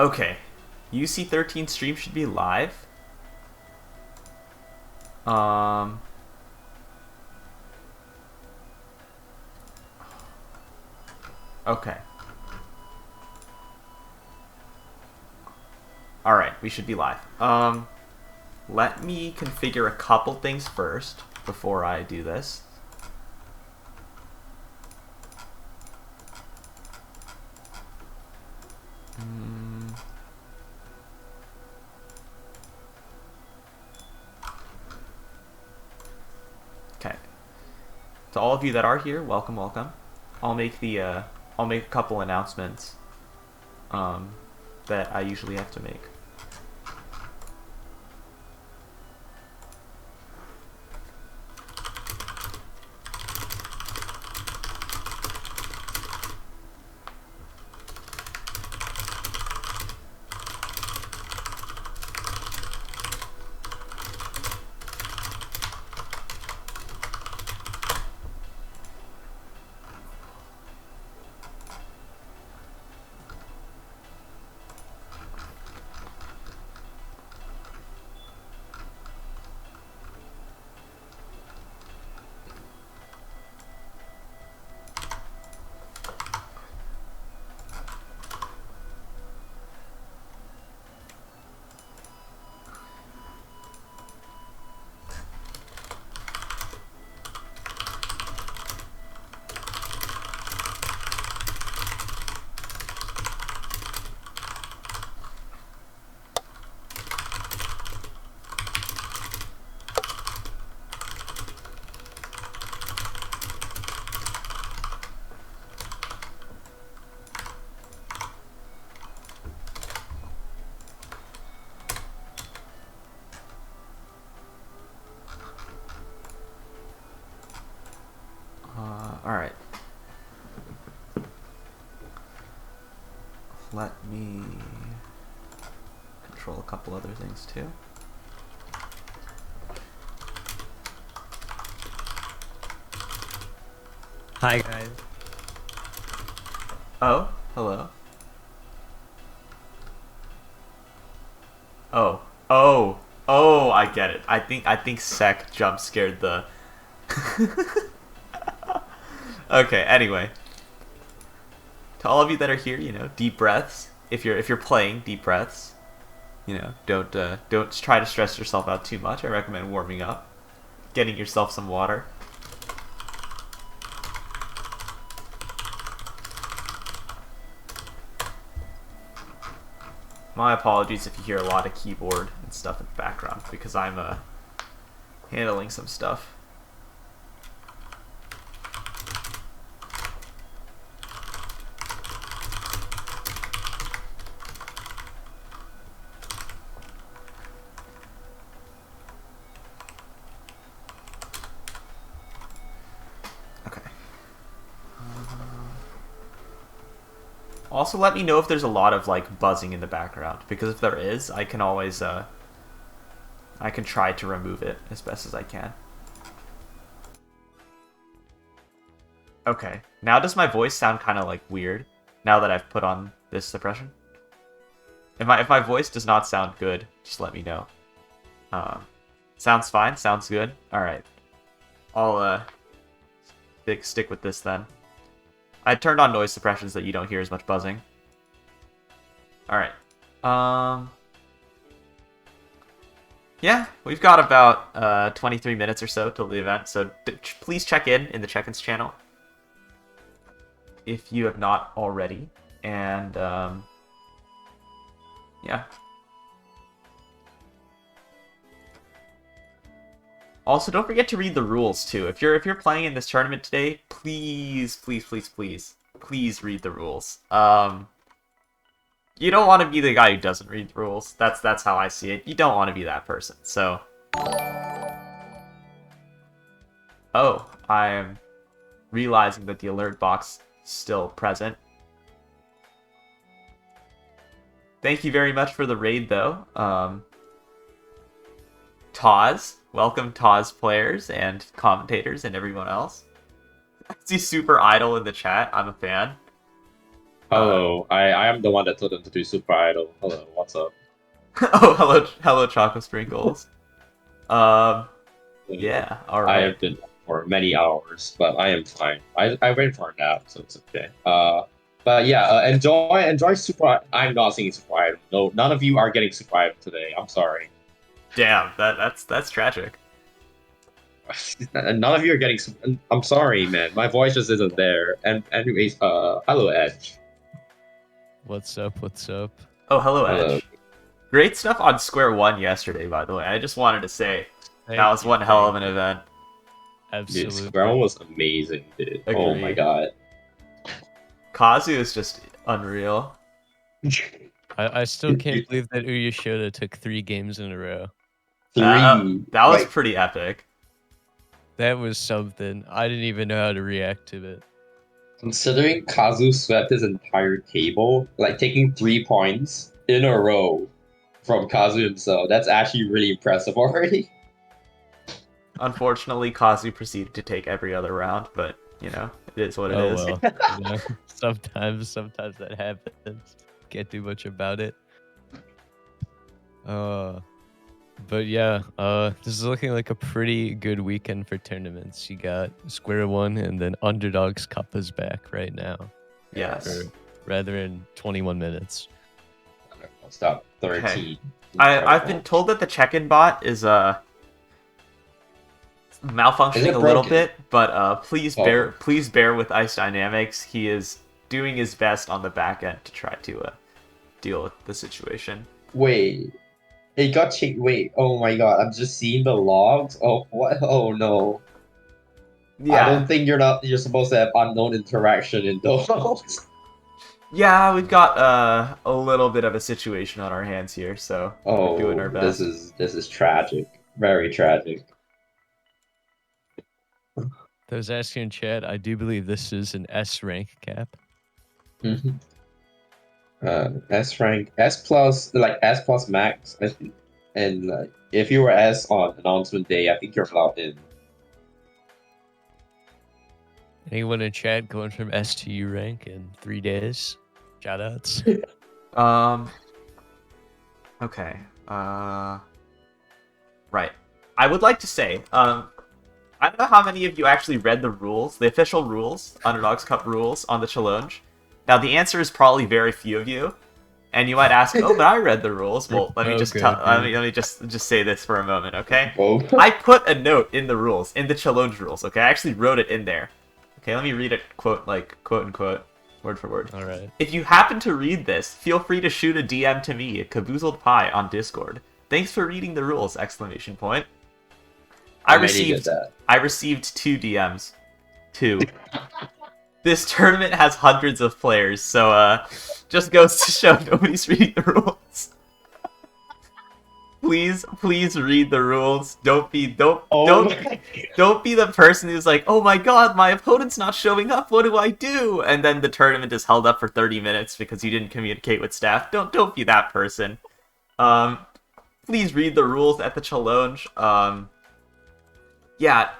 Okay. UC13 stream should be live. Okay. Alright, we should be live. Let me configure a couple things first before I do this. Okay. To all of you that are here, welcome, welcome. I'll make a couple announcements that I usually have to make. Alright. Let me control a couple other things too. Hi guys. Oh, hello. Oh, I get it. I think Sec jump scared the Okay, anyway. To all of you that are here, you know, deep breaths. If you're playing, deep breaths. You know, don't try to stress yourself out too much. I recommend warming up, getting yourself some water. My apologies if you hear a lot of keyboard and stuff in the background because I'm handling some stuff. Also, let me know if there's a lot of like buzzing in the background, because if there is, I can always I can try to remove it as best as I can. Okay, now does my voice sound kind of like weird now that I've put on this suppression? If my voice does not sound good, just let me know. Sounds fine. Sounds good. All right, I'll stick with this then. I turned on noise suppression so that you don't hear as much buzzing. Alright. Yeah, we've got about 23 minutes or so till the event, so please check in the check-ins channel if you have not already. And, yeah. Also, don't forget to read the rules too. If you're playing in this tournament today, please read the rules. You don't want to be the guy who doesn't read the rules. That's how I see it. You don't want to be that person. So, oh, I am realizing that the alert box is still present. Thank you very much for the raid, though. Taz. Welcome, Taz players and commentators and everyone else. I see Super Idol in the chat. I'm a fan. Hello, I am the one that told them to do Super Idol. Hello, what's up? Oh, hello, chocolate sprinkles. Yeah, all I right. have been for many hours, but I am fine. I went for a nap, so it's okay. But yeah, enjoy Super. I'm not singing Super Idol. No, none of you are getting Super Idol today. I'm sorry. Damn, that's tragic. None of you are getting. I'm sorry, man. My voice just isn't there. And anyways, hello Edge. What's up? What's up? Oh, hello, Hello. Edge. Great stuff on Square One yesterday, by the way. I just wanted to say that was Thank you, one hell of thank an you. event. Dude, Absolutely. Square was amazing, dude. Oh my Agree. god. Kazu is just unreal. I still can't believe that Uyashoda took 3 games in a row. Three. That was Like, pretty epic. That was something. I didn't even know how to react to it. considering Kazu swept his entire table, like taking 3 points in a row from Kazu himself, that's actually really impressive already. Unfortunately, Kazu proceeded to take every other round, but it is what it Oh is. well. You know, sometimes that happens. Can't do much about it. But yeah, this is looking like a pretty good weekend for tournaments. You got Square One, and then Underdogs Cup is back right now. Yes. Or rather, in 21 minutes. Stop. 13. Okay. I've been told that the check-in bot is malfunctioning a little broken? bit, but please Oh. bear with IceDynamix. He is doing his best on the back end to try to deal with the situation. Wait. It got changed. Wait. Oh my god. I'm just seeing the logs. Oh, what? Oh no. I Yeah. don't think you're supposed to have unknown interaction in those. Yeah, we've got a little bit of a situation on our hands here, so we're doing our Oh, best. this is tragic. Very tragic. Those asking in chat, I do believe this is an S rank cap. S rank, S plus, like S plus max, and like if you were S on announcement day, I think you're allowed in. Anyone in chat going from S to U rank in 3 days? Shoutouts. Okay. Right. I would like to say, I don't know how many of you actually read the rules, the official rules, Underdogs Cup rules on the challenge. Now, the answer is probably very few of you, and you might ask, "Oh, but I read the rules." Well, let me just Okay, tell. Let dude. me just say this for a moment, okay? Whoa. I put a note in the rules, in the challenge rules. Okay, I actually wrote it in there. Okay, let me read it, quote unquote, word for word. All right. If you happen to read this, feel free to shoot a DM to me at Caboozled Pie on Discord. Thanks for reading the rules! Exclamation point. I received 2 DMs. 2. This tournament has hundreds of players, so just goes to show nobody's reading the rules. Please read the rules. Don't be the person who's like, "Oh my god, my opponent's not showing up. What do I do?" And then the tournament is held up for 30 minutes because you didn't communicate with staff. Don't be that person. Please read the rules at the challenge. Yeah,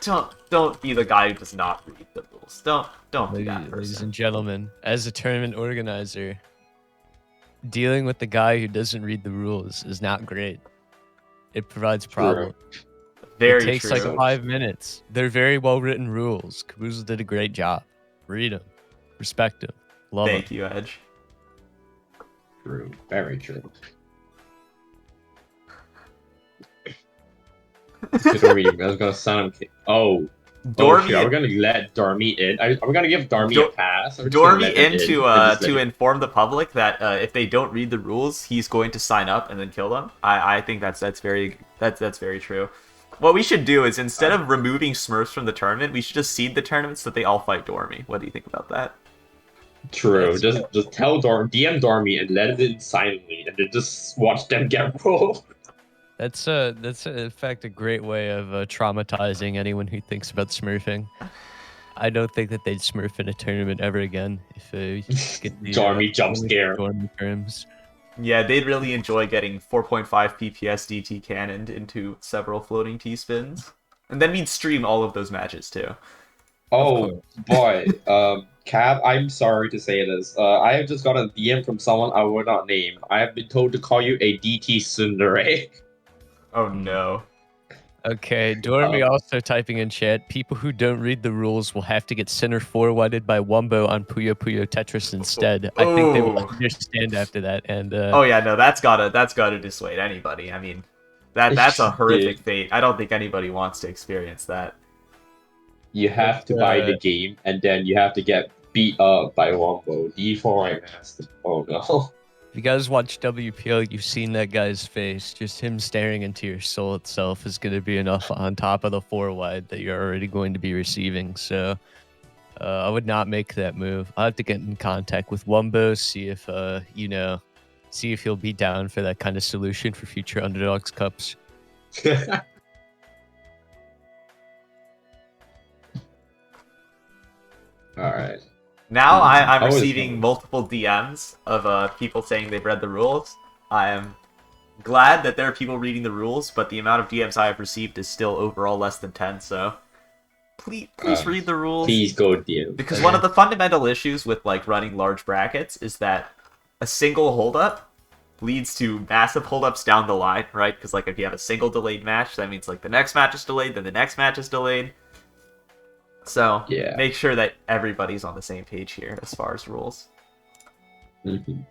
don't be the guy who does not read the rules. Don't be that Ladies person. and gentlemen, as a tournament organizer, dealing with the guy who doesn't read the rules is not great. It provides problems. Very It takes true. like 5 minutes. They're very well written rules. Caboozled did a great job. Read them. Respect them. Love them. Thank you, Edge. True. Very true. I was gonna sound. Oh. Dormy, shit, are we gonna let Dormy in? Are we gonna give Dormy a pass? Or just gonna Dormy let him in to and just let him- inform the public that if they don't read the rules, he's going to sign up and then kill them. I think that's very true. What we should do is instead of removing Smurfs from the tournament, we should just seed the tournament so that they all fight Dormy. What do you think about that? True. Just tell DM Dormy and let it in silently, and then just watch them get rolled. That's in fact a great way of traumatizing anyone who thinks about smurfing. I don't think that they'd smurf in a tournament ever again if get the Dormy jump scare. Dormy terms. Yeah, they'd really enjoy getting 4.5 PPS DT cannoned into several floating T-spins. And then we'd stream all of those matches too. Oh boy. Cab, I'm sorry to say this. I have just got a DM from someone I will not name. I have been told to call you a DT tsundere. Oh no. Okay, Dormy also typing in chat, people who don't read the rules will have to get center forwarded by Wumbo on Puyo Puyo Tetris instead. I think they will Ooh. understand after that, and Oh yeah, no, that's gotta dissuade anybody. I mean, that's a horrific fate. I don't think anybody wants to experience that. You have to buy the game, and then you have to get beat up by Wombo. D4 my master. Oh no. If you guys watch WPL, you've seen that guy's face. Just him staring into your soul itself is going to be enough on top of the 4-wide that you're already going to be receiving. So I would not make that move. I'll have to get in contact with Wumbo, see if, see if he'll be down for that kind of solution for future Underdogs Cups. Alright. Now I'm receiving multiple DMs of people saying they've read the rules. I am glad that there are people reading the rules, but the amount of DMs I have received is still overall less than 10, so please read the rules. Please go DM. Because one of the fundamental issues with like running large brackets is that a single holdup leads to massive holdups down the line, right? Because like if you have a single delayed match, that means like the next match is delayed, then the next match is delayed. So yeah, make sure that everybody's on the same page here as far as rules. And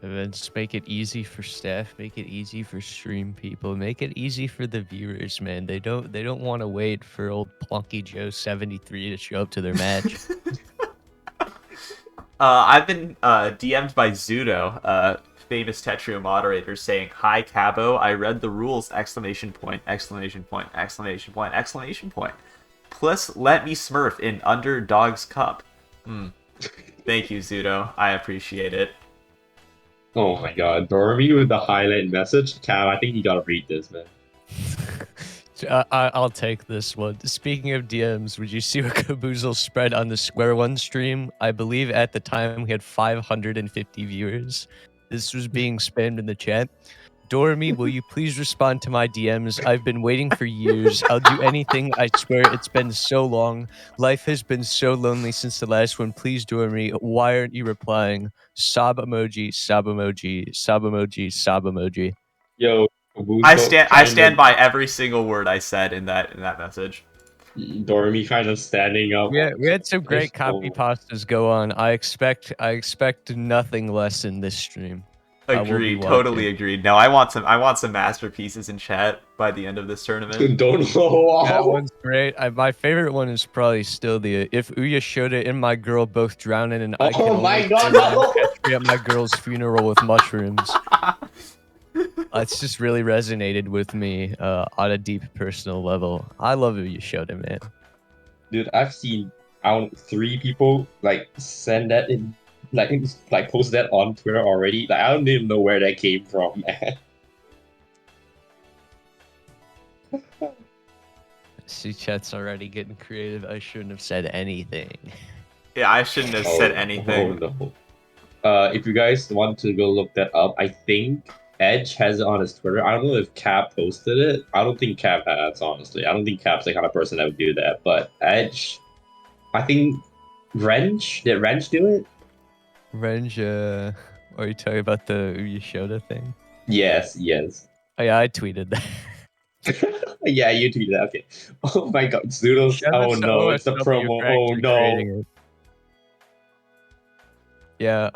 then just make it easy for staff, make it easy for stream people, make it easy for the viewers, man. They don't want to wait for old Plunky Joe 73 to show up to their match. I've been DM'd by Zudo, famous Tetrio moderator, saying, "Hi Cabo, I read the rules! Exclamation point! Exclamation point! Exclamation point! Exclamation point! Plus, let me smurf in Underdogs Cup." Thank you, Zudo. I appreciate it. Oh my god, Dormy with the highlight message. Cab, I think you gotta read this, man. I'll take this one. Speaking of DMs, would you see what Caboozled spread on the Square One stream? I believe at the time we had 550 viewers. This was being spammed in the chat. Dormy, will you please respond to my DMs? I've been waiting for years. I'll do anything. I swear it's been so long. Life has been so lonely since the last one. Please, Dormy, why aren't you replying? Sob emoji, sob emoji, sob emoji, sob emoji. Yo, I stand by every single word I said in that message. Dormy kind of standing up. Yeah, we had some great copy pastas go on. I expect nothing less in this stream. Agreed, totally agreed. No, I want some masterpieces in chat by the end of this tournament. Don't know. That one's great. My favorite one is probably still the if Ouya Shota and my girl both drowning and I can my god, no! at my girl's funeral with mushrooms. It's just really resonated with me on a deep personal level. I love Ouya Shota, man. Dude, I've seen 3 people like send that in. Like post that on Twitter already. Like I don't even know where that came from, man. See, chat's already getting creative. I shouldn't have said anything. Yeah, I shouldn't have said anything. Oh no. If you guys want to go look that up, I think Edge has it on his Twitter. I don't know if Cap posted it. I don't think Cap has, honestly. I don't think Cap's the kind of person that would do that. But Edge, I think Renge, did Renge do it? Renge, are you talking about the Ouya Shota thing? Yes. Oh yeah, I tweeted that. Yeah, you tweeted that. Okay. Oh my god, Zoodles. Oh no, it's the promo. Oh no. Yeah,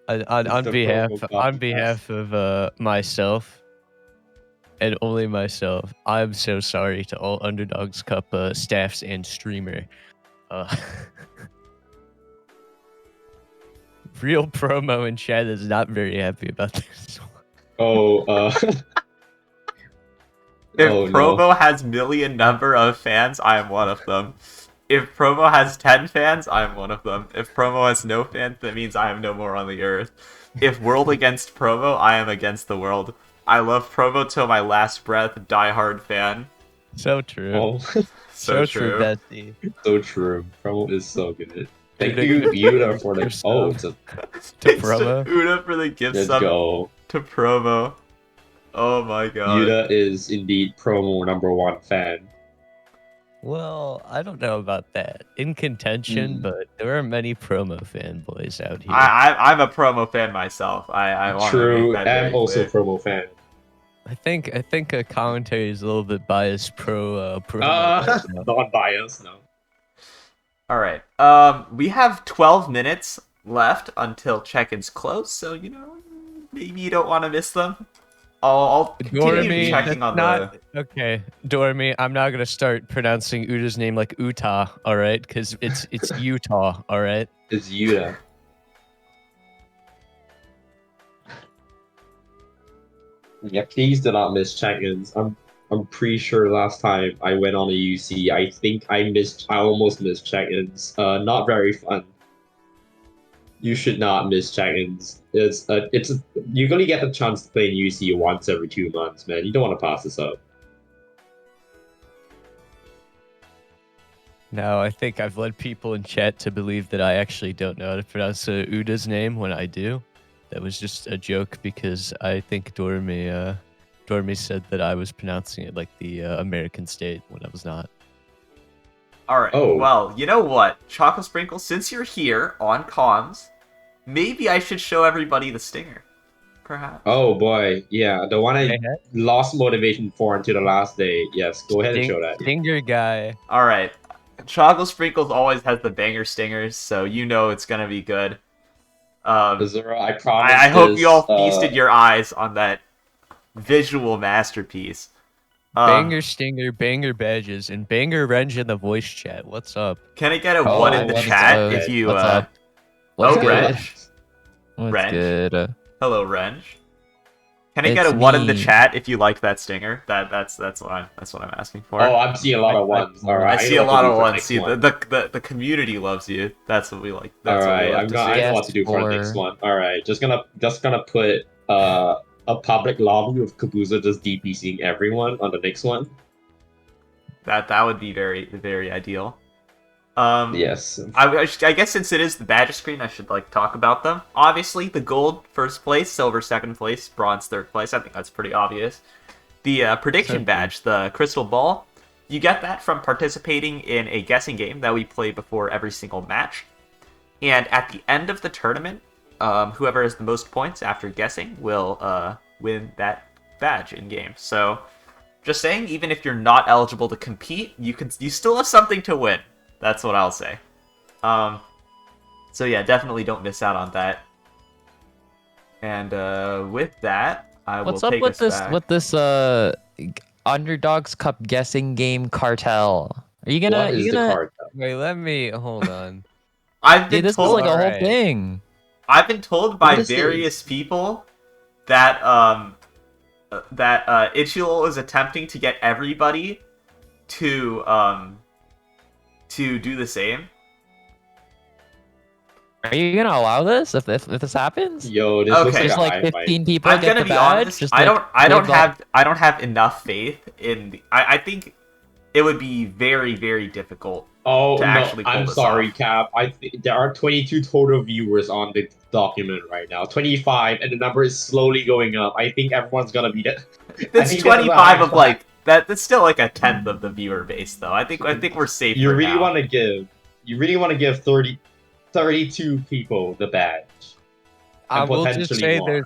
on behalf of myself and only myself, I'm so sorry to all Underdogs Cup staffs and streamer. Real promo in chat is not very happy about this one. If Promo has million number of fans, I am one of them. If Promo has 10 fans, I am one of them. If Promo has no fans, that means I am no more on the earth. If world against Promo, I am against the world. I love Promo till my last breath, diehard fan. So true. Oh. so true, Bestie. So true. Promo is so good. Thank you, Uda, for the to Promo. Uda for the gift sub to Promo. Oh my god. Uda is indeed Promo #1 fan. Well, I don't know about that. In contention, but there are many promo fanboys out here. I'm a promo fan myself. I want to make True. that I'm very also a clear. promo fan. I think a commentary is a little bit biased promo. right now. Not biased, no. All right. We have 12 minutes left until check-ins close, so maybe you don't want to miss them. I'll continue Dormy, checking that's on not the. okay. Dormy, I'm not gonna start pronouncing Uta's name like Utah, all right? Because it's Utah, all right? It's Yuta. Yeah, please do not miss check-ins. I'm pretty sure last time I went on a UC, I think I almost missed check-ins. Not very fun. You should not miss check-ins. You're gonna get the chance to play in UC once every 2 months, man. You don't want to pass this up. No, I think I've led people in chat to believe that I actually don't know how to pronounce Uta's name when I do. That was just a joke because I think Dormy said that I was pronouncing it like the American state when I was not. All right. Oh. Well, you know what, Chocolate Sprinkle, since you're here on comms, maybe I should show everybody the stinger. Perhaps. Oh boy, yeah, the one I lost motivation for until the last day. Yes, go ahead and show that. Stinger guy. All right. Chocolate Sprinkles always has the banger stingers, so you know it's gonna be good. Azura, I promise. I hope you all feasted your eyes on that visual masterpiece. Banger stinger, banger badges, and banger Renge in the voice chat. What's up? Can I get a one in the chat if you? What's up? What's good? Renge. What's Renge? good? Hello, Renge. Can I get It's a one in the me. chat if you like that stinger? That's what I'm asking for. Oh, I'm seeing a lot of ones. All right, I see a lot of ones. See, the community loves you. That's what we like. That's all what we right, like to see. I know what to do for the next one. All right, just gonna put a public lobby of Caboozled just DPCing everyone on the next one. That would be very, very ideal. Yes. I guess since it is the badge screen, I should talk about them. Obviously, the gold first place, silver second place, bronze third place. I think that's pretty obvious. The prediction badge, the crystal ball, you get that from participating in a guessing game that we play before every single match. And at the end of the tournament, whoever has the most points after guessing will win that badge in game. So, just saying, even if you're not eligible to compete, you still have something to win. That's what I'll say. So yeah, definitely don't miss out on that. And with that, I will take us back. What's up with this Underdogs Cup guessing game cartel? Are you gonna? What is the cartel? Wait, let me hold on. I've been Dude, this is told like a whole thing. I've been told by What is various people that Ichil is attempting to get everybody to do the same. Are you gonna allow this if this happens? Yo, this Okay. looks There's like like a 15 people I'm get gonna the be badge. honest. Just I don't like, have enough faith in. I think it would be very, very difficult. Oh to no, actually pull I'm this sorry, off. Cap. There are 22 total viewers on the document right now. 25, and the number is slowly going up. I think everyone's gonna be that. That's 25 of that's still like a tenth of the viewer base, though. I think we're safe. You for really now. want to give 32 people the badge. I And will just potentially say more.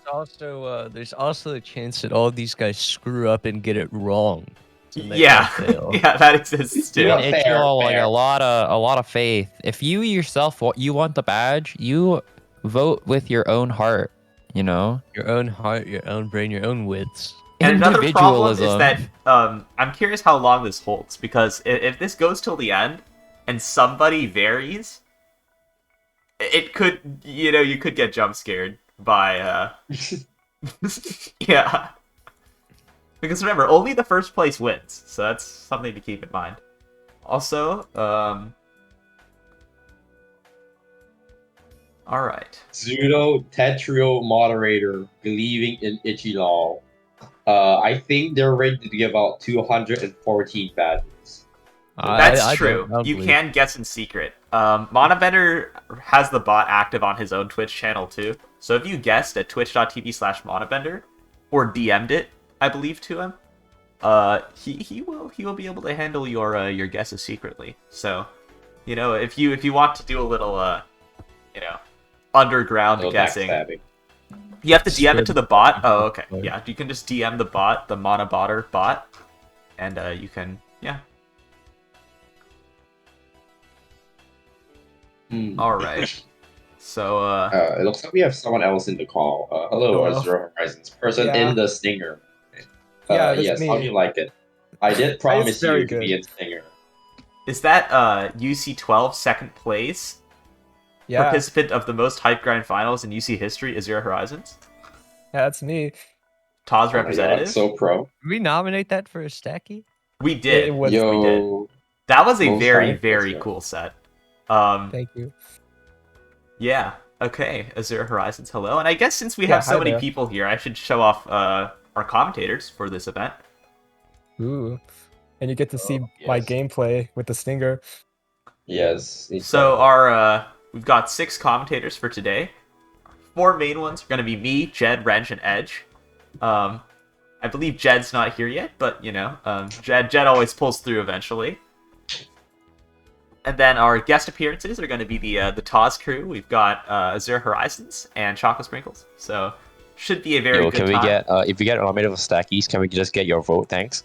there's also a chance that all these guys screw up and get it wrong. So they Yeah, all fail. yeah, that exists too. Yeah. and it's fair, all like fair. a lot of faith. If you yourself you want the badge, you vote with your own heart. You know, Your own heart, your own brain, your own wits. And another problem is Individualism. that I'm curious how long this holds, because if this goes till the end and somebody varies, it could, you could get jump scared by yeah. Because remember, only the first place wins, so that's something to keep in mind. Also, alright. Zudo Tetrio moderator believing in Ichilol. I think they're ready to give out 214 badges. That's true. You can guess in secret. Manabender has the bot active on his own Twitch channel too. So if you guessed at twitch.tv/Manabender or DM'd it, I believe, to him, he will be able to handle your guesses secretly. So, you know, if you want to do a little you know, underground Little guessing, backstabbing. you have to DM it to the bot. Oh, okay. Right. Yeah, you can just DM the bot, the Manabender bot, and you can All right. So It looks like we have someone else in the call. Hello, Hello. Zero Horizons. Person Yeah. in the stinger. Yeah, that's yes, me. how do you like it? I did promise very you to be good. in stinger. is that UC12 second place Yeah, participant of the most hype grind finals in UC history? Is Zero Horizons? that's me. Taz Oh my God, representative. so pro. Did we nominate that for a stacky? We did. It was- we did. Yo, That was a most very hype, very let's go. cool set. Thank you. Yeah. Okay. Azure Horizons. Hello. And I guess since we Yeah, have so hi many there. people here, I should show off our commentators for this event. Ooh. And you get to see Oh, my yes. gameplay with the stinger. yes. So our we've got 6 commentators for today. 4 main ones are going to be me, Jed, Renge, and Edge. I believe Jed's not here yet, but you know, Jed always pulls through eventually. And then our guest appearances are going to be the Taz crew. We've got Azure Horizons and Chocolate Sprinkles. So should be a very Yo, good can we time. get if we get nominated for stackies, can we just get your vote? Thanks.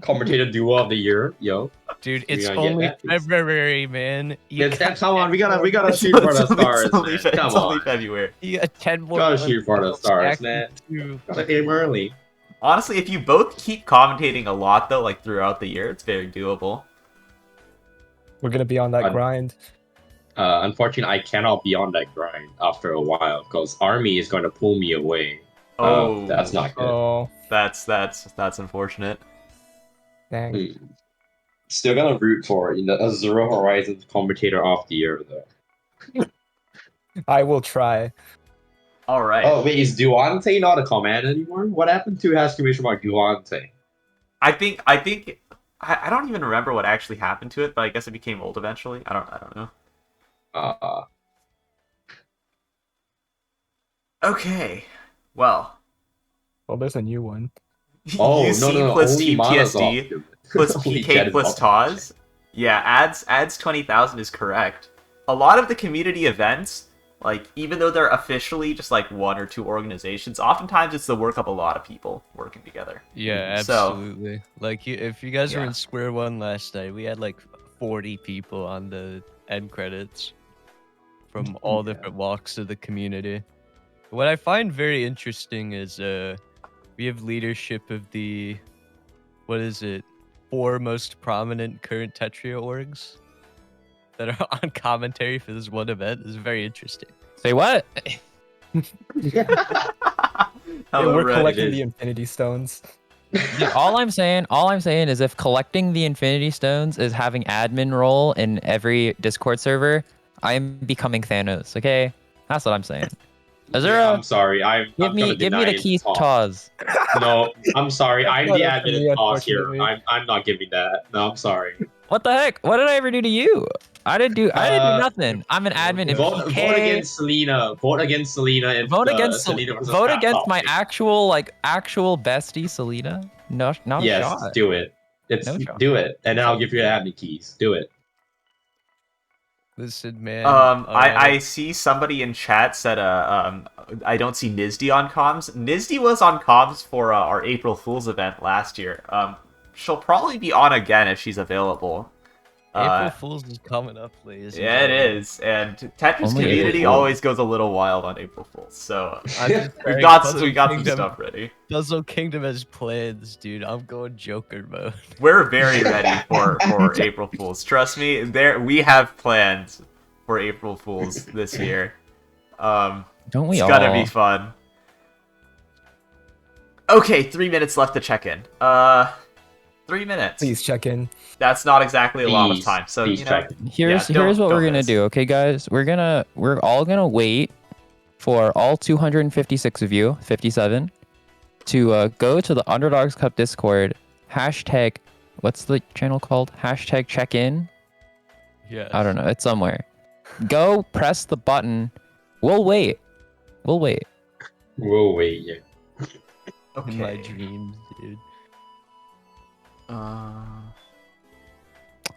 Commentator duo of the year, yo. Dude, We it's gonna get only that? February, man. Come on, we gotta It's shoot for the only- stars, it's only, man. Fe- Come it's only on, February. You got 10 more Gotta months shoot for the to stars, stack man. to- gotta aim early. Honestly, if you both keep commentating a lot though, like throughout the year, it's very doable. We're gonna be on that Fun. grind. Unfortunately, I cannot be on that grind after a while because Army is going to pull me away. Oh, That's not good. Oh, That's unfortunate. dang. Still gonna root for the Zero Horizons commentator of the year though. I will try. All right. Oh wait, is Duante not a command anymore? What happened to exclamation mark Duante? I think I don't even remember what actually happened to it, but I guess it became old eventually. I don't know. Okay. Well, Well, there's a new one. Oh UC no, plus only Team Mana's PSD off. plus Only PK Jed is plus off. Taz. Yeah, adds 20,000 is correct. A lot of the community events, like even though they're officially just like 1 or 2 organizations, oftentimes it's the work of a lot of people working together. Yeah, So- absolutely. Like, if you guys were Yeah. in Square One last night, we had like 40 people on the end credits from all different walks of the community. What I find very interesting is we have leadership of the, what is it, 4 most prominent current Tetria orgs that are on commentary for this one event. Is very interesting. Say what? Hello, we're Red. collecting is. the Infinity Stones. Dude, all I'm saying is if collecting the Infinity Stones is having admin role in every Discord server, I'm becoming Thanos. Okay, that's what I'm saying. Azura, I'm sorry. I'm give gonna me deny the it, keys to Taz. Taz. No, I'm sorry. That's I'm not the up to admin me, in Taz here. unfortunately. I'm not giving that. No, I'm sorry. What the heck? What did I ever do to you? I didn't do nothing. I'm an admin in Vote PK. against Selena. Vote against Selena. And Vote against Selena versus vote Cat against my Topic. actual bestie Selena. No, not a Yes, shot. do it. No shot. Do it, and then I'll give you the admin keys. Do it. Listen, man. I see somebody in chat said I don't see nysdey on comms. Nysdey was on comms for our April Fool's event last year. She'll probably be on again if she's available. April Fool's is coming up, ladies. and Yeah, it gentlemen. is, and Tetris Only community April Fool. always goes a little wild on April Fools. So I'm just we saying, got Puzzle we got some Kingdom- stuff ready. Puzzle Kingdom has plans, dude. I'm going Joker mode. We're very ready for April Fools. Trust me, we have plans for April Fools this year. Don't we It's all? gonna be fun. Okay, 3 minutes left to check in. 3 minutes. Please check in. That's not exactly a lot of Please, time. So please you know, check. Here's Yeah, what don't we're gonna miss. do, okay, guys? We're all gonna wait for all 256 of you, 57, to go to the Underdogs Cup Discord. Hashtag, what's the channel called? Hashtag check in. Yeah. I don't know. It's somewhere. Go press the button. We'll wait. We'll wait. We'll wait. Yeah. Okay. In my dreams, dude.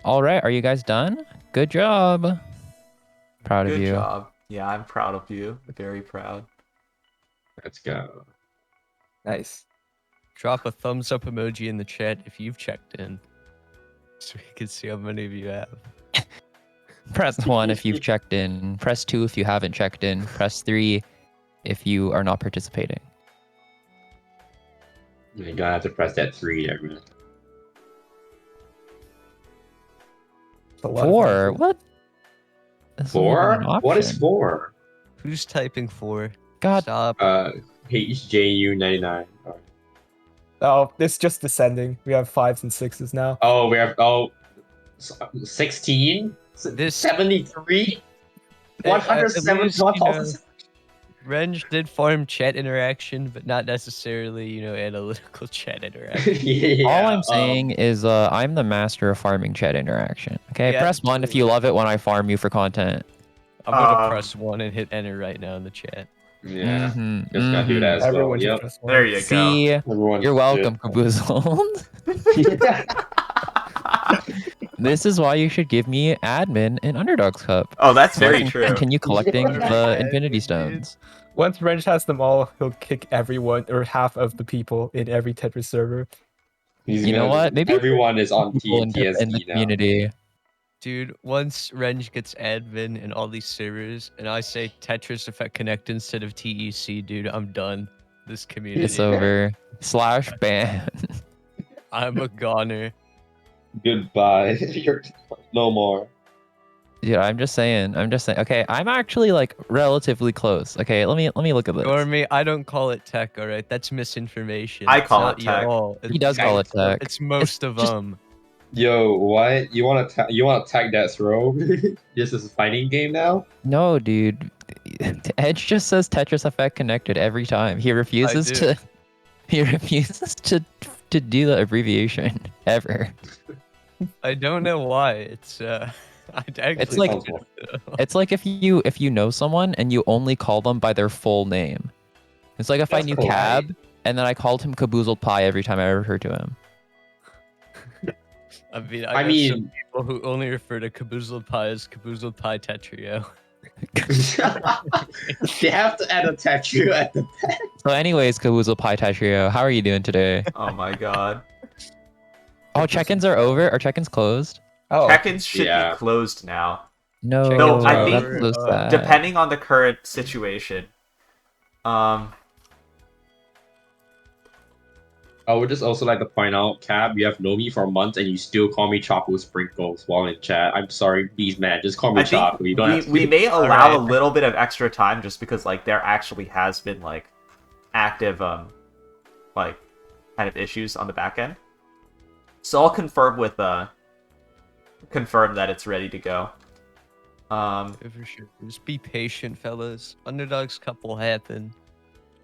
All right, are you guys done? Good job. Proud of Good you. job. Yeah, I'm proud of you. Very proud. Let's go. Nice. Drop a thumbs up emoji in the chat if you've checked in, so we can see how many of you have. Press 1 if you've checked in. Press 2 if you haven't checked in. Press 3 if you are not participating. You're gonna have to press that 3 there, man. It's a lot of 4? mentions. What? This isn't even 4? an What is option. 4? Who's typing 4? God. Stop. HJU99. Oh, it's just descending. We have 5s and 6s now. Oh, we have 16? This- 73? At 107? least, Renge did farm chat interaction, but not necessarily, analytical chat interaction. Yeah, All I'm saying is I'm the master of farming chat interaction. Okay, Yeah, press 1 if you love it when I farm you for content. I'm gonna Um, press 1 and hit enter right now in the chat. Yeah, Mhm, just gotta do that as Everyone well. should Yep. press 1. There you go. See, Everyone you're welcome, Caboozled. This is why you should give me admin in Underdogs Cup. Oh, that's So I very can true. Continue collecting Yeah. the Infinity Stones. Once Wrench has them all, he'll kick everyone or half of the people in every Tetris server. You know what? Maybe everyone is on people in the TSD now. community. Dude, once Renge gets admin in all these servers, and I say Tetris Effect Connect instead of TEC, dude, I'm done. This community. It's over. / ban. I'm a goner. Goodbye. You're no more. Dude, I'm just saying. Okay, I'm actually like relatively close. Okay, let me look at this. Ignore me. I don't call it tech, all right? That's misinformation. I It's call not it you at tech. all. He does call it tech. It's most of just- them. Yo, what? You want to tag that throw? This is a fighting game now? No, dude. Edge just says Tetris Effect connected every time. He refuses do. to. He refuses to do the abbreviation ever. I don't know why. It's I actually It's like- don't know. It's like if you know someone and you only call them by their full name. It's like if I That's knew polite. Cab and then I called him Caboozled Pie every time I referred to him. I mean, I know some mean, people who only refer to Caboozled Pie as Caboozled Pie Tetrio. they have to add a tattoo at the back. So anyways, Caboozled Pie Tetrio, how are you doing today? Oh my god. Oh, check-ins are over? Are check-ins closed? Oh, Check-ins should Yeah. be closed now. No, No, I think- that's so sad. Depending on the current situation. I would just also like to point out, Cab, you have known me for months and you still call me Choco Sprinkles while in chat. I'm sorry, please, man. Just call me I think Choco. You don't have to we may allow Alright. a little bit of extra time just because like there actually has been like active like kind of issues on the back end. So I'll confirm with confirm that it's ready to go. For sure. Just be patient, fellas. Underdogs Cup will happen.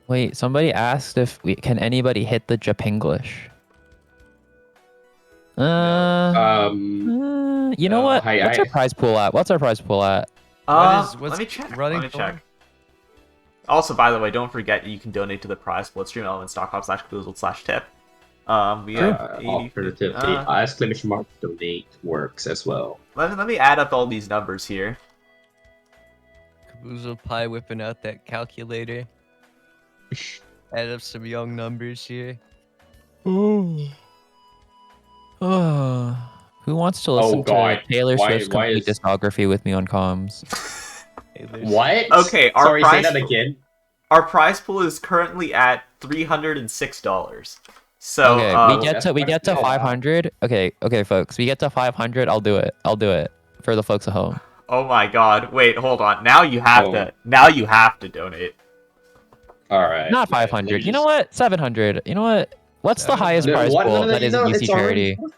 Wait, somebody asked if can anybody hit the Japenglish? You know what? What's our prize pool at? What's What's let me check. running Let me for? check. Also, by the way, don't forget you can donate to the prize pool at streamelements.com/caboozled/tip. We have 80, alternative exclamation mark donate works as well. let me add up all these numbers here. Caboozled Pie whipping out that calculator. Add up some young numbers here. Who wants to listen God. to Taylor Why- Swift's why complete is- discography with me on comms? Hey, there's- What? Okay, our Sorry, say prize that pool- again. Our prize pool is currently at $306. So Okay, we get to that's- 500. Okay, folks, we get to 500. I'll do it for the folks at home. oh my god, wait, hold on. Now you have Oh. to donate. All right. Not 500. You know what? 700. You know what? What's the highest No, prize what? pool No, that you isn't know, UC it's already- charity?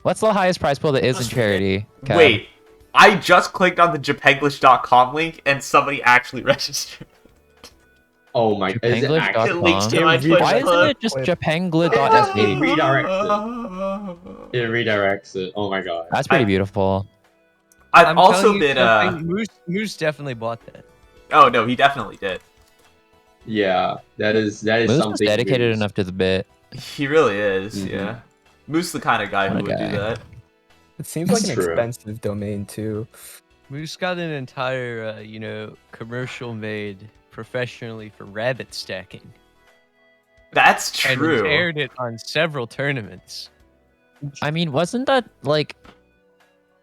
What's the highest prize pool that isn't charity? Kev? Wait, I just clicked on the japenglish.com link and somebody actually registered. Oh my! Is it Japenglish.com? actually? It links to It my Twitch Why redirects- isn't clip. it just Wait. japengla.sh? It redirects it. Oh my god. That's pretty beautiful. I've I'm also telling you been something, Moose definitely bought that. Oh no, he definitely did. Yeah, that is Moose is something dedicated Moose. enough to the bit. He really is, Mhm. yeah. Moose the kind of guy who What a would do guy. that. It seems like That's an true. expensive domain too. Moose got an entire, commercial made professionally for rabbit stacking. That's And true. aired it on several tournaments. I mean, wasn't that like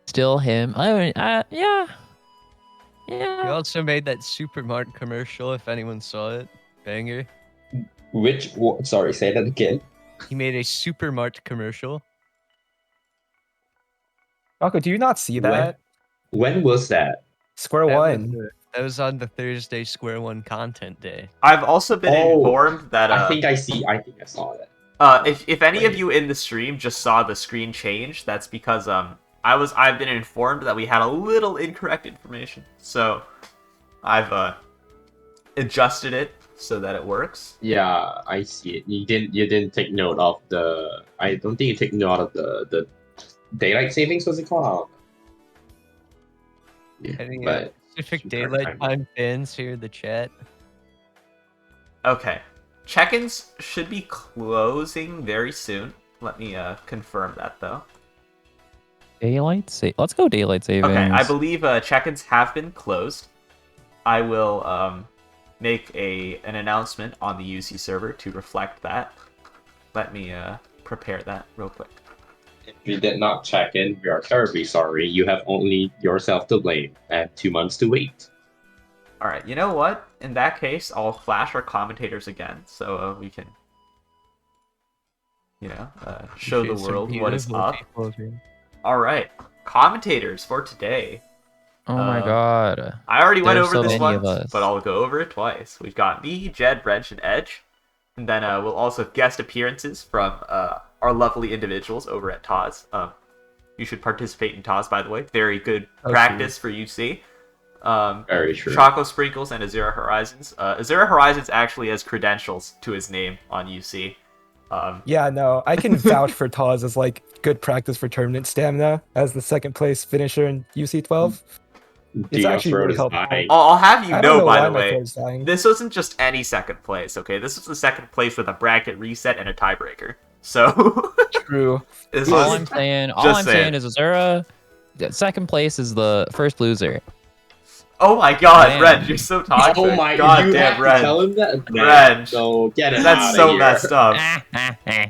still him? I mean, yeah. He Yeah. also made that Supermart commercial, if anyone saw it. Banger. Sorry, say that again. He made a Supermart commercial. Rocco, do you not see that? When was that? Square One. That was on the Thursday Square One content day. I've also been informed that I think I saw that. if any of you in the stream just saw the screen change, that's because I've been informed that we had a little incorrect information. So I've adjusted it so that it works. Yeah, I see it. You didn't take note of the. I don't think you take note of the daylight savings. What's it called? Yeah, Any but specific super daylight time. time fans here in the chat? Okay. Check-ins should be closing very soon. Let me confirm that though. Daylight save. Let's go daylight savings. Okay, I believe check-ins have been closed. I will make an announcement on the UC server to reflect that. Let me prepare that real quick. If you did not check in, we are terribly sorry. You have only yourself to blame and 2 months to wait. Alright, you know what? In that case, I'll flash our commentators again, so we can, show the Appreciate some world what is beautiful up. people here. Alright, commentators for today. Oh my god. I already went There's over so this many of once, us. but I'll go over it twice. We've got me, Jed, Wrench, and Edge. And then we'll also have guest appearances from our lovely individuals over at Taz. You should participate in Taz, by the way. Very good practice for UC. Very true. Choco Sprinkles and Azura Horizons. Azura Horizons actually has credentials to his name on UC. Yeah, no, I can vouch for Taz as like good practice for tournament stamina as the second place finisher in UC12. It's Your actually throat really is helpful. dying. I'll have you I don't know, know by why the my way, throat's dying. this wasn't just any second place, okay? This was the second place with a bracket reset and a tiebreaker. So, True. this All was I'm saying, just saying. is Azura, second place is the first loser. Oh my god, Man. Ren, you're so toxic. Oh my! God you damn, have to Ren. tell him that. Ren. So get him out That's of so here. messed up.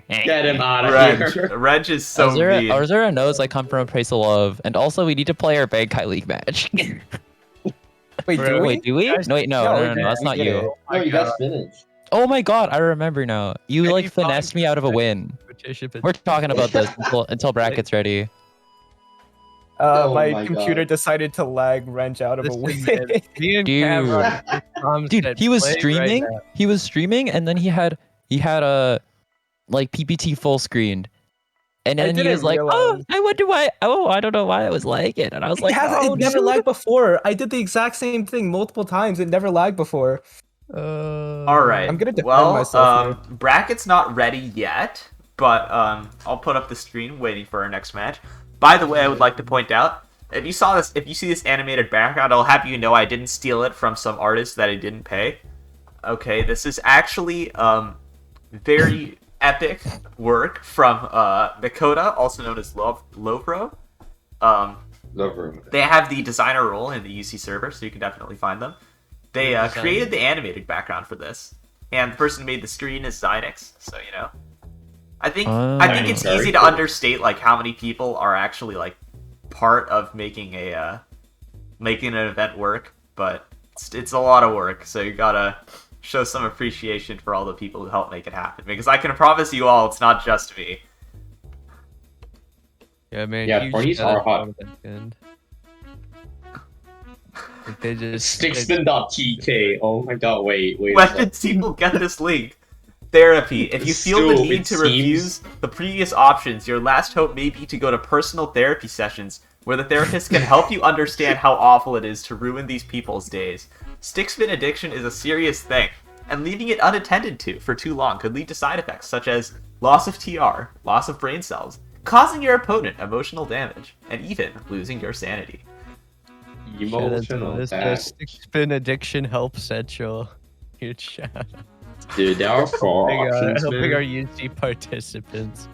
Get him out of Ren, here. Ren is so Azura, mean. Azura knows I come from a place of love, and also we need to play our Bankai League match. Wait, do we? Wait, do we? Guys, No, wait, no, that's we not did you. it. No, you guys finished. Oh my god, I remember now. You Can like you find finessed me out of a win. Participant. We're talking about this until bracket's ready. Oh My my computer God. decided to lag Wrench out of a Listen, win. man, me and Dude. Cam are on the comms Dude, that he was play streaming. Right now. He was streaming, and then he had a like PPT full screened, and I then he didn't was like, "Oh, realize. I wonder why. Oh, I don't know why it was like it." And I was like, "Oh, It never dude." lagged before. I did the exact same thing multiple times. It never lagged before. Alright, I'm gonna defend well, myself bracket's not ready yet, but I'll put up the screen waiting for our next match. By the way, I would like to point out, if you see this animated background, I'll have you know I didn't steal it from some artist that I didn't pay. Okay, this is actually very epic work from Dakota, also known as Lovro. Love room. They have the designer role in the UC server, so you can definitely find them. They created the animated background for this, and the person who made the screen is Xynix. So I think it's Very easy to cool. understate like how many people are actually like part of making an event work, but it's a lot of work. So you gotta show some appreciation for all the people who helped make it happen, because I can promise you all, it's not just me. Yeah, man. Yeah, huge parties shout are out hot. to that end. Like, they just Stixman.tk. Oh my god, wait. When did people get this link? Therapy. If you feel the Still, need it to seems- refuse the previous options, your last hope may be to go to personal therapy sessions, where the therapist can help you understand how awful it is to ruin these people's days. Stickspin addiction is a serious thing, and leaving it unattended to for too long could lead to side effects such as loss of TR, loss of brain cells, causing your opponent emotional damage, and even losing your sanity. Emotional. this damage. stick spin addiction help central. Weird shout. Dude, there are four options, Helping our man. UC participants.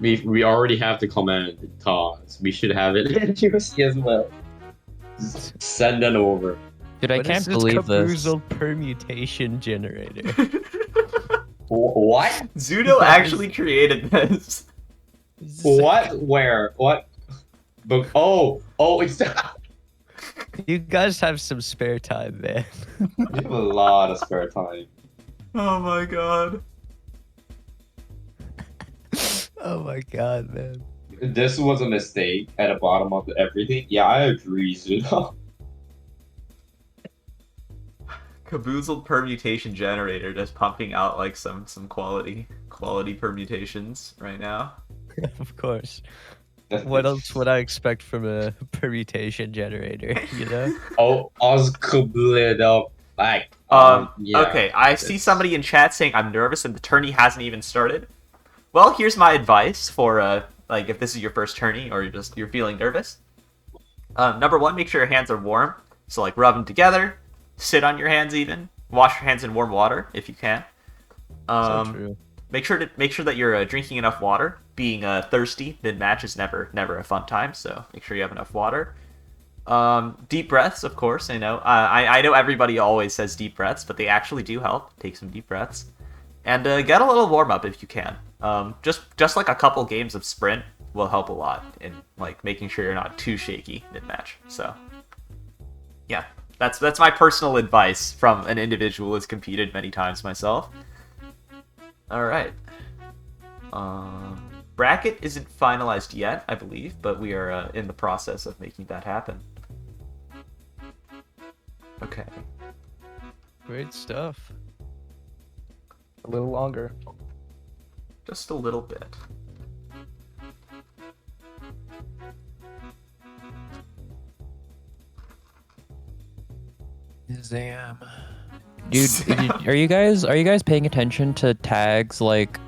We already have the command TOS. We should have it in UC as well. Just send it over. Dude, I What is can't this believe this. Caboozled permutation generator? What? Zudo actually created this. What? Where? What? But it's You guys have some spare time, man. we have a lot of spare time. Oh my god. Oh my god, man. This was a mistake at the bottom of everything. Yeah, I agree, Zudo. Caboozled permutation generator just pumping out like some quality permutations right now. Of course. What else would I expect from a permutation generator, you know? Oh, Caboozled up. Like, yeah. Okay, I see somebody in chat saying I'm nervous and the tourney hasn't even started. Well, here's my advice for like if this is your first tourney or you're feeling nervous. Number one, make sure your hands are warm. So like rub them together, sit on your hands even, wash your hands in warm water if you can. So true. Make sure that you're drinking enough water. Being thirsty mid-match is never a fun time, so make sure you have enough water. Deep breaths, of course. I know. I know everybody always says deep breaths, but they actually do help. Take some deep breaths, and get a little warm up if you can. Just like a couple games of sprint will help a lot in like making sure you're not too shaky mid-match. So, yeah, that's my personal advice from an individual who's competed many times myself. All right. Bracket isn't finalized yet, I believe, but we are in the process of making that happen. Okay. Great stuff. A little longer. Just a little bit. Zam. Dude, are you guys paying attention to tags like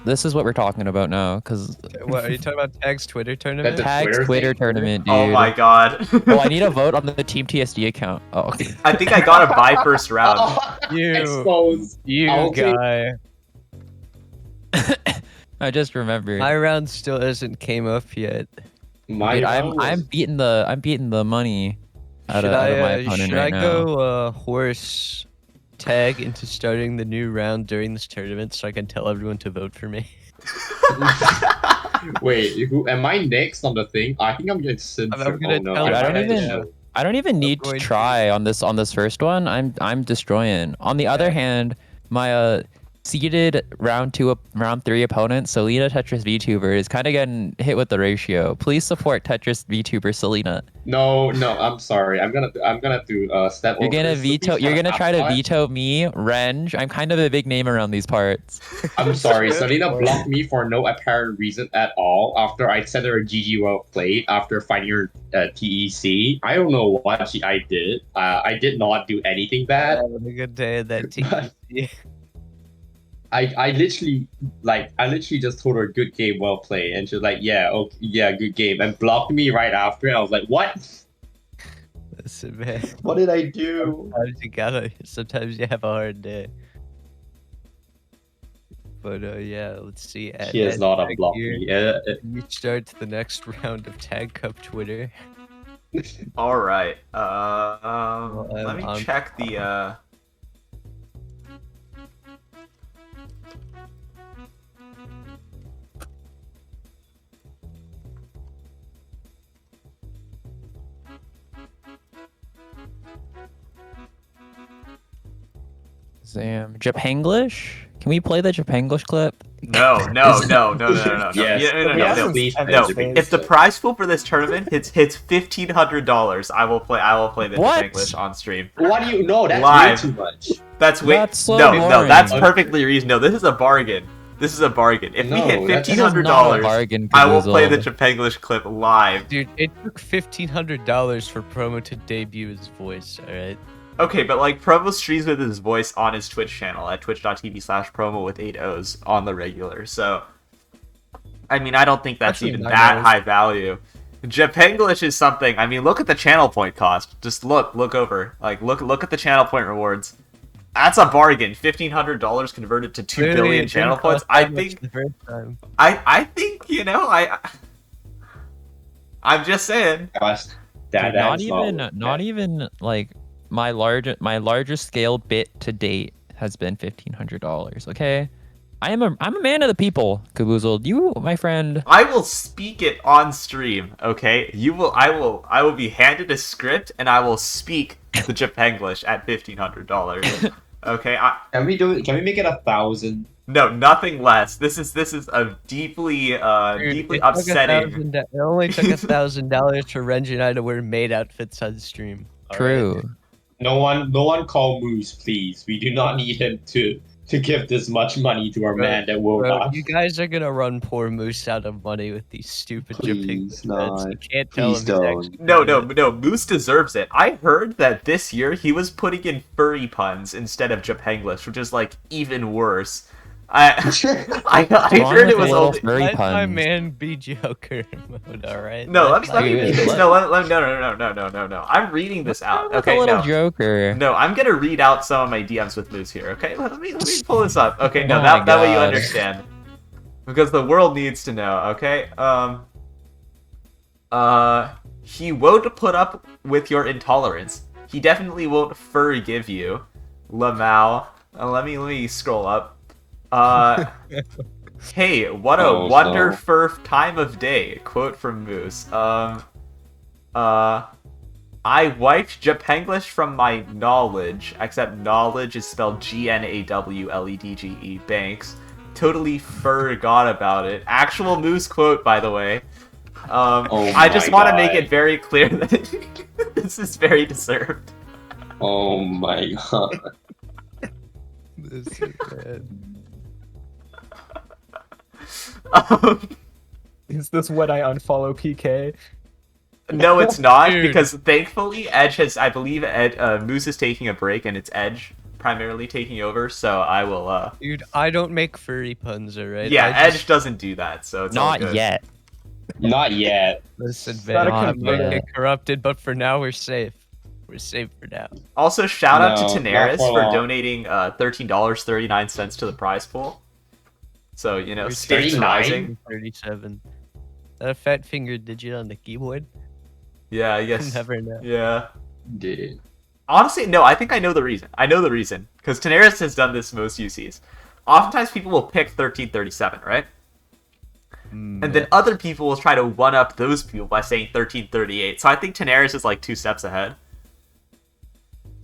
this is what we're talking about now, because What, are you talking about Tag's Twitter tournament? The Tags Twitter Twitter thing? tournament, dude. Oh my god. Oh, I need a vote on the Team TSD account. Oh, okay. I think I got a bye first round. You, Exposed. you I'll take- guy. I just remembered. My round still hasn't came up yet. My Dude, round was- I'm beating the money out Should of my I opponent should right I now. go horse tag into starting the new round during this tournament so I can tell everyone to vote for me? Wait, who am I next on the thing? I think I'm getting censored. I'm gonna no, tell Dude, I don't might have to even- show. I don't even need to going to- try on this first one. I'm destroying. On the other hand, my seeded round 3 opponent, Selena Tetris VTuber, is kind of getting hit with the ratio. Please support Tetris VTuber Selena. No, I'm sorry. I'm gonna do step You're over gonna this. veto. Please You're shut gonna up. try to veto me, Renge. I'm kind of a big name around these parts. I'm sorry. Selena blocked me for no apparent reason at all after I sent her a GG well played after finding her TEC. I don't know what I did. I did not do anything bad. Having a good day at that TC. I literally just told her good game, well played, and she was like, yeah, okay, yeah, good game, and blocked me right after. And I was like, what? Listen, man. What did I do? Sometimes you have a hard day. But yeah, let's see. She has not unblocked me. We start the next round of Tag Cup Twitter. All right. Well, Let me I'm- check the. Zam. Japanglish? Can we play the Japanglish clip? No. Yes. No. Yes. No. Yes, please. No. Please. If the prize pool for this tournament hits $1,500, I will play the What? English on stream. What do you know? That's Live. way too much. That's way That's so no, boring. that's perfectly reasonable. No, this is a bargain. This is a bargain. If we No, hit that's- This is not a $1,500, bargain, I will play the Caboozled. Japanglish clip live. Dude, it took $1,500 for Promo to debut his voice, alright? Okay, but like Promo streams with his voice on his Twitch channel at twitch.tv/promo with 8 O's on the regular. So, I mean, I don't think that's Actually, even 9 that O's. high value. Japenglish is something. I mean, look at the channel point cost. Just look over. Like, look at the channel point rewards. That's a bargain. $1,500 converted to 2 Literally, billion it channel didn't points. cost that much the first time. I think I'm just saying. Gosh, Dude, that's not even like my largest scale bit to date has been $1,500. Okay, I'm a man of the people, Caboozled. You, my friend. I will speak it on stream. Okay, I will be handed a script and I will speak the Japenglish at $1,500. Okay, Can we do it? Can we make it 1,000? no, nothing less. This is a deeply Dude, deeply it took upsetting. It only took $1,000 for Renge and I to wear maid outfits on stream. True. No one call Moose, please. We do not need him to give this much money to our man that will Bro, not. you guys are gonna run poor Moose out of money with these stupid Please, Japenglish. You not. can't tell Please him don't. he's No, Moose deserves it. I heard that this year he was putting in furry puns instead of Japenglish, which is like even worse. I heard it was only. Very Let my puns. man be Joker mode, alright? No, let me Dude, read this. let- No. I'm reading this out. Look, Okay, a little no. Joker. No, I'm gonna read out some of my DMs with Moose here. Okay, let me pull this up. Okay, no, Oh that my way you God. understand, because the world needs to know. Okay, he won't put up with your intolerance. He definitely won't forgive you, Lamau. Let me scroll up. Hey, what a Oh, wonderful time of day. Quote from Moose. I wiped Japenglish from my knowledge, except knowledge is spelled GNAWLEDGE. Banks. Totally forgot about it. Actual Moose quote, by the way. I just my want to make God. it very clear that this is very deserved. Oh my god. This is bad. Is this when I unfollow PK? No, it's not, Dude. because thankfully Edge has, I believe, Moose is taking a break and it's Edge primarily taking over, so I will, Dude, I don't make furry puns, alright? yeah, I Edge doesn't do that, so it's all Not good. yet. Not yet. Listen, not a man, I might convert. get corrupted, but for now we're safe. We're safe for now. Also, shout out to No, Tanaris not for for long. donating $13.39 to the prize pool. So, you know, We're stakes 39? rising. 37. That a fat finger digit on the keyboard? Yeah, I guess. Never know. Yeah. Dude. Honestly, no, I think I know the reason. Because Tanaris has done this most UCs. Oftentimes people will pick 1337, right? And then other people will try to one-up those people by saying 1338. So I think Tanaris is like 2 steps ahead.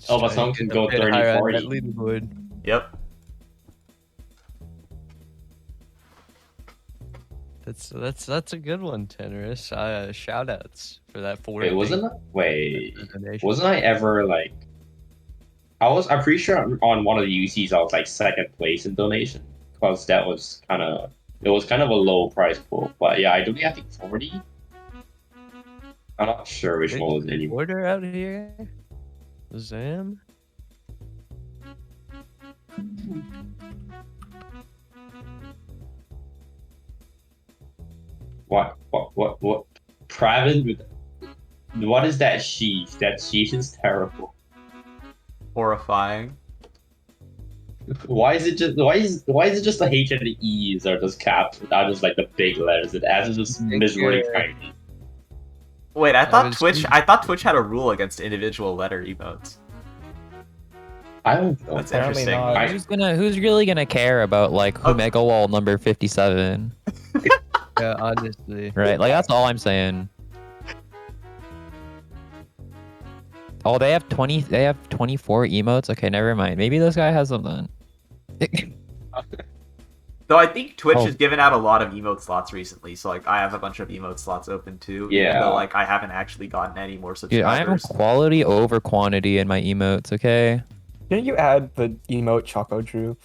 Oh, but some can go 30, 40. Leaderboard. Yep. That's a good one, Tenorous. Shout outs for that 4. Wait, wasn't I ever like I'm pretty sure on one of the UCs I was like second place in donation. Because that was kind of a low price pool. But yeah, I do I think 40. I'm not sure which one was it anymore. Order out here. Zam. What? Private with what is that sheath? That sheath is terrible. Horrifying. Why is it just the H and the E's are just capped without just like the big letters? It adds just miserably tiny. Wait, I thought was- Twitch had a rule against individual letter emotes. I don't know. That's Apparently interesting. not. Who's really gonna care about like Omega Wall number 57? Yeah, honestly. Right? Like that's all I'm saying. Oh, they have 24 emotes? Okay, never mind. Maybe this guy has something. Though I think Twitch Oh. has given out a lot of emote slots recently, so like I have a bunch of emote slots open too. Yeah. Even though like I haven't actually gotten any more Dude, I am subscribers. quality over quantity in my emotes, okay? Didn't you add the emote Choco Drew?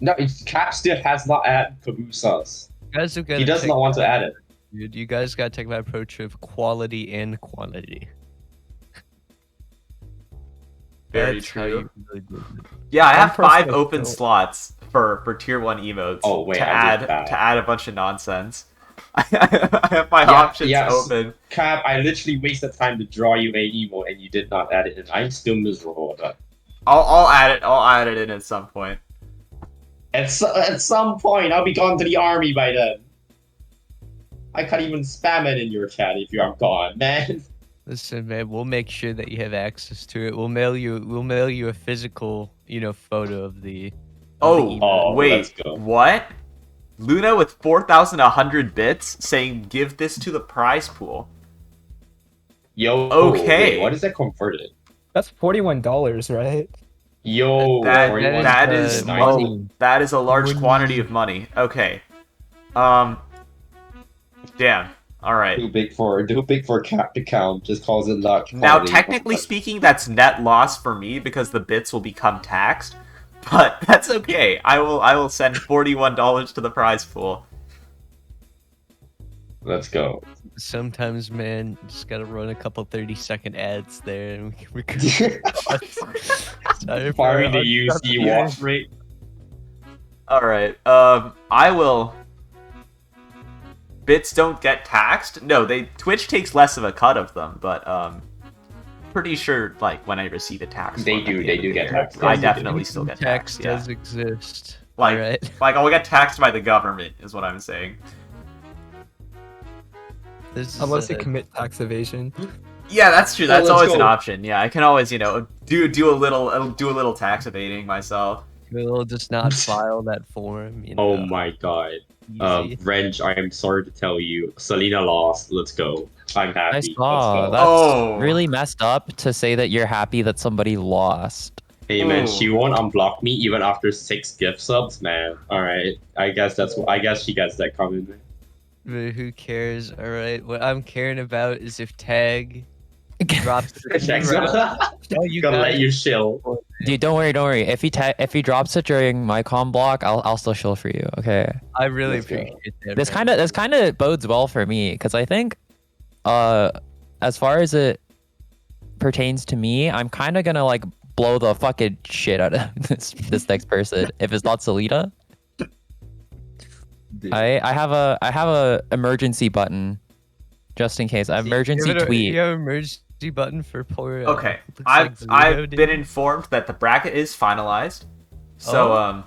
No, Cap still has not added Caboozled. You guys have got He does not want to add it. Dude, you guys gotta take my approach of quality and quantity. Very That's how true. you really do it. Yeah, I have One 5 person open still- slots for tier 1 emotes Oh, wait, to I add did that. to add a bunch of nonsense. I have my Yeah, options yes. open. Cap, I literally wasted time to draw you a emo and you did not add it in. I'm still miserable about it. I'll add it. I'll add it in at some point. At some point, I'll be gone to the army by then. I can't even spam it in your chat if you're gone, man. Listen, man, we'll make sure that you have access to it. We'll mail you a physical, photo of the. Oh, email. let's wait, go. what? Luna with 4,100 bits saying give this to the prize pool. Yo, Okay. wait, what is that converted? That's $41, right? Yo, That 41 that is money. that is a large Money. quantity of money. Okay. Damn. All right. Too big for Cap to count. Just calls it large. Now, quantity. technically speaking, that's net loss for me because the bits will become taxed. But that's okay. I will send $41 to the prize pool. Let's go. Sometimes, man, just gotta run a couple 30-second ads there, and we can. Sorry for Firing the our UC wash rate. All right. I will. Bits don't get taxed. No, Twitch takes less of a cut of them, but pretty sure like when I receive a tax, They one at do- the they end of do the get year, taxed. I Yes, they do. definitely still get Tax taxed. Yeah. does exist. Like, Alright. like I'll get taxed by the government is what I'm saying. This is Unless you a- commit tax evasion. Yeah, that's true. Yeah, That's let's always an go. option. Yeah, I can always do a little tax evading myself. We'll just not file that form. Oh my god. Easy. Wrench, I am sorry to tell you, Selena lost. Let's go. I'm happy. I saw. Let's go. That's Oh. really messed up to say that you're happy that somebody lost. Hey man, Ooh. she won't unblock me even after 6 gift subs, man. Alright. I guess she gets that coming. But who cares? All right. What I'm caring about is if Tag drops. Jack's Oh, you gonna let guys- you chill. Dude, don't worry. If he drops it during my com block, I'll still chill for you. Okay. I really Let's go. appreciate that. This man. kind of bodes well for me because I think, as far as it pertains to me, I'm kind of gonna like blow the fucking shit out of this next person if it's not Selena. I have a emergency button just in case. Emergency tweet. You have an emergency button for poor. Okay, looks I've like Ludo, dude. been informed that the bracket is finalized. So Oh.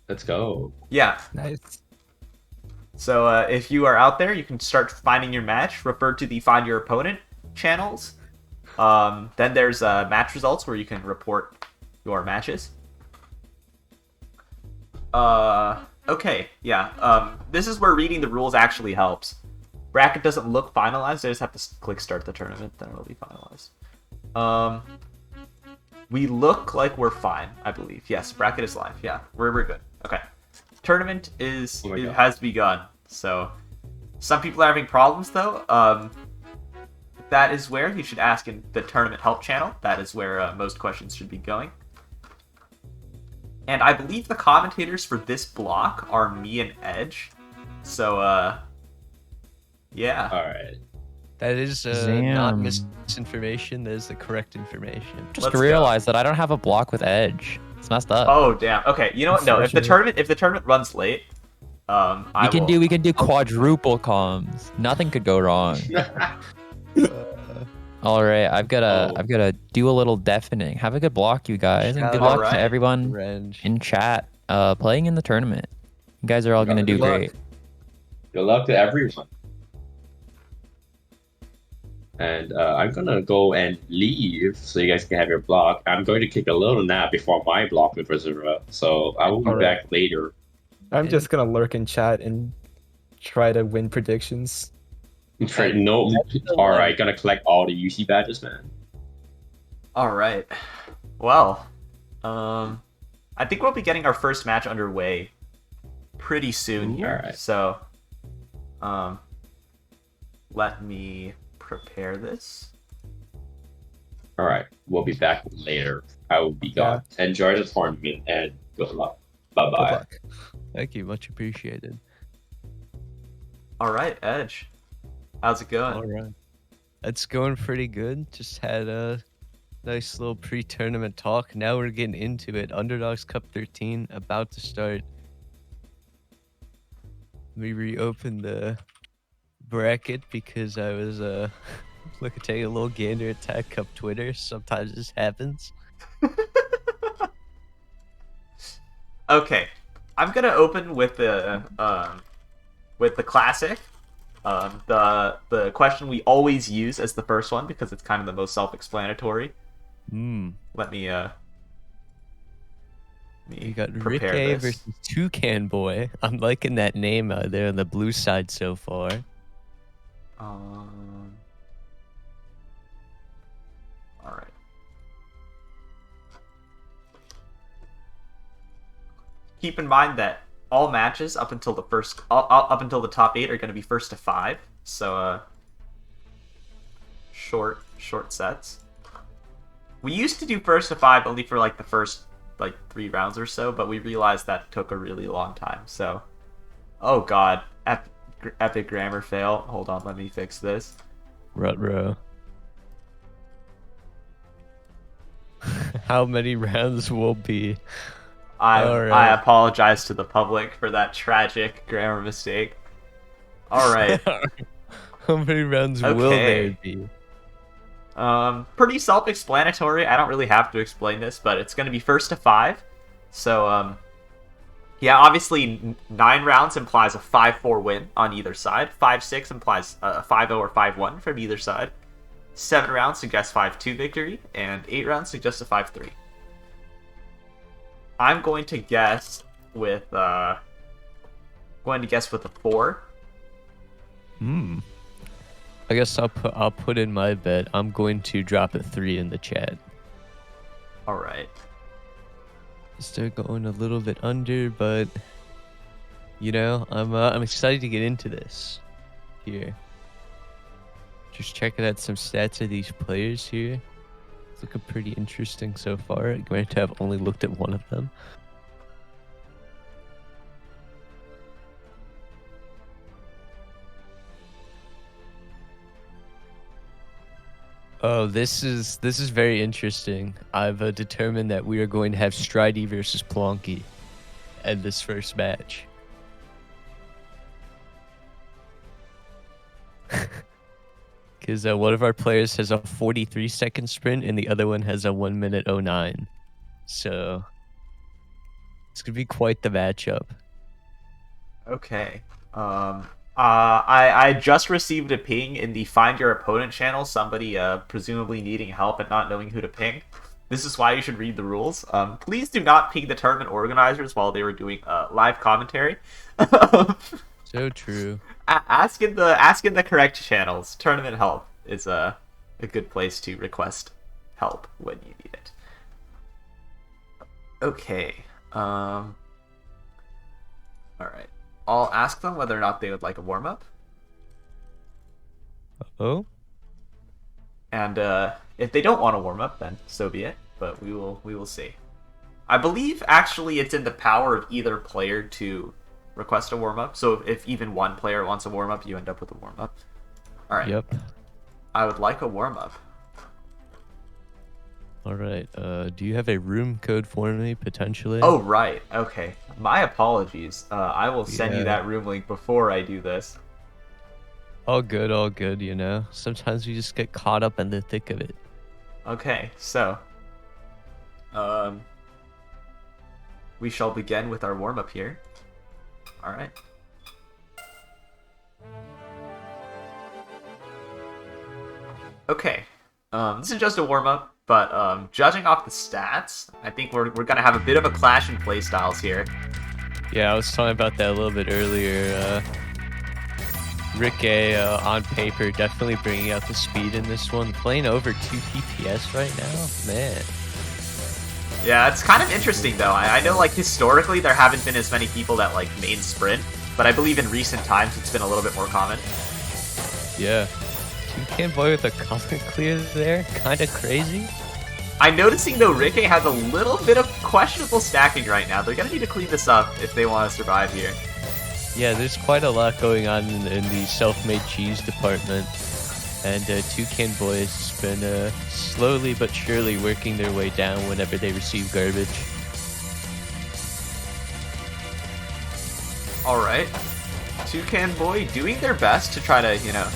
Let's go. yeah. Nice. So if you are out there, you can start finding your match. Refer to the Find Your Opponent channels. Then there's match results where you can report your matches. Okay, yeah. This is where reading the rules actually helps. Bracket doesn't look finalized. I just have to click start the tournament, then it'll be finalized. We look like we're fine, I believe. Yes, bracket is live. Yeah, we're good. Okay. Tournament Oh my God. has begun. So some people are having problems though. That is where you should ask in the tournament help channel. That is where most questions should be going. And I believe the commentators for this block are me and Edge. So yeah. Alright. That is not Damn. misinformation. That is the correct information. Just Let's go. realized that I don't have a block with Edge. It's messed up. Oh damn. Okay, you know what? No, if the Unfortunate. tournament runs late, we can do quadruple comms. Nothing could go wrong. All right, I've gotta do a little deafening. Have a good block, you guys, and good All luck right. to everyone Renge. in chat playing in the tournament. You guys are all gonna do Good luck. great. Good luck to everyone. And I'm gonna go and leave so you guys can have your block. I'm going to kick a little nap before my block with Reserva, so I will be Alright. back later. I'm just gonna lurk in chat and try to win predictions. No, alright, gonna collect all the UC badges, man. All right. Well, I think we'll be getting our first match underway pretty soon here. Alright. So, let me prepare this. Alright, we'll be back later. I will be gone. Enjoy the tournament and good luck. Bye Good bye. luck. Thank you, much appreciated. All right, Edge. How's it going? All right, it's going pretty good. Just had a nice little pre-tournament talk. Now we're getting into it. Underdogs Cup 13 about to start. me reopen the bracket because I was taking a little gander at Tech Cup Twitter. Sometimes this happens. Okay, I'm gonna open with the classic. The question we always use as the first one because it's kind of the most self-explanatory. Let me You got prepare Renge this. versus Toucan Boy. I'm liking that name out there on the blue side so far. All right. Keep in mind that all matches up until the top 8 are going to be first to 5. So short sets. We used to do first to 5 only for like the first 3 rounds or so, but we realized that took a really long time. So, oh god, epic grammar fail. Hold on, let me fix this. Rutro. How many rounds will be? I apologize to the public for that tragic grammar mistake. All right. How many rounds will there be? Pretty self-explanatory. I don't really have to explain this, but it's going to be first to 5. So, yeah, obviously 9 rounds implies a 5-4 win on either side. 5-6 implies a 5-0 or 5-1 from either side. 7 rounds suggests 5-2 victory, and 8 rounds suggests a 5-3. I'm going to guess with a 4. I guess I'll put in my bet. I'm going to drop a 3 in the chat. All right. Start going a little bit under, but you know, I'm excited to get into this. Here, just checking out some stats of these players here. It's looking pretty interesting so far. I'm going to have only looked at one of them. Oh, this is very interesting. I've determined that we are going to have Stridey versus Plonky at this first match. Because one of our players has a 43-second sprint and the other one has a 1 minute 09. So it's gonna be quite the matchup. Okay. I just received a ping in the Find Your Opponent channel, somebody presumably needing help and not knowing who to ping. This is why you should read the rules. Please do not ping the tournament organizers while they were doing live commentary. So true. Ask in the correct channels. Tournament help is a good place to request help when you need it. Okay. All right. I'll ask them whether or not they would like a warm-up. Oh? And if they don't want to warm up, then so be it. But we will see. I believe actually it's in the power of either player to request a warm-up. So if even one player wants a warm-up, you end up with a warm-up. All right. Yep. I would like a warm-up. All right. Do you have a room code for me potentially? Oh right. Okay. My apologies. I will send you Yeah. that room link before I do this. All good, you know. Sometimes we just get caught up in the thick of it. Okay. So, we shall begin with our warm-up here. All right. Okay. This is just a warm-up, but judging off the stats, I think we're gonna have a bit of a clash in playstyles here. Yeah, I was talking about that a little bit earlier. Renge, on paper, definitely bringing out the speed in this one. Playing over 2 PPS right now, man. Yeah, it's kind of interesting though. I know like historically there haven't been as many people that like main sprint, but I believe in recent times it's been a little bit more common. Yeah. Toucan Boy with a color clear there, kind of crazy. I'm noticing though Renge has a little bit of questionable stacking right now. They're gonna need to clean this up if they want to survive here. Yeah, there's quite a lot going on in the self-made cheese department. And Toucan Boys has been slowly but surely working their way down whenever they receive garbage. Alright. Toucan Boy doing their best to try to, you know,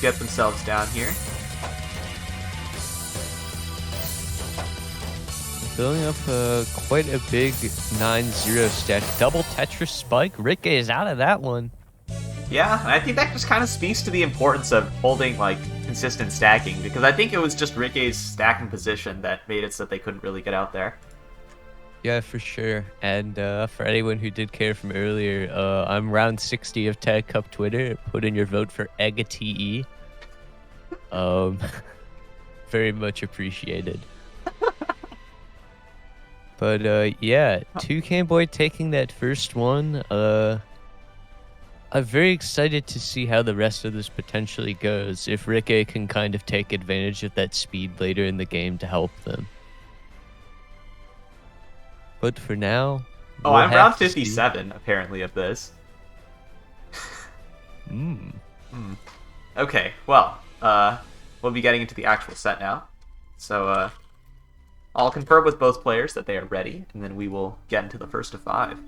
get themselves down here. Building up quite a big 9-0 stack. Double Tetris spike. Renge is out of that one. Yeah, and I think that just kind of speaks to the importance of holding, like, consistent stacking, because I think it was just Renge's stacking position that made it so that they couldn't really get out there. Yeah, for sure. And for anyone who did care from earlier, I'm round 60 of Tag Cup Twitter. Put in your vote for EdgeTE. Very much appreciated. But yeah, Toucan Boy taking that first one. I'm very excited to see how the rest of this potentially goes. If Renge can kind of take advantage of that speed later in the game to help them. But for now, Oh, we'll I'm have round to see. 57, apparently, of this. Okay, well, we'll be getting into the actual set now. So, I'll confirm with both players that they are ready, and then we will get into the first of 5.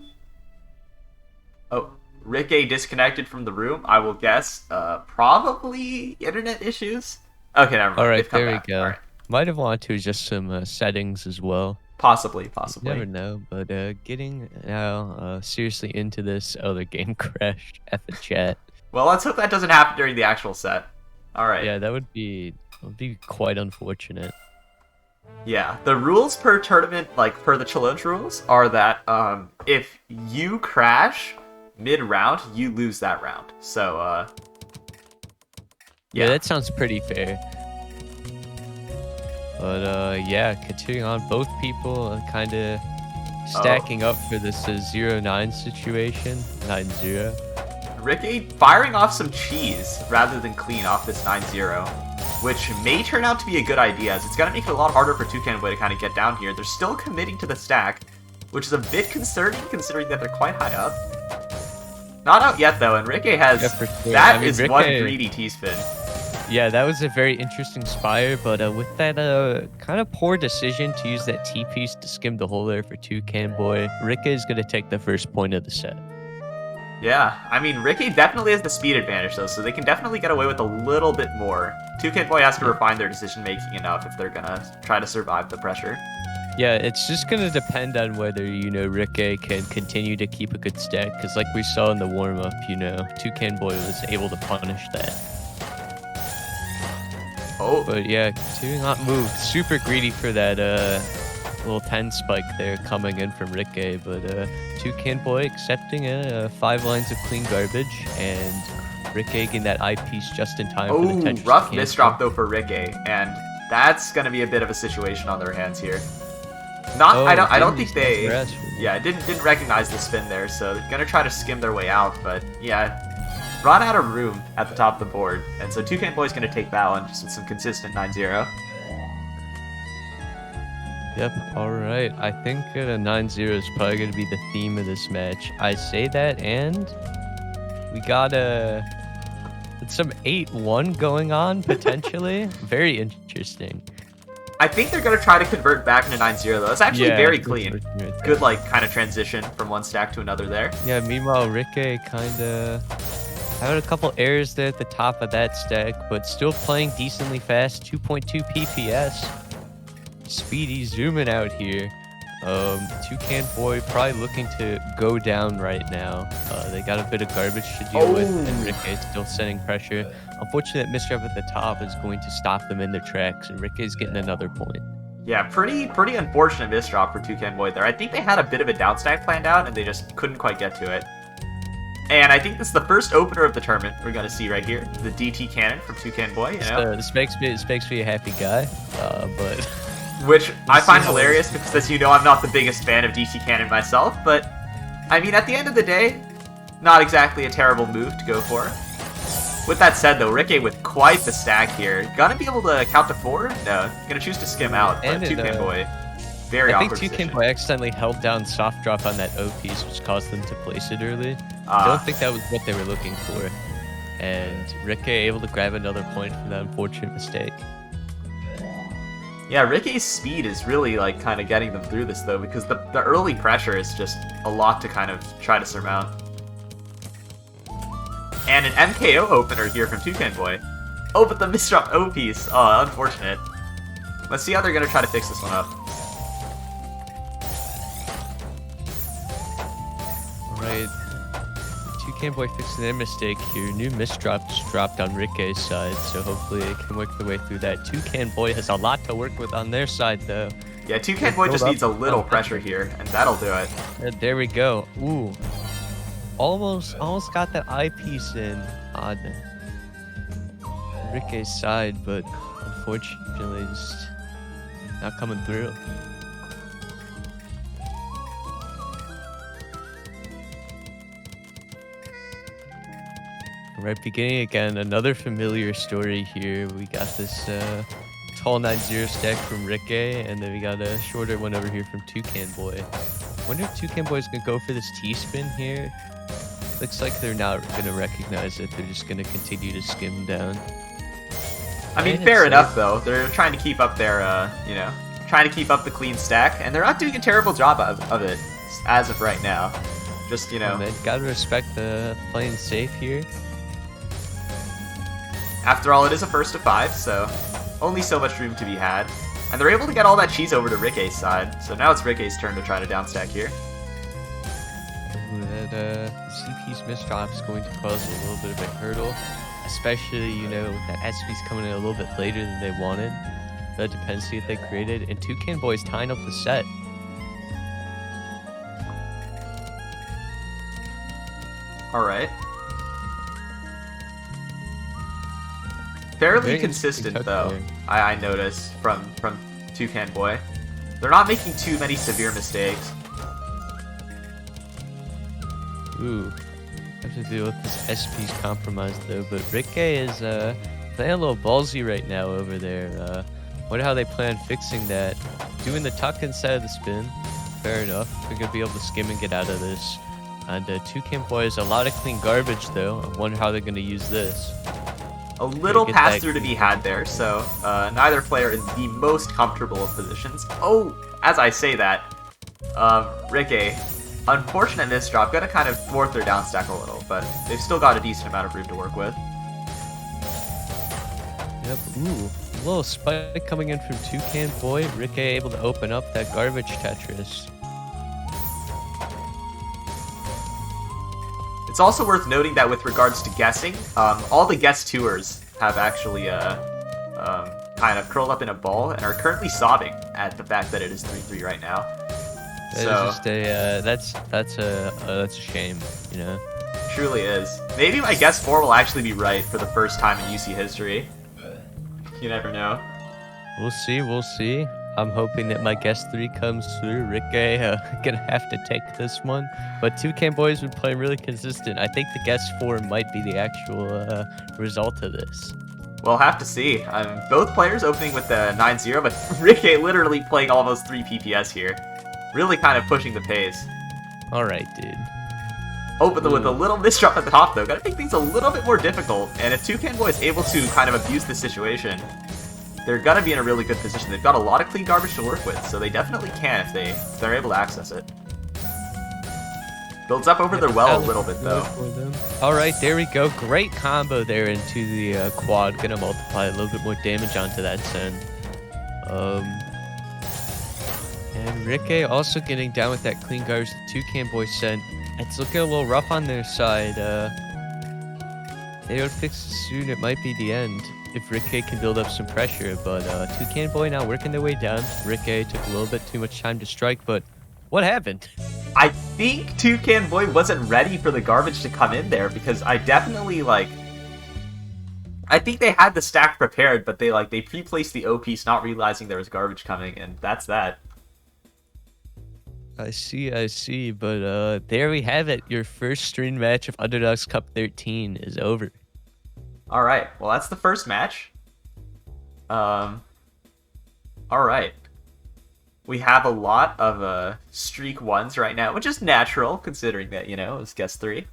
Oh, Renge disconnected from the room, I will guess. Probably internet issues? Okay, never mind. All right, They've come there we back. go. All right. Might have wanted to adjust some settings as well. Possibly. Never know, but getting now seriously into this other game crashed. F a chat. Well, let's hope that doesn't happen during the actual set. All right. Yeah, that would be quite unfortunate. Yeah, the rules per tournament, like per the challenge rules, are that if you crash mid-round, you lose that round. So, Yeah, that sounds pretty fair. But yeah, continuing on, both people kind of stacking up for this 0-9 situation. 9-0. Renge firing off some cheese rather than clean off this 9-0, which may turn out to be a good idea, as it's going to make it a lot harder for Toucan Boy to kind of get down here. They're still committing to the stack, which is a bit concerning considering that they're quite high up. Not out yet, though, and Renge has... Yeah, for sure. That I mean, is Renge- one greedy T-spin. Yeah, that was a very interesting spire, but with that kind of poor decision to use that T-piece to skim the hole there for Toucan Boy, Renge is going to take the first point of the set. Yeah, I mean, Renge definitely has the speed advantage, though, so they can definitely get away with a little bit more. Toucan Boy has to refine their decision-making enough if they're gonna try to survive the pressure. Yeah, it's just going to depend on whether, you know, Renge can continue to keep a good stack, because like we saw in the warm-up, you know, Toucan Boy was able to punish that. Oh, But yeah, continuing on move. Super greedy for that little 10 spike there coming in from Renge, but Toucan Boy accepting 5 lines of clean garbage, and Renge getting that eyepiece just in time for the Tetris rough to cancel. misdrop, though, for Renge, and that's gonna be a bit of a situation on their hands here. I don't think they... Yeah, didn't recognize the spin there, so they're gonna try to skim their way out, but yeah, run out of room at the top of the board, and so Toucan Boy's gonna take that one just with some consistent 9-0. Yep, alright. I think 9-0 is probably going to be the theme of this match. I say that, and we got some 8-1 going on, potentially. Very interesting. I think they're gonna try to convert back into 9-0, though. It's actually very clean. Good, like, kind of transition from one stack to another there. Yeah, meanwhile, Renge kind of having a couple errors there at the top of that stack, but still playing decently fast. 2.2 PPS. Speedy zooming out here. Toucan Boy probably looking to go down right now. They got a bit of garbage to deal with, and Renge still sending pressure. Unfortunately, that misdrop at the top is going to stop them in their tracks, and Renge's getting another point. Yeah, pretty unfortunate misdrop for Toucan Boy there. I think they had a bit of a down stack planned out, and they just couldn't quite get to it. And I think this is the first opener of the tournament we're going to see right here. The DT cannon from Toucan Boy, you know? This makes me a happy guy, but... Which I find hilarious because, as you know, I'm not the biggest fan of DT cannon myself, but, I mean, at the end of the day, not exactly a terrible move to go for. With that said, though, Renge with quite the stack here. Gonna be able to count to 4? No, gonna choose to skim out, but Toucan Boy, very I awkward think Toucan position. Boy accidentally held down soft drop on that O piece, which caused them to place it early. I don't think that was what they were looking for. And Renge able to grab another point from that unfortunate mistake. Yeah, Renge's speed is really, like, kind of getting them through this, though, because the early pressure is just a lot to kind of try to surmount. And an MKO opener here from Toucan Boy. Oh, but the misdrop O piece. Oh, unfortunate. Let's see how they're gonna try to fix this one up. Alright. Toucan Boy fixing their mistake here. New misdrops dropped on Renge's side, so hopefully they can work their way through that. Toucan Boy has a lot to work with on their side, though. Yeah, Toucan Boy just needs a little pressure here, and that'll do it. There we go. Ooh. Almost got that eyepiece in on Renge's side, but unfortunately just not coming through. Right, beginning again, another familiar story here. We got this tall 9-0 stack from Renge, and then we got a shorter one over here from Toucan Boy. Wonder if Toucan Boy's gonna go for this T-spin here. Looks like they're not gonna recognize it. They're just gonna continue to skim down. I mean, fair enough though. They're trying to keep up their, trying to keep up the clean stack, and they're not doing a terrible job of it as of right now. Just, Oh, man, gotta respect the playing safe here. After all, it is a first to 5, so only so much room to be had. And they're able to get all that cheese over to Renge's side, so now it's Renge's turn to try to downstack here. That CP's misdrop is going to cause a little bit of a hurdle, especially, with that SP's coming in a little bit later than they wanted. The dependency that they created, and Toucan Boy's tying up the set. Alright. Fairly Very consistent interesting though, there. I noticed from Toucan Boy. They're not making too many severe mistakes. Ooh, have to deal with this SP's compromise though, but Renge is playing a little ballsy right now over there. Wonder how they plan fixing that. Doing the tuck instead of the spin. Fair enough. They're gonna be able to skim and get out of this. And Toucan Boy has a lot of clean garbage though. I wonder how they're gonna use this. A little get pass that through to be clean. had there, so neither player in the most comfortable of positions. Oh, as I say that, Renge, unfortunate misdrop, gonna kind of thwart their downstack a little, but they've still got a decent amount of room to work with. Yep, ooh. A little spike coming in from Toucan Boy. Renge able to open up that garbage Tetris. It's also worth noting that with regards to guessing, all the guest tours have actually kind of curled up in a ball and are currently sobbing at the fact that it is 3-3 right now. That So is just a, that's a shame, truly is. Maybe my guess 4 will actually be right for the first time in UC history. You never know. We'll see. I'm hoping that my guess 3 comes through. Renge gonna have to take this one. But Toucan Boy's been playing really consistent. I think the guess 4 might be the actual result of this. We'll have to see. Both players opening with the 9-0, but Renge literally playing almost 3 PPS here. Really kind of pushing the pace. Alright, dude. Oh, but with a little misdrop at the top, though, gotta make things a little bit more difficult. And if Toucan Boy is able to kind of abuse the situation, they're gonna be in a really good position. They've got a lot of clean garbage to work with, so they definitely can if they're able to access it. Builds up over their well a little bit, though. Alright, there we go. Great combo there into the quad. Gonna multiply a little bit more damage onto that send. And Renge also getting down with that clean garbage the Toucan Boy sent. It's looking a little rough on their side. They don't fix this soon, it might be the end. If Renge can build up some pressure, but Toucan Boy now working their way down. Renge took a little bit too much time to strike, but what happened? I think Toucan Boy wasn't ready for the garbage to come in there, because I definitely, I think they had the stack prepared, but they pre-placed the O piece not realizing there was garbage coming, and that's that. I see, but there we have it. Your first stream match of Underdogs Cup 13 is over. Alright, well that's the first match. Alright. We have a lot of streak 1s right now, which is natural, considering that, it was guess 3.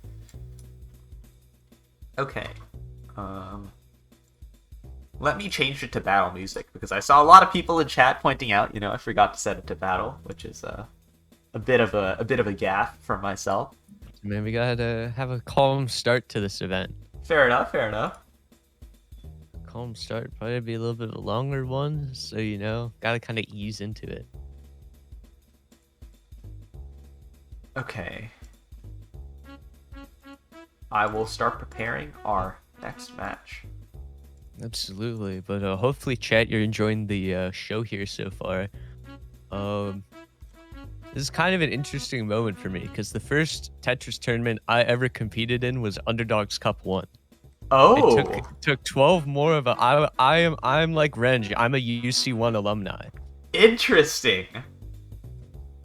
Okay. Let me change it to battle music, because I saw a lot of people in chat pointing out, I forgot to set it to battle, which is a bit of a gaffe from myself. Man, we gotta have a calm start to this event. Fair enough. Fair enough. Calm start, probably be a little bit of a longer one, so you know, gotta kind of ease into it. Okay. I will start preparing our next match. Absolutely, but hopefully, chat, you're enjoying the show here so far. This is kind of an interesting moment for me because the first Tetris tournament I ever competed in was Underdogs Cup 1. Oh. It took 12 more of a. I'm like Renge. I'm a UC1 alumni. Interesting.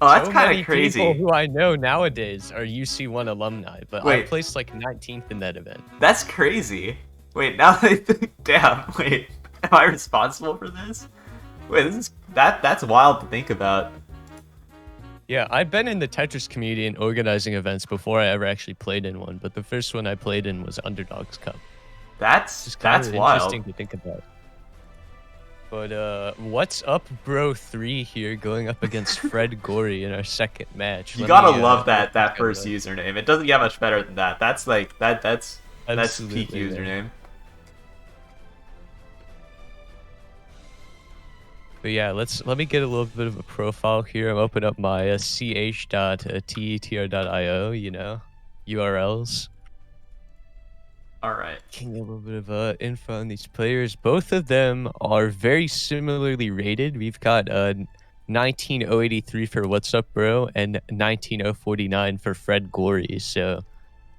Oh, that's So kind many of crazy. people who I know nowadays are UC1 alumni, but I Wait. placed like 19th in that event. That's crazy. Wait, now that I think, damn, wait, am I responsible for this? Wait, that's wild to think about. Yeah, I've been in the Tetris community and organizing events before I ever actually played in one, but the first one I played in was Underdogs Cup. That's Kind of wild. interesting to think about. But what's up, bro? 3 here going up against Fred Gory in our second match. You Let gotta me, love that let me first go. username. It doesn't get much better than that. That's like that's peak Absolutely, man. username. But yeah, let me get a little bit of a profile here. I'm opening up my ch.tetr.io, you know, URLs. All right. Getting a little bit of info on these players. Both of them are very similarly rated. We've got 19083 for What's Up Bro and 19049 for Fred Gory. So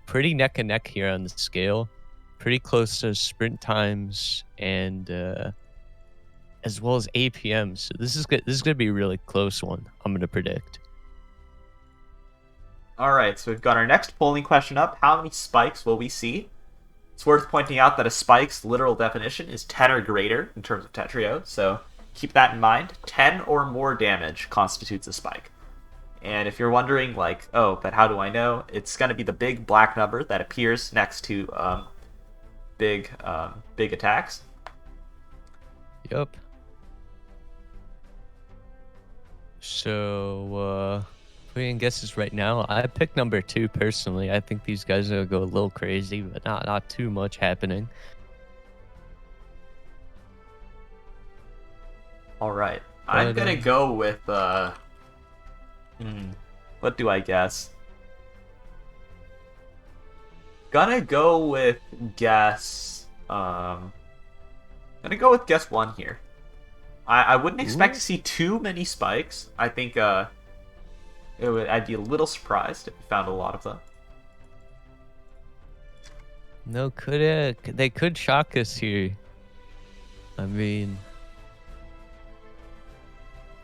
pretty neck and neck here on the scale. Pretty close to sprint times and as well as APM. So this is good. This is gonna be a really close one, I'm gonna predict. All right. So we've got our next polling question up. How many spikes will we see? It's worth pointing out that a spike's literal definition is 10 or greater in terms of Tetrio, so keep that in mind. 10 or more damage constitutes a spike. And if you're wondering, like, oh, but how do I know? It's going to be the big black number that appears next to big attacks. Yup. So, putting in guesses right now, I picked number 2 personally. I think these guys are gonna go a little crazy, but not too much happening. All right. I'm going to go with, what do I guess? Gonna go with guess, gonna go with guess 1 here. I wouldn't expect to see too many spikes. I think, I'd be a little surprised if we found a lot of them. No, they could shock us here. I mean,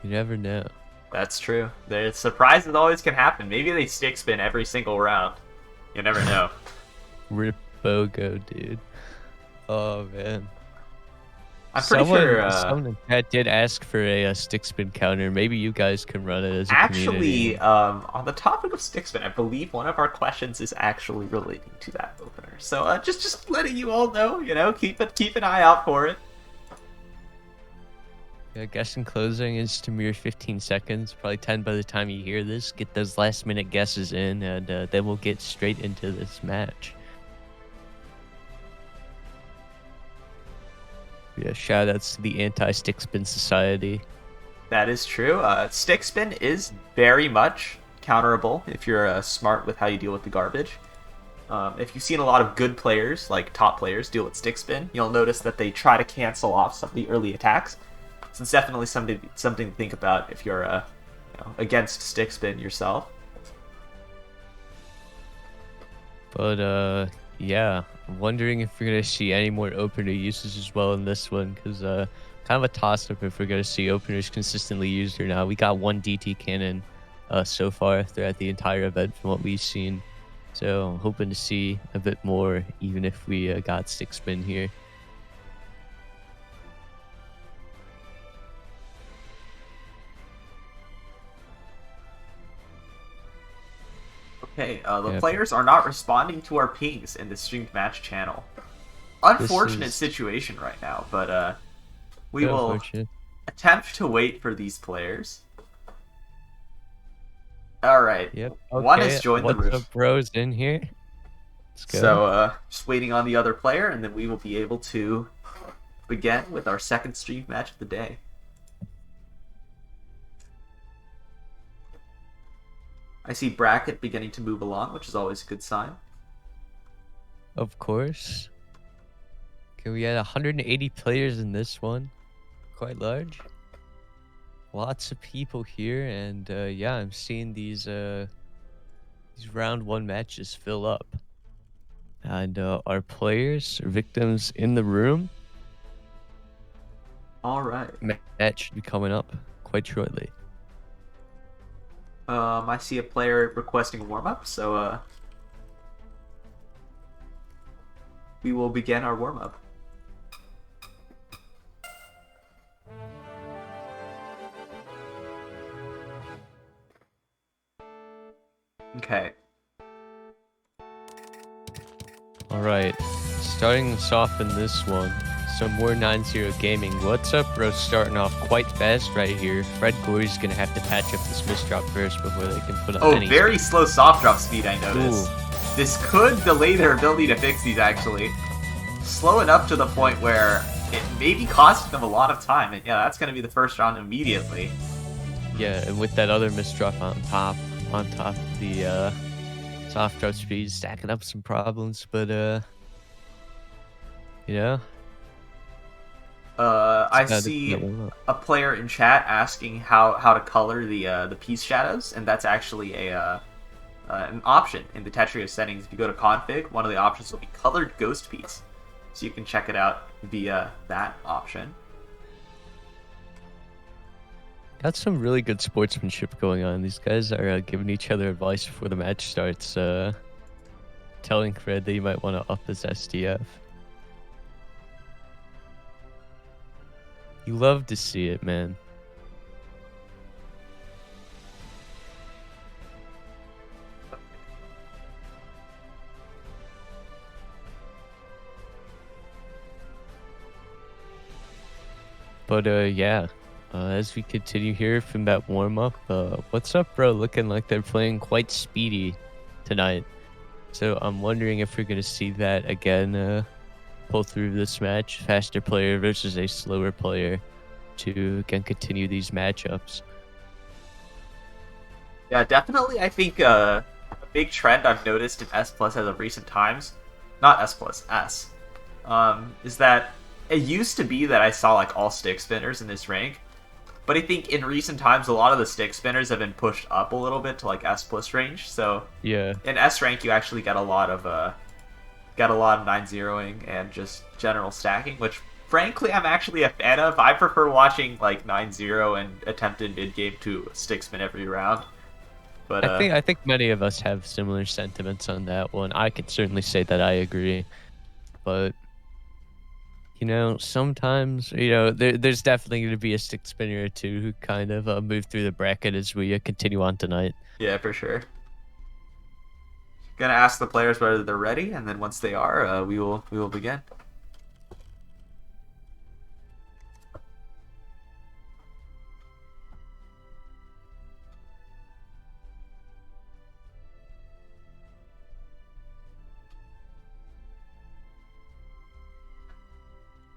you never know. That's true. The surprises always can happen. Maybe they stick spin every single round. You never know. Rip Bogo, dude. Oh man. I'm pretty sure. Someone in chat did ask for a stick spin counter. Maybe you guys can run it as a Actually, community. on the topic of stick spin, I believe one of our questions is actually relating to that opener. So just letting you all know, you know, keep an eye out for it. Yeah, guessing closing is to mere 15 seconds, probably 10 by the time you hear this. Get those last minute guesses in, and then we'll get straight into this match. Yeah, shout outs to the Anti-Stick Spin Society. That is true. Stick spin is very much counterable if you're smart with how you deal with the garbage. If you've seen a lot of good players, like top players, deal with stick spin, you'll notice that they try to cancel off some of the early attacks. So it's definitely something to think about if you're against stick spin yourself. But yeah, I'm wondering if we're gonna see any more opener uses as well in this one, because kind of a toss-up if we're gonna see openers consistently used or not. We got 1 DT cannon so far throughout the entire event from what we've seen, so I'm hoping to see a bit more, even if we got stick spin here. Okay, the players are not responding to our pings in the streamed match channel. Unfortunate situation right now, but we will attempt to wait for these players. All right. Yep. One has Okay, joined the what's room. up, bros, in here? Let's go. So just waiting on the other player, and then we will be able to begin with our second stream match of the day. I see bracket beginning to move along, which is always a good sign. Of course. Okay, we had 180 players in this one. Quite large. Lots of people here, and yeah, I'm seeing these round one matches fill up. And our players are victims in the room. All right. Match should be coming up quite shortly. I see a player requesting a warm-up, so we will begin our warm-up. Okay. Alright, starting us off in this one, some more 9-0 gaming. What's up, bro? Starting off quite fast right here. Fred Gory's gonna have to patch up this misdrop first before they can put up any. Very slow soft drop speed, I noticed. Ooh. This could delay their ability to fix these, actually. Slow enough to the point where it may be costing them a lot of time. And yeah, that's going to be the first round immediately. Yeah, and with that other misdrop on top of the soft drop speed, stacking up some problems, but you know. I see a player in chat asking how to color the piece shadows, and that's actually an option in the Tetrio settings. If you go to config, one of the options will be colored ghost piece, so you can check it out via that option. Got some really good sportsmanship going on. These guys are giving each other advice before the match starts, telling Fred that you might want to up his SDF. You love to see it, man. But yeah, as we continue here from that warm-up, what's up, bro? Looking like they're playing quite speedy tonight. So I'm wondering if we're going to see that again pull through this match. Faster player versus a slower player to, again, continue these matchups. Yeah, definitely. I think a big trend I've noticed in S+ as of recent times, not S+, S, is that it used to be that I saw like all stick spinners in this rank, but I think in recent times a lot of the stick spinners have been pushed up a little bit to like S+ range. So yeah, in S rank you actually get a lot of 9-0ing and just general stacking, which frankly I'm actually a fan of. I prefer watching like 9-0 and attempted mid game to stick spin every round. But I think many of us have similar sentiments on that one. I can certainly say that I agree, but you know, sometimes, you know, there's definitely going to be a stick spinner or two who kind of move through the bracket as we continue on tonight. Yeah, for sure. Gonna ask the players whether they're ready, and then once they are, we will begin.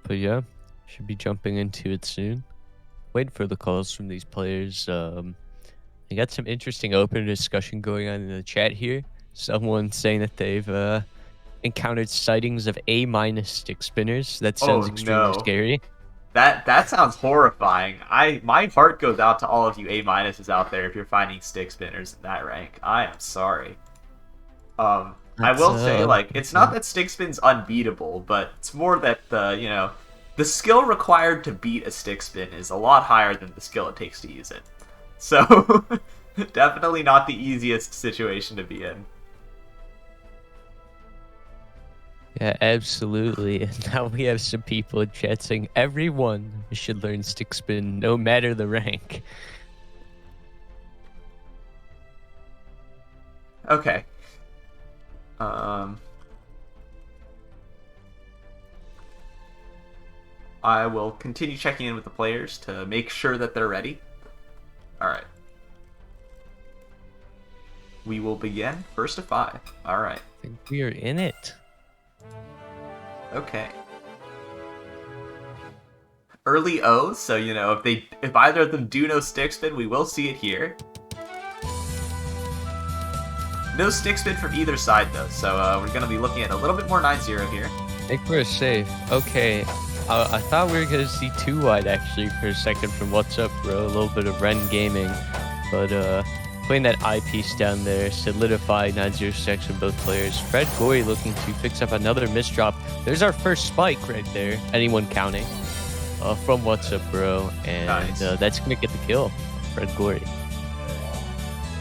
But yeah, should be jumping into it soon. Wait for the calls from these players. I got some interesting open discussion going on in the chat here. Someone saying that they've encountered sightings of A- stick spinners. That sounds extremely scary. That sounds horrifying. My heart goes out to all of you A-minuses out there if you're finding stick spinners in that rank. I am sorry. I will say, like, it's not that stick spin's unbeatable, but it's more that the skill required to beat a stick spin is a lot higher than the skill it takes to use it. So, definitely not the easiest situation to be in. Yeah, absolutely. And now we have some people in chat saying everyone should learn stick spin, no matter the rank. Okay. I will continue checking in with the players to make sure that they're ready. Alright. we will begin first to 5. All right. I think we are in it. Okay. Early O, so if either of them do no stick spin, we will see it here. No stick spin from either side though, so we're gonna be looking at a little bit more 9-0 here. I think we're safe. Okay. I thought we were gonna see 2 wide actually for a second from What's Up Bro, a little bit of Renge gaming, but putting that eyepiece down there, solidify 9-0 stacks from both players. Fred Gory looking to fix up another misdrop. There's our first spike right there. Anyone counting? From What's Up Bro, and Nice. That's gonna get the kill. Fred Gory.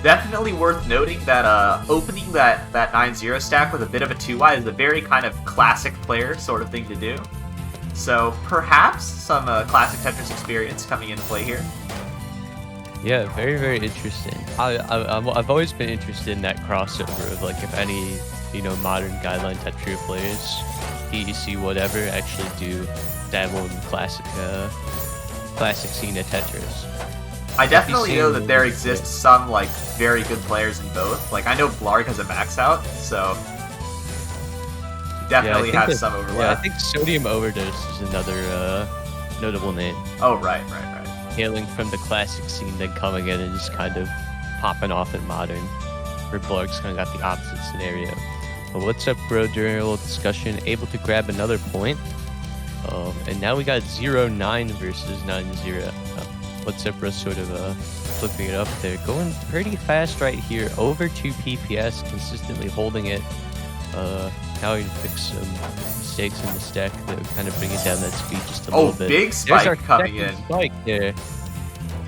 Definitely worth noting that opening that 9-0 stack with a bit of a 2-wide is a very kind of classic player sort of thing to do. So perhaps some classic Tetris experience coming into play here. Yeah, very, very interesting. I've always been interested in that crossover of like if any modern guideline Tetris players, PEC whatever, actually do dabble in classic scene of Tetris. I definitely know that there Yeah. exists some like very good players in both. Like I know Blarg has a max out, so you definitely think have that- some Yeah, I overlap. think Sodium Overdose is another notable name. Oh right. Hailing from the classic scene, then coming in and just kind of popping off in modern. Where Blarg's kind of got the opposite scenario. But What's Up Bro, during a little discussion, able to grab another point. And now we got 0-9 versus 9-0. What's Up Bro sort of flipping it up there. Going pretty fast right here. Over 2 PPS, consistently holding it. Now we can fix some mistakes in the stack that would kind of bring it down that speed just a Oh, little bit. big There's our spike coming in. second spike there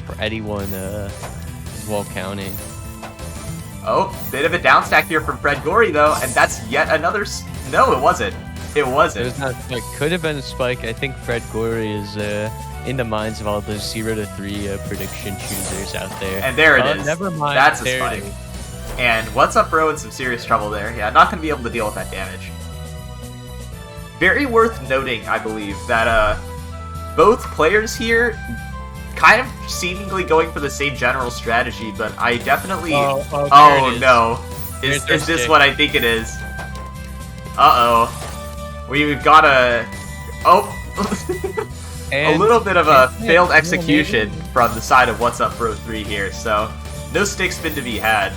for anyone as well counting. Oh, bit of a down stack here from Fred Gory though, and that's yet another. No, it wasn't. It It wasn't. was not a spike. Could have been a spike. I think Fred Gory is in the minds of all those 0-3 prediction choosers out there. And there it is. Never mind. That's a there spike. it is. And What's Up Bro in some serious trouble there. Yeah, not gonna be able to deal with that damage. Very worth noting, I believe, that both players here kind of seemingly going for the same general strategy, but I definitely. there Oh it is. no! There's Is our this stick. what I think it is? Uh-oh. We've got a... Oh! a And little bit of a yeah, failed yeah, execution maybe. from the side of What's Up Bro 3 here, so no stick spin to be had.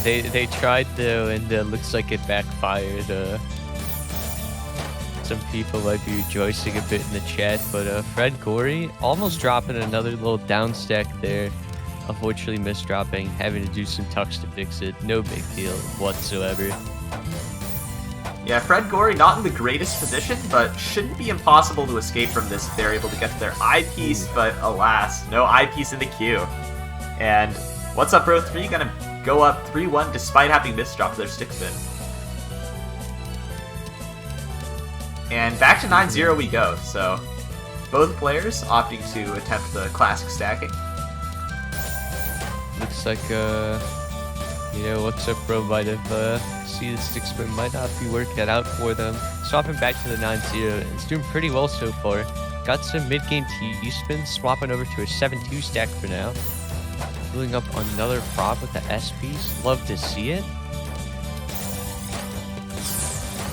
They tried though, and looks like it backfired. Some people might be rejoicing a bit in the chat, but Fred Gory almost dropping another little down stack there. Unfortunately misdropping, having to do some tucks to fix it. No big deal whatsoever. Yeah, Fred Gory not in the greatest position, but shouldn't be impossible to escape from this if they're able to get to their eyepiece, but alas, no eyepiece in the queue. And What's Up Bro 3 gonna go up 3-1 despite having misdropped their stick spin. And back to 9-0 we go, so both players opting to attempt the classic stacking. Looks like What's Up Bro might have see the stick spin might not be working out for them. Swapping back to the 9-0, and it's doing pretty well so far. Got some mid-game T spin, swapping over to a 7-2 stack for now. Building up another prop with the S piece. Love to see it.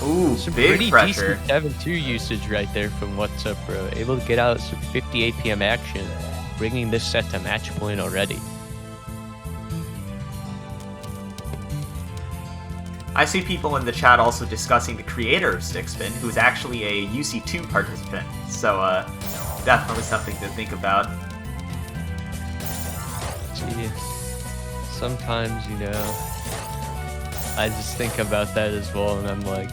Ooh, Some big pretty pressure. decent 7-2 usage right there from What's Up Bro. Able to get out some 50 APM action, bringing this set to match point already. I see people in the chat also discussing the creator of Stickspin, who's actually a UC2 participant, so definitely something to think about. Gee, sometimes, I just think about that as well, and I'm like,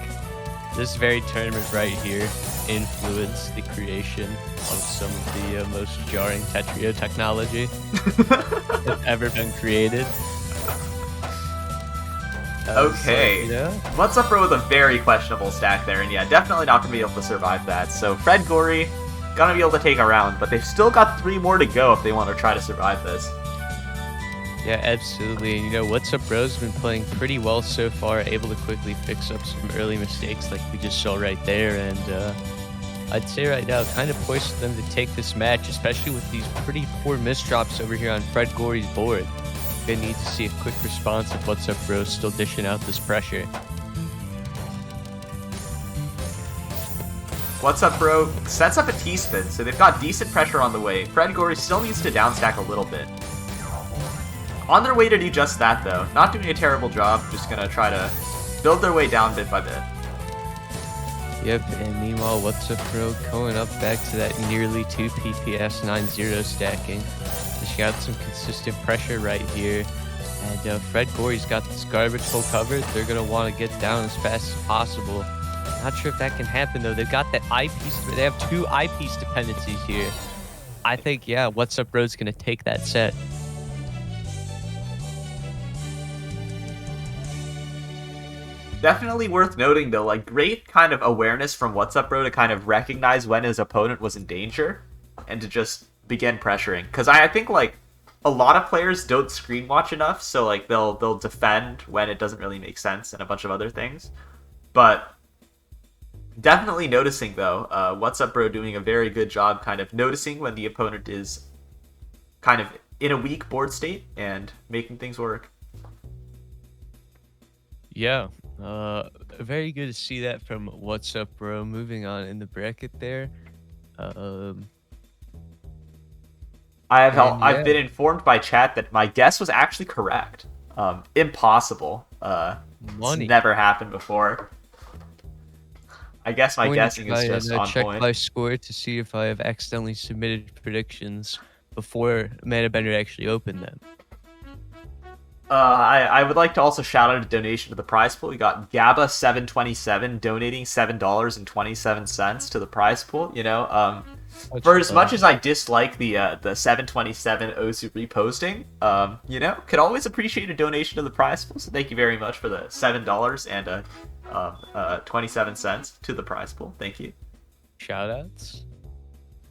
this very tournament right here influenced the creation of some of the most jarring Tetrio technology that's ever been created. Okay. What's Up Bro with a very questionable stack there, and yeah, definitely not going to be able to survive that. So Fred Gory, gonna be able to take a round, but they've still got 3 more to go if they want to try to survive this. Yeah, absolutely. And What's Up Bro's been playing pretty well so far, able to quickly fix up some early mistakes like we just saw right there, and I'd say right now kind of poised for them to take this match, especially with these pretty poor misdrops over here on Fred Gory's board. Gonna need to see a quick response of what's up, bro. Still dishing out this pressure. What's up, bro? Sets up a T-spin, so they've got decent pressure on the way. Fredgory still needs to downstack a little bit. On their way to do just that, though. Not doing a terrible job, just gonna try to build their way down bit by bit. Yep, and meanwhile, what's up, bro? Going up back to that nearly 2 PPS 9-0 stacking. Just got some consistent pressure right here. And Fredgory's got this garbage hole covered. They're gonna want to get down as fast as possible. Not sure if that can happen though. They've got that eyepiece. They have 2 eyepiece dependencies here. I think, yeah, what's up, bro's gonna take that set. Definitely worth noting though, like great kind of awareness from What's Up Bro to kind of recognize when his opponent was in danger and to just begin pressuring. Because I think like a lot of players don't screen watch enough, so like they'll defend when it doesn't really make sense and a bunch of other things. But definitely noticing though, What's Up Bro doing a very good job kind of noticing when the opponent is kind of in a weak board state and making things work. Yeah, very good to see that from What's Up, Bro. Moving on in the bracket there. I've been informed by chat that my guess was actually correct. Impossible. It's never happened before. I guess my guessing is just on check point. my score to see if I have accidentally submitted predictions before Manabender actually opened them. I would like to also shout out a donation to the prize pool. We got Gabba727 donating $7.27 to the prize pool. You know, for as much as I dislike the 727 Osu reposting, you know, could always appreciate a donation to the prize pool. So thank you very much for the $7.27 to the prize pool. Thank you. Shoutouts.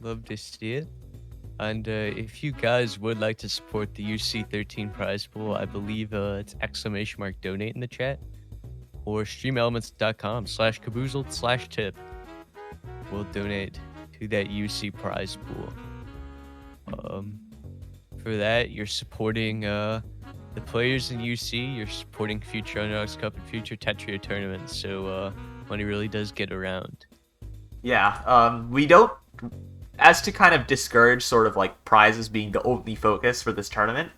Love to see it. And if you guys would like to support the UC13 prize pool, I believe it's !donate in the chat or streamelements.com/Caboozled/tip. We'll donate to that UC prize pool. For that, you're supporting the players in UC, you're supporting future Underdogs Cup and future Tetria tournaments, so money really does get around. Yeah, we don't... As to kind of discourage sort of like prizes being the only focus for this tournament,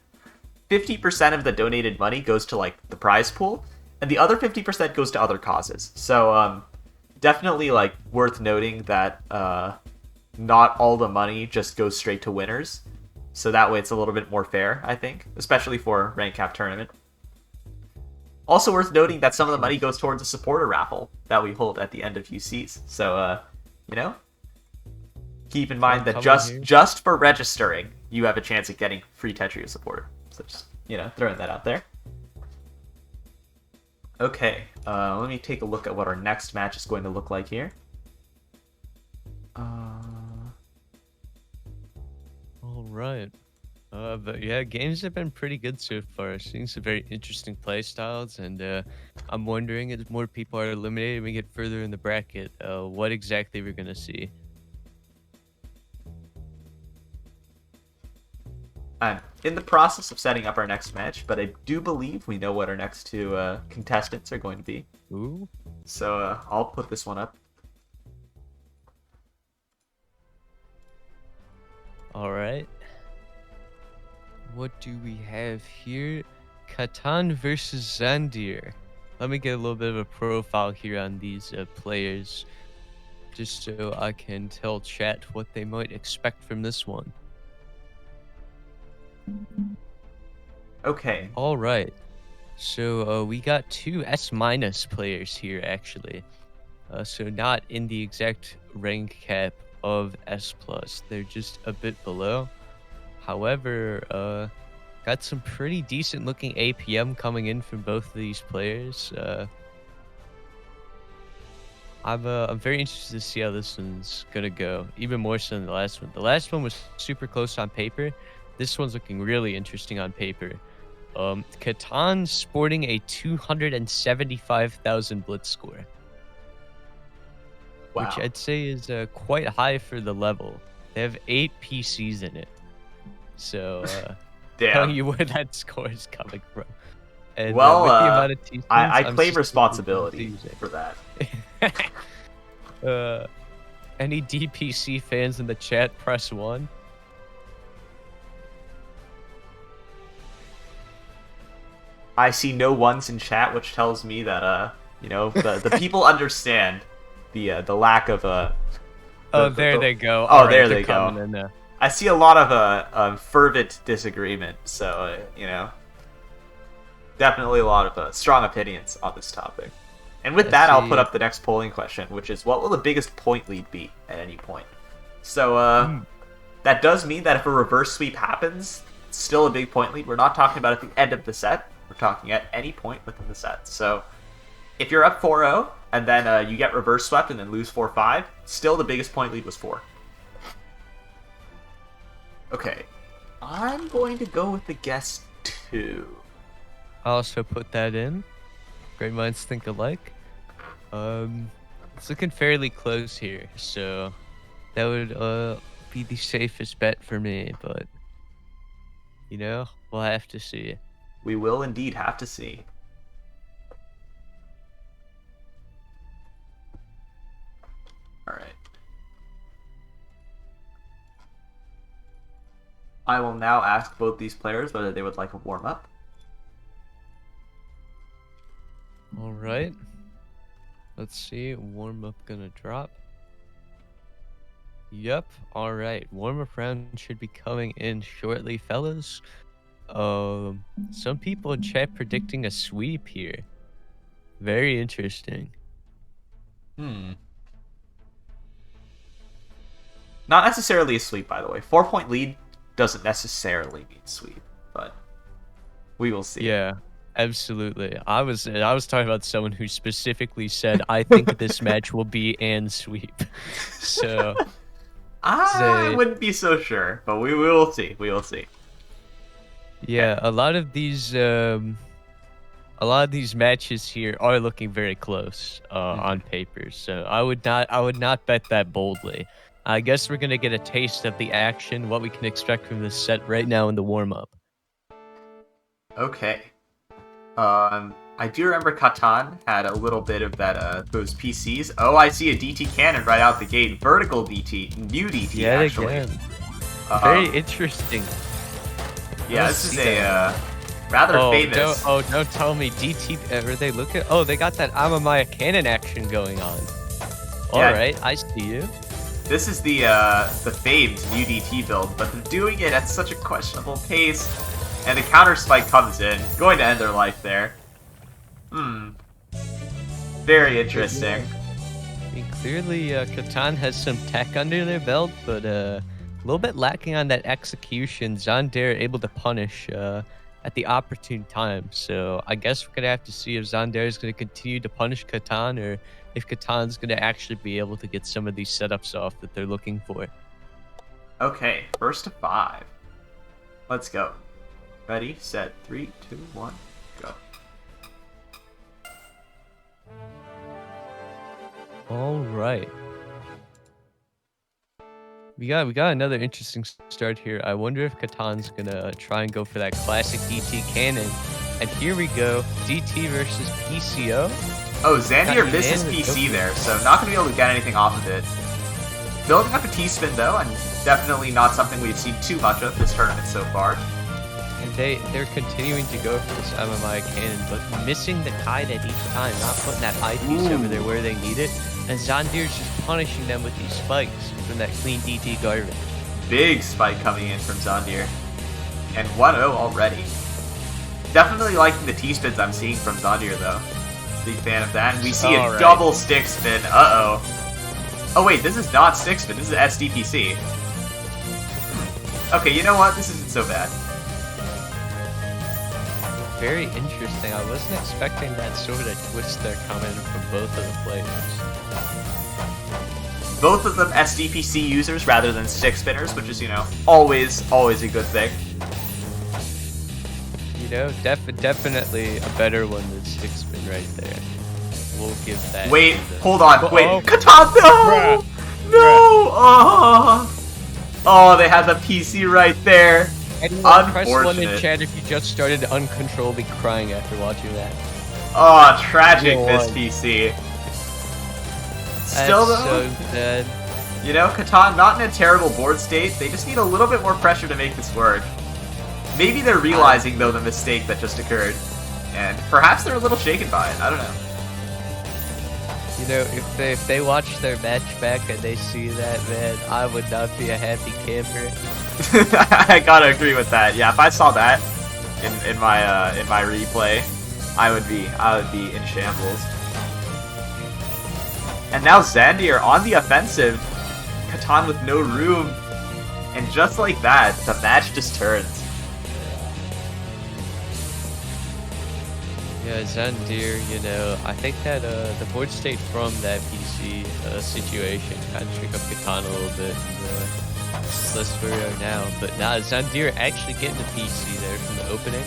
50% of the donated money goes to like the prize pool, and the other 50% goes to other causes. So definitely like worth noting that not all the money just goes straight to winners. So that way it's a little bit more fair, I think, especially for rank cap tournament. Also worth noting that some of the money goes towards a supporter raffle that we hold at the end of UCs. So you know, keep in mind that just for registering, you have a chance at getting free Tetria supporter. So just, you know, throwing that out there. Okay, let me take a look at what our next match is going to look like here. All right. But yeah, games have been pretty good so far. Seeing some very interesting play styles, and I'm wondering as more people are eliminated and we get further in the bracket, what exactly we're gonna see. I'm in the process of setting up our next match, but I do believe we know what our next 2 contestants are going to be. Ooh. So I'll put this one up. All right. What do we have here? Catan versus Zandir. Let me get a little bit of a profile here on these players, just so I can tell chat what they might expect from this one. Okay. All right. So we got 2 S- players here, actually. So not in the exact rank cap of S+. They're just a bit below. However, got some pretty decent looking APM coming in from both of these players. I'm very interested to see how this one's gonna go, even more so than the last one. The last one was super close on paper. This one's looking really interesting on paper. Catan sporting a 275,000 blitz score. Wow. Which I'd say is quite high for the level. They have 8 PCs in it. So Damn. you where that score is coming from. And, Well, with the amount of teaspoons, I I'm claim suspecting responsibility confusing. for that. Any DPC fans in the chat, press 1. I see no ones in chat, which tells me that the people understand the lack of There they go. Oh, Alright, there they're they go. coming in now. I see a lot of fervent disagreement, so definitely a lot of strong opinions on this topic. And with that, I'll put up the next polling question, which is, what will the biggest point lead be at any point? So that does mean that if a reverse sweep happens, it's still a big point lead. We're not talking about at the end of the set. We're talking at any point within the set. So if you're up 4-0 and then you get reverse swept and then lose 4-5, still the biggest point lead was 4. Okay, I'm going to go with the guess 2. I'll also put that in. Great minds think alike. It's looking fairly close here, so that would be the safest bet for me, but we'll have to see. We will indeed have to see. Alright. I will now ask both these players whether they would like a warm-up. Alright. Let's see. Warm-up gonna drop. Yep. Alright. Warm-up round should be coming in shortly, fellas. Some people in chat predicting a sweep here. Very interesting. Not necessarily a sweep, by the way. 4-point lead doesn't necessarily mean sweep, but we will see. Yeah, absolutely. I was talking about someone who specifically said, I think this match will be and sweep. So I wouldn't be so sure, but we will see. We will see. Yeah, a lot of these matches here are looking very close on paper. So I would not bet that boldly. I guess we're gonna get a taste of the action, what we can expect from this set right now in the warm-up. Okay. I do remember Catan had a little bit of that those PCs. Oh, I see a DT cannon right out the gate. Vertical DT, new DT actually. Again. Very interesting. Yeah, this is a rather famous. Don't tell me DT. Are they looking? Oh, they got that Amamaya cannon action going on. All right, I see you. This is the famed new DT build, but they're doing it at such a questionable pace, and the counter spike comes in, going to end their life there. Very interesting. I mean, clearly, Catan has some tech under their belt, but a little bit lacking on that execution. Xander able to punish at the opportune time. So I guess we're gonna have to see if Xander is gonna continue to punish Catan, or if Catan's gonna actually be able to get some of these setups off that they're looking for. Okay, first to 5. Let's go. Ready, set, 3, 2, 1, go. All right. We got another interesting start here. I wonder if Catan's gonna try and go for that classic DT cannon. And here we go, DT versus PCO. Oh, Xandier misses PC there, so not going to be able to get anything off of it. Building up a T-spin, though, and definitely not something we've seen too much of this tournament so far. And they're continuing to go for this MMI cannon, but missing the kite at each time, not putting that high piece over there where they need it. And Xandier's just punishing them with these spikes from that clean DT garbage. Big spike coming in from Xandier. And 1-0 already. Definitely liking the T-spins I'm seeing from Xandier, though. Big fan of that. And we see a double stick spin. Uh-oh. Oh, wait, this is not stick spin. This is SDPC. Okay, you know what? This isn't so bad. Very interesting. I wasn't expecting that sort of twist there coming from both of the players. Both of them SDPC users rather than stick spinners, which is, always a good thing. Definitely a better one than stick spin right there. We'll give that. Wait, hold on. Wait, Catan, no! No! Oh, they had the PC right there. Anyone press one in Unfortunate. chat if you just started uncontrollably crying after watching that. Oh, tragic Go this on. PC. Still That's though, so sad. you know, Catan not in a terrible board state. They just need a little bit more pressure to make this work. Maybe they're realizing though the mistake that just occurred, and perhaps they're a little shaken by it. I don't know. You know, if they watch their match back and they see that, man, I would not be a happy camper. I gotta agree with that. Yeah, if I saw that in my replay, I would be in shambles. And now Xandir on the offensive, Catan with no room, and just like that, the match just turns. Yeah, Xandir, you know, I think that the board state from that PC situation kind of shook up Catan a little bit. And, that's where we are now. But now Xandir actually getting the PC there from the opening,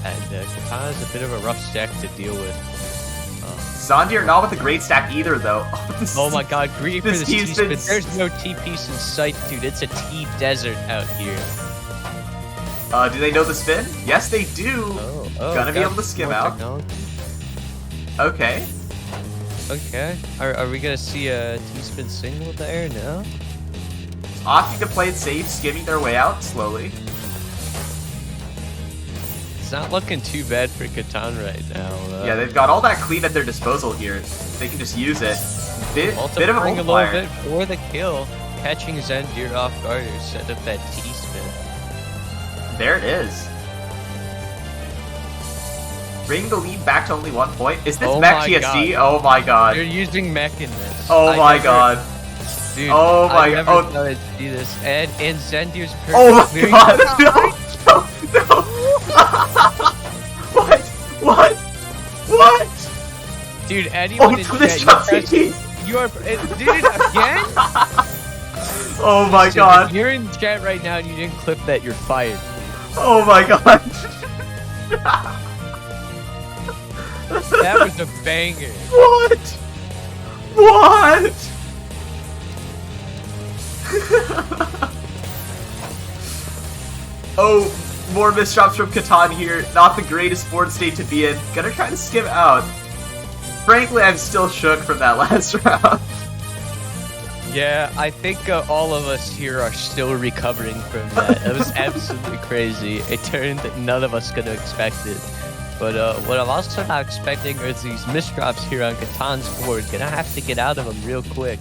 and Catan is a bit of a rough stack to deal with. Xandir not with a great stack either, though. Oh my god, greedy for This this team's T-spin. been- There's no T-piece in sight, dude. It's a T-desert out here. Do they know the spin? Yes, they do. Gonna be got able to skim more out. technology. Okay. Okay. Are we gonna see a T-spin single there? No? Opting to play it safe, skimming their way out slowly. It's not looking too bad for Catan right now. Yeah, they've got all that clean at their disposal here. They can just use it. Bit of a multiplying a little multiplier. bit for the kill. Catching Xandir off guard or set up that T-spin. There it is. Bring the lead back to only 1 point. Is this Oh Mech my GSD? Oh my god. They're using mech in this. Oh I my never- god. Dude, Oh my I never god. thought I'd see this. And Xandir's perfect. Oh my clearing- god. No. No. No. What? What? What? Dude, anyone Oh, in this chat, you shot press- CT. you are, dude, again? Oh my Dude, god. if you're in chat right now and you didn't clip that, you're fired. Oh my god. That was a banger. What? What? Oh, more misdrops from Catan here. Not the greatest board state to be in. Gonna try to skim out. Frankly, I'm still shook from that last round. Yeah, I think all of us here are still recovering from that. That was absolutely crazy. A turn that none of us could have expected. But what I'm also not expecting are these misdrops here on Catan's board. Gonna have to get out of them real quick.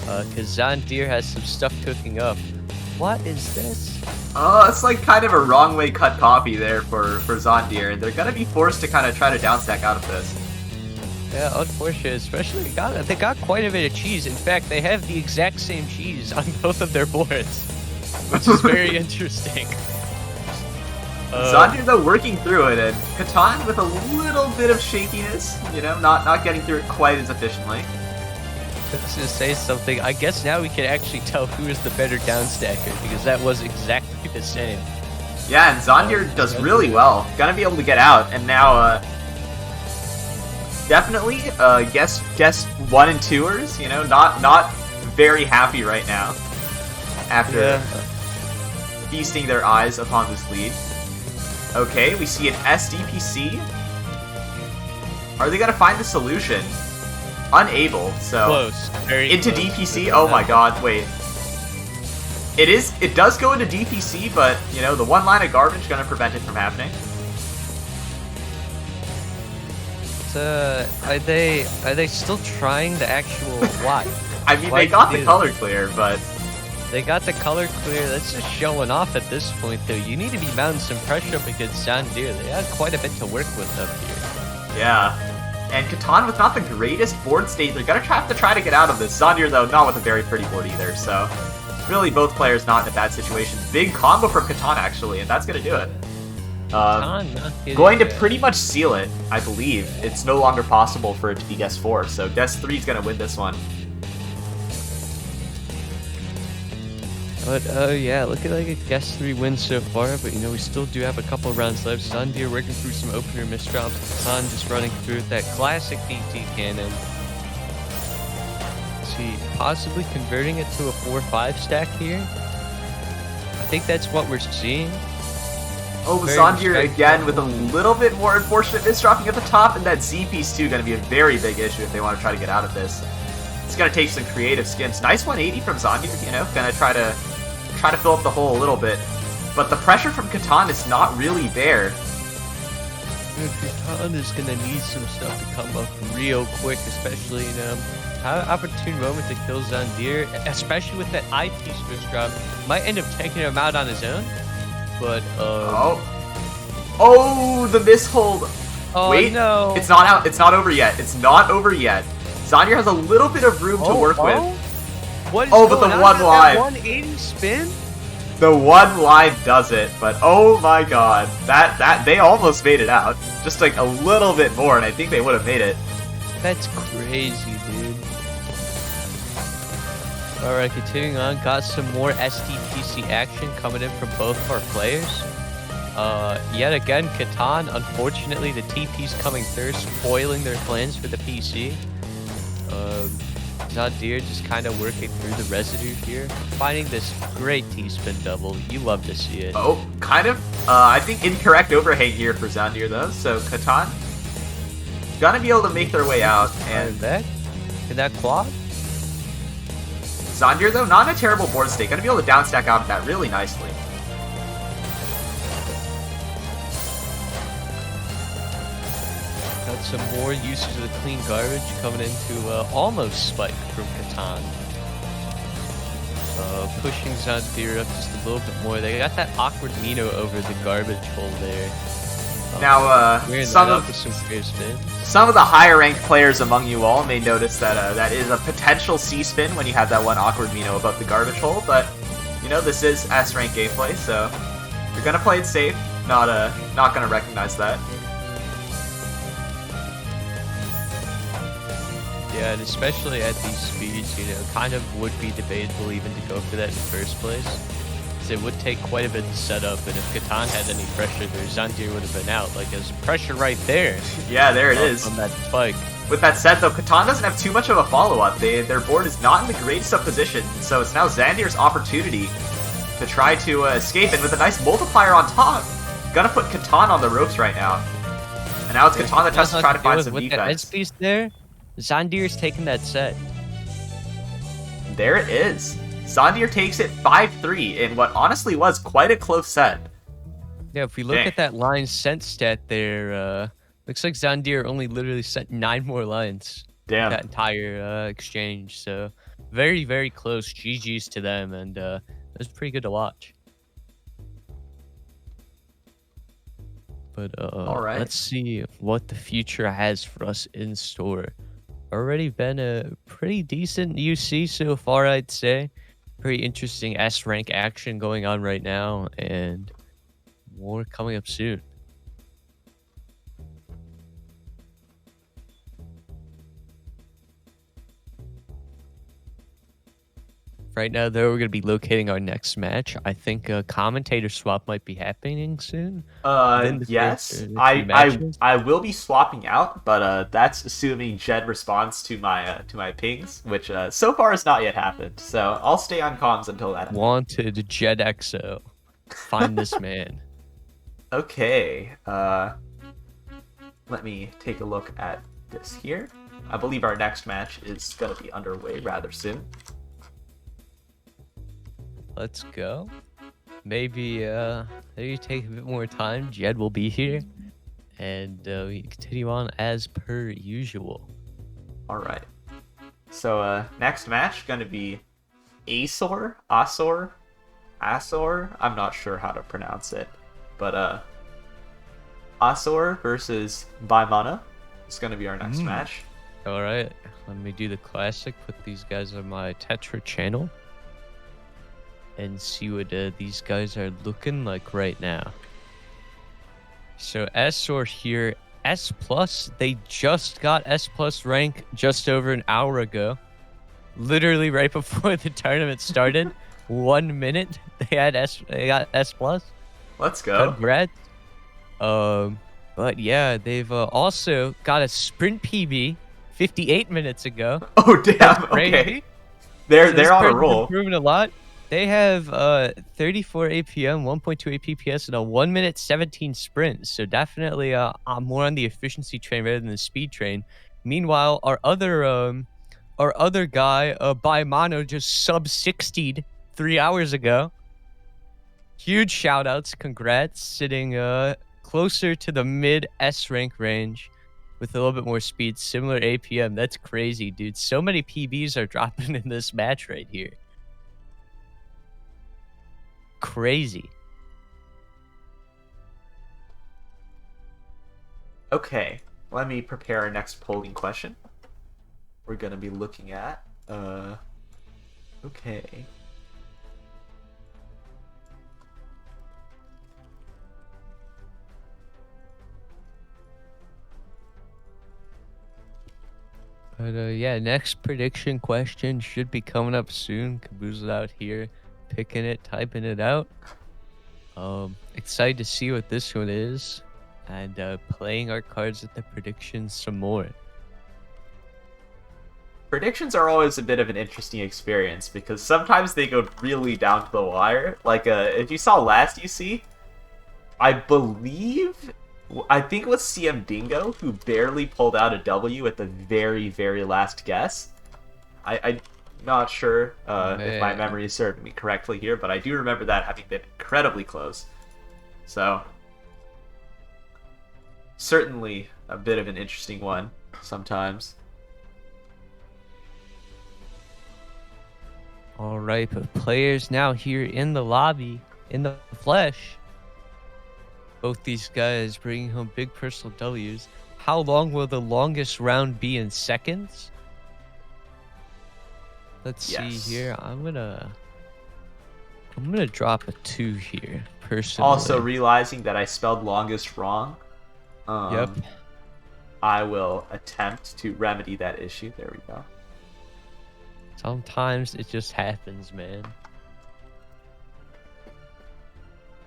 Because Xandir has some stuff cooking up. What is this? It's like kind of a wrong way cut copy there for Xandir, and they're gonna be forced to kind of try to downstack out of this. Yeah, unfortunate. Especially they got quite a bit of cheese. In fact, they have the exact same cheese on both of their boards, which is very interesting. Xandir though working through it, and Catan with a little bit of shakiness, you know, not getting through it quite as efficiently. Let's just say something. I guess now we can actually tell who is the better downstacker because that was exactly the same. Yeah, and Xandir does really well. Gonna be able to get out, and now definitely guess 1 and 2ers. You know, not very happy right now after feasting their eyes upon this lead. Okay, we see an SDPC. Are they gonna find the solution? Unable, so Close. Very into close. DPC. Oh my god, wait. It does go into DPC, but you know, the one line of garbage gonna prevent it from happening. Are they still trying the actual why? I mean, Why they got do the that? color clear, but They got the color clear. That's just showing off at this point, though. You need to be mounting some pressure up against Xandir. They have quite a bit to work with up here. yeah. And Catan with not the greatest board state, they're gonna have to try to get out of this. Xandir though, not with a very pretty board either, so really both players not in a bad situation. Big combo from Catan actually, and that's gonna do it. Catan not getting Going to there. pretty much seal it, I believe. It's no longer possible for it to be guess 4, so guess 3 is gonna win this one. But, yeah, looking like a guess 3 win so far, but, you know, we still do have a couple rounds left. Xandir working through some opener misdrops. Catan just running through with that classic DT cannon. See, possibly converting it to a 4-5 stack here. I think that's what we're seeing. Oh, Very Zondir respectful. again with a little bit more unfortunate miss dropping at the top, and that Z piece too going to be a very big issue if they want to try to get out of this. It's going to take some creative skins. Nice 180 from Zondir, you know, going to try to fill up the hole a little bit. But the pressure from Catan is not really there. Catan is gonna need some stuff to come up real quick, especially, you know, have an opportune moment to kill Zondir, especially with that IP switch drop. Might end up taking him out on his own, but Oh, the mishold. oh Wait, no, it's not out. It's not over yet. It's not over yet. Zondir has a little bit of room to work with. What is Oh, but the going on one with that live. 180 spin? The one live does it, but oh my god, that they almost made it out. Just like a little bit more, and I think they would have made it. That's crazy, dude. Alright, continuing on, got some more SDPC action coming in from both of our players. Yet again, Catan, unfortunately, the TP's coming third, spoiling their plans for the PC. Zondir just kind of working through the residue here, finding this great T-spin double. You love to see it. Oh, kind of. I think incorrect overhang here for Zondir though. So Catan gonna be able to make their way out, and back. Can that quad? Zondir though not in a terrible board state, gonna be able to downstack out of that really nicely. Got some more uses of the clean garbage coming into almost spike from Catan. Pushing Zondir up just a little bit more. They got that awkward Mino over the garbage hole there. Now, Wearing some that of up with some great spins. some of the higher ranked players among you all may notice that that is a potential C spin when you have that one awkward Mino above the garbage hole. But you know this is S rank gameplay, so you're gonna play it safe. Not gonna recognize that. Yeah, and especially at these speeds, you know, kind of would be debatable even to go for that in the first place. Because it would take quite a bit to set up, and if Catan had any pressure there, Zondir would have been out. Like, there's pressure right there. Yeah, there it is. On that spike. With that said, though, Catan doesn't have too much of a follow-up. Their board is not in the greatest of positions, so it's now Zandir's opportunity to try to escape, and with a nice multiplier on top, gonna put Catan on the ropes right now. And now it's Catan that has to try to find some with that defense. edge piece there, Zondir's taking that set. There it is. Zondir takes it 5-3 in what honestly was quite a close set. Yeah, if we look Dang. at that line sent stat there, looks like Zondir only literally sent 9 more lines Damn. that entire exchange. So very, very close. GG's to them, and it was pretty good to watch. But All right. let's see what the future has for us in store. Already been a pretty decent UC so far, I'd say. Pretty interesting S rank action going on right now, and more coming up soon. Right now, though, we're going to be locating our next match. I think a commentator swap might be happening soon. Within the Yes. first, the two matches. I will be swapping out, but that's assuming Jed responds to my pings, which so far has not yet happened. So I'll stay on comms until that happens. Wanted Jed XO. Find this man. Okay. Let me take a look at this here. I believe our next match is gonna be underway rather soon. Let's go. Maybe take a bit more time. Jed will be here, and we continue on as per usual. All right. So next match gonna be Asor. I'm not sure how to pronounce it, but Asor versus Baimana. It's gonna be our next match. All right, let me do the classic. Put these guys on my Tetra channel and see what these guys are looking like right now. So Asor here, S+. They just got S+ rank just over an hour ago. Literally right before the tournament started. 1 minute they got S+. Let's go. Congrats. But yeah, they've also got a sprint PB 58 minutes ago. Oh damn. Okay. Crazy. They're So this on a person's roll. improving a lot. They have 34 APM, 1.2 APPS, and a 1 minute 17 sprint. So definitely I'm more on the efficiency train rather than the speed train. Meanwhile, our other guy, by Mono, just sub 60'd 3 hours ago. Huge shout outs, congrats, sitting closer to the mid S rank range with a little bit more speed, similar APM. That's crazy, dude. So many PBs are dropping in this match right here. Crazy. Okay, let me prepare our next polling question. We're gonna be looking at okay. But yeah, next prediction question should be coming up soon. Caboozled out here, picking it, typing it out. Excited to see what this one is, and playing our cards at the predictions some more. Predictions are always a bit of an interesting experience because sometimes they go really down to the wire. Like, if you saw last UC, I think it was CM Dingo who barely pulled out a W at the very, very last guess. I'm not sure if my memory is serving me correctly here, but I do remember that having been incredibly close. So, certainly a bit of an interesting one sometimes. Alright, but players now here in the lobby, in the flesh. Both these guys bringing home big personal W's. How long will the longest round be in seconds? Let's see here. I'm gonna drop a 2 here, personally. Also realizing that I spelled longest wrong. Yep. I will attempt to remedy that issue. There we go. Sometimes it just happens, man.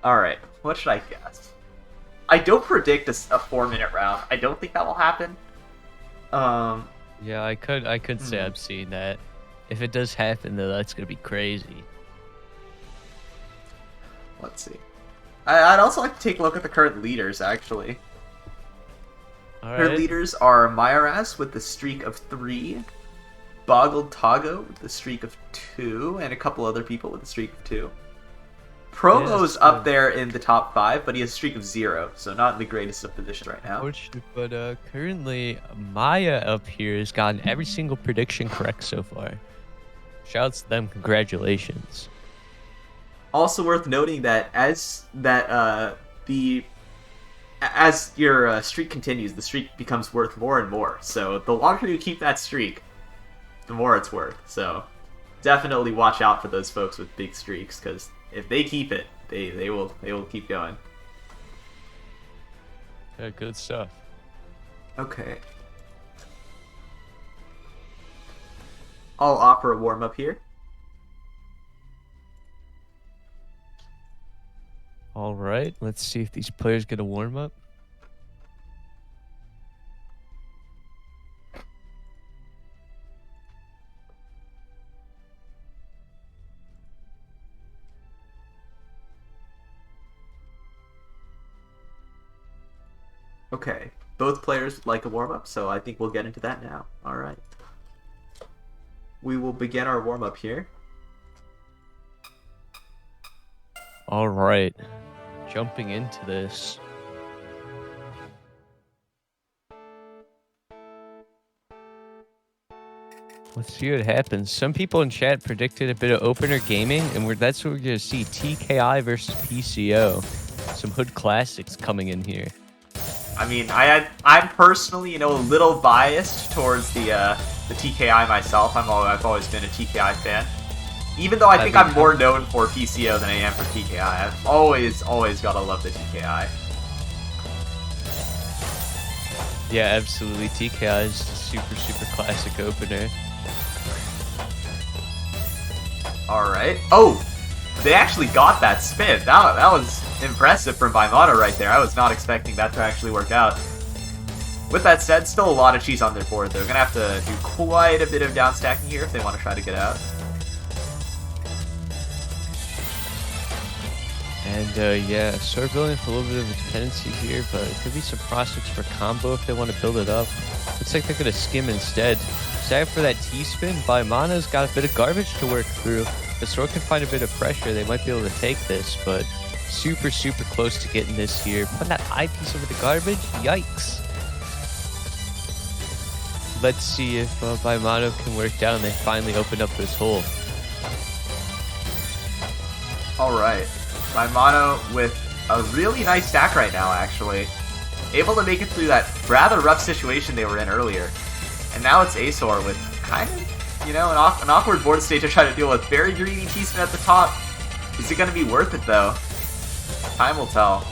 Alright, what should I guess? I don't predict a 4-minute round. I don't think that will happen. Yeah, I could say I've seen that. If it does happen, though, that's gonna be crazy. Let's see. I'd also like to take a look at the current leaders, actually. Current leaders are Myaraz with the streak of 3, Boggled Togo with the streak of 2, and a couple other people with the streak of 2. Promo's up there in the top 5, but he has a streak of 0, so not in the greatest of positions right now. But currently, Maya up here has gotten every single prediction correct so far. Shouts to them, congratulations. Also worth noting that as your streak continues, the streak becomes worth more and more. So the longer you keep that streak, the more it's worth. So definitely watch out for those folks with big streaks, because if they keep it, they will keep going. Yeah, good stuff. Okay. I'll offer a warm up here. All right, let's see if these players get a warm up. Okay, both players would like a warm up, so I think we'll get into that now. All right. We will begin our warm up here. All right, jumping into this. Let's see what happens. Some people in chat predicted a bit of opener gaming, and that's what we're going to see. TKI versus PCO. Some hood classics coming in here. I mean, I'm personally, a little biased towards the TKI myself. I've always been a TKI fan. Even though I think I'm more known for PCO than I am for TKI. I've always gotta love the TKI. Yeah, absolutely. TKI is a super classic opener. Alright. Oh! They actually got that spin. That was impressive from Vaimano right there. I was not expecting that to actually work out. With that said, still a lot of cheese on their board. They're gonna have to do quite a bit of downstacking here if they want to try to get out. And yeah, start building up a little bit of a dependency here, but it could be some prospects for combo if they want to build it up. Looks like they're going to skim instead. Excited for that T-spin. Baimana's got a bit of garbage to work through. The Sword can find a bit of pressure. They might be able to take this, but super, super close to getting this here. Putting that eyepiece over the garbage. Yikes. Let's see if Baimano can work down and they finally open up this hole. Alright. Baimano with a really nice stack right now, actually. Able to make it through that rather rough situation they were in earlier. And now it's Azor with kind of, you know, an awkward board state to try to deal with. Very greedy T-spin at the top. Is it going to be worth it, though? Time will tell.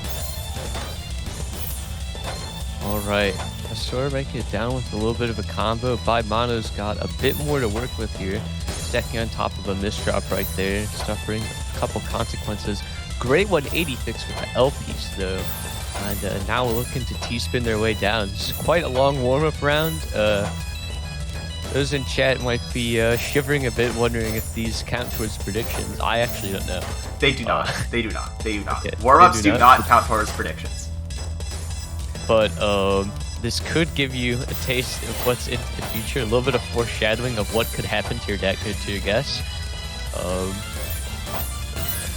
Alright. Azor making it down with a little bit of a combo. Baimano's got a bit more to work with here. Stacking on top of a misdrop right there. Suffering a couple consequences. Great 180 fix with the L piece, though. And now we're looking to T-spin their way down. This is quite a long warm-up round. Those in chat might be shivering a bit, wondering if these count towards predictions. I actually don't know. They do not. They do not. They do not. Okay, Warm-ups do not count towards predictions. But this could give you a taste of what's in the future, a little bit of foreshadowing of what could happen to your deck, to your guess.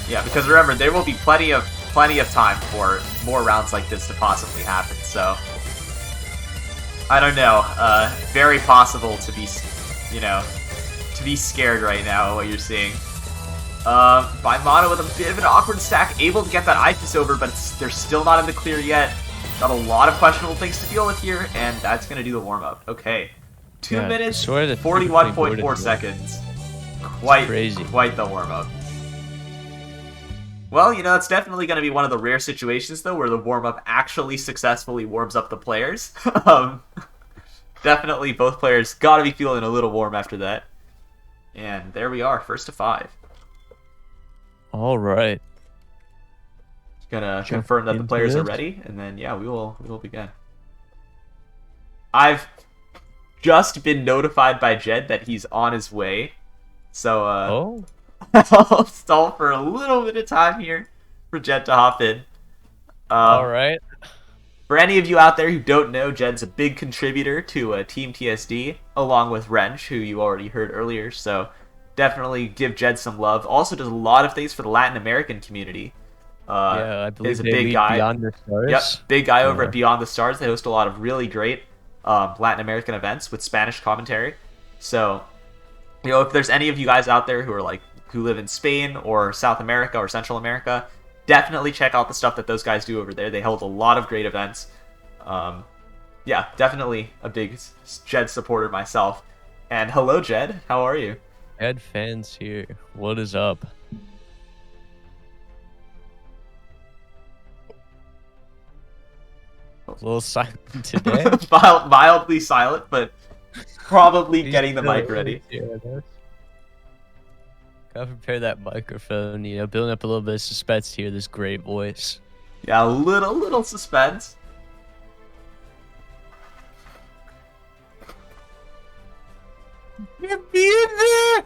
Yeah, because remember, there will be plenty of time for more rounds like this to possibly happen. So I don't know. Very possible to be, you know, to be scared right now. What you're seeing. Baimano with a bit of an awkward stack, able to get that eyepiece over, but they're still not in the clear yet. Got a lot of questionable things to deal with here, and that's going to do the warm-up. Okay. 2 minutes, 41.4 seconds. Quite crazy. Quite the warm-up. Well, you know, it's definitely going to be one of the rare situations, though, where the warm-up actually successfully warms up the players. Definitely both players got to be feeling a little warm after that. And there we are, first to 5. All right. Gonna confirm that the players are ready, and then yeah, we will begin. I've just been notified by Jed that he's on his way, so I'll stall for a little bit of time here for Jed to hop in. All right. For any of you out there who don't know, Jed's a big contributor to Team TSD, along with Wrench, who you already heard earlier. So definitely give Jed some love. Also does a lot of things for the Latin American community. Yeah, I believe is a big guy. Beyond the Stars. Yep, big guy over at Beyond the Stars. They host a lot of really great Latin American events with Spanish commentary. So, you know, if there's any of you guys out there who are who live in Spain or South America or Central America, definitely check out the stuff that those guys do over there. They hold a lot of great events. Yeah, definitely a big Jed supporter myself. And hello, Jed. How are you? Jed fans here. What is up? A little silent today. Mildly silent, but probably getting the mic ready. Gotta prepare that microphone, you know, building up a little bit of suspense here, this great voice. Yeah, a little suspense. You're being there!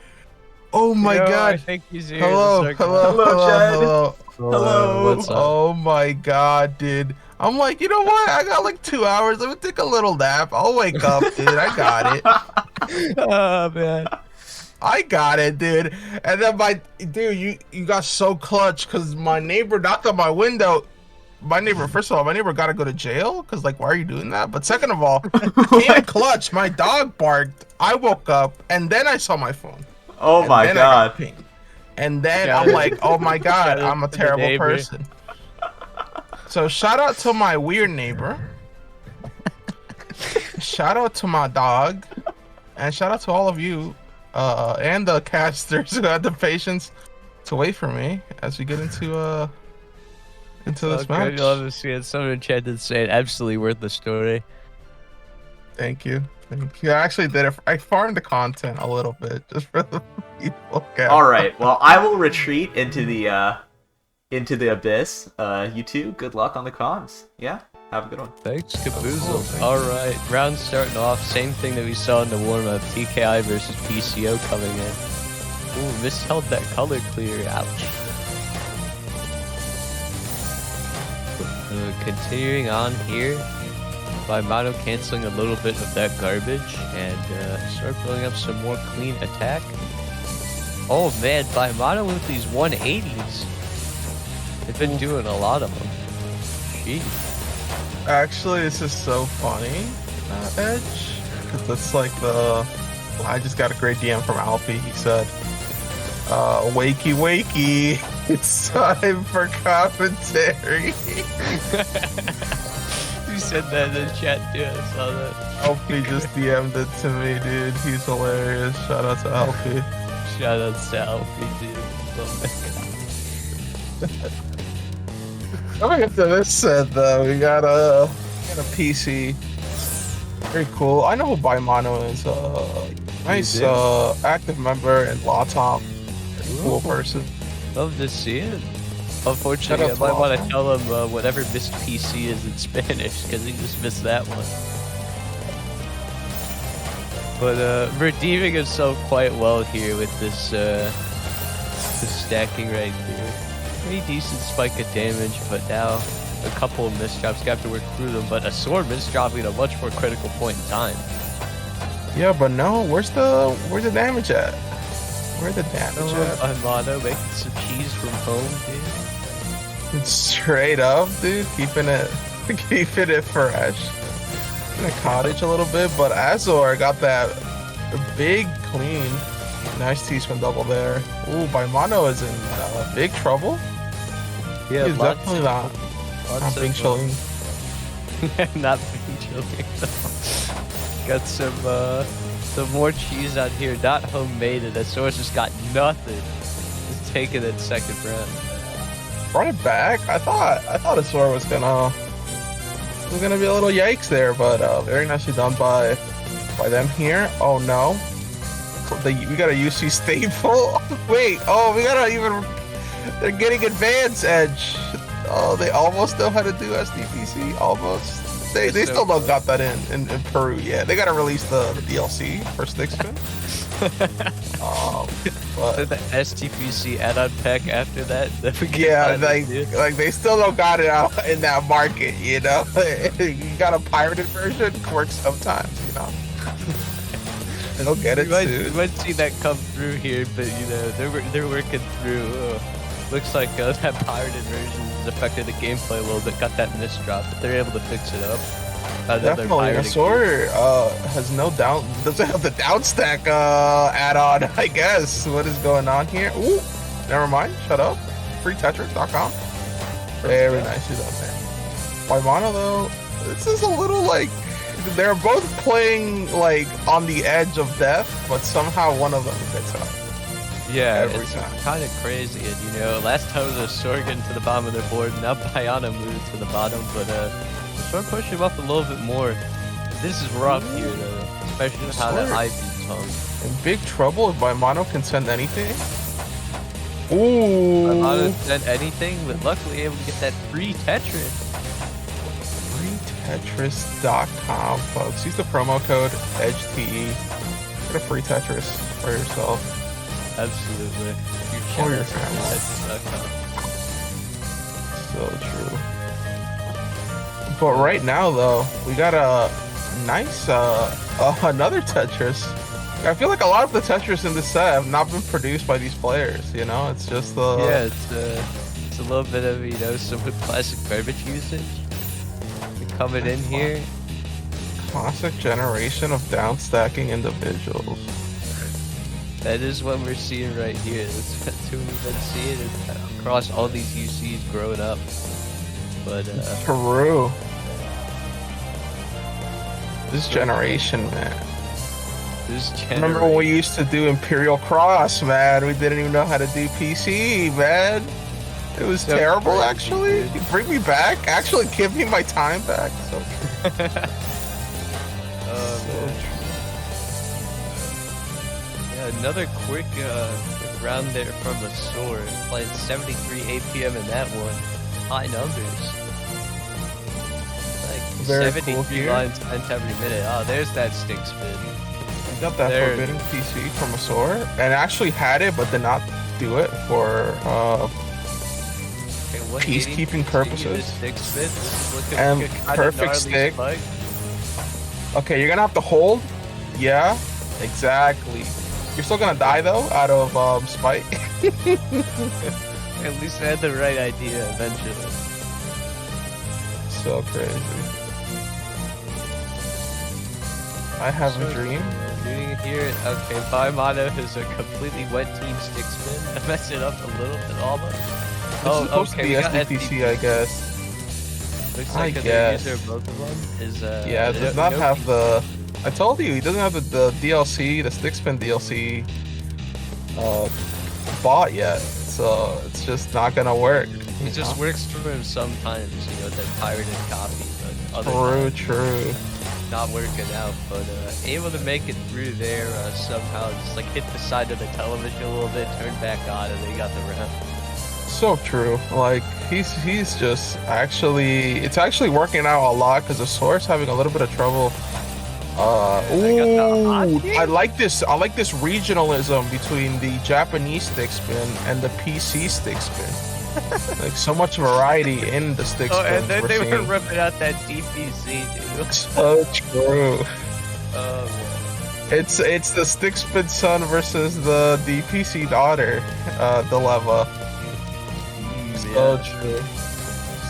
Oh my god. I think he's here. Hello, Jed. hello. Hello. What's up? Oh my god, dude. I'm like, you know what? I got like 2 hours. Let me take a little nap. I'll wake up, dude. I got it. Oh, man. I got it, dude. And then dude, you got so clutch because my neighbor knocked on my window. First of all, my neighbor got to go to jail because, like, why are you doing that? But second of all, came clutch. My dog barked. I woke up and then I saw my phone. Oh my god. And then I'm like, oh my god, I'm a terrible person. So shout out to my weird neighbor. Shout out to my dog. And shout out to all of you and the casters who had the patience to wait for me as we get into this match. I love to see it. Someone in chat did say it. Absolutely worth the story. Thank you. I actually did it. I farmed the content a little bit just for the people. Okay. All right. Well, I will retreat into the abyss. You two, good luck on the comms. Yeah. Have a good one. Thanks, Caboozled. All right, round starting off. Same thing that we saw in the warm-up. TKI versus PCO coming in. Ooh, misheld that color clear. Ouch. Continuing on here, by mono canceling a little bit of that garbage and start building up some more clean attack. Oh man, by mono with these 180s. They've been doing a lot of them. Jeez. Actually, this is so funny, Edge. Because that's like I just got a great DM from Alfie. He said, wakey wakey, it's time for commentary. You said that in the chat too, I saw that. Alfie just DM'd it to me, dude. He's hilarious. Shout out to Alfie. Shout out to Alfie, dude. Oh my god. Coming into this set though, we got a PC. Very cool. I know who Baimono is. Nice active member and law top. Cool person. Love to see it. Unfortunately, I might want to tell him whatever missed PC is in Spanish, because he just missed that one. But redeeming himself quite well here with this stacking right here. Pretty decent spike of damage, but now a couple of misdrops, got to work through them, but a sword misdropping at a much more critical point in time. Yeah, but no, where's the damage at? Where's the damage at? Mono making some cheese from home, dude. Straight up, dude, keeping it fresh. In a cottage a little bit, but Azor got that big clean. Nice teaspoon double there. Ooh, Baimono is in big trouble. Yeah, he's definitely not being chilling. Not being chilling. Got some more cheese on here, not homemade, and Azor's just got nothing. Just taking it second round. Brought it back. I thought Azor was gonna be a little yikes there, but very nicely done by them here. Oh no. We got a UC staple. Wait, they're getting advanced Edge. Oh, they almost know how to do SDPC. Almost. They still don't got that in Peru yet. They gotta release the DLC for Stick Spin. But the STPC add-on pack after that. Yeah, like they still don't got it out in that market, you know. You got a pirated version, works sometimes, you know. They'll get it soon. You might see that come through here, but you know they're working through. Looks like that pirated version has affected the gameplay a little bit. Got that misdrop, but they're able to fix it up. Definitely, Azor has doesn't have the down stack add-on, I guess. What is going on here? Ooh, never mind. Shut up. FreeTetris.com. Very nicely done there. Baimono though, this is a little like they're both playing like on the edge of death, but somehow one of them gets out. Yeah, it's kind of crazy. And you know, last time it was Sorgan to the bottom of their board, now Bayana moved to the bottom, but start pushing him up a little bit more. This is rough here though, especially with how that Ivy's hung. In big trouble if Baimono can send anything. Ooh. Baimono sent anything, but luckily able to get that free Tetris. FreeTetris.com, folks. Use the promo code EdgeTE. Get a free Tetris for yourself. Absolutely. For your family. So true. But right now, though, we got a nice, another Tetris. I feel like a lot of the Tetris in this set have not been produced by these players, you know? It's just the... Yeah, it's a little bit of, you know, some classic garbage usage. Coming in here. Classic generation of down-stacking individuals. That is what we're seeing right here. That's what we've been seeing across all these UCs growing up. But, Peru. This generation, man. Remember when we used to do Imperial Cross, man? We didn't even know how to do PC, man. It was terrible, crazy, actually. Dude. Bring me back. Actually, give me my time back. So yeah, another quick round there from the sword. Playing 73 APM in that one. High numbers. Like very 73 cool lines times every minute. Oh, there's that stick spin. I got that forbidden PC from a sword, and actually had it, but did not do it for 180 peacekeeping purposes. Stick spin. This is looking And like a kinda perfect gnarly stick. spike. Okay, you're gonna have to hold. Yeah, exactly. You're still gonna die though out of spike. At least I had the right idea eventually. So crazy. I have a dream. Doing it here. Okay, Bimano is a completely wet team stick spin. I messed it up a little bit almost. This is supposed to be we got SDPC, I guess. Looks I like the guess. user of both of them is Yeah, it does not have the. I told you, he doesn't have the DLC, the stick spin DLC bought yet. So it's just not gonna work. It just works for him sometimes, you know, that pirated copy, but other True. not working out. But able to make it through there somehow, just like hit the side of the television a little bit, turn back on, and they got the round. So true. Like he's just actually, it's actually working out a lot because the source having a little bit of trouble. I like this. I like this regionalism between the Japanese stick spin and the PC stick spin. Like so much variety in the stick spin. And then they were ripping out that DPC, dude. So true. Oh, It's the stick spin son versus the DPC daughter dilemma. So true.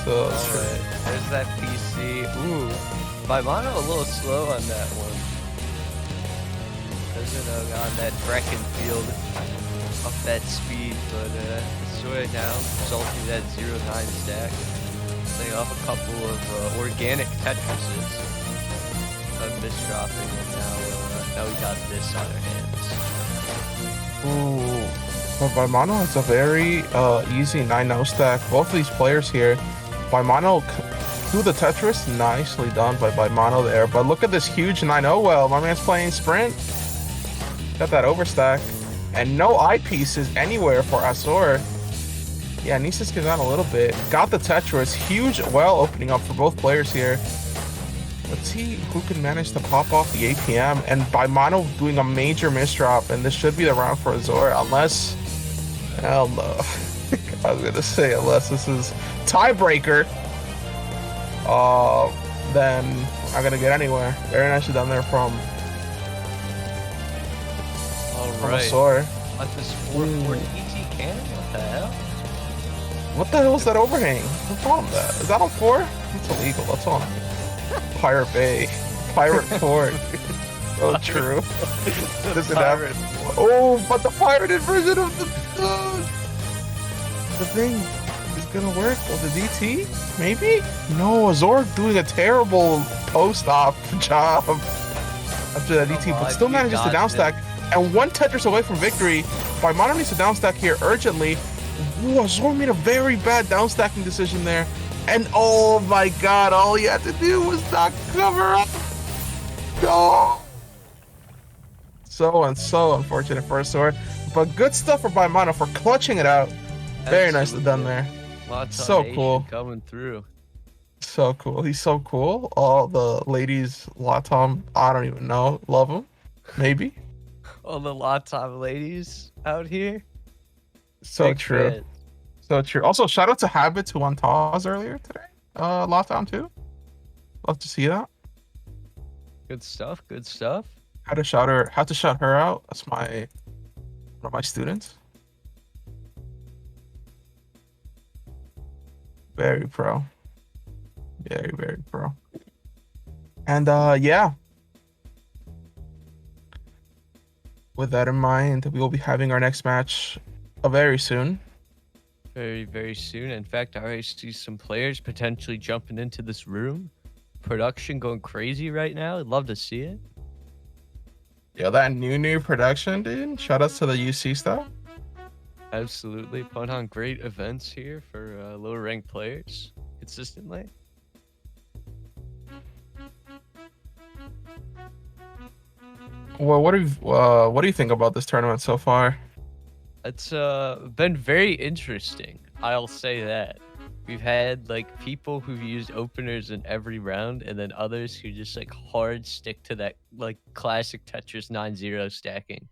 So true. Alright, there's that PC. Ooh, Bimano a little slow on that one. Doesn't on that Brecken field up that speed, but Soya now resulting in that 0-9 stack. Playing off a couple of organic Tetrises. Misdropping, and now we got this on our hands. Ooh. But Bimano has a very easy 9-0 stack. Both of these players here, Bimano do the Tetris, nicely done by Bimano there. But look at this huge 9-0 well. My man's playing Sprint. Got that overstack. And no eyepieces anywhere for Azor. Yeah, needs to skip down a little bit. Got the Tetris. Huge well opening up for both players here. Let's see who can manage to pop off the APM. And Bimano doing a major misdrop. And this should be the round for Azor. Unless... Hell no. I was gonna say unless this is tiebreaker. Then I'm gonna get anywhere. Very nicely done there from Alright. Azor. What this 440 ET cannon? What the hell? What the hell is that overhang? What's on that? Is that on 4? It's illegal. That's on Pirate Bay. Pirate Port. Oh, true. Does it have... Oh, but the pirated version of the thing is gonna work. Oh, the DT? Maybe? No, Azor doing a terrible post-op job after that DT, but still manages to downstack. And one Tetris away from victory. Bimano needs to downstack here urgently. Ooh, Azor made a very bad downstacking decision there. And oh my god, all he had to do was not cover up. No. So unfortunate for Azor. But good stuff for Bimano for clutching it out. Very nicely done there. So cool. Coming through. So cool. He's so cool. All the ladies, Latam, I don't even know, love him. Maybe. All the Latam ladies out here. So Big true. fan. So true. Also, shout out to Habit who won Taz earlier today. Latam too. Love to see that. Good stuff. Good stuff. How to shout her out. That's one of my students. Very pro. Very, very pro. And yeah. With that in mind, we will be having our next match very soon. Very, very soon. In fact, I already see some players potentially jumping into this room. Production going crazy right now. I'd love to see it. Yeah, that new production, dude. Shout outs to the UC stuff. Absolutely. Put on great events here for lower ranked players consistently. Well, what do you think about this tournament so far? It's been very interesting. I'll say that. We've had like people who've used openers in every round, and then others who just like hard stick to that like classic Tetris 9-0 stacking.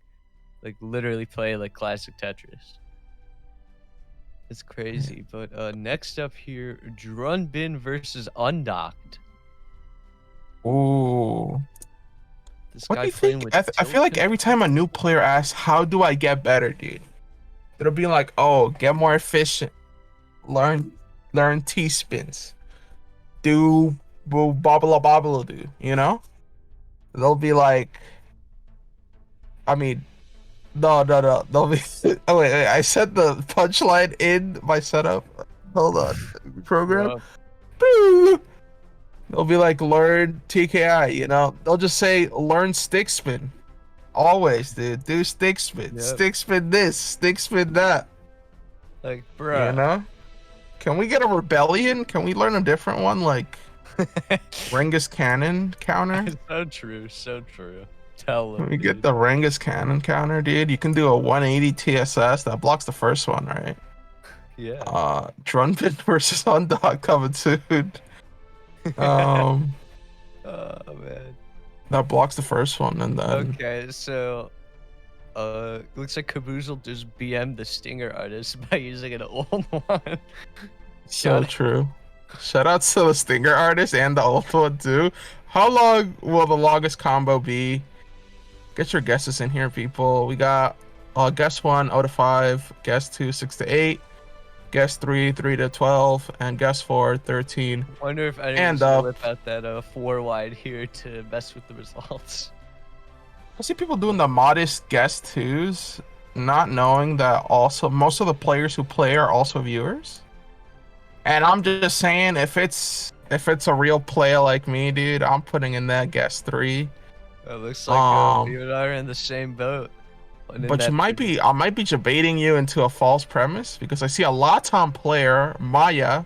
Like literally play like classic Tetris. It's crazy. But next up here, Drunbin versus Undocked. Ooh. This What do guy you playing think? with I feel like every time a new player asks, "How do I get better, dude?" It'll be like, "Oh, get more efficient. Learn T-spins. Do bobble do." You know? They'll be like, I mean, no. They'll be. Oh wait. I said the punchline in my setup. Hold on, program. Boo! They'll be like, learn TKI, you know? They'll just say, learn stick spin. Always, dude. Do stick spin. Yep. Stick spin this. Stick spin that. Like, You bruh. know? Can we get a rebellion? Can we learn a different one? Like, Renge's cannon counter? So true. So true. Tell him. Can we get dude. the Renge's cannon counter, dude? You can do a 180 TSS. That blocks the first one, right? Yeah. Drunbin versus Undog coming soon. Oh man. That blocks the first one, and then Okay, so looks like Caboozled just BM'd the Stinger artist by using an old one. so Shout- true. Shout out to the Stinger artist and the old one too. How long will the longest combo be? Get your guesses in here, people. We got guess 1 0 to 5, guess 2 6 to 8, guess 3 3 to 12, and guess 4 13. Wonder if anyone's And gonna up. whip out that 4 wide here to mess with the results. I see people doing the modest guess 2s, not knowing that also most of the players who play are also viewers. And I'm just saying, if it's a real player like me, dude, I'm putting in that guess 3. It looks like you and I are in the same boat. And in But that I might be debating you into a false premise, because I see a Latam player, Maya,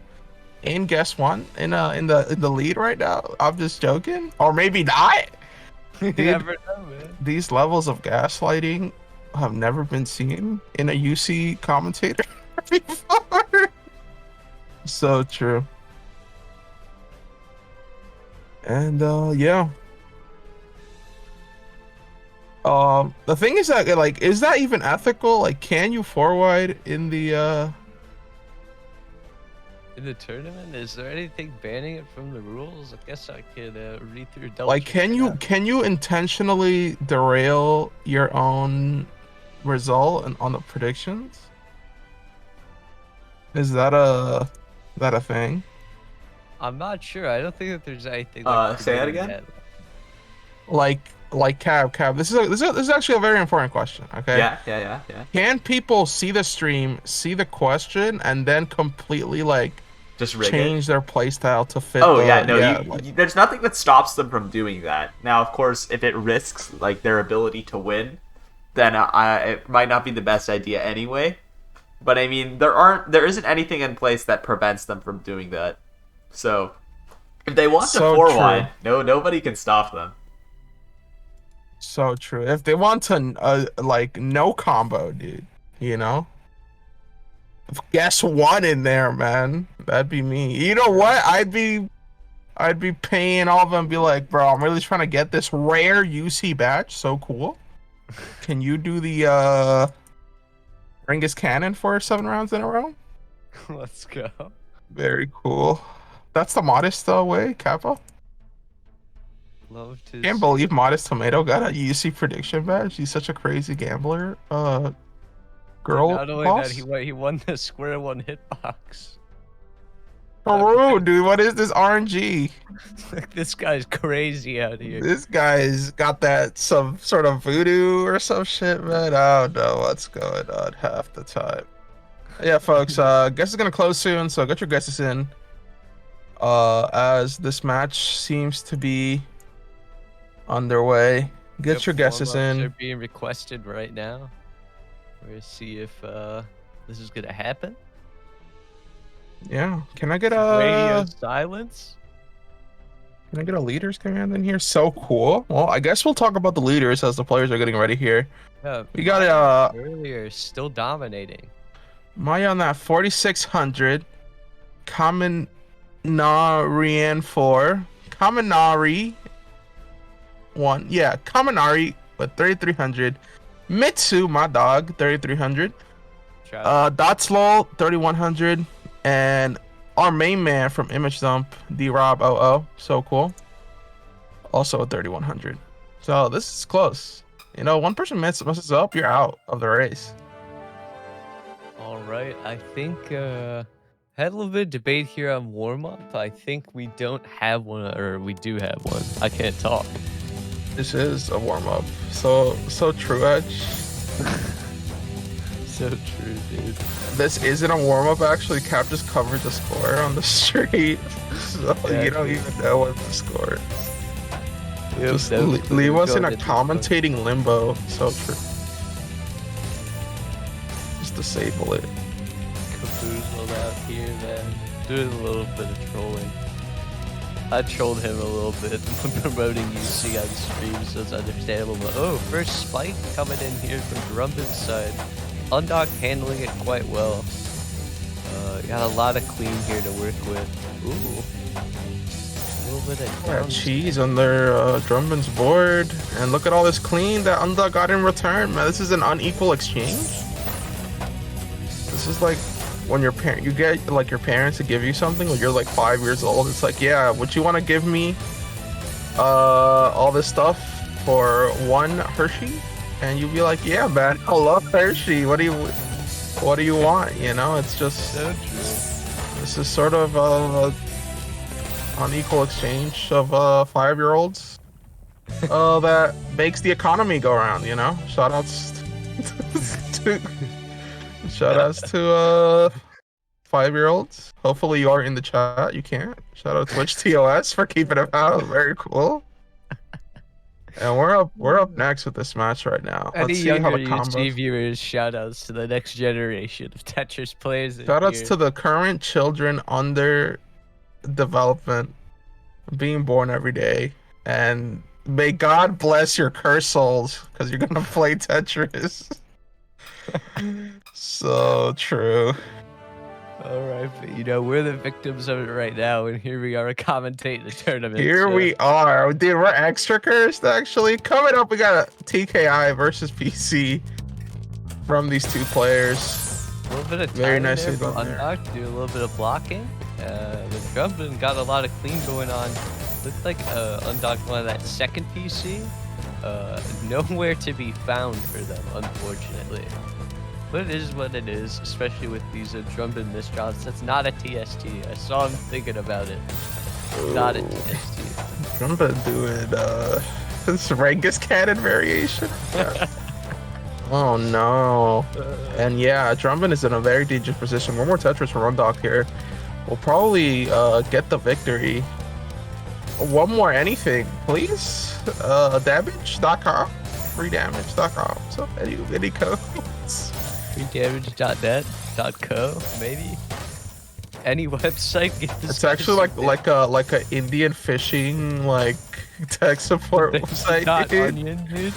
in guess 1 in the lead right now. I'm just joking, or maybe not. You never know, man. These levels of gaslighting have never been seen in a UC commentator before. So true. And yeah. The thing is that, like, is that even ethical? Like, can you 4-wide in the In the tournament, is there anything banning it from the rules? I guess I could read through. like, can you intentionally derail your own result and on the predictions? Is that a thing? I'm not sure. I don't think that there's anything. Say that again? Like Cab. This is actually a very important question. Okay. Yeah. Can people see the stream, see the question, and then completely like Just rig change their playstyle to fit? Oh the, yeah, no, like, there's nothing that stops them from doing that. Now, of course, if it risks like their ability to win, then it might not be the best idea anyway. But I mean, there isn't anything in place that prevents them from doing that. So if they want to So 4-wide, nobody can stop them. So true. If they want to like no combo, dude, you know. Guess 1 in there, man. That'd be me. You know what? I'd be paying all of them. Be like, bro, I'm really trying to get this rare UC badge. So cool. Can you do the Renge's cannon for 7 rounds in a row? Let's go. Very cool. That's the modest way, Kappa. Love to. Can't believe Modest Tomato got a UC prediction badge. He's such a crazy gambler. Girl Not only boss. that, he won the square 1 hitbox. Oh, dude, what is this RNG? This guy's crazy out here. This guy's got that some sort of voodoo or some shit, man. I don't know what's going on half the time. Yeah, folks, guess is gonna close soon, so get your guesses in. As this match seems to be underway. Get your guesses in. They're being requested right now. We're gonna see if this is gonna happen. Yeah. Can I get Radio silence? Can I get a leaders command in here? So cool. Well, I guess we'll talk about the leaders as the players are getting ready here. Yeah, We got earlier, still dominating. Maya on that 4600. Kaminarian 4. Kaminari 1. Yeah, Kaminari with 3300. Mitsu, my dog, 3300. Shout Dotslol 3100 and our main man from Image Dump, D-Rob00, so cool. Also a 3100. So this is close. You know, one person messes up, you're out of the race. All right, I think had a little bit of debate here on warm up. I think we don't have one, or we do have one. I can't talk. This is a warm up. So true, Edge. So true, dude. This isn't a warm up actually. Cap just covered the score on the street. So Yeah, you don't even know what the score is. Yep, Just that was pretty leave us in a good at this point. commentating limbo. So true. Just disable it. Caboozled out here, man. Doing a little bit of trolling. I trolled him a little bit when promoting UC on stream, so it's understandable. But oh, first spike coming in here from Grumpin's side. Undock handling it quite well. Got a lot of clean here to work with. Ooh. A little bit of Yeah, down cheese on their Drumbin's board. And look at all this clean that Undock got in return, man. This is an unequal exchange. This is like when you get like your parents to give you something when you're like 5 years old. It's like, yeah, would you want to give me all this stuff for one Hershey? And you'd be like, yeah, man, I love Hershey. What do you want? You know, it's just so true. this is sort of unequal exchange of 5-year-olds that makes the economy go around. You know, shoutouts to 5-year-olds. Hopefully you are in the chat. You can't. Shout out Twitch TOS for keeping it out. Very cool. And we're up next with this match right now. Any Let's see how younger the UC combos. viewers, shoutouts to the next generation of Tetris players. in Shoutouts here. to the current children under development, being born every day, and may God bless your curse souls because you're gonna play Tetris. So true. Alright, but you know, we're the victims of it right now, and here we are commentating the tournament. Here so- we are. Dude, we're extra cursed actually. Coming up, we got a TKI versus PC from these two players. A little bit of Very time nicely there from done there. Undock, do a little bit of blocking. The Grumpin got a lot of clean going on. Looked like Undock wanted that second PC. Nowhere to be found for them, unfortunately. But it is what it is, especially with these Drumbin misdrops. That's not a TST. I saw him thinking about it. Not a TST. Drumba doing this Rengus cannon variation. Yeah. Oh no. And yeah, Drumbin is in a very dangerous position. One more Tetris from Undock here. We'll probably get the victory. One more anything, please. Damage.com. Freedamage.com. So any codes. Freedamage.net.co, maybe? Any website? It's actually like a Indian fishing like tech support website. Dot Dude. onion, dude.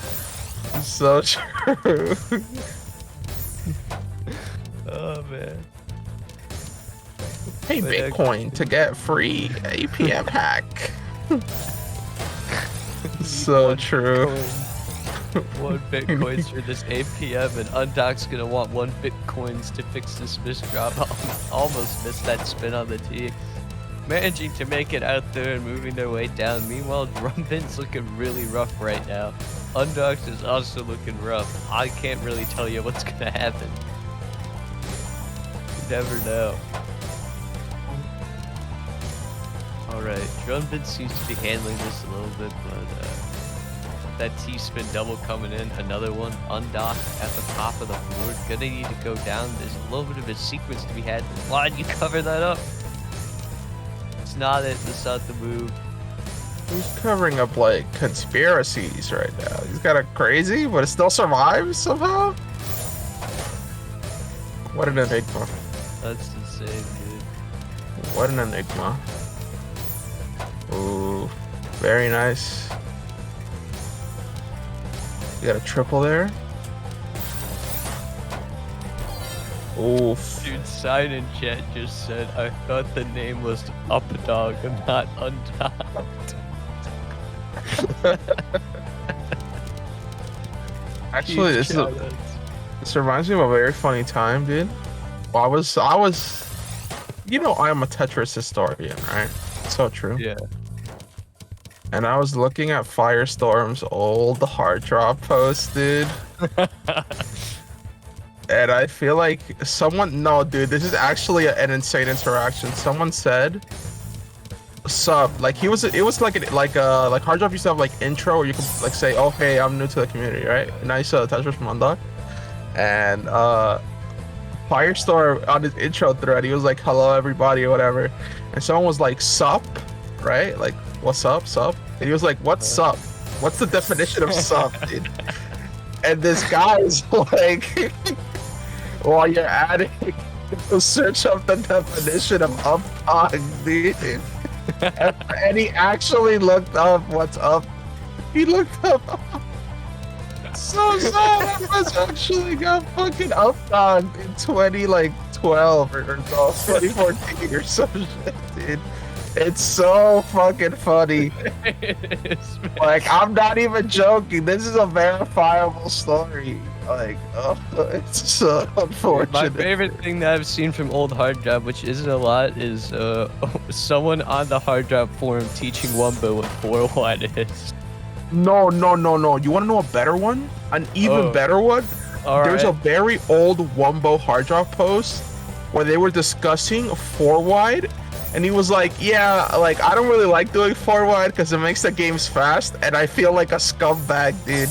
So true. Oh man. Pay But, Bitcoin to get free APM hack. So true. One Bitcoins for this APM, and Undock's gonna want 1 Bitcoins to fix this misdrop. Almost missed that spin on the tee. Managing to make it out there and moving their way down. Meanwhile, Drumbin's looking really rough right now. Undock's is also looking rough. I can't really tell you what's gonna happen. You never know. Alright, Drumbin seems to be handling this a little bit, but that T-spin double coming in, another one, Undock at the top of the board. Gonna need to go down. There's a little bit of a sequence to be had. Why'd you cover that up? It's not it, that's not the move. He's covering up like conspiracies right now. He's got a crazy, but it still survives somehow. What an enigma. That's insane, dude. What an enigma. Ooh, very nice. You got a triple there. Oof. Dude, sign in chat just said, I thought the name was Updog and not Undocked. Actually, Huge this This reminds me of a very funny time, dude. Well, I was, you know, I am a Tetris historian, right? So true. Yeah. And I was looking at Firestorm's old hard drop post, dude. And I feel like no, dude, this is actually an insane interaction. Someone said, sub, like it was like hard drop used to have like intro where you could like say, oh, hey, I'm new to the community, right? Nice Tetris from Undog. And Firestorm on his intro thread, he was like, hello everybody or whatever. And someone was like, sup, right? Like, what's up, sup? And he was like, what's sup? What's the definition of sup, dude? And this guy's like, while you're at it, search up the definition of up dog, dude. And he actually looked up what's up. He looked up. So sad. I was actually got fucking up dog in 2012 or 2014 or some shit, dude. It's so fucking funny. Like, I'm not even joking. This is a verifiable story. Like, oh, it's so unfortunate. My favorite thing that I've seen from old hard drop, which isn't a lot, is someone on the hard drop forum teaching Wumbo what 4-1 is. No. You want to know a better one? An even better one? There's a very old Wumbo hard drop post where they were discussing 4-wide. And he was like, yeah, like, I don't really like doing 4-wide because it makes the games fast, and I feel like a scumbag, dude.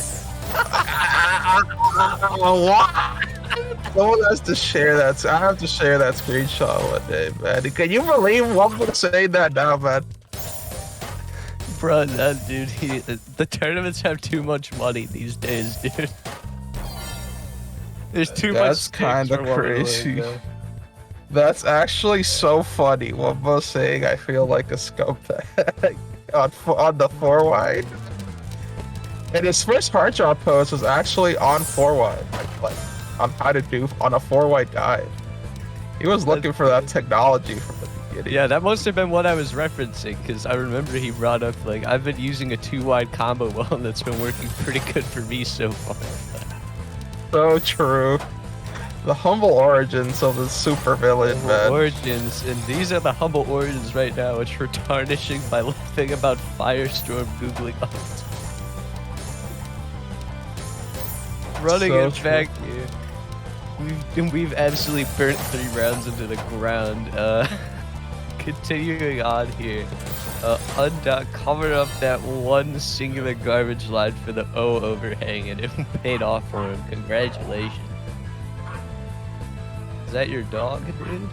Someone has to share that. I have to share that screenshot one day, man. Can you believe what would say that now, man? Bro, that dude, the tournaments have too much money these days, dude. There's too much. That's kind of crazy. That's actually so funny. Wumbo saying I feel like a scumbag on the 4-wide. And his first hard drop post was actually on 4-wide, like on how to do on a 4-wide guide. He was looking for that technology from the beginning. Yeah, that must have been what I was referencing, because I remember he brought up, like, I've been using a 2-wide combo well, and that's been working pretty good for me so far. So true. The humble origins of the super villain, man. Origins, and these are the humble origins right now, which we're tarnishing by laughing about Firestorm googling up. Running So it true. back here. We've absolutely burnt 3 rounds into the ground. Continuing on here. Undock covered up that one singular garbage line for the O overhang, and it paid off for him. Congratulations. Is that your dog, dude?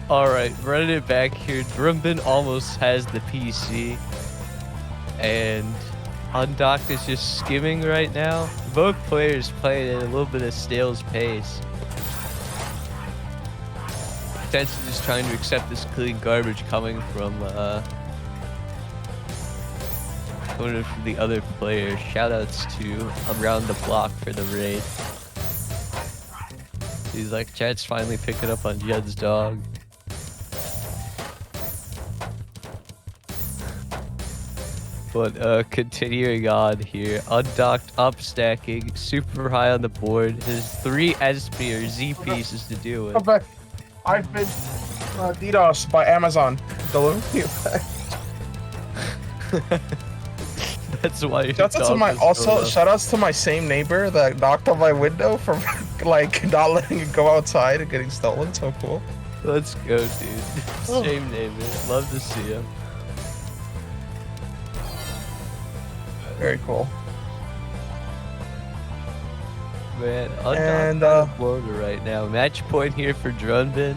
Alright, running it back here. Drumbin almost has the PC. And Undocked is just skimming right now. Both players playing at a little bit of snail's pace. Potentially just trying to accept this clean garbage coming from the other player. Shoutouts to Around the Block for the raid. He's like, chat's finally picking up on Jed's dog. But continuing on here, Undocked up stacking, super high on the board. His 3 SP or Z pieces to deal with. Okay. I've been DDoS by Amazon. Deliver you back. That's why your Shoutouts to dog my was so low. shoutouts to my same neighbor that knocked on my window from like not letting it go outside and getting stolen. So cool. Let's go, dude. Oh. Same neighbor. Love to see him. Very cool. Man, And, Undocked on the border right now. Match point here for Drunbin.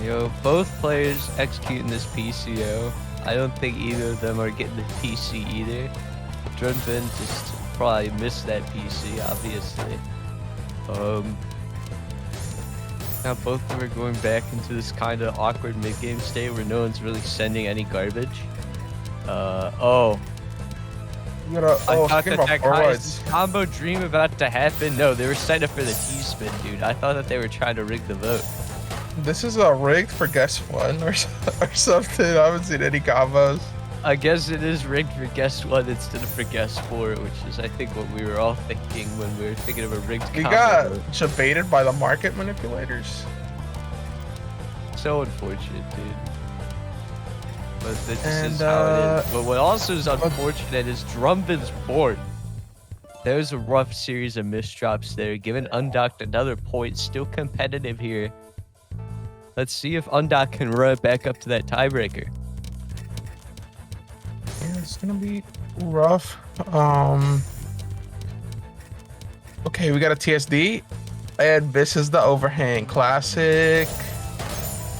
Yo, both players executing this PCO. I don't think either of them are getting the PC either. Drunbin just probably missed that PC, obviously. Now both of them are going back into this kind of awkward mid-game state where no one's really sending any garbage. Oh. You gotta, I thought speaking that about guy forwards. is combo dream about to happen. No, they were signed up for the T-spin, dude. I thought that they were trying to rig the vote. This is a rigged for guess one or something. I haven't seen any combos. I guess it is rigged for guess one instead of for guess four, which is I think what we were all thinking when we were thinking of a rigged We combo. got debated by the market manipulators. So unfortunate, dude. But this And, is how it is. But what also is unfortunate is Drumbin's board. There's a rough series of misdrops there, giving Undocked another point. Still competitive here. Let's see if Undock can run it back up to that tiebreaker. Yeah, it's gonna be rough. Okay, we got a TSD, and this is the overhang. Classic.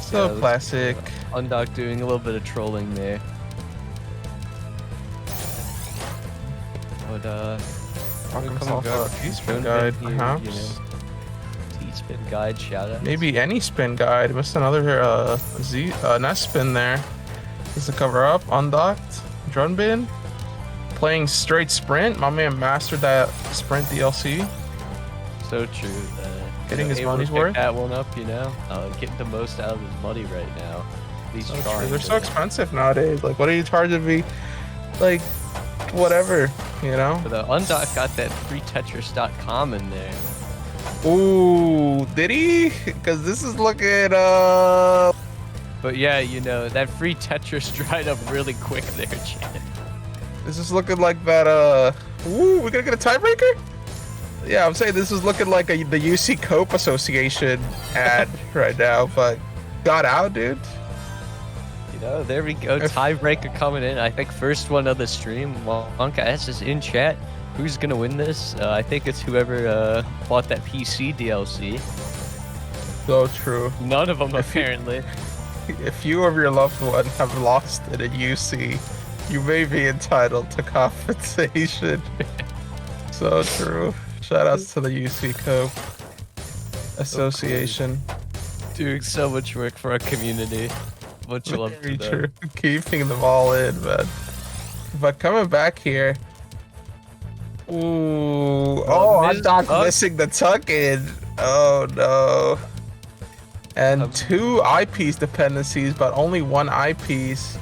So Yeah, classic. Undock doing a little bit of trolling there. But Knock we're himself coming out. back. T-spin Drone guide, bit here, perhaps. T-spin guide, shout out. Maybe any spin guide. Missed another nest spin there. Just to cover up. Undocked. Drone bin. Playing straight sprint. My man mastered that sprint DLC. So true. Getting his able to money's pick worth. that one up, you know, getting the most out of his money right now. At least So true. trying They're to. so expensive nowadays. Like, what are you charging me? Like, whatever, you know? But Undock got that free Tetris.com in there. Ooh, did he? Because this is looking, But yeah, you know, that free Tetris dried up really quick there, Chad. this is looking like that, ooh, we're gonna get a tiebreaker? Yeah, I'm saying this is looking like the UC Cope Association ad right now, but got out, dude. You know, there we go. Tiebreaker coming in. I think first one of the stream. Wonka S is in chat. Who's gonna win this? I think it's whoever bought that PC DLC. So true. None of them apparently. If you or your loved one have lost in a UC, you may be entitled to compensation. So true. Shout outs to the UC Cope Association. Doing so much work for our community. Much love to Very them. true. Keeping them all in, man. But coming back here. Ooh. Oh, Undock missing the tuck in. Oh no. And two eyepiece dependencies, but only one eyepiece.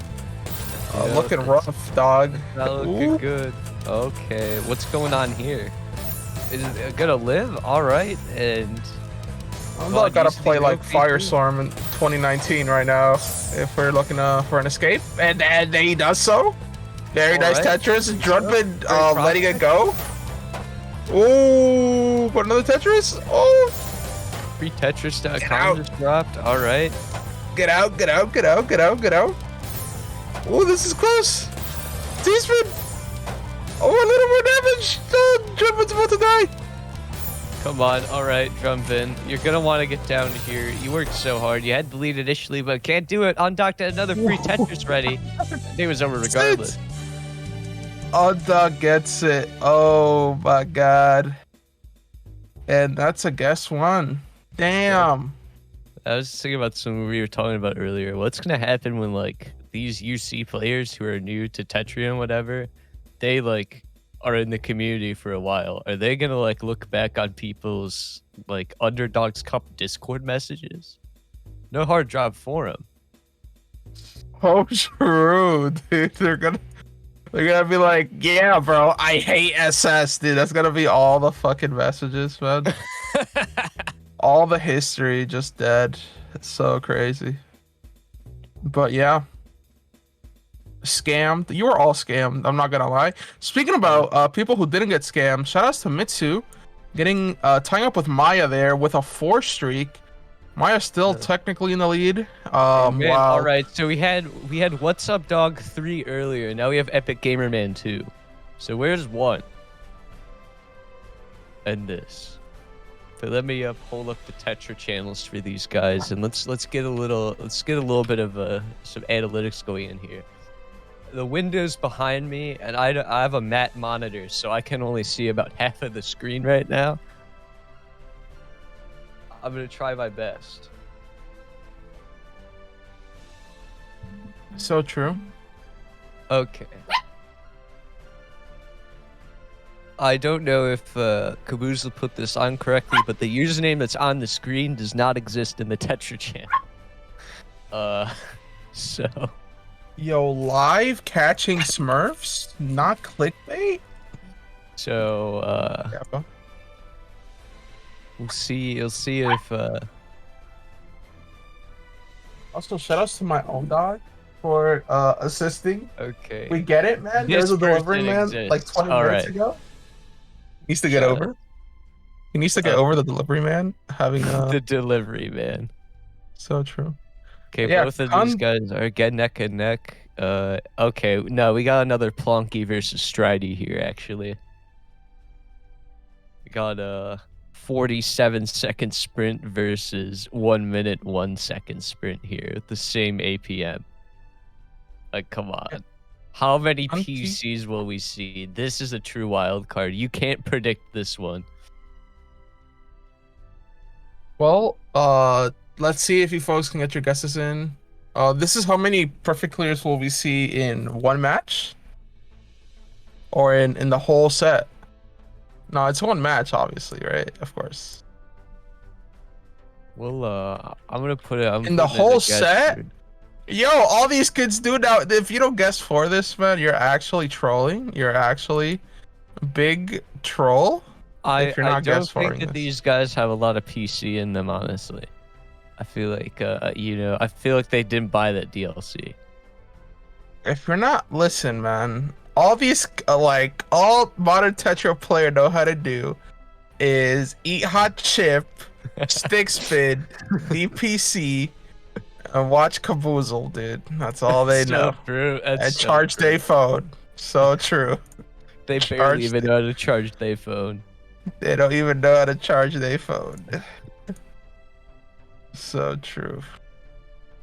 Yeah, looking that's rough, dog. Not looking Ooh. good. Okay, what's going on here? Is it gonna live? All right, and I'm Well, not gotta UC play like Cope Firestorm in 2019 right now if we're looking for an escape, and he does so. Very All nice right. Tetris. Drunbin Very letting it go. Ooh, put another Tetris. Oh, free Get out. Tetris.com just dropped. All right, get out, get out, get out, get out, get out. Oh, this is close. T-spin. Oh, a little more damage. Oh, Drunbin's about to die. come on. All right, Drumbin, you're gonna want to get down here. You worked so hard. You had the lead initially, but can't do it. Undocked another free Tetris ready. It was over regardless. Undock gets it. Oh my god. And that's a guess one. Damn. I was thinking about something we were talking about earlier. What's gonna happen when like these UC players who are new to Tetria and whatever, they like are in the community for a while? Are they gonna like look back on people's like Underdogs Cup Discord messages? No hard job for them. Oh, true, dude. They're gonna be like, yeah, bro, I hate SS, dude. That's gonna be all the fucking messages, man. All the history just dead. It's so crazy. But yeah. Scammed. You were all scammed, I'm not gonna lie. Speaking about people who didn't get scammed, shout outs to Mitsu getting tying up with Maya there with a 4 streak. Maya's still technically in the lead. Man, Wow. all right, so we had What's Up Dog 3 earlier. Now we have Epic Gamer Man 2. So where's 1? And this. So let me pull up the Tetra channels for these guys, and let's get a little bit of some analytics going in here. The window's behind me, and I have a matte monitor, so I can only see about half of the screen right now. I'm gonna try my best. So true. Okay. I don't know if Caboozled put this on correctly, but the username that's on the screen does not exist in the Tetra channel. So. Yo, live catching Smurfs, not clickbait. So, Yeah, bro. we'll see. You'll see if. Also, shout outs to my own dog for assisting. Okay. We get it, man. This There's a delivery person man exists. like 20 All minutes right. ago. He needs to get Shut over. He needs to get over the delivery man having the delivery man. so true. Okay, Yeah, both of these guys are again neck and neck. Okay, no, we got another Plonky versus Stridey here, actually. We got a 47-second sprint versus 1 minute 1 second sprint here with the same APM. Like, come on. How many Plonky? PCs will we see? This is a true wild card. You can't predict this one. Well, let's see if you folks can get your guesses in. This is how many perfect clears will we see in one match? Or in the whole set? No, it's one match, obviously, right? Of course. Well, I'm gonna put it In the whole set? Yo, all these kids do now. If you don't guess for this, man, you're actually trolling. You're actually a big troll. I you're not don't guess think foring that this. these guys have a lot of PC in them, honestly. I feel like, I feel like they didn't buy that DLC. If you're not, listen, man. All these, all modern Tetra player know how to do is eat hot chip, stick spin, DPC, and watch Caboozled, dude. That's all they know. True. That's And so charge true. their phone. So true. They charge barely even know how to charge their phone. They don't even know how to charge their phone. So true.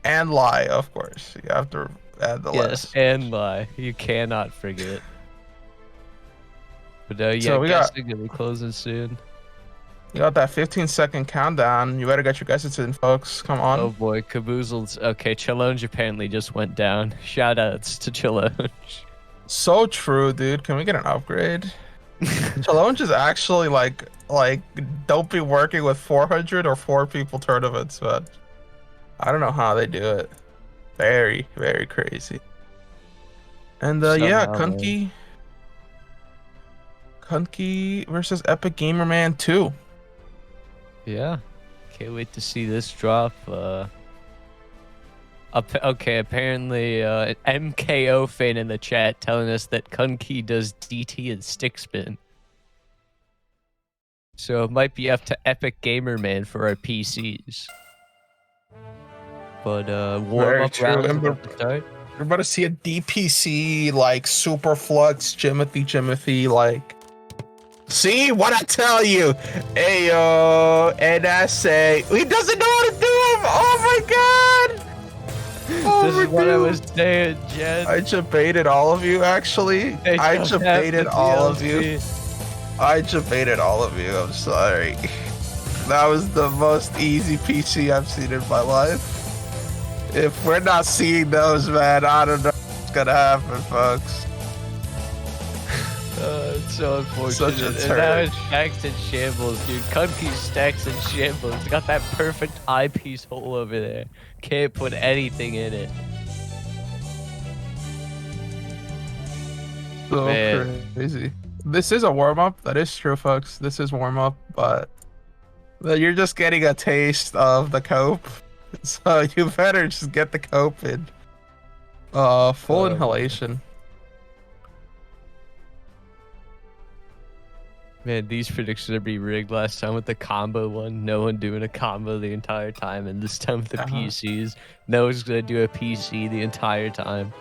And lie, of course. You have to add the Yes, last. and lie. You cannot forget. But yeah, So we guys got- are gonna be closing soon. You got that 15-second countdown. You better get your guesses in, folks. Come on. Oh boy, Caboozled's okay. Challonge apparently just went down. Shoutouts to Challonge. So true, dude. Can we get an upgrade? Challenge is actually like don't be working with 400 or 4 people tournaments, but I don't know how they do it. Very, very crazy. And yeah, Somehow, Kunky versus Epic Gamer Man 2. Yeah, can't wait to see this drop. Okay, apparently an MKO fan in the chat telling us that Kunky does DT and stick spin. So it might be up to Epic Gamer Man for our PCs. But warm Very up true. rounds Remember- about to start. We're about to see a DPC Super Flux Jimothy See what I tell you? Ayo, NSA. He doesn't know how to do them. Oh my god. This is what I was saying, Jen. I debated all of you, actually. They I don't have debated the all of you. DLC. I debated all of you. I'm sorry. That was the most easy PC I've seen in my life. If we're not seeing those, man, I don't know what's gonna happen, folks. It's so unfortunate. Such a And turd. now it's stacks and shambles, dude. Kunky stacks and shambles. It's got that perfect eyepiece hole over there. Can't put anything in it. So Man. crazy. This is a warm-up. That is true, folks. This is warm-up, but you're just getting a taste of the cope. So you better just get the cope in. Full inhalation. Man, these predictions are being rigged. Last time with the combo one, no one doing a combo the entire time, and this time with the PCs, no one's gonna do a PC the entire time.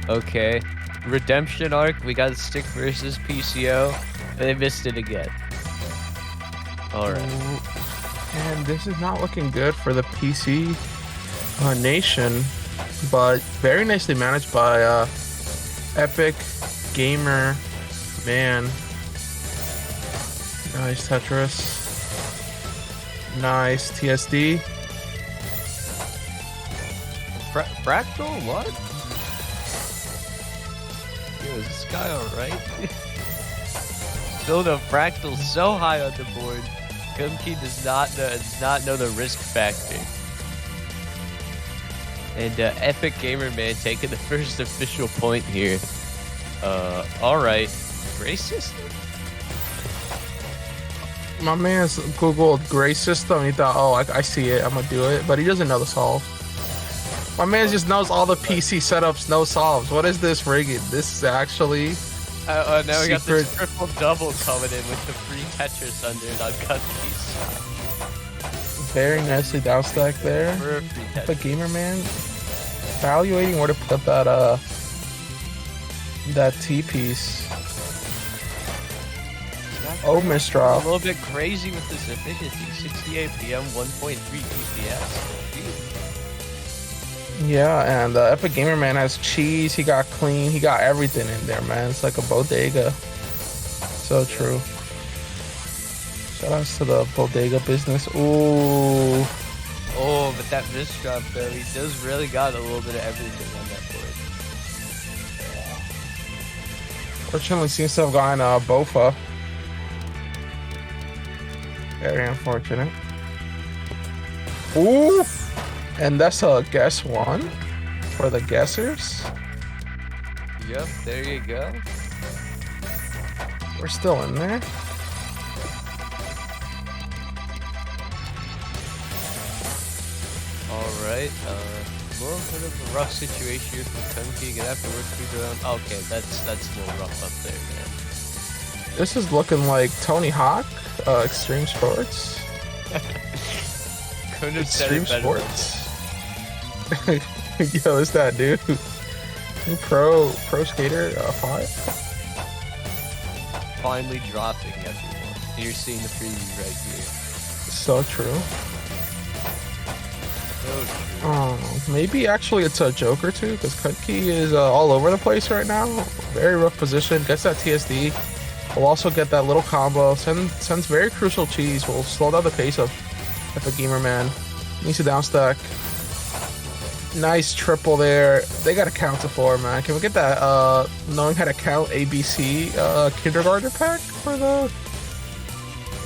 Okay, Redemption Arc, we got Stick versus PCO, and they missed it again. Alright. And this is not looking good for the PC nation, but very nicely managed by Epic Gamer Man. Nice Tetris. Nice TSD. Fractal? What? Yo, is this guy alright? Still no Fractal so high on the board. Kumki does not know the risk factor. And Epic Gamer Man taking the first official point here. Alright. Gray system? My man's Googled gray system. He thought, oh, I see it. I'm gonna do it. But he doesn't know the solve. My man just knows all the PC setups, no solves. What is this rigging? This is actually... now we got secret. this triple-double coming in with the free Tetris under it on cut piece. Very nicely down stack there. For a free Tetris. The Gamer Man evaluating where to put that T piece. Oh, A Mistral. little bit crazy with this efficiency. 68 PM, 1.3 DPS. Yeah, and Epic Gamer Man has cheese. He got clean. He got everything in there, man. It's like a bodega. So true. Shout outs to the bodega business. Ooh. Oh, but that misdrop though, he does really got a little bit of everything on that board. Fortunately, seems to have gotten Bofa. Very unfortunate. Ooh! And that's a guess one for the guessers. Yep, there you go. We're still in there. Alright, a little bit of a rough situation here for Kumki. Gonna have to work through the own. Okay, that's a little rough up there, man. This is looking like Tony Hawk, Extreme Sports. Couldn't have said Extreme it better. Sports. Yo, it's that dude. Pro Skater 5. Finally dropping everyone. You're seeing the preview right here. So true. So true. Maybe actually it's a joke or two because Kutki is all over the place right now. Very rough position. Gets that TSD. We'll also get that little combo. Sends very crucial cheese. Will slow down the pace of Epic Gamer Man. Needs to downstack. Nice triple there. They got to count to 4, man. Can we get that knowing how to count ABC kindergarten pack for the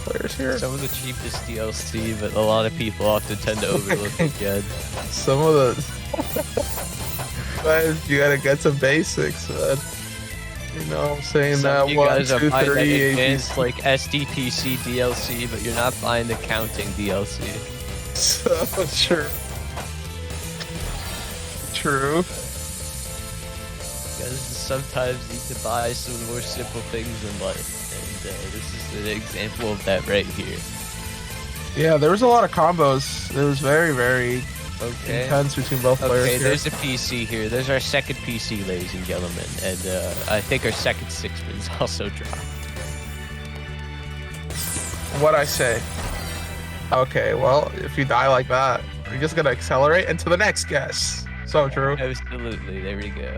players here? Some of the cheapest DLC, but a lot of people often tend to overlook it again. Some of the... Man, you gotta get some basics, man. You know what I'm saying? Some That of you 1, guys 2, are buying 3, that ABC. advanced like SDPC DLC, but you're not buying the counting DLC. So true. True. You guys sometimes need to buy some more simple things in life, and this is an example of that right here. Yeah, there was a lot of combos. It was very, very Okay. intense between both players. Okay, here. there's a PC here. There's our second PC, ladies and gentlemen, and I think our second sixpence also dropped. What I say? Okay, well, if you die like that, you're just gonna accelerate into the next guess. So true. Absolutely, there we go.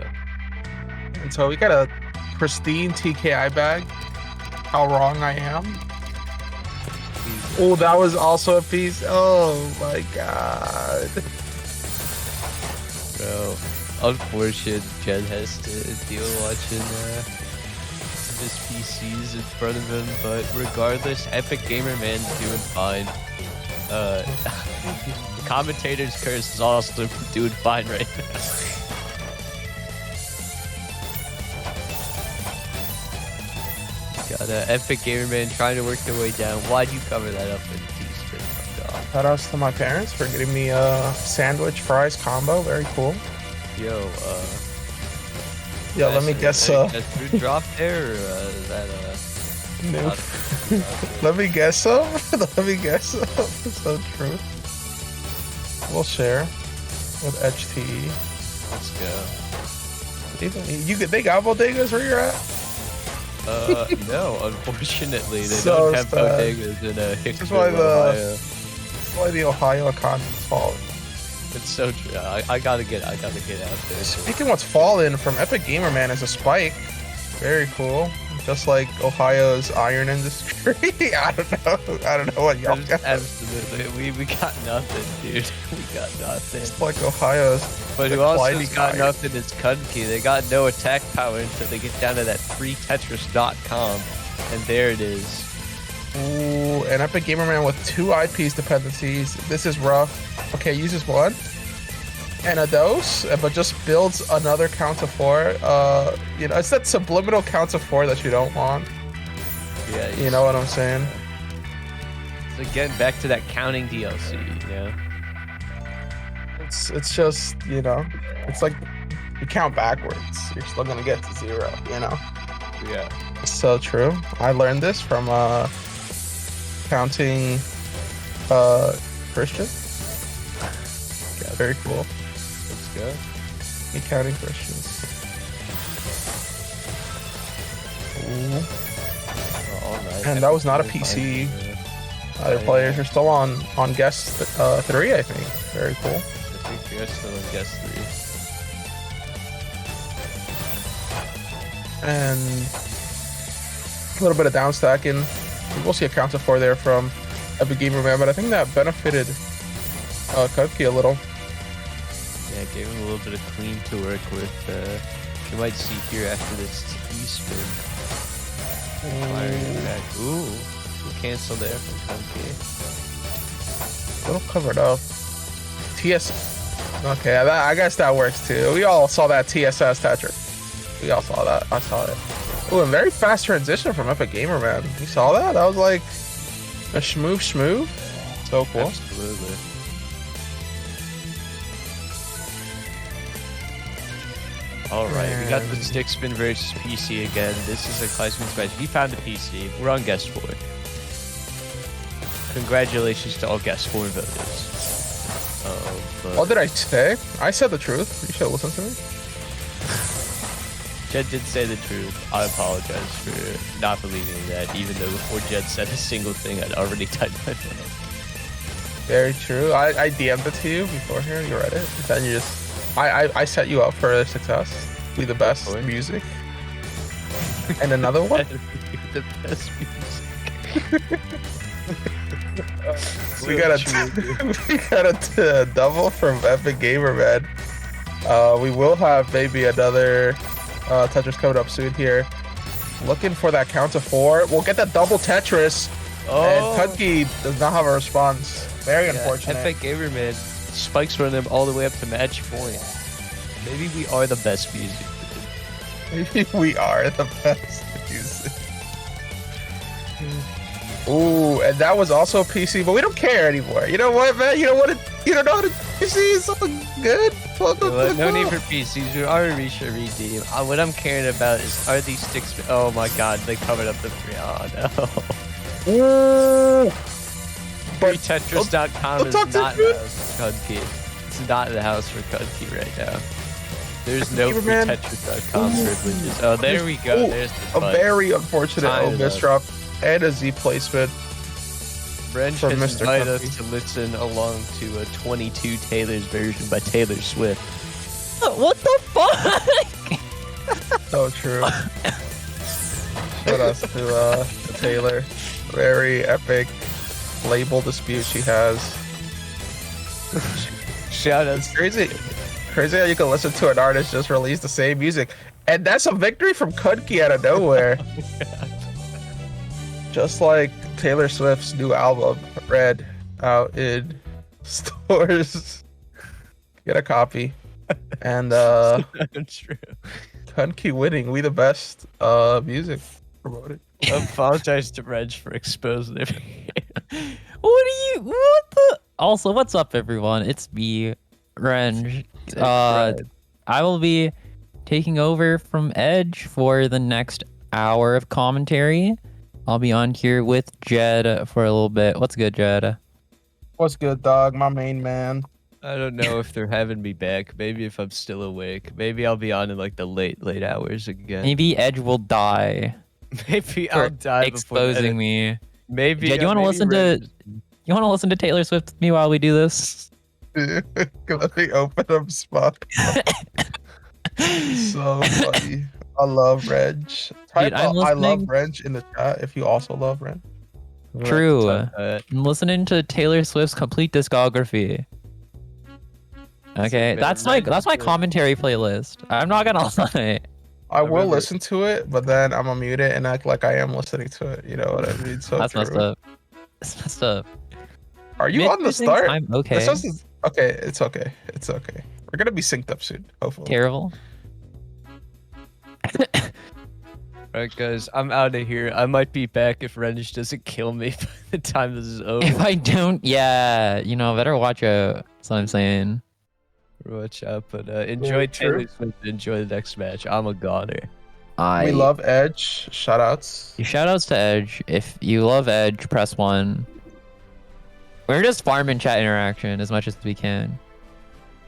And so we got a pristine TKI bag. How wrong I am. Oh, that was also a piece. Oh my god. Bro, unfortunate Jen has to deal watching his PCs in front of him, but regardless, Epic Gamer Man's doing fine. Commentators curse is also doing fine right now. Got Epic Gamer Man trying to work their way down. Why'd you cover that up in T-spin? Shout outs to my parents for getting me a sandwich fries combo. Very cool. Yo, Yeah, let me guess. That food drop there, or is that No. not- Let me guess some. Let me guess some. So true. We'll share with EdgeTE. Let's go. They got bodegas where you're at? No, unfortunately, they So don't have sad. bodegas in That's why Hicksville, the- Ohio. That's why the Ohio economy's falling. It's so true. I gotta get out there. Speaking of what's fallen from Epic Gamer Man is a spike. Very cool. just like Ohio's iron industry. I don't know what y'all got. Absolutely. We got nothing, dude. We got nothing. It's like Ohio's. But who also Clyde's got iron. nothing is Cudkey. They got no attack power until they get down to that freetetris.com. And there it is. Ooh, an Epic Gamer Man with 2 eyepiece dependencies. This is rough. Okay, uses 1 and a dose, but just builds another count of 4. You know, it's that subliminal count of 4 that you don't want. Yeah, You know what I'm saying? So again, back to that counting DLC, you know? It's just, you know, it's like you count backwards. You're still gonna get to 0, you know? Yeah. It's so true. I learned this from counting Christian. Yeah, very cool. Let's go. Me counting Christians. Ooh. Oh, all right. And that was not a PC. Other players are still on guest 3, I think. Very cool. I think you're still in guest 3. And a little bit of down stacking. We'll see a counter 4 there from Epic Gamer Man, but I think that benefited Cupkey a little. Yeah, gave him a little bit of clean to work with. You might see here after this T-spin. Firing back. Ooh, cancel there from Cupkey. A little covered up. TS. Okay, I guess that works too. We all saw that TSS Tetris. We all saw that. I saw it. Ooh, a very fast transition from Epic Gamer Man. You saw that? That was like a schmoove. So cool. Absolutely. All right, we got the stick spin versus PC again. This is a Kazman match. We found a PC. We're on guest 4. Congratulations to all guest 4 voters. What did I say? I said the truth. You should listen to me. Jed did say the truth. I apologize for not believing that, even though before Jed said a single thing, I'd already typed my phone. Very true. I DM'd it to you beforehand. You read it. Then you just... I set you up for success. Be the best music. And another one? The best music. We got a double from Epic Gamer Man. We will have maybe another Tetris coming up soon here. Looking for that count of 4. We'll get that double Tetris. And Cudkey does not have a response. Very unfortunate. Epic Gamer Man spikes run them all the way up to match point. Maybe we are the best music. Maybe we are the best music. Ooh, and that was also PC, but we don't care anymore. You know what, man? You know what? You don't know what a PC is something good? No need for PCs. We already should redeem. What I'm caring about is, are these sticks... Oh my god, they covered up the free... Oh no. Ooh. But FreeTetris.com is not the house for Cudkey. It's not the house for Cudkey right now. There's no FreeTetris.com privileges. Oh, there we go. There's the a very unfortunate miss drop and a Z placement. Wrench has invited us to listen along to a 22 Taylor's version by Taylor Swift. What the fuck? So true. Shout out to Taylor. Very epic label dispute she has. Shout out. It's crazy how you can listen to an artist just release the same music. And that's a victory from Cudkey out of nowhere. Just like Taylor Swift's new album, Red, out in stores. Get a copy. And True. Cudkey winning. We the best music promoted. I apologize to Reg for exposing it. What the? Also, what's up, everyone? It's me, Renge. I will be taking over from Edge for the next hour of commentary. I'll be on here with Jed for a little bit. What's good, Jed? What's good, dog? My main man. I don't know if they're having me back. Maybe if I'm still awake. Maybe I'll be on in like the late hours again. Maybe Edge will die. Maybe I'll die exposing me. Maybe. Jed, you want to listen to? You want to listen to Taylor Swift with me while we do this? Let me open up Spotify. So funny. I love Renge. Type I'm I love listening- Renge in the chat if you also love Renge. True. Uh, I'm listening to Taylor Swift's complete discography. Okay, man, that's my Renge- commentary playlist. I'm not gonna lie. I will remember- listen to it, but then I'm gonna mute it and act like I am listening to it. You know what I mean? So That's true. messed up. It's messed up. Are you Mid on the two things, start? I'm okay. It's just- okay, it's okay. It's okay. We're gonna be synced up soon, hopefully. Terrible. Alright, guys, I'm out of here. I might be back if Renge doesn't kill me by the time this is over. If I don't, yeah, better watch out. That's what I'm saying. Watch out, but enjoy true. Taylor Swift. Enjoy the next match. I'm a goner. We love Edge. Shoutouts. Shoutouts to Edge. If you love Edge, press 1. We're just farming chat interaction as much as we can.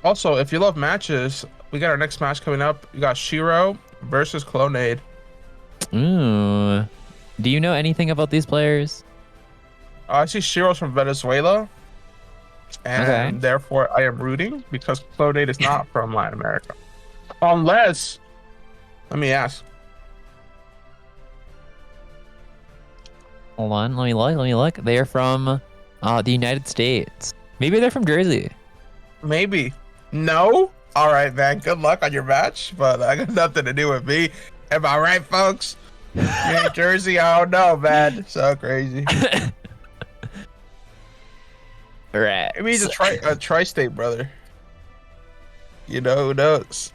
Also, if you love matches, we got our next match coming up. We got Shiro versus Clonade. Ooh. Do you know anything about these players? I see Shiro's from Venezuela, and Okay. therefore I am rooting because Clonade is not from Latin America. Unless, let me ask. Hold on, let me look. They are from the United States. Maybe they're from Jersey. Maybe. No? All right, man. Good luck on your match, but that got nothing to do with me. Am I right, folks? You're in Jersey? I don't know, man. So crazy. Right. Maybe he's a tri-state brother. You know, who knows?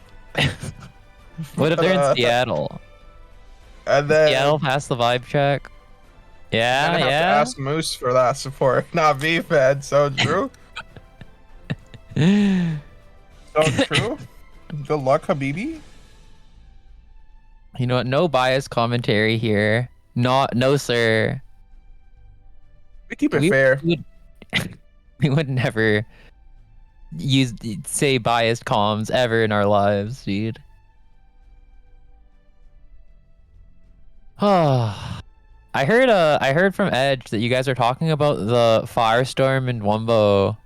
What if they're in Seattle? And then Seattle passed the vibe check. I'm Yeah, gonna have to yeah. ask Moose for that support. Not me, man. So true. So true. Good luck, Habibi. You know what? No bias commentary here. No, sir. We keep it fair. We would never say biased comms ever in our lives, dude. Oh, I heard from Edge that you guys are talking about the Firestorm and Wumbo,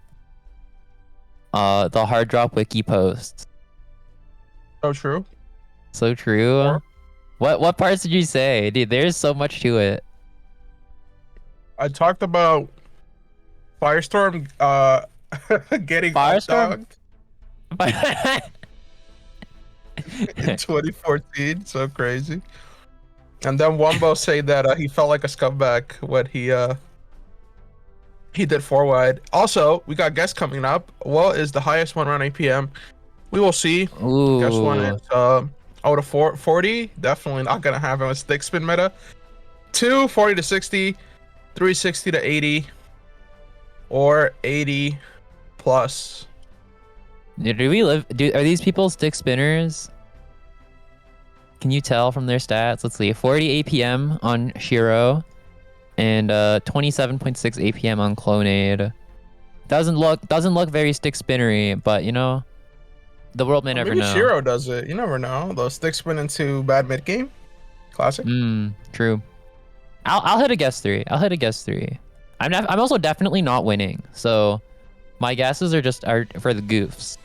the hard drop wiki posts. So true. So true. Or- What parts did you say, dude? There's so much to it. I talked about Firestorm getting Firestorm? hot-dogged in 2014. So crazy. And then Wumbo said that he felt like a scumbag when he did 4 wide. Also, we got guests coming up. What is the highest one around 8 p.m.? We will see. Ooh. Guess one is out of 40. Definitely not gonna happen with stick spin meta. 2 40 to 60, 360 to 80, or 80 plus. Are these people stick spinners? Can you tell from their stats? Let's see. 40 APM on Shiro and 27.6 APM on Clonade. Doesn't look very stick spinnery, but the world may never Maybe know. Shiro does it. You never know. They'll stick spin into bad mid game. Classic. True. I'll hit a guess 3. I'm also definitely not winning, so my guesses are for the goofs.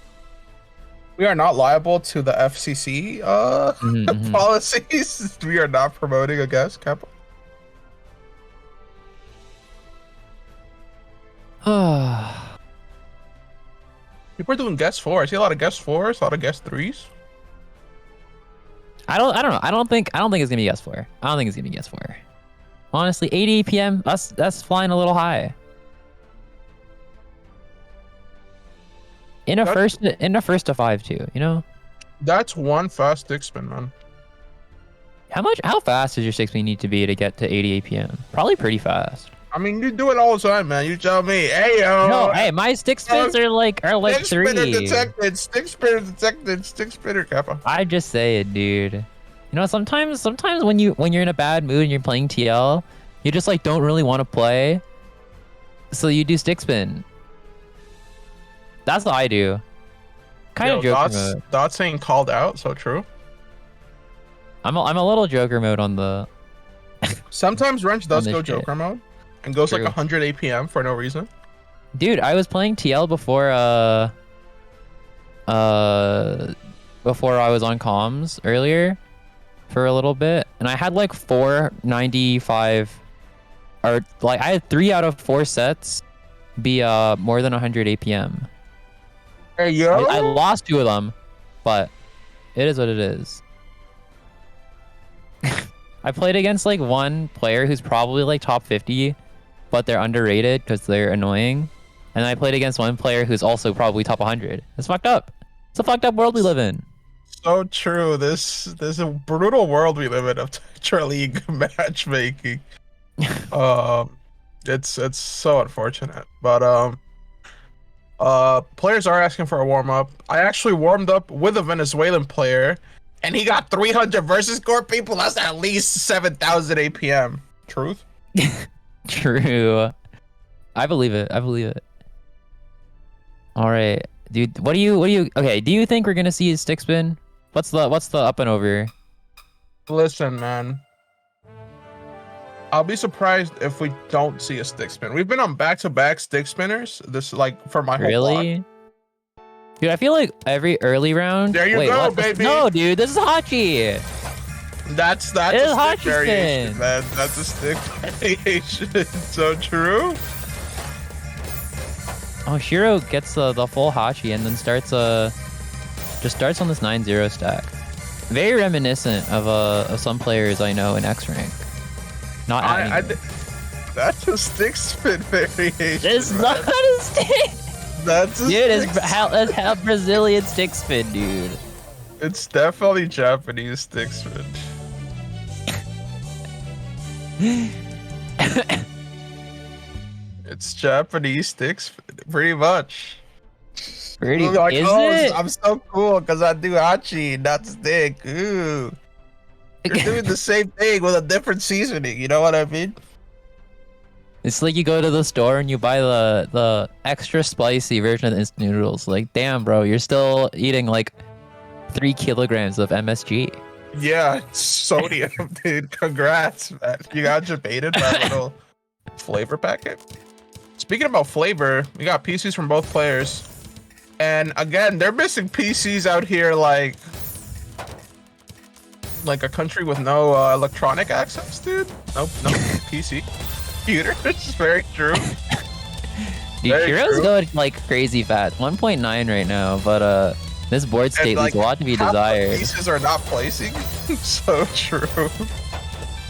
We are not liable to the FCC Mhm. policies. We are not promoting a guest, Kappa. People are doing guest 4. I see a lot of guest 4s, a lot of guest 3s. I don't know. I don't think it's gonna be guess 4. I don't think it's gonna be guess 4. Honestly, 80 APM. That's flying a little high. In a first to 5 too. That's one fast stick spin, man. How fast does your 6 need to be to get to 80 APM? Probably pretty fast. I mean, you do it all the time, man. You tell me, hey yo. No, hey, my stick spins are like stick 3. spinner detected. Stick spinner detected. Stick spinner, Kappa. I just say it, dude. Sometimes when you're in a bad mood and you're playing TL, you just don't really want to play, so you do stick spin. That's what I do. Kind of joker mode. Dot saying called out. So true. I'm a little joker mode on the. Sometimes Wrench does On go this shit. Joker mode and goes like True. 100 APM for no reason. Dude, I was playing TL before before I was on comms earlier, for a little bit, and I had like 495, or like I had 3 out of 4 sets be more than 100 APM. Hey yo. I lost 2 of them, but it is what it is. I played against like one player who's probably like top 50, but they're underrated because they're annoying. And I played against one player who's also probably top 100. It's fucked up. It's a fucked up world we live in. So true. This is a brutal world we live in of Tetra League matchmaking. It's so unfortunate. But players are asking for a warm up. I actually warmed up with a Venezuelan player, and he got 300 versus score. People, that's at least 7,000 APM. Truth? True. I believe it. I believe it. All right, dude. What do you? Okay. Do you think we're gonna see a stick spin? What's the up and over? Listen, man. I'll be surprised if we don't see a stick spin. We've been on back-to-back stick spinners. This like for my whole Really? block. Dude, I feel like every early round. There you Wait, go, what? baby. No, dude, this is Hachi. That's It a is stick Hachi variation, spin. man. That's a stick variation. So true. Oh, Shiro gets the full Hachi and then starts just starts on this 9-0 stack. Very reminiscent of some players I know in X rank. Not anime. That's a stick spin variation. It's man. not a stick. That's a Dude, stick it's how Brazilian stick spin, dude. It's definitely Japanese stick spin. It's Japanese stick spin, pretty much. Pretty, Like, is oh, it? I'm so cool because I do hachi, not stick. Ooh. You're doing the same thing with a different seasoning, you know what I mean? It's like you go to the store and you buy the extra spicy version of the instant noodles. Like, damn, bro, you're still eating like 3 kilograms of MSG. Yeah, it's sodium, dude. Congrats, man. You got debated by a little flavor packet. Speaking about flavor, we got PCs from both players. And again, they're missing PCs out here like a country with no electronic access, dude. No PC. Computer. It's very true. Dude, Very Hero's true. going like crazy fast. 1.9 right now, but this board state leaves a lot to be half the desired. pieces are not placing. So true.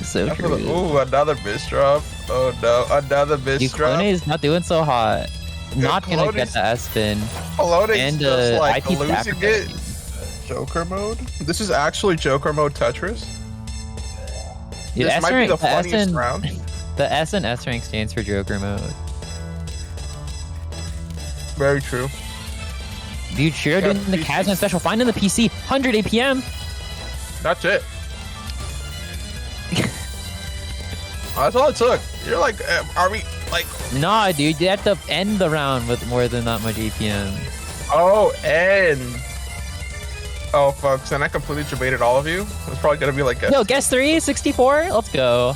So true. Ooh, another misdrop. Oh no, another Dude, misdrop. Clone is not doing so hot. Yeah, Not gonna Clone get is- the S spin. Floating's And just like IP losing sacrifice. it. Joker mode? This is actually Joker mode Tetris? Dude, This S might be rank, the the S funniest and round. the S and S rank stands for Joker mode. Very true. Dude, Shiro Yeah, doing the PC. Kazman special, finding the PC, 100 APM. That's it. That's all it took. You're like, are we like? Nah, dude, you have to end the round with more than that much APM. Oh, and oh, folks, and I completely debated all of you. It's probably gonna be like a Yo, guess 3, 64. Let's go.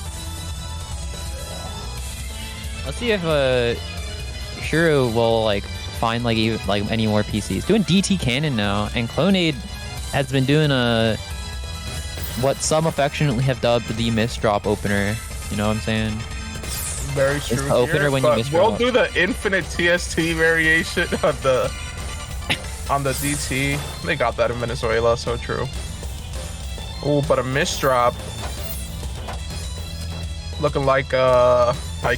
Let's see if Shiro will like find like even like any more PCs. Doing DT Cannon now, and Clonade has been doing what some affectionately have dubbed the misdrop opener. You know what I'm saying? very true. the opener here, when you but miss we'll roll. do the infinite TST variation on the DT. They got that in Venezuela, so true. Oh, but a misdrop. Looking like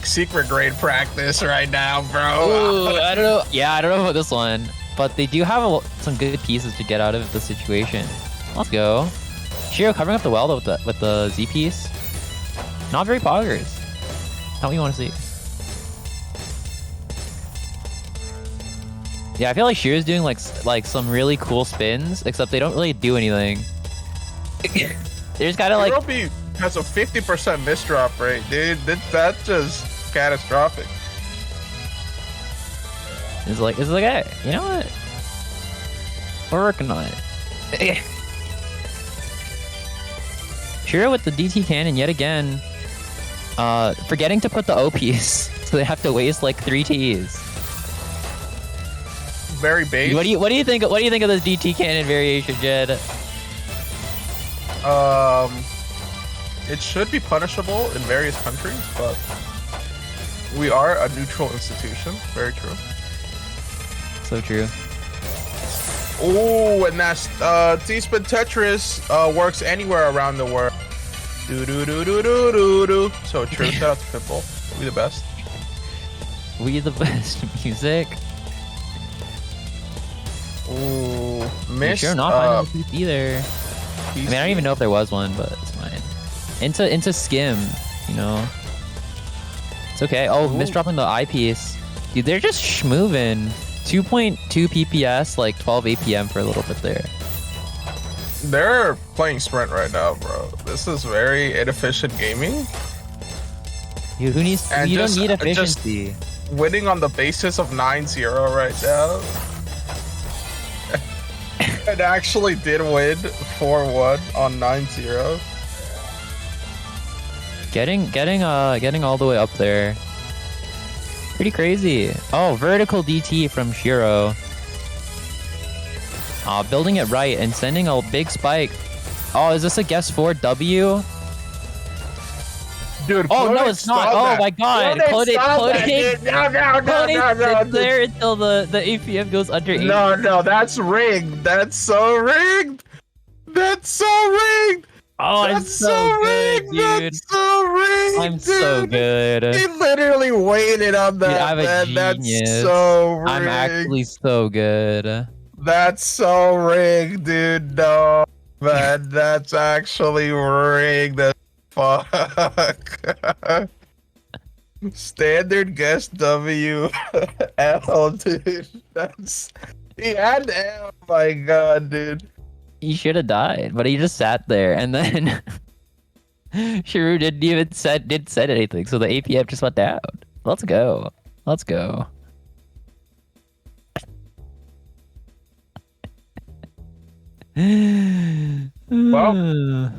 secret grade practice right now, bro. Ooh, I don't know. Yeah, I don't know about this one, but they do have some good pieces to get out of the situation. Let's go. Shiro covering up the well with the Z piece. Not very poggers. Not what you want to see. Yeah, I feel like Shiro's doing like some really cool spins, except they don't really do anything. They just gotta like. Hirobi has a 50% misdrop rate, dude. That's just catastrophic. It's like, hey, you know what? We're working on it. Shiro with the DT cannon yet again. Forgetting to put the O piece, so they have to waste like 3 Ts. Very base. What do you think? What do you think of this DT cannon variation, Jed? It should be punishable in various countries, but we are a neutral institution. Very true. So true. Oh, and that's T-Spin Tetris works anywhere around the world. Do do do do do do do. So true. Shout out to Pitbull. We the best. We the best music. Ooh, missed. Sure, not finding the piece either. I mean, I don't even know if there was one, but it's fine. Into skim, you know. It's okay. Oh, misdropping the eyepiece. Dude, they're just schmoving. 2.2 PPS, like 12 APM for a little bit there. They're playing Sprint right now, bro. This is very inefficient gaming. Dude, who needs? And you just- don't need efficiency. Winning on the basis of 9-0 right now. It actually did win 4-1 on 9-0. Getting all the way up there. Pretty crazy. Oh, vertical DT from Shiro. Building it right and sending a big spike. Oh, is this a guess for W? Dude, Oh no, Clonate it's not. stop Oh that. my god. Clonate stop that, dude. Clonate No, sits there until the APM goes under 8. No, that's rigged. That's so rigged. That's so rigged. Oh, I'm That's so good, rigged. dude. That's so rigged. I'm so dude. good. He literally waited on that. Dude, I'm a man. genius. That's so rigged. I'm actually so good. That's so rigged, dude. No, man, that's actually rigged as fuck. Standard guess W L, dude. That's he had L. Oh my god, dude. He should have died, but he just sat there, and then Shiru didn't say anything, so the APM just went down. Let's go. Let's go. Well,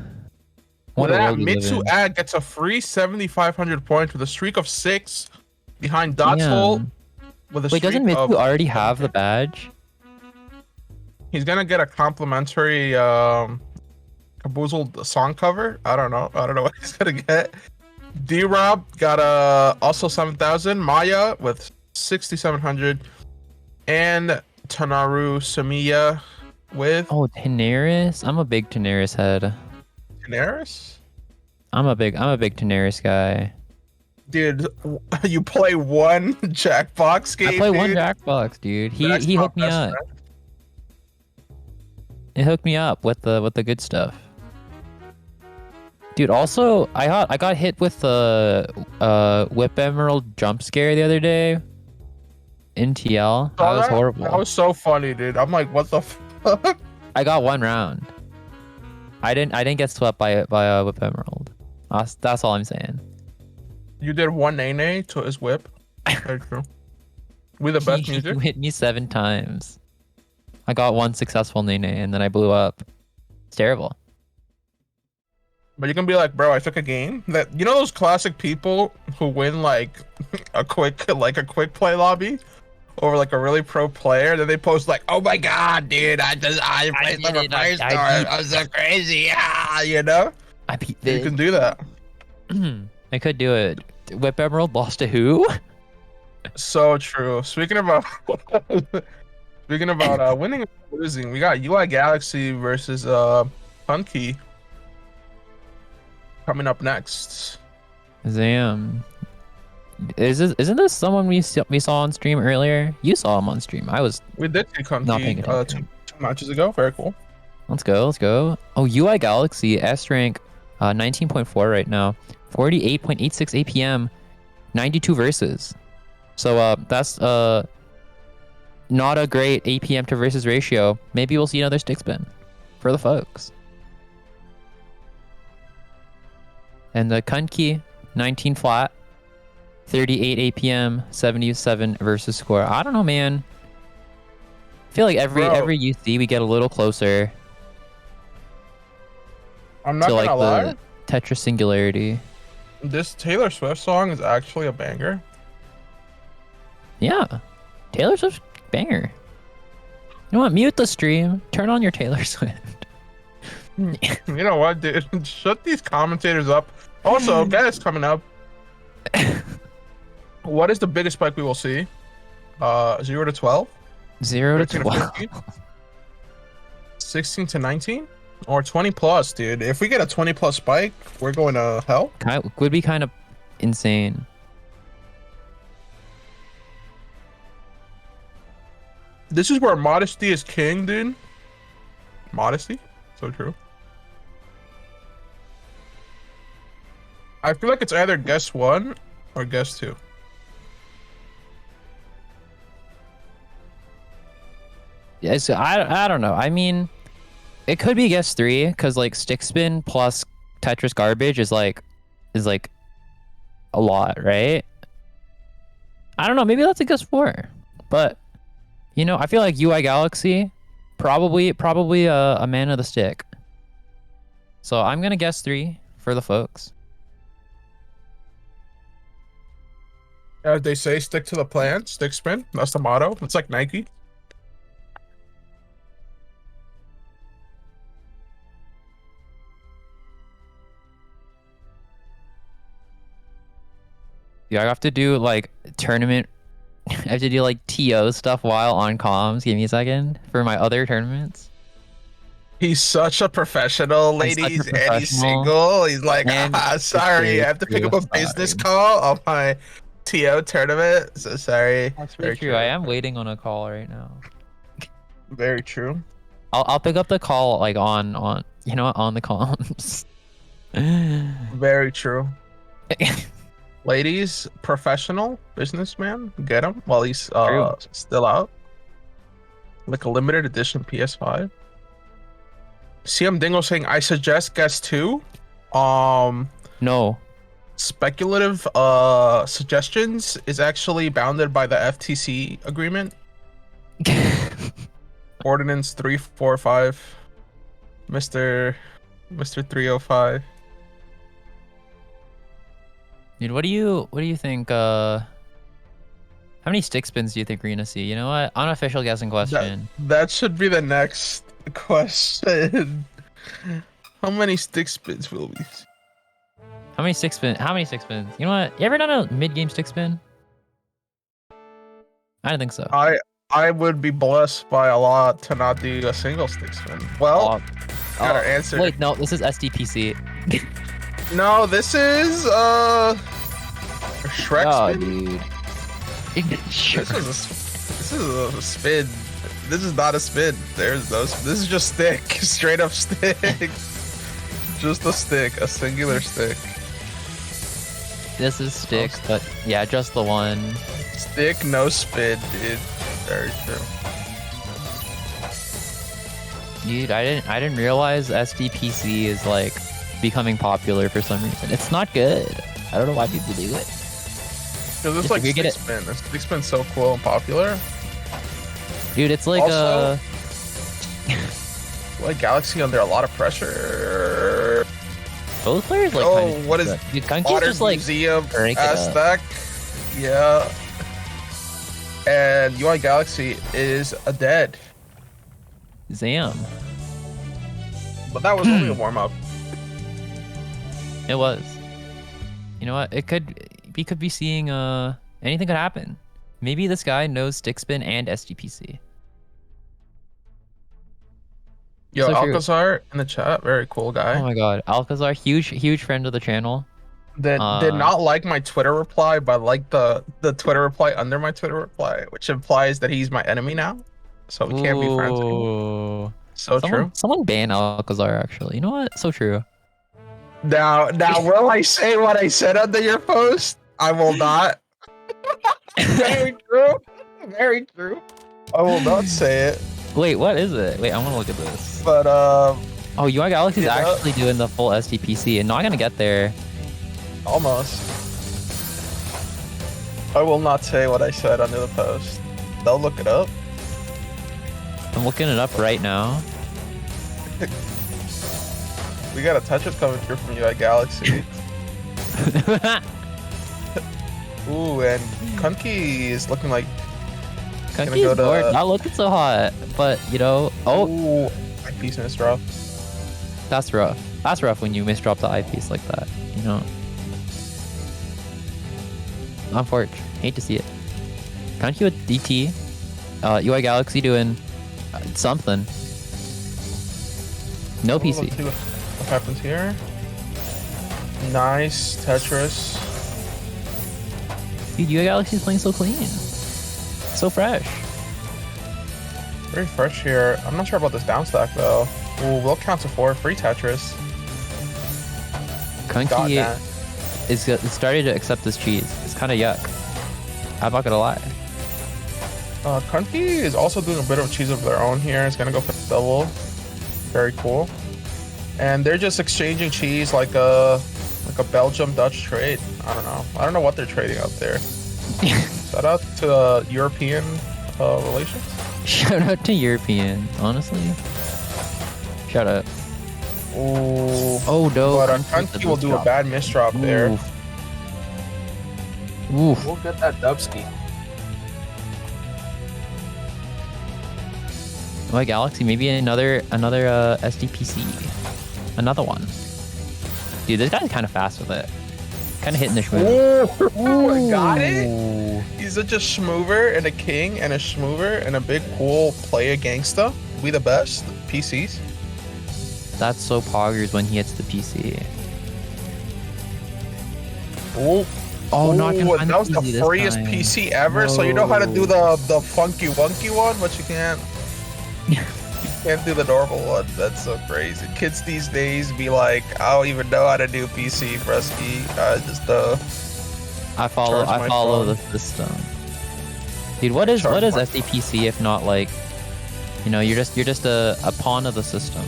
what a that world we live Mitsu in. Ad gets a free 7,500 points with a streak of 6 behind Dot's Damn. hole with a Wait, streak doesn't Mitsu of. already have the badge? He's gonna get a complimentary Caboozled song cover. I don't know what he's gonna get. D-Rob got also 7,000. Maya with 6,700, and Tanaru Samiya with Oh, Daenerys. I'm a big Daenerys head. Daenerys. I'm a big Daenerys guy. Dude, you play one Jackbox game. I play one dude? Jackbox, dude. That's He my hooked me best up. friend. It hooked me up with the good stuff. Dude, also I got hit with the Whip Emerald jump scare the other day in TL. That was horrible. That was so funny, dude. I'm like, what the fuck? I got one round. I didn't get swept by a Whip Emerald. That's all I'm saying. You did one nene to his whip. Very true. We the best He music. hit me 7 times. I got one successful nene and then I blew up. It's terrible. But you can be like, bro, I took a game that you know those classic people who win like a quick play lobby over like a really pro player, then they post like, oh my god, dude, I played for the first time. I was so crazy, yeah, you know? I beat You this. can do that. I could do it. Whip Emerald lost to who? So true. Speaking about winning and losing, we got UI Galaxy versus Punky coming up next. Zam. Isn't this someone we saw on stream earlier? You saw him on stream. I was. We did see Not paying Punky attention. two matches ago. Very cool. Let's go. Oh, UI Galaxy S rank 19.4 right now. 48.86 APM. 92 versus. So that's not a great APM to versus ratio. Maybe we'll see another stick spin for the folks. And the Kunki 19 flat. 38 APM, 77 versus score. I don't know, man. I feel like every UC we get a little closer I'm not to like gonna lie. the Tetris singularity. This Taylor Swift song is actually a banger. Yeah, Taylor Swift banger. You know what? Mute the stream. Turn on your Taylor Swift. You know what, dude? Shut these commentators up. Also, guys, coming up. What is the biggest spike we will see? 0 to 12? 0 to 13 12. 15? 16 to 19? Or 20 plus, dude. If we get a 20 plus spike, we're going to hell. Would be kind of insane. This is where modesty is king, dude. Modesty? So true. I feel like it's either guess 1 or guess 2. Yeah, so I don't know. I mean, it could be guess 3 because like stick spin plus Tetris garbage is like a lot, right? I don't know. Maybe that's a guess 4, but you know, I feel like UI Galaxy probably a man of the stick. So I'm gonna guess 3 for the folks. As they say, stick to the plan, stick spin. That's the motto. It's like Nike. Yeah, I have to do like tournament. I have to do like TO stuff while on comms. Give me a second for my other tournaments. He's such a professional, He's such a ladies, and he's professional. single. He's like, And sorry, I have to pick up a business call on my TO tournament. So sorry. That's very true. I am waiting on a call right now. Very true. I'll pick up the call like on you know what, on the comms. Very true. Ladies, professional businessman, get him while he's still out. Like a limited edition PS5. CM Dingo saying, I suggest guess 2. No. Speculative suggestions is actually bounded by the FTC agreement. Ordinance 345. Mr. 305. Dude, what do you think? How many stick spins do you think we're gonna see? You know what? Unofficial guessing question. That should be the next question. How many stick spins will we see? How many stick spins? You know what? You ever done a mid-game stick spin? I don't think so. I would be blessed by a lot to not do a single stick spin. Well, got our answer. Wait, no, this is SDPC. No, this is Shrek spin. Dude. Sure. This is a spin. This is not a spin. There's no. This is just stick. Straight up stick. Just a stick. A singular stick. This is stick, but yeah, just the one. Stick, no spin, dude. Very true. Dude, I didn't realize SDPC is like becoming popular for some reason. It's not good. I don't know why people do it. Because it's like stick spin. Stick spin's so cool and popular. Dude, it's like also, like Galaxy under a lot of pressure. Both players like. Oh, what is Dude, Kunky's Modern just like Museum Aztec? Yeah. And UI Galaxy is a dead. Zam. But that was only a warm up. It was. You know what? We could be seeing anything could happen. Maybe this guy knows stick spin and SGPC. Yo, So true. Alcazar in the chat, very cool guy. Oh my god, Alcazar, huge friend of the channel. Did not like my Twitter reply, but like the Twitter reply under my Twitter reply, which implies that he's my enemy now. So we can't be friends anymore. Ooh. So true. Someone ban Alcazar actually. You know what? So true. Now will I say what I said under your post? I will not. Very true. Very true. I will not say it. Wait, what is it? Wait, I want to look at this. But Oh, UI Galaxy's yeah. actually doing the full SDPC and not gonna get there. Almost. I will not say what I said under the post. They'll look it up. I'm looking it up right now. We got a touch-up coming through from UI Galaxy. Ooh, and Kunky is looking like Kunky's go to- bored, not looking so hot, but you know. Oh, ooh, my piece is rough. That's rough. That's rough when you misdrop the eyepiece like that, you know. Unfortunate. Hate to see it. Kanki with DT. UI Galaxy doing something. No Let's see PC. what happens here. Nice Tetris. Dude, UI Galaxy's playing so clean. So fresh. Very fresh here. I'm not sure about this down stack though. Ooh, we'll count to 4. Free Tetris. Got Kanki that. is starting to accept this cheese. It's kind of yuck. I'm not gonna lie. Kunki is also doing a bit of cheese of their own here. It's gonna go for the double. Very cool. And they're just exchanging cheese like a Belgium-Dutch trade. I don't know what they're trading out there. Shout out to European relations. Shout out to European, honestly. Shout out. Ooh. Oh no. But Kunki will do a bad misdrop there. Oof. We'll get that dubski. Like Galaxy, maybe another SDPC. Another one. Dude, this guy's kind of fast with it. Kind of hitting the schmoover. Ooh, got it. He's such a schmoover and a king and a schmoover and a big pool player gangsta. We the best PCs. That's so poggers when he hits the PC. Ooh. Oh, not gonna find that was the PC this freest time. PC ever. So you know how to do the funky wonky one, but you can't. Can't do the normal one. That's so crazy. Kids these days be like, I don't even know how to do PC, Brusky. I follow charge my the phone. system. Dude, what is Charge my- SDPC if not like, you know, you're just a pawn of the system.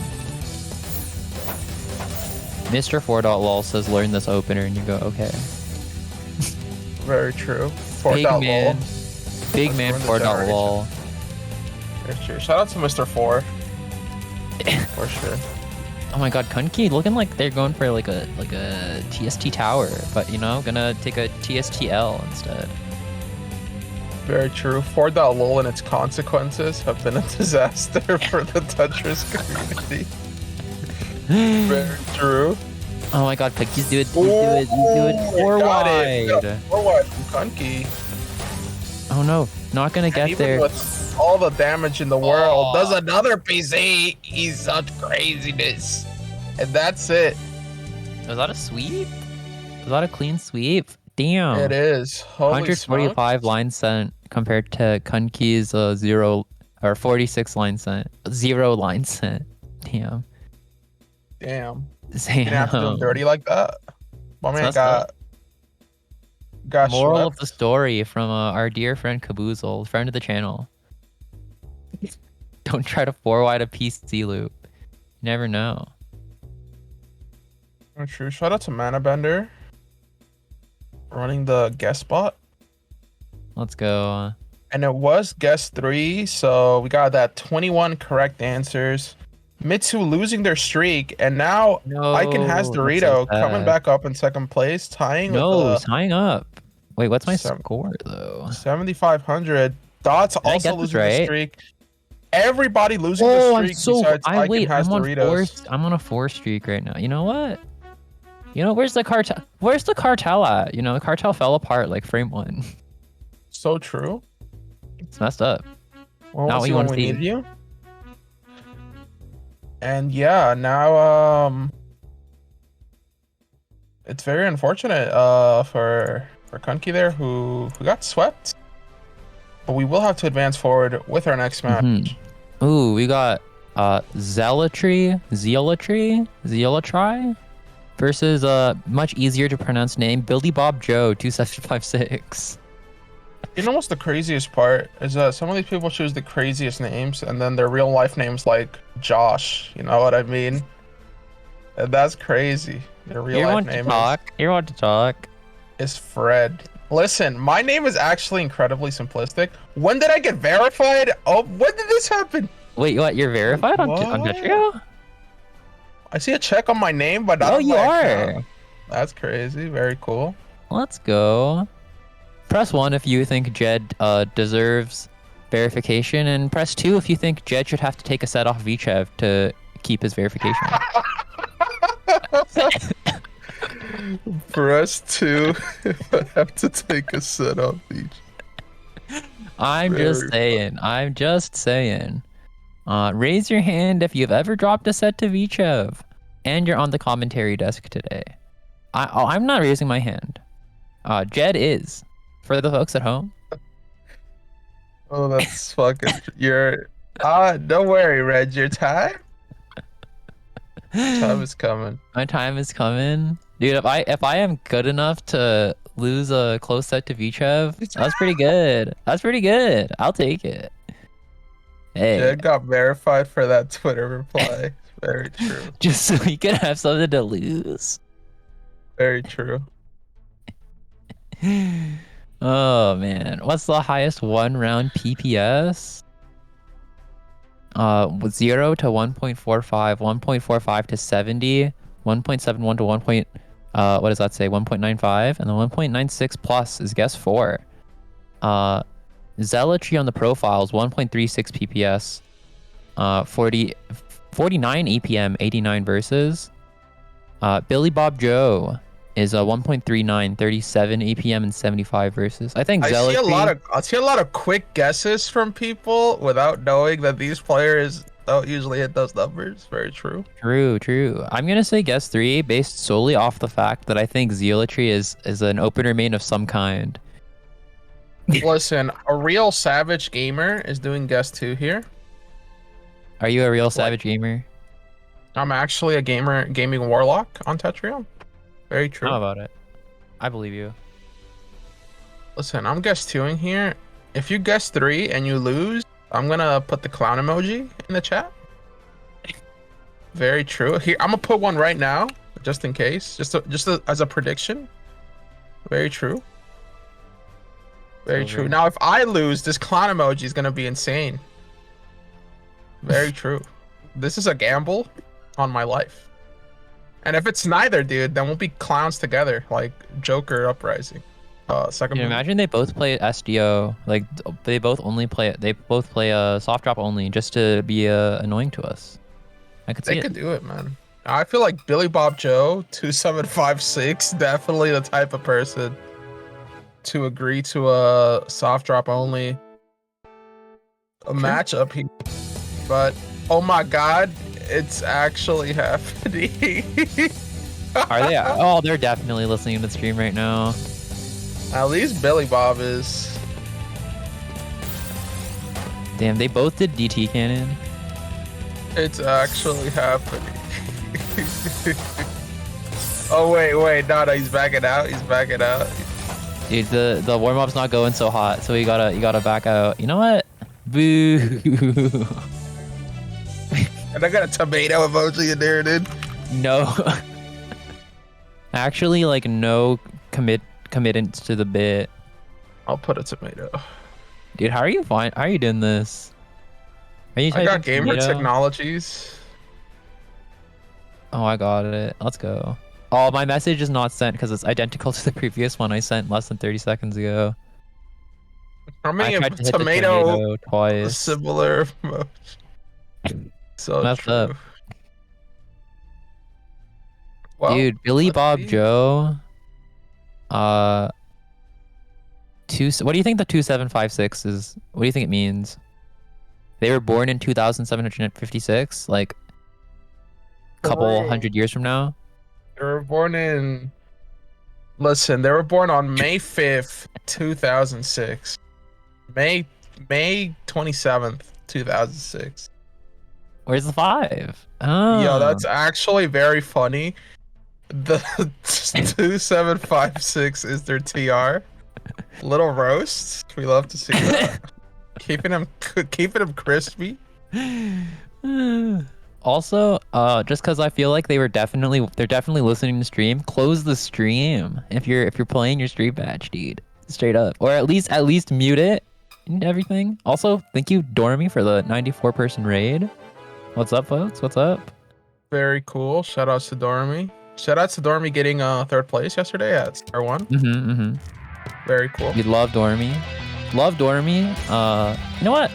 Mr. 4.lol says learn this opener and you go, okay. Very true. Big man. Big Let's man ruin the 4.lol. Very true. Shout out to Mr. 4. For sure. Oh my god, Kunki looking like they're going for like a TST tower, but you know, gonna take a TSTL instead. Very true. 4.lol and its consequences have been a disaster for the Tetris community. Very true. Oh my god, Kunki's do it 4 got it. wide. 4 wide from Kunki. Oh no, not gonna And get even there. with all the damage in the world, does another PC. He's such craziness. And that's it. Was that a sweep? Was that a clean sweep? Damn. It is. Holy 145 smokes. line sent compared to Kunki's 0 or 46 line sent. 0 line sent. Damn. Damn. You didn't have to do him Damn. dirty like that. My man messed got Moral of swept. the story from our dear friend Caboozled, friend of the channel. Don't try to 4-wide a PC loop. You never know. Oh, true. Shout out to Manabender running the guest spot. Let's go. And it was guest 3, so we got that 21 correct answers. Mitsu losing their streak, and now No, Icon has that's Dorito so sad. coming back up in second place, tying No, with sign up. Wait, what's my Seven- score though? 7,500. Dots I also get this losing the right? streak. Everybody losing the Oh, streak besides Icon has Doritos. I'm on a 4 streak right now. You know what? You know, where's the cartel? Where's the cartel at? You know, the cartel fell apart like frame 1. So true. It's messed up. Well, Not we'll what see you when wanna we see. need you. And yeah, now it's very unfortunate for Kunki there who got swept. But we will have to advance forward with our next match. Mhm. Ooh, we got Zealotry versus much easier to pronounce name, Billy Bob Joe 2756. You know what's the craziest part is that some of these people choose the craziest names and then their real life names like Josh. You know what I mean? And that's crazy. Their real You life want to name talk? You want to talk? is Fred. Listen, my name is actually incredibly simplistic. When did I get verified? Oh, when did this happen? Wait, what? You're verified on What? Twitch? I see a check on my name, but not Oh, on you my are. account. That's crazy. Very cool. Let's go. Press 1 if you think Jed deserves verification, and press 2 if you think Jed should have to take a set off VChev to keep his verification. Press 2 if I have to take a set off each. I'm just saying. I'm just saying. Raise your hand if you've ever dropped a set to Vichev and you're on the commentary desk today. I'm not raising my hand. Jed is. For the folks at home. Oh, that's fucking. Don't worry, Reg. Your time is coming. My time is coming. Dude, if I am good enough to lose a close set to Vichev, that's pretty good. That's pretty good. I'll take it. Hey. Jed got verified for that Twitter reply. Very true. Just so we can have something to lose. Very true. Oh man, what's the highest one round PPS? 0 to 1.45, 1.45 to 70, 1.71 to 1. What does that say? 1.95, and the 1.96 plus is guess 4. Zealotry on the profiles 1.36 PPS, 49 APM, 89 versus. Billy Bob Joe is 1.39, 37 APM and 75 versus. I think Zealotry. I see a lot of quick guesses from people without knowing that these players don't usually hit those numbers. Very true. True. I'm gonna say guess 3 based solely off the fact that I think Zealotry is an opener main of some kind. Listen, a real savage gamer is doing guess 2 here. Are you a real savage gamer? I'm actually a gaming warlock on Tetrium. Very true. How about it? I believe you. Listen, I'm guess 2ing here. If you guess 3 and you lose, I'm gonna put the clown emoji in the chat. Very true. Here, I'm gonna put one right now, just in case, just as a prediction. Very true. Very true. Now, if I lose, this clown emoji is gonna be insane. Very true. This is a gamble on my life. And if it's neither, dude, then we'll be clowns together, like Joker Uprising. Second. Can you imagine they both play SDO? Like they both play a soft drop only, just to be annoying to us. I could see They it. could do it, man. I feel like Billy Bob Joe 2756 definitely the type of person to agree to a soft drop only matchup here. But oh my god, it's actually happening. Are they? Oh, they're definitely listening to the stream right now. At least Billy Bob is. Damn, they both did DT cannon. It's actually happening. Oh wait, no, he's backing out. Dude, the warm up's not going so hot, so you gotta back out. You know what? Boo. And I got a tomato emoji in there, dude. No. Actually, like no committance to the bit. I'll put a tomato. Dude, how are you doing this? Are you I got typing gamer tomato? technologies. Oh, I got it. Let's go. Oh, my message is not sent because it's identical to the previous one I sent less than 30 seconds ago. How many I tried to hit the tomato twice. similar emoji? So Messed true. up. Well, Dude, Billy let's Bob see. Joe. What do you think the 2756 is? What do you think it means? They were born in 2756, like a couple hundred years from now. They were born in. Listen, they were born on May 5th, 2006. May 27th, 2006. Where's the 5? Oh. Yo, that's actually very funny. The 2756 is their TR. Little roasts. We love to see that. keeping them crispy. Also, just because I feel like they're definitely listening to stream. Close the stream if you're playing your stream badge, dude. Straight up, or at least mute it and everything. Also, thank you, Dormy, for the 94-person raid. What's up, folks? What's up? Very cool. Shout outs to Dormy. Shout outs to Dormy getting 3rd place yesterday at Star 1. Very cool. We love Dormy. Love Dormy. You know what?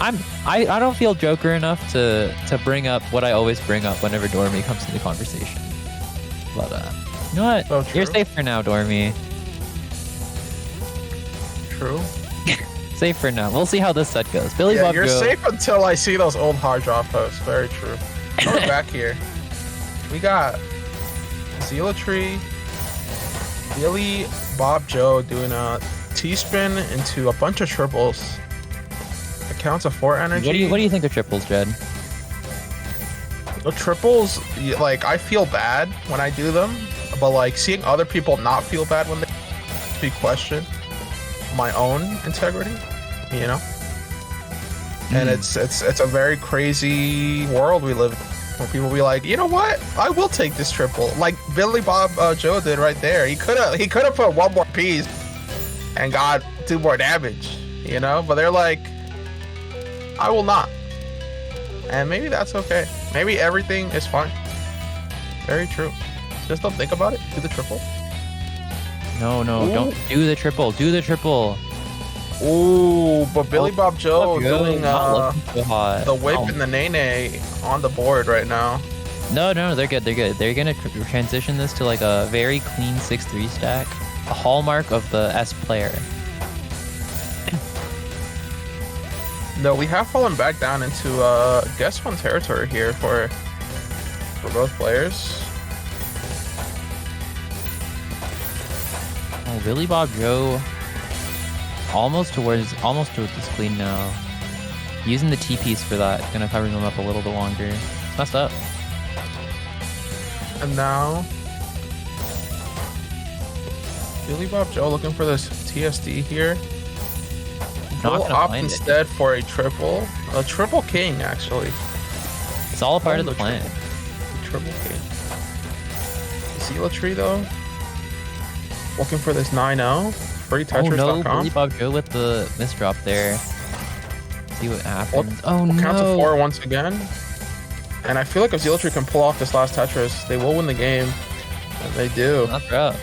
I don't feel Joker enough to bring up what I always bring up whenever Dormy comes to the conversation. But you know what? Oh, You're true. safe for now, Dormy. True. Safe for now. We'll see how this set goes. Billy Bob You're Joe. safe until I see those old hard drop posts. Very true. Coming back here, we got Zealotry, Billy Bob Joe doing a T-spin into a bunch of triples. Accounts of 4 energy. What do you think of triples, Jed? The triples, like, I feel bad when I do them, but like seeing other people not feel bad when they question my own integrity, you know. And it's a very crazy world we live in, where people be like, you know what, I will take this triple, like Billy Bob Joe did right there. He could have put 1 more piece and got 2 more damage, you know. But they're like, I will not, and maybe that's okay. Maybe everything is fine. Very true. Just don't think about it. Do the triple. No, Ooh. don't do the triple. Do the triple. Ooh, but Billy Bob Joe doing Not looking so hot. the whip Oh. and the nene on the board right now. No, they're good. They're good. They're gonna transition this to like a very clean 6-3 stack, a hallmark of the S player. No, we have fallen back down into guess 1 territory here for both players. Oh, Billy Bob Joe, almost towards this clean now. Using the T piece for that, gonna cover them up a little bit longer. It's messed up. And now Billy Bob Joe looking for this TSD here. Not We'll gonna opt find it. instead for a triple king actually. It's all a part of the the plan. Triple king. Zealotry though, looking for this 9-0. Free Oh no, Tetris.com. Billy Bob Joe with the misdrop there. See what happens. Oh Count to no. 4 once again. And I feel like if Zealotry can pull off this last Tetris, they will win the game. And they do. Not rough.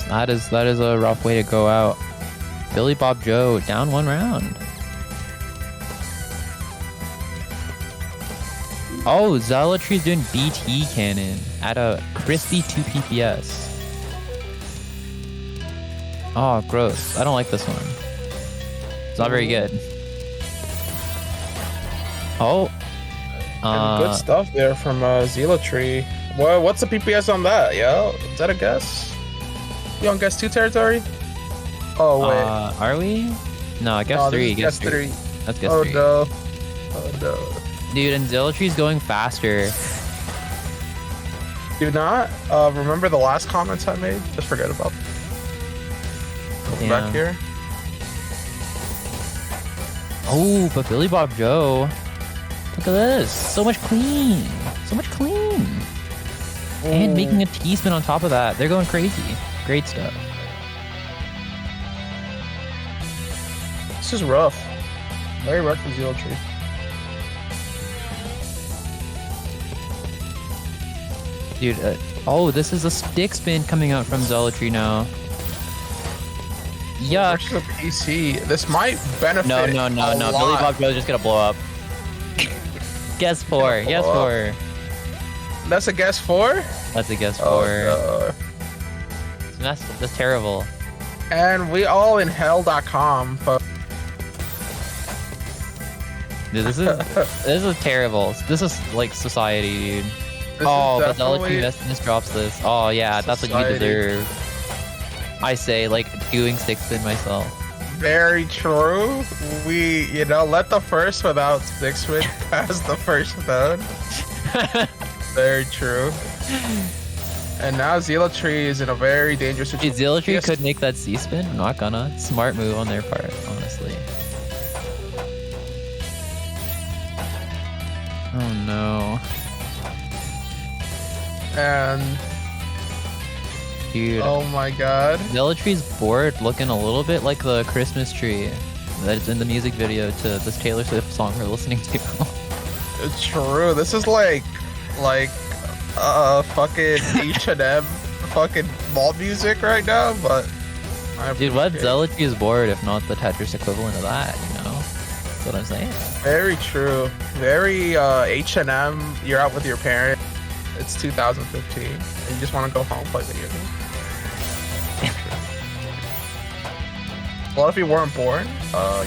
That is a rough way to go out. Billy Bob Joe down 1 round. Oh, Zealotry's doing BT cannon at a crispy 2 PPS. Oh, gross. I don't like this one. It's not very good. Oh. And good stuff there from Zealotry. What's the PPS on that, yo? Is that a guess? You on guess 2 territory? Oh, wait. Are we? No, guess Oh, this 3. is Guess 3. That's guess 3. No. Oh, no. Dude, and Zealotry's going faster. Do not remember the last comments I made. Just forget about them. Coming back here. Oh, but Billy Bob Joe. Look at this. So much clean. So much clean. And making a T-spin on top of that. They're going crazy. Great stuff. This is rough. Very rough for Zealotry. Dude, oh, this is a stick spin coming out from Zealotry now. Yuck. Versus a PC. This might benefit. No. a Billy lot. Bob Joe's just gonna blow up. Guess 4. Guess 4. That's a guess 4? That's a guess 4. Oh, no. That's terrible. And we all in hell.com. Dude, this is terrible. This is like society, dude. Oh, but Zealotry misdrops this. Oh yeah, that's what you deserve. I say, like, doing stick spin myself. Very true. We, let the first without stick spin pass the first node. Very true. And now Zealotry is in a very dangerous Dude, situation. Zealotry could make that C spin. I'm not gonna. Smart move on their part, honestly. Oh no. And dude, oh my god. Zealotry's board looking a little bit like the Christmas tree that's in the music video to this Taylor Swift song we're listening to. It's true. This is like fucking H&M fucking mall music right now, but dude, what Zealotry's board if not the Tetris equivalent of that, you know? That's what I'm saying. Very true. Very H&M. You're out with your parents. It's 2015. And you just want to go home play video games. A lot of you weren't born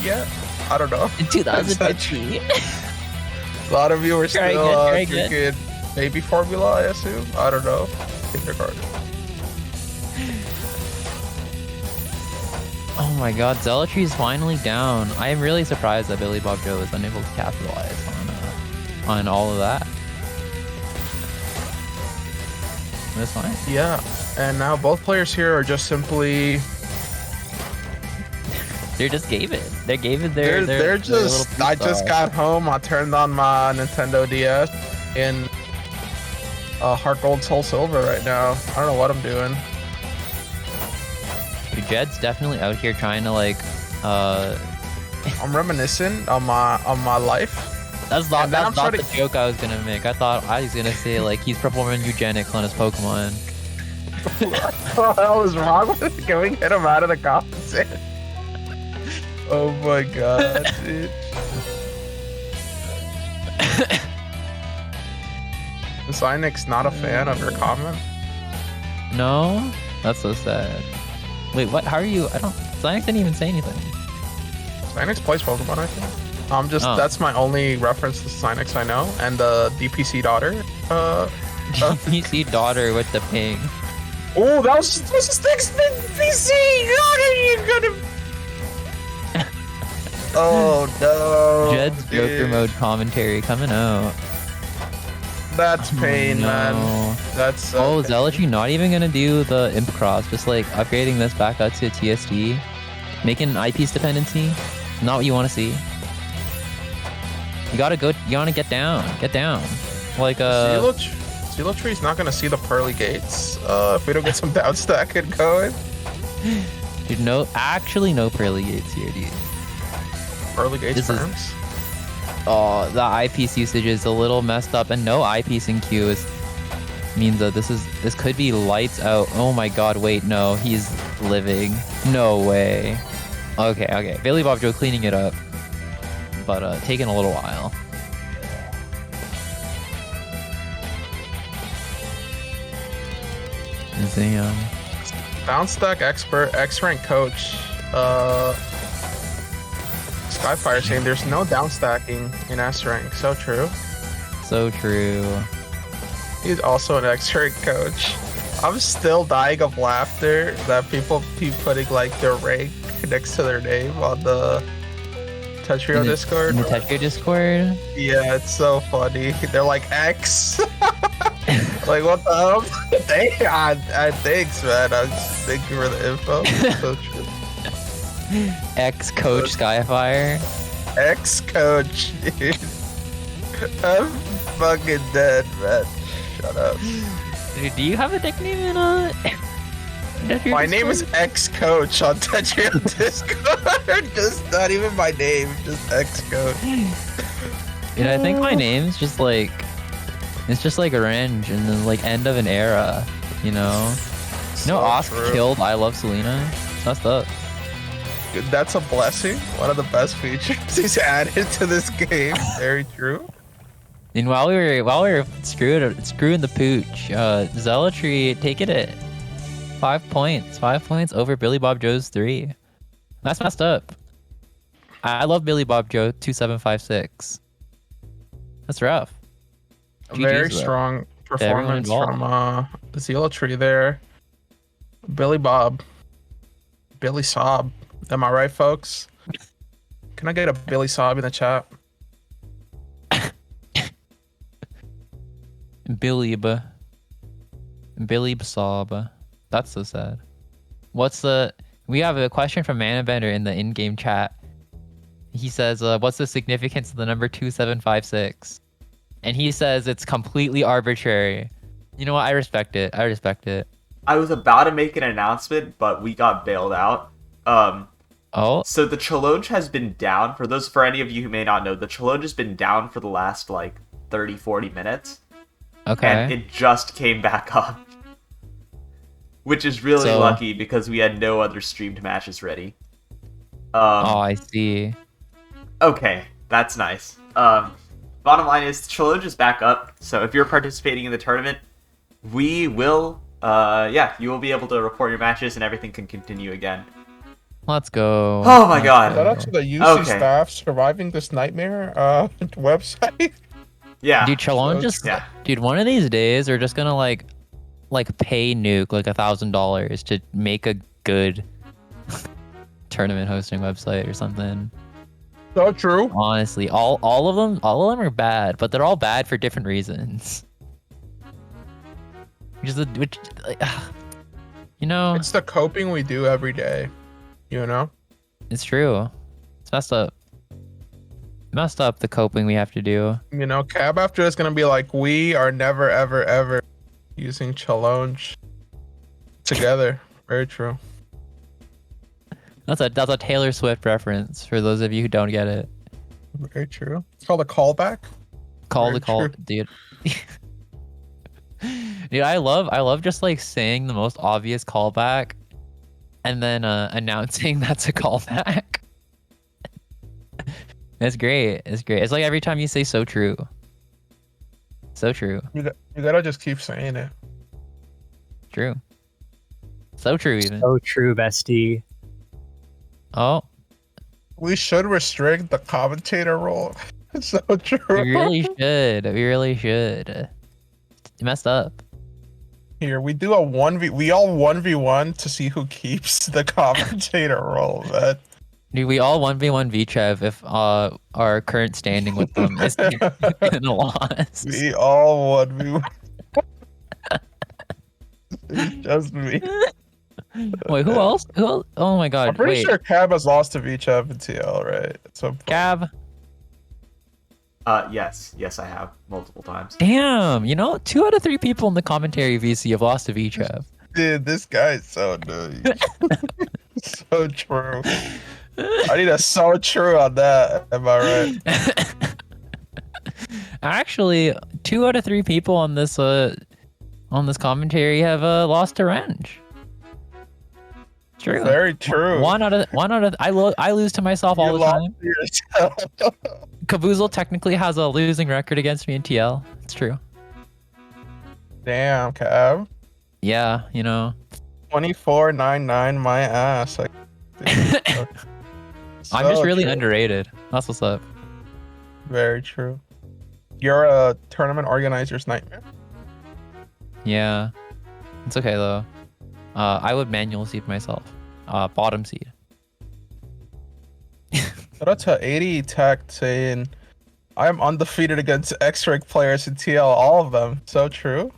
yet. I don't know. In 2015. A lot of you were Very still good, very drinking baby formula, I assume. I don't know. Kindergarten. Oh my god, Zealotry is finally down. I am really surprised that Billy Bob Joe is unable to capitalize on all of that. That's fine. Yeah. And now both players here are just simply They just gave it. They gave it they're their just little I piece just off. got home, I turned on my Nintendo DS in Heart Gold Soul Silver right now. I don't know what I'm doing. Jed's definitely out here trying to like I'm reminiscent on my life. that's not And then I'm the starting- joke I was gonna make. I thought I was gonna say like he's performing eugenics on his Pokemon. What the hell is wrong with it? Can we get him out of the competition? Oh my god, dude. Is Xynix not a fan of your comment? No? That's so sad. Wait, what? How are you? I don't. Xynix didn't even say anything. Xynix plays Pokemon, I think. That's my only reference to Xynix I know. And the DPC daughter. You see daughter with the ping. Oh, that was just DPC! How are you gonna... Oh no. Jed's Joker dude. mode commentary coming out. That's pain, no. man. That's Oh, Zealotry not even gonna do the Imp Cross, just like upgrading this back up to TSD, making an eyepiece dependency. Not what you want to see. You gotta go. You wanna get down. Get down. Like Zealotry's not gonna see the pearly gates if we don't get some down stacking going. Dude, no pearly gates here, dude. Pearly gates This is- firms. Oh, the eyepiece usage is a little messed up, and no eyepiece in queue means that this could be lights out. Oh my god, wait, no, he's living. No way. Okay. Billy Bob Joe cleaning it up, but taking a little while. Down stack expert, X rank coach. Skyfire saying there's no down stacking in S rank. So true. So true. He's also an X rank coach. I'm still dying of laughter that people keep putting like their rank next to their name on the Tetrio Discord. In the Tetrio Discord? Yeah, it's so funny. They're like X. Like what the hell? Thanks, man. Thank you for the info. So true. Ex-coach Skyfire. Ex-coach, dude. I'm fucking dead, man. Shut up. Dude, do you have a nickname in Tetrio My name is Discord? X-coach on Tetrio Discord. Just not even my name, just X-coach. Dude, I think my name's just like it's just like Renge and then like end of an era, you know? So Oscar true. killed I Love Selena. That's up. Dude, that's a blessing. One of the best features he's added to this game. Very true. And while we were screwing the pooch, Zealotry taking it. 5 points. 5 points over Billy Bob Joe's 3. That's messed up. I love Billy Bob Joe 2756. That's rough. Very GG's though. strong everyone performance involved. from Zealotry there. Billy Bob. Billy Sob. Am I right, folks? Can I get a Billy Sob in the chat? Billy Sob. That's so sad. We have a question from Manabender in the in-game chat. He says, what's the significance of the number 2756? And he says it's completely arbitrary. You know what? I respect it. I was about to make an announcement, but we got bailed out. Oh, So the challenge has been down. For any of you who may not know, the challenge has been down for the last like 30, 40 minutes. okay. And it just came back up. Which is really So- lucky because we had no other streamed matches ready. Oh, I see. Okay, that's nice. Bottom line is Challenge is back up, so if you're participating in the tournament, we will, you will be able to report your matches and everything can continue again. Let's go. Oh my god. Shout out to the UC Okay. staff surviving this nightmare website. Yeah. Dude, Challenge So just yeah. dude, one of these days we're just gonna like pay Nuke like $1,000 to make a good tournament hosting website or something. So true. Honestly, all of them are bad, but they're all bad for different reasons. You know, It's the coping we do every day. You know? it's true. It's messed up. Messed up the coping we have to do. You know, Cab after is gonna be like, we are never ever ever using challenge together. Very true. That's a Taylor Swift reference for those of you who don't get it. Very true. It's called a callback. Call Very the call, true. dude. Dude, I love just like saying the most obvious callback and then announcing that's a callback. It's great. It's great. It's like every time you say so true. So true. You gotta just keep saying it. True. So true even. So true, bestie. Oh, We should restrict the commentator role. It's so true. we really should. We really should. You messed up. Here we do a 1v. We all 1v1 to see who keeps the commentator role. Man. Dude, we all 1v1 VChev if our current standing with them is in a loss. We all 1v1. It's just me. Wait, who else? Who else? Oh my god. I'm pretty wait. sure Cab has lost to VChev and TL, right? So Gab. Yes, I have multiple times. Damn, you know, 2 out of 3 people in the commentary VC have lost to VChev. dude, this guy is so annoying. So true. I need a so true on that. Am I right? Actually, 2 out of 3 people on this commentary have lost to Renge. True. Very true. One out of I lose to myself all You the lost time. to yourself. Caboozled technically has a losing record against me in TL. It's true. Damn, Cab. Yeah, you know. 24.99 my ass. Like, dude, I'm so just really true. underrated. That's what's up. Very true. You're a tournament organizer's nightmare. Yeah. It's okay though. I would manual seed myself. Bottom seed. Shout out to 80 Tech saying, I'm undefeated against X-Rank players in TL, all of them. So true.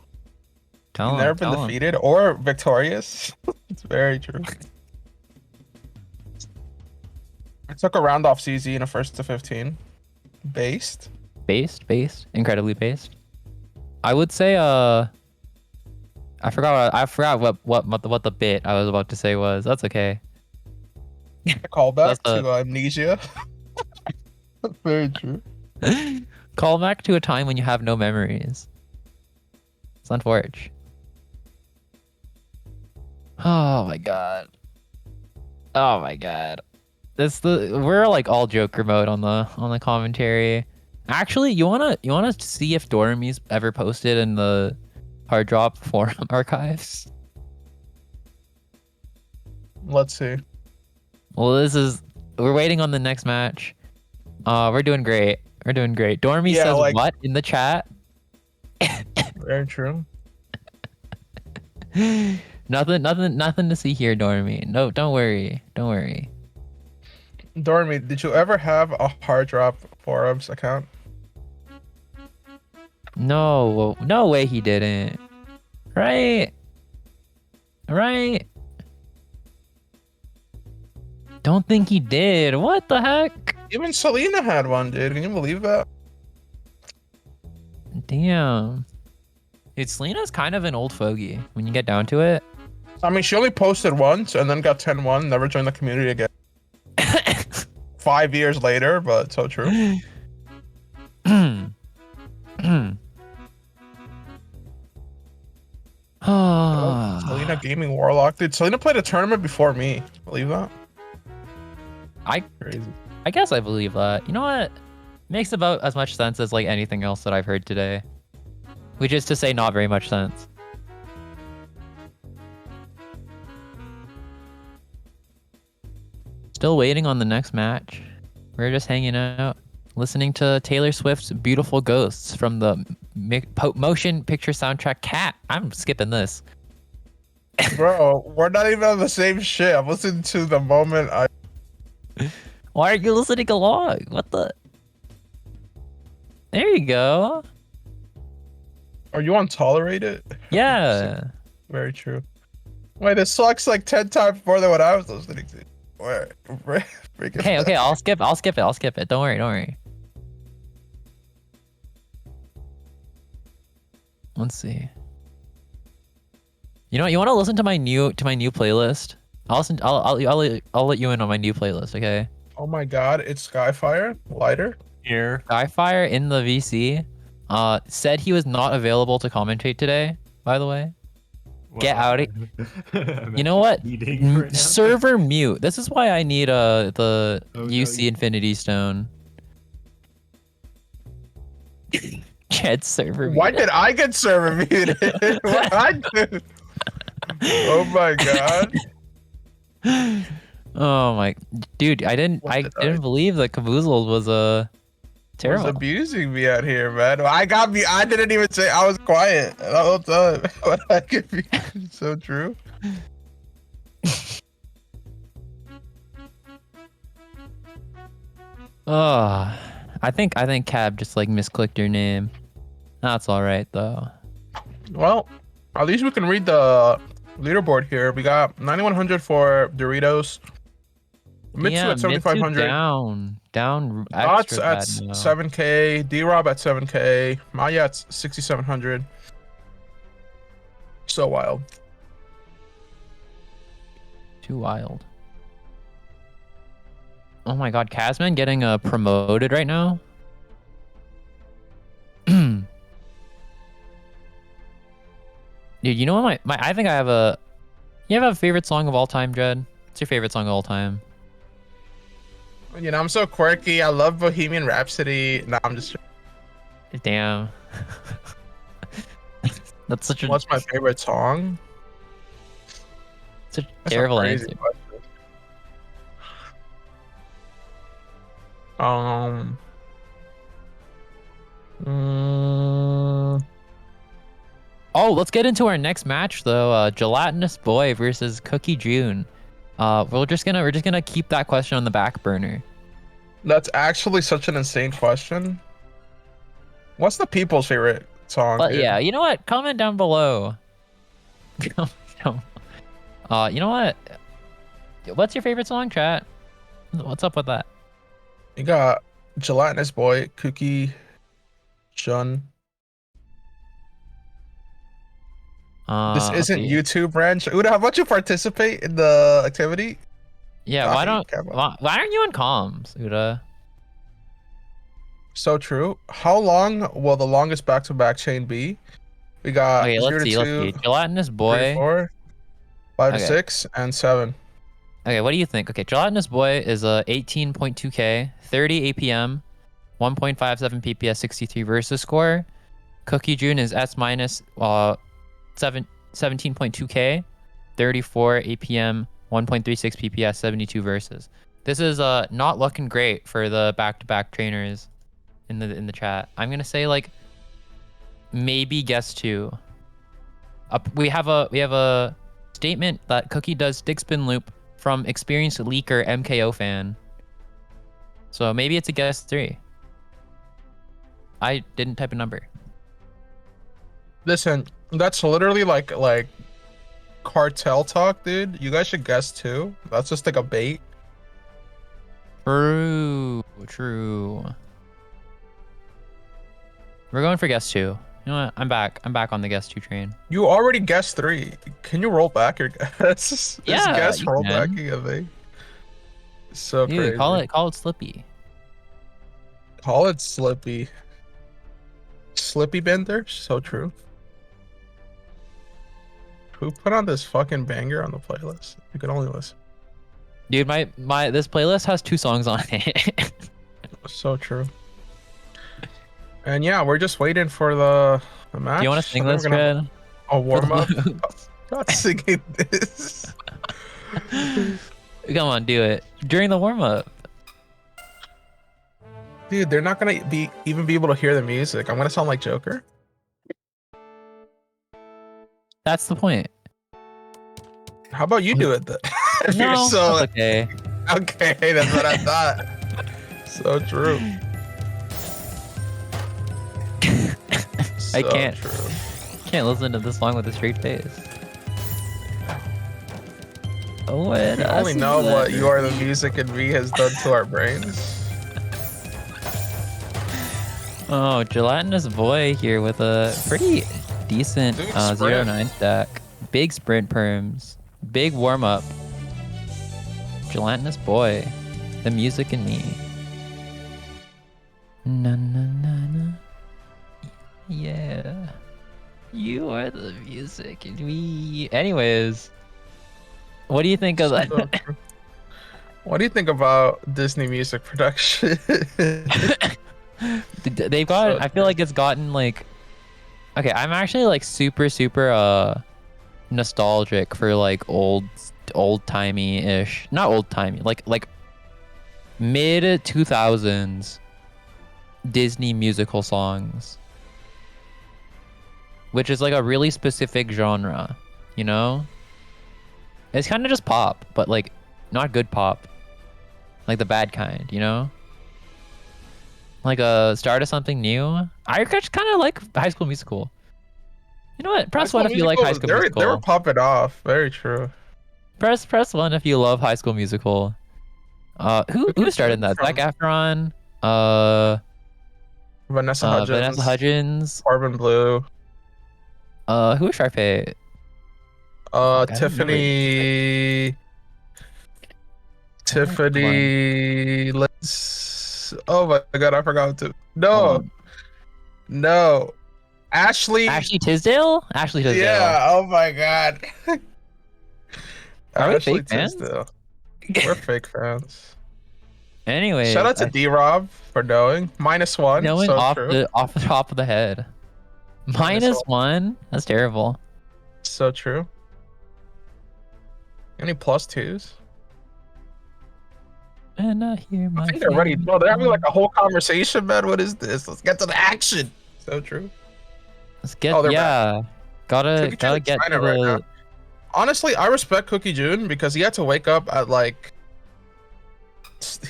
Tell You've him, never been tell him. defeated or victorious. It's very true. I took a round off CZ in a 1st to 15. Based. Based, incredibly based. I would say I forgot what the bit I was about to say was. That's okay. A callback That's to amnesia. Very true. Call back to a time when you have no memories. It's unfortunate. Oh my god. Oh my god. We're like all Joker mode on the commentary. Actually, you wanna see if Dormy's ever posted in the hard drop forum archives? Let's see. Well, we're waiting on the next match. We're doing great. We're doing great. Dormy Yeah, says like- what in the chat? Very true. Nothing to see here, Dormy. No, don't worry. Don't worry. Dormy, did you ever have a hard drop forums account? No way he didn't. Right? Don't think he did. What the heck? Even Selena had one, dude. Can you believe that? Damn. Dude, Selena's kind of an old fogey when you get down to it. I mean, she only posted once and then got 10-1, never joined the community again. 5 years later, but so true. Selena Gaming Warlock. Dude, Selena played a tournament before me. Believe that? I Crazy. I guess I believe that. You know what? Makes about as much sense as like anything else that I've heard today. Which is to say not very much sense. Still waiting on the next match. We're just hanging out, listening to Taylor Swift's Beautiful Ghosts from the motion picture soundtrack Cat. I'm skipping this. Bro, we're not even on the same shit. I'm listening to the moment I. Why aren't you listening along? What the? There you go. Are you on Tolerated? Yeah. Very true. Wait, this sucks like 10 times more than what I was listening to. Wait, Okay, I'll skip it. Don't worry. Let's see. You know what? You want to listen to my new playlist? I'll let you in on my new playlist, okay? Oh my god, it's Skyfire, lighter. Here. Skyfire in the VC said he was not available to commentate today, by the way. Get out of You know what? Server mute. This is why I need the UC Infinity Stone. Get server muted. Why did I get server muted? What I do? Oh my god. Oh my dude, I didn't believe that Caboozled was terrible. Was abusing me out here, man. I didn't even say. I was quiet the whole time. But I could be so true. Oh, I think Cab just like misclicked your name. That's all right though. Well, at least we can read the leaderboard here. We got 9100 for Doritos. Mitsu Yeah, at 7500. Down. Dots extra at bad now. 7k. D-Rob at 7k. Maya at 6700. So wild. Too wild. Oh my god, Kazman getting promoted right now? Dude, you know what I think I have a... You have a favorite song of all time, Jed? What's your favorite song of all time? You know, I'm so quirky. I love Bohemian Rhapsody. Nah, I'm just... Damn. That's such a... What's my favorite song? Such a That's a terrible crazy answer. question. Oh, let's get into our next match though. Gelatinous Boy versus Cookie June. We're just gonna keep that question on the back burner. That's actually such an insane question. What's the people's favorite song? But dude? yeah, you know what? Comment down below. You know what? What's your favorite song, chat? What's up with that? You got Gelatinous Boy, Cookie, Jun. This let's isn't see. YouTube, Ranch. Uda, how about you participate in the activity? Yeah, why aren't you on comms, Uda? So true. How long will the longest back-to-back chain be? We got Okay, 0 let's to see. 2, Gelatinous 3 to Boy. 4, 5 Okay. to 6, and 7. Okay, what do you think? Okay, Gelatinous Boy is 18.2k, 30 APM, 1.57 PPS, 63 versus score. Cookie June is S minus 17.2k, 34 APM, 1.36 PPS, 72 versus. This is not looking great for the back-to-back trainers in the chat. I'm gonna say like maybe guess 2. We have a statement that Cookie does stick spin loop from experienced leaker MKO fan. So maybe it's a guess 3. I didn't type a number. Listen, that's literally like cartel talk, dude. You guys should guess 2. That's just like a bait. True. We're going for guess 2. You know what? I'm back on the guess 2 train. You already guessed 3. Can you roll back your guess? Is Yeah, guess you roll can. backing a thing? So Dude, crazy. call it Slippy. Call it Slippy. Slippy Bender? So true. Who put on this fucking banger on the playlist? You can only listen. Dude, my this playlist has 2 songs on it. So true. And yeah, we're just waiting for the match. Do you want to sing and then this, we're gonna have Fred? a warm up. Not singing this. Come on, do it during the warm up. Dude, they're not gonna even be able to hear the music. I'm gonna sound like Joker. That's the point. How about you do it then? If you're No, so that's okay. okay, that's what I thought. So true. I So can't. True. Can't listen to this song with a straight face. Oh, You only know what You Are the Music and Me has done to our brains. Oh, gelatinous boy here with a pretty decent Big sprint. 0-9 stack. Big sprint perms. Big warm up. Gelatinous boy. The music and me. Na na na na. Yeah. You are the music and me. Anyways, what do you think of that? So true. What do you think about Disney music production? They've got. So I feel like it's gotten like. Okay, I'm actually like super nostalgic for like old timey ish. Not old timey. Like mid 2000s Disney musical songs, which is like a really specific genre. You know. It's kind of just pop, but like not good pop. Like the bad kind, you know? Like a start of something new. I just kind of like High School Musical. You know what? Press High 1 School if you like High School Musical, Musical. They were popping off. Very true. Press 1 if you love High School Musical. Who started that? Zac Efron. Vanessa Hudgens. Vanessa Hudgens. Corbin Blue. Who is Sharpay? I don't Tiffany. Tiffany. Oh my god, I forgot to. No. No. Ashley. Ashley Tisdale? Ashley Tisdale. Yeah. Oh my god. Are we Ashley fake fans? Tisdale. We're fake fans. Anyway. Shout out to D-Rob for knowing. -1. Knowing So off true. off the top of the head. -1? That's terrible. So true. Any +2s? And I hear my I think they're ready. Bro, they're having like a whole conversation, man. What is this? Let's get to the action. So true. Let's get Oh, they're yeah. Gotta Cookie June's get to China right now. the Honestly, I respect Cookie June because he had to wake up at like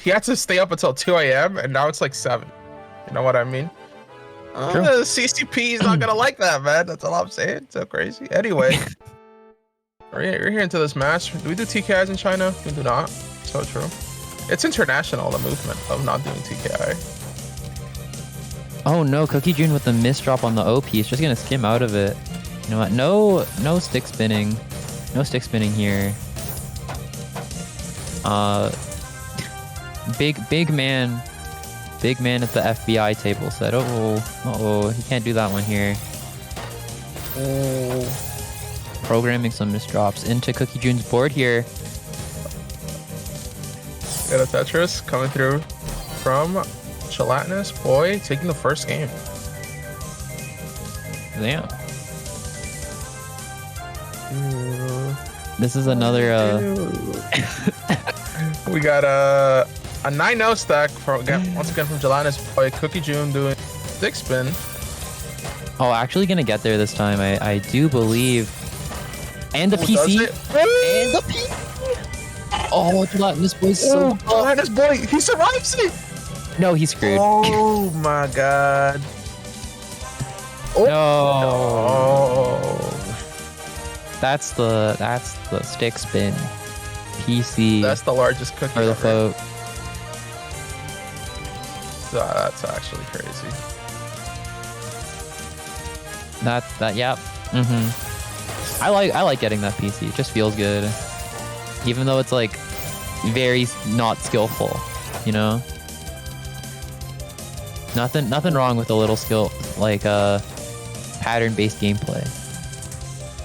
he had to stay up until 2 a.m. and now it's like 7. You know what I mean? True. The CCP is not gonna like that, man. That's all I'm saying. So crazy. Anyway, we're here into this match. Do we do TKIs in China? We do not. So true. It's international, the movement of not doing TKI. Oh no, Cookie June with the misdrop on the O piece, just gonna skim out of it. You know what? No stick spinning. No stick spinning here. Big man at the FBI table said, oh, he can't do that one here. Oh, programming some misdrops into Cookie June's board here. Got a Tetris coming through from Gelatinous Boy, taking the first game. Damn. This is another We got a 9-0 stack from once again from Gelatinous Boy. Cookie June doing stick spin. Oh, actually gonna get there this time. I do believe. And the Who PC. does it? And the PC. Oh, Gelatinous Boy's so. Gelatinous Boy, he survives it. No, he's screwed. Oh my god. No. Oh. That's the stick spin. PC That's the largest cookie for the ever. folk. That's actually crazy. That yep. I like getting that PC. It just feels good. Even though it's like very not skillful, you know? Nothing wrong with a little skill, like pattern-based gameplay.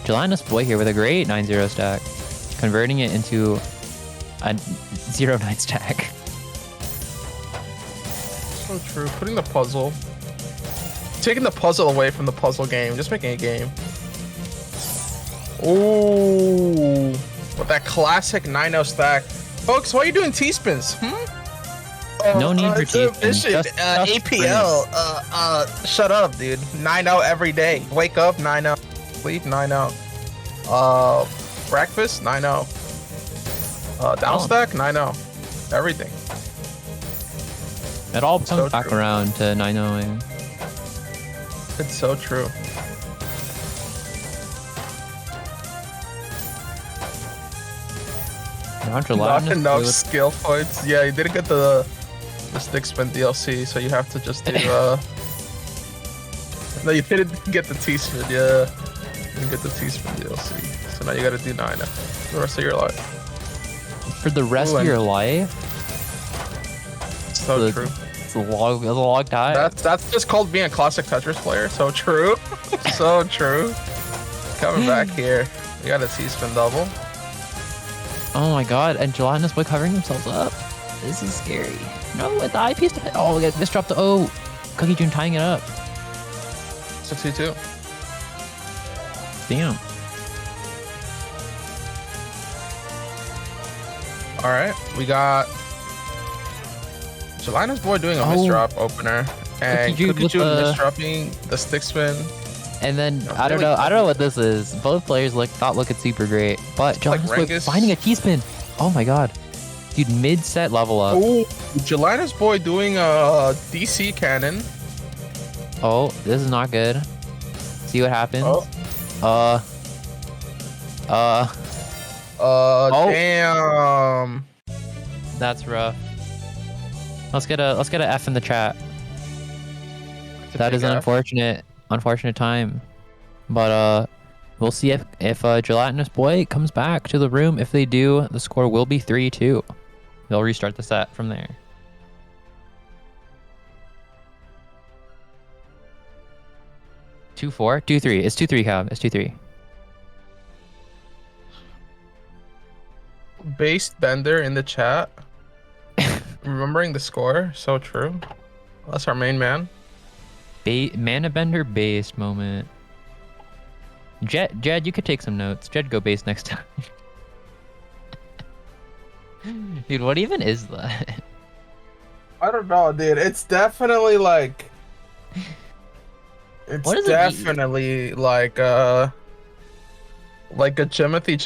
Gelatinous Boy here with a great 9-0 stack, converting it into a 0-9 stack. So true. Putting the puzzle, taking the puzzle away from the puzzle game, just making a game. Ooh, with that classic 9-0 stack, folks. Why are you doing T-spins? No need for T-spins. Just APL. Shut up, dude. 9-0 every day. Wake up, 9-0. Sleep, 9-0. Breakfast, 9-0. Down stack, 9-0. Everything. It all So comes back true. around to 9-0. It's so true. Not enough skill points. Yeah, you didn't get the stick spin DLC, so you have to just do no, you didn't get the T-spin. Yeah, you didn't get the T-spin DLC, so now you got to do 9 for the rest of your life. For the rest of your life? So true. It's a long time. That's just called being a classic Tetris player. So true. So true. Coming back here, we got a T-spin double. Oh my god, and Gelatinous Boy covering themselves up. This is scary. No, with the IP stuff. Oh, we got this dropped the O. Cookie June tying it up. 62. Damn. All right, we got Gelatinous Boy doing a misdrop opener, and Cookie June misdropping the stick spin. And then I don't know what this is. Both players not looking super great, but Gelatinous Boy finding a T-spin. Oh my god, dude! Mid-set level up. Oh, Gelatinous Boy doing a DC cannon. Oh, this is not good. See what happens. Oh. Damn. That's rough. Let's get a F in the chat. That is an unfortunate time, but we'll see if Gelatinous Boy comes back to the room. If they do, the score will be 3-2. They'll restart the set from there. Two 4, 2-3. It's 2-3, Cab. It's 2-3. Based Bender in the chat. Remembering the score, so true. That's our main man. Manabender based moment. Jed, you could take some notes. Jed, go base next time. Dude, what even is that? I don't know, dude. It's definitely like. It's definitely like a Jimothy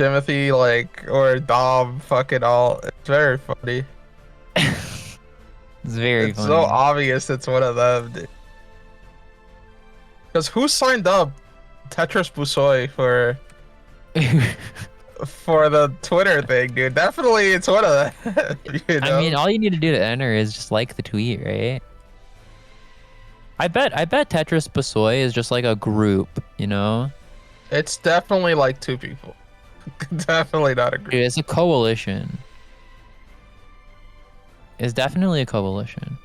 or Dom fucking all. It's very funny. It's very funny. So obvious it's one of them, dude. Because who signed up Tetris Busoi for the Twitter thing, dude? Definitely it's one of them. You know? I mean, all you need to do to enter is just like the tweet, right? I bet Tetris Busoi is just like a group, you know? It's definitely like 2 people. Definitely not a group. Dude, it's a coalition. It's definitely a coalition.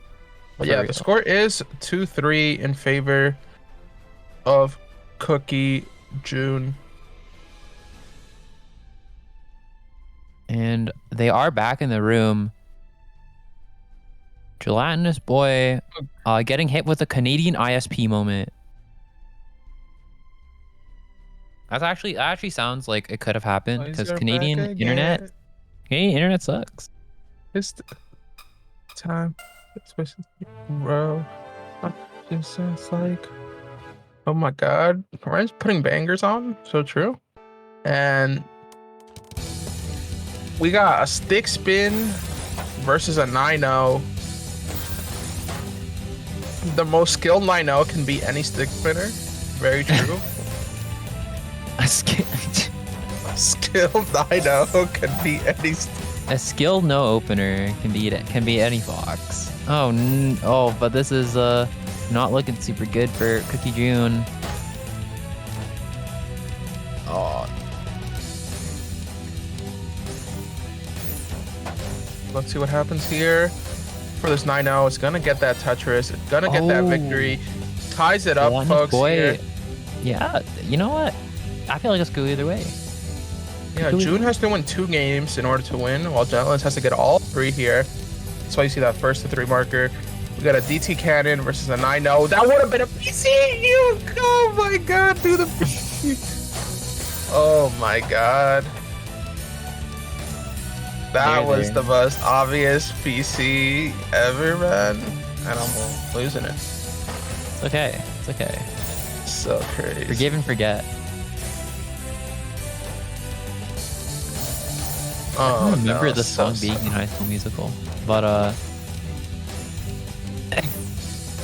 But yeah, the score is 2-3 in favor of Cookie June. And they are back in the room. Gelatinous Boy getting hit with a Canadian ISP moment. That actually sounds like it could have happened because Canadian internet sucks. It's time. It's bro. Just like, oh my god, Ryan's putting bangers on. So true. And we got a stick spin versus a 9-0. The most skilled 9-0 can beat any stick spinner. Very true. A skilled 9-0 can beat any. A skilled no opener can beat any fox. Oh, but this is not looking super good for Cookie June. Oh. Let's see what happens here. For this 9-0, it's gonna get that Tetris. It's gonna get that victory. Ties it up, folks. Here. Yeah, you know what? I feel like it's go either way. Yeah, June has to win 2 games in order to win, while Gentlelands has to get all 3 here. That's why you see that first to 3 marker. We got a DT cannon versus a 9-0. That would have been a PC. Oh my god, dude, the PC. Oh my god. That was the most obvious PC ever, man. And I'm losing it. It's okay. It's okay. So crazy. Forgive and forget. I don't remember the song being in High School Musical, but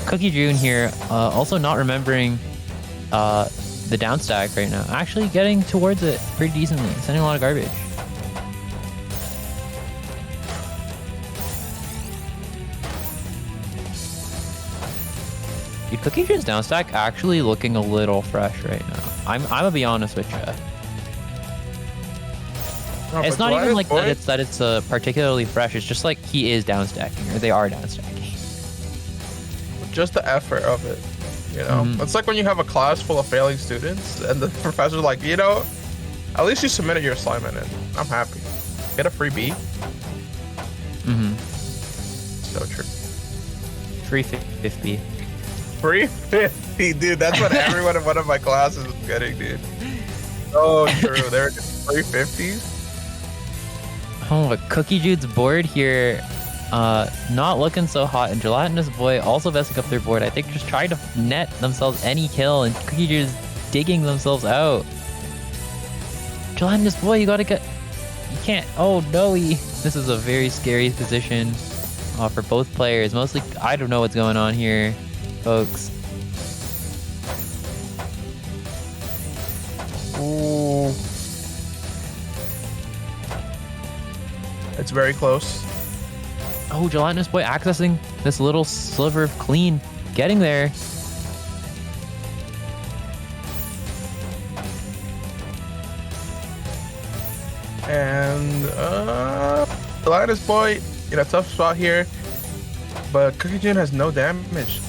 Cookie June here, also not remembering the down stack right now. Actually getting towards it pretty decently, sending a lot of garbage. Dude, Cookie June's down stack actually looking a little fresh right now. I'm gonna be honest with you. No, It's not even like that it's particularly fresh. It's just like he is down stacking, or they are down stacking. Just the effort of it, you know. It's like when you have a class full of failing students, and the professor's like, you know, at least you submitted your assignment, and I'm happy. Get a free B. So true. Free 50. Free 50, dude. That's what everyone in one of my classes is getting, dude. So true. They're free 50s. Oh, but Cookie Jude's board here, not looking so hot, and Gelatinous Boy also messing up their board. I think just trying to net themselves any kill, and Cookie Jude's digging themselves out. Gelatinous Boy, you gotta get... You can't... Oh, no, this is a very scary position for both players. Mostly, I don't know what's going on here, folks. Ooh. It's very close. Oh, Gelatinous Boy accessing this little sliver of clean. Getting there. And Gelatinous Boy in a tough spot here. But Cookie June has no damage.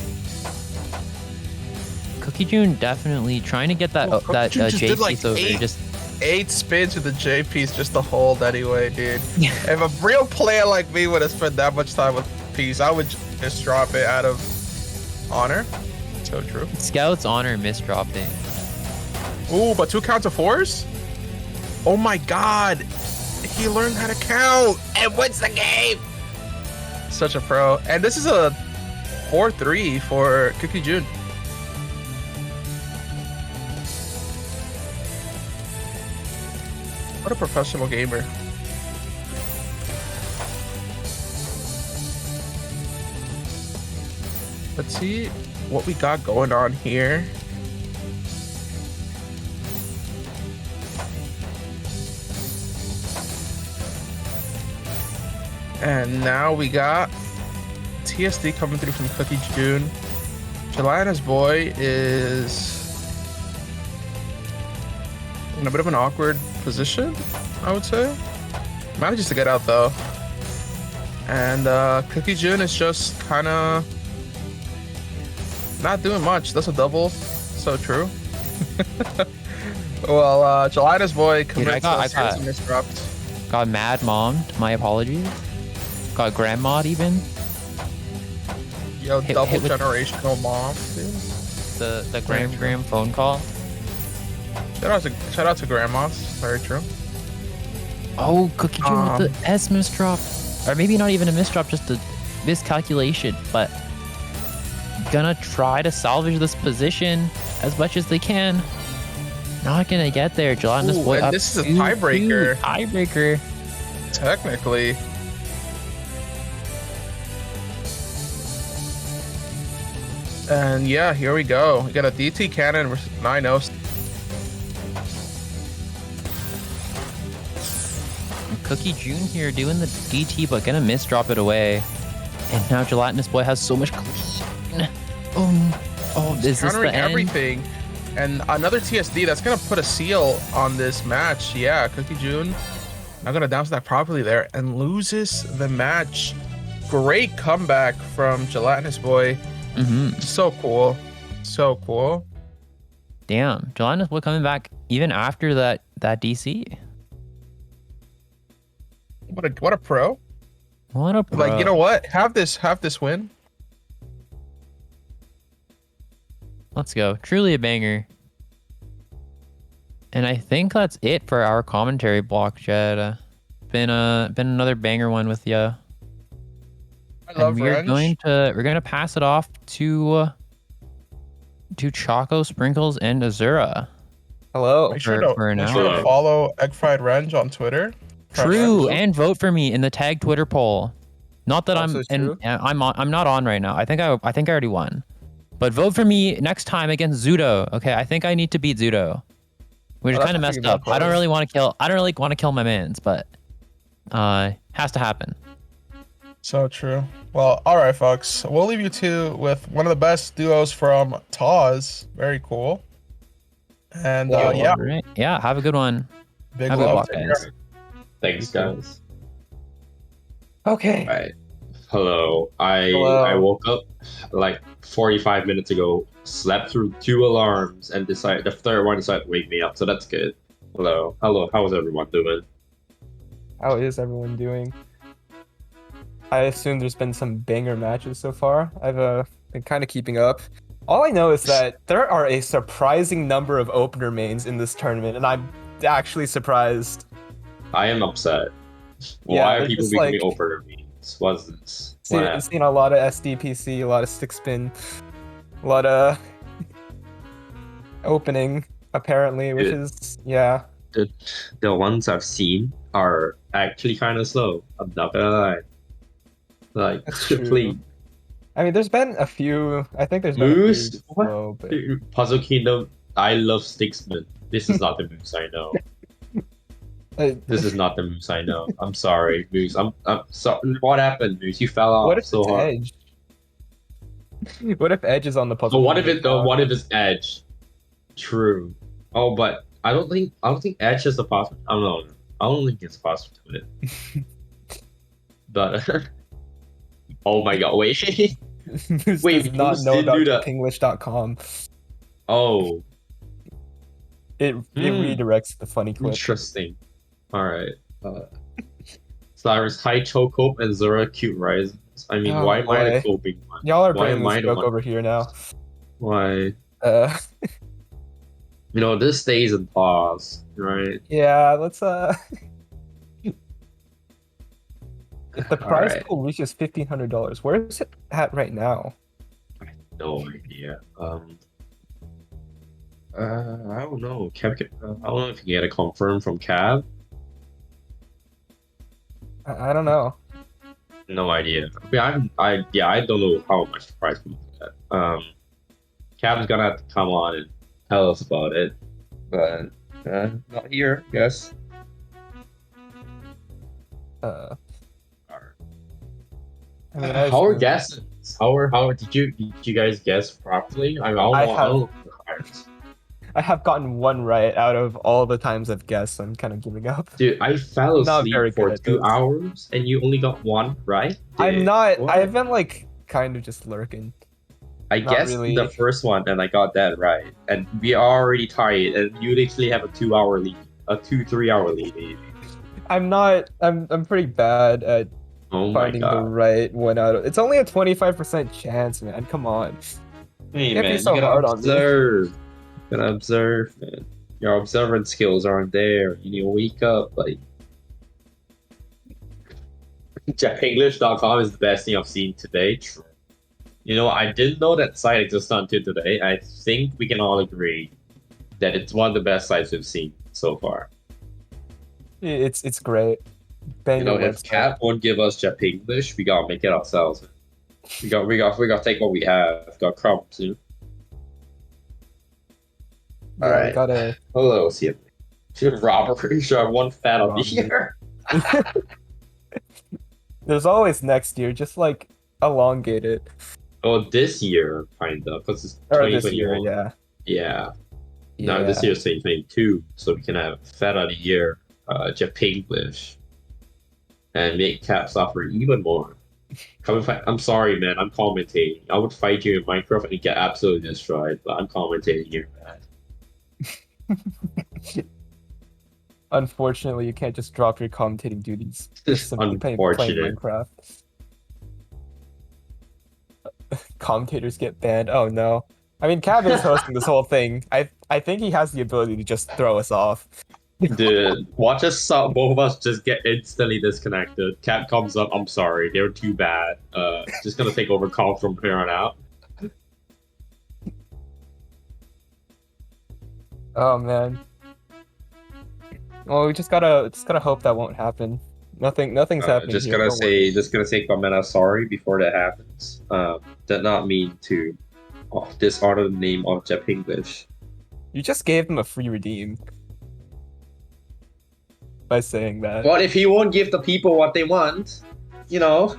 Cookie June definitely trying to get that that J piece over. Just 8 spins with the J piece just to hold anyway, dude. If a real player like me would have spent that much time with piece, I would just drop it out of honor. So true. Scout's honor misdropping. Ooh, but 2 counts of 4s? Oh my god. He learned how to count and wins the game. Such a pro. And this is a 4-3 for Cookie June. What a professional gamer. Let's see what we got going on here. And now we got TSD coming through from Cookie June. Gelatinous Boy is in a bit of an awkward position, I would say. Manages to get out though. And Cookie June is just kind of not doing much. That's a double. So true. Well, Gelatinous Boy commits a series of misdrops. Got mad mommed. My apologies. Got grandma'd even. Yo, double generational mom, dude. The gram phone call. Shout out to grandmas. Very true. Oh, Cookie June with the S misdrop. Or maybe not even a misdrop, just a miscalculation. But gonna try to salvage this position as much as they can. Not gonna get there. Gelatinous Boy up. This is a tiebreaker. Tiebreaker. Technically. And yeah, here we go. We got a DT cannon versus 9-0. Cookie June here doing the DT, but gonna misdrop it away. And now Gelatinous Boy has so much clean. Oh, is this the end? Everything. And another TSD that's gonna put a seal on this match. Yeah, Cookie June not gonna down stack properly there and loses the match. Great comeback from Gelatinous Boy. So cool. So cool. Damn, Gelatinous Boy coming back even after that DC. What a pro. What a pro. Like, you know what? Have this win. Let's go. Truly a banger. And I think that's it for our commentary block, Jed. Been another banger one with you. I love Renge. We're gonna pass it off to Choco Sprinkles and Azura. Hello. Make sure for to hour. follow Egg Fried Renge on Twitter. True, Renge. and vote for me in the tag Twitter poll. Not that Also true. I'm not on right now. I think I already won. But vote for me next time against Zudo. Okay, I think I need to beat Zudo. Which is that's kind of a messed pretty up. good I don't pose. really want to kill my mans, but has to happen. So true. Well, all right, folks. We'll leave you two with one of the best duos from Taz. Very cool. And yeah, All right. Yeah, have a good one. big Have a good love walk, to guys. you. Thanks, guys. Okay. Alright. Hello. Hello. I woke up like 45 minutes ago, slept through 2 alarms, and decided the third one decided to wake me up. So that's good. Hello. How's everyone doing? How is everyone doing? I assume there's been some banger matches so far. I've been kind of keeping up. All I know is that there are a surprising number of opener mains in this tournament, and I'm actually surprised. I am upset. Yeah, Why are they're people just, becoming like- opener memes? What's this? What happened? Seen a lot of SDPC, a lot of stick spin, a lot of opening, apparently, which Dude. is, yeah. The ones I've seen are actually kind of slow. I'm not gonna lie. Like, That's true. please. I mean, there's been a few. I think there's been a Moose? few What? slow, but Puzzle Kingdom. I love Sticksman. This is not the Moose I know. This is not the Moose I know. I'm sorry, Moose. I'm sorry. What happened, Moose? You fell off what if so it's hard. Edge? What if Edge is on the So puzzle? what if Kingdom now? what if it's Edge? True. Oh, but I don't think Edge is a possible. I don't know. I don't think it's possible to it. But oh my god, wait. Moose Wait, does not Moose know did about do that. Pinglish.com. Oh, It redirects the funny clip. interesting. All right. Cyrus, high choke and Zora cute rises. I mean, Oh, why am I the boy. coping one? Y'all are Why bringing am I this the joke one? over here now. Why? Uh, This stays in pause, right? yeah, let's if the prize Alright. pool reaches $1,500, where is it at right now? No idea. I don't know. Cab, I don't know if you get a confirm from Cab. I don't know. No idea. I don't know how much the price will be at. Cab's gonna have to come on and tell us about it, but not here, I guess. I mean, How are guesses? How did you guys guess properly? I don't I know. have- I don't know the cards. I have gotten one right out of all the times I've guessed. I'm kind of giving up. Dude, I fell Not very asleep good for at 2 this. hours and you only got one right? I'm Dude, not. what? I've been like kind of just lurking. I not guessed really. the first one and I got that right. And we are already tied and you literally have a 2-hour lead. A 2-3 hour lead, maybe. I'm not. I'm pretty bad at Oh my finding the god. right one out of. It's only a 25% chance, man. Come on. Hey Can't be man, so you gotta hard on me. observe. You gotta observe, man. Your observant skills aren't there. You need to wake up, like. JeffEnglish.com is the best thing I've seen today. True. I didn't know that site existed until today. I think we can all agree that it's one of the best sites we've seen so far. It's great. Banger If website. Cat won't give us Jeff English, we gotta make it ourselves. We gotta take what we have. We got crumbs, Yeah, Alright. we gotta. Hello, see robbery. Sure, one fat on the Robbery. year. There's always next year. Just like elongate it. Oh, this year, kind of, because it's Or this year, 2021. yeah. Yeah. No, this year's 2022, so we can have fat of the year, Jeff English, and make Cap suffer even more. I'm sorry, man. I'm commentating. I would fight you in Minecraft and get absolutely destroyed, but I'm commentating here, man. Unfortunately, you can't just drop your commentating duties. Just simply playing Unfortunate. Minecraft. Commentators get banned. Oh no. I mean, Cab is hosting this whole thing. I think he has the ability to just throw us off. Dude, watch us, both of us just get instantly disconnected. Cat comes up, I'm sorry, they're too bad. Just gonna take over calls from here on out. Oh man. Well, we just gotta hope that won't happen. Nothing's happening Just here. gonna Don't worry. say Commenta sorry before that happens. Did not mean to dishonor the name of Jep English. You just gave him a free redeem by saying that. What if he won't give the people what they want? You know?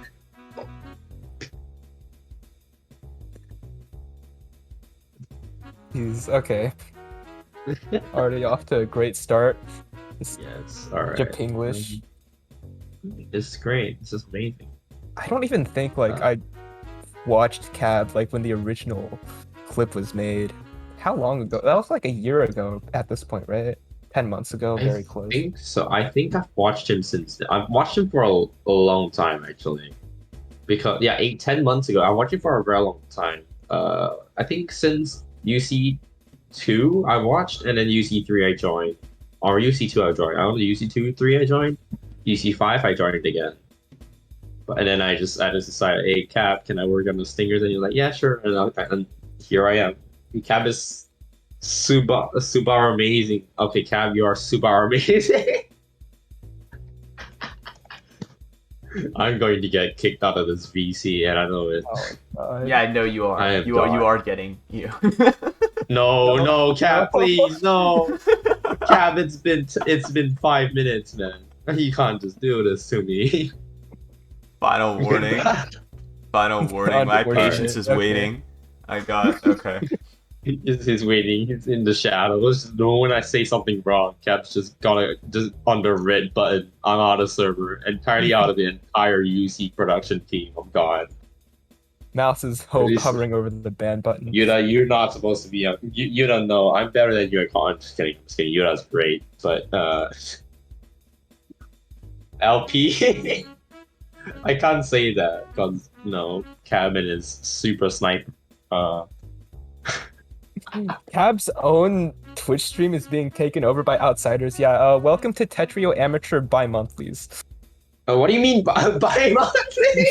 He's okay. Already off to a great start. Yes, alright. Jep English. This is great. This is amazing. I don't even think like I watched Cab like when the original clip was made. How long ago? That was like a year ago at this point, right? 10 months ago, very close. I think so. I think I've watched him since then. I've watched him for a long time actually. Because yeah, 10 months ago. I watched him for a very long time. I think since UC2 I watched, and then UC3 I joined. Or UC2 I joined. I don't know, UC2, 3 I joined. UC5 I joined again. And then I just decided, hey Cap, can I work on the stingers? And you're like, yeah, sure. And here I am. Cap is super amazing. Okay, Cap, you are super amazing. I'm going to get kicked out of this VC, and I know it. Oh, Yeah, I know you are. I have You died. are getting you. No, Cap, please, no. Cap, it's been 5 minutes, man. You can't just do this to me. Final warning. Final warning. My Warning. patience is Okay. waiting. I got okay. He's waiting. He's in the shadows. No, when I say something wrong, Cap's just on the red button. I'm out of server, entirely out of the entire UC production team. Oh God, Mouse is hovering over the ban button. Yuda, you're not supposed to be. You don't know. I'm better than you. I'm just kidding. Yuda's great, but LP. I can't say that because Cabin is super sniper. Cab's own Twitch stream is being taken over by outsiders. Yeah, welcome to Tetrio Amateur bi-monthlies. What do you mean by monthly?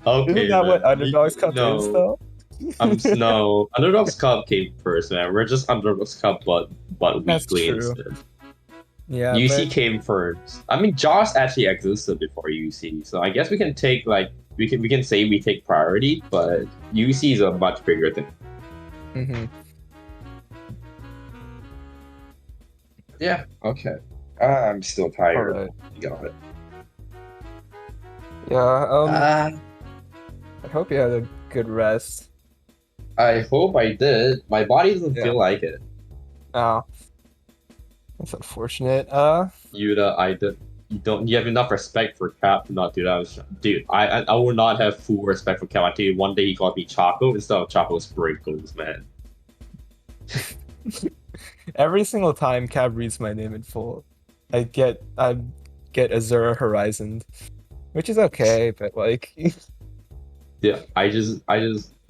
Okay, Isn't that what man. Underdogs Cup No. is, though? No, Underdogs Cup came first, man. We're just Underdogs Cup, but That's weekly true. instead. Yeah, UC but came first. I mean, Josh actually existed before UC, so I guess we can take we can say we take priority, but UC is a much bigger thing. mhm. Yeah. Okay. I'm still tired. Alright. You got it. Yeah, I hope you had a good rest. I hope I did. My body doesn't Yeah. feel like it. Oh. That's unfortunate. Yuda, I did. You have enough respect for Cap to not do that. Dude, I will not have full respect for Cap. I tell you, one day he called me Choco instead of Choco Sprinkles, man. Every single time Cab reads my name in full, I get Azura Horizon, which is okay, but like Yeah, I just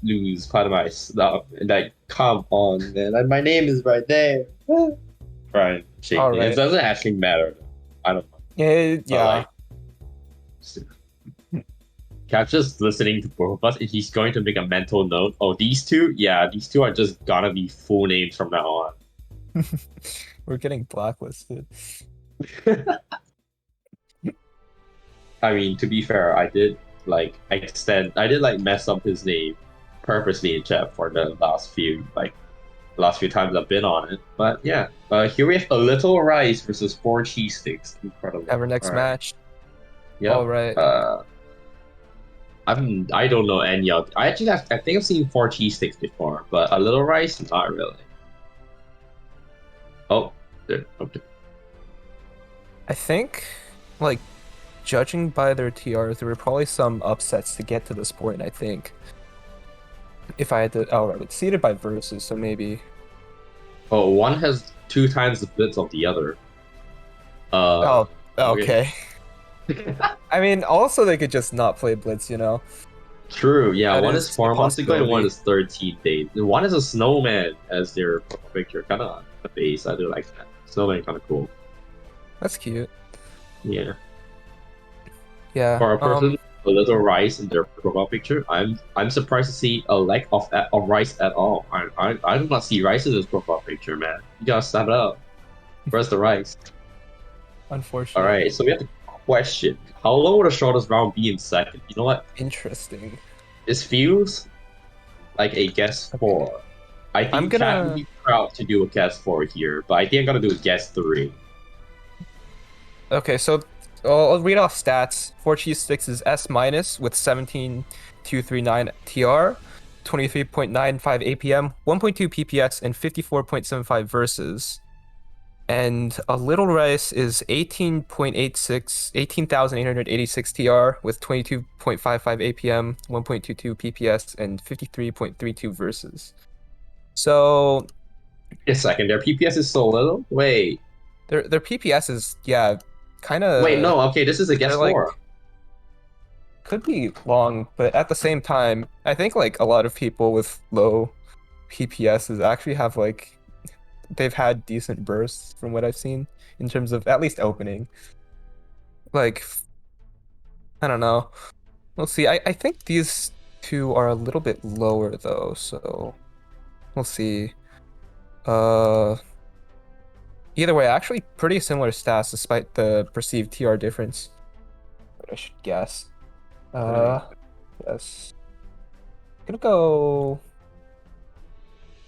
lose part of my stuff, and like, come on, man. Like, my name is right there. Right, shaking. All right. It doesn't actually matter. I don't know. yeah. Cap's just listening to both of us, and he's going to make a mental note. Oh, these two? Yeah, these two are just gonna be full names from now on. We're getting blacklisted. I mean, to be fair, I did mess up his name purposely in chat for the last few times I've been on it. But yeah, here we have a little rice versus 4 cheese sticks. Incredible. Have our next All right. match. Yeah. All right. I don't know any other. I think I've seen 4 cheese sticks before, but a little rice, not really. Oh, there. Okay. I think, like, judging by their TRs, there were probably some upsets to get to this point, I think. If I had to... Oh, right, it's seeded by versus, so maybe... Oh, one has 2 times the blitz of the other. Oh, okay. okay. I mean, also they could just not play Blitz, you know? True, yeah, That one is is a Pharmacical and one possibility. is 13 days. And one is a snowman as their profile picture. Kind of the face, I do like that. Snowman kind of cool. That's cute. Yeah. Yeah. For a person with a little rice in their profile picture, I'm surprised to see a lack of rice at all. I do not see rice in this profile picture, man. You gotta step it up. Where's the rice? Unfortunate. Alright, so we have the question. How long will the shortest round be in second? You know what? Interesting. This feels like a guess 4. I think I'm Cat gonna- would be proud to do a guess 4 here, but I think I'm gonna do a guess 3. Okay, so I'll read off stats. 4 cheese sticks is S minus with 17,239 TR, 23.95 APM, 1.2 PPS, and 54.75 versus. And a little rice is 18,886 TR with 22.55 APM, 1.22 PPS, and 53.32 versus. So A second, their PPS is so little? Wait. their PPS is, yeah, kind of. Wait, no, okay, this is a guess they're like- 4. Could be long, but at the same time, I think like a lot of people with low PPSs actually have like they've had decent bursts from what I've seen in terms of at least opening. Like, I don't know. We'll see. I think these two are a little bit lower though, so we'll see. Either way, actually pretty similar stats despite the perceived TR difference. But I should guess. Yes. Gonna go.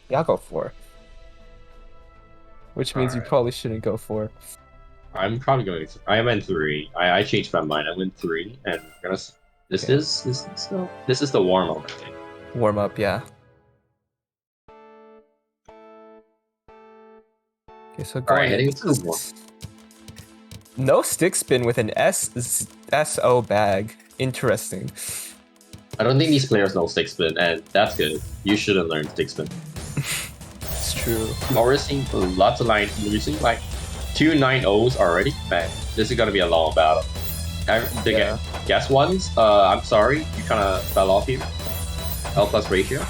Yeah, I'll go 4. Which means you Alright. probably shouldn't go 4. I'm probably going to. I went 3. I changed my mind. I went 3, and we're gonna. This Okay. is the warm up, I think. Warm up, yeah. Okay, so Alright, going heading into to the warm. no stick spin with an SO bag. Interesting. I don't think these players know stick spin, and that's good. You shouldn't learn stick spin. It's true. I'm already seeing lots of lines. We're seeing like 2 9-0s already. Man, this is gonna be a long battle. Yeah. Guess ones. I'm sorry, you kind of fell off here. L plus ratio.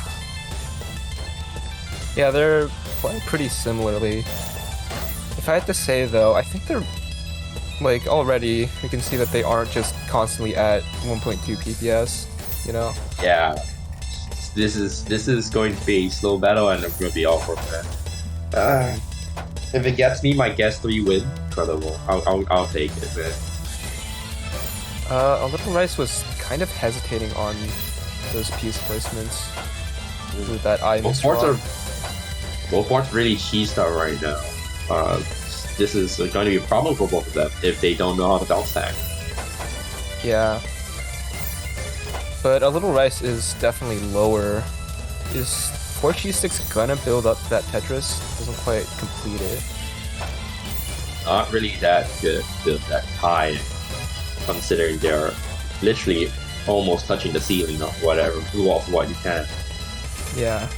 Yeah, they're playing pretty similarly. If I had to say though, I think they're like already you can see that they aren't just constantly at 1.2 PPS, you know? Yeah. This is going to be a slow battle, and I'm gonna be all for that. If it gets me my guess 3 win, incredible. I'll take it, man. A little rice was kind of hesitating on those piece placements with that eye Both forts really cheesed out right now. This is going to be a problem for both of them if they don't know how to bounce stack. Yeah. But a little rice is definitely lower. Is 4 cheese sticks gonna build up that Tetris? Doesn't quite complete it. Not really that good, that high, considering they're literally almost touching the ceiling or whatever, of what you can. Yeah.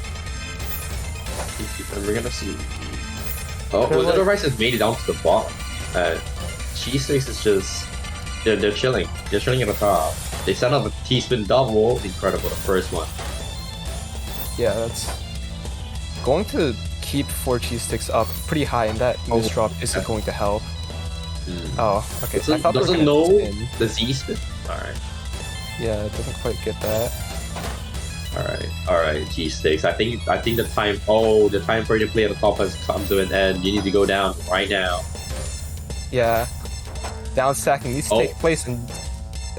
And we're gonna see. Oh, They're Little like- Rice has made it down to the bottom. Cheese sticks is just they're chilling. They're chilling at the top. They set up a T-spin double. Incredible, the first one. Yeah, that's going to keep 4 cheese sticks up pretty high, and that Oh, drop isn't yeah. going to help. Mm. Oh, okay. I thought they were Doesn't gonna know spin. the Z spin. All right. Yeah, it doesn't quite get that. All right, G sticks. I think the time. Oh, the time for you to play at the top has come to an end. You need to go down right now. Yeah. Down stacking needs to Oh. take place, and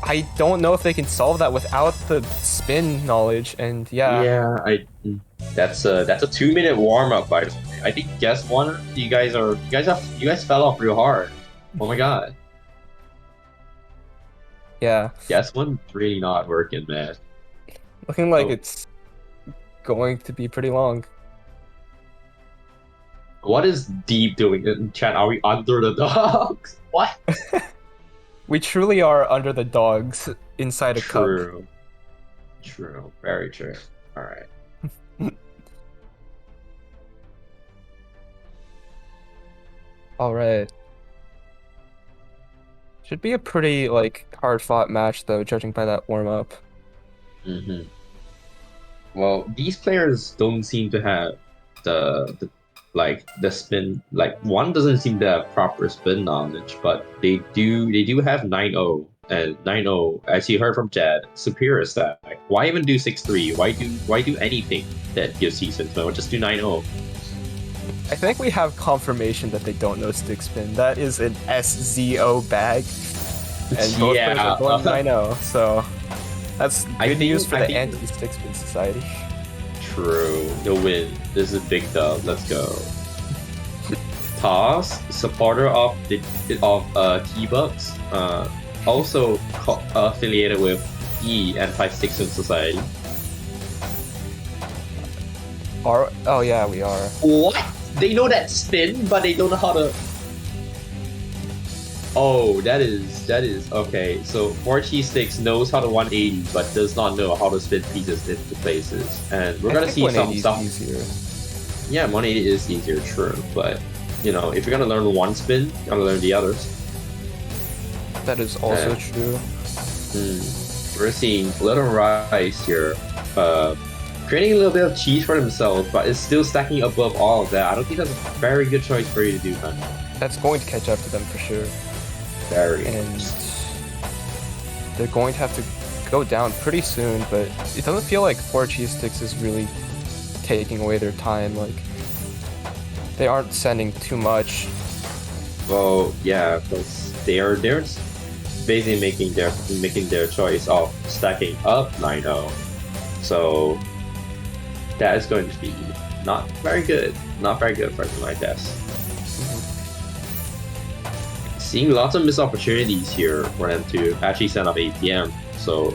I don't know if they can solve that without the spin knowledge. And yeah, That's a 2-minute warm up, by the way. I think guess one. You guys fell off real hard. Oh my god. yeah, Guess one really not working, man. looking like Oh. it's going to be pretty long. What is Deep doing in chat? Are we under the dogs? What? We truly are under the dogs inside a cup. True. True. Very true. All right. All right. Should be a pretty like hard-fought match though, judging by that warm-up. Hmm. Well, these players don't seem to have the spin. Like one doesn't seem to have proper spin knowledge, but they do have 9-0 and 9-0. As you heard from Jed, superior stack. Why even do 6-3? Why do anything that gives season? So just do 9-0. I think we have confirmation that they don't know stick spin. That is an SZO bag, and both players are going 9-0. So that's good news for the anti-stick spin society. True, the win. This is a big dub. Let's go. Toss, supporter of T-Bucks, also affiliated with E Anti-Stick Spin Society. Oh yeah, we are. What? They know that spin, but they don't know how to. Oh, that is okay. So Wertj sticks knows how to 180, but does not know how to spin pieces into places, and we're gonna see some stuff. Easier. Yeah, 180 is easier, true, but you know, if you're gonna learn one spin, you're gonna learn the others. That is also true. We're seeing Little Rice here, creating a little bit of cheese for themselves, but it's still stacking above all of that. I don't think that's a very good choice for you to do, man. That's going to catch up to them for sure. Very. And they're going to have to go down pretty soon, but it doesn't feel like 4 cheese sticks is really taking away their time. Like, they aren't sending too much. Well, yeah, because they're basically making their choice of stacking up 9-0. So that is going to be not very good for my guess. Seeing lots of missed opportunities here for them to actually send up ATM. So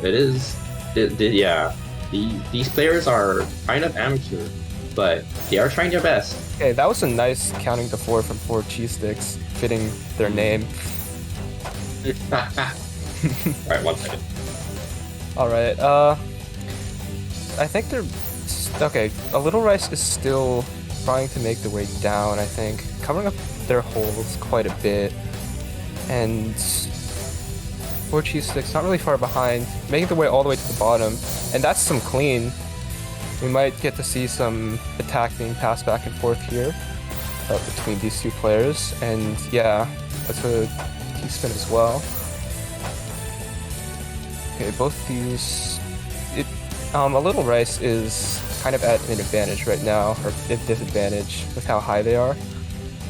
these players are kind of amateur, but they are trying their best. Okay, that was a nice counting to 4 from 4 cheese sticks, fitting their name. Alright, 1 second. Alright, I think they're... Okay, a Little Rice is still trying to make their way down, I think. Covering up their holes quite a bit. And 4 cheese sticks not really far behind, making their way all the way to the bottom. And that's some clean. We might get to see some attack being passed back and forth here between these two players. And yeah, that's a T-spin as well. Okay, both these... a Little Rice is kind of at an advantage right now, or a disadvantage with how high they are.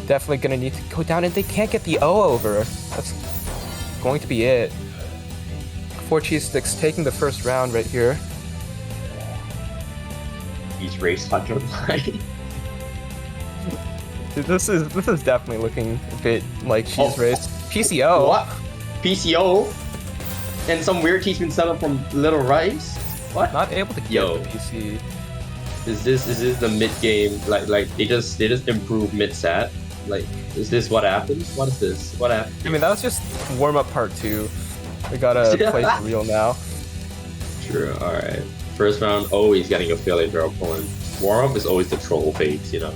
Definitely gonna need to go down, and they can't get the O over. That's going to be it. 4 cheese sticks taking the first round right here. He's race 100 line. This is definitely looking a bit like cheese race. PCO. What? PCO? And some weird teaspoon setup from Little Rice? What? Not able to get the PC. Is this the mid game? Like they just improve mid set? Like, is this what happened? What is this? What happened? I mean, that was just warm up part 2. We gotta play for real now. True. All right. First round, always getting a failure draw opponent. Warm up is always the troll phase, you know.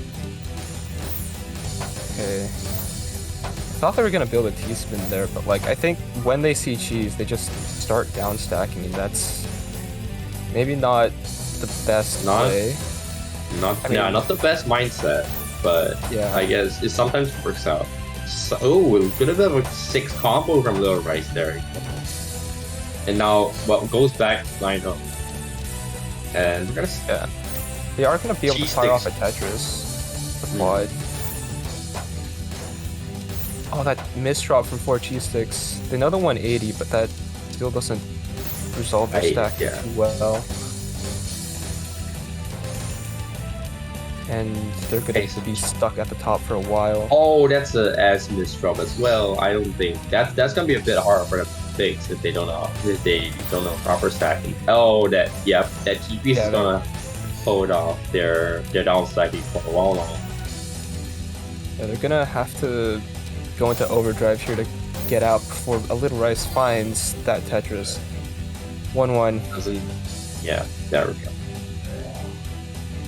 Okay. I thought they were gonna build a T-spin there, but like I think when they see cheese, they just start down stacking, and that's maybe not the best way. Not the best mindset, but yeah, I guess it sometimes works out. So, could have been a 6 combo from Little Rice there. And now, well, goes back to 9-0. And we're gonna they are gonna be able to fire off a Tetris. The quad. Oh, that misdrop from 4 cheese sticks. They know the 180, but that still doesn't resolve their stack too well. And they're going to be stuck at the top for a while. Oh, that's a ass misdrop as well. I don't think that's gonna be a bit hard for them to fix if they don't know proper stacking. Oh, that TP is gonna hold off their down stacking for a while now. Yeah, they're gonna have to go into overdrive here to get out before a Little Rice finds that Tetris. 1-1. Yeah, there we go.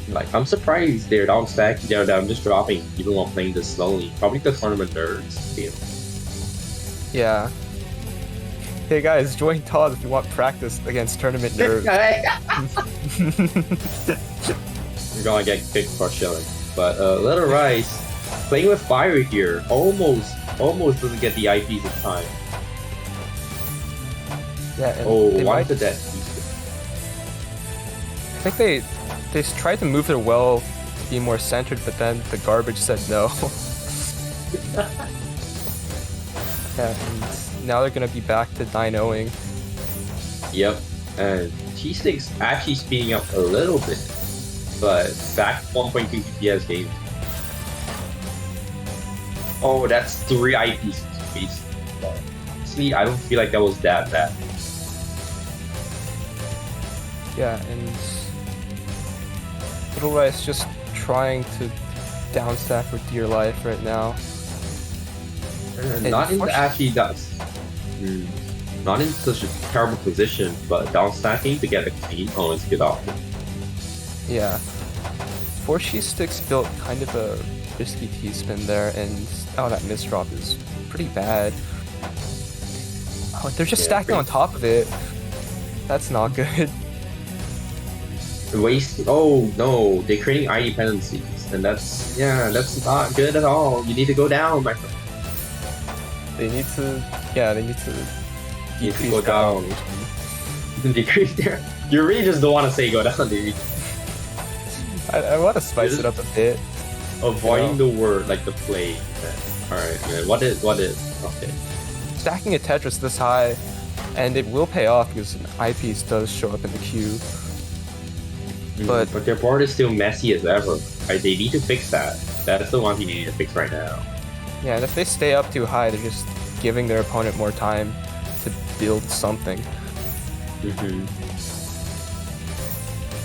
Like, I'm surprised they're down stack. They're just dropping even while playing this slowly. Probably the tournament nerds. You know. Yeah. Hey guys, join Todd if you want practice against tournament nerds. You're gonna get kicked for chilling. But Little Rice playing with fire here almost doesn't get the IPs in time. Yeah. And Oh, they one might- to death. I think they tried to move their well to be more centered, but then the garbage said no. Yeah, and now they're gonna be back to 9-0ing. Yep. And T6 actually speeding up a little bit, but back 1.2 FPS game. Oh, that's 3 IPs space. Honestly, I don't feel like that was that bad. Yeah, and Little Rice just trying to downstack for dear life right now. Not in actually does. Not in such a terrible position, but downstacking to get a clean. Oh, it's a good option. Yeah. 4 cheese sticks built kind of a risky T-spin there, and oh, that misdrop is pretty bad. Oh, they're just Yeah, stacking pretty- on top of it. That's not good. Waste. Oh no, they're creating ID dependencies, and that's not good at all. You need to go down, my friend. They need to, yeah, they need to You need to decrease go down. down. Decrease there. You really just don't want to say go down, dude. I want to spice it up a bit. Avoiding the word like the play. Alright, man. What is? Okay. Stacking a Tetris this high, and it will pay off because an eyepiece does show up in the queue. But- But their board is still messy as ever. Right? They need to fix that. That's the one thing they need to fix right now. Yeah, and if they stay up too high, they're just giving their opponent more time to build something.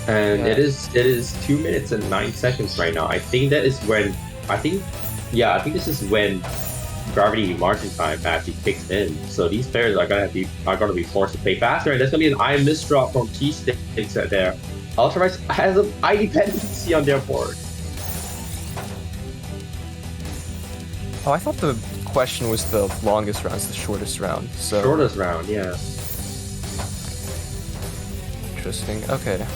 And Yeah. it is 2 minutes and 9 seconds right now. I think that is when I think this is when gravity margin time actually kicks in. So these players are gonna be forced to play faster, and there's gonna be an iron misdrop from T sticks right there. Ultravice has an ID dependency on their board. Oh, I thought the question was the longest round, the shortest round. So Shortest round, yeah. interesting. Okay.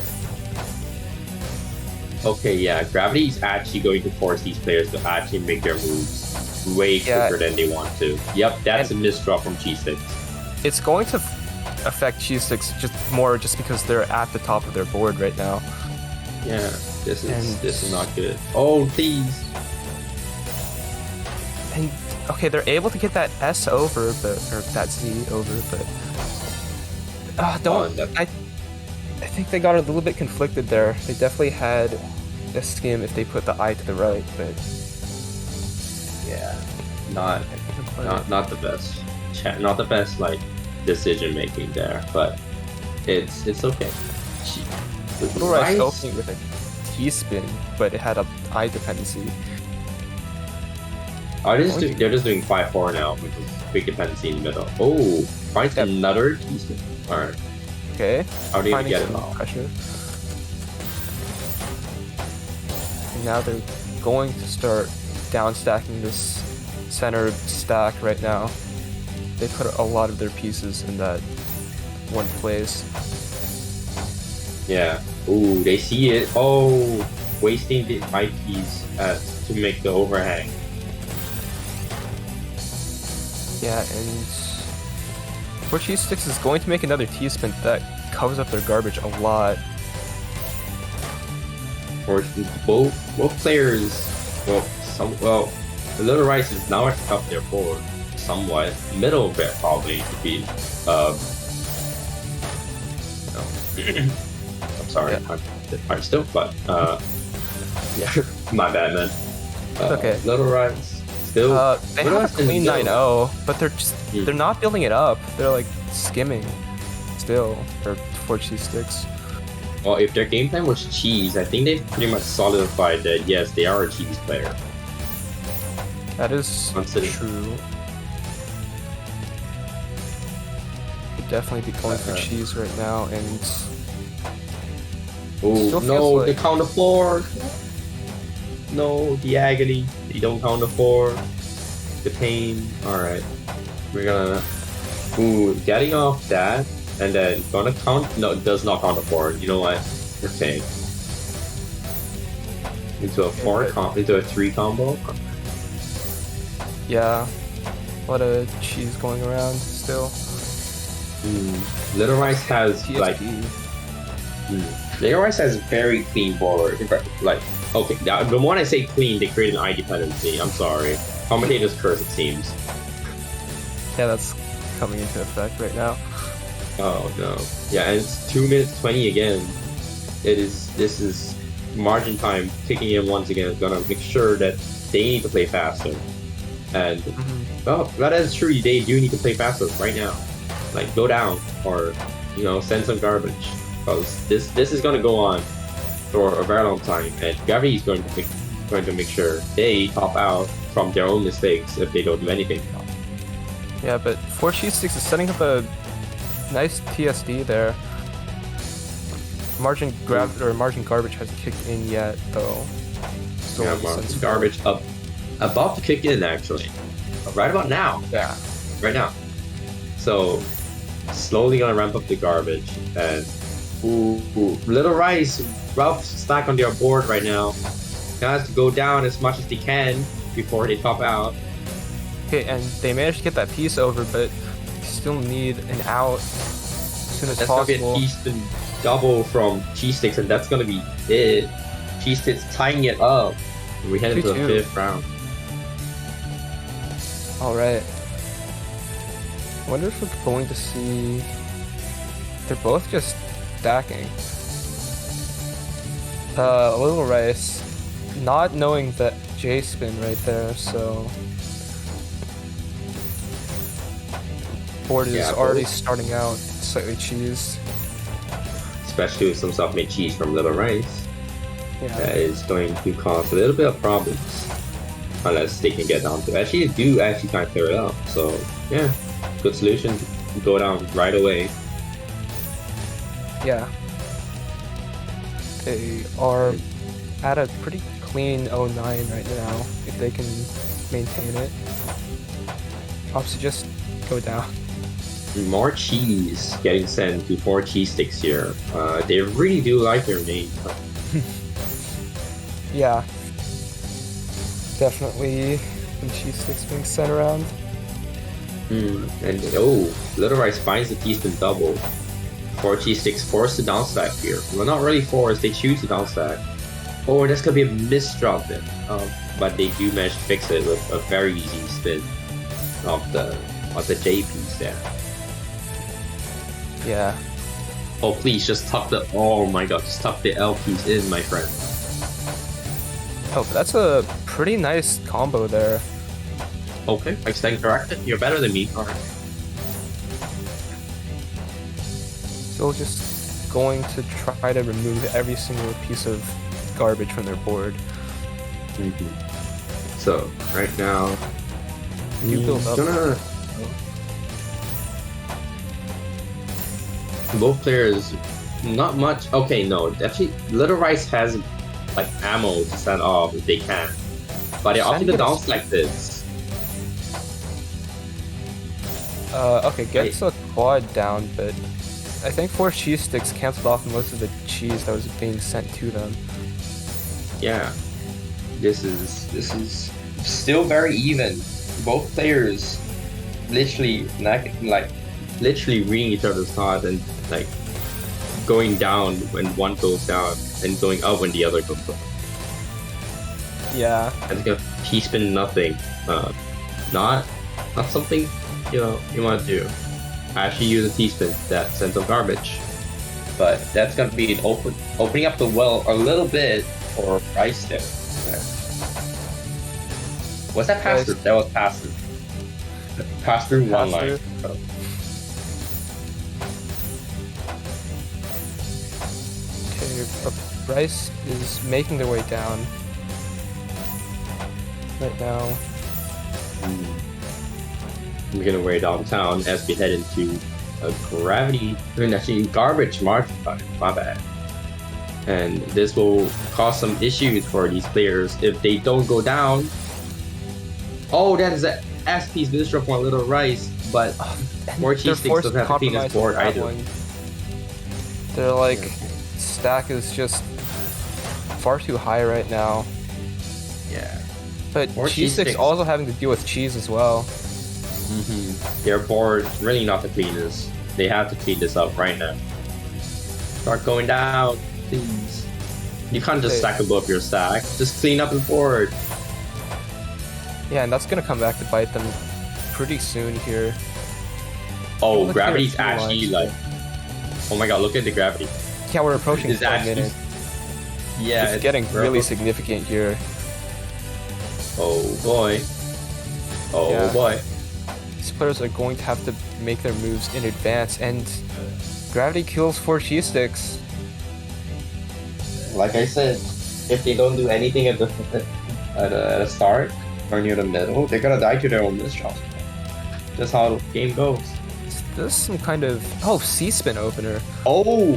Okay, yeah. Gravity is actually going to force these players to actually make their moves way Yeah. quicker than they want to. Yep, that's a misdrop from G6. It's going to affect cheese sticks just because they're at the top of their board right now. Yeah, this And- is not good. Oh, please. And okay, they're able to get that S over, or that Z over, but I think they got a little bit conflicted there. They definitely had a skim if they put the I to the right, but Yeah, not the best. Not the best like decision making there, but it's okay. Little Rice opening with a T spin, but it had a I dependency. They're just doing 5-4 now, which is big dependency in the middle. Oh, finds Yep. another T-spin. Alright, Okay, how do you finding get it some off? pressure. And now they're going to start down stacking this center stack right now. They put a lot of their pieces in that one place. Yeah. Ooh, they see it. Oh, wasting the IPs to make the overhang. Yeah, and Wertj Sticks is going to make another T-spin that covers up their garbage a lot. Or both players. Well, the Little Rice is now at the top of their board, somewhat middle bit probably to be. No. I'm sorry, Yeah. I'm still, but yeah, my bad, man. Okay. Little Rice still. They Little have Rice a is clean still- 9-0, but they're not building it up. They're like skimming still for cheese sticks. Well, if their game plan was cheese, I think they've pretty much solidified that yes, they are a cheese player. That is Consider- true. Could definitely be going for cheese right now, and Oh Still no, feels they like- count to 4. No, the agony. They don't count to 4. The pain. Alright. We're gonna getting off that and then gonna count. No, it does not count to 4. You know what? Okay. Into a 3 combo. Yeah. A lot of cheese going around still. Little Rice has TSD. like Little Rice has very clean board. Like okay, now the one I say clean, they create an eye dependency. I'm sorry. Commentators curse it seems. Yeah, that's coming into effect right now. Oh no. Yeah, and it's 2 minutes 20 again. This is margin time kicking in once again. It's gonna make sure that they need to play faster. And well, that is true, they do need to play faster right now. Like go down or send some garbage. Because this is gonna go on for a very long time and Gravity is going to make sure they top out from their own mistakes if they don't do anything. Yeah, but 4 cheese sticks is setting up a nice TSD there. Margin garbage hasn't kicked in yet though. Still Yeah, sensible. garbage up about to kick in actually. Right about now. Yeah. Right now. So slowly gonna ramp up the garbage and Little Rice, rough stack on their board right now. Has to go down as much as they can before they top out. Okay, and they managed to get that piece over, but still need an out as soon as That's gonna be a possible. Easton double from Cheese Sticks, and that's gonna be it. Cheese Sticks tying it up. And we head into the 2-2. 5th round. Alright. I wonder if we're going to see... They're both just stacking. Little Rice, not knowing that J-spin right there, so... Board is Yeah, already both. starting out slightly cheesed. Especially with some self-made cheese from Little Rice. Yeah. That is going to cause a little bit of problems. Unless they can get down to actually kind of clear it up. So yeah, good solution. Go down right away. Yeah. They are at a pretty clean 0-9 right now, if they can maintain it. Obviously just go down. More cheese getting sent to 4 cheese sticks here. They really do like their name. Yeah. Definitely some cheese sticks being sent around. And Little Rice finds the teaspoon double. 4 cheese sticks forced to downstack here. Well, not really forced, they choose to downstack. Or this could be a misdrop then. But they do manage to fix it with a very easy spin of the J piece there. Yeah. Oh please just tuck the just tuck the L piece in, my friend. Oh, but that's a pretty nice combo there. Okay, I stand corrected. You're better than me. Alright. Still just going to try to remove every single piece of garbage from their board. So right now You build up. Both players not much. Okay, no, actually Little Rice has like ammo to send off if they can. But they're opting to down like this. Okay, gets a quad down, but I think 4 cheese sticks canceled off most of the cheese that was being sent to them. Yeah. This is still very even. Both players literally literally reading each other's thoughts and like going down when one goes down and going up when the other goes up. Yeah. And it's gonna T-spin nothing. Not something you want to do. Actually use a T-spin that sends some garbage. But that's gonna be an opening up the well a little bit for Rice there. Was that pass through? That was pass through. Pass through one line. Okay, Rice is making their way down right now. We're gonna way downtown as we head into a gravity. Actually, garbage march. My bad. And this will cause some issues for these players if they don't go down. Oh, that is a S-piece Minister for Little Rice, but more cheese sticks doesn't have to clean his board either. They're like, stack is just far too high right now. Yeah. But More cheese sticks sticks. also having to deal with cheese as well. Their board really not the cleanest. They have to clean this up right now. Start going down, please. You can't just stack above your stack. Just clean up the board. Yeah, and that's gonna come back to bite them pretty soon here. Oh, Look gravity's here, actually lines. like. Oh my god, look at the gravity. Yeah, we're approaching It's 4 actually- minutes. Yeah, It's getting we're really up- significant here. Oh boy. Oh Yeah. boy. These players are going to have to make their moves in advance, and gravity kills 4 cheese sticks. Like I said, if they don't do anything at the start or near the middle, they're gonna die to their own mistrust. That's how the game goes. This is some kind of C-spin opener. Oh.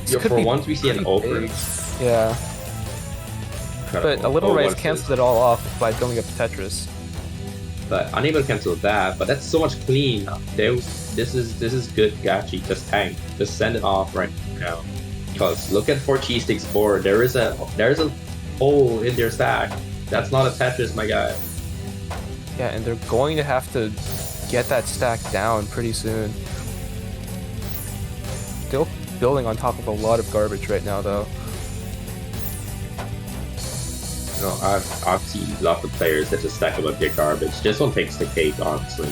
This Yeah, could for be once we see an pretty opener. big. Yeah, Incredible. but a little Oh, rice what's cancels this? it all off by building up Tetris. But unable to cancel that. But that's so much clean. This is good. Actually, just tank. Just send it off right now. Because look at 4 cheese sticks board. There is a hole in their stack. That's not a Tetris, my guy. Yeah, and they're going to have to get that stack down pretty soon. Still building on top of a lot of garbage right now, though. You know, I've seen lots of players that just stack above their garbage. This one takes the cake, honestly.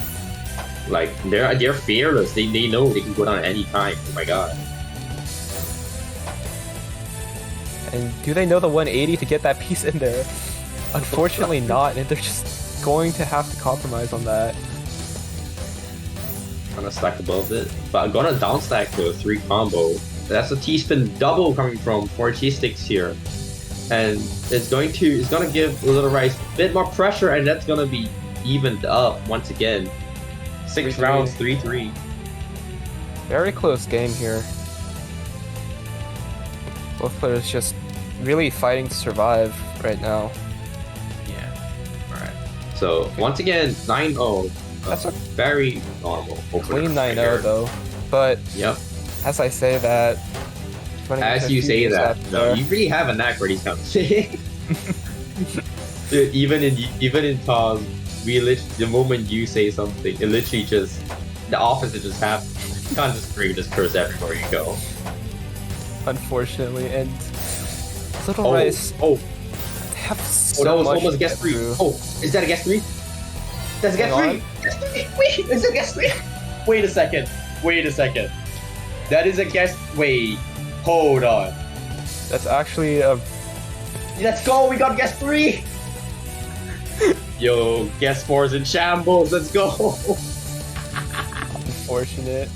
Like they're fearless. They know they can go down at any time. Oh my god. And do they know the 180 to get that piece in there? Unfortunately not, and they're just going to have to compromise on that. Gonna stack above it, but I'm gonna down stack the 3 combo. That's a T-spin double coming from 4 cheese sticks here, and it's gonna give Little Rice a bit more pressure, and that's gonna be evened up once again. 6 3-3. rounds, 3-3. Very close game here. Both players just really fighting to survive right now. Yeah. All right. So once again, 9-0. That's a very normal. clean opener right 9-0 here. though. But Yep. as I say that, running into As a you few say years that, after- no, you really have a knack for these kind of things. Dude, even in Taz, the moment you say something, it literally just the opposite just happens. You can't just bring this curse everywhere you go. unfortunately, and Little Oh, Rice oh, have oh, so that was much almost to guess get 3. through. Oh, is that a guess 3? That's a guess Hang 3. Guess 3. Wait, is it guess 3? Wait a second. That is a guess. Wait, hold on. That's actually a Let's go. We got guess 3. Yo, guess 4's in shambles. Let's go. unfortunate.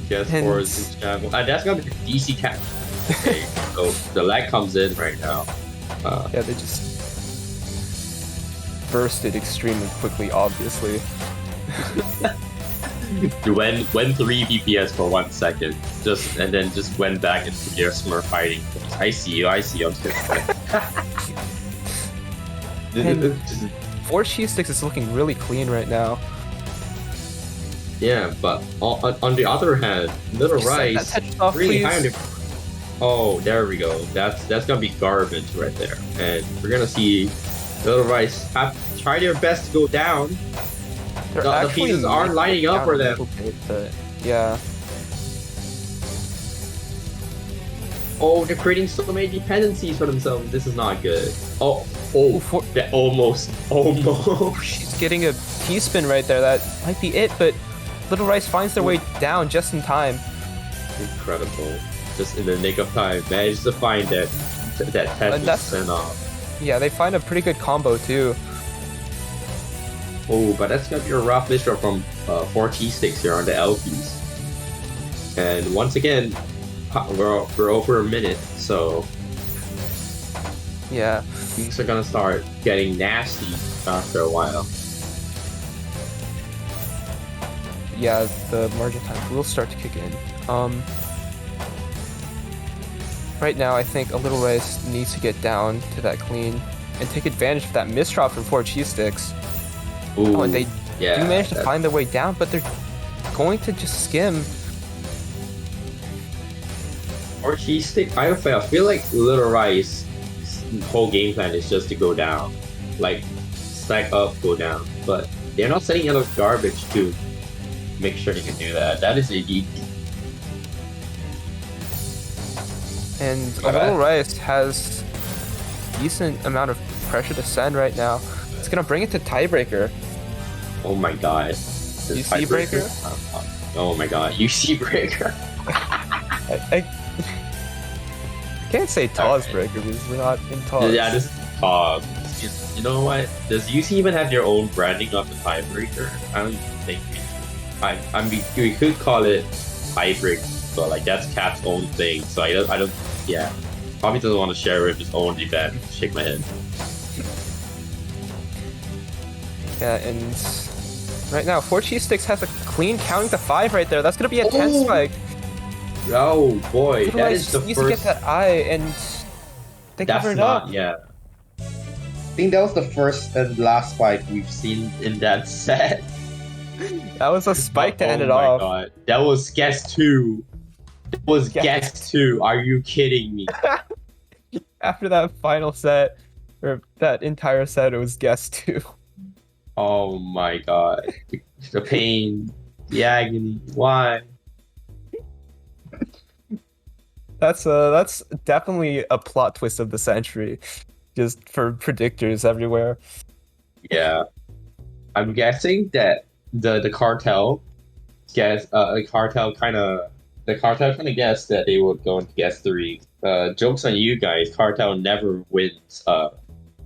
Guess And- 4's in shambles. That's gonna be the DC cap. Okay, so the lag comes in right now. Yeah, they just bursted extremely quickly, obviously. You went 3 BPS for 1 second, and then just went back into their Smurf fighting. I see you. I'm just And- 4 cheese sticks is looking really clean right now. yeah, but on the other hand, Little Just send Rice that Tetris off, really please. high on the. Oh, there we go. That's gonna be garbage right there, and we're gonna see Little Rice have try their best to go down. They're The actually pieces aren't lining up down for a them. little bit, but yeah. Oh, they're creating so many dependencies for themselves. This is not good. Oh, that almost. She's getting a T-spin right there. That might be it, but Little Rice finds their way down just in time. Incredible. Just in the nick of time, managed to find that And Tetris that's- sent off. Yeah, they find a pretty good combo too. Oh, but that's gonna be a rough mixture from 4 cheese sticks here on the LPs. And once again, we're over a minute, so Yeah, things are gonna start getting nasty after a while. yeah, the margin time will start to kick in. right now, I think a Little Rice needs to get down to that clean and take advantage of that misdrop from 4 cheese sticks. Ooh, Oh, and they yeah, do manage to find their way down, but they're going to just skim. Or cheese stick. I feel like Little Rice whole game plan is just to go down, like stack up, go down. But they're not setting enough garbage to make sure they can do that. That is a deep. And a Little Rice has decent amount of pressure to send right now. It's gonna bring it to tiebreaker. Oh my god. UC breaker? Oh my god. UC breaker. I can't say Taw's breaker because we're not in Taw's. Yeah, this is Taw. You know what? Does UC even have their own branding of the tiebreaker? I don't think I mean we could call it tiebreaker, but like that's Cap's own thing. So I don't yeah. Probably doesn't want to share with his own event. Shake my head. Yeah, and right now 4 cheese sticks has a clean counting to 5 right there. That's gonna be a 10 spike. Oh boy, Little that Rice is the needs to get first. that eye, and they That's cover it not, up. yeah. I think that was the first and last spike we've seen in that set. That was a spike to end it Oh my off. god, that was guess 2. That was guess 2. Are you kidding me? After that final set, or that entire set, it was guess 2. Oh my god, the pain, the agony. Why? That's definitely a plot twist of the century, just for predictors everywhere. Yeah, I'm guessing that the cartel the cartel kind of guessed that they would go into guess 3. Jokes on you guys, cartel never wins.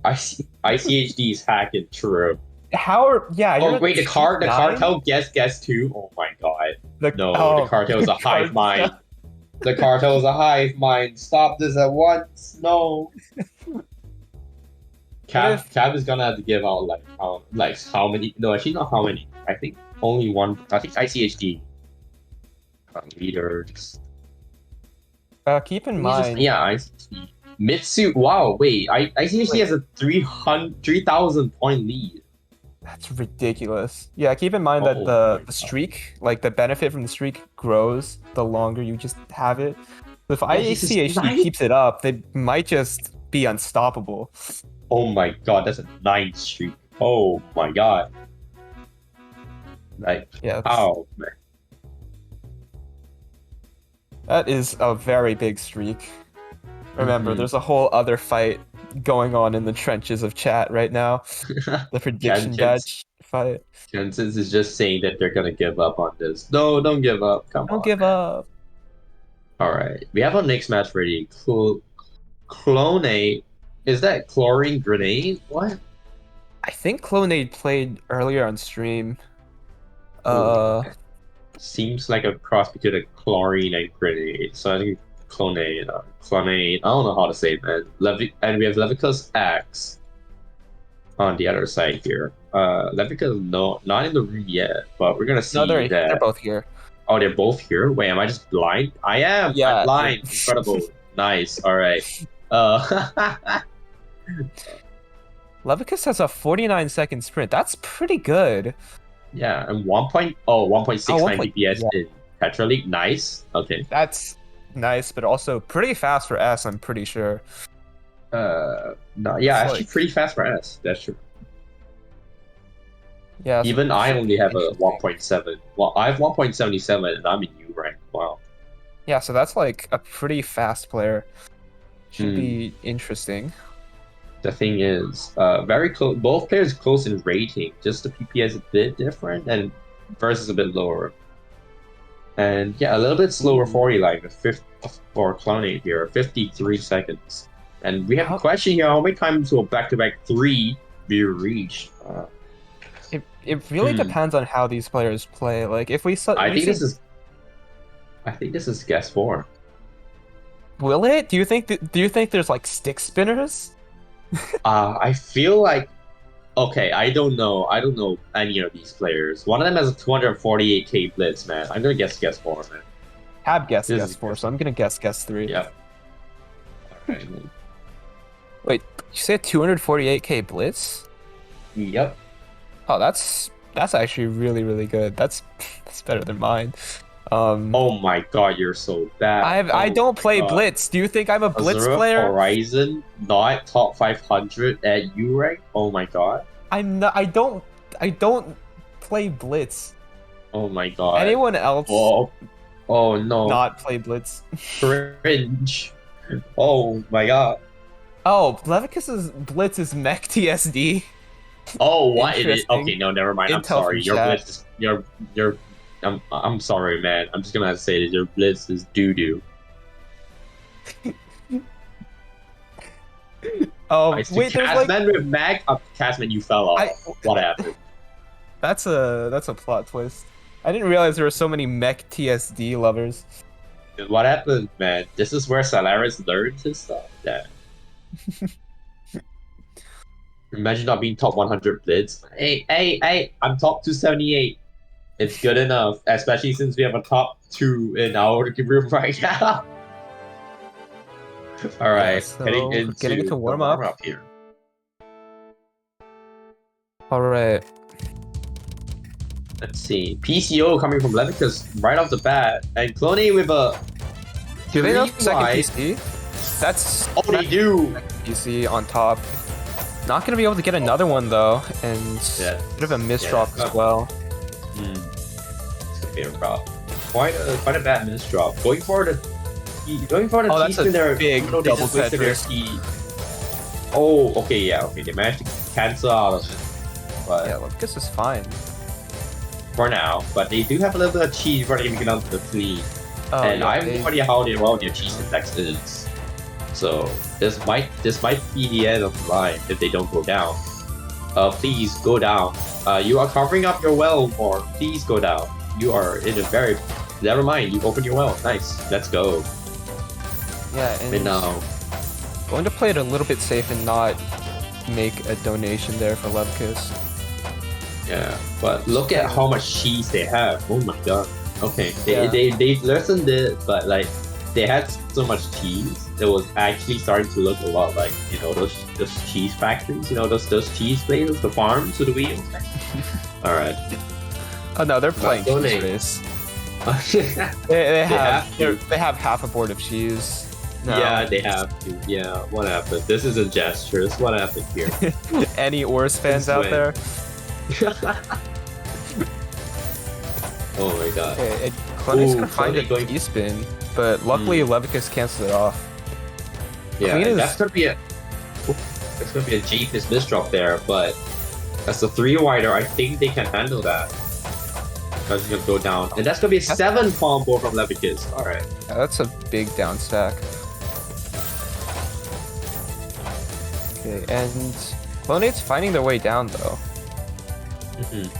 ICHD's hacking true. Yeah. Oh wait, the cartel guess 2. Oh my god. The cartel is a hive mind. The cartel is a hive mind. Stop this at once. No. Cab is gonna have to give out how many? No, actually not how many. I think only one. I think ICHD leaders. Keep in mind. Yeah, ICHD. Mitsu. Wow. Wait. ICHD has a 3,000 point lead. That's ridiculous. Yeah, keep in mind that the streak, like the benefit from the streak, grows the longer you just have it. If ICHD keeps it up, they might just be unstoppable. Oh my god, that's a 9 streak. Oh my god. Like, yeah. Oh man. That is a very big streak. Remember, there's a whole other fight going on in the trenches of chat right now. The prediction badge fight. Jensen's is just saying that they're gonna give up on this. No, don't give up. Come on. Don't give up. Alright. We have our next match ready. Clonate. Is that chlorine grenade? What? I think Clonade played earlier on stream. Seems like a cross between a chlorine and grenade. So I think Clonade. I don't know how to say it, man. And we have Levica's axe on the other side here. Levica's not in the room yet, but we're gonna see that. They're both here. Oh, they're both here? Wait, am I just blind? I am! Yeah. I'm blind! Incredible. Nice, alright. Levicus has a 49-second sprint. That's pretty good. Yeah, and 1.69 DPS in Petra League. Nice. Okay. That's nice, but also pretty fast for S, I'm pretty sure. No, yeah, actually pretty fast for S. That's true. Yeah. Even I only have a 1.7. Well, I have 1.77 and I'm in U rank. Wow. Yeah, so that's like a pretty fast player. Should be interesting. The thing is, very close. Both players close in rating. Just the PPS a bit different and versus a bit lower. And yeah, a little bit slower 40 line for Clonate here, 53 seconds. And we have a question here: how many times will back-to-back 3 be reached? It really depends on how these players play. Like if we saw, I think this is guess 4. Will it? Do you think there's like stick spinners? I feel like I don't know any of these players. One of them has a 248k blitz, man. I'm gonna guess 4, man. Have guess 4, so I'm gonna guess 3. Yeah. Wait, you said 248k blitz? Yep. Oh, that's actually really, really good. That's better than mine. Oh my god, you're so bad. I Oh don't my play god. blitz. Do you think I'm a blitz Azura player? Horizon, not top 500 at U rank. Oh my god. I'm not. I don't play blitz. Oh my god. Anyone else Oh no. not play blitz? Cringe. Oh my god. Oh, Levikus's blitz is mech TSD. Oh, what it is? Interesting. Okay, no, never mind. I'm Intel sorry. from Your chat. blitz is your. I'm sorry, man. I'm just gonna have to say that your blitz is doo doo. Oh, Wait, wait, there's like Kazman with Mag up. Kazman, you fell off. What happened? that's a plot twist. I didn't realize there were so many mech TSD lovers. What happened, man? This is where Solaris learns his stuff. Yeah. Imagine not being top 100 blitz. Hey, I'm top 278. It's good enough, especially since we have a top 2 in our room right now. Alright, so getting into the warm the up here. Alright. Let's see. PCO coming from Levikus right off the bat, and Clone with a. Do they know 3 second wide. PC? That's Oh, they do! PC on top. Not gonna be able to get another one though, and Yeah. bit of a misdrop as well. It's gonna be a rough. Quite a bad misdrop. Going for the Oh, that's a teaspoon there. big even though they double just wasted their Tetris. key. Oh, okay, yeah, okay. They managed to cancel out of it. But Yeah, Levikus is fine. for now, but they do have a little bit of cheese before they can get out the fleet. Oh, and yeah, I have no idea how well their cheese index is. So this might be the end of the line if they don't go down. Please go down. You are covering up your well more. Please go down. You are in a very. Never mind. You open your well. Nice. Let's go. Yeah, and And now. going to play it a little bit safe and not make a donation there for Levikus. Yeah. But look at how much cheese they have. Oh my god. Okay. Yeah. They lessened it, but like they had so much cheese. It was actually starting to look a lot like, you know, those cheese factories, you know, those cheese places, the farms with the wheels. Alright. Oh no, they're playing don't cheese they? race. have They to. have half a board of cheese. No. Yeah, they have to. Yeah, what happened? This is a gesture. What happened here? Any Oars fans Since out when? there? Oh my god. Okay, Clone's gonna Ooh, find a Clone going- T-spin, but luckily Levikus cancels it off. Yeah, Clean and is- that's gonna be a. That's gonna be a Jeepus misdrop there, but that's a 3-wider. I think they can handle that. That's gonna go down, and that's gonna be a 7 combo from Levikus. All right. Yeah, that's a big down stack. Okay, and Clonate's finding their way down though.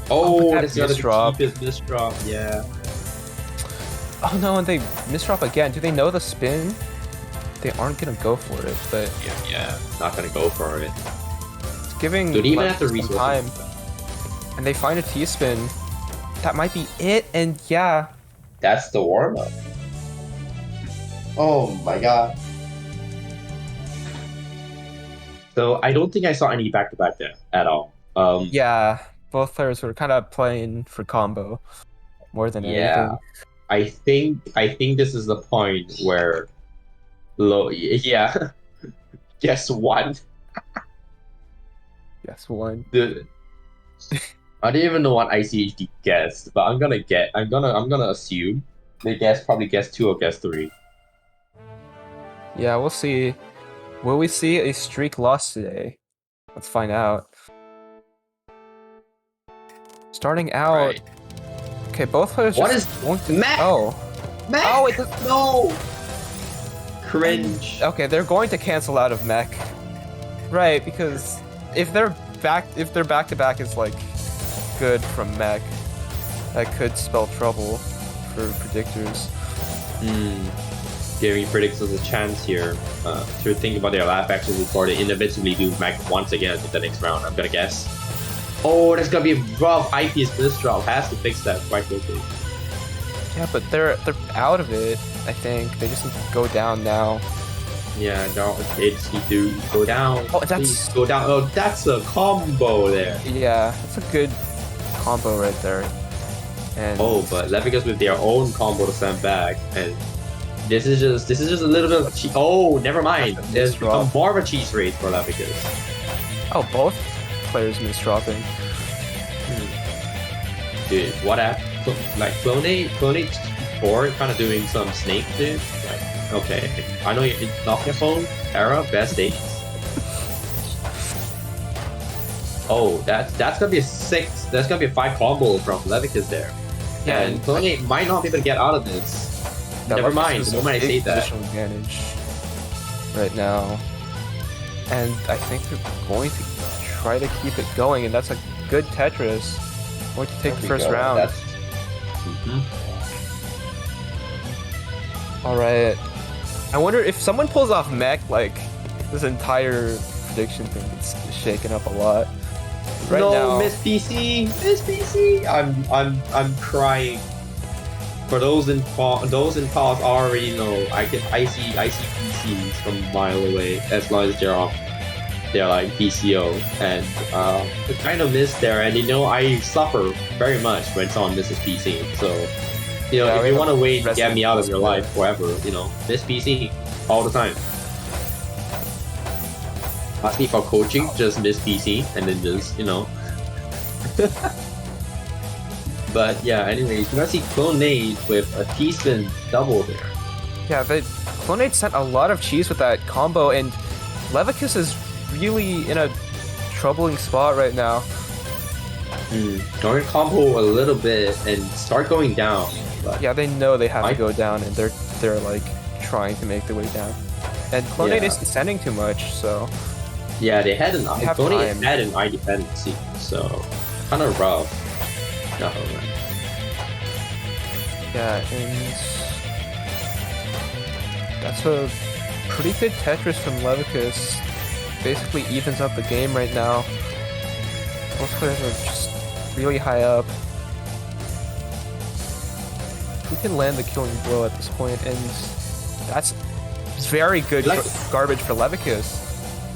Oh, that that's the other misdrop. Jeepus misdrop. Yeah. Oh no, and they misdrop again. Do they know the spin? They aren't gonna go for it, but Yeah. Not gonna go for it. it's giving Don't even have to Levikus some resource. time. And they find a T-spin. That might be it, and yeah. That's the warm up. Oh my god. So I don't think I saw any back to back there at all. Yeah, both players were kind of playing for combo more than Yeah. anything. I think this is the point where yeah. Guess one. Yes, one. Dude. I don't even know what ICHD guessed, but I'm gonna assume they probably guess 2 or guess 3. Yeah, we'll see. Will we see a streak loss today? Let's find out. Starting out. Right. Okay, both players. What just is- won't- Mac! Oh. Mech! Oh, it does. No! Cringe. Okay, they're going to cancel out of mech. Right, because if they're back to back is like good from mech, that could spell trouble for predictors. Giving predictors a chance here to think about their live actions before they inevitably do Mac once again in the next round, I'm gonna guess. Oh, there's gonna be a rough IPS misdrop. Has to fix that quite quickly. Yeah, but they're out of it. I think they just need to go down now. Yeah, no, it's need to go down. Oh, Please go down. Oh, that's a combo there. Yeah, that's a good combo right there. And Oh, but Levigus with their own combo to send back, and this is just a little bit of cheese. Oh, never mind. There's become more of a cheese rate for Levigus. oh, both players misdropping. Dude, what app? Like Clonate 4 kind of doing some snake, dude. Like, okay, I know you're in Nokia phone era, best days. Oh, that's gonna be a 6. That's gonna be a 5 combo from Levigus there. Yeah, And Clonate might not be able to get out of this. Never mind. The moment I say that. Positional advantage right now, and I think they're going to try to keep it going, and that's a good Tetris. Going to take the first round. All right. I wonder if someone pulls off mech, like this entire prediction thing gets shaken up a lot. Right no, now, Miss PC. I'm crying. For those in pause already know, I see PCs from a mile away as long as they're like PCO, and I kind of miss there, and I suffer very much when someone misses PC. So if you want to wait to get me out of your life forever, miss PC all the time. Ask me for coaching, just miss PC, and then just But yeah, anyways, you gotta see Clonade with a T-spin double there. yeah, Clonade sent a lot of cheese with that combo, and Levigus is really in a troubling spot right now. Going to combo a little bit and start going down. But Yeah, they know they have to go down, and they're like trying to make their way down. And Clonade isn't sending too much, so yeah, they had an time. had an eye dependency, so kind of rough. No, yeah, and that's a pretty good Tetris from Levigus. Basically evens up the game right now. Both players are just really high up. Who can land the killing blow at this point? And that's very good garbage for Levigus.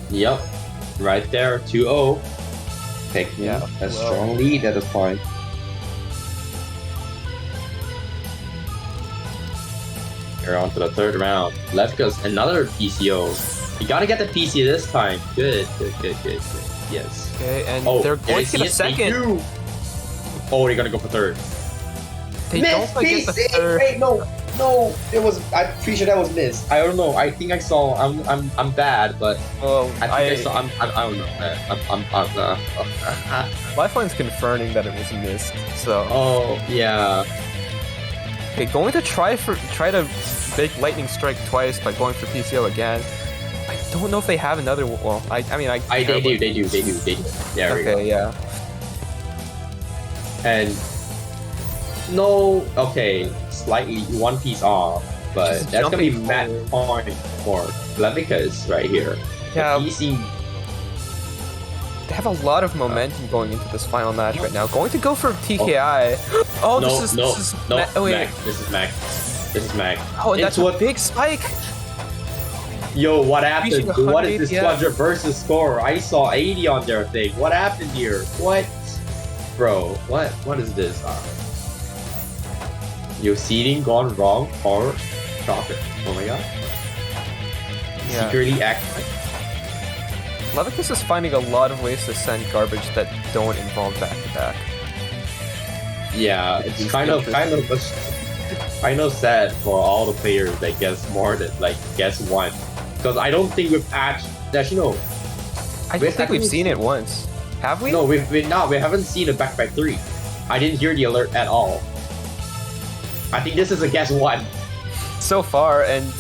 Yep, right there, 2-0. Taking a strong lead at this point. We're on to the third round. Levigus, another PCO. You gotta get the PC this time. Good. Yes. Okay, and they're going to get a second. Oh, they're gonna go for third. They don't get the third. Wait, no. It was. I'm pretty sure that was missed. I don't know. I think I saw. I'm bad, but Well, I think I saw. I don't know. Lifeline's confirming that it was missed. So. Oh yeah. Okay, going to try to make lightning strike twice by going for PCO again. I don't know if they have another. Well, I mean, They do. There we go. Okay, yeah. And no, okay, slightly one piece off, but Just that's gonna be jumping mad point for Levigus right here. Yeah. The PC. They have a lot of momentum going into this final match right now. Going to go for TKI. Oh, No, this is oh, wait. Mac. This is Mac. Oh, and that's a big spike. Yo, what happened? Reaching What is this 100, Squadron versus score? I saw 80 on their thing. What happened here? What? Bro, what is this? Your seating gone wrong or drop it. Oh my god. Yeah. Secretly active. Levigus is finding a lot of ways to send garbage that don't involve back-to-back. Yeah, it's kind of sad for all the players that gets more than gets one. Because I don't think we've actually I don't think we've seen it once. Have we? No, we haven't seen a back-to-back 3. I didn't hear the alert at all. I think this is a guess one. So far, and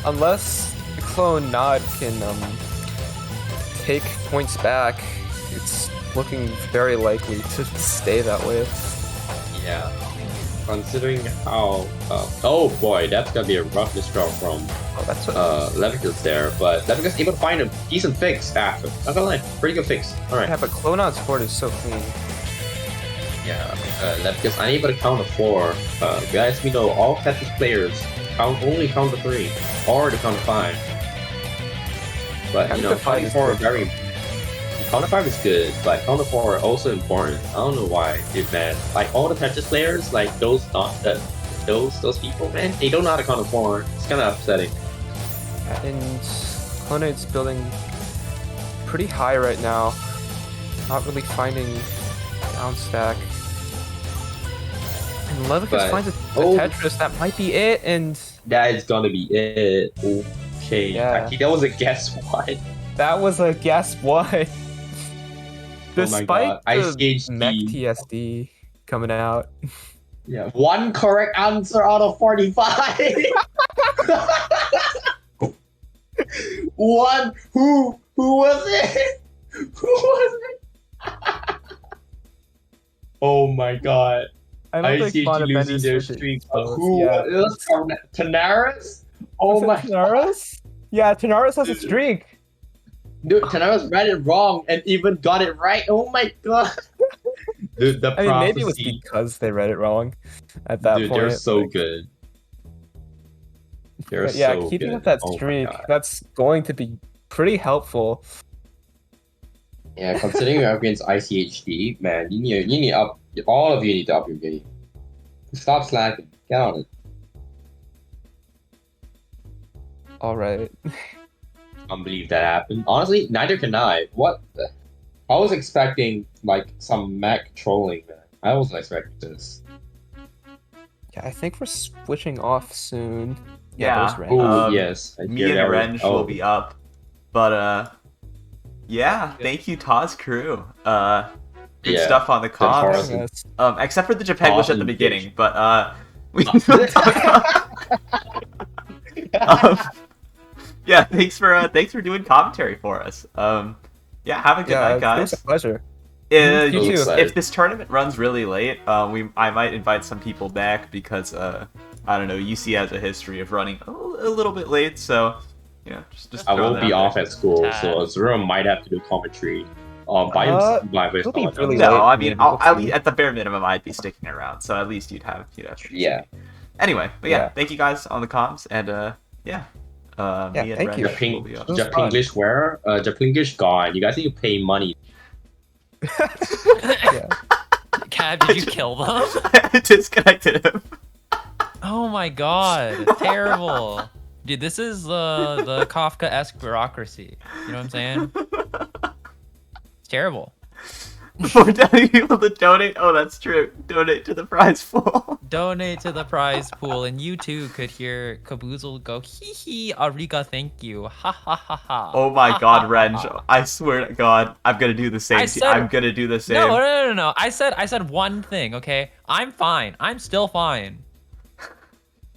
unless the clone Nod can take points back, it's looking very likely to stay that way. Yeah. Considering how oh boy, that's gonna be a rough misdraw from Levigus there, but Levigus able to find a decent fix after. Not gonna lie, pretty good fix. Alright. Yeah, but Clonod's board is so clean. Yeah, Levigus unable to count a 4. Guys, we know all Tetris players only count to 3 or to count to 5. But you know, Count to 5 counting 4 is very. Count to 5 is good, but count to 4 are also important. I don't know why, dude, man. Like all the Tetris players, like those people, man, they don't know how to count to 4. It's kind of upsetting. And Clonade's building pretty high right now. Not really finding down stack. And Levikus But- finds a oh. Tetris. That might be it. And That is gonna be it. Okay, Yeah. actually, that was a guess what. that was a guess what. Oh my Despite god, the IceDynamix. mech TSD coming out. Yeah, one correct answer out of 45. One. Who was it? Who was it? Oh my god. I I don't see think you losing Manabender's their switching streak. close, Who yeah. was it? Tanaris? Oh Was it my Tanaris? Yeah, Tanaris has a streak. dude, Tanaris read it wrong and even got it right. Oh my god. Dude, the I mean, maybe it was prophecy. because they read it wrong at that Dude, point. they're so like- good. They're But yeah, so keeping good. up that Oh my streak, God. that's going to be pretty helpful. Yeah, considering you're up against ICHD, man, you need up. All of you need to up your game. Stop slacking. Get on it. All right. Can't believe that happened. Honestly, neither can I. What? I was expecting like some mech trolling, man. I wasn't expecting this. Yeah, I think we're switching off soon. Yeah. there's Renge. Oh yes, I Me hear and that. Renge will be up. But yeah, thank you, Taz crew. Good Yeah, stuff on the Taz. comms. Yes. Except for the Japanglish at the Awesome beginning, but we yeah, thanks for doing commentary for us. Yeah, have a good night, It was guys. a pleasure. Uh, You too. if this tournament runs really late, I might invite some people back because I don't know, UC has a history of running a little bit late, so you know, just I throw will that be out off there. at school, Tad. so Zero might have to do commentary. it'll be really No, late. I mean, We'll at see. least at the bare minimum, I'd be sticking around, so at least you'd have. Yeah. Anyway, but yeah, Yeah. thank you guys on the comms, and yeah, me and thank you. Renge will be up. It was fun. Japanglish where? Japanglish gone. You guys need to pay money. Yeah. Cab, did you kill them? I disconnected him. Oh my god, terrible. Dude, this is the Kafka-esque bureaucracy. You know what I'm saying? It's terrible. We're telling people to donate. Oh, that's true. Donate to the prize pool. Donate to the prize pool, and you too could hear Caboozled go hee hee, ariga, thank you, ha ha ha ha. Oh my ha, God, ha, Renge! ha. I swear to God, I'm gonna do the same. I to you. said- I'm gonna do the same. No. I said one thing. Okay, I'm fine. I'm still fine.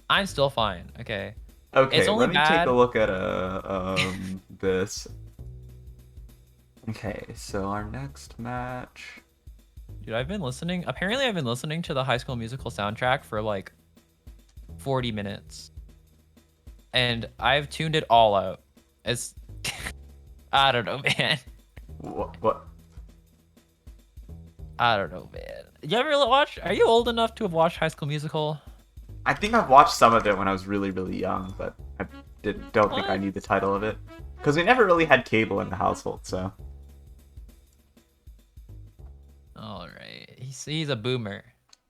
I'm still fine. Okay. Okay, It's only let me take bad- a look at this. Okay, so our next match. Dude, I've been listening. Apparently, I've been listening to the High School Musical soundtrack for like 40 minutes, and I've tuned it all out. It's I don't know, man. What? I don't know, man. You ever watch? Are you old enough to have watched High School Musical? I think I've watched some of it when I was really, really young, but I don't think I What? knew the title of it because we never really had cable in the household. So All right, he's a boomer.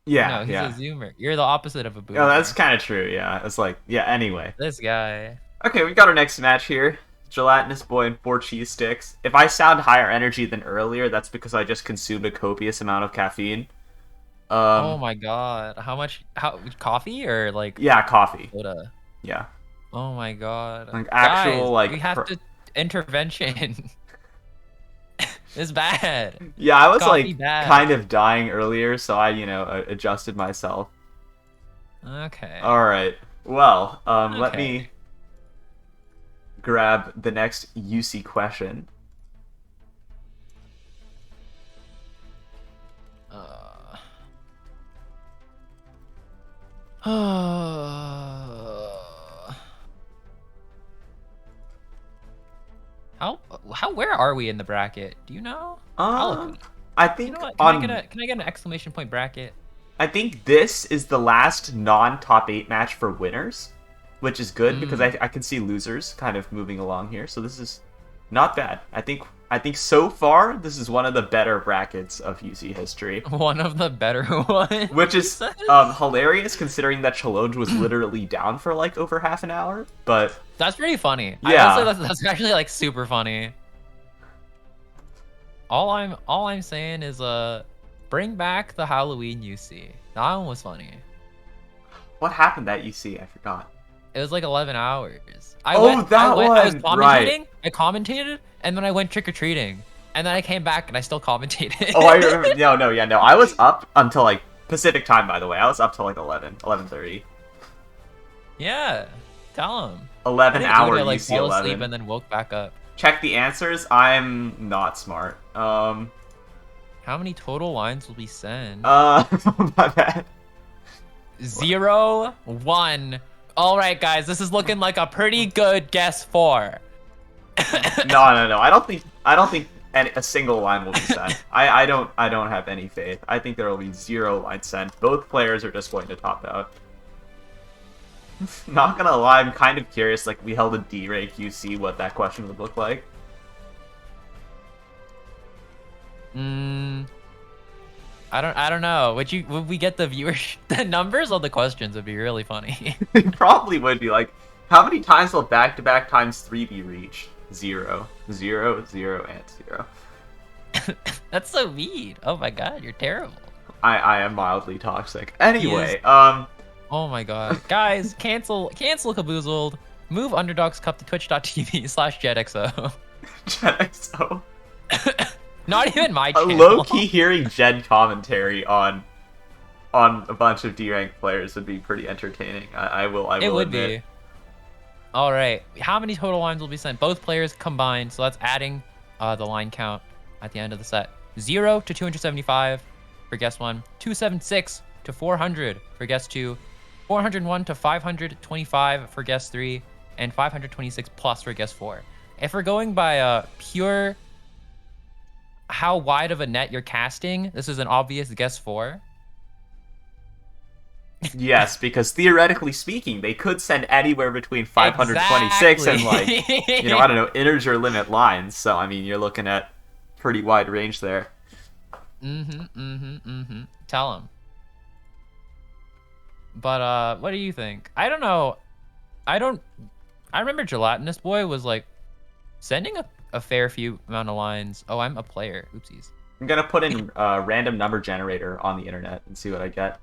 yeah, No, he's yeah. a zoomer. You're the opposite of a boomer. Oh, that's kind of true. Yeah, it's like Anyway, this guy. okay, we got our next match here. Gelatinous boy and 4 cheese sticks. If I sound higher energy than earlier, that's because I just consumed a copious amount of caffeine. Oh my god, how much? How coffee or like Yeah, coffee. soda? Yeah. Oh my god. Like actual, Guys, like, we have to intervention. It's bad. Yeah, I was Coffee like bad. kind of dying earlier, so I, adjusted myself. Okay. All right. Well, let Okay. me grab the next UC question. Where are we in the bracket? Do you know? I'll look. I You think know what? on Can I get an exclamation point bracket? I think this is the last non-top 8 match for winners. which is good because I can see losers kind of moving along here. So this is not bad. I think so far this is one of the better brackets of UC history. One of the better ones. Which is hilarious considering that Challenge was literally down for like over half an hour. But that's pretty funny. Yeah. I will say that's actually like super funny. All I'm saying is bring back the Halloween UC. That one was funny. What happened at UC? I forgot. It was like 11 hours. That one! I was commentating. Right. I commentated, and then I went trick or treating, and then I came back and I still commentated. Oh, I remember. No. I was up until like Pacific time. By the way, I was up till like 11:30. Yeah, tell him. 11-hour I like fell asleep UC11. and then woke back up. Check the answers. I'm not smart. How many total lines will we send? My bad. 0, 1. All right, guys, this is looking like a pretty good guess 4. No. I don't think a single line will be sent. I don't have any faith. I think there will be 0 lines sent. Both players are just going to top out. Not gonna lie, I'm kind of curious. Like, we held a D-rank UC, what that question would look like. I don't know. Would we get the the numbers on the questions would be really funny. It probably would be like, how many times will back-to-back times 3 be reached? 0, 0, 0, and 0. That's so mean. Oh my god, you're terrible. I am mildly toxic. Anyway, Oh my god. Guys, cancel Caboozled. Move Underdogs Cup to twitch.tv/JetXO. JetXO. Not even my A channel. low-key hearing Jed commentary on a bunch of D-rank players would be pretty entertaining. I will It would admit. be. All right. How many total lines will be sent? Both players combined. So that's adding the line count at the end of the set. 0 to 275 for guess 1. 276 to 400 for guess 2. 401 to 525 for guess 3. And 526 plus for guess 4. If we're going by pure how wide of a net you're casting, this is an obvious guess 4. Yes, because theoretically speaking, they could send anywhere between 526 and like, I don't know, integer limit lines. So I mean, you're looking at pretty wide range there. Tell him. But what do you think? I don't know. I remember Gelatinous Boy was like sending a fair few amount of lines. Oh, I'm a player. Oopsies. I'm gonna put in a random number generator on the internet and see what I get.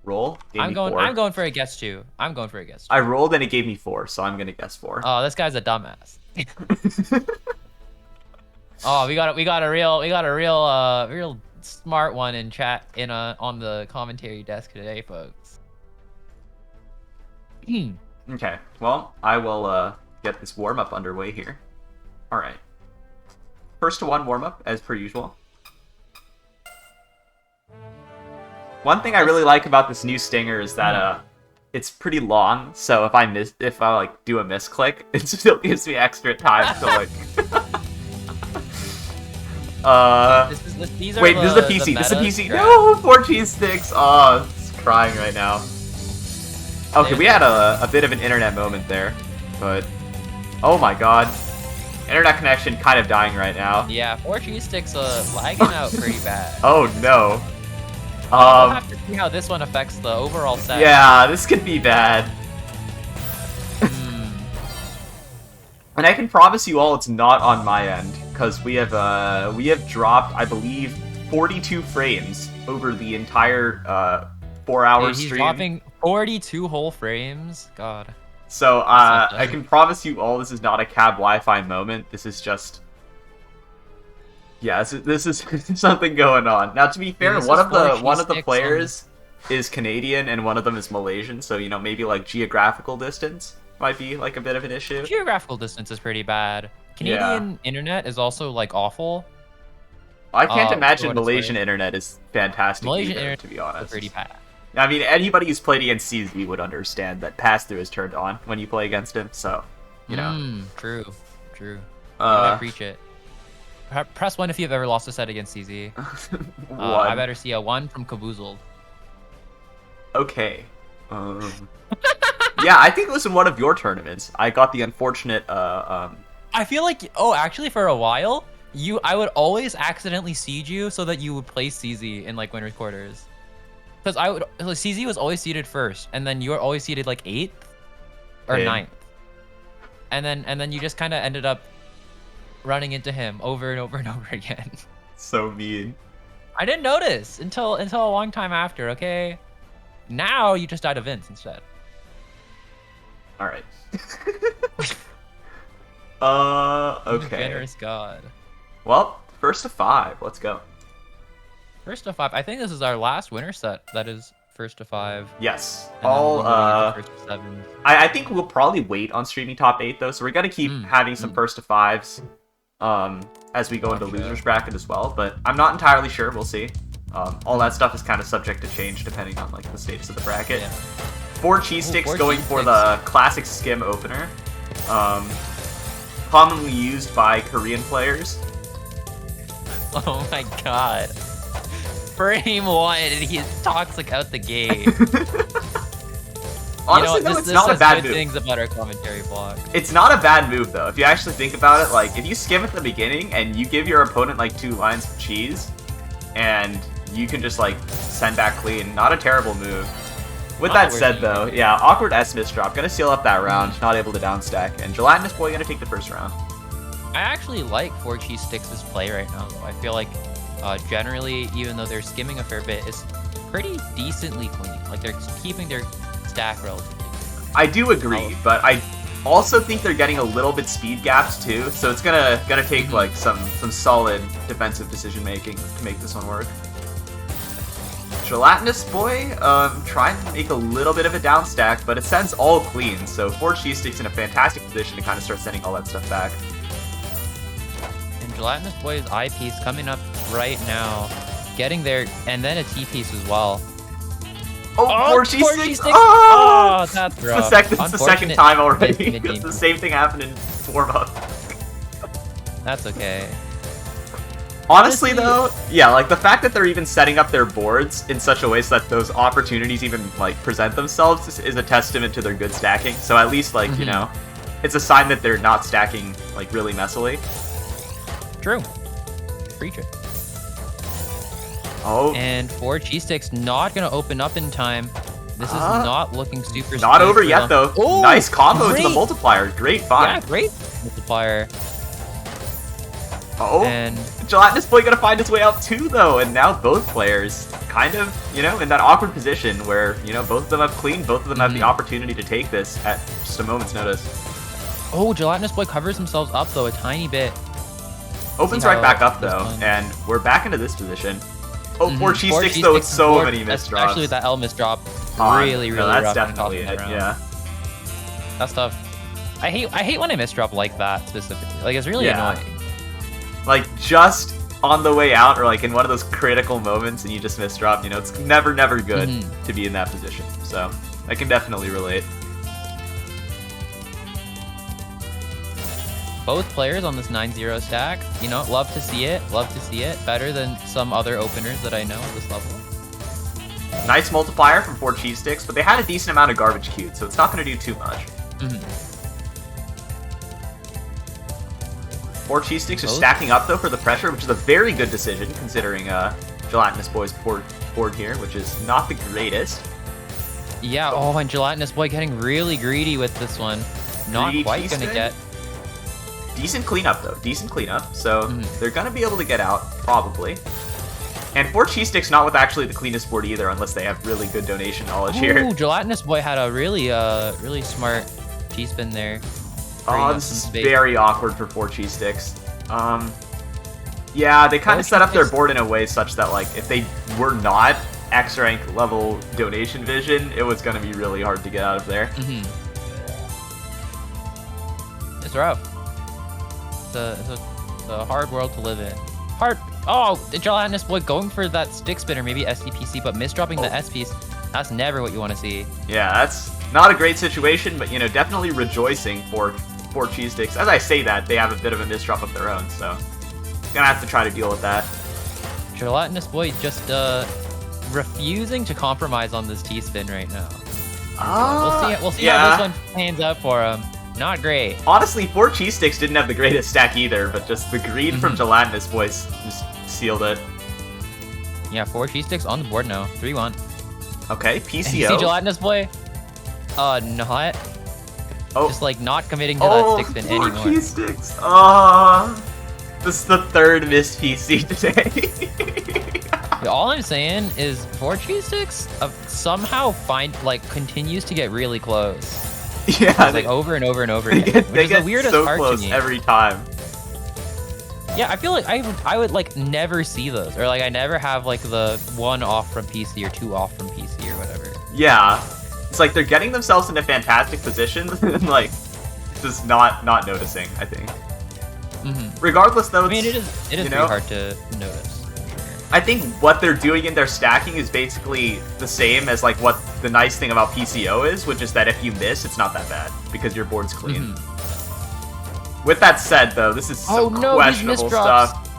Roll. I'm going 4. for a guess 2. I'm going for a guess 2. I rolled and it gave me 4, so I'm gonna guess 4. Oh, this guy's a dumbass. Oh, we got a real smart one in chat on the commentary desk today, folks. Okay, well, I will get this warm-up underway here. Alright. First to one warm-up, as per usual. One thing I really like about this new stinger is that it's pretty long, so if I like do a misclick, it still gives me extra time to like These are wait, this is a PC. This is a PC. No, 4 cheese sticks. Oh, it's crying right now. Okay, we had a bit of an internet moment there, but oh my god. Internet connection kind of dying right now. Yeah, 4 cheese sticks lagging out pretty bad. Oh no. We'll have to see how this one affects the overall set. Yeah, this could be bad. And I can promise you all it's not on my end, because we have dropped, I believe, 42 frames over the entire 4-hour stream. He's dropping 42 whole frames. God. So I can promise you all this is not a cab Wi-Fi moment. This is just. Yeah, this is something going on. Now, to be fair, one of the players is Canadian and one of them is Malaysian, so maybe like geographical distance might be like a bit of an issue. Geographical distance is pretty bad. Canadian internet is also like awful. I can't imagine Malaysian internet is fantastic. Malaysian either, internet to be honest, is pretty bad. I mean, anybody who's played against CZ would understand that pass-through is turned on when you play against him. So, True. I preach it. Press 1 if you've ever lost a set against CZ. I better see a 1 from Caboozled. Okay. Yeah, I think it was in one of your tournaments. I got the unfortunate. I feel like actually for a while I would always accidentally siege you so that you would play CZ in like winner's quarters. Because CZ was always seeded first, and then you were always seeded like 8th or 9th. And then you just kind of ended up running into him over and over and over again. So mean. I didn't notice until a long time after, okay? Now you just died of Vince instead. Alright. Okay. Generous God. Well, first to 5. Let's go. First to 5. I think this is our last winner set. That is first to 5. Yes. And then All we'll go into first to 7. I think we'll probably wait on streaming top 8 though, so we're gonna keep having some first to 5s as we go into losers bracket as well, but I'm not entirely sure. We'll see. All that stuff is kind of subject to change depending on like the status of the bracket. Yeah. 4 cheese sticks 4 going cheese for sticks. the classic skim opener. Commonly used by Korean players. Oh my god. Frame 1 and he's toxic out the gate. Honestly, you know, though, it's not a bad good move. things about our commentary block. It's not a bad move, though. If you actually think about it, like, if you skim at the beginning and you give your opponent, like, 2 lines of cheese, and you can just, like, send back clean, not a terrible move. With that said, though, yeah, awkward S misdrop. Gonna seal up that round, not able to downstack, and Gelatinous Boy gonna take the first round. I actually like 4 cheese sticks' play right now, though. I feel like, generally, even though they're skimming a fair bit, it's pretty decently clean. Like, they're keeping their stack relatively clean. I do agree, but I also think they're getting a little bit speed gaps too, so it's gonna take like some solid defensive decision making to make this one work. Gelatinous Boy, trying to make a little bit of a down stack, but it sends all clean, so 4 cheese sticks in a fantastic position to kind of start sending all that stuff back. And Gelatinous Boy's eye piece coming up right now, getting there, and then a T piece as well. Oh, 4 cheese sticks! Oh, Oh, that's rough. it's the second time already. Mid-game. The same thing happened in 4-up. That's okay. Honestly, though, yeah, like the fact that they're even setting up their boards in such a way so that those opportunities even like present themselves is a testament to their good stacking. So at least like you know, it's a sign that they're not stacking like really messily. True. Preach it. Oh, And 4 cheese sticks not gonna open up in time. This is not looking super. not smooth over for yet them. though. Oh, Nice combo to the great. multiplier. Great Yeah, find. great multiplier. Oh, And Gelatinous Boy gonna find his way out too though, and now both players kind of, you know, in that awkward position where, you know, both of them have clean, both of them have the opportunity to take this at just a moment's notice. oh, Gelatinous Boy covers themselves up though a tiny bit. Opens See right how back up this though, one- and we're back into this position. Oh, 4 cheese 4 sticks cheese though with sticks, so 4 many misdrops. Especially with that L misdrop. On. Really, No, really that's rough. definitely and it. tossing Yeah. That's tough. I hate when I misdrop like that specifically. Like it's really Yeah. annoying. Like just on the way out, or like in one of those critical moments, and you just misdrop. You know, it's never good to be in that position. So I can definitely relate. Both players on this 9-0 stack, you know, love to see it. Love to see it. Better than some other openers that I know at this level. Nice multiplier from 4 cheese sticks, but they had a decent amount of garbage queued, so it's not going to do too much. 4 cheese sticks are stacking up though for the pressure, which is a very good decision considering Gelatinous Boy's board here, which is not the greatest. Yeah. Oh, and Gelatinous Boy getting really greedy with this one. Not Greedy quite cheese gonna stick? get. Decent cleanup though, decent cleanup. So they're gonna be able to get out probably. And 4 cheese sticks not with actually the cleanest board either, unless they have really good donation knowledge here. Ooh, Gelatinous Boy had a really really smart cheese spin there. Oh, this is very awkward for 4 cheese sticks. Yeah, they kind of set up their board in a way such that like if they were not X rank level donation vision, it was gonna be really hard to get out of there. It's rough. It's a hard world to live in. Oh, the Gelatinous Boy going for that stick spinner, maybe SDPC, but misdropping the S piece. That's never what you want to see. Yeah, that's not a great situation, but you know, definitely rejoicing for 4 cheese sticks. As I say that, they have a bit of a misdrop of their own, so gonna have to try to deal with that. Gelatinous Boy just refusing to compromise on this T-spin right now. We'll see how this one pans out for him. Not great. Honestly, 4 cheese sticks didn't have the greatest stack either, but just the greed from Gelatinous Voice just sealed it. Yeah, 4 cheese sticks on the board now. 3-1. Okay, And you PCO. see Gelatinous Boy? Not. Oh. Just like not committing to that stick spin 4 anymore. cheese sticks. This is the 3rd missed PC today. All I'm saying is 4 cheese sticks somehow continues to get really close. Yeah, like over and over and over they again. get, The weirdest so part close to me. every time. Yeah, I feel like I would like never see those, or like I never have like the 1 off from PC or 2 off from PC or whatever. Yeah, it's like they're getting themselves into fantastic positions and like just not noticing. I think. Regardless, though, I mean, it is pretty hard to notice. I think what they're doing in their stacking is basically the same as like what the nice thing about PCO is, which is that if you miss, it's not that bad because your board's clean. With that said, though, this is some questionable stuff.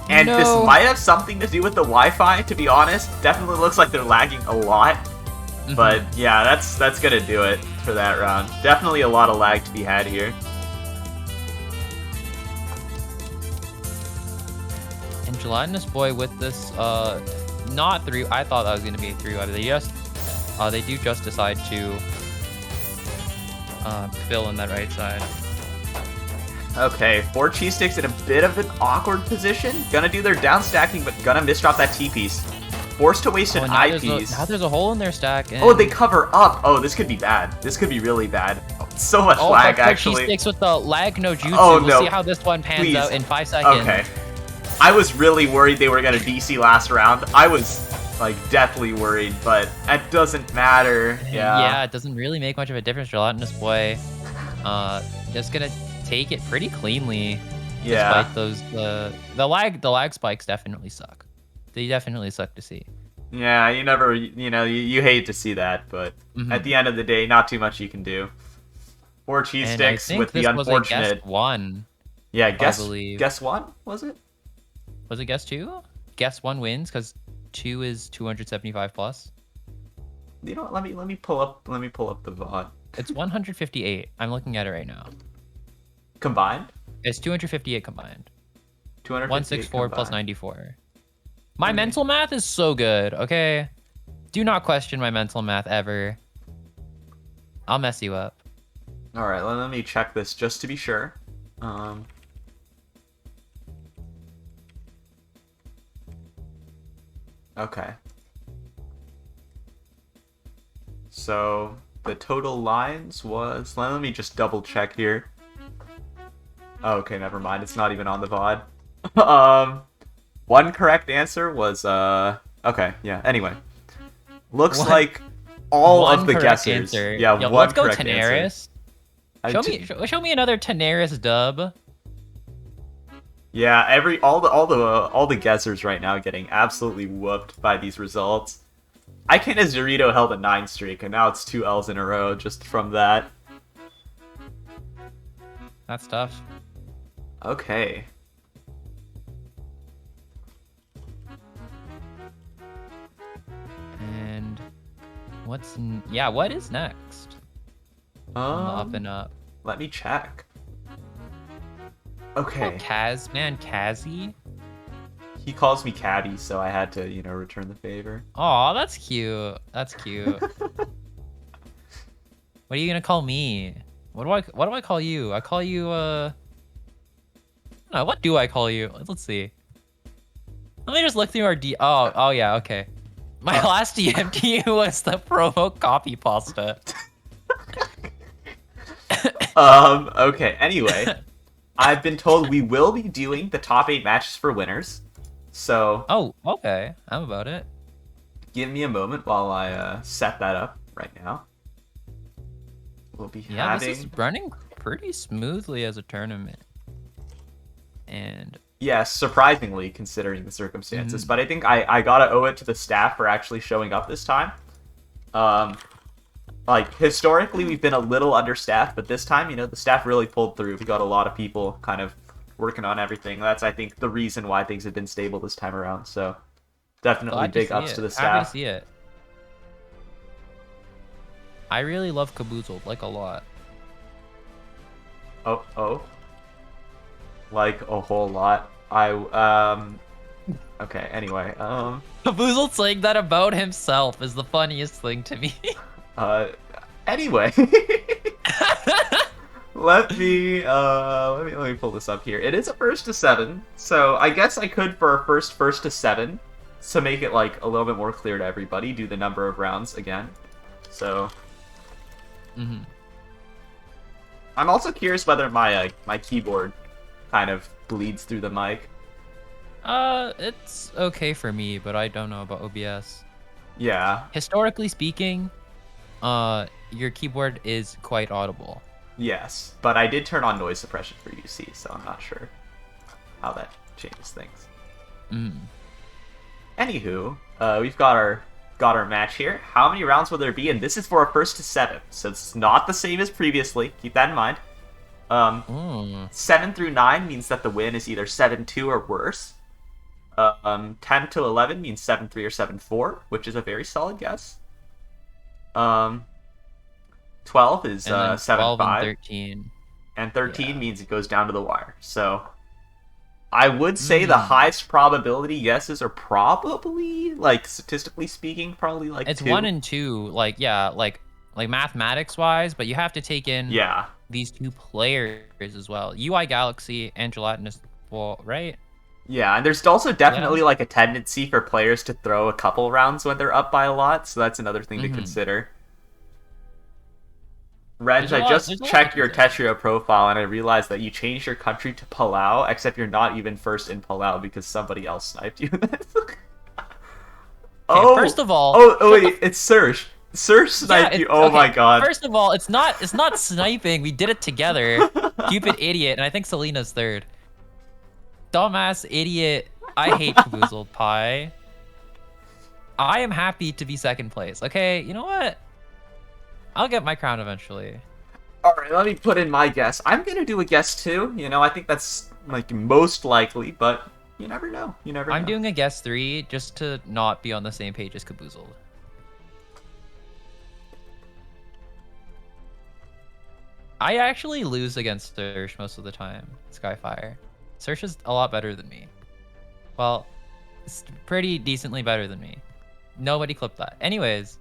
And this might have something to do with the Wi-Fi, to be honest. Definitely looks like they're lagging a lot. But yeah, that's gonna do it for that round. Definitely a lot of lag to be had here. And Gelatinous Boy with this, not 3. I thought that was gonna be a 3-1. They do just decide to fill in that right side. Okay, 4 cheese sticks in a bit of an awkward position. Gonna do their down stacking, but gonna misdrop that T piece. Forced to waste an I piece. Now there's a hole in their stack. And... Oh, they cover up. Oh, this could be bad. This could be really bad. So much lag, actually. Cheese sticks with the lag no jutsu. Oh, we'll see how this one pans out in 5 seconds. Okay. I was really worried they were gonna DC last round. I was like deathly worried, but that doesn't matter. Yeah, it doesn't really make much of a difference. Gelatinous Boy, just gonna take it pretty cleanly. Yeah. Despite those the lag spikes definitely suck. They definitely suck to see. Yeah, you hate to see that, but at the end of the day, not too much you can do. 4 cheese sticks with the unfortunate. Guess 1. Yeah, I believe. Guess 1 was it? Was it guess 2? Guess 1 wins because 2 is 275 plus. You know what? Let me pull up the VOD. It's 158. I'm looking at it right now. Combined? It's 258 combined. 164 plus 94. My mental math is so good, okay? Do not question my mental math ever. I'll mess you up. Alright, let me check this just to be sure. Okay. So, the total lines was... Let me just double check here. Oh, okay, never mind. It's not even on the VOD. One correct answer was, okay, yeah, anyway. Looks like all of the guessers... Yeah, Yo, one let's go correct Tenaris. answer. Show me another Tenaris dub. Yeah, all the guessers right now getting absolutely whooped by these results. I can't as Dorito held a 9 streak, and now it's 2 L's in a row just from that. That's tough. Okay. And what is next? On the up and up. Let me check. Okay. Kazman, Kazi? He calls me Caddy, so I had to, return the favor. Aw, that's cute. That's cute. What are you gonna call me? What do I call you? I call you no, what do I call you? Let's see. Let me just look through our oh yeah, okay. My last DM to you was the promo copy pasta. Okay, anyway. I've been told we will be doing the top 8 matches for winners. So... Oh, okay. I'm about it. Give me a moment while I set that up right now. We'll be having... this is running pretty smoothly as a tournament. And... Yes, surprisingly, considering the circumstances. But I think I gotta owe it to the staff for actually showing up this time. Like, historically, we've been a little understaffed, but this time, the staff really pulled through. We got a lot of people kind of working on everything. That's, I think, the reason why things have been stable this time around. So, definitely big ups to the staff. Happy to see it. I really love Caboozled, like a lot. Oh. Like a whole lot. Okay, anyway, Caboozled saying that about himself is the funniest thing to me. Anyway. Let me pull this up here. It is a first to 7, so I guess I could for a first to 7, to make it like a little bit more clear to everybody, do the number of rounds again. So, I'm also curious whether my my keyboard kind of bleeds through the mic. It's okay for me, but I don't know about OBS. Yeah. Historically speaking, your keyboard is quite audible. Yes, but I did turn on noise suppression for UC, so I'm not sure how that changes things. Anywho, we've got our match here. How many rounds will there be? And this is for a first to 7, so it's not the same as previously. Keep that in mind. 7 through 9 means that the win is either 7-2 or worse. 10 to 11 means 7-3 or 7-4, which is a very solid guess. 12 is 7-5. And 13. And 13 means it goes down to the wire. So I would say the highest probability guesses are probably, like, statistically speaking, probably like it's 2. 1 and 2, like, yeah, like mathematics wise, but you have to take in these 2 players as well. UI Galaxy and Gelatinous Ball, right? Yeah, and there's also definitely like a tendency for players to throw a couple rounds when they're up by a lot, so that's another thing to consider. Renge, I just checked your Tetrio profile and I realized that you changed your country to Palau, except you're not even first in Palau because somebody else sniped you. First of all, wait, it's Serge. Serge sniped you. Oh my god. First of all, it's not sniping. We did it together. Stupid idiot, and I think Selena's third. Dumbass idiot. I hate Caboozled Pie. I am happy to be second place. Okay, you know what? I'll get my crown eventually. Alright, let me put in my guess. I'm gonna do a guess too. You know, I think that's like most likely, but you never know. You never know. I'm doing a guess 3 just to not be on the same page as Caboozled. I actually lose against Serge most of the time, Skyfire. Serge is a lot better than me. Well, it's pretty decently better than me. Nobody clipped that. Anyways.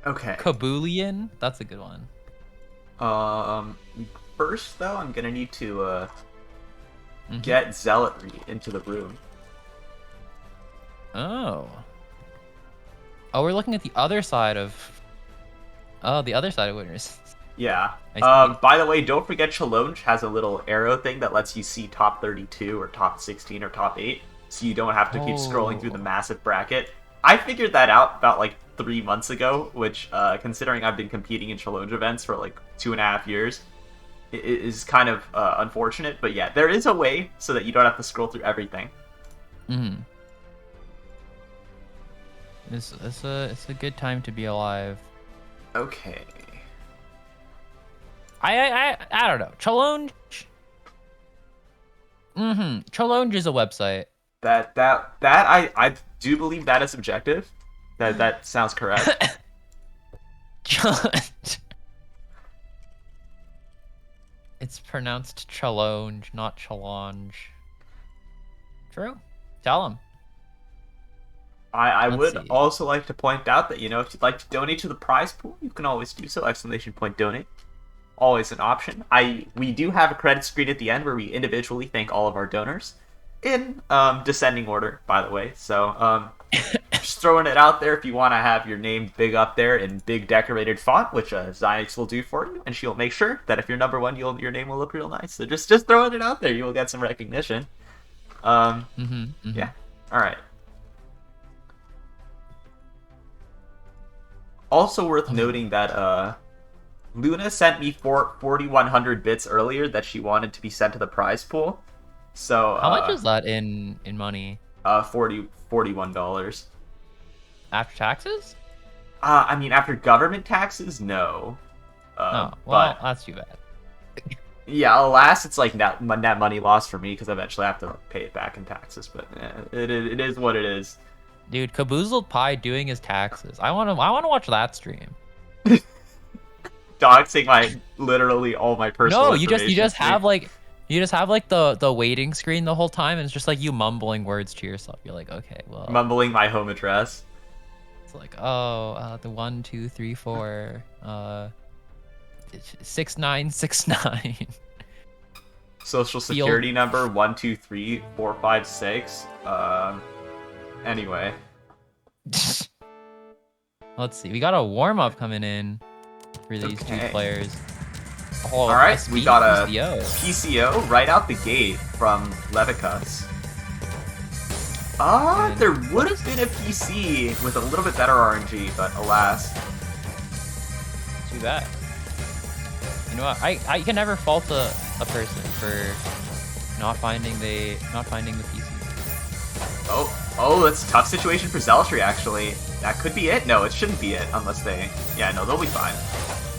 Okay. Kaboolian? That's a good one. First, though, I'm gonna need to, get Zealotry into the room. Oh. Oh, we're looking at the other side of... Oh, the other side of winners. Yeah. By the way, don't forget Challonge has a little arrow thing that lets you see top 32 or top 16 or top 8, so you don't have to keep scrolling through the massive bracket. I figured that out about like 3 months ago, which, considering I've been competing in Challonge events for like 2.5 years, it is kind of unfortunate. But yeah, there is a way so that you don't have to scroll through everything. It's a good time to be alive. Okay. I don't know. Challonge. Challonge is a website. That I do believe that is objective. That sounds correct. Challenge. It's pronounced Challonge, not Challonge. True. Tell him. I would also like to point out that, you know, if you'd like to donate to the prize pool, you can always do so. ! Donate. Always an option. We do have a credit screen at the end where we individually thank all of our donors in descending order, by the way. So just throwing it out there if you want to have your name big up there in big decorated font, which Xynix will do for you, and she'll make sure that if you're number 1, your name will look real nice. So just throwing it out there, you will get some recognition. Yeah. All right. Also worth noting that Luna sent me 4,100 bits earlier that she wanted to be sent to the prize pool. So how much is that in money? $41. After taxes? I mean, after government taxes, no. Well, but that's too bad. yeah, alas, it's like net money loss for me because eventually I have to pay it back in taxes. But it is what it is. Dude, Caboozled Pie doing his taxes. I wanna watch that stream. doxing my literally all my personal No, you just information. have like the waiting screen the whole time, and it's just like you mumbling words to yourself. You're like, okay, well, mumbling my home address. it's like, oh, the 1, 2, 3, 4, 6969. Social security number 123456. Anyway. Let's see. We got a warm up coming in for these two Okay. players. Oh, All right, we got a PCO. PCO right out the gate from Levikus. There would have been a PC with a little bit better RNG, but alas. Too bad. You know what? I can never fault a person for not finding the PC. Oh, that's a tough situation for Zealotry, actually. That could be it. No, it shouldn't be it, unless they... Yeah, no, they'll be fine.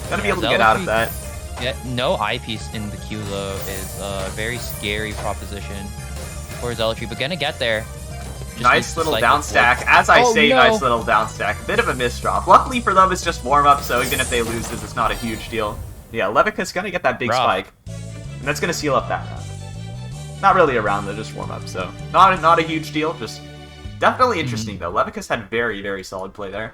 Gotta be able to get out of that. Yeah, no eyepiece in the queue, though, is a very scary proposition for Zealotry, but gonna get there. Just Nice little down stack. forward. As I Oh, say, no. nice little down stack. A bit of a misdrop. Luckily for them, it's just warm-up, so even if they lose this, it's not a huge deal. Yeah, Levikus gonna get that big Rough. spike. And that's gonna seal up that round. Not really a round, though, just warm-up, so... Not a huge deal, just... Definitely interesting, though. Levikus had very, very solid play there.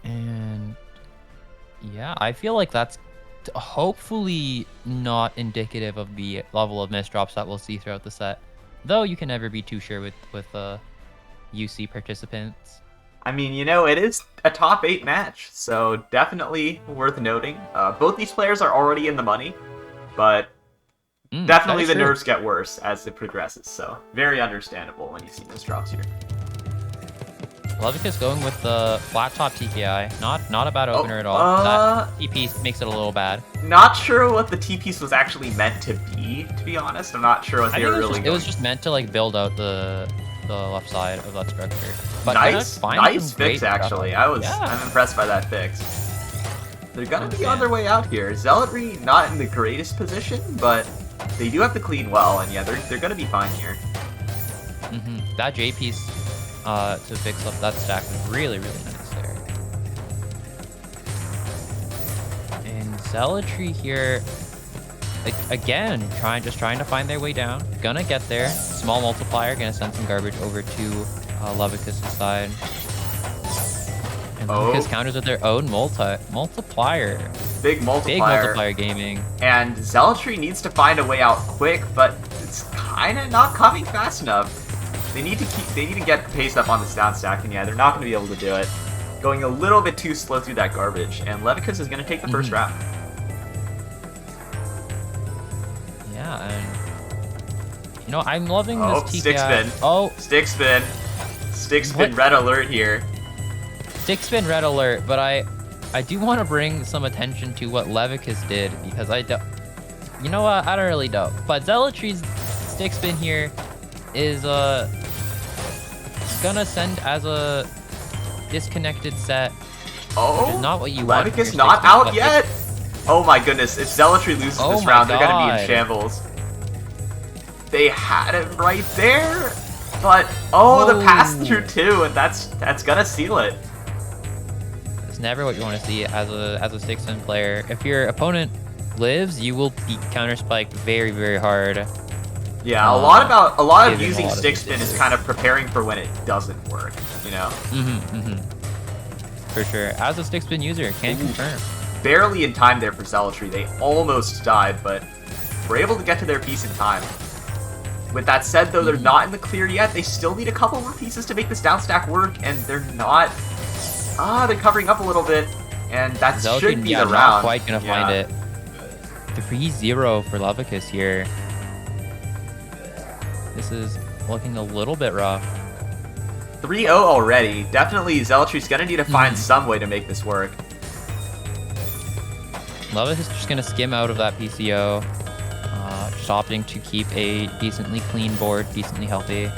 And yeah, I feel like that's hopefully not indicative of the level of misdrops that we'll see throughout the set. Though you can never be too sure with UC participants. I mean, you know, it is a top 8 match, so definitely worth noting. Both these players are already in the money, but definitely the nerves get worse as it progresses, so very understandable when you see misdrops here. Levikus going with the flat top TKI. Not a bad opener at all. That TP makes it a little bad. Not sure what the T-piece was actually meant to be honest. I'm not sure what they were really it was just meant to like build out the left side of that structure. But nice fix, actually. I'm Yeah. impressed by that fix. They're gonna be on their way out here. Zealotry not in the greatest position, but they do have to clean well, and yeah, they're gonna be fine here. That J piece to fix up that stack was really, really nice there. And Zealotry here, again, trying to find their way down. Gonna get there. Small multiplier, gonna send some garbage over to Levikus' side. And Levikus counters with their own multiplier. Big multiplier gaming. And Zealotry needs to find a way out quick, but it's kinda not coming fast enough. They need to get the pace up on this down stack, and yeah, they're not gonna be able to do it. Going a little bit too slow through that garbage, and Levikus is gonna take the first round. Yeah, and you know, I'm loving this TKI. Stick spin. Stick spin. Stick spin red alert here. Stick spin red alert, but I do want to bring some attention to what Levikus did, because I don't... You know what? I don't really know. But Zealotry's stick spin here is gonna send as a disconnected set. Which is not what you want. Levikus not out yet? Oh my goodness, if Zealotry loses this round, they're gonna be in shambles. They had it right there, but the pass through too, and that's gonna seal it. It's never what you want to see as a stick spin player. If your opponent lives, you will be counter spiked very, very hard. Yeah, a lot of using stick spin is kind of preparing for when it doesn't work, you know? For sure. As a stick spin user, can confirm. Barely in time there for Zealotry. They almost died, but were able to get to their piece in time. With that said, though, they're not in the clear yet. They still need a couple more pieces to make this down stack work, and they're not. They're covering up a little bit, and that should be the round. Not quite gonna find it. 3-0 for Levikus here. This is looking a little bit rough. 3-0 already. Definitely, Zealotry's gonna need to find some way to make this work. Levikus is just gonna skim out of that PCO, just opting to keep a decently clean board, decently healthy.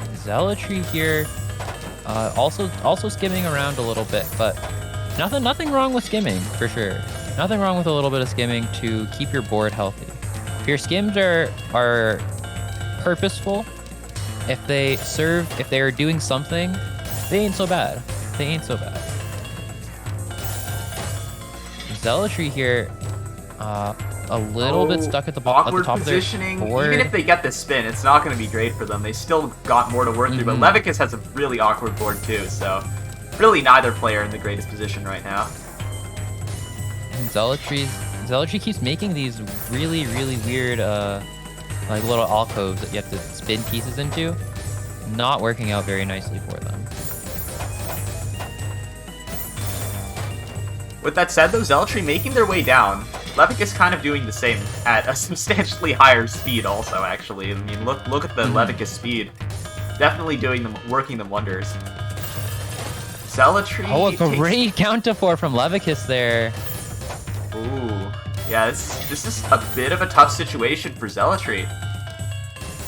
And Zealotry here, also skimming around a little bit, but nothing wrong with skimming for sure. Nothing wrong with a little bit of skimming to keep your board healthy. If your skims are purposeful if they serve, if they're doing something, they ain't so bad. They ain't so bad. Zealotry here, a little bit stuck at the awkward top positioning. of their board. Even if they get the spin, it's not going to be great for them. They still got more to work through, but Levikus has a really awkward board too, so really neither player in the greatest position right now. And Zealotry keeps making these really, really weird, like little alcoves that you have to spin pieces into. Not working out very nicely for them. With that said, though, Zealotry making their way down. Levikus kind of doing the same at a substantially higher speed also, actually. I mean, look at the Levikus speed. Definitely working them wonders. Zealotry... Oh, a great counter 4 from Levikus there. Ooh. Yeah, this is a bit of a tough situation for Zealotry.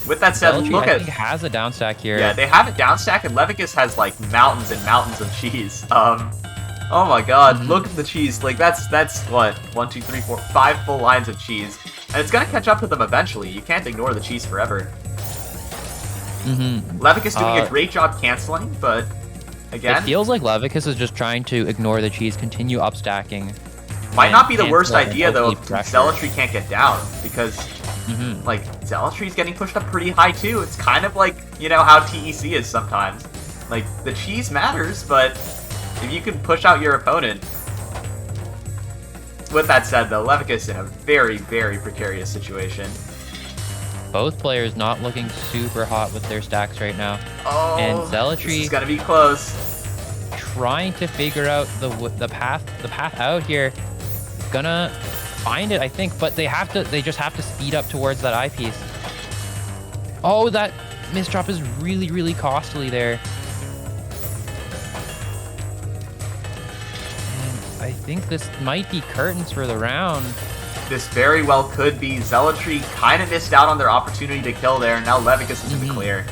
With that said, Zealotry, look I at... think has a down stack here. Yeah, they have a down stack, and Levikus has, like, mountains and mountains of cheese. Oh my god, look at the cheese. Like, that's what? 1, 2, 3, 4, 5 full lines of cheese. And it's gonna catch up to them eventually. You can't ignore the cheese forever. Levikus doing a great job canceling, but again... It feels like Levikus is just trying to ignore the cheese, continue upstacking. Might not be the worst idea, though, if Zealotry can't get down, because, like, Zealotry's getting pushed up pretty high, too. It's kind of like, you know, how TEC is sometimes. Like, the cheese matters, but... if you can push out your opponent. With that said, though, Levikus in a very, very precarious situation. Both players not looking super hot with their stacks right now. Oh, and Zealotry this is gonna be close. Trying to figure out the path out here. Gonna find it, I think, but they just have to speed up towards that eyepiece. Oh, that misdrop is really, really costly there. I think this might be curtains for the round. This very well could be. Zealotry kind of missed out on their opportunity to kill there, and now Levikus is in the clear.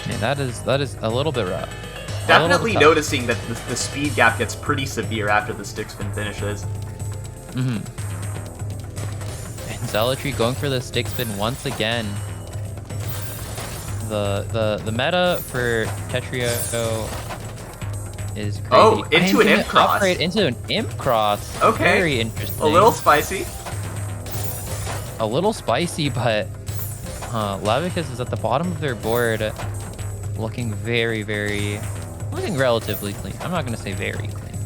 Man, that is a little bit rough. Definitely noticing that the speed gap gets pretty severe after the stick spin finishes. And Zealotry going for the stick spin once again. The meta for Tetrio is crazy. Oh, into an imp cross. Upgrade into an imp cross. Okay. Very interesting. A little spicy. A little spicy, but Levikus is at the bottom of their board, looking looking relatively clean. I'm not gonna say very clean.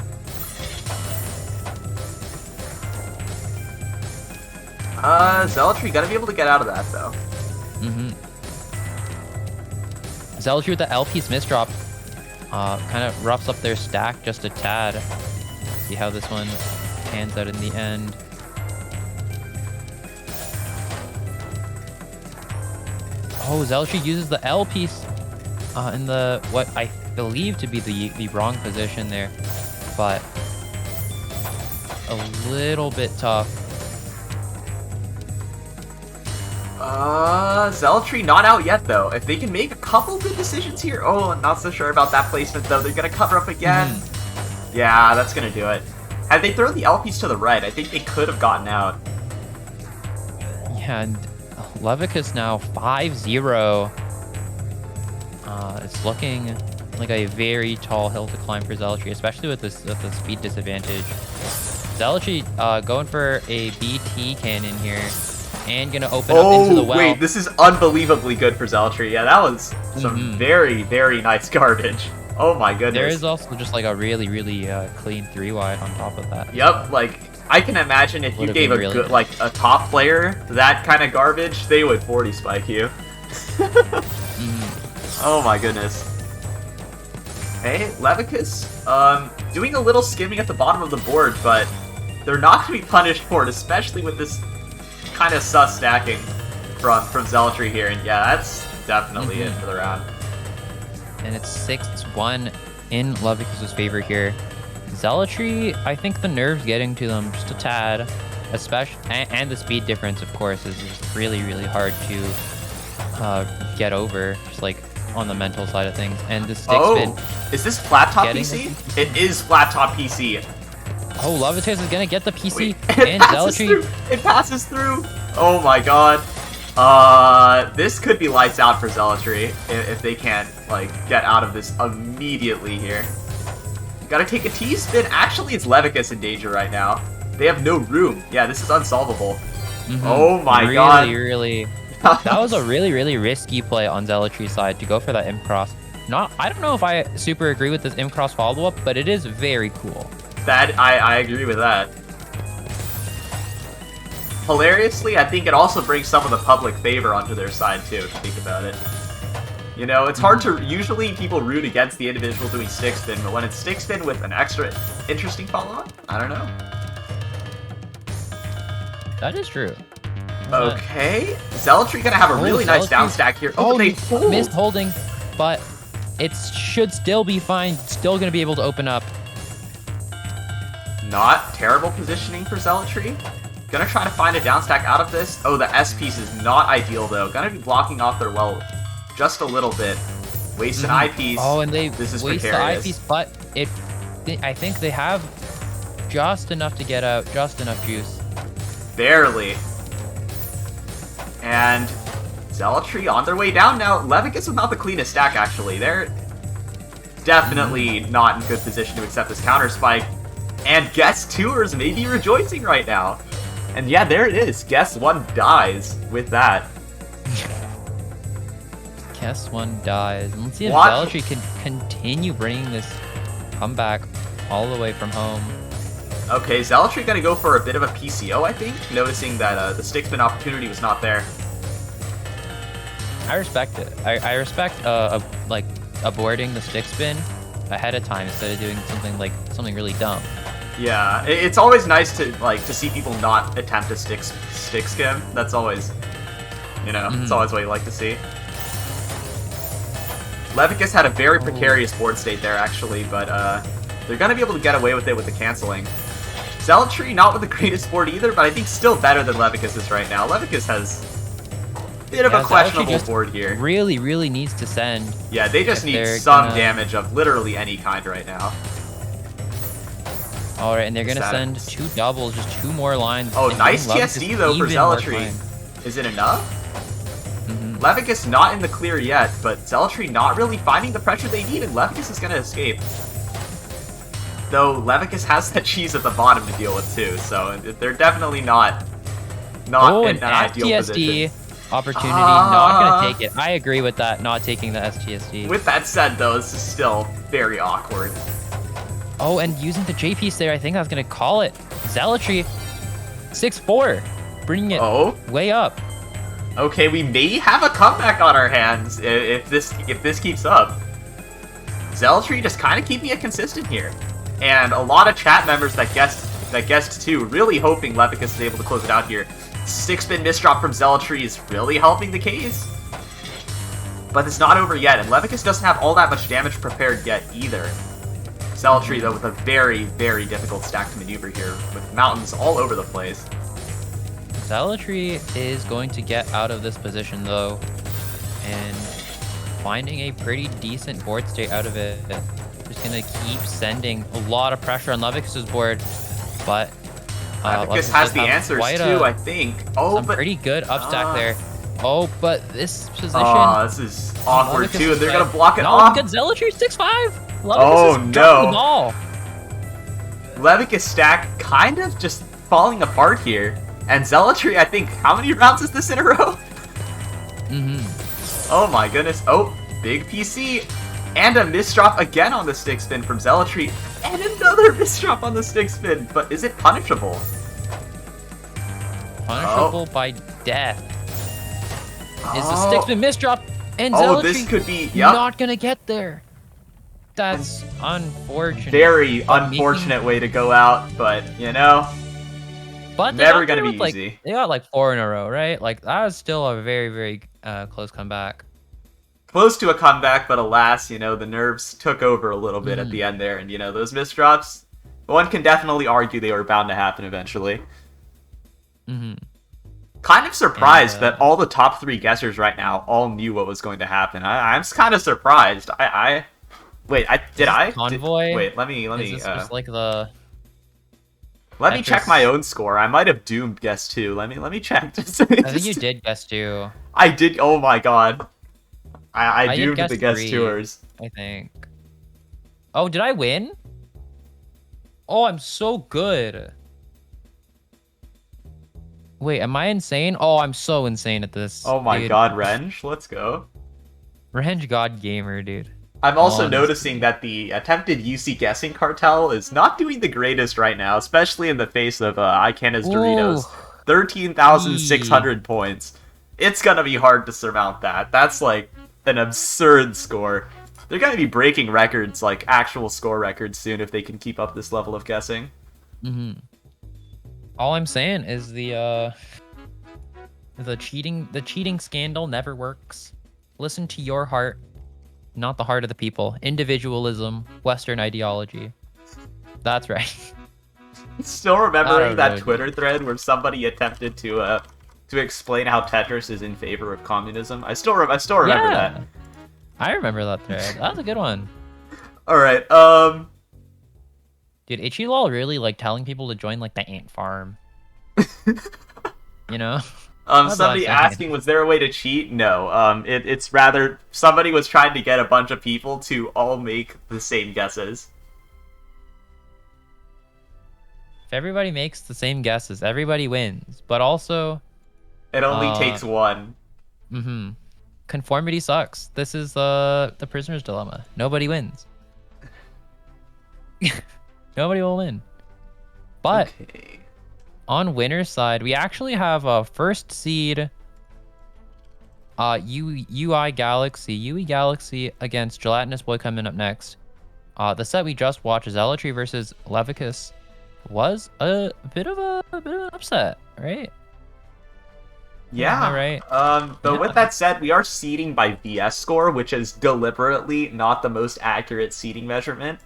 Zealotry gotta be able to get out of that though. Zealotry with the L-piece misdrop. Kind of roughs up their stack just a tad. See how this one pans out in the end. Oh, Zealotry uses the L piece in the what I believe to be the wrong position there, but a little bit tough. Zealotry not out yet, though. If they can make a couple good decisions here... Oh, I'm not so sure about that placement, though. They're gonna cover up again. Yeah, that's gonna do it. Had they thrown the L piece to the right, I think they could have gotten out. Yeah, and Levikus now 5-0. It's looking like a very tall hill to climb for Zealotry, especially with the speed disadvantage. Zealotry going for a BT cannon here. And gonna open up into the well. Wait, this is unbelievably good for Zealotry. Yeah, that was some very, very nice garbage. Oh my goodness. There is also just like a really, really clean 3-wide on top of that. Yep, like, I can imagine if you gave a good, like, a top player that kind of garbage, they would 40 spike you. Oh my goodness. Hey, Levikus, doing a little skimming at the bottom of the board, but they're not going to be punished for it, especially with this kind of sus stacking from Zealotry here, and yeah, that's definitely it for the round. And it's 6-1 in Levikus' favor here. Zealotry, I think the nerves getting to them just a tad, especially, and the speed difference, of course, is really, really hard to get over, just like on the mental side of things. And the stick spin. Is this flat top PC? It is flat top PC. Oh, Levikus is gonna get the PC, Wait, and Zealotry. It passes through. Oh my god. This could be lights out for Zealotry if they can't, like, get out of this immediately here. Gotta take a T-spin. Actually, it's Levikus in danger right now. They have no room. Yeah, this is unsolvable. Oh my god. Really, that was a really risky play on Zealotry's side to go for that imp cross. I don't know if I super agree with this imp cross follow-up, but it is very cool. I agree with that. Hilariously, I think it also brings some of the public favor onto their side too, if you think about it. You know, it's hard to... Usually people root against the individual doing stick spin, but when it's stick spin with an extra interesting follow-up, I don't know. That is true. Okay. Zealotry gonna have a really nice down stack here. Oh, they fold. Missed holding, but it should still be fine. Still gonna be able to open up. Not terrible positioning for Zealotry. Gonna try to find a down stack out of this. Oh, the S piece is not ideal though. Gonna be blocking off their well just a little bit. Waste an eyepiece. Oh, and they this is waste the precarious. eyepiece, but I think they have just enough to get out, just enough juice. Barely. And Zealotry on their way down now. Levikus with not the cleanest stack, actually. They're definitely not in good position to accept this counter spike. And Guest 2ers may be rejoicing right now. And yeah, there it is. Guest 1 dies with that. Guest 1 dies. And let's see if What? Zealotry can continue bringing this comeback all the way from home. Okay, Zealotry gonna go for a bit of a PCO, I think, noticing that the stick spin opportunity was not there. I respect it. I respect like aborting the stick spin ahead of time instead of doing something really dumb. Yeah, it's always nice to see people not attempt a stick skim. That's always, you know, it's always what you like to see. Levikus had a very precarious board state there, actually, but they're gonna be able to get away with it with the canceling. Zealotry, not with the greatest board either, but I think still better than Levikus is right now. Levikus has a bit of a questionable board here. Really needs to send. Yeah, they just need some damage of literally any kind right now. Alright, and they're gonna send 2 doubles, just 2 more lines. Oh, nice TSD though for Zealotry. Is it enough? Levikus not in the clear yet, but Zealotry not really finding the pressure they need, and Levikus is gonna escape. Though Levikus has that cheese at the bottom to deal with too, so they're definitely not in an ideal position. Opportunity, not gonna take it. I agree with that, not taking the STSD. With that said though, this is still very awkward. Oh, and using the J piece there, I think I was gonna call it. Zealotry, 6-4, bringing it way up. Okay, we may have a comeback on our hands if this keeps up. Zealotry just kind of keeping it consistent here. And a lot of chat members that guessed too, really hoping Levikus is able to close it out here. 6-spin misdrop from Zealotry is really helping the case. But it's not over yet, and Levikus doesn't have all that much damage prepared yet either. Zealotry, though, with a very difficult stack to maneuver here, with mountains all over the place. Zealotry is going to get out of this position, though, and finding a pretty decent board state out of it. Just gonna keep sending a lot of pressure on Levikus's board, but Levikus has the answers too, I think. Oh, some pretty good upstack there. Oh, but this position. Oh, this is awkward too. They're gonna block it off. off. Good Zealotry 6-5. Oh is no! The ball. Levikus stack kind of just falling apart here, and Zealotry. I think how many rounds is this in a row? Oh my goodness! Oh, big PC. And a misdrop again on the stick spin from Zealotry. And another misdrop on the stick spin. But is it punishable? Punishable by death. Is the stick spin misdrop? And Zealotry this could be not gonna get there. That's unfortunate. Very unfortunate way to go out, but you know. But never gonna be easy. They got like 4 in a row, right? Like that was still a very close comeback. Close to a comeback, but alas, you know, the nerves took over a little bit at the end there, and you know, those misdrops, one can definitely argue they were bound to happen eventually. Kind of surprised that all the top 3 guessers right now all knew what was going to happen. I'm kind of surprised. Convoy? Wait, let me. Is this just like the? Let me check my own score. I might have doomed guess 2. Let me check. I think you did guess 2. I did. Oh my god. I did doomed guess the guess 3, 2ers. I think. Oh, did I win? Oh, I'm so good. Wait, am I insane? Oh, I'm so insane at this. Oh my dude. god, Renge, let's go. Renge God Gamer, dude. I'm also Honestly. noticing that the attempted UC guessing cartel is not doing the greatest right now, especially in the face of iCanna's Doritos. 13,600 points. It's gonna be hard to surmount that. That's like an absurd score. They're gonna be breaking records, like actual score records soon, if they can keep up this level of guessing. All I'm saying is the cheating scandal never works. Listen to your heart, not the heart of the people. Individualism, Western ideology. That's right. Still remembering that really. Twitter thread where somebody attempted to explain how Tetris is in favor of communism. I still remember that. I remember that thread. That was a good one. All right. Dude, Ichilol really like telling people to join like the ant farm. You know? Somebody asking, was there a way to cheat? No. It's rather somebody was trying to get a bunch of people to all make the same guesses. If everybody makes the same guesses, everybody wins. But also, it only takes one. Conformity sucks. This is the prisoner's dilemma. Nobody wins. Nobody will win. But Okay. on winner's side, we actually have a first seed UE Galaxy against Gelatinous Boy coming up next. The set we just watched, Zealotry versus Levicus, was a bit of an upset, right? Yeah. Am I right? Though Yeah. with that said, we are seeding by VS score, which is deliberately not the most accurate seeding measurement.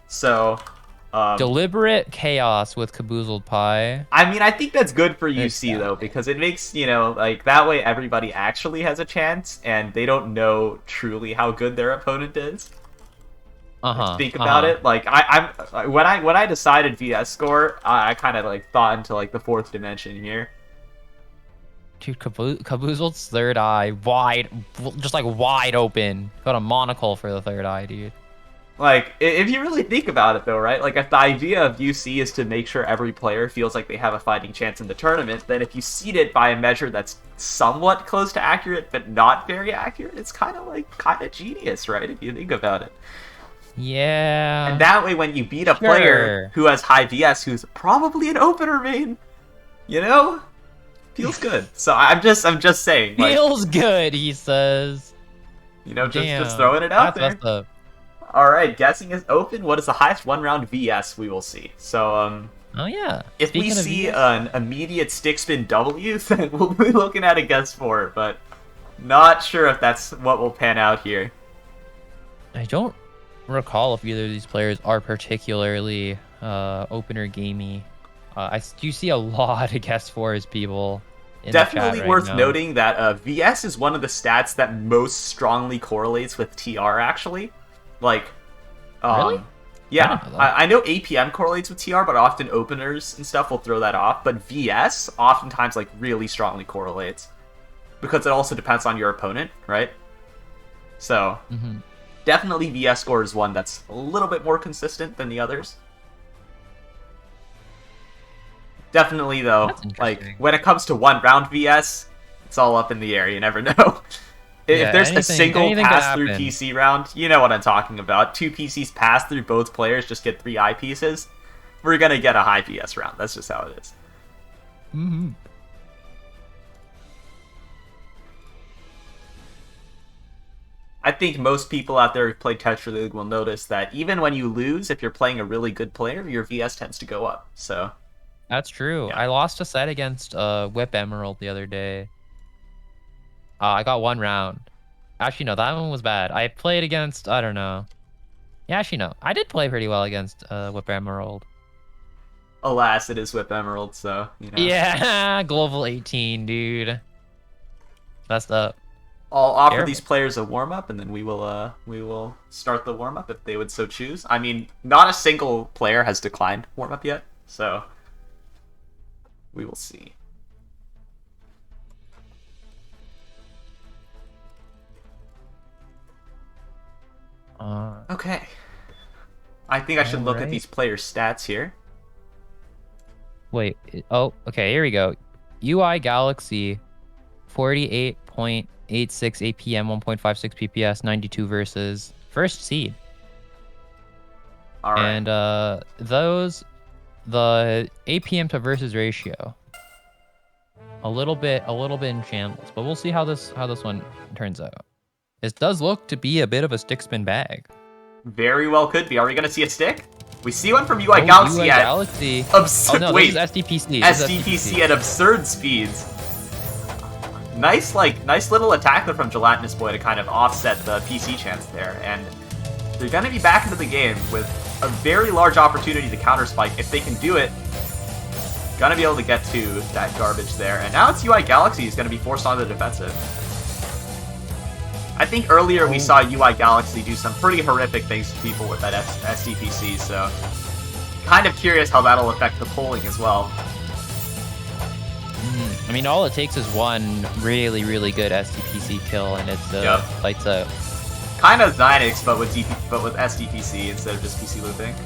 So, Deliberate chaos with Caboozled Pie. I mean, I think that's good for UC Yeah. though, because it makes, like that way everybody actually has a chance, and they don't know truly how good their opponent is. Think about it. Like when I decided VS score, I kind of like thought into like the 4th dimension here. Dude, Caboozled's third eye just like wide open. Got a monocle for the third eye, dude. Like, if you really think about it, though, right? Like, if the idea of UC is to make sure every player feels like they have a fighting chance in the tournament, then if you seed it by a measure that's somewhat close to accurate, but not very accurate, it's kind of genius, right? If you think about it. Yeah. And that way, when you beat a player who has high VS, who's probably an opener main, feels good. So I'm just saying. Like, Feels good, he says. Just throwing it out there. Messed up. All right, guessing is open. What is the highest one-round VS we will see? So, oh yeah. If Speaking we of see VS, an immediate stick spin W, then we'll be looking at a guess 4, but not sure if that's what will pan out here. I don't recall if either of these players are particularly opener gamey. I do see a lot of guess 4s people. Definitely right worth now. noting that VS is one of the stats that most strongly correlates with TR, actually. Like, Really? Yeah, I didn't know I know APM correlates with TR, but often openers and stuff will throw that off. But VS oftentimes like really strongly correlates because it also depends on your opponent, right? So definitely VS score is one that's a little bit more consistent than the others. Definitely though, like when it comes to one round VS, it's all up in the air. You never know. If there's a single pass-through PC round, you know what I'm talking about. 2 PCs pass through, both players just get 3 eyepieces. We're gonna get a high VS round. That's just how it is. I think most people out there who play Tetra League will notice that even when you lose, if you're playing a really good player, your VS tends to go up. So that's true. Yeah. I lost a set against Whip Emerald the other day. I got 1 round. Actually, no, that one was bad. I played against, I don't know. Yeah, actually, no. I did play pretty well against Whip Emerald. alas, it is Whip Emerald, so, Yeah, Global 18, dude. Messed up. I'll offer Terrible. these players a warm-up, and then we will start the warm-up if they would so choose. I mean, not a single player has declined warm-up yet, so We will see. Okay. I think I should look at these players' stats here. Wait. Oh, okay. Here we go. UI Galaxy, 48.86 APM, 1.56 PPS, 92 versus first seed. All right. And the APM to versus ratio, a little bit in shambles, but we'll see how this one turns out. This does look to be a bit of a stick spin bag. Very well could be. Are we gonna see a stick? We see one from UI Galaxy UI at Galaxy. absurd. Oh no, wait, this is SDPC. This is SDPC at absurd speeds. Nice little attack from Gelatinous Boy to kind of offset the PC chance there, and they're gonna be back into the game with a very large opportunity to counter spike if they can do it. Gonna be able to get to that garbage there, and now it's UI Galaxy who's gonna be forced onto the defensive. I think earlier we saw UI Galaxy do some pretty horrific things to people with that SDPC, so kind of curious how that'll affect the polling as well. I mean, all it takes is one really, really good SDPC kill, and it's lights out. Kind of Xynix, but with SDPC instead of just PC looping.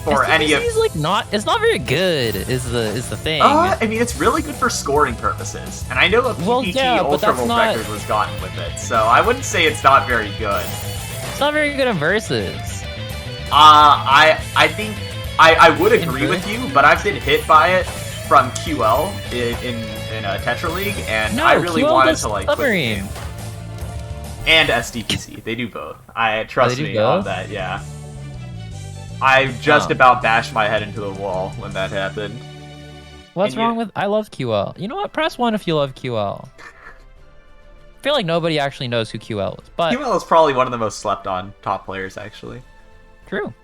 For any of like it's not very good. Is the thing? I mean, it's really good for scoring purposes, and I know a PPT Ultra World record was gotten with it, so I wouldn't say it's not very good. It's not very good in versus. I think I would agree with you, but I've been hit by it from QL in a Tetra League, and I really wanted to like quit the game. And SDPC, they do both. Trust me on that, yeah. I just about bashed my head into the wall when that happened. What's wrong with? I love QL. You know what? Press 1 if you love QL. I feel like nobody actually knows who QL is, but QL is probably one of the most slept on top players, actually. True.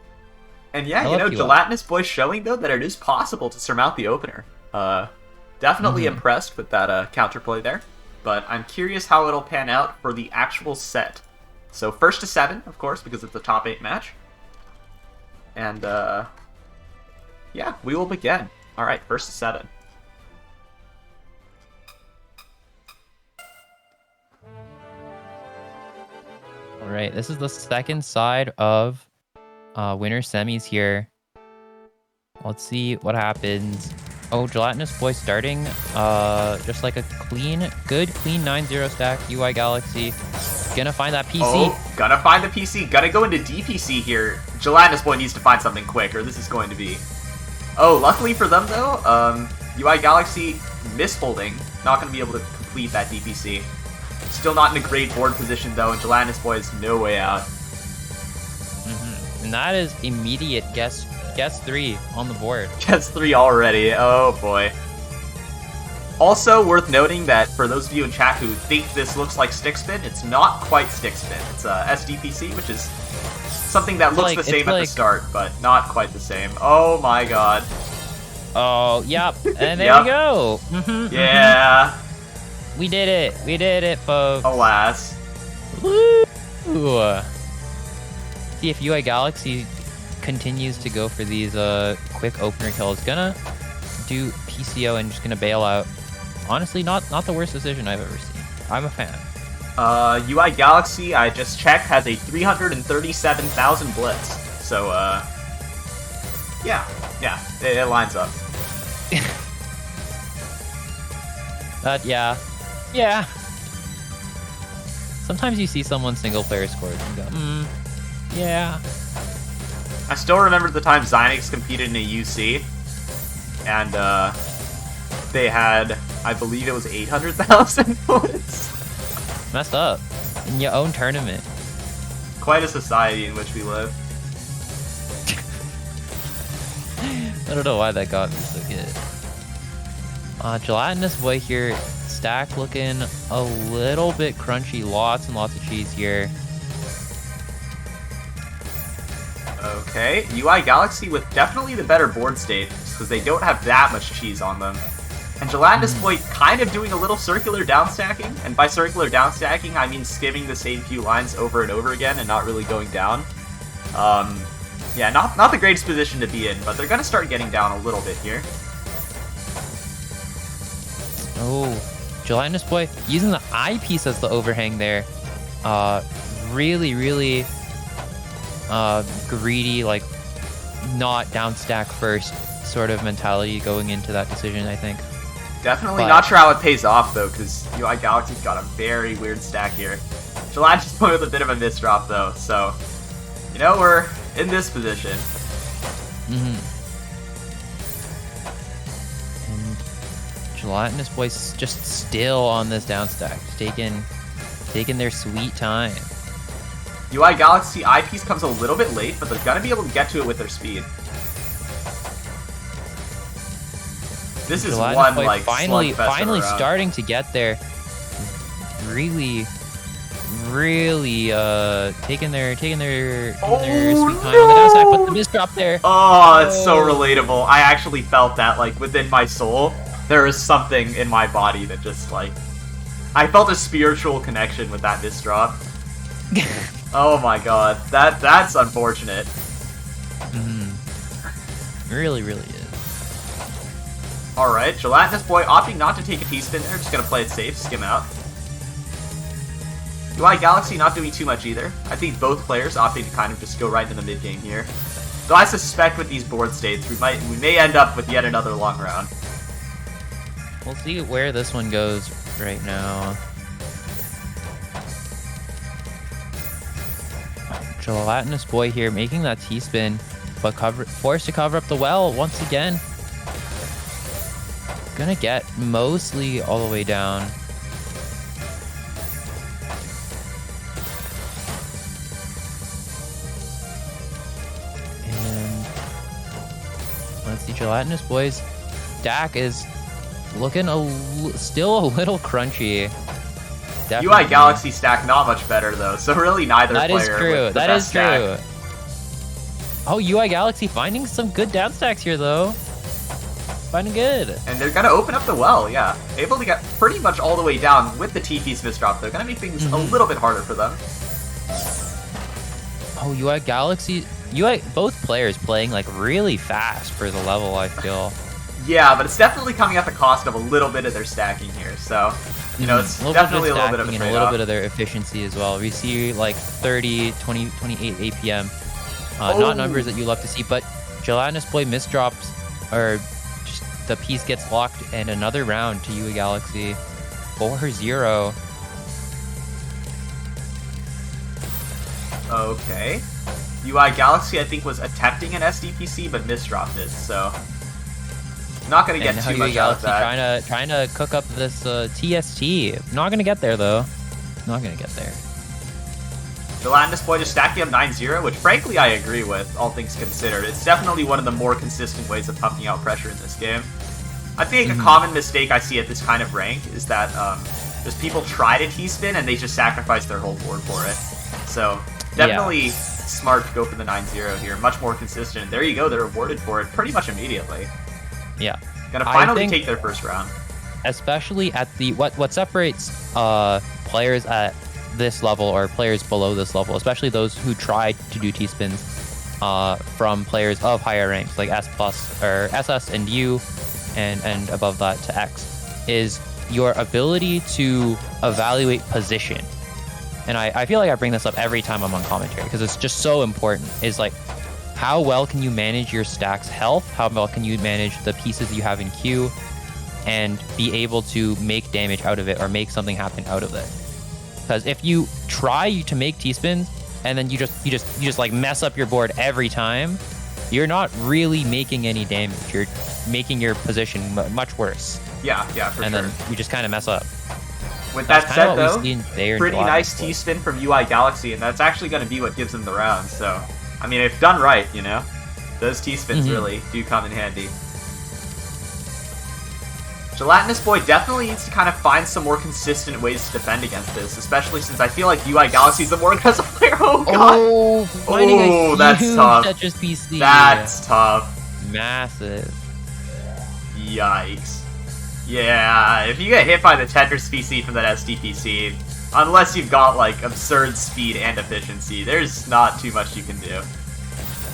And yeah, you know, Gelatinous Boy showing though that it is possible to surmount the opener. Definitely impressed with that counterplay there, but I'm curious how it'll pan out for the actual set. So 1st to 7, of course, because it's a top 8 match. And, yeah, we will begin. Alright, 1st to 7. Alright, this is the second side of winner semis here. Let's see what happens. Oh, Gelatinous Boy starting just like a good clean 9-0 stack. UI Galaxy gonna find that PC. Oh, gonna find the PC. Gonna go into DPC here. Gelatinous Boy needs to find something quick, or this is going to be... Oh, luckily for them, though, UI Galaxy misholding. Not gonna be able to complete that DPC. Still not in a great board position, though, and Gelatinous Boy has no way out. And that is immediate guess 3 on the board. Guess 3 already. Oh, boy. Also, worth noting that for those of you in chat who think this looks like stick spin, it's not quite stick spin. It's SDPC, which is something that looks the same at the start, but not quite the same. Oh my god. Oh, yep. And there we go. Yeah. We did it. We did it, folks. Alas. Woo! See if UI Galaxy continues to go for these quick opener kills. Gonna do PCO and just gonna bail out. Honestly, not the worst decision I've ever seen. I'm a fan. UI Galaxy, I just checked, has a 337,000 blitz. So, yeah, it lines up. Yeah. Sometimes you see someone single player scores and go, yeah. I still remember the time Xynix competed in a UC, and they had, I believe it was 800,000 points. Messed up. In your own tournament. Quite a society in which we live. I don't know why that got me so good. Gelatinous Boy here, stack looking a little bit crunchy. Lots and lots of cheese here. Okay, UI Galaxy with definitely the better board state, because they don't have that much cheese on them. And Gelatinous Boy kind of doing a little circular downstacking, and by circular downstacking, I mean skimming the same few lines over and over again and not really going down. Yeah, not the greatest position to be in, but they're going to start getting down a little bit here. Oh, Gelatinous Boy using the eyepiece as the overhang there. Really, really greedy, like not down stack first sort of mentality going into that decision, I think. Definitely not sure how it pays off though, because UI Galaxy's got a very weird stack here. Gelatinous Boy with a bit of a misdrop though, so you know we're in this position. And Gelatinous Boy's just still on this down stack, taking their sweet time. UI Galaxy eyepiece comes a little bit late, but they're gonna be able to get to it with their speed. This is Gelatinous one Boy like finally slugfest starting to get there. Really taking their sweet time on the down stack, but the misdrop there. Oh, it's so relatable. I actually felt that like within my soul, there is something in my body that just like I felt a spiritual connection with that misdrop. Oh my god, that's unfortunate. Really is. Alright, Gelatinous Boy opting not to take a T-spin there, just gonna play it safe, skim out. UI Galaxy not doing too much either. I think both players opting to kind of just go right into the mid game here. Though I suspect with these board states, we may end up with yet another long round. We'll see where this one goes right now. Gelatinous Boy here making that T-spin, but forced to cover up the well once again. Gonna get mostly all the way down. And let's see, Gelatinous Boy's stack is looking still a little crunchy. UI Galaxy stack not much better though, so really neither player. That is true. With the That best is stack. true. Oh, UI Galaxy finding some good down stacks here though. Finding good. And they're gonna open up the well, yeah. Able to get pretty much all the way down with the T-piece misdrop. They're gonna make things a little bit harder for them. Oh, UI Galaxy, both players playing like really fast for the level, I feel. Yeah, but it's definitely coming at the cost of a little bit of their stacking here, so you know, it's definitely a little bit of a and trade-off. a little bit of their efficiency as well. We see like 30, 20, 28 APM. Not numbers that you love to see, but Gelatinous Boy misdrops, or just the piece gets locked, and another round to UI Galaxy. 4-0. Okay. UI Galaxy, I think, was attempting an SDPC, but misdropped it, so not gonna get too much out of that. Trying to cook up this TST. Not gonna get there though. Not gonna get there. Gelatinous Boy just stacking up 9-0, which frankly I agree with, all things considered. It's definitely one of the more consistent ways of pumping out pressure in this game. I think a common mistake I see at this kind of rank is that just people try to T-spin and they just sacrifice their whole board for it. So definitely smart to go for the 9-0 here. Much more consistent. There you go, they're rewarded for it pretty much immediately. Yeah. Gonna finally take their first round. Especially at the what separates players at this level or players below this level, especially those who try to do T-spins from players of higher ranks like S+ or SS and U and above that to X, is your ability to evaluate position. And I feel like I bring this up every time I'm on commentary because it's just so important. Is like, how well can you manage your stack's health? How well can you manage the pieces you have in queue and be able to make damage out of it or make something happen out of it? Because if you try to make T-spins and then you just like mess up your board every time, you're not really making any damage. You're making your position much worse. Yeah, for and sure. then you just kind of mess up. With that said, though, pretty pretty nice T-spin from UI Galaxy, and that's actually going to be what gives them the round. So, I mean, if done right, you know, those T-spins really do come in handy. Gelatinous Boy definitely needs to kind of find some more consistent ways to defend against this, especially since I feel like UI Galaxy is the more aggressive player. Oh, God! Oh, that's tough. PC. That's tough. Massive. Yikes. Yeah, if you get hit by the Tetris PC from that SDPC, unless you've got, like, absurd speed and efficiency, there's not too much you can do.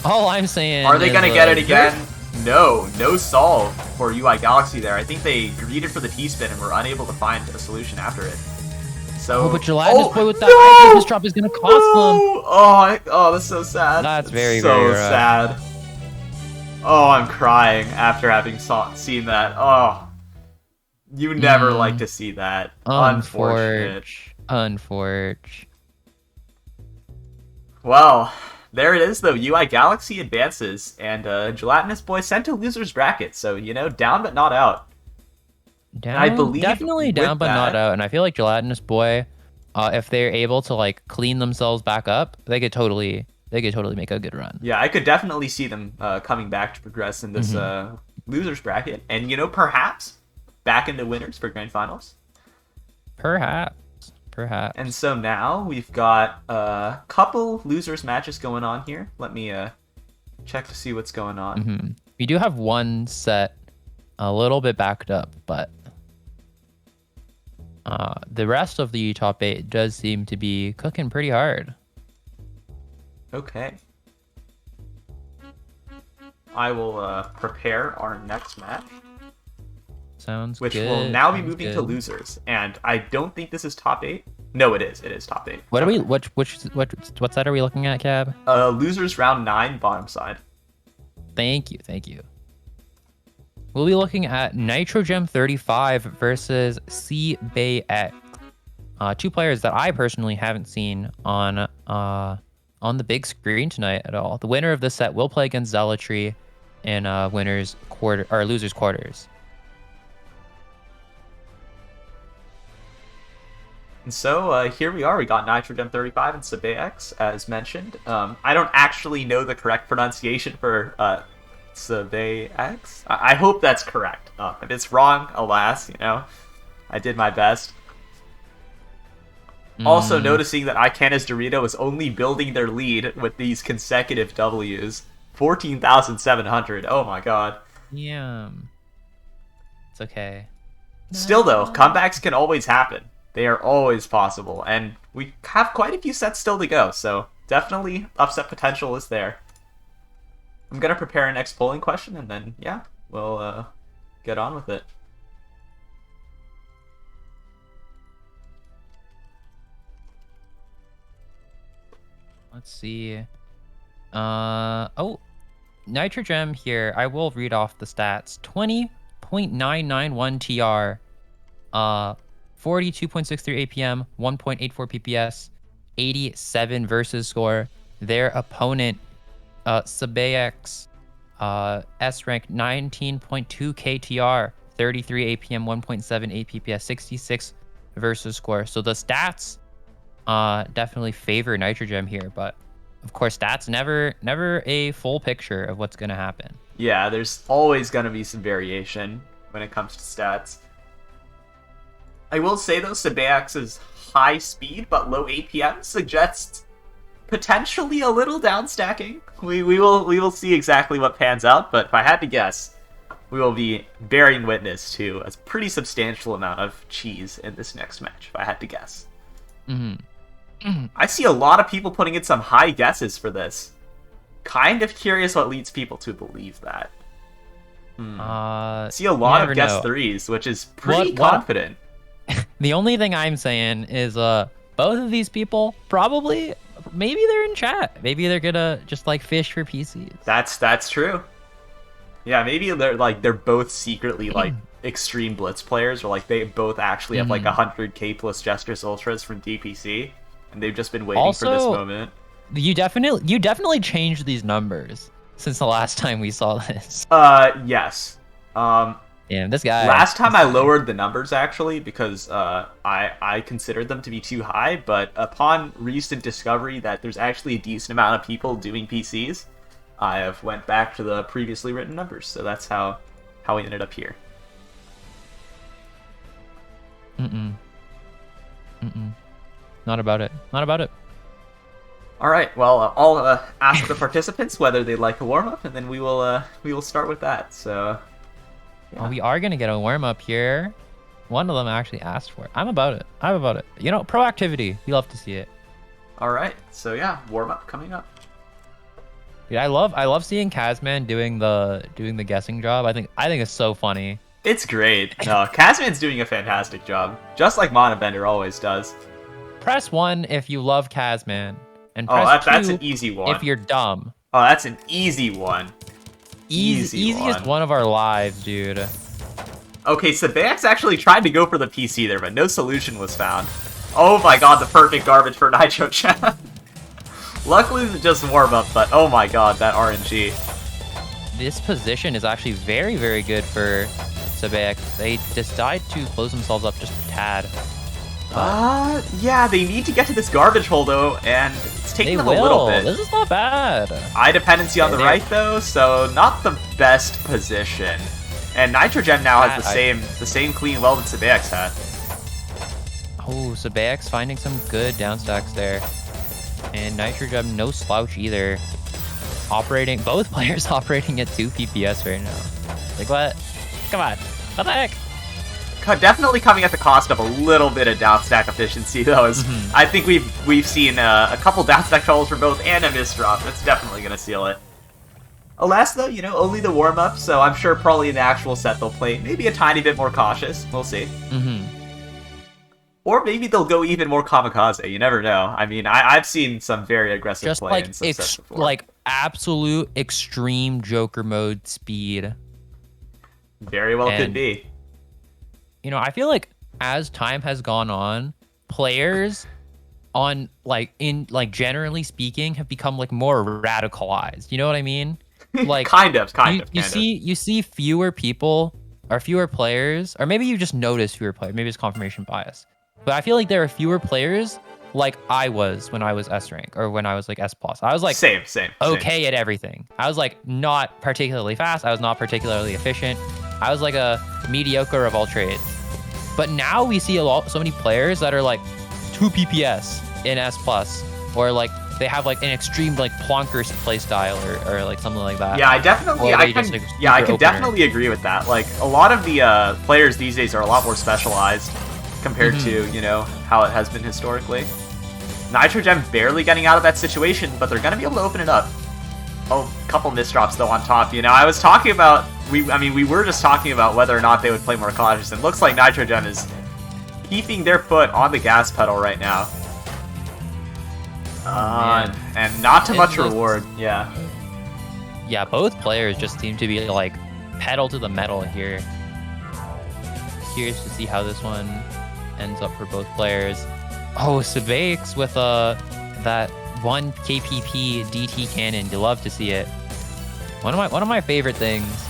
All I'm saying Are they is, gonna get it again? No solve for UI Galaxy there. I think they greeted for the T-spin and were unable to find a solution after it. So, Oh, but Gelatinous Boy with that no! Ice drop is gonna cost them. Oh, that's so sad. That's very, so very rough. sad. Oh, I'm crying after having seen that. Oh, you never like to see that. Unfortunate. Unfortunate. Well, there it is, though. UI Galaxy advances, and Gelatinous Boy sent to loser's bracket. So, you know, down but not out. I believe definitely down, but not out. And I feel like Gelatinous Boy, if they're able to like clean themselves back up, they could totally make a good run. Yeah, I could definitely see them coming back to progress in this losers bracket, and you know, perhaps back into winners for grand finals. Perhaps. And so now we've got a couple losers matches going on here. Let me check to see what's going on. We do have one set a little bit backed up, but the rest of the top 8 does seem to be cooking pretty hard. Okay. I will prepare our next match. Sounds which good. will now be moving to losers, and I don't think this is top 8. No, it is. It is top 8. What are we? What side are we looking at, Cab? Losers round 9, bottom side. Thank you. We'll be looking at Nitrogem 35 versus CBayX. 2 players that I personally haven't seen on the big screen tonight at all. The winner of this set will play against Zealotry in losers quarters. And so here we are. We got Nitrogem 35 and CPUnit, as mentioned. I don't actually know the correct pronunciation for CPUnit. I hope that's correct. If it's wrong, alas, you know, I did my best. Also noticing that Icanus Dorito is only building their lead with these consecutive Ws. 14,700. Oh my god. Yeah. It's okay. Still though, comebacks can always happen. They are always possible, and we have quite a few sets still to go, so definitely upset potential is there. I'm gonna prepare our next polling question, and then, yeah, we'll get on with it. Let's see. Oh, Nitrogem here. I will read off the stats. 20.991 TR. 42.63 APM, 1.84 PPS, 87 versus score. Their opponent, CPUnit, S rank 19.2 KTR, 33 APM, 1.78 PPS, 66 versus score. So the stats definitely favor Nitrogem here, but of course stats never a full picture of what's gonna happen. Yeah, there's always gonna be some variation when it comes to stats. I will say though, CPUnit's high speed but low APM suggests potentially a little downstacking. We will see exactly what pans out, but if I had to guess, we will be bearing witness to a pretty substantial amount of cheese in this next match, if I had to guess. I see a lot of people putting in some high guesses for this. Kind of curious what leads people to believe that. See a lot of guess 3s, which is pretty confident. The only thing I'm saying is both of these people probably, maybe they're in chat. Maybe they're gonna just like fish for PCs. That's true. Yeah, maybe they're both secretly like extreme blitz players, or like they both actually have like 100k plus Gestures Ultras from DPC, and they've just been waiting for this moment. You definitely changed these numbers since the last time we saw this. Yes. Yeah, this guy. Last time I lowered the numbers actually because I considered them to be too high, but upon recent discovery that there's actually a decent amount of people doing PCs, I have went back to the previously written numbers. So that's how we ended up here. Not about it. All right. Well, I'll ask the participants whether they'd like a warm up, and then we will start with that. So. Yeah. Oh, we are gonna get a warm up here. One of them actually asked for it. I'm about it. You know, proactivity. We love to see it. All right. So yeah, warm up coming up. Yeah, I love seeing Kazman doing the guessing job. I think it's so funny. It's great. No, Kazman's doing a fantastic job, just like Manabender always does. Press 1 if you love Kazman, and Oh, press that's 2 an easy one. if you're dumb. Oh, that's an easy one. Easiest one of our lives, dude. Okay, so Bax actually tried to go for the PC there, but no solution was found. Oh my god, the perfect garbage for Nitro Chat. Luckily, it's just warm up, but oh my god, that RNG. This position is actually very, very good for Sebek. They decide to close themselves up just a tad. Yeah, they need to get to this garbage hole though, and it's taking They them a little will. bit. This is not bad. Eye dependency on the They're- right though, so not the best position. And Nitrogen now has the same clean well that Sebex had. Oh, Sebek's finding some good downstacks there. And Nitrogen, no slouch either. Both players operating at 2 PPS right now. Like what? Come on. What the heck? Definitely coming at the cost of a little bit of downstack efficiency though. As I think we've seen a couple downstack troubles for both and a misdrop. That's definitely gonna seal it. Alas though, you know, only the warm-up, so I'm sure probably in the actual set they'll play maybe a tiny bit more cautious. We'll see. Or maybe they'll go even more kamikaze. You never know. I mean, I've seen some very aggressive Just play like in some sets before. like absolute extreme Joker mode speed. Very well could And- be. You know, I feel like as time has gone on, players generally speaking have become like more radicalized. You know what I mean? Like kind of. You see fewer people or fewer players, or maybe you just notice fewer players. Maybe it's confirmation bias. But I feel like there are fewer players like I was when I was S rank or when I was like S plus. I was like same. okay at everything. I was like not particularly fast. I was not particularly efficient. I was like a mediocre of all trades. But now we see so many players that are like 2 PPS in S plus, or like they have like an extreme like plonkers play style or like something like that. Yeah, I can definitely agree with that. Like a lot of the players these days are a lot more specialized compared to, you know, how it has been historically. Nitrogen barely getting out of that situation, but they're gonna be able to open it up. Oh, a couple misdrops though on top. You know, I was talking about we were just talking about whether or not they would play more cautious, and it looks like Nitrogen is keeping their foot on the gas pedal right now. And not too much reward. Yeah. Yeah, both players just seem to be like pedal to the metal here. Curious to see how this one ends up for both players. Oh, Sebek's with that 1 KPP DT cannon. You love to see it. One of my favorite things.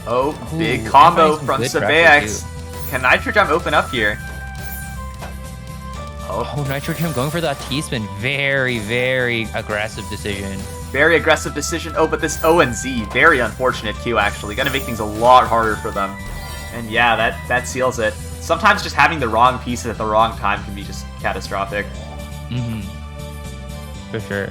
Oh, big Ooh, combo some from good Sebex. Can Nitrogen open up here? Oh, Nitrogen going for that T-spin. Very, very aggressive decision. Very aggressive decision. Oh, but this O and Z, very unfortunate Q actually. Gonna make things a lot harder for them. And yeah, that seals it. Sometimes just having the wrong pieces at the wrong time can be just catastrophic. For sure.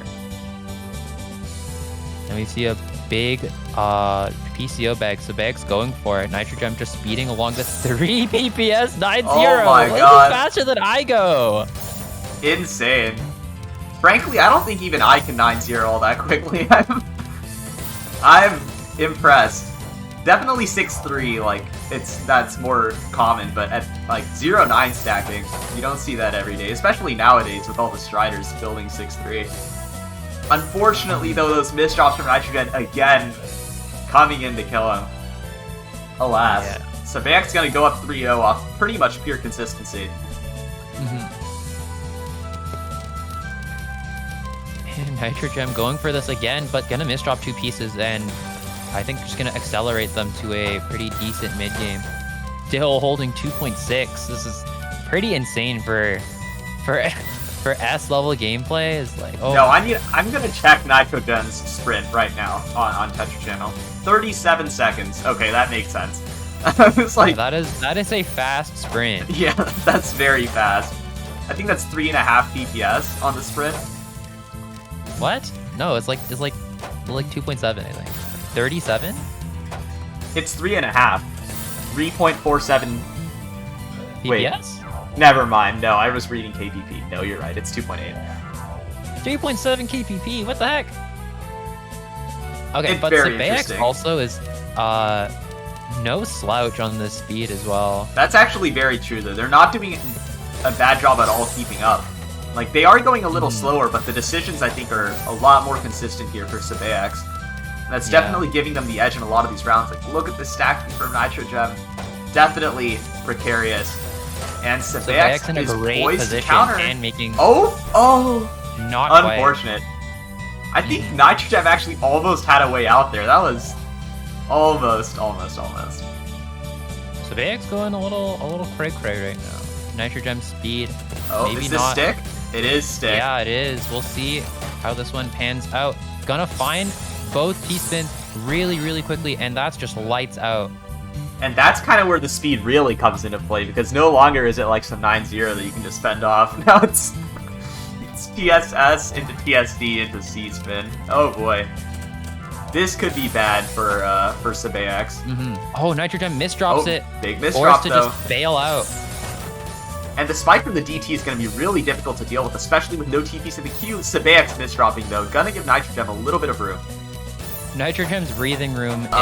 And we see a big PCO bag. So Bag's going for it. Nitrogen just speeding along the 3 PPS 9-0. Oh my This is god. faster than I go. Insane. Frankly, I don't think even I can 9-0 all that quickly. I'm impressed. Definitely 6-3, like that's more common, but at like 0-9 stacking, you don't see that every day, especially nowadays with all the Striders building 6-3. Unfortunately, though, those misdrops from Nitrogen again coming in to kill him. Alas. Yeah. Sebek's gonna go up 3-0 off pretty much pure consistency. And Nitrogen going for this again, but gonna misdrop 2 pieces, and I think just gonna accelerate them to a pretty decent mid game. Still holding 2.6. This is pretty insane for S level gameplay. Is like, oh No, I'm gonna check Nitrogen's sprint right now on Tetra Channel. 37 seconds. Okay, that makes sense. It's like that is a fast sprint. yeah, that's very fast. I think that's 3.5 PPS on the sprint. What? No, it's like 2.7, I think. 37? It's 3.5. 3.47. Wait. PPS? Never mind. No, I was reading KPP. No, you're right. It's 2.8. 3.7 KPP. What the heck? Okay, It's but very Zepheniah interesting. also is no slouch on this speed as well. That's actually very true, though. They're not doing a bad job at all keeping up. Like, they are going a little slower, but the decisions, I think, are a lot more consistent here for Zepheniah. That's definitely giving them the edge in a lot of these rounds. Like, look at the stacking from Nitrogem. Definitely precarious. And Zepheniah in a is great poised to position counter. and making Oh! not quite. Unfortunate. I think Nitrogem actually almost had a way out there. That was almost. Zepheniah's going a little cray-cray right now. Nitrogem speed. Oh, maybe is this not. stick? It is stick. Yeah, it is. We'll see how this one pans out. Gonna find both T-spins really, really quickly, and that's just lights out. And that's kind of where the speed really comes into play, because no longer is it like some 9-0 that you can just fend off. Now it's TSS into TSD into C-spin. Oh boy. This could be bad for Zepheniah. Oh, Nitrogem misdrops it. Big misdrop, Forced to though. just bail out. And the spike from the DT is going to be really difficult to deal with, especially with no TPs in the queue. Zepheniah misdropping, though. Gonna give Nitrogem a little bit of room. Nitrogem's breathing room is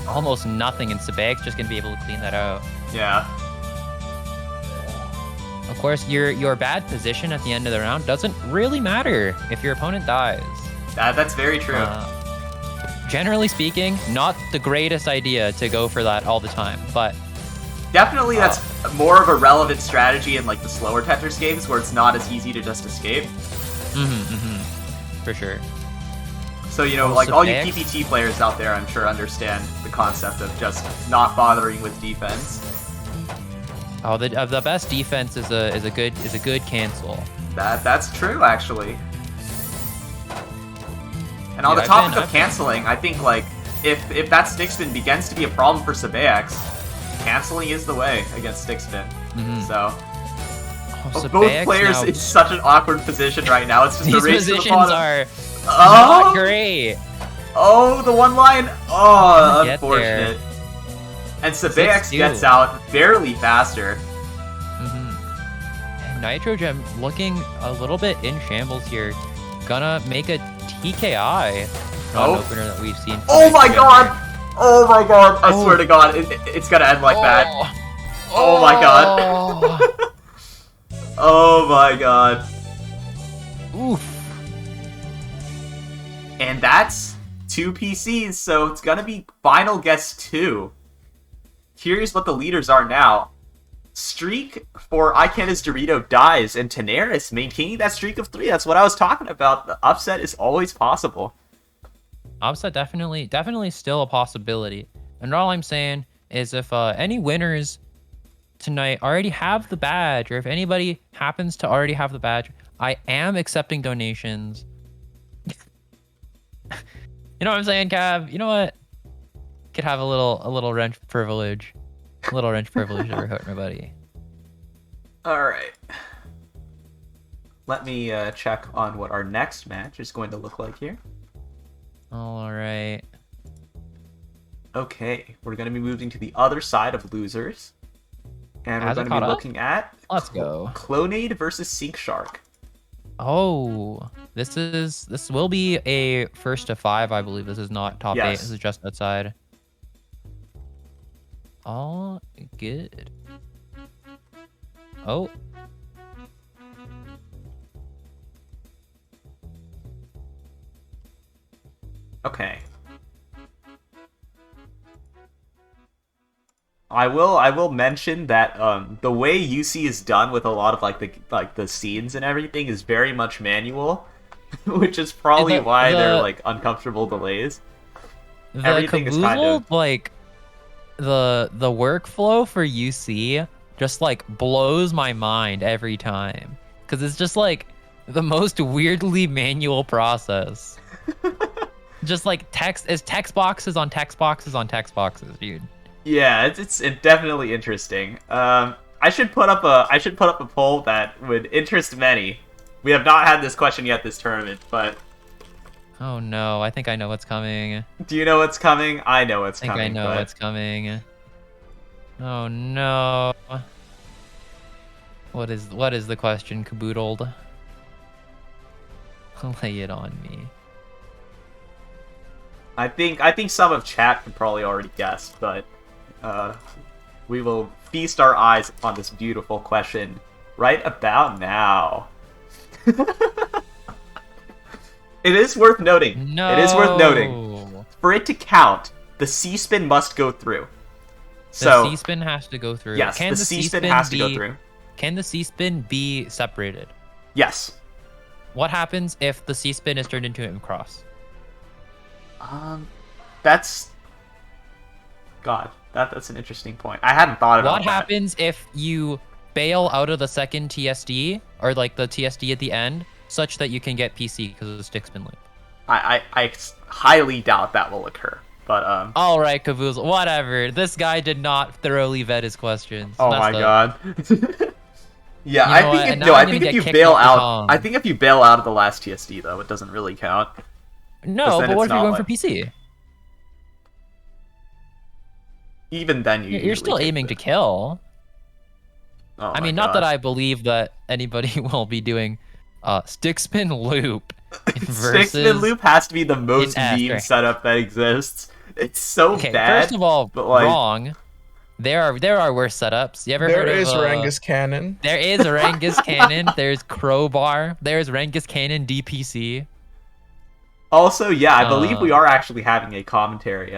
almost nothing, and Zepheniah's just gonna be able to clean that out. Yeah. Of course, your bad position at the end of the round doesn't really matter if your opponent dies. That's very true. Generally speaking, not the greatest idea to go for that all the time, but definitely that's more of a relevant strategy in like the slower Tetris games where it's not as easy to just escape. For sure. So, you know, like all you PPT players out there, I'm sure understand the concept of just not bothering with defense. Oh, the best defense is a good cancel. That's true, actually. And on the topic of canceling, I think like if that stick spin begins to be a problem for Zepheniah, canceling is the way against stick spin. So both players in such an awkward position right now. It's just these a race to the positions bottom. are not great. Oh, the one line. Oh, Get unfortunate. there. And Zepheniah gets out barely faster. Nitrogem looking a little bit in shambles here. Gonna make a TKI. Not an opener that we've seen. Oh my god! Oh my god! I swear to god, it's gonna end like that. Oh my god. Oh my god. Oof. And that's 2 PCs, so it's gonna be final guess 2. Curious what the leaders are now. Streak for IceDynamix dies, and Tenaris maintaining that streak of 3. That's what I was talking about. The upset is always possible. Upset definitely still a possibility. And all I'm saying is if any winners tonight already have the badge, or if anybody happens to already have the badge, I am accepting donations. You know what I'm saying, Cav? You know what? Could have a little wrench privilege. A little wrench privilege never hurt nobody. Alright. Let me check on what our next match is going to look like here. Alright. Okay, we're going to be moving to the other side of losers. And we're Has it going to be caught up? looking at Let's go. Clonade versus Sink Shark. Oh, this will be a first to 5, I believe. This is not top 8. This is just outside. All good. Oh. Okay. I will mention that the way UC is done with a lot of like the scenes and everything is very much manual, which is probably why they're like uncomfortable delays. Everything is kind of like the workflow for UC just like blows my mind every time, because it's just like the most weirdly manual process. Just like text boxes on text boxes on text boxes, dude. Yeah, it's definitely interesting. I should put up a poll that would interest many. We have not had this question yet this tournament, but oh no, I think I know what's coming. Do you know what's coming? I know what's coming. I think I know what's coming. Oh no. What is the question, Caboozled? Lay it on me. I think some of chat could probably already guess, but we will feast our eyes upon this beautiful question right about now. It is worth noting. No. It is worth noting. For it to count, the C-spin must go through. So the C-spin has to go through. yes, the C-spin has to go through. Can the C-spin be separated? Yes. What happens if the C-spin is turned into an cross? That's... God, that's an interesting point. I hadn't thought about that. What happens if you bail out of the second TSD, or like the TSD at the end, such that you can get PC because of the stick spin loop? I highly doubt that will occur. But all right, Caboozled, whatever. This guy did not thoroughly vet his questions. Oh my god. Yeah, You know what? And now I I'm think gonna if you get bail kicked off the out, Tom. I think if you bail out of the last TSD though, it doesn't really count. No, then but what it's if you're not going for PC? Even then, You're still aiming to kill. Oh I my mean, not that God. I believe that anybody will be doing stick spin loop Stick versus spin loop has to be the most in meme Aster. setup that exists. It's so Okay, bad. first of all, but, like, wrong. There are worse setups. You ever There heard of is Rengus Cannon. There is Rengus Cannon. There's Crowbar. There's Rengus Cannon DPC. Also, yeah, I believe we Uh, are actually having a commentary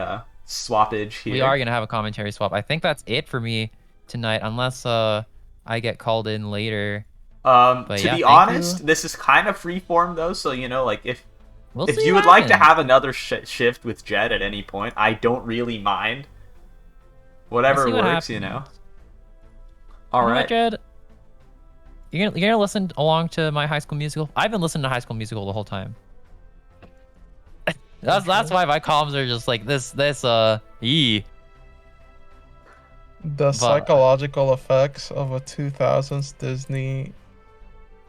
swappage here. We are gonna have a commentary swap. I think that's it for me tonight, unless I get called in later. But to yeah, be thank honest, you. this is kind of freeform though, so you know, like if We'll if see you what would like to happens. have another shift with Jed at any point, I don't really mind. Whatever see what works, you know. happens. All You know what, right. Jed? You're gonna listen along to my High School Musical? I've been listening to High School Musical the whole time. That's why my comms are just like this. E. The psychological effects of a 2000s Disney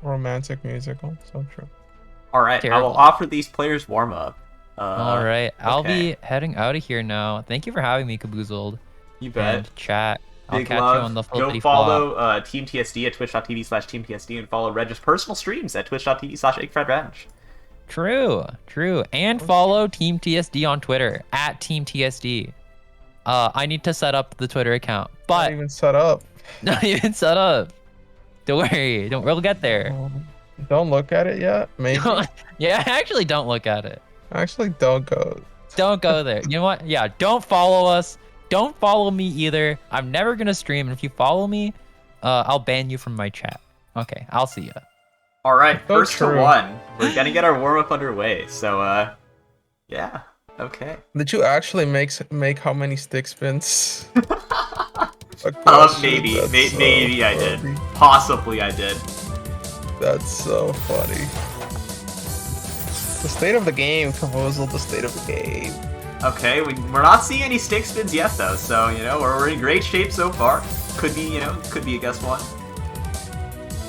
romantic musical. So true. All right. I Terrible. will offer these players warm up. All right, I'll okay. be heading out of here now. Thank you for having me, Caboozled. You bet. And chat. I'll Big catch love. you on the Go flippity follow flop. Team TSD at twitch.tv/Team TSD and follow Reg's personal streams at twitch.tv/EggFredReg. True. And follow Team TSD on Twitter at Team TSD. I need to set up the Twitter account, Not but even set up. not even set up. Don't worry. We'll get there. Don't look at it yet. Maybe. Yeah, actually, don't look at it. Actually, don't go. Don't go there. You know what? Yeah, don't follow us. Don't follow me either. I'm never gonna stream, and if you follow me, I'll ban you from my chat. Okay, I'll see ya. All right, So first to true. one. We're gonna get our warm up underway. So, yeah, okay. Did you actually make how many stick spins? Maybe, That's maybe so I did. funny. Possibly I did. That's so funny. The state of the game, Caboozled, the state of the game. Okay, we're not seeing any stick spins yet though, so you know we're in great shape so far. Could be a guess one.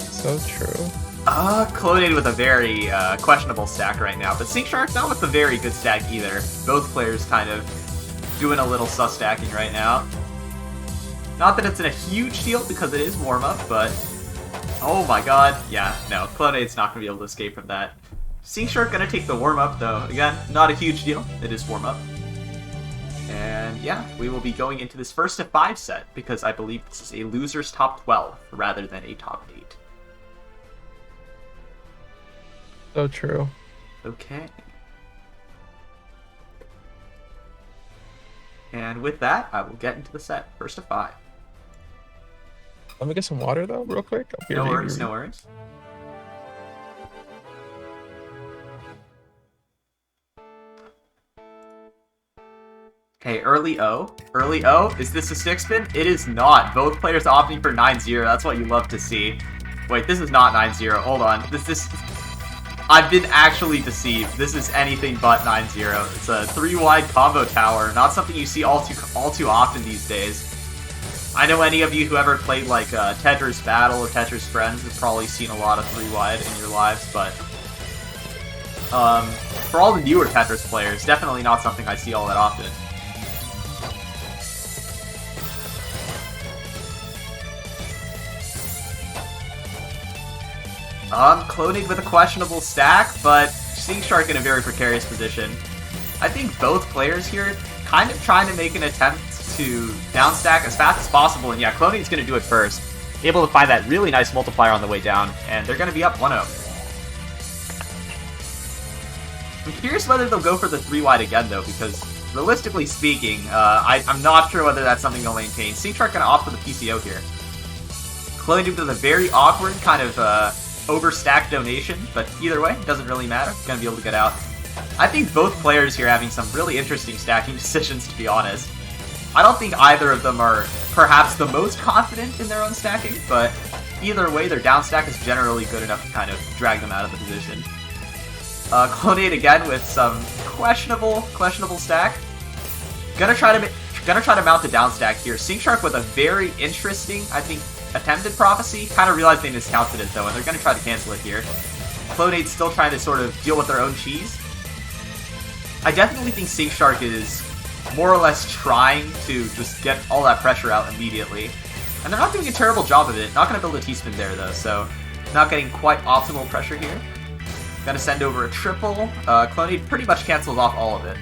So true. Clonated with a very questionable stack right now, but Sink Shark not with a very good stack either. Both players kind of doing a little sus stacking right now. Not that it's a huge deal because it is warm up, but oh my god, yeah, no, Clonade's not gonna be able to escape from that. Sink Shark gonna take the warm up though. Again, not a huge deal. It is warm up. And yeah, we will be going into this first to 5 set because I believe this is a loser's top 12 rather than a top 8. So true. Okay. And with that, I will get into the set. First to 5. Let me get some water though, real quick. I'll be No right worries, here. no worries. Okay, early O. Early O. Is this a 6-spin? It is not. Both players opting for 9-0. That's what you love to see. Wait, this is not 9-0. Hold on. This I've been actually deceived. This is anything but 9-0. It's a 3-wide combo tower. Not something you see all too often these days. I know any of you who ever played like Tetris Battle or Tetris Friends have probably seen a lot of 3-wide in your lives, but for all the newer Tetris players, definitely not something I see all that often. Clonade with a questionable stack, but Sink Shark in a very precarious position. I think both players here kind of trying to make an attempt to downstack as fast as possible, and yeah, Clonade's going to do it first. Able to find that really nice multiplier on the way down, and they're going to be up 1-0. I'm curious whether they'll go for the 3-wide again, though, because realistically speaking, I'm not sure whether that's something they'll maintain. Sink Shark going to opt for the PCO here. Clonade does a very awkward kind of overstacked donation, but either way, doesn't really matter. Going to be able to get out. I think both players here having some really interesting stacking decisions, to be honest. I don't think either of them are perhaps the most confident in their own stacking, but either way, their down stack is generally good enough to kind of drag them out of the position. Clonade again with some questionable stack. Gonna try to mount the down stack here. Sink Shark with a very interesting, I think, attempted prophecy. Kind of realized they miscounted it though, and they're gonna try to cancel it here. Clonade's still trying to sort of deal with their own cheese. I definitely think Sink Shark is more or less trying to just get all that pressure out immediately. And they're not doing a terrible job of it. Not going to build a T-spin there, though, so not getting quite optimal pressure here. Gonna send over a triple. Clonade pretty much cancels off all of it.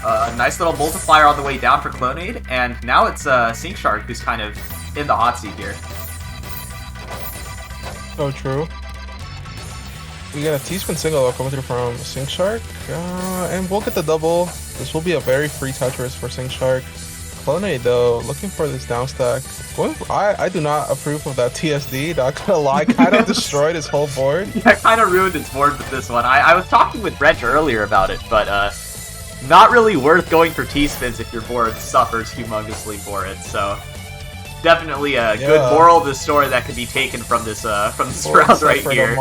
A nice little multiplier on the way down for Clonade, and now it's Sink Shark who's kind of in the hot seat here. So true. We got a T-spin single coming through from Sink Shark, and we'll get the double. This will be a very free touch risk for Sink Shark. Clonade though, looking for this down stack. I do not approve of that TSD, not gonna lie, kind of destroyed his whole board. Yeah, kind of ruined his board with this one. I was talking with Wertj earlier about it, but not really worth going for T-spins if your board suffers humongously for it, so definitely a good moral of the story that could be taken from this round right here.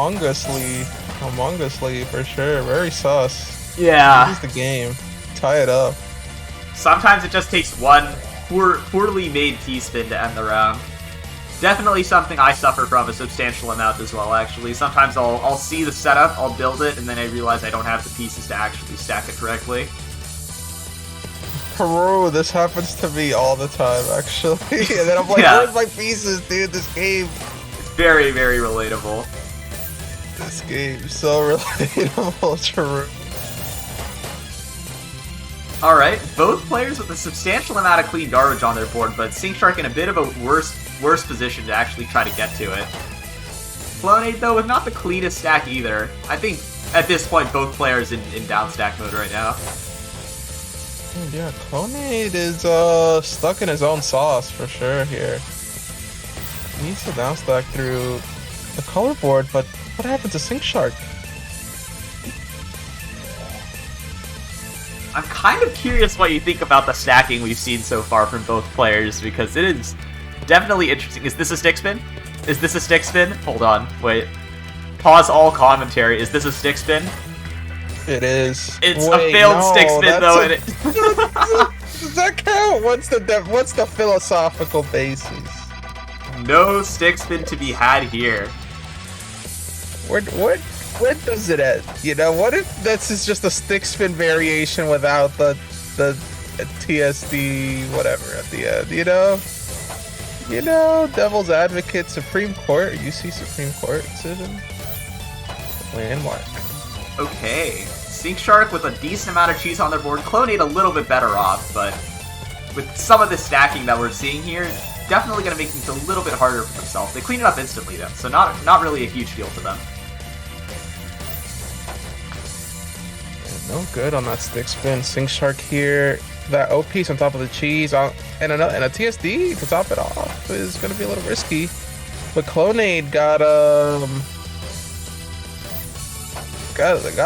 Humongously for sure. Very sus. Yeah. This is the game. Tie it up. Sometimes it just takes one poorly made T-spin to end the round. Definitely something I suffer from a substantial amount as well, actually. Sometimes I'll see the setup, I'll build it, and then I realize I don't have the pieces to actually stack it correctly. Bro, this happens to me all the time, actually. And then I'm like, where's my pieces, dude? This game. It's very, very relatable. This game, so relatable, true. Alright, both players with a substantial amount of clean garbage on their board, but Sink Shark in a bit of a worse position to actually try to get to it. Clonade, though, with not the cleanest stack either. I think, at this point, both players in down stack mode right now. Yeah, Clonade is stuck in his own sauce for sure here. He needs to down stack through the color board, but what happened to Sink Shark? I'm kind of curious what you think about the stacking we've seen so far from both players, because it is definitely interesting. Is this a stick spin? Is this a stick spin? Hold on, wait. Pause all commentary. Is this a stick spin? It is. It's a failed stick spin, though. Does that count? What's the philosophical basis? No stick spin to be had here. Where does it end? You know, what if this is just a stick spin variation without the TSD whatever at the end? You know, Devil's Advocate, Supreme Court, UC Supreme Court decision. Landmark. Okay, Sink Shark with a decent amount of cheese on their board. Clonade a little bit better off, but with some of the stacking that we're seeing here, definitely going to make things a little bit harder for themselves. They clean it up instantly though, so not really a huge deal to them. No good on that stick spin. Sink Shark here. That O piece on top of the cheese, and a TSD to top it off is going to be a little risky. But Clonade got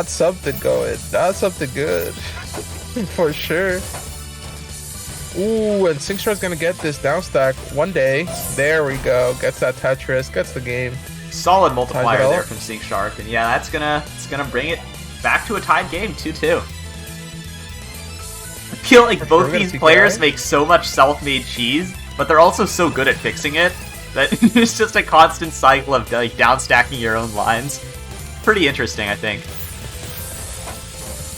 something going. Got something good for sure. Ooh, and Sink Shark's going to get this down stack one day. There we go. Gets that Tetris. Gets the game. Solid multiplier there from Sink Shark, and yeah, it's gonna bring it back to a tied game, 2-2. I feel like both these players make so much self-made cheese, but they're also so good at fixing it that it's just a constant cycle of like down stacking your own lines. Pretty interesting, I think.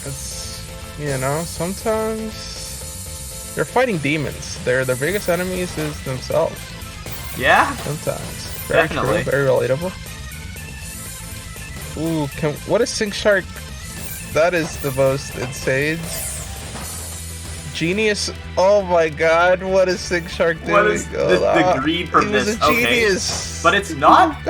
It's, you know, sometimes they're fighting demons. Their biggest enemies is themselves. Yeah? Sometimes. Very Definitely. true, very relatable. Ooh, what is Sync Shark? That is the most insane. Genius. Oh my god, what is Sync Shark doing? What is the greed from he this? was a genius. But it's not.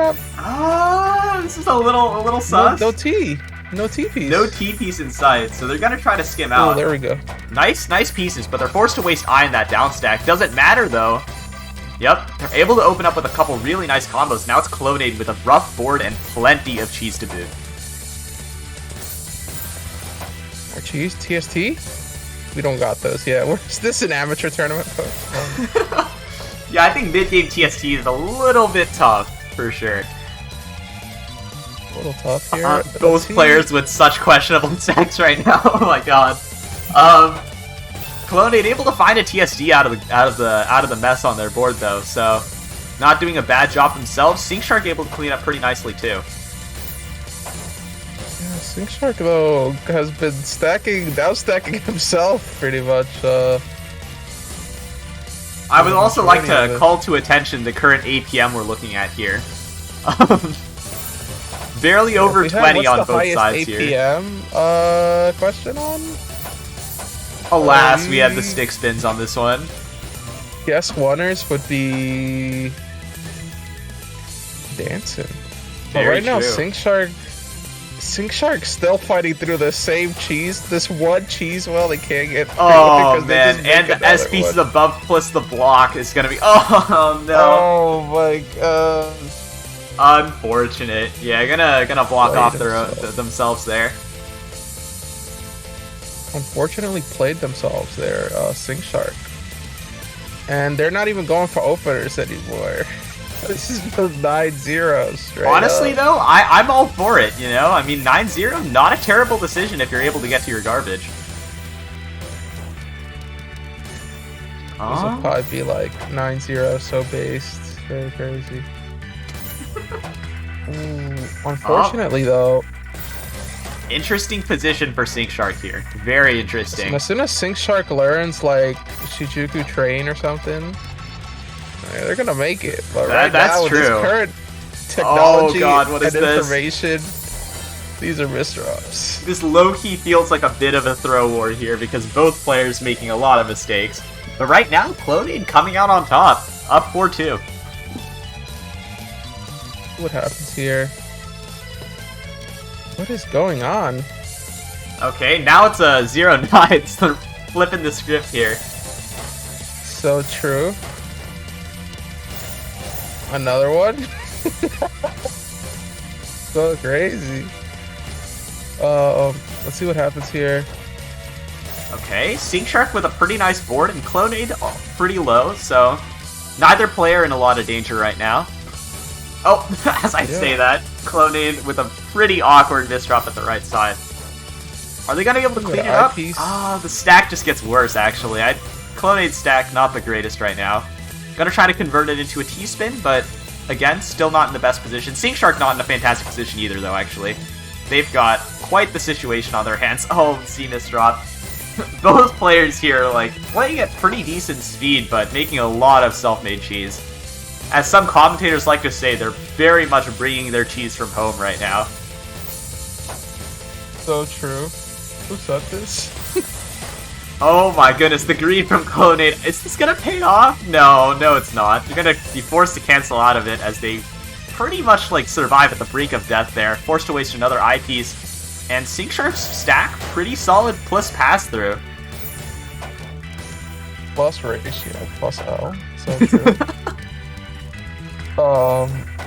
This is a little sus. No T. No T piece. No T piece in sight, so they're gonna try to skim Oh, out. there we go. Nice pieces, but they're forced to waste eye in that down stack. Doesn't matter though. Yep, they're able to open up with a couple really nice combos. Now it's Clonade with a rough board and plenty of cheese to boot. More cheese? TST? We don't got those yet. Is this an amateur tournament? Yeah, I think mid-game TST is a little bit tough, for sure. A little tough here. Both players with such questionable stacks right now. Oh my god. Clonade able to find a TSD out of the mess on their board though, so not doing a bad job themselves. Sync Shark able to clean up pretty nicely too. Yeah, Sync Shark though has been down stacking himself pretty much. I would also like to call to attention the current APM we're looking at here. Barely over 20 on both sides here. APM question on? Alas, we had the stick spins on this one. Guess oneers would be dancing. But Very right now, true. Sync Shark's still fighting through the same cheese. This one cheese well they can't get. Oh because they just man, make and the another S pieces one. above plus the block is gonna be. Oh no. Oh my god. Unfortunate. Yeah, gonna block Played off themselves there. Unfortunately, played themselves there, Sync Shark. And they're not even going for openers anymore. This is the 9-0 straight Honestly up. though, I'm all for it, you know? I mean, 9-0, not a terrible decision if you're able to get to your garbage. This will probably be like 9-0 so based. Very crazy. Unfortunately though, Interesting position for Sync Shark here. Very interesting. as soon as Sync Shark learns like Shijuku Train or something, they're gonna make it. But right That's now, with true. this current technology God, what is and this? information, these are misdrops. This low-key feels like a bit of a throw war here because both players making a lot of mistakes. But right now, Clonade coming out on top, up 4-2. What happens here? What is going on? Okay, now it's a 0-9, so they're flipping the script here. So true. Another one? So crazy. Let's see what happens here. Okay, Sync Shark with a pretty nice board and Clonade pretty low, so neither player in a lot of danger right now. Oh, as I say that, Clonade with a pretty awkward misdrop at the right side. Are they gonna be able to clean it up? Ah, the stack just gets worse actually. Clonade's stack not the greatest right now. Gonna try to convert it into a T-spin, but again, still not in the best position. Sync Shark not in a fantastic position either though, actually. They've got quite the situation on their hands. Oh, C misdrop. Both players here like playing at pretty decent speed, but making a lot of self-made cheese. As some commentators like to say, they're very much bringing their cheese from home right now. So true. Who said this? Oh my goodness, the greed from Clonade. Is this gonna pay off? No, it's not. You're gonna be forced to cancel out of it as they pretty much like survive at the brink of death there. Forced to waste another eyepiece. And Sync Shark's stack, pretty solid plus pass-through. Plus ratio, plus L. So true.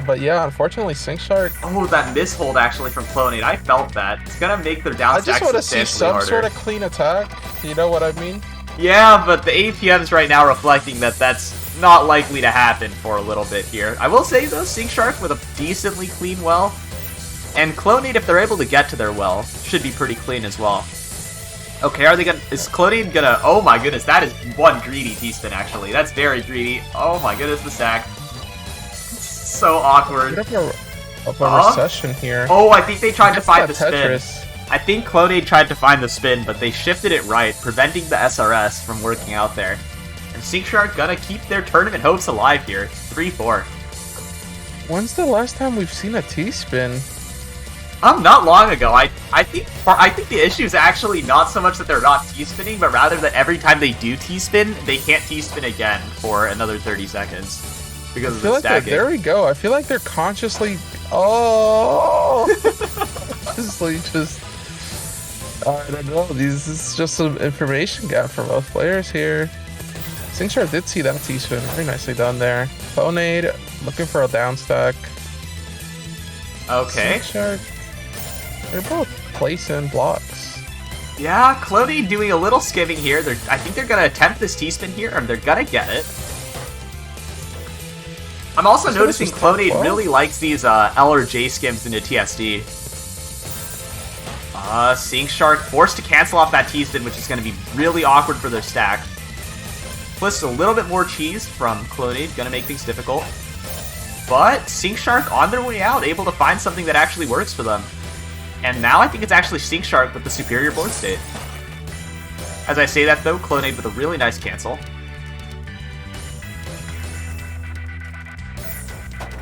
But yeah, unfortunately, Sync Shark. Oh, that mishold actually from Clonade. I felt that. It's gonna make their down I just stack want to see substantially some harder. sort of clean attack. You know what I mean? Yeah, but the APM's right now reflecting that that's not likely to happen for a little bit here. I will say though, Sync Shark with a decently clean well, and Clonade, if they're able to get to their well, should be pretty clean as well. Okay, is Clonade gonna, oh my goodness, that is one greedy T-spin actually. That's very greedy. Oh my goodness, the sack. So awkward. Bit of a recession here. Oh, I think they tried to find the spin. Tetris. I think Clonade tried to find the spin, but they shifted it right, preventing the SRS from working out there. And Sync Shark gonna keep their tournament hopes alive here. 3-4. When's the last time we've seen a T-spin? Not long ago. I think the issue is actually not so much that they're not T-spinning, but rather that every time they do T-spin, they can't T-spin again for another 30 seconds because of the stacking. There we go. I feel like they're consciously just I don't know. This is just some information gap for both players here. Synchark did see that T-spin. Very nicely done there. Clonade looking for a down stack. Okay. Synchark, they're both placing blocks. Yeah, Clonade doing a little skimming here. I think they're gonna attempt this T-spin here, and they're gonna get it. I'm also noticing Clonade really likes these L or J skims into TSD. Synchark forced to cancel off that T-spin, which is going to be really awkward for their stack. Plus a little bit more cheese from Clonade, going to make things difficult. But Synchark on their way out, able to find something that actually works for them. And now I think it's actually Synchark with the superior board state. As I say that though, Clonade with a really nice cancel.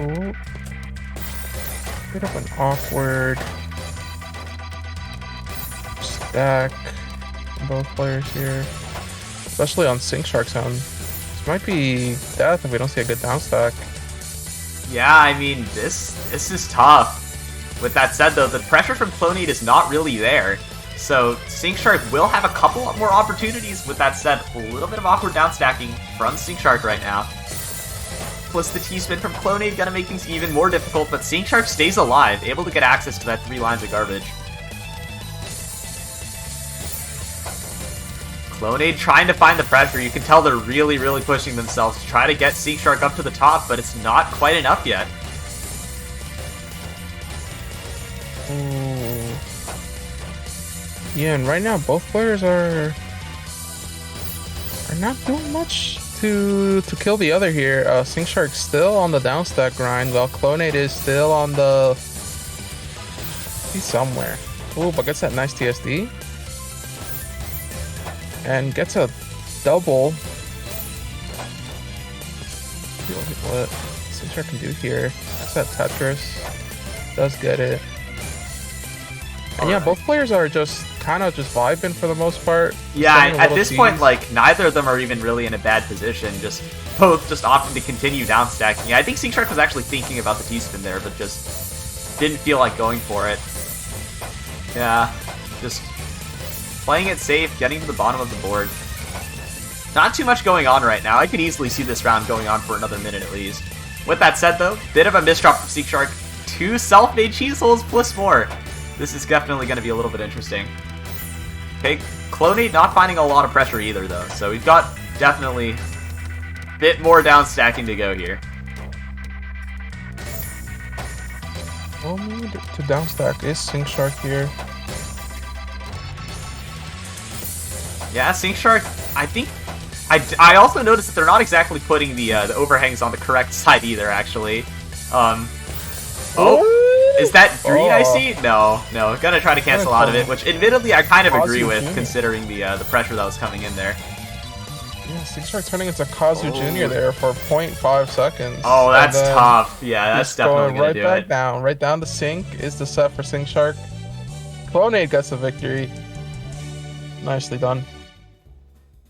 Oh. Bit of an awkward stack from both players here. Especially on Synchark's own. This might be death if we don't see a good down stack. Yeah, I mean, this is tough. With that said though, the pressure from Clonade is not really there. So Synchark will have a couple more opportunities. With that said, a little bit of awkward down stacking from Synchark right now. Plus the T-spin from Clonade gonna make things even more difficult, but Synchark stays alive, able to get access to that 3 lines of garbage. Clonade trying to find the pressure. You can tell they're really, really pushing themselves to try to get Synchark up to the top, but it's not quite enough yet. Ooh. Yeah, and right now both players are not doing much to kill the other here. Synchark's still on the down stack grind, while Clonade is still on the... He's somewhere. Ooh, but gets that nice TSD. And gets a double. What Synchark can do here. That's that Tetris. Does get it. And yeah, both players are just kind of just vibing for the most part. Yeah, at this point, like, neither of them are even really in a bad position. Just both just opting to continue down stacking. Yeah, I think Synchark was actually thinking about the T-spin there, but just didn't feel like going for it. Yeah, just playing it safe, getting to the bottom of the board. Not too much going on right now. I could easily see this round going on for another minute at least. With that said though, bit of a misdrop from Synchark. 2 self-made cheese holes plus more. This is definitely going to be a little bit interesting. Okay, Clonade not finding a lot of pressure either though, so we've got definitely a bit more down stacking to go here. No need to down stack is Synchark here. Yeah, Synchark, I think... I also noticed that they're not exactly putting the overhangs on the correct side either, actually. Oh, is that green I see? No, gonna try to cancel out of it, which admittedly I kind of agree with, considering the pressure that was coming in there. Yeah, Synchark turning into Kazu Jr. there for 0.5 seconds. Oh, that's tough. Yeah, that's definitely gonna do it. Right down the Sync is the set for Synchark. Clonade gets the victory. Nicely done.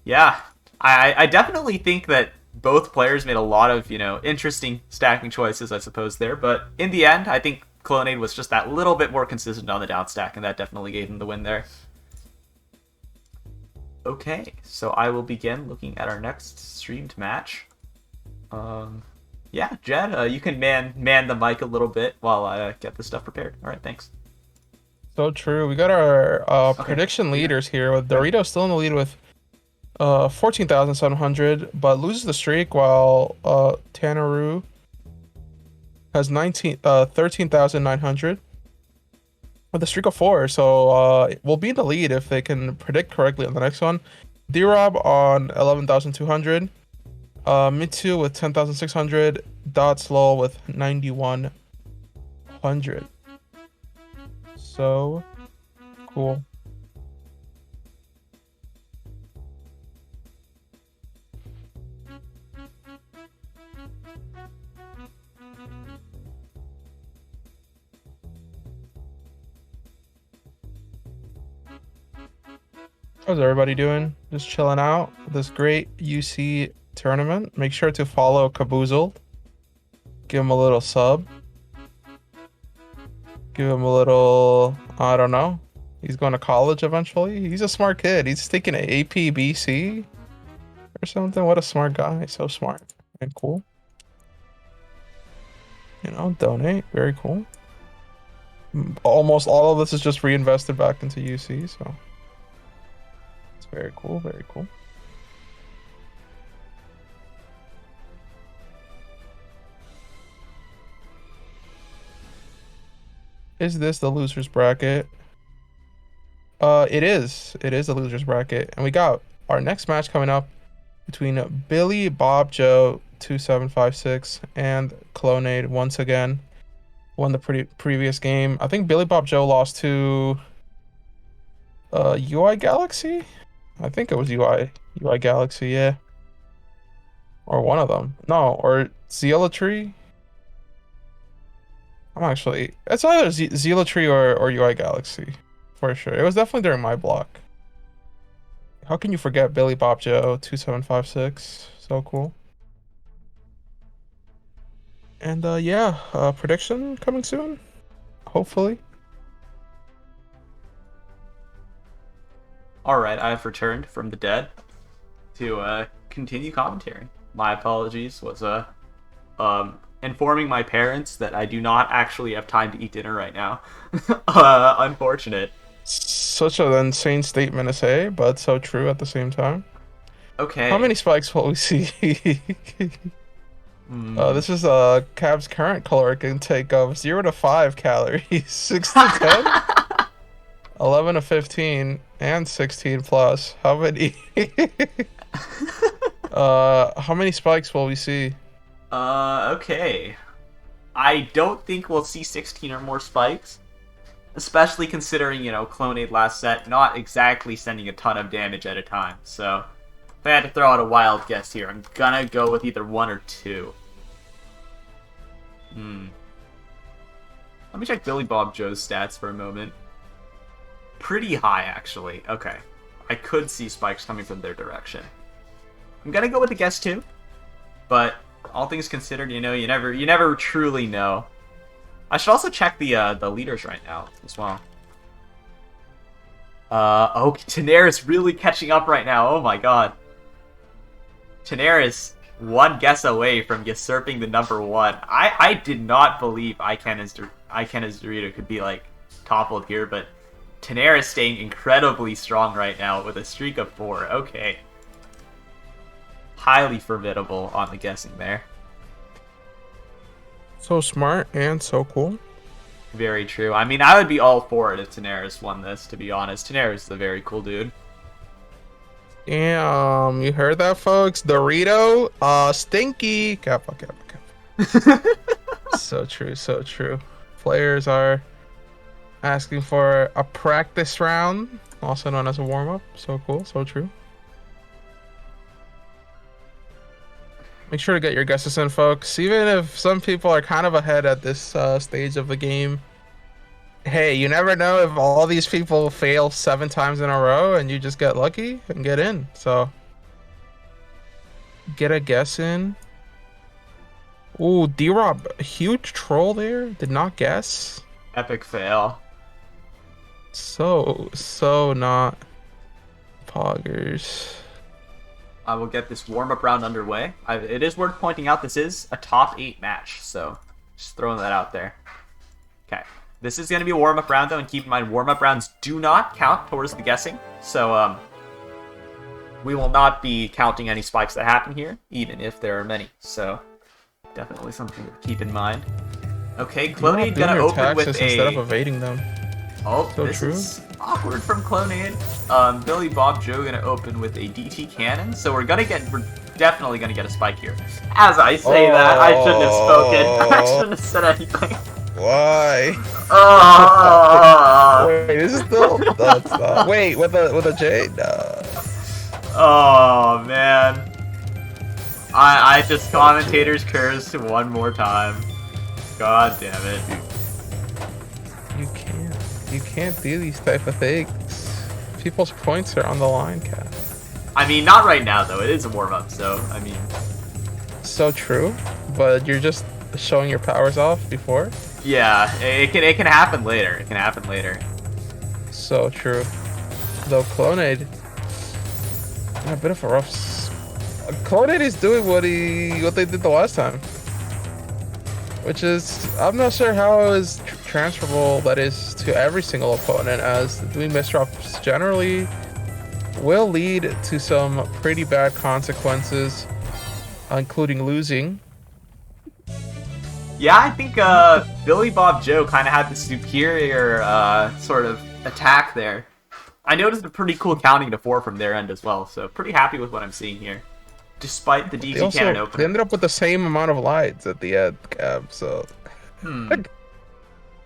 Yeah, I definitely think that both players made a lot of, interesting stacking choices, I suppose, there. But in the end, I think Clonade was just that little bit more consistent on the down stack, and that definitely gave him the win there. Okay, so I will begin looking at our next streamed match. Yeah, Jed, you can man the mic a little bit while I get this stuff prepared. All right, thanks. So true. We got our prediction leaders here, with Dorito still in the lead with 14,700, but loses the streak, while Tanaru has 13,900 with a streak of 4. So we'll be in the lead if they can predict correctly on the next one. D-Rob on 11,200, Mitsu with 10,600, Dotslol with 9,100. So cool. How's everybody doing? Just chilling out with this great UC tournament. Make sure to follow Caboozled. Give him a little sub. Give him a little, I don't know. He's going to college eventually. He's a smart kid. He's taking an AP BC or something. What a smart guy. So smart and cool. You know, donate. Very cool. Almost all of this is just reinvested back into UC, so it's very cool, very cool. Is this the loser's bracket? It is. It is the loser's bracket, and we got our next match coming up between Billy Bob Joe 2756 and Clonade once again. Won the previous game. I think Billy Bob Joe lost to UI Galaxy. I think it was UI Galaxy, yeah. Or one of them. No, or Zealotry. It's either Zealotry or UI Galaxy, for sure. It was definitely during my block. How can you forget Billy Bob Joe 2756? So cool. And yeah, prediction coming soon, hopefully. All right, I have returned from the dead to continue commentary. My apologies was informing my parents that I do not actually have time to eat dinner right now. Unfortunate. Such an insane statement to say, but so true at the same time. Okay. How many spikes will we see? This is Cab's current caloric intake of 0 to 5 calories, 6 to 10, 11 to 15, and 16 plus. How many? How many spikes will we see? Okay. I don't think we'll see 16 or more spikes, especially considering, you know, Clonade last set not exactly sending a ton of damage at a time. So if I had to throw out a wild guess here, I'm gonna go with either 1 or 2. Let me check Billy Bob Joe's stats for a moment. Pretty high, actually. Okay. I could see spikes coming from their direction. I'm gonna go with a guess 2, but all things considered, you know, you never truly know. I should also check the leaders right now as well. Oh, Daenerys really catching up right now. Oh my god. Daenerys one guess away from usurping the #1. I did not believe Ikenna's Dorito could be like toppled here, but Daenerys staying incredibly strong right now with a streak of 4. Okay. Highly formidable on the guessing there. So smart and so cool. Very true. I mean, I would be all for it if Daenerys won this, to be honest. Daenerys is a very cool dude. Damn, you heard that, folks? Dorito, stinky. Kappa. So true, so true. Players are asking for a practice round, also known as a warm-up. So cool, so true. Make sure to get your guesses in, folks. Even if some people are kind of ahead at this stage of the game, hey, you never know if all these people fail 7 times in a row and you just get lucky and get in. So get a guess in. Ooh, D-Rob, huge troll there. Did not guess. Epic fail. So not poggers. I will get this warm-up round underway. It is worth pointing out this is a top 8 match, so just throwing that out there. Okay. This is going to be a warm-up round, though, and keep in mind, warm-up rounds do not count towards the guessing. So, we will not be counting any spikes that happen here, even if there are many. So, definitely something to keep in mind. Okay, Clonade going to open with instead of evading them. Oh, so this true. is awkward from Clonade. Billy Bob Joe going to open with a DT cannon, so we're definitely going to get a spike here. As I say that, I shouldn't have spoken. I shouldn't have said anything. Why? Wait, this is still wait, with a J? No. Oh man. I just commentators cursed one more time. God damn it. You can't do these type of things. people's points are on the line, Cat. I mean, not right now though. It is a warm up, so I mean. So true, but you're just showing your powers off before. Yeah, it can happen later. It can happen later. So true. Though Clonade, a bit of a rough. Clonade is doing what they did the last time, which is I'm not sure how is transferable that is to every single opponent, as doing misdrops generally will lead to some pretty bad consequences, including losing. Yeah, I think Billy Bob Joe kind of had the superior sort of attack there. I noticed a pretty cool counting to 4 from their end as well, so pretty happy with what I'm seeing here. Despite the DT cannon They opener. ended up with the same amount of lights at the end, Cab, so...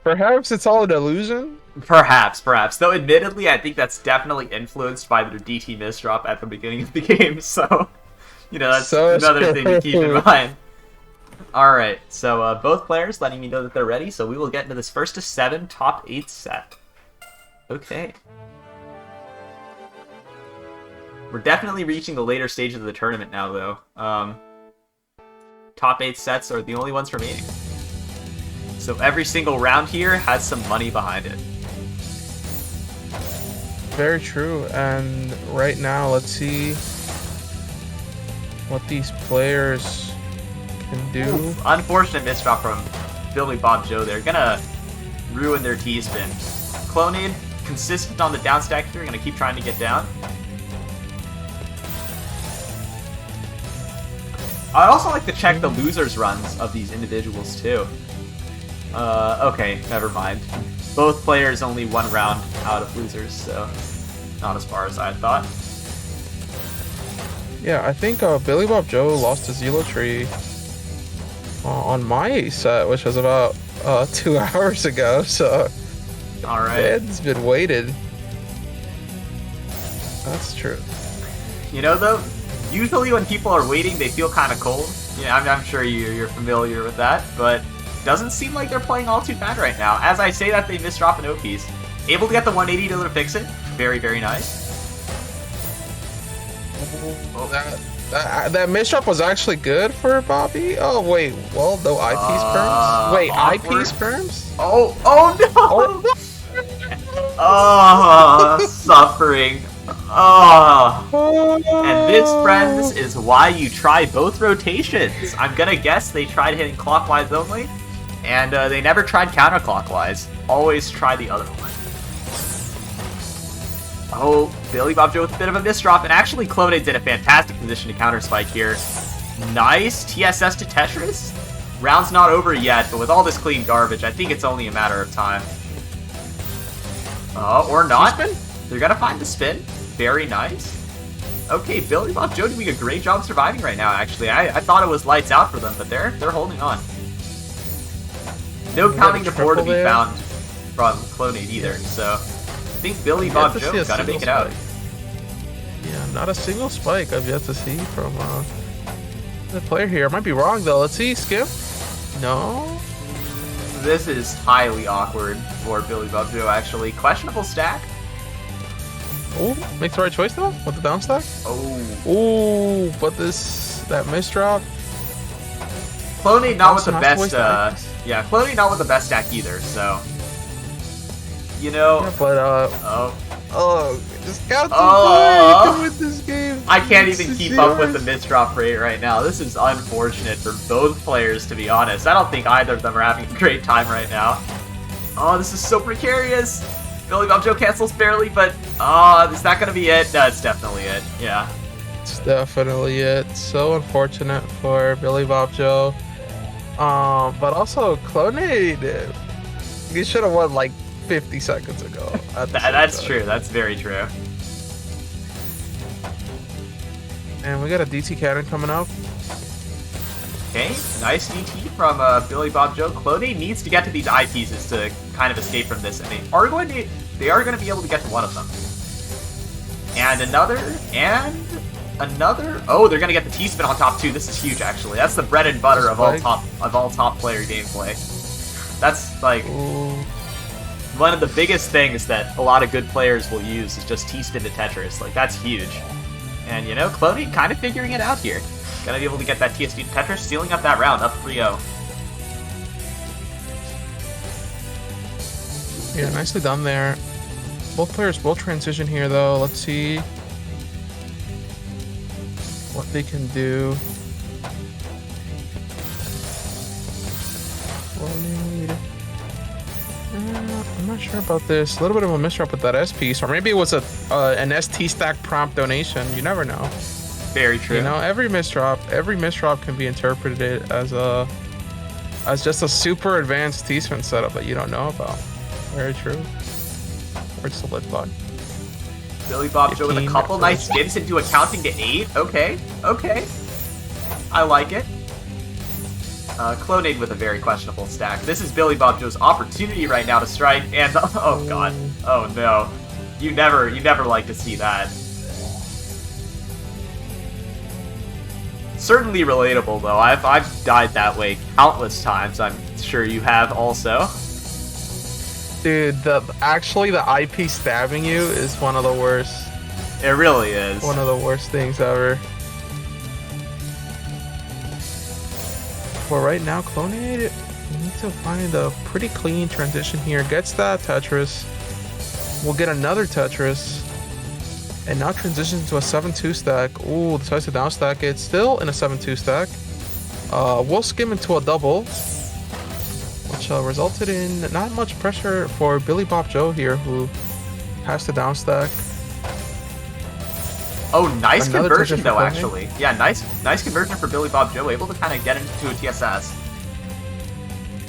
Perhaps it's all an illusion? Perhaps. Though admittedly, I think that's definitely influenced by their DT misdrop at the beginning of the game, so... You know, that's another thing to keep in mind. Alright, so both players letting me know that they're ready, so we will get into this first to 7 top 8 set. Okay. We're definitely reaching the later stages of the tournament now, though. Top 8 sets are the only ones remaining. So every single round here has some money behind it. Very true, and right now, let's see what these players can do. Oof, unfortunate misdrop from Billy Bob Joe. They're gonna ruin their T-spin. Clonade, consistent on the down stack here, gonna keep trying to get down. I'd also like to check the losers runs of these individuals too. Okay, never mind. Both players only 1 round out of losers, so not as far as I thought. Yeah, I think Billy Bob Joe lost to Zelo Tree on my set, which was about 2 hours ago, so Alright. it's been waited. That's true. You know though, usually when people are waiting, they feel kind of cold. Yeah, I'm sure you're familiar with that, but doesn't seem like they're playing all too bad right now. As I say that, they misdrop an O-piece. Able to get the 180 to fix it. Very, very nice. Oh. That misdrop was actually good for Bobby. Oh wait, well no eyepiece perms. Wait, awkward. eyepiece perms? Oh no! Oh, Oh, suffering. Oh. And this, friends, is why you try both rotations. I'm gonna guess they tried hitting clockwise only, and they never tried counterclockwise. Always try the other one. Oh, Billy Bob Joe with a bit of a misdrop, and actually Clonade did a fantastic position to counter spike here. Nice TSS to Tetris. Round's not over yet, but with all this clean garbage, I think it's only a matter of time. Or not. They're gonna find the spin. Very nice. Okay, Billy Bob Joe doing a great job surviving right now, actually. I thought it was lights out for them, but they're holding on. No counting to 4 to be found from Clonade either, so I think Billy Bob Joe gotta make it out. Yeah, not a single spike I've yet to see from the player here. I might be wrong though. Let's see, Skip. No. This is highly awkward for Billy Bob Joe, actually. Questionable stack. Oh, makes the right choice though with the down stack. Oh, but that misdrop. Clonade not with the best. Yeah, Clonade not with the best stack either. So, you know. Yeah, but just got to win this game. I can't even keep up with the misdrop rate right now. This is unfortunate for both players, to be honest. I don't think either of them are having a great time right now. Oh, this is so precarious. Billy Bob Joe cancels barely, but is that gonna be it? No, it's definitely it. Yeah. It's definitely it. So unfortunate for Billy Bob Joe. But also Clonade, he should have won like 50 seconds ago. That's true. That's very true. And we got a DT cannon coming up. Okay, nice DT from Billy Bob Joe. Clonade needs to get to these eyepieces to kind of escape from this, and they are going to be able to get to one of them. And another. Oh, they're gonna get the T-spin on top too. This is huge, actually. That's the bread and butter of all top player gameplay. That's like. Ooh. one of the biggest things that a lot of good players will use is just T-spin to Tetris. Like, that's huge. And, you know, Cloney kind of figuring it out here. Gonna be able to get that TSP to Tetris, sealing up that round, up 3-0. Yeah, nicely done there. Both players will transition here, though. Let's see what they can do. I'm not sure about this. A little bit of a misrep with that S piece, or maybe it was an ST stack prompt donation. You never know. Very true. You know, every misdrop can be interpreted as just a super advanced T-spin setup that you don't know about. Very true. Where's the lid bug? Billy Bob Joe with a couple nice skips into accounting to 8. Okay, okay. I like it. Clonade with a very questionable stack. This is Billy Bob Joe's opportunity right now to strike, and oh god, oh no, you never like to see that. Certainly relatable though. I've died that way countless times. I'm sure you have also. Dude, actually the IP stabbing you is one of the worst. It really is. One of the worst things ever. But right now, Clonade needs to find a pretty clean transition here. Gets that Tetris. We'll get another Tetris. And now transitions to a 7-2 stack. Ooh, decides to down stack it. Still in a 7-2 stack. We'll skim into a double. Which resulted in not much pressure for Billy Bob Joe here, who has to down stack. Oh, nice Another conversion though, Clonade. actually. Yeah, nice conversion for Billy Bob Joe, able to kind of get into a TSS.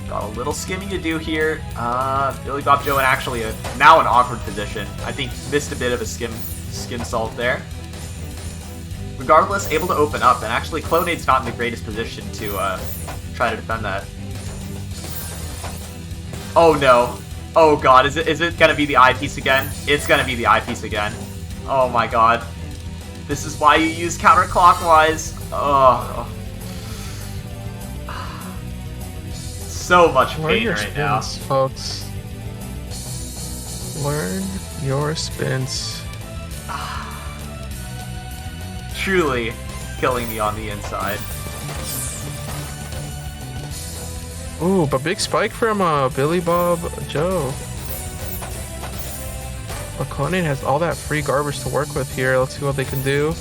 Got a little skimming to do here. Billy Bob Joe in actually now an awkward position. I think missed a bit of a skim solve there. Regardless, able to open up, and actually Clonade's not in the greatest position to try to defend that. Oh no. Oh god, is it gonna be the eyepiece again? It's gonna be the eyepiece again. Oh my god. This is why you use counterclockwise. Oh. So much Learn pain your right now. spins, folks. Learn your spins. Truly killing me on the inside. Ooh, but big spike from Billy Bob Joe. But Clonade has all that free garbage to work with here. Let's see what they can do.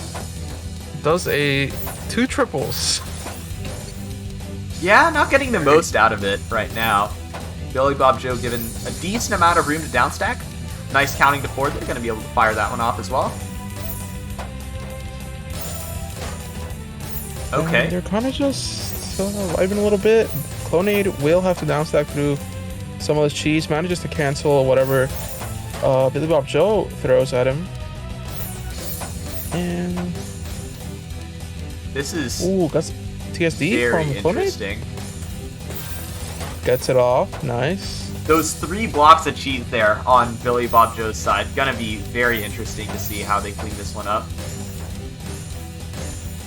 Does a 2 triples. Yeah, not getting the most out of it right now. Billy Bob Joe given a decent amount of room to downstack. Nice counting to 4. They're going to be able to fire that one off as well. Okay. And they're kind of just vibing a little bit. Clonade will have to downstack through some of this cheese. Manages to cancel whatever Billy Bob Joe throws at him. And This is ooh, got TSD very from Clonade. interesting. Gets it off. Nice. Those 3 blocks of cheese there on Billy Bob Joe's side. Gonna be very interesting to see how they clean this one up.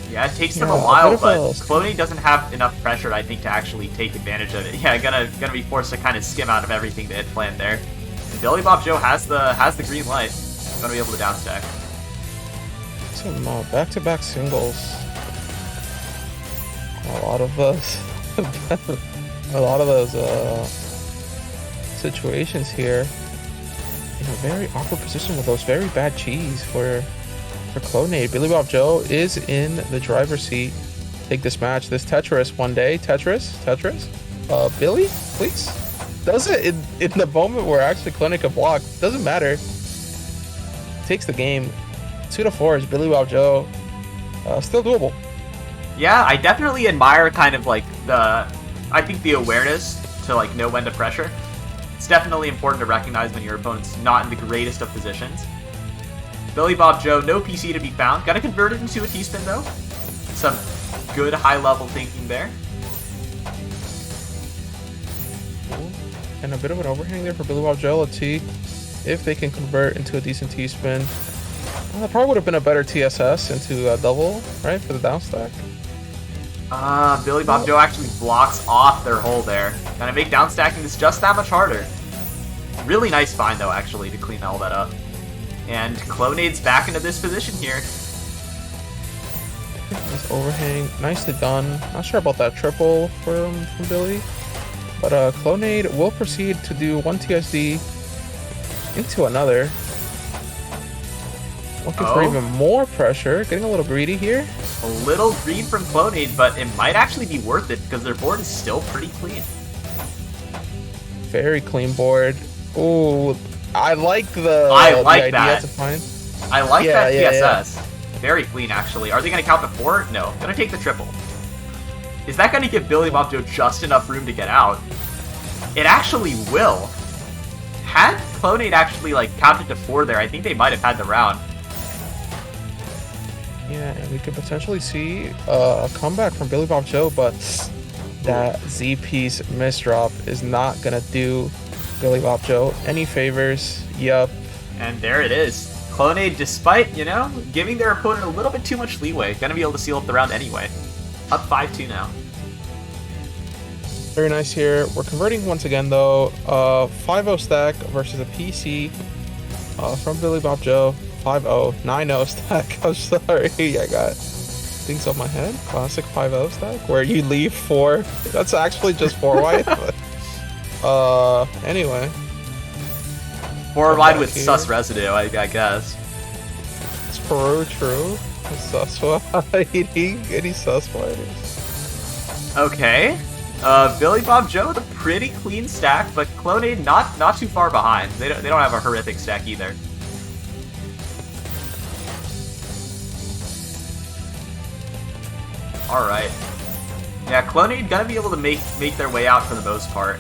Yeah, it takes them a Yeah, while, bit of but a- Clonade doesn't have enough pressure, I think, to actually take advantage of it. Yeah, gonna be forced to kind of skim out of everything they had planned there. And Billy Bob Joe has the green light. Gonna be able to downstack. Some back-to-back singles. A lot of those. a lot of those situations here. In a very awkward position with those very bad cheese for Clonade. Billy Bob Joe is in the driver's seat. Take this match. This Tetris one day. Tetris. Billy, please. Does it in the moment where actually Clonade can block. Doesn't matter. Takes the game. 2-4 is Billy Bob Joe. Still doable. Yeah, I definitely admire kind of like I think the awareness to like know when to pressure. It's definitely important to recognize when your opponent's not in the greatest of positions. Billy Bob Joe, no PC to be found. Gotta convert it into a T-spin though. Some good high-level thinking there. And a bit of an overhang there for Billy Bob Joe. Let's see if they can convert into a decent T-spin. Well, that probably would have been a better TSS into a double, right, for the down stack. Billy Bob Joe actually blocks off their hole there. Gonna make downstacking this just that much harder. Really nice find, though, actually, to clean all that up. And Clonade's back into this position here. Nice overhang. Nicely done. Not sure about that triple from Billy. But Clonade will proceed to do one TSD into another. Looking for even more pressure. Getting a little greedy here. A little greed from Clonade, but it might actually be worth it because their board is still pretty clean. Very clean board. Ooh, I like the idea that. To find. I like that PSS. Very clean, actually. Are they going to count the 4? No. Going to take the triple. Is that going to give Billy Bob Joe just enough room to get out? It actually will. Had Clonade actually counted to 4 there, I think they might have had the round. Yeah, and we could potentially see a comeback from Billy Bob Joe, but that Z-piece misdrop is not going to do Billy Bob Joe any favors. Yup. And there it is. Clonade, despite, giving their opponent a little bit too much leeway, going to be able to seal up the round anyway. Up 5-2 now. Very nice here. We're converting once again, though. 5-0 stack versus a PC from Billy Bob Joe. 5-0, 9-0 stack. I'm sorry, I got things on my head. Classic 5-0 stack, where you leave 4. That's actually just 4 white. Anyway. 4 wide with sus residue, I guess. It's true. Sus white. Any sus fighters? Okay. Billy Bob Joe with a pretty clean stack, but Clonade not too far behind. They don't have a horrific stack either. Alright. Yeah, Clonade gonna be able to make their way out for the most part.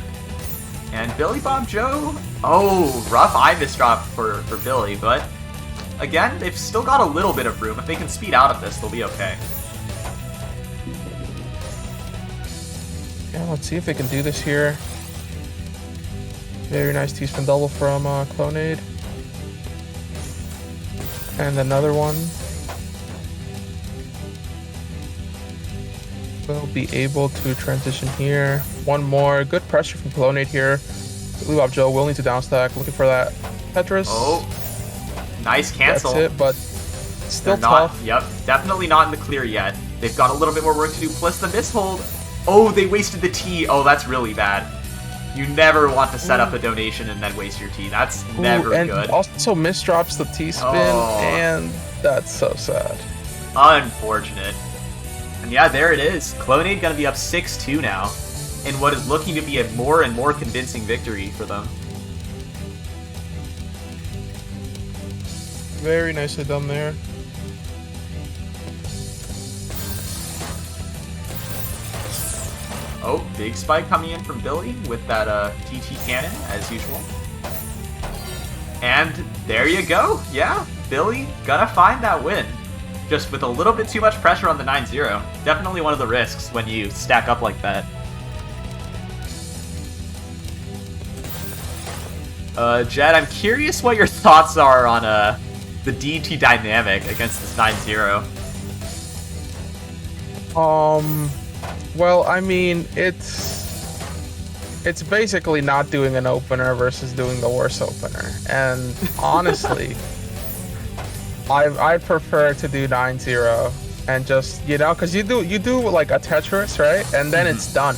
And Billy Bob Joe, rough Ibis drop for Billy, but again, they've still got a little bit of room. If they can speed out of this, they'll be okay. Yeah, let's see if they can do this here. Very nice T-spin double from Clonade. And another one. Will be able to transition here. One more. Good pressure from Clonade here. Billy Bob Joe will need to downstack. Looking for that Tetris. Oh, nice cancel. That's it, but still tough. Yep, definitely not in the clear yet. They've got a little bit more work to do. Plus the mishold. Oh, they wasted the T. Oh, that's really bad. You never want to set up a donation and then waste your T. That's never and good. Also misdrops the T-spin, and that's so sad. Unfortunate. And yeah, there it is. Clonade gonna be up 6-2 now, in what is looking to be a more and more convincing victory for them. Very nicely done there. Oh, big spike coming in from Billy with that TT cannon, as usual. And there you go. Yeah, Billy gonna find that win. Just with a little bit too much pressure on the 9-0. Definitely one of the risks when you stack up like that. Jed, I'm curious what your thoughts are on the DT dynamic against this 9-0. Well, I mean, it's basically not doing an opener versus doing the worst opener. And honestly, I prefer to do 9-0 and just, because you do like a Tetris, right? And then it's done.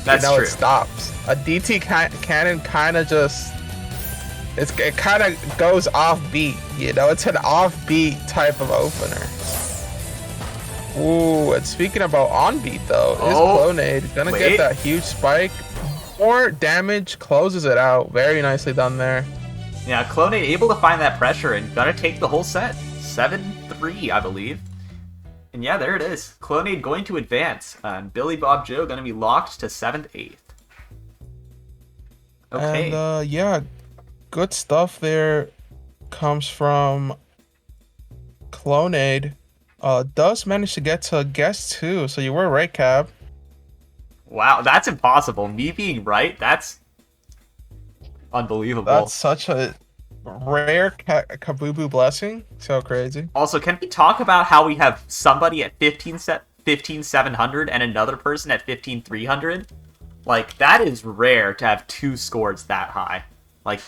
That's true. It stops. A DT cannon kind of just, it kind of goes offbeat, it's an offbeat type of opener. Ooh, and speaking about on-beat though, is Clonade gonna get that huge spike? More damage, closes it out. Very nicely done there. Yeah, Clonade able to find that pressure and gonna take the whole set. 7-3, I believe. And yeah, there it is. Clonade going to advance. And Billy Bob Joe gonna be locked to 7th, 8th. Okay. And yeah, good stuff there comes from Clonade. Does manage to get to guess 2, so you were right, Cab. Wow, that's impossible. Me being right, that's unbelievable. That's such a rare Kabooboo blessing. So crazy. Also, can we talk about how we have somebody at 15,700 and another person at 15,300? Like, that is rare to have 2 scores that high. Like,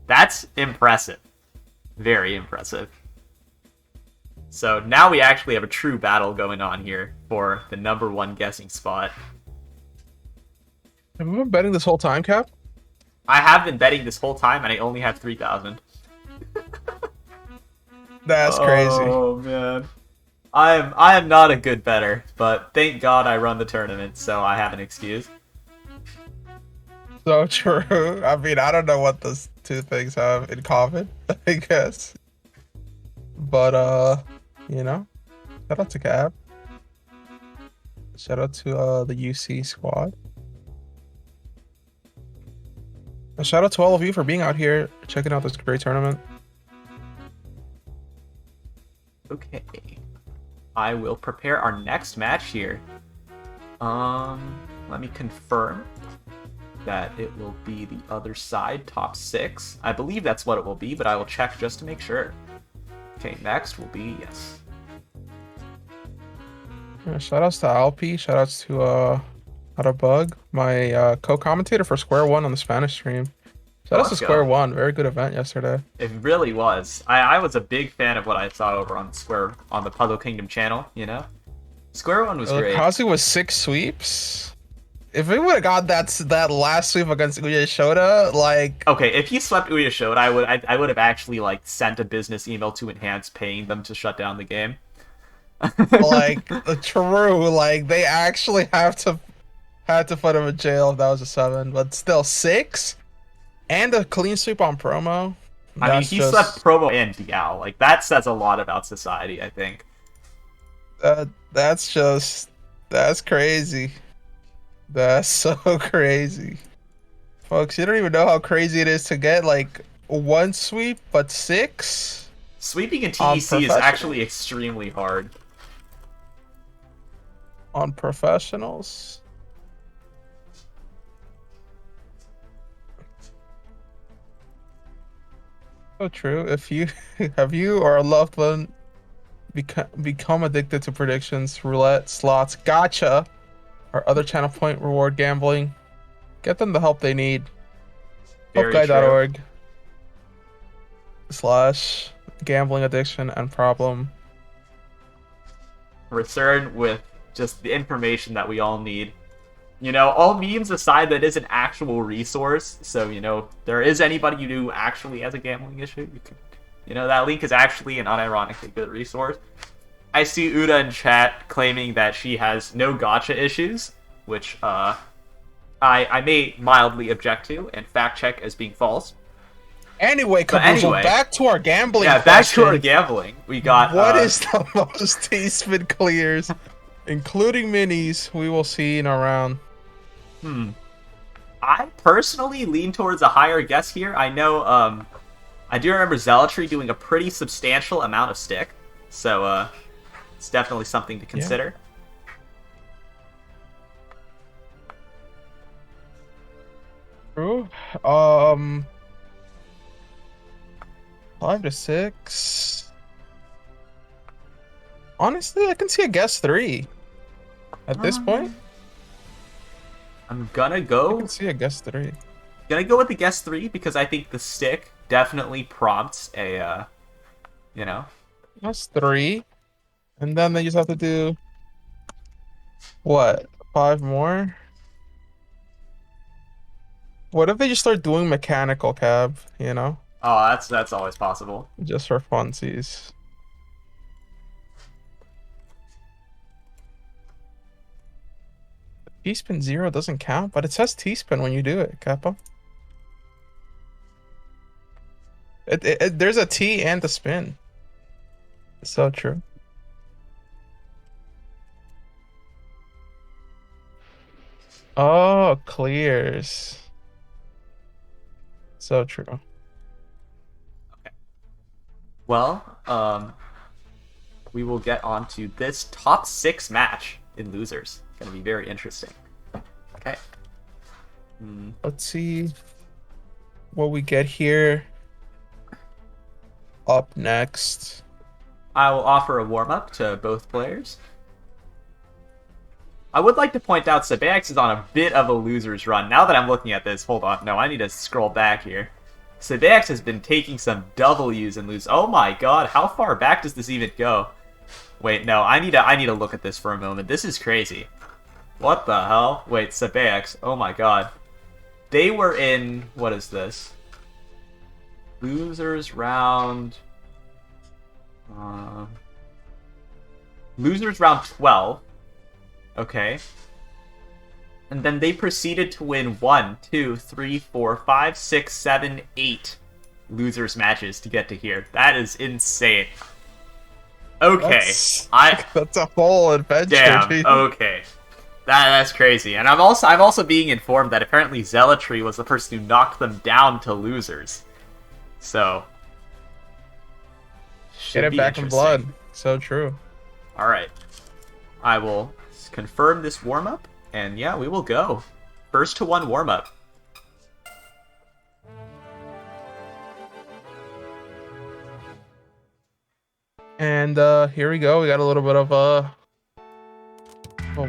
that's impressive. Very impressive. So now we actually have a true battle going on here for the #1 guessing spot. Have you been betting this whole time, Cap? I have been betting this whole time, and I only have 3,000. That's crazy. Oh man, I am not a good bettor, but thank God I run the tournament, so I have an excuse. So true. I mean, I don't know what those two things have in common, I guess. But you know, shout out to Cap. Shout out to the UC squad. And shout out to all of you for being out here checking out this great tournament. Okay, I will prepare our next match here. Let me confirm that it will be the other side, top 6. I believe that's what it will be, but I will check just to make sure. Okay, next will be, yes. Yeah, shout outs to Alpi, shout outs to How to Bug, my co-commentator for Square One on the Spanish stream. Shout outs to Square One, very good event yesterday. It really was. I was a big fan of what I saw over on the Puzzle Kingdom channel, you know? Square One was great. Kazu was 6 sweeps. If we would have got that last sweep against Uya Shoda, like... Okay, if he swept Uya Shoda, I would have actually, like, sent a business email to Enhance paying them to shut down the game. Like, true, like, they actually had to put him in jail if that was a 7, but still, 6? And a clean sweep on promo? I mean, he swept promo and Diao. Like, that says a lot about society, I think. That's crazy. That's so crazy. Folks, you don't even know how crazy it is to get, like, 1 sweep, but 6? Sweeping in TEC is actually extremely hard. On professionals? So true. If you have you or a loved one become addicted to predictions, roulette, slots, gacha, or other channel point reward gambling, get them the help they need. Helpguide.org/gambling addiction and problem. Return with just the information that we all need. You know, all memes aside, that is an actual resource. So, you know, there is anybody you do actually has a gambling issue, you know, that link is actually an unironically good resource. I see Uda in chat claiming that she has no gacha issues, which I may mildly object to and fact check as being false. Anyway, Caboozled, back to our gambling. Yeah, back to our gambling. We got what is the most T-spin clears, including minis, we will see in our round. I personally lean towards a higher guess here. I know, I do remember Zealotry doing a pretty substantial amount of stick, so it's definitely something to consider. True. 5 to 6. Honestly, I can see a guess 3 at this point. I'm gonna go. I can see a guess 3. Gonna go with the guess 3 because I think the stick definitely prompts a, you know. Guess 3, and then they just have to do what? 5 more. What if they just start doing mechanical cab? You know. Oh, that's always possible. Just for funsies. T-spin 0 doesn't count, but it says T-spin when you do it, Kappa. There's a T and a spin. It's so true. Oh, clears. So true. Okay. Well, we will get on to this top 6 match in losers. Gonna be very interesting. Okay. Let's see what we get here. Up next, I will offer a warm-up to both players. I would like to point out Zepheniah is on a bit of a loser's run. Now that I'm looking at this, hold on. No, I need to scroll back here. Zepheniah has been taking some W's and lose. Oh my god, how far back does this even go? Wait, no, I need to look at this for a moment. This is crazy. What the hell? Wait, Zepheniah. Oh my god. They were in, what is this? Losers round. Losers round 12. Okay. And then they proceeded to win 1, 2, 3, 4, 5, 6, 7, 8 losers matches to get to here. That is insane. Okay. That's a whole adventure. Damn. Dude. Okay. That's crazy. And I'm also being informed that apparently Zealotry was the person who knocked them down to losers. So Get it back in blood. So true. All right. I will confirm this warm-up, and yeah, we will go. First to one warm-up. And here we go. We got a little bit of a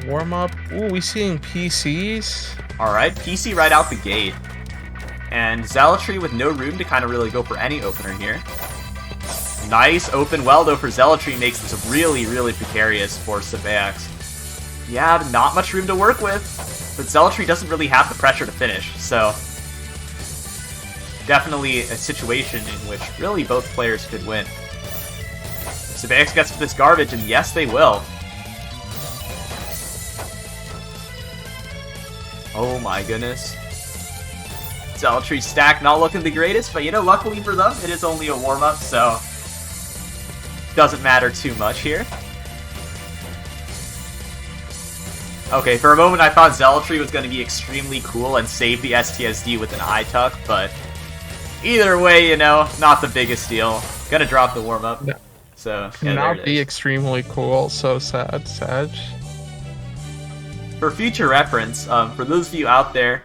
warm-up. Ooh, we seeing PCs. All right, PC right out the gate. And Zealotry with no room to kind of really go for any opener here. Nice open well, though, for Zealotry makes this really, really precarious for Zepheniah. Yeah, not much room to work with, but Zealotry doesn't really have the pressure to finish, so definitely a situation in which really both players could win. Zepheniah gets to this garbage, and yes, they will. Oh my goodness. Zealotry stack not looking the greatest, but you know, luckily for them, it is only a warm-up, so doesn't matter too much here. Okay, for a moment I thought Zealotry was going to be extremely cool and save the STSD with an iTuck, but either way, you know, not the biggest deal. Gonna drop the warm-up. No. So, yeah, Not be extremely cool. So sad, Sag. For future reference, for those of you out there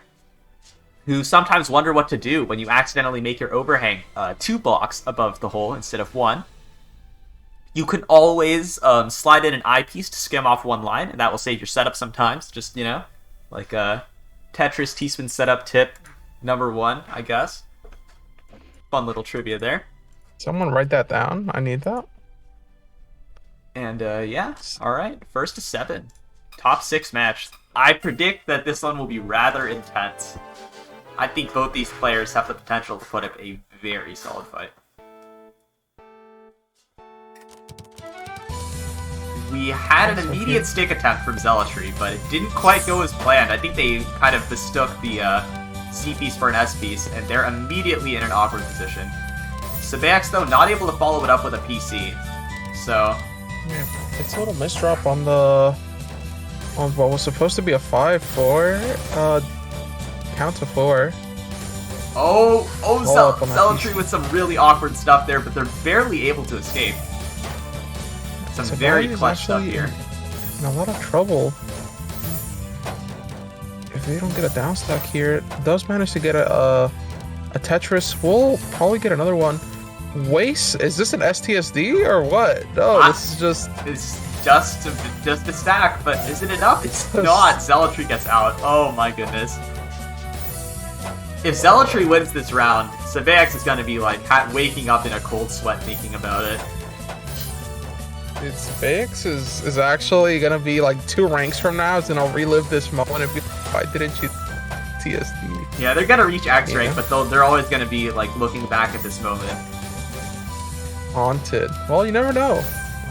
who sometimes wonder what to do when you accidentally make your overhang 2 blocks above the hole instead of 1, you can always slide in an eyepiece to skim off 1 line, and that will save your setup sometimes. Just, you know, like a Tetris T-spin setup tip number 1, I guess. Fun little trivia there. Someone write that down. I need that. And yeah, alright, first to 7. Top 6 match. I predict that this one will be rather intense. I think both these players have the potential to put up a very solid fight. We had an immediate stick attempt from Zealotry, but it didn't quite go as planned. I think they kind of mistook the C piece for an S piece, and they're immediately in an awkward position. Zepheniah, though, not able to follow it up with a PC. So yeah, it's a little misdrop on what was supposed to be a 5-4. Count to 4. Zealotry with some really awkward stuff there, but they're barely able to escape. Some very clutch stuff here. In a lot of trouble. If they don't get a down stack here, it does manage to get a Tetris. We'll probably get another one. Waste? Is this an STSD or what? No, this is just... It's just a stack, but is it enough? It's not. Zealotry gets out. Oh my goodness. If Zealotry wins this round, Zepheniah is going to be like waking up in a cold sweat thinking about it. Dude, Zepheniah is actually going to be like 2 ranks from now, and I'll relive this moment if I didn't choose TSD. Yeah, they're going to reach X rank, but they're always going to be like looking back at this moment. Haunted. Well, you never know.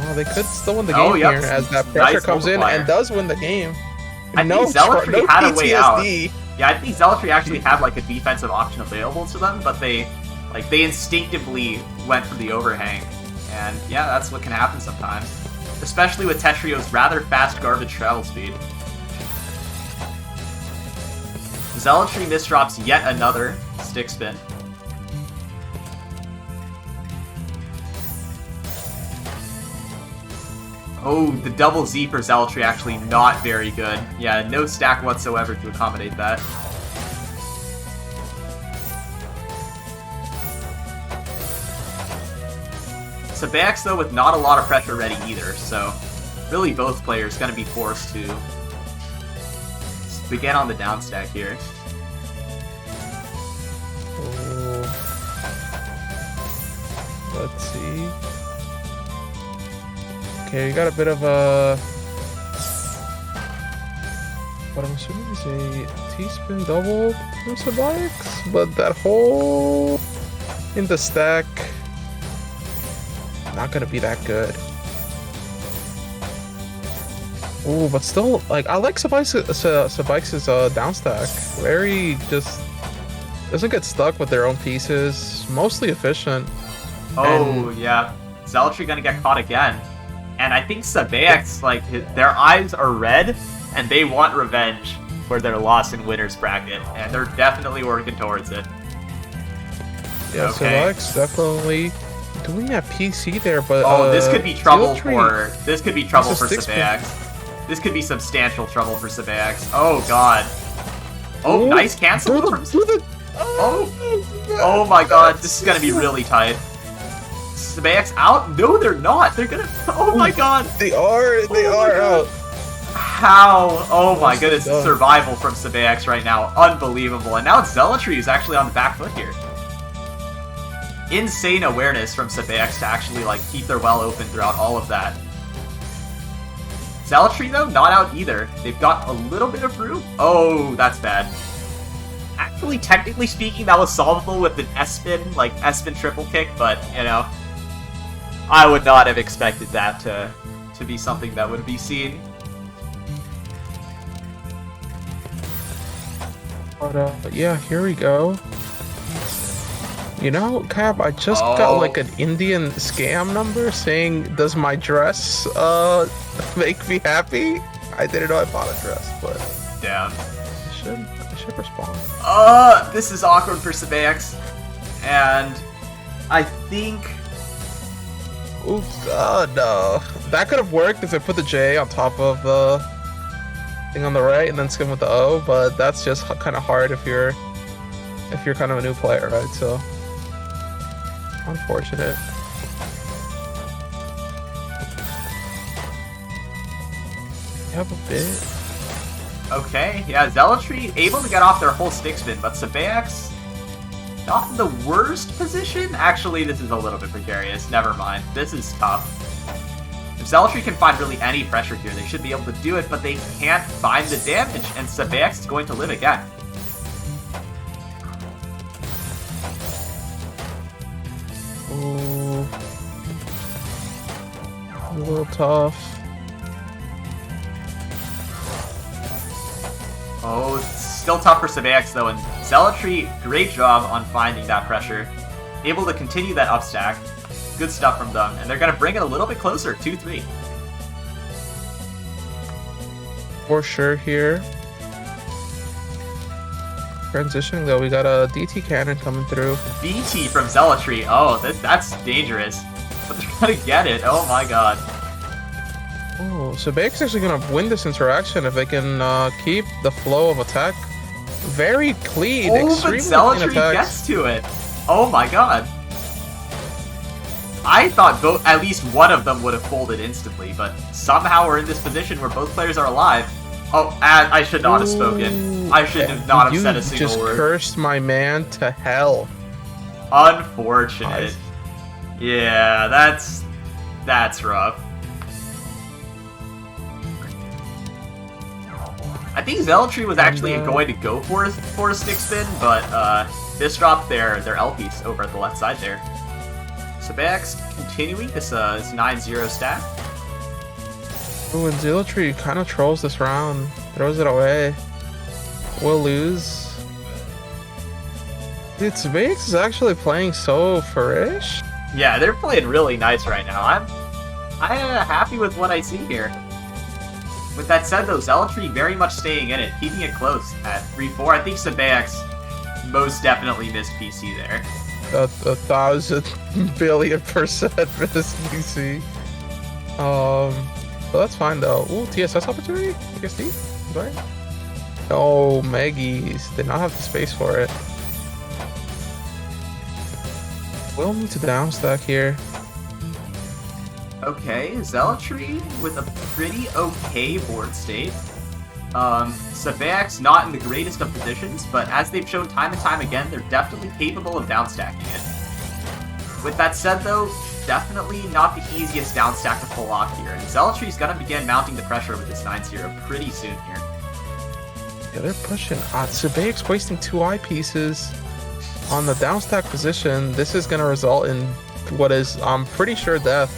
Oh, they could still win the game here as that pressure comes in and does win the game. I think Zealotry had a way out. Yeah, I think Zealotry actually had like a defensive option available to them, but they instinctively went for the overhang. And yeah, that's what can happen sometimes. Especially with Tetrio's rather fast garbage travel speed. Zealotry misdrops yet another stick spin. Oh, the double Z for Zealotry actually not very good. Yeah, no stack whatsoever to accommodate that. Zepheniah, though, with not a lot of pressure ready either, so really both players going to be forced to begin on the down stack here. Oh. Let's see. Okay, we got a bit of a... What I'm assuming is a T-spin double from Xynix, but that hole in the stack, not gonna be that good. Ooh, but still, like, I like Xynix's down stack. Very just doesn't get stuck with their own pieces. Mostly efficient. Oh, yeah. Zealotry gonna get caught again. And I think Sabaex, like, their eyes are red, and they want revenge for their loss in winner's bracket. And they're definitely working towards it. Yeah, Okay. Xynix definitely doing that PC there, but Oh, this could be trouble Zealotry- for It's a stick spin. Sabaex. This could be substantial trouble for Sabaex. Oh god. Oh, Ooh, nice cancel do from the Oh my god, this is gonna be really tight. Sabaex out? No, they're not. They're gonna. Oh my god. They are out. How? Oh my Nicely goodness, done. survival from Sabaex right now. Unbelievable. And now Zealotry is actually on the back foot here. Insane awareness from Sabaex to actually like keep their well open throughout all of that. Zealotry though, not out either. They've got a little bit of room. Oh, that's bad. Actually, technically speaking, that was solvable with an S-spin, like S-spin triple kick, but, you know, I would not have expected that to be something that would be seen. But yeah, here we go. You know, Cap, I just got like an Indian scam number saying, "Does my dress make me happy?" I didn't know I bought a dress, but Damn. I should respond. This is awkward for Sabaex, and I think... Oh god, no. That could have worked if I put the J on top of the thing on the right and then skim with the O, but that's just kind of hard if you're kind of a new player, right? So unfortunate. You have a bit. Okay, yeah, Zealotry able to get off their whole stick spin, but Sabaex not in the worst position? Actually, this is a little bit precarious. Never mind. This is tough. If Zealotry can find really any pressure here, they should be able to do it, but they can't find the damage, and Sabaex is going to live again. Ooh. A little tough. Oh, it's still tough for Sabaex though, and Zealotry, great job on finding that pressure. Able to continue that upstack. Good stuff from them, and they're going to bring it a little bit closer, 2-3. For sure here. Transitioning though, we got a DT cannon coming through. BT from Zealotry, oh, that's dangerous. But they're going to get it, oh my god. Oh, so Bake's actually gonna win this interaction if they can keep the flow of attack very clean. Oh, but extremely Zealotry clean attacks. gets to it. Oh my god. I thought at least one of them would have folded instantly, but somehow we're in this position where both players are alive. Oh, and I should not have spoken. I should have not have said a single just word. cursed my man to hell. Unfortunate. Yeah, that's rough. I think Zealotry was actually going to go for a stick spin, but this dropped their L piece over at the left side there. Sabaex continuing this 9-0 stack. Ooh, and Zealotry kind of trolls this round, throws it away. We'll lose. Dude, Sabaex is actually playing so furish. Yeah, they're playing really nice right now. I'm happy with what I see here. With that said, though, Zealotry very much staying in it, keeping it close at 3-4. I think Sabaex most definitely missed PC there. 1,000 billion% missed PC. But that's fine though. Ooh, TSS opportunity? XD? Right? Oh, Maggie's did not have the space for it. We'll need to downstack here. Okay, Zealotry with a pretty okay board state. Sabaex not in the greatest of positions, but as they've shown time and time again, they're definitely capable of downstacking it. With that said though, definitely not the easiest downstack to pull off here, and Zealotry's gonna begin mounting the pressure with this 9-0 pretty soon here. Yeah, they're pushing. Sabaex wasting 2 eyepieces on the downstack position. This is gonna result in what is, I'm pretty sure, death.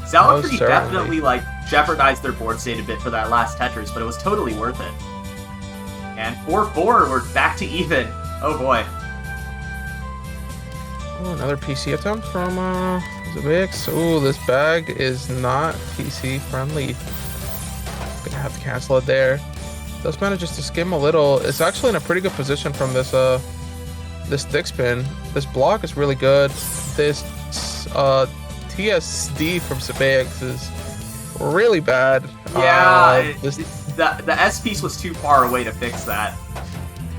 Zealotry definitely, like, jeopardized their board state a bit for that last Tetris, but it was totally worth it. And 4-4, we're back to even. Oh boy. Oh, another PC attempt from Sabaex. Oh, this bag is not PC friendly. Gonna have to cancel it there. Does manage just to skim a little. It's actually in a pretty good position from this this stick spin. This block is really good. This TSD from Sabaex is really bad. Yeah, the S piece was too far away to fix that.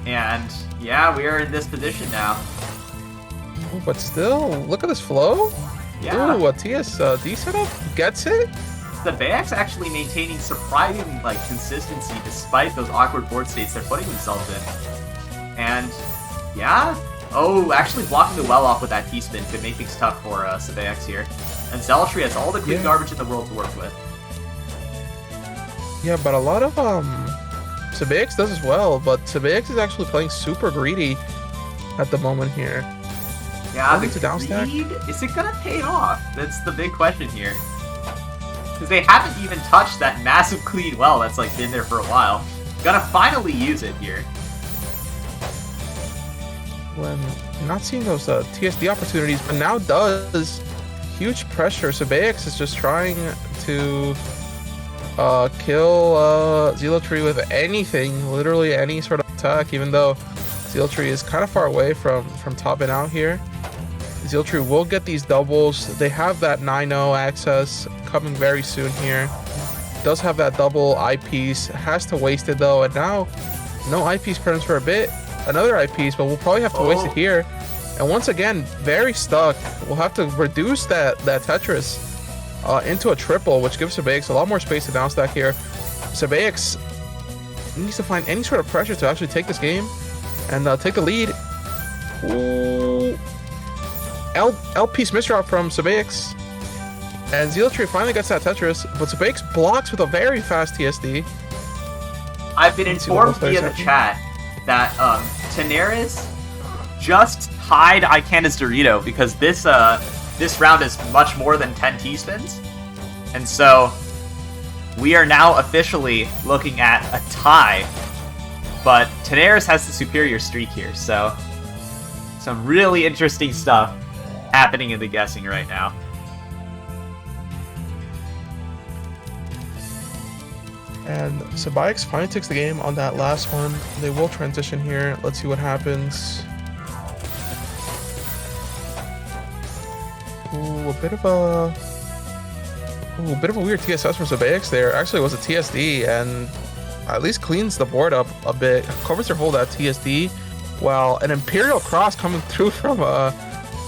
And yeah, we are in this position now. Oh, but still, look at this flow. Yeah. Ooh, a TSD setup gets it. Sabaex actually maintaining surprising like consistency despite those awkward board states they're putting themselves in. And yeah. Oh, actually blocking the well off with that T-spin could make things tough for Sabaex here. And Zealotry has all the clean garbage in the world to work with. Yeah, but a lot of Sabaex does as well, but Sabaex is actually playing super greedy at the moment here. Yeah, the downstack. greed, is it gonna pay off? That's the big question here. Because they haven't even touched that massive clean well that's like been there for a while. Gonna finally use it here. When not seeing those TSD opportunities, but now does. Huge pressure. Sabaex is just trying to kill Zealotry with anything, literally any sort of attack, even though Zealotry is kind of far away from topping out here. Zealotry will get these doubles. They have that 9-0 access coming very soon here. Does have that double eyepiece. Has to waste it though, and now no eyepiece presence for a bit. Another eyepiece, but we'll probably have to waste it here. And once again, very stuck. We'll have to reduce that Tetris into a triple, which gives Sabaex a lot more space to downstack here. Sabaex needs to find any sort of pressure to actually take this game and take the lead. Ooh. L-piece misdrop from Sabaex. And Zealotry finally gets that Tetris, but Sabaex blocks with a very fast TSD. I've been informed via the chat that Tenaris just tied Icanda's Dorito because this round is much more than 10 T-spins. And so we are now officially looking at a tie. But Tenaris has the superior streak here, so some really interesting stuff happening in the guessing right now. And Sabaex finally takes the game on that last one. They will transition here. Let's see what happens. Ooh, a bit of a weird TSS from Sabaex there. Actually, it was a TSD, and at least cleans the board up a bit. Covers their hold at TSD, while an Imperial Cross coming through from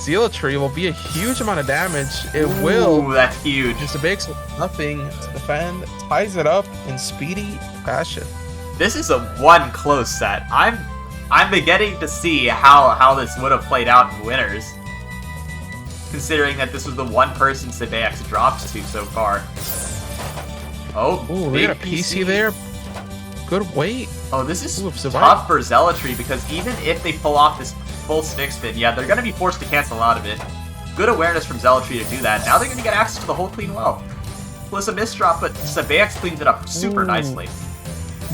Zealotry will be a huge amount of damage. It will. Ooh, that's huge. Sabaex nothing to defend. Ties it up in speedy fashion. This is a one close set. I'm beginning to see how this would have played out in winners, considering that this was the one person Sabaex dropped to so far. Oh, ooh, we got a PC there. Good weight. Oh, this is tough for Zealotry because even if they pull off this full stick spin, yeah, they're going to be forced to cancel out of it. Good awareness from Zealotry to do that. Now they're going to get access to the whole clean well. Plus a misdrop, but Sabaex cleans it up super nicely.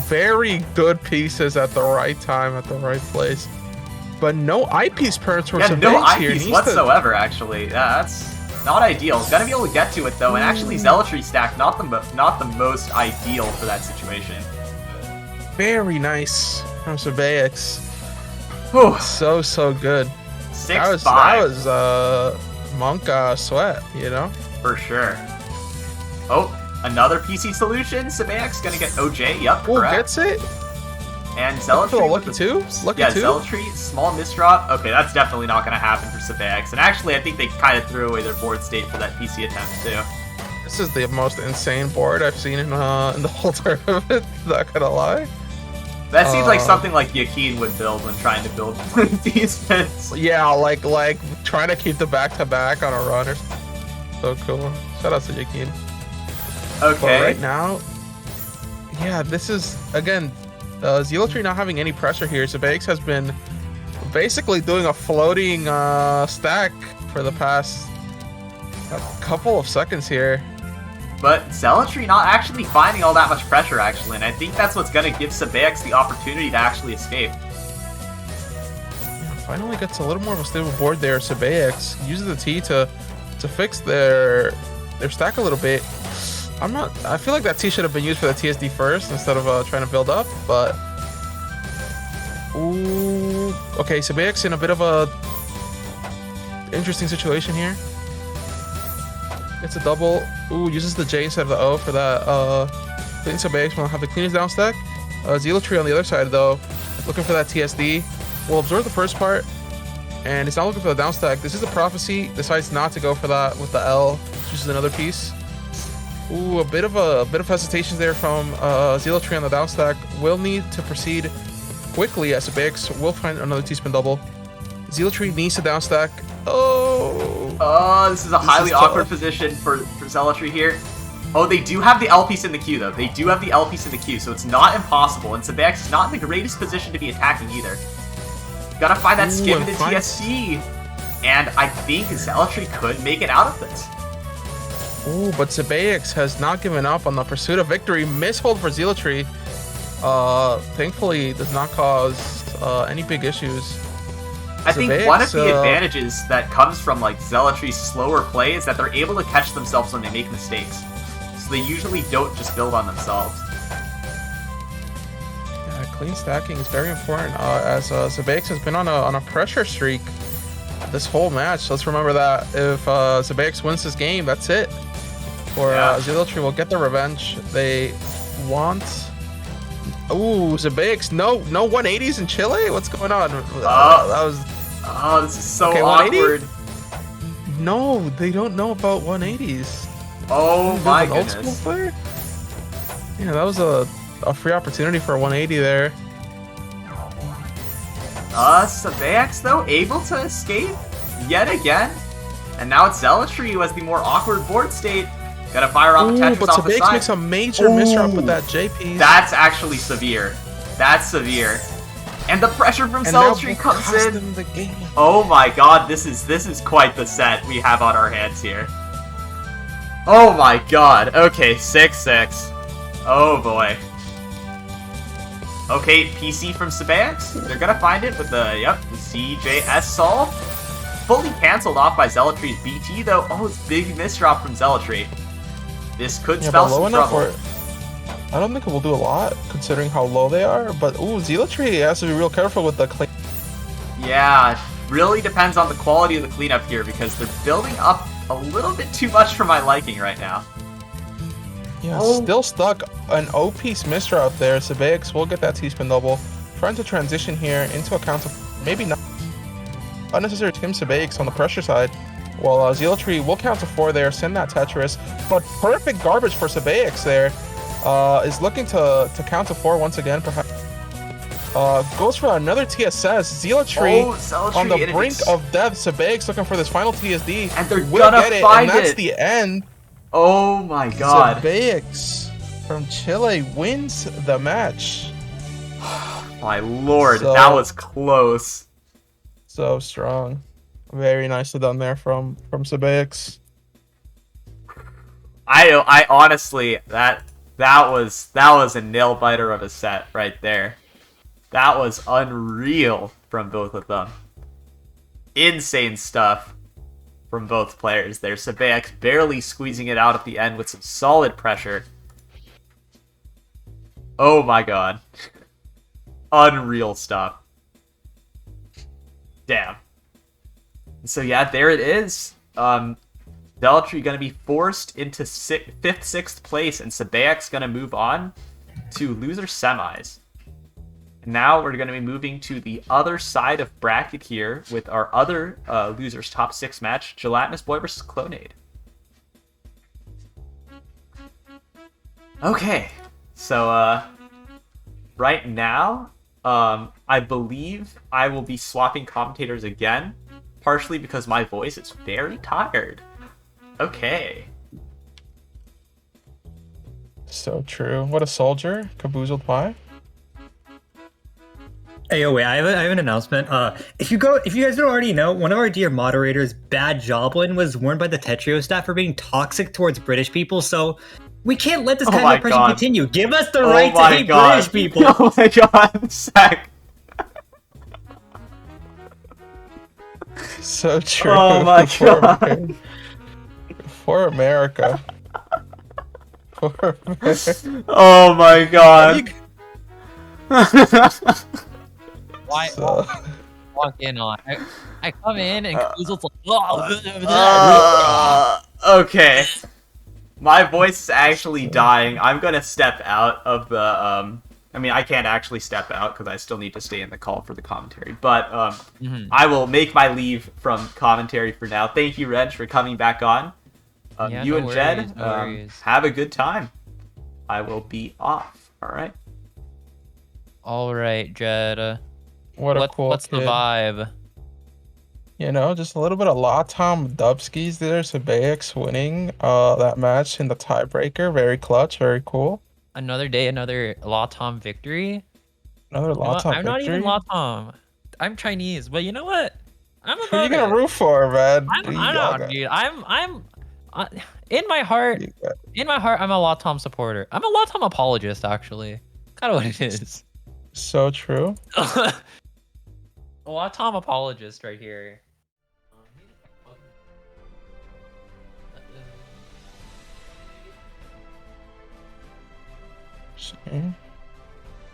Very good pieces at the right time, at the right place. But no eyepiece perms for Sabaex no here. eyepiece whatsoever, actually. Yeah, that's not ideal. Gonna be able to get to it, though, and actually Zealotry stack not the most ideal for that situation. Very nice from Sabaex. So good. 6-5. That was Monk sweat, you know? For sure. Oh, another PC solution. Sabaex gonna get OJ. Yup, correct. Gets it. And Zealotry. Lucky two? Yeah, Zealotry, small misdrop. Okay, that's definitely not gonna happen for Sabaex. And actually, I think they kind of threw away their board state for that PC attempt too. This is the most insane board I've seen in the whole tournament. Not gonna lie. That seems like something like Yakin would build when trying to build defense. Yeah, like trying to keep the back-to-back on a run or so cool. Shout out to Yakin. Okay. But right now, yeah, this is again, Zealotry not having any pressure here. Zepheniah has been basically doing a floating stack for the past couple of seconds here. But Zealotry not actually finding all that much pressure, actually, and I think that's what's going to give Zepheniah the opportunity to actually escape. Yeah, finally gets a little more of a stable board there. Zepheniah uses the T to fix their stack a little bit. I feel like that T should have been used for the TSD first instead of trying to build up, but... Ooh... Okay, Zepheniah in a bit of a interesting situation here. It's a double. Ooh, uses the J instead of the O for that. Clean Zepheniah will have the cleanest down stack. Zealotry on the other side, though, looking for that TSD. Will absorb the first part, and it's not looking for the down stack. This is a prophecy. Decides not to go for that with the L. Chooses another piece. Ooh, a bit of hesitation there from Zealotry on the down stack. Will need to proceed quickly as Zepheniah will find another T-spin double. Zealotry needs to down stack. Oh, this is a highly awkward position for Zealotry here. Oh, they do have the L piece in the queue, though. They do have the L piece in the queue, so it's not impossible. And Zepheniah is not in the greatest position to be attacking either. Gotta find that skip into TSD. And I think Zealotry could make it out of this. Ooh, but Zepheniah has not given up on the pursuit of victory. Mishold for Zealotry. Thankfully, does not cause any big issues. I think one of the advantages that comes from like Zealotry's slower play is that they're able to catch themselves when they make mistakes. So they usually don't just build on themselves. Yeah, clean stacking is very important as Zepheniah has been on a pressure streak this whole match. So let's remember that if Zepheniah wins this game, that's it. Or Zealotry will get the revenge they want. Ooh, Zepheniah, no 180s in Chile? What's going on? That was... Oh, this is so okay, awkward. No, they don't know about 180s. Oh my goodness. Old school player? Yeah, that was a free opportunity for a 180 there. Zepheniah, though, able to escape yet again. And now it's Zealotry who has the more awkward board state. Gotta fire off the Tetris but off the Zepheniah side. makes a major misrep with that J piece. That's actually severe. That's severe. And the pressure from Zealotry comes in. The game. Oh my god, this is quite the set we have on our hands here. Oh my god. Okay, 6-6. Oh boy. Okay, PC from Zepheniah. They're gonna find it with the CJS solve. Fully cancelled off by Zealotry's BT though. Oh, it's big misdrop from Zealotry. This could spell some trouble. I don't think it will do a lot, considering how low they are, but ooh, Zealotry has to be real careful with the clean. Yeah, really depends on the quality of the cleanup here, because they're building up a little bit too much for my liking right now. Yeah, still stuck. An O-piece misroute there. Zepheniah will get that T-spin double. Trying to transition here into a counter. Maybe not. Unnecessary Team Zepheniah on the pressure side. Well, Zealotry will count to 4 there, send that Tetris. But perfect garbage for Zepheniah there. Is looking to count to 4 once again, perhaps. Goes for another TSS. Zealotry on the brink of death. Zepheniah looking for this final TSD. And they're gonna find it. And that's the end. Oh my god. Zepheniah from Chile wins the match. My lord, that was close. So strong. Very nicely done there from Zepheniah. I honestly that was a nail biter of a set right there. That was unreal from both of them. Insane stuff from both players there. Zepheniah barely squeezing it out at the end with some solid pressure. Oh my god. Unreal stuff. Damn. So yeah, there it is. Zealotry going to be forced into 5th, 6th place, and Zepheniah's going to move on to loser semis. And now we're going to be moving to the other side of bracket here with our other losers top 6 match, Gelatinous Boy versus Clonade. Okay, so right now, I believe I will be swapping commentators again, partially because my voice is very tired. Okay. So true. What a soldier. Caboozled pie. Hey, oh wait, I have an announcement. If you guys don't already know, one of our dear moderators, Badgoblin, was warned by the Tetrio staff for being toxic towards British people, so we can't let this kind of oppression continue. Give us the right to hate British people. Oh my god, Zach. So true. Oh my god. For America. For America. Oh my god. Why? Walk in on. I come in and Caboozled's okay. My voice is actually dying. I'm gonna step out of the, I mean, I can't actually step out because I still need to stay in the call for the commentary. But, I will make my leave from commentary for now. Thank you, Renge, for coming back on. Yeah, you no and worries, Jed, no worries. have a good time. I will be off, alright? Alright, Jed. What's the vibe? You know, just a little bit of Latam Dubskis there. Sabaex winning that match in the tiebreaker. Very clutch, very cool. Another day, another Latam victory. Another Latam victory. I'm not even Latam. I'm Chinese, but you know what? I'm Who are you gonna root for, man? I'm not, dude. In my heart, I'm a Latam supporter. I'm a Latam apologist, actually. Kind of what it is. So true. A Latam apologist right here.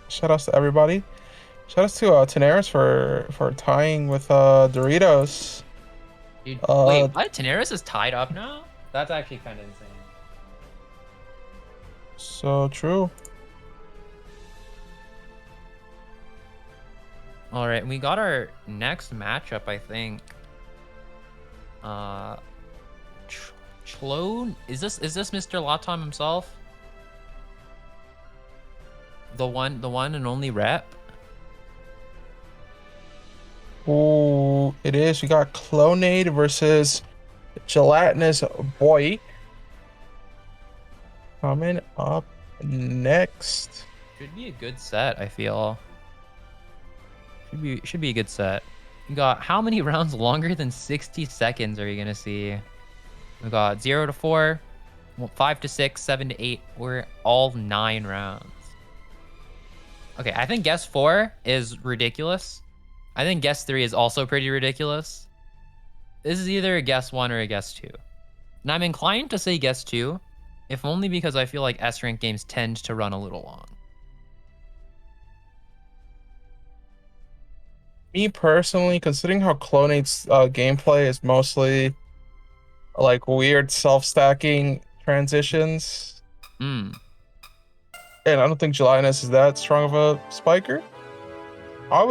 Shout outs to everybody. Shout outs to Tenaris for tying with Doritos. Dude, wait, what? Tenaris is tied up now? That's actually kind of insane. So true. All right, we got our next matchup, I think. Chlone? Is this Mr. Latam himself? The one and only rep? Ooh, it is. We got Clonade versus Gelatinous Boy. Coming up next. Should be a good set, I feel. Should be a good set. We got how many rounds longer than 60 seconds are you gonna see? We got 0 to 4, 5 to 6, 7 to 8. We're all 9 rounds. Okay, I think guess 4 is ridiculous. I think guess 3 is also pretty ridiculous. This is either a guess 1 or a guess 2. And I'm inclined to say guess 2, if only because I feel like S-rank games tend to run a little long. Me personally, considering how Clonade's gameplay is mostly like weird self-stacking transitions, and I don't think Gelatinous is that strong of a spiker, I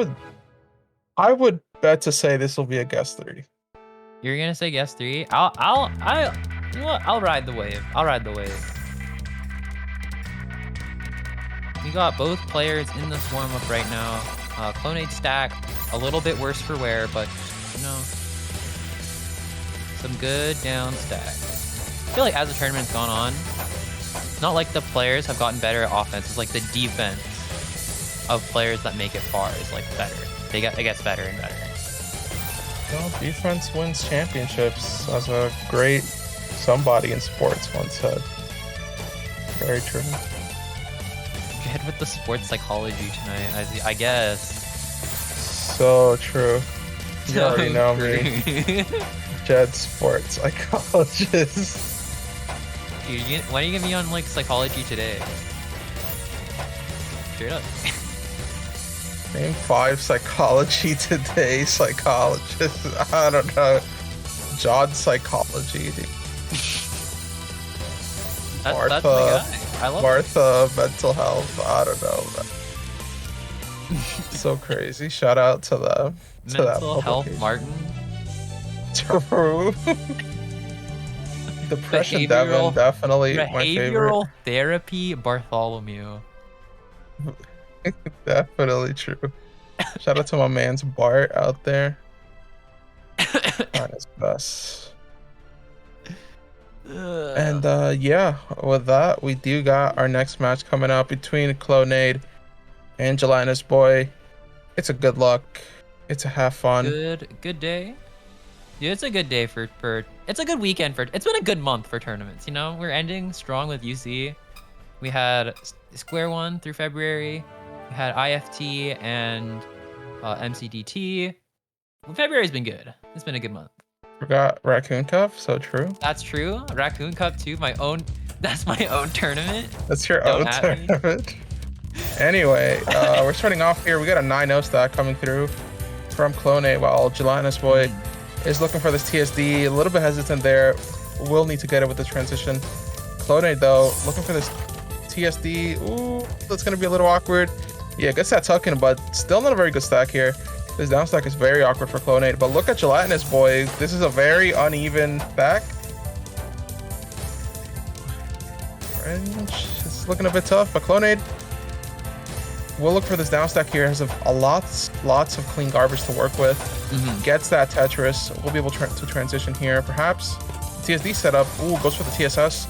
would bet to say this will be a guess 3. You're gonna say guess 3? You know what? I'll ride the wave. I'll ride the wave. We got both players in this warm-up right now. Clonade stack, a little bit worse for wear, but you know, some good down stack. I feel like as the tournament's gone on, it's not like the players have gotten better at offense. It's like the defense of players that make it far is like better. It gets better and better. Well, defense wins championships, as a great somebody in sports once said. Very true. Good with the sports psychology tonight, I guess. So true. You already know me. Jed, sports psychologist. Dude, why are you gonna be on like psychology today? Straight up. Name 5 psychology today psychologists. I don't know. John psychology. That's my guy. I love Martha, mental health. I don't know. So crazy. Shout out to them. Mental health, Martin. True. Depression Devin, definitely my favorite. Behavioral therapy Bartholomew. Definitely true. Shout out to my man's Bart out there. Trying his best. And yeah, with that, we do got our next match coming up between Clonade and Gelatinous Boy. It's a good luck. It's a have fun. Good day. Yeah, it's a good day for it's a good weekend for it's been a good month for tournaments, you know? We're ending strong with UC. We had Square One through February. We had IFT and MCDT. Well, February's been good. It's been a good month. Forgot Raccoon Cup, so true. That's true. Raccoon Cup too, that's my own tournament. That's your own tournament. Anyway, we're starting off here. We got a 9-0 stack coming through from Clonade, while Gelatinous Boy is looking for this TSD. A little bit hesitant there. Will need to get it with the transition. Clonade, though, looking for this TSD. Ooh, that's going to be a little awkward. Yeah, gets that tuck in, but still not a very good stack here. This down stack is very awkward for Clonade. But look at Gelatinous Boy. This is a very uneven stack. It's looking a bit tough, but Clonade will look for this down stack here. Has lots of clean garbage to work with. Gets that Tetris. We'll be able to transition here. Perhaps TSD setup. Ooh, goes for the TSS.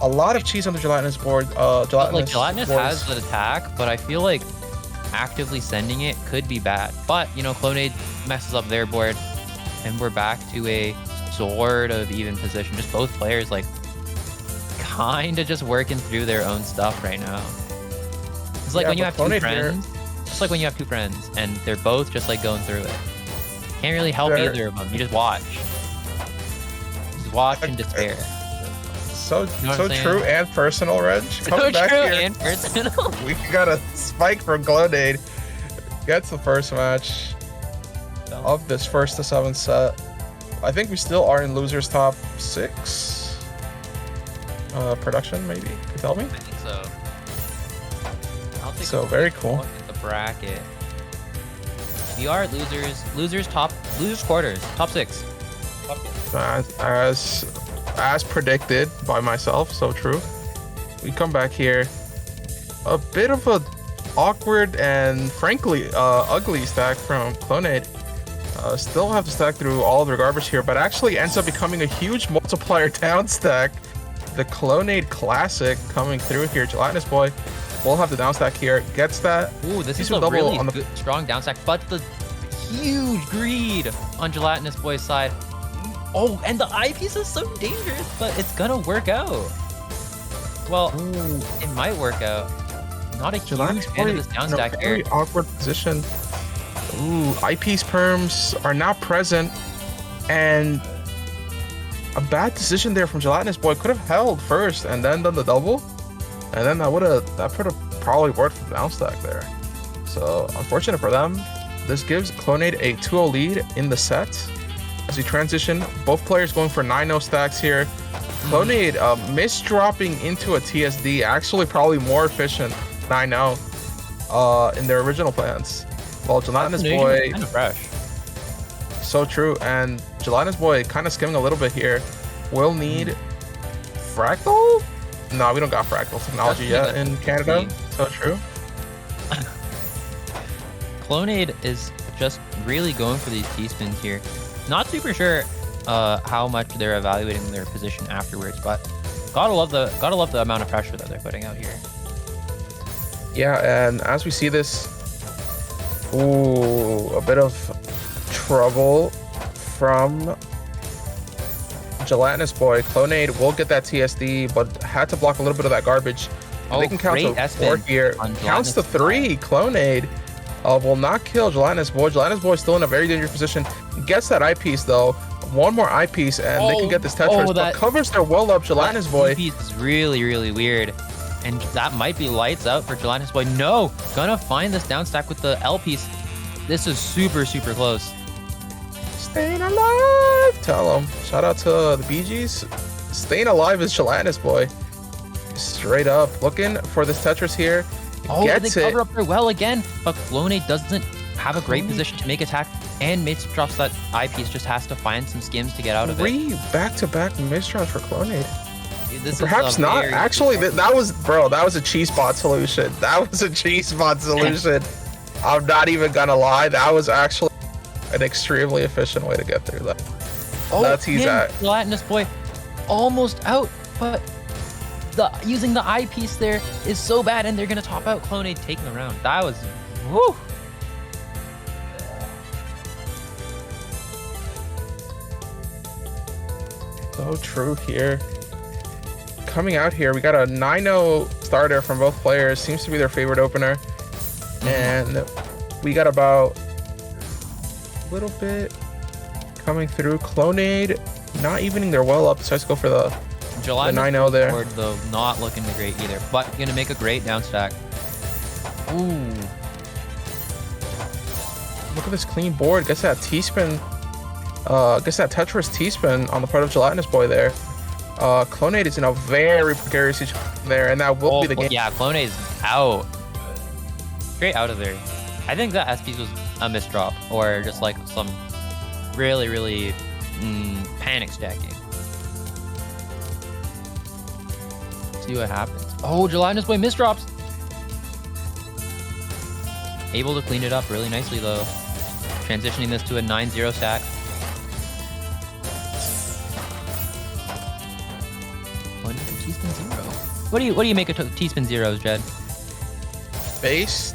A lot of cheese on the Gelatinous board. Gelatinous has the attack, but I feel like actively sending it could be bad. But, you know, Clonade messes up their board, and we're back to a sort of even position. Just both players, like, kind of just working through their own stuff right now. It's like when you have two friends. Just like when you have two friends, and they're both just, like, going through it. Can't really help either of them. You just watch. Just watch and despair. So true and personal, Reg. So true and personal. We got a spike from Clonade. Gets the first match of this 1st to 7 set. I think we still are in losers top 6. Production, maybe? Could you tell me? I think so. I'll take so very cool. Look at the bracket. We are losers quarters, top 6. As predicted by myself, so true. We come back here. A bit of a awkward and frankly ugly stack from Clonade. Still have to stack through all of their garbage here, but actually ends up becoming a huge multiplier down stack. The Clonade Classic coming through here. Gelatinous Boy will have the down stack here. Gets that. Ooh, this is a really good, strong down stack, but the huge greed on Gelatinous Boy's side. Oh, and the eyepiece is so dangerous, but it's gonna work out. Well, it might work out. Not a huge fan of this down stack here. Very awkward position. Ooh, eyepiece perms are not present, and a bad decision there from Gelatinous Boy. Could have held first and then done the double, and then that would have probably worked for the down stack there. So unfortunate for them. This gives Clonade a 2-0 lead in the set. As we transition, both players going for 9-0 stacks here. Clonade misdropping into a TSD, actually probably more efficient 9-0 in their original plans. While Gelatinous Boy, kind of fresh. So true, and Gelatinous Boy kind of skimming a little bit here. Will need Fractal? No, we don't got Fractal technology yet in Canada. So true. Clonade is just really going for these T-spins here. Not super sure how much they're evaluating their position afterwards, but gotta love the amount of pressure that they're putting out here. Yeah, and as we see this, a bit of trouble from Gelatinous Boy. Clonade will get that TSD, but had to block a little bit of that garbage. And they can count to 4 here. Counts to 3. Clonade will not kill Gelatinous Boy. Gelatinous Boy still in a very dangerous position. Gets that eyepiece though. One more eyepiece and they can get this Tetris. But covers their well up. Gelatinous Boy. Eyepiece is really, really weird. And that might be lights out for Gelatinous Boy. No! Gonna find this down stack with the L piece. This is super, super close. Staying alive! Tell him. Shout out to the Bee Gees. Staying alive is Gelatinous Boy. Straight up. Looking for this Tetris here. They cover up their well again, but Clonade doesn't have a great position to make attack, and misdrops that eyepiece just has to find some skims to get out of it. 3 back-to-back misdrops for Clonade. This Perhaps is not. Actually, that was a cheese bot solution. That was a cheese bot solution. I'm not even gonna lie. That was actually an extremely efficient way to get through that. That's he's at. Gelatinous boy, almost out, but using the eyepiece there is so bad, and they're gonna top out Clonade taking the round. That was, woo. So true here. Coming out here, we got a 9-0 starter from both players. Seems to be their favorite opener. And we got about a little bit coming through. Clonade not evening their well up. Decides to go for the 9-0 there. Board, though, not looking great either, but gonna make a great down stack. Ooh. Look at this clean board. Gets that T-spin. Gets that Tetris T-spin on the part of Gelatinous Boy there. Clonade is in a very precarious situation there, and that will be the game. Yeah, Clonade's out. Straight out of there. I think that S piece was a misdrop, or just like some really, really panic stacking. See what happens. Oh, Gelatinous Boy misdrops. Able to clean it up really nicely though. Transitioning this to a 9-0 stack. T-spin 0. What do you make of T-spin zeros, Jed? Base,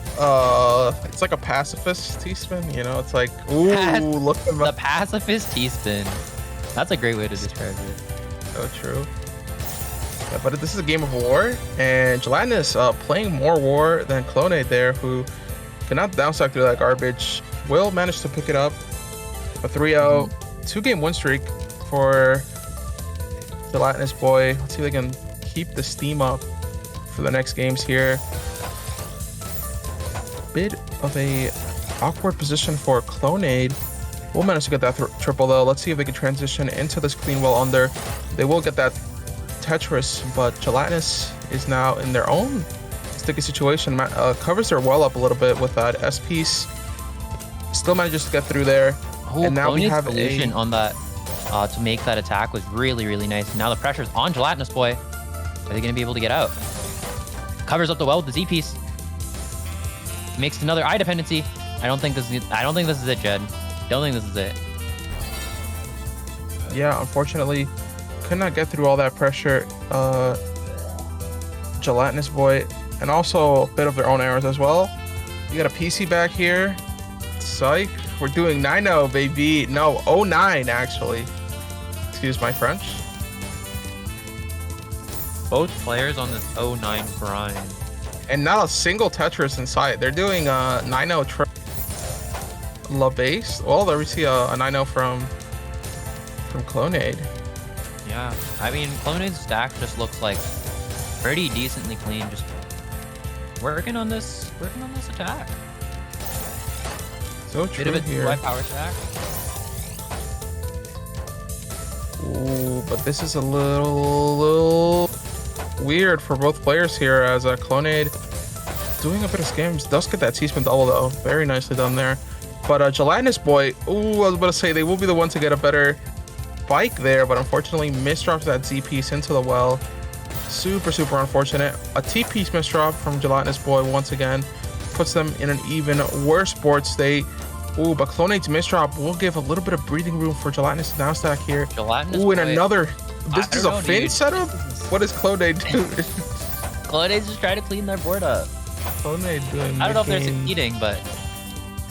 it's like a pacifist T-spin, you know, it's like, ooh, look at the pacifist T-spin. That's a great way to describe it. So true. Yeah, but this is a game of war, and Gelatinous playing more war than Clonade there, who cannot downstack through that garbage. Will manage to pick it up. A 3-0, 2-game win streak for Gelatinous Boy. Let's see if they can keep the steam up for the next games here. Bit of a awkward position for Clonade. We'll manage to get that triple though. Let's see if they can transition into this clean well under. They will get that Tetris, but Gelatinous is now in their own sticky situation. Covers their well up a little bit with that S piece. Still manages to get through there. Oh, and now we have solution on that to make that attack was really, really nice. Now the pressure's on Gelatinous Boy. Are they going to be able to get out? Covers up the well with the Z piece. Makes another eye dependency. I don't think this is it, Jed. Don't think this is it. Yeah, unfortunately, could not get through all that pressure. Gelatinous Boy, and also a bit of their own errors as well. You got a PC back here. Psych. We're doing 9-0, baby. No, 0-9 actually. Excuse my French. Both players on this 0-9 grind. And not a single Tetris in sight. They're doing a 9-0 La Base. Well, there we see a 9-0 from Clonade. Yeah, I mean, Clonade's stack just looks like pretty decently clean. Just working on this attack. So true. Bit of a here. power stack. Ooh, but this is a little weird for both players here, as Clonade doing a bit of scams. Does get that T-spin double though. Very nicely done there. But Gelatinous Boy, ooh, I was about to say they will be the one to get a better bike there, but unfortunately misdrops that Z piece into the well. Super, super unfortunate. A T piece misdrop from Gelatinous Boy once again puts them in an even worse board state. Ooh, but Clonade's misdrop will give a little bit of breathing room for Gelatinous to downstack here. Gelatinous Ooh, and Boy, another. This is a know, fin dude. setup? What does Clonade do? Clonade's just trying to clean their board up. Clonade doing. I don't know if they're succeeding, but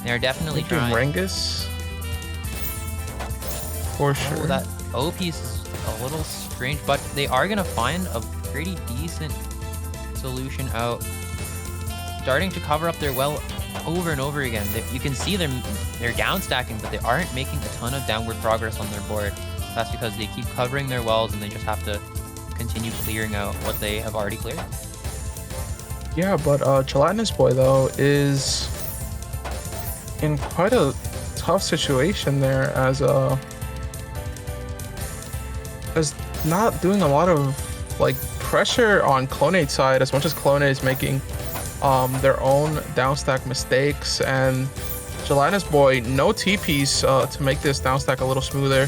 they're definitely trying. Renges. For sure. Oh, that O piece is a little strange, but they are gonna find a pretty decent solution out. Starting to cover up their well over and over again. You can see they're down stacking, but they aren't making a ton of downward progress on their board. That's because they keep covering their wells and they just have to continue clearing out what they have already cleared. Yeah, but Gelatinous Boy though is in quite a tough situation there, as not doing a lot of like pressure on Clonade's side, as much as Clonade is making their own downstack mistakes, and Gelatinous Boy, no TPs to make this down stack a little smoother.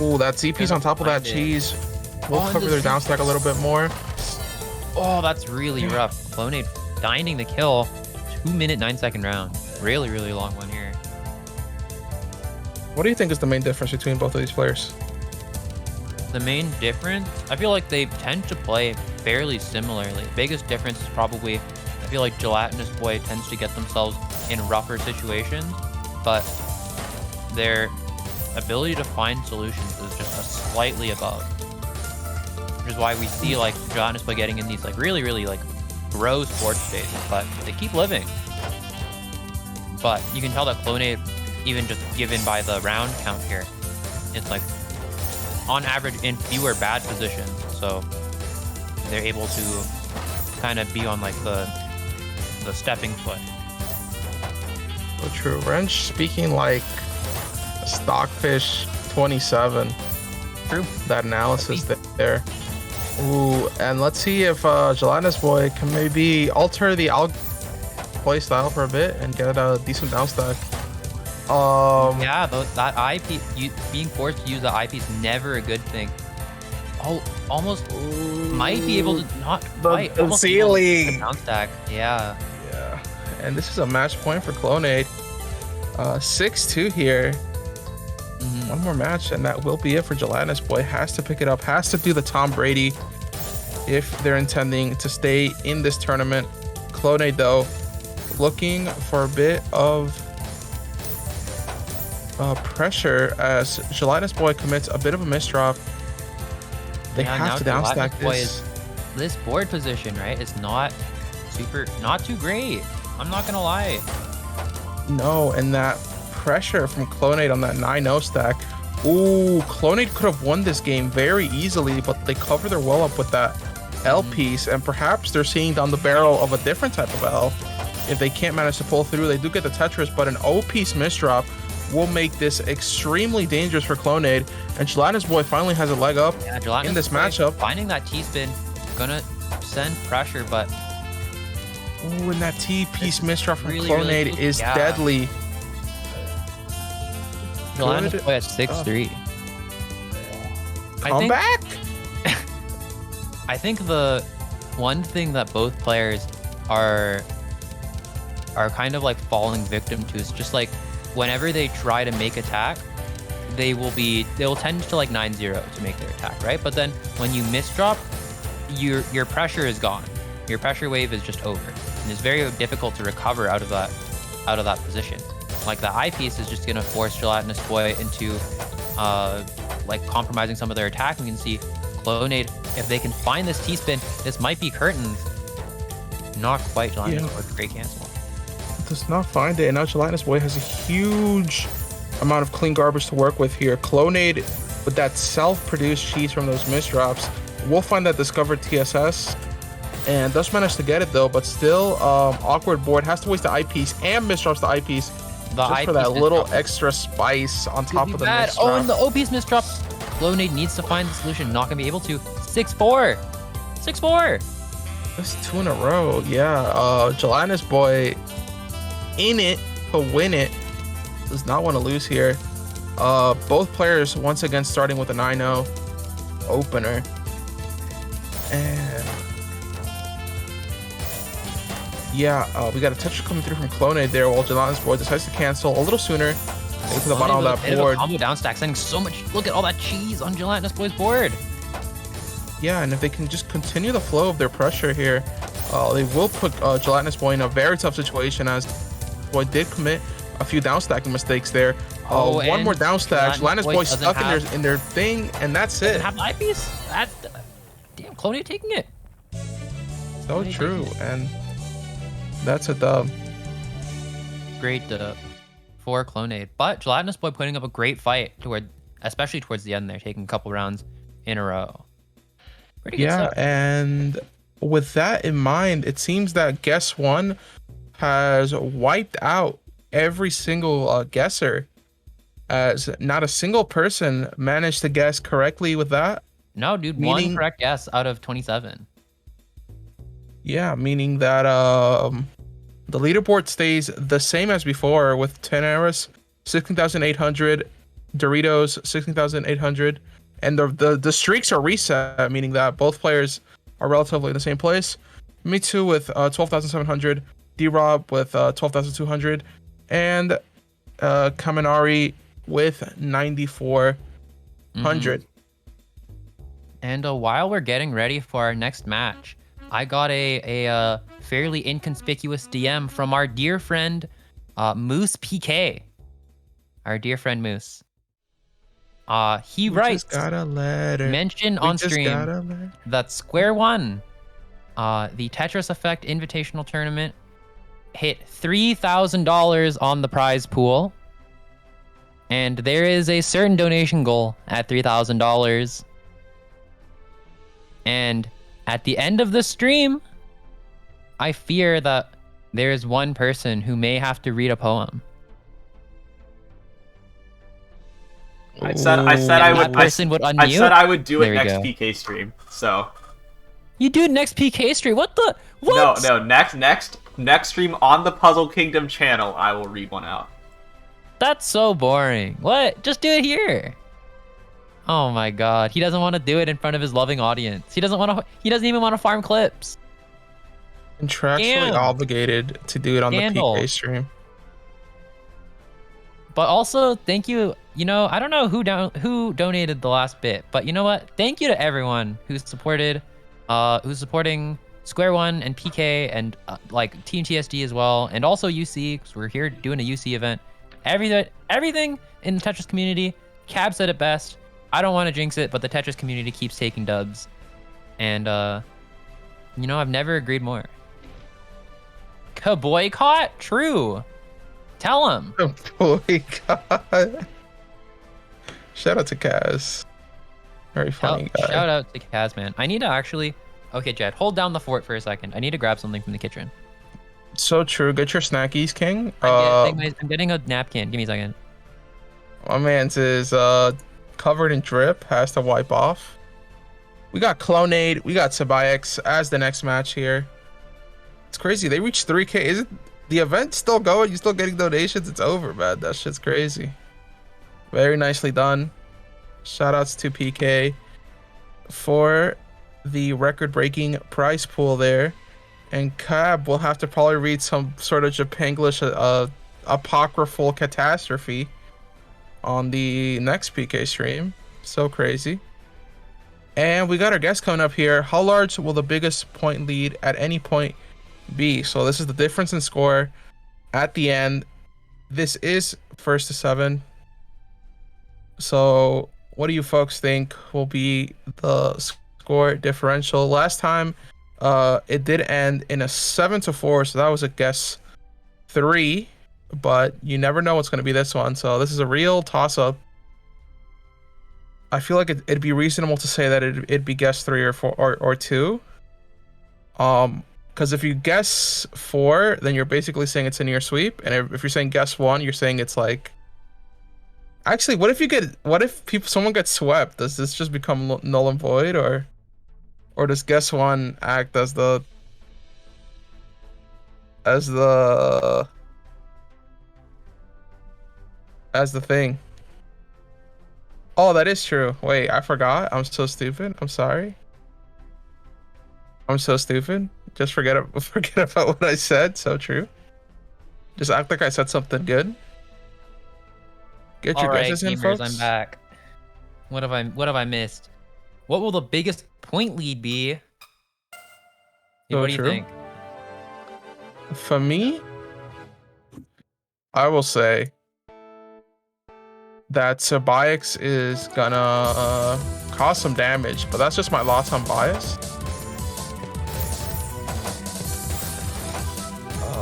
Ooh, that TP's on top of that cheese. We'll cover their down stack a little bit more. Oh, that's really rough. Clonade finding the kill. 2-minute 9-second round. Really, really long one here. What do you think is the main difference between both of these players? The main difference, I feel like they tend to play fairly similarly. Biggest difference is probably, I feel like Gelatinous Boy tends to get themselves in rougher situations, but their ability to find solutions is just slightly above. Which is why we see like Gelatinous Boy getting in these like really, really like gross board states, but they keep living. But you can tell that Clonade, even just given by the round count here, it's like on average in fewer bad positions, so they're able to kind of be on like the stepping foot. So true. Renge speaking like Stockfish 27. True. That analysis there. Ooh, and let's see if Gelatinous Boy can maybe alter the play style for a bit and get a decent down stack. Yeah, that IP, being forced to use the IP is never a good thing. Oh, almost might be able to not quite. The ceiling. Down stack. Yeah. Yeah. And this is a match point for Clonade. 6-2 here. One more match, and that will be it for Gelatinous Boy. Has to pick it up. Has to do the Tom Brady if they're intending to stay in this tournament. Clonade, though, looking for a bit of pressure as Gelatinous Boy commits a bit of a misdrop. They have to down stack this. This board position, right, is not too great. I'm not gonna lie. No, and that pressure from Clonade on that 9-0 stack. Ooh, Clonade could have won this game very easily, but they cover their well up with that L piece, and perhaps they're seeing down the barrel of a different type of L. If they can't manage to pull through, they do get the Tetris, but an O-piece misdrop will make this extremely dangerous for Clonade, and Gelatinous Boy finally has a leg up in this matchup. Finding that T-spin, gonna send pressure, but... Ooh, and that T-piece misdrop from Clonade is deadly. Gelatinous Boy at 6-3. Come back! I think the one thing that both players are kind of like falling victim to is just like whenever they try to make attack, they will tend to like 9-0 to make their attack, right? But then when you misdrop, your pressure is gone. Your pressure wave is just over, and it's very difficult to recover out of that position. Like the eyepiece is just gonna force Gelatinous Boy into like compromising some of their attack. We can see Clonade, if they can find this T-spin, this might be curtains. Not quite. Gelatinous Boy with a great cancel. Does not find it, and now Gelatinous Boy has a huge amount of clean garbage to work with here. Clonade, with that self-produced cheese from those misdrops, will find that discovered TSS, and does manage to get it though, but still awkward board. Has to waste the eyepiece and misdrops the eyepiece just for that little extra spice on top of the misdrop. Oh, and the O-piece misdrop. Clonade needs to find the solution. Not gonna be able to. 6-4. 6-4. That's 2 in a row. Yeah. Gelatinous Boy in it to win it. Does not want to lose here. Both players once again starting with a 9-0 opener. And yeah, we got a touch coming through from Clonade there while Gelatinous Boy decides to cancel a little sooner. Get to the bottom of that board. Combo down stack, sending so much. Look at all that cheese on Gelatinous Boy's board. Yeah, and if they can just continue the flow of their pressure here, they will put Gelatinous Boy in a very tough situation, as Boy did commit a few down stacking mistakes there. One more down stack. Gelatinous Boy stuck in their thing, and that's it. Have eyepiece? Damn, Clonade taking it. So true, and that's a dub. Great dub for Clonade, but Gelatinous Boy putting up a great fight especially towards the end there, taking a couple rounds in a row. Pretty good stuff. And with that in mind, it seems that Guess One has wiped out every single guesser, as not a single person managed to guess correctly with that. No, dude, one correct guess out of 27. Yeah, meaning that The leaderboard stays the same as before with Teneris 16,800, Doritos 16,800, and the streaks are reset, meaning that both players are relatively in the same place. Me Too with 12,700, D-Rob with 12,200, and Kaminari with 9,400. And while we're getting ready for our next match, I got a fairly inconspicuous DM from our dear friend Moose PK. Our dear friend Moose. He writes, Got a letter. mention on stream that Square One, the Tetris Effect Invitational Tournament, hit $3,000 on the prize pool. And there is a certain donation goal at $3,000. And at the end of the stream, I fear that there is one person who may have to read a poem. I said I would. That person would unmute. I said I would do There it we next go. PK stream. So. You do it next PK stream. What the? What? No. Next stream on the Puzzle Kingdom channel, I will read one out. That's so boring. What? Just do it here. Oh my god. He doesn't want to do it in front of his loving audience. He doesn't even want to farm clips. Contractually obligated to do it on the PK stream. But also, thank you. You know, I don't know who donated the last bit, but you know what? Thank you to everyone who's supporting Square One and PK and like Team TSD as well, and also UC, because we're here doing a UC event. Everything in the Tetris community. Cab said it best. I don't want to jinx it, but the Tetris community keeps taking dubs, and you know, I've never agreed more. Boycott? True. Tell him. Boycott. Shout out to Kaz. Very funny guy. Shout out to Kazman. I need to actually... Okay, Jed, hold down the fort for a second. I need to grab something from the kitchen. So true. Get your snackies, King. I'm getting a napkin. Give me a second. My man's is covered in drip. Has to wipe off. We got Clonade. We got Sabayx as the next match here. It's crazy. They reached 3K. Is it the event still going? You still getting donations? It's over, man. That shit's crazy. Very nicely done. Shoutouts to PK for the record-breaking prize pool there. And Cab will have to probably read some sort of Japanglish apocryphal catastrophe on the next PK stream. So crazy. And we got our guest coming up here. How large will the biggest point lead at any point be? So this is the difference in score at the end. This is first to 7. So what do you folks think will be the score differential? Last time it did end in a 7-4, so that was a guess 3, but you never know what's going to be this one. So this is a real toss-up. I feel like it'd be reasonable to say that it'd be guess 3 or 4 or 2. Because if you guess 4, then you're basically saying it's a near sweep, and if you're saying guess 1, you're saying it's like. Actually, what if someone gets swept? Does this just become null and void, or does guess 1 act as the thing? Oh, that is true. Wait, I forgot. I'm so stupid. I'm sorry. I'm so stupid. Just forget about what I said. So true. Just act like I said something good. Get your guesses in, folks. I'm back. What have I missed? What will the biggest point lead be? So what do you think? For me, I will say that Sabayx is gonna cause some damage, but that's just my Latam bias.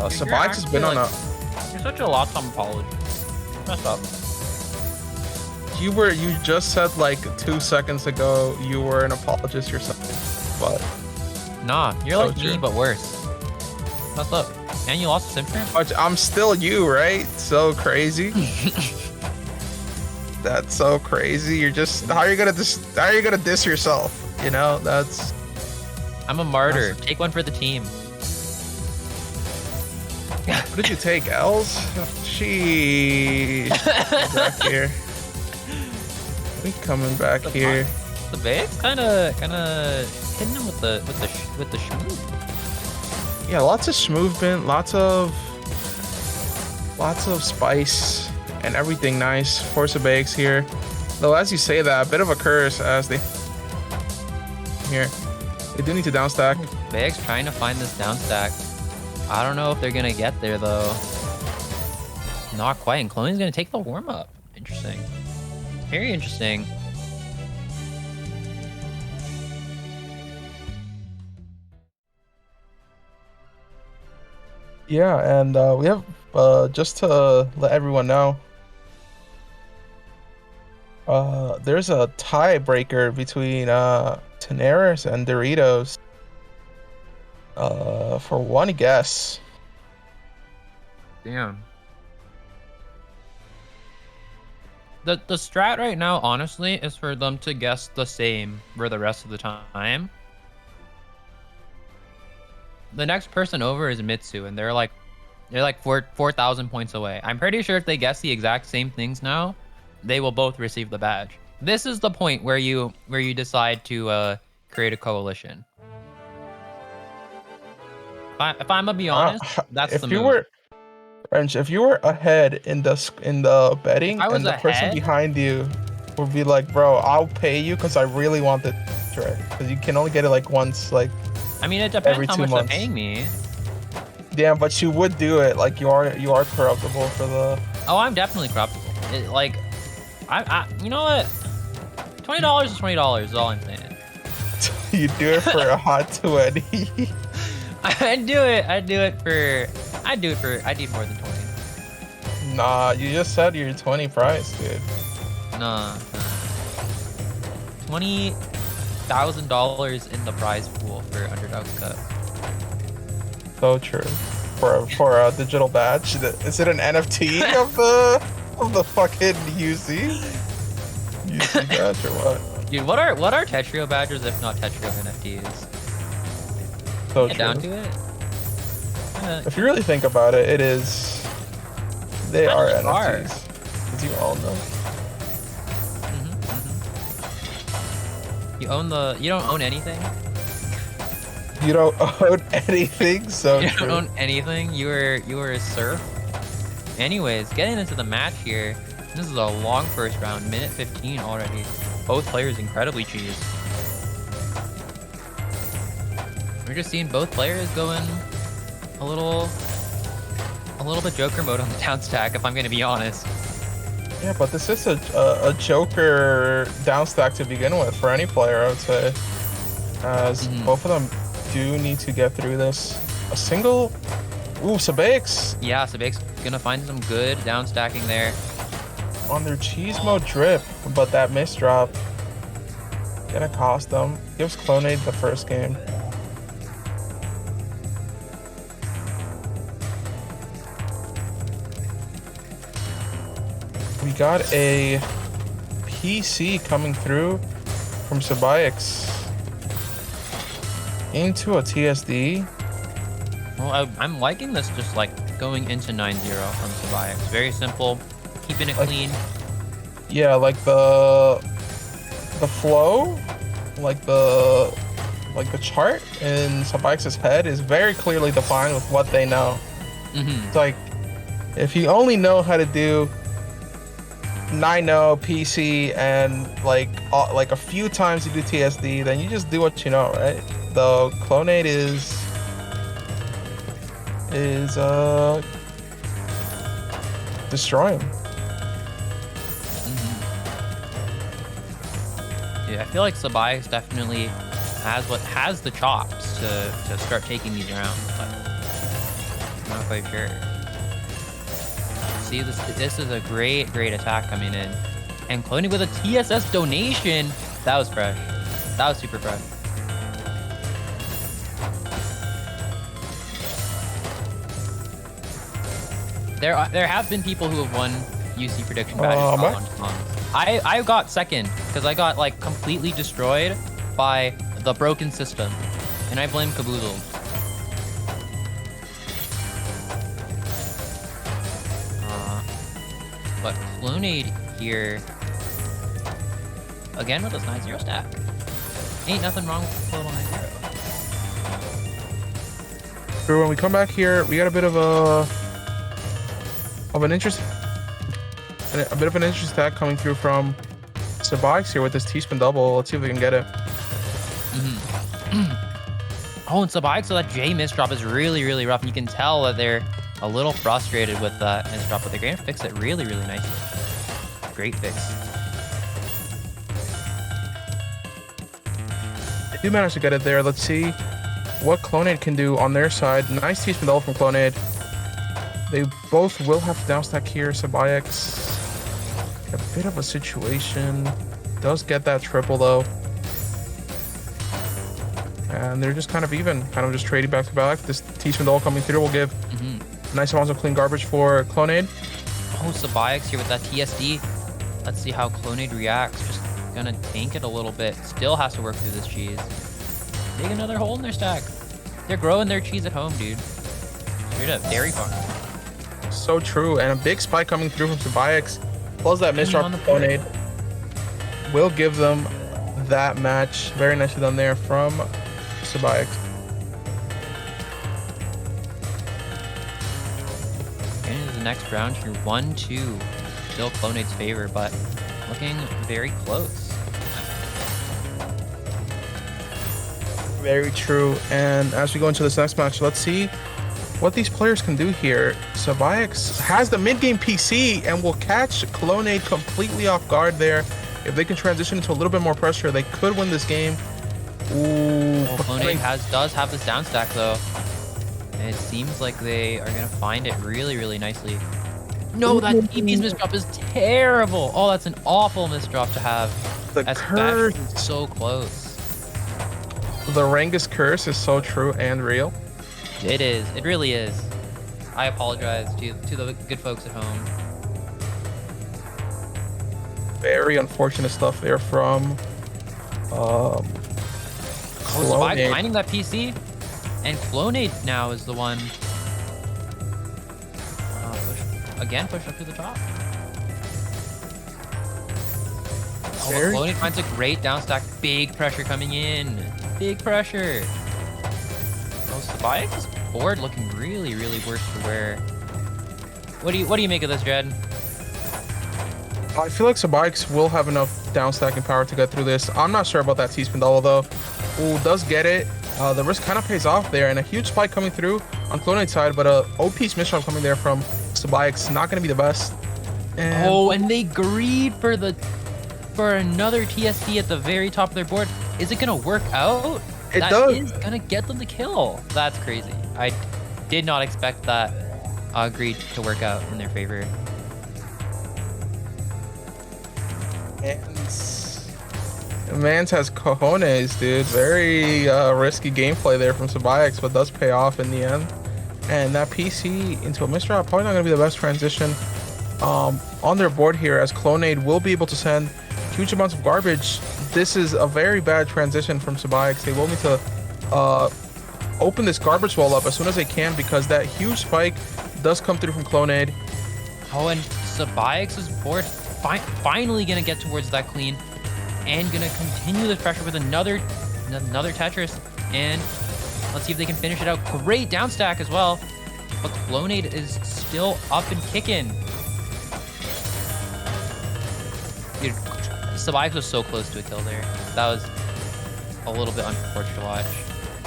Sabayx has been on a... You're such a Latam apologist. Messed up. You just said like 2 seconds ago you were an apologist yourself, but... Nah, you're so like true. me, but worse. Messed up. And you lost the sim stream? But I'm still you, right? So crazy. That's so crazy. You're just... How are you gonna diss yourself? You know, that's... I'm a martyr. Take one for the team. What did you take, Els? Sheesh. Back here. We coming back here. The babe's kind of hitting him with the schmoove. Yeah, lots of movement, lots of spice and everything nice. Force of Bakes here. Though as you say that, a bit of a curse as they do need to downstack. Babe's trying to find this downstack. I don't know if they're gonna get there though. Not quite, and Cloney's gonna take the warm up. Interesting. Very interesting. Yeah, and we have just to let everyone know, there's a tiebreaker between Tenaris and Doritos for one guess. Damn. The strat right now, honestly, is for them to guess the same for the rest of the time. The next person over is Mitsu, and they're like 4,000 points away. I'm pretty sure if they guess the exact same things now, they will both receive the badge. This is the point where you decide to create a coalition. If I'm gonna be honest, that's the move. Wrench, if you were ahead in the betting, and the person behind you would be like, "Bro, I'll pay you because I really want the trick," because you can only get it like once, like. I mean, it depends every how 2 much months. they're paying me. Yeah, but you would do it. Like you are corruptible for the. Oh, I'm definitely corruptible. You know what? $20 is $20 is all I'm saying. You do it for a hot 20. I do I need more than 20. Nah, you just said your 20 price, dude. Nah. $20,000 in the prize pool for Underdogs Cup. So true. For a digital badge. Is it an NFT of the fucking UC badge or what? Dude, what are Tetrio badges if not Tetrio NFTs? So Get true. down to it. If you really think about it, it is. They are Kinda NFTs. As you all know. You don't own anything? You don't own anything, so You true. don't own anything? You were a serf? Anyways, getting into the match here. This is a long first round, minute 15 already. Both players incredibly cheese. We're just seeing both players going a little bit Joker mode on the down stack, if I'm gonna be honest. Yeah, but this is a Joker down stack to begin with for any player, I would say. As both of them do need to get through this. A single. Ooh, Sabakes. Yeah, Sabakes gonna find some good down stacking there. On their cheese mode drip, but that misdrop gonna cost them. Gives Clonade the first game. We got a PC coming through from Sabakes into a TSD. Well, I'm liking this just like going into 9-0 from Sabakes. Very simple, keeping it clean. Yeah, like the flow, like the chart in Sabakes' head is very clearly defined with what they know. It's like if you only know how to do 9-0 PC and like a few times you do TSD, then you just do what you know, right? The Clonade is destroying. Yeah, I feel like Sabakes definitely has the chops to start taking these rounds, but I'm not quite sure. See, this is a great attack coming in, and Cloney with a TSS donation. That was fresh. That was super fresh. There have been people who have won UC prediction badges for a long time. I got second because I got like completely destroyed by the broken system, and I blame Caboozled. Clonade here. Again with this 9-0 stack. Ain't nothing wrong with the little 9-0. So when we come back here, we got a bit of an interest stack coming through from Sabikes here with this T-spin double. Let's see if we can get it. Oh, and Sabikes, so that J misdrop is really, really rough. And you can tell that they're a little frustrated with that misdrop, but they're going to fix it really, really nicely. Great fix. They do manage to get it there. Let's see what Clonade can do on their side. Nice T-spin double from Clonade. They both will have to downstack here. Sabikes, a bit of a situation. Does get that triple though. And they're just kind of even, just trading back to back. This T-spin double coming through will give nice amounts of clean garbage for Clonade. Oh, Sabikes here with that TSD. Let's see how Clonade reacts. Just gonna tank it a little bit. Still has to work through this cheese. Dig another hole in their stack. They're growing their cheese at home, dude. Straight up dairy farm. So true, and a big spike coming through from Sabikes, plus that misdrop on the Clonade will give them that match. Very nicely done there from Sabikes. Getting into the next round here, 1-2. Still Clonade's favor, but looking very close. Very true, and as we go into this next match, let's see what these players can do here. Sabikes has the mid-game PC and will catch Clonade completely off guard there. If they can transition into a little bit more pressure, they could win this game. Ooh, well, Clonade does have this down stack though. And it seems like they are gonna find it really, really nicely. No, that TP's misdrop is terrible. Oh, that's an awful misdrop to have. The curse is so close. The Renge's curse is so true and real. It is. It really is. I apologize to the good folks at home. Very unfortunate stuff there from Clonade finding that PC, and Clonade now is the one push up to the top. Oh, Clonade finds a great down stack. Big pressure coming in. Big pressure. Oh, Sabikes' board looking really, really worse for wear. What do you make of this, Jed? I feel like Sabikes will have enough downstacking power to get through this. I'm not sure about that T-spin double though. Ooh, does get it. The risk kind of pays off there, and a huge spike coming through on Clonade's side, but a OP's misdrop coming there from Sabikes, not going to be the best. And they greed for another TSD at the very top of their board. Is it going to work out? It does. That is going to get them the kill. That's crazy. I did not expect that greed to work out in their favor. Mans has cojones, dude. Very risky gameplay there from Sabikes, but does pay off in the end. And that PC into a misdrop, probably not going to be the best transition on their board here, as Clonade will be able to send huge amounts of garbage. This is a very bad transition from Sabikes. They will need to open this garbage wall up as soon as they can, because that huge spike does come through from Clonade. Oh, and Sabikes' board finally going to get towards that clean and going to continue this pressure with another Tetris. And let's see if they can finish it out. Great down stack as well. But Clonade is still up and kicking. Dude, Sabikes was so close to a kill there. That was a little bit unfortunate to watch.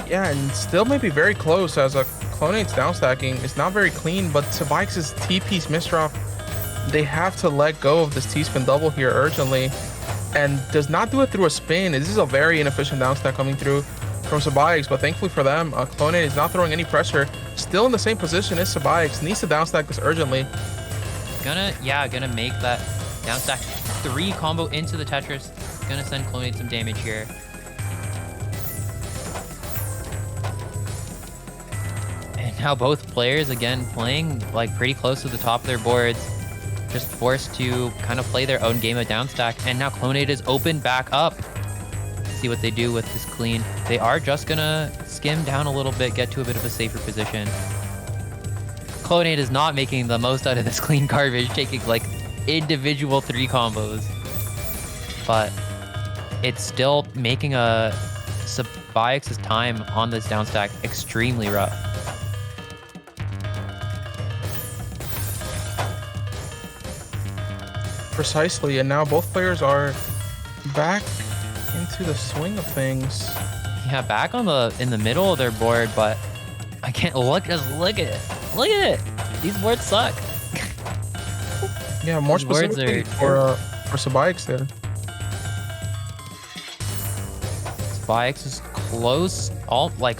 Yeah, and still maybe very close, as a Clonade's downstacking is not very clean, but Sabikes' T-piece misdrop, they have to let go of this T-spin double here urgently, and does not do it through a spin. This is a very inefficient downstack coming through from Sabikes, but thankfully for them, Clonade is not throwing any pressure. Still in the same position as Sabikes, needs to downstack this urgently. Gonna make that downstack 3 combo into the Tetris. Gonna send Clonade some damage here. And now both players again playing like pretty close to the top of their boards, just forced to kind of play their own game of downstack. And now Clonade is open back up. See what they do with this clean. They are just gonna skim down a little bit, get to a bit of a safer position. Clonade is not making the most out of this clean garbage, taking like individual 3 combos. But it's still making a Sabayex's time on this down stack extremely rough. Precisely, and now both players are back into the swing of things. Yeah, back on in the middle of their board, but I can't look at it. Look at it. These boards suck. Yeah, more These boards specifically are for Sabayeks there. Sabayeks is close,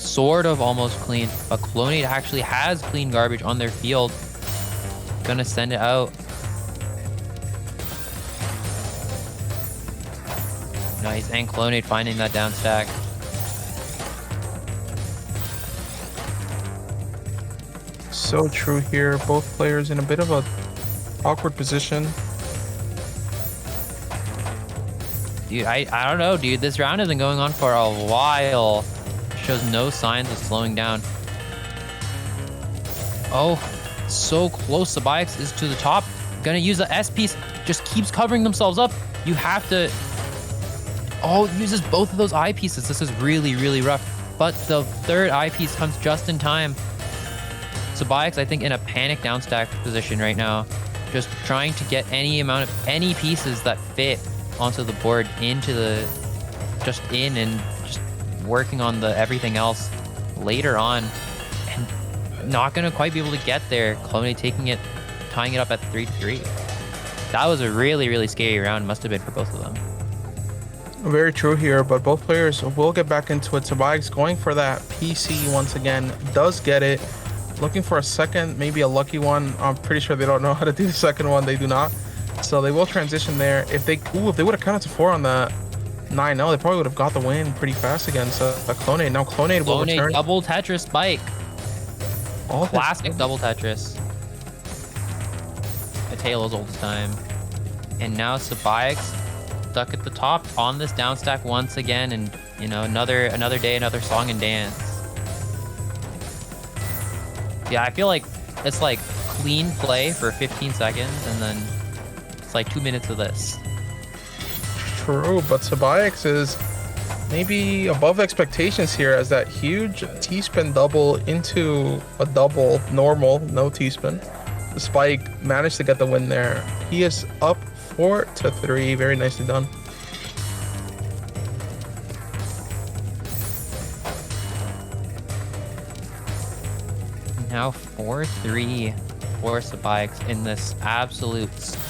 sort of almost clean, but Clonate actually has clean garbage on their field. Gonna send it out. Nice, and Clonate finding that down stack. So true here. Both players in a bit of a awkward position. Dude, I don't know, dude. This round has been going on for a while. Shows no signs of slowing down. Oh, so close. Sabayeks is to the top. Gonna use the S piece. Just keeps covering themselves up. You have to... Oh, it uses both of those eye pieces. This is really, really rough. But the third eye piece comes just in time. Sabayeks, I think, in a panic down stack position right now. Just trying to get any pieces that fit onto the board and just working on the everything else later on. And not gonna quite be able to get there. Clonate tying it up at 3-3. That was a really, really scary round. Must have been for both of them. Very true here, but both players will get back into it. Sabayeks going for that PC once again, does get it. Looking for a second, maybe a lucky one. I'm pretty sure they don't know how to do the second one. They do not. So they will transition there. If they would have counted to 4 on the 9-0, they probably would have got the win pretty fast against Clonate. Now Clonate will return. Double Tetris spike. Classic double Tetris. A tale as old as time. And now Sabayeks stuck at the top on this down stack once again, and you know, another day, another song and dance. Yeah, I feel like it's like clean play for 15 seconds, and then it's like 2 minutes of this. True, but Sabayeks is maybe above expectations here, as that huge T-spin double into a double normal, no T-spin. The spike managed to get the win there. He is up 4-3. Very nicely done. Now 4-3 for Sabayeks in this absolute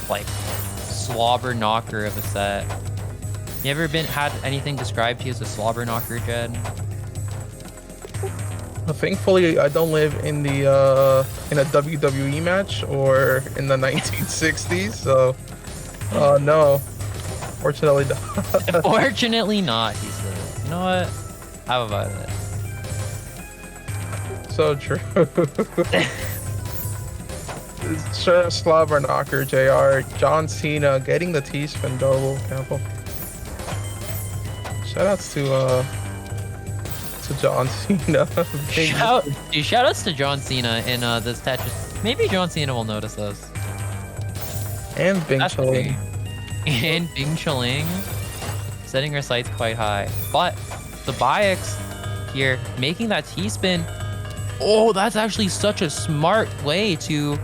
like slobber knocker of a set. You ever had anything described to you as a slobber knocker, Jed? Thankfully, I don't live in the in a WWE match or in the 1960s, so no. Fortunately not. Fortunately not, he says. You know what? How about it? So true. Sure, slobber knocker, JR. John Cena getting the T-spin double. Careful. Shoutouts to John Cena. Shoutouts to John Cena in this Tetris. Maybe John Cena will notice this. And Bing Chaling. And Bing Chaling setting her sights quite high. But the Bayeks here making that T-spin. Oh, that's actually such a smart way to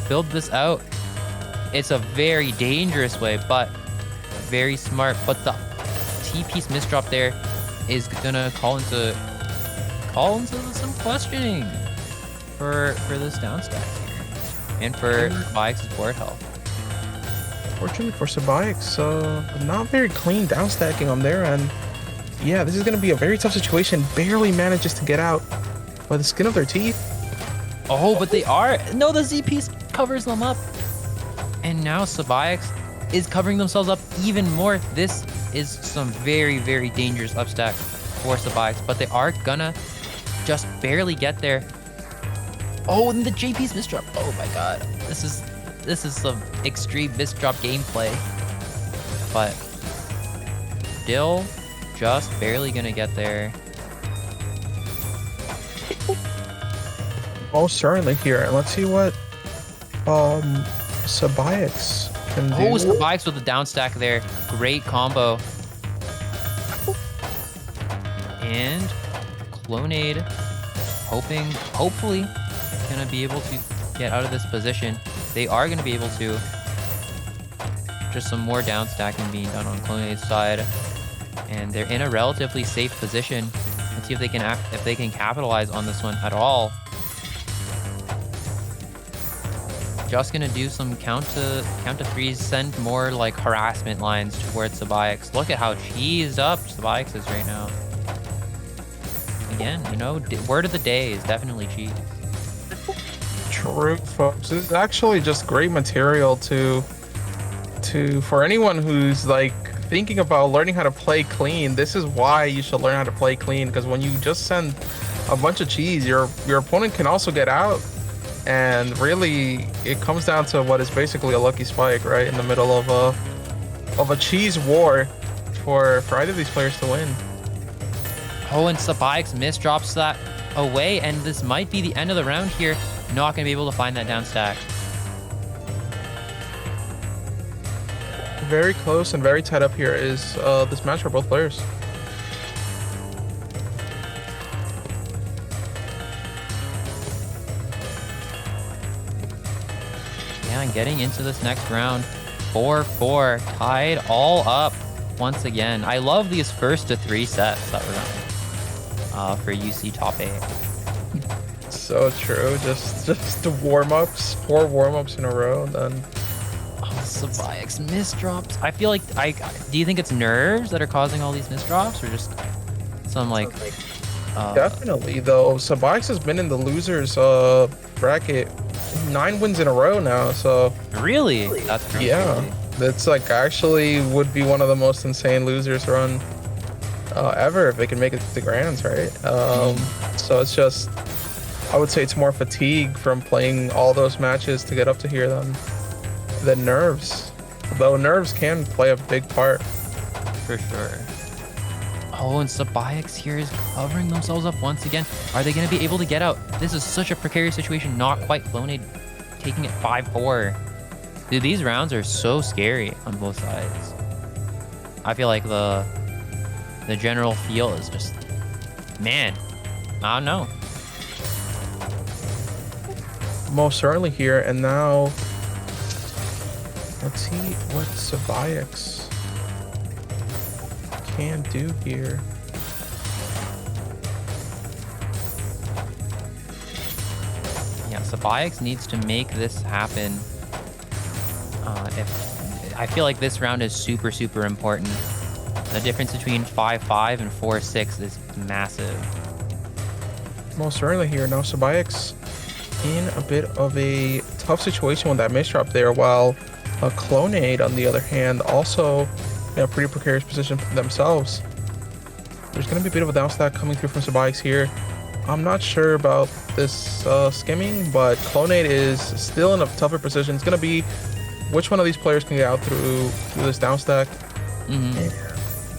build this out. It's a very dangerous way, but very smart. But the T-piece misdrop there is gonna call into some questioning for this down stack here, and for Bayeks' board health. Fortunately for Sabayeks, not very clean down stacking on their end. Yeah, this is gonna be a very tough situation. Barely manages to get out by the skin of their teeth. Oh, but they are. No, the Z piece covers them up, and now Sabayeks is covering themselves up even more. This is some very, very dangerous upstack for Sabayeks, but they are gonna just barely get there. Oh, and the JP's misdrop. Oh my god. This is some extreme misdrop gameplay. But still just barely gonna get there. Most certainly here. And let's see what Sabayix can do. Oh, Sabayix with the down stack there. Great combo. And Clonade hopefully gonna be able to get out of this position. They are gonna be able to. Just some more down stacking being done on Clonade's side. And they're in a relatively safe position. Let's see if they can capitalize on this one at all. Just gonna do some count to threes, send more like harassment lines towards Sabayix. Look at how cheesed up Sabayix is right now. Again, you know, word of the day is definitely cheese. True, folks. This is actually just great material for anyone who's like thinking about learning how to play clean. This is why you should learn how to play clean, because when you just send a bunch of cheese, your opponent can also get out. And really, it comes down to what is basically a lucky spike, right, in the middle of a cheese war for either of these players to win. Oh, and Sabayix misdrops that away, and this might be the end of the round here. Not gonna be able to find that down stack. Very close and very tight up here is this match for both players. Yeah, and getting into this next round, 4-4, tied all up once again. I love these first to 3 sets that we're running for UC top 8. So true. Just the warm-ups, 4 warm-ups in a row, and then. Sabayix misdrops. I feel like do you think it's nerves that are causing all these misdrops, or just some like Definitely though. Sabayix has been in the losers bracket 9 wins in a row now, so really? That's crazy. Yeah. That's like actually would be one of the most insane losers run ever if they can make it to the grands, right? So it's just, I would say it's more fatigue from playing all those matches to get up to here than nerves. Though nerves can play a big part. For sure. Oh, and Sabayix here is covering themselves up once again. Are they going to be able to get out? This is such a precarious situation. Not quite Clonade taking it 5-4. Dude, these rounds are so scary on both sides. I feel like the general feel is just, man, I don't know. Most certainly here, and now let's see what Sabayix can do here. Yeah, Sabayix needs to make this happen. I feel like this round is super, super important. The difference between 5-5 and 4-6 is massive. Most certainly here. Now Sabayix in a bit of a tough situation with that misdrop there, while Clonade, on the other hand, also in a pretty precarious position themselves. There's going to be a bit of a downstack coming through from Sabayix here. I'm not sure about this skimming, but Clonade is still in a tougher position. It's going to be which one of these players can get out through this downstack.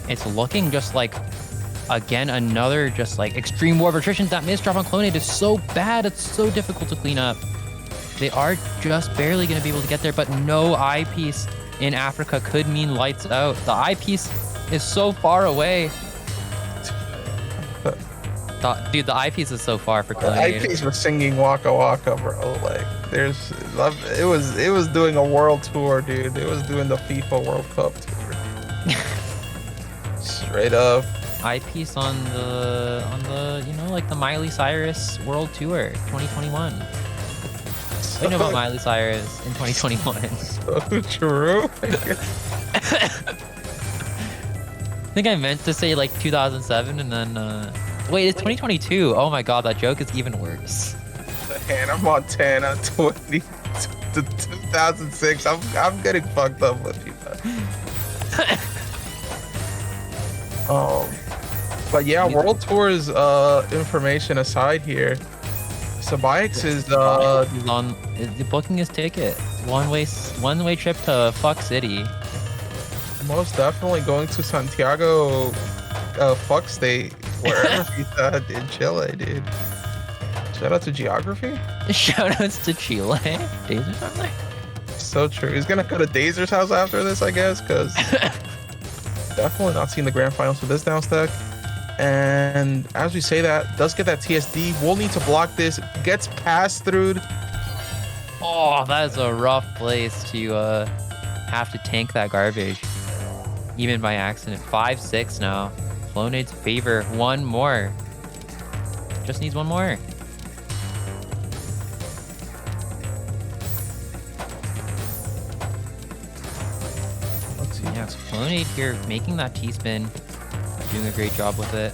It's looking just like, again, another just like extreme war of attrition. That misdrop on Clonade is so bad. It's so difficult to clean up. They are just barely going to be able to get there, but no eyepiece in Africa could mean lights out. The eyepiece is so far away. Dude, the eyepiece is so far for Clonade. The eyepiece was singing Waka Waka, bro. Like, it was doing a world tour, dude. It was doing the FIFA World Cup tour. Straight up. Eyepiece on the you know, like the Miley Cyrus World Tour 2021. What do you know about Miley Cyrus in 2021? So true. I think I meant to say like 2007 and then wait, it's 2022. Oh my god, that joke is even worse. Hannah Montana 20 to 2006. I'm getting fucked up with you, man. But yeah, World Tour's information aside here, Sabayix is booking his ticket. One way trip to Fuck City. Most definitely going to Santiago, Fuck State, wherever he's at in Chile, dude. Shout out to geography. Shout outs to Chile. Days or something. So true. He's gonna go to Dazer's house after this, I guess, because definitely not seeing the grand finals with this down stack. And as we say that, does get that TSD. We'll need to block this. Gets passed through. Oh, that is a rough place to have to tank that garbage. Even by accident. 5-6 now. Clonade's favor. One more. Just needs one more. Let's see. Yeah, so Clonade here making that T-spin. Doing a great job with it.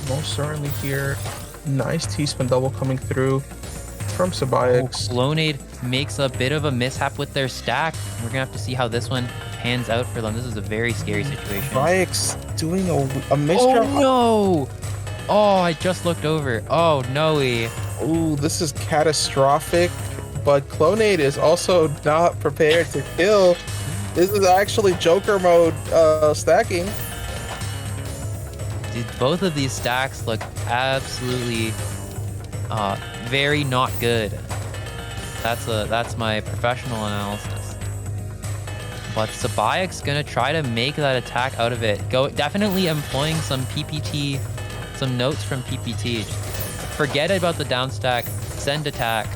Most certainly here. Nice T-spin double coming through from Zepheniah. Clonade makes a bit of a mishap with their stack. We're gonna have to see how this one pans out for them. This is a very scary situation. Zepheniah doing a mixture. Oh no! Oh, I just looked over. Oh no! Ooh, this is catastrophic. But Clonade is also not prepared to kill. This is actually Joker mode stacking. Dude, both of these stacks look absolutely very not good. That's my professional analysis. But Zepheniah's gonna try to make that attack out of it. Definitely employing some PPT, some notes from PPT. Forget about the down stack, send attack,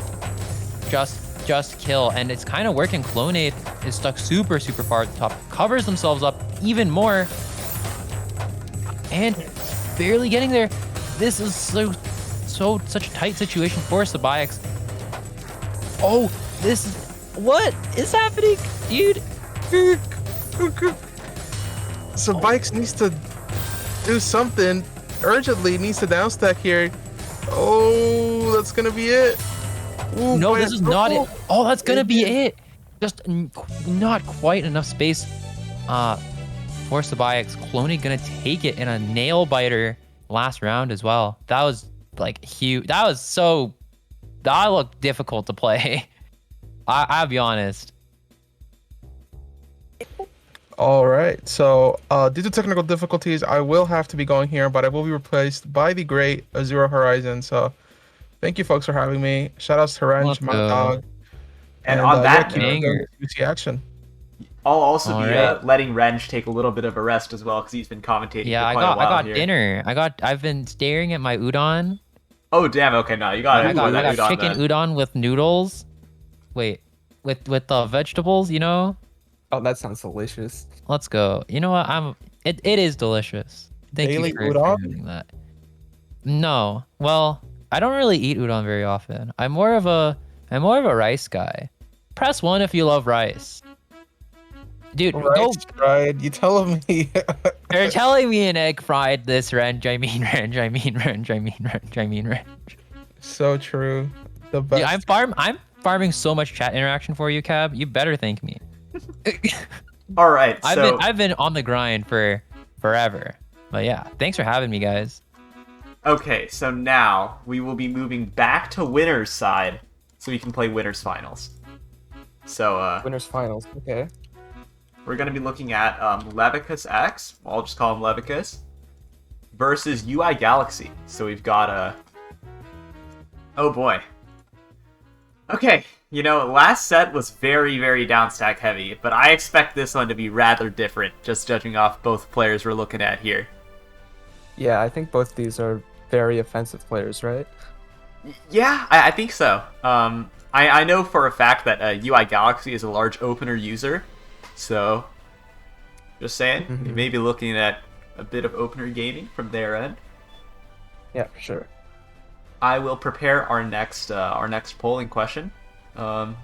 just kill, and it's kind of working. Clonade is stuck super far at the top, covers themselves up even more, and barely getting there. This is such a tight situation for Zepheniah. Oh, what is happening, dude? Zepheniah needs to do something urgently. Needs to downstack here. Oh, that's gonna be it. Ooh, No, this is not it. Oh, that's gonna be it. Just not quite enough space for Zepheniah. Clonade gonna take it in a nail biter last round as well. That was like huge. That looked difficult to play. I'll be honest. All right. So, due to technical difficulties, I will have to be going here, but I will be replaced by the great Zero Horizon. So, thank you, folks, for having me. Shout outs to Renge, my dog. And on that keep note, going UC action. I'll also be Alright. letting Renge take a little bit of a rest as well because he's been commentating. Yeah, for quite a while I got here. dinner. I've been staring at my udon. Oh damn! Okay, no, you got I got that udon chicken then. udon with noodles. Wait, with the vegetables, you know? Oh, that sounds delicious. Let's go. You know what? It is delicious. Thank Daily you for udon? doing that. No. Well, I don't really eat udon very often. I'm more of a rice guy. Press 1 if you love rice. Dude, go. Right, fried. You telling me? They're telling me an egg fried this Renge. I mean Renge. So true. The best. Dude, I'm farming so much chat interaction for you, Cab. You better thank me. All right, so I've been on the grind for forever. But yeah, thanks for having me, guys. okay, so now we will be moving back to winners side, so we can play winners finals. So Winners finals. Okay. we're gonna be looking at Levicus X. I'll just call him Levicus versus UI Galaxy. So we've got oh boy. Okay, you know, last set was very downstack heavy, but I expect this one to be rather different, just judging off both players we're looking at here. Yeah, I think both these are very offensive players, right? Yeah, I think so. I know for a fact that UI Galaxy is a large opener user, so just saying, you may be looking at a bit of opener gaming from their end. Yeah, for sure. I will prepare our next polling question. I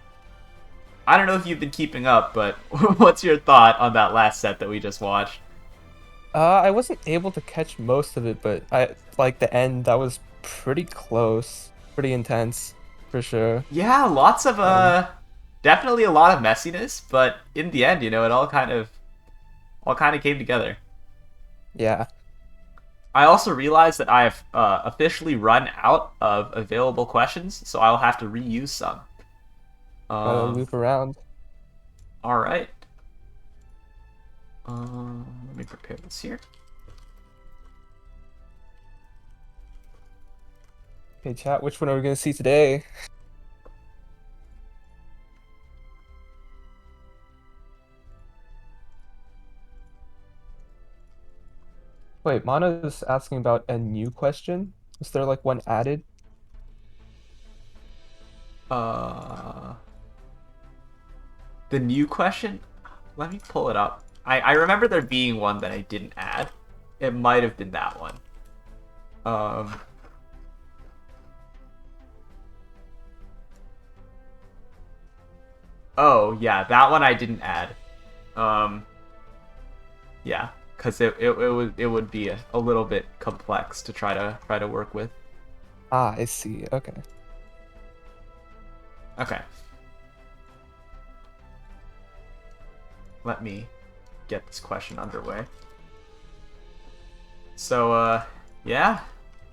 don't know if you've been keeping up, but what's your thought on that last set that we just watched? I wasn't able to catch most of it, but I like the end. That was pretty close, pretty intense, for sure. Yeah, lots of definitely a lot of messiness, but in the end, you know, it all kind of came together. Yeah. I also realized that I have officially run out of available questions, so I'll have to reuse some. Gotta loop around. All right. Let me prepare this here. Hey chat, which one are we gonna see today? Wait, Mana is asking about a new question. Is there like one added? The new question? Let me pull it up. I remember there being one that I didn't add. It might have been that one. Oh, yeah, that one I didn't add. Yeah, because it would be a little bit complex to try to work with. Ah, I see. Okay. Okay. Let me get this question underway. So, yeah.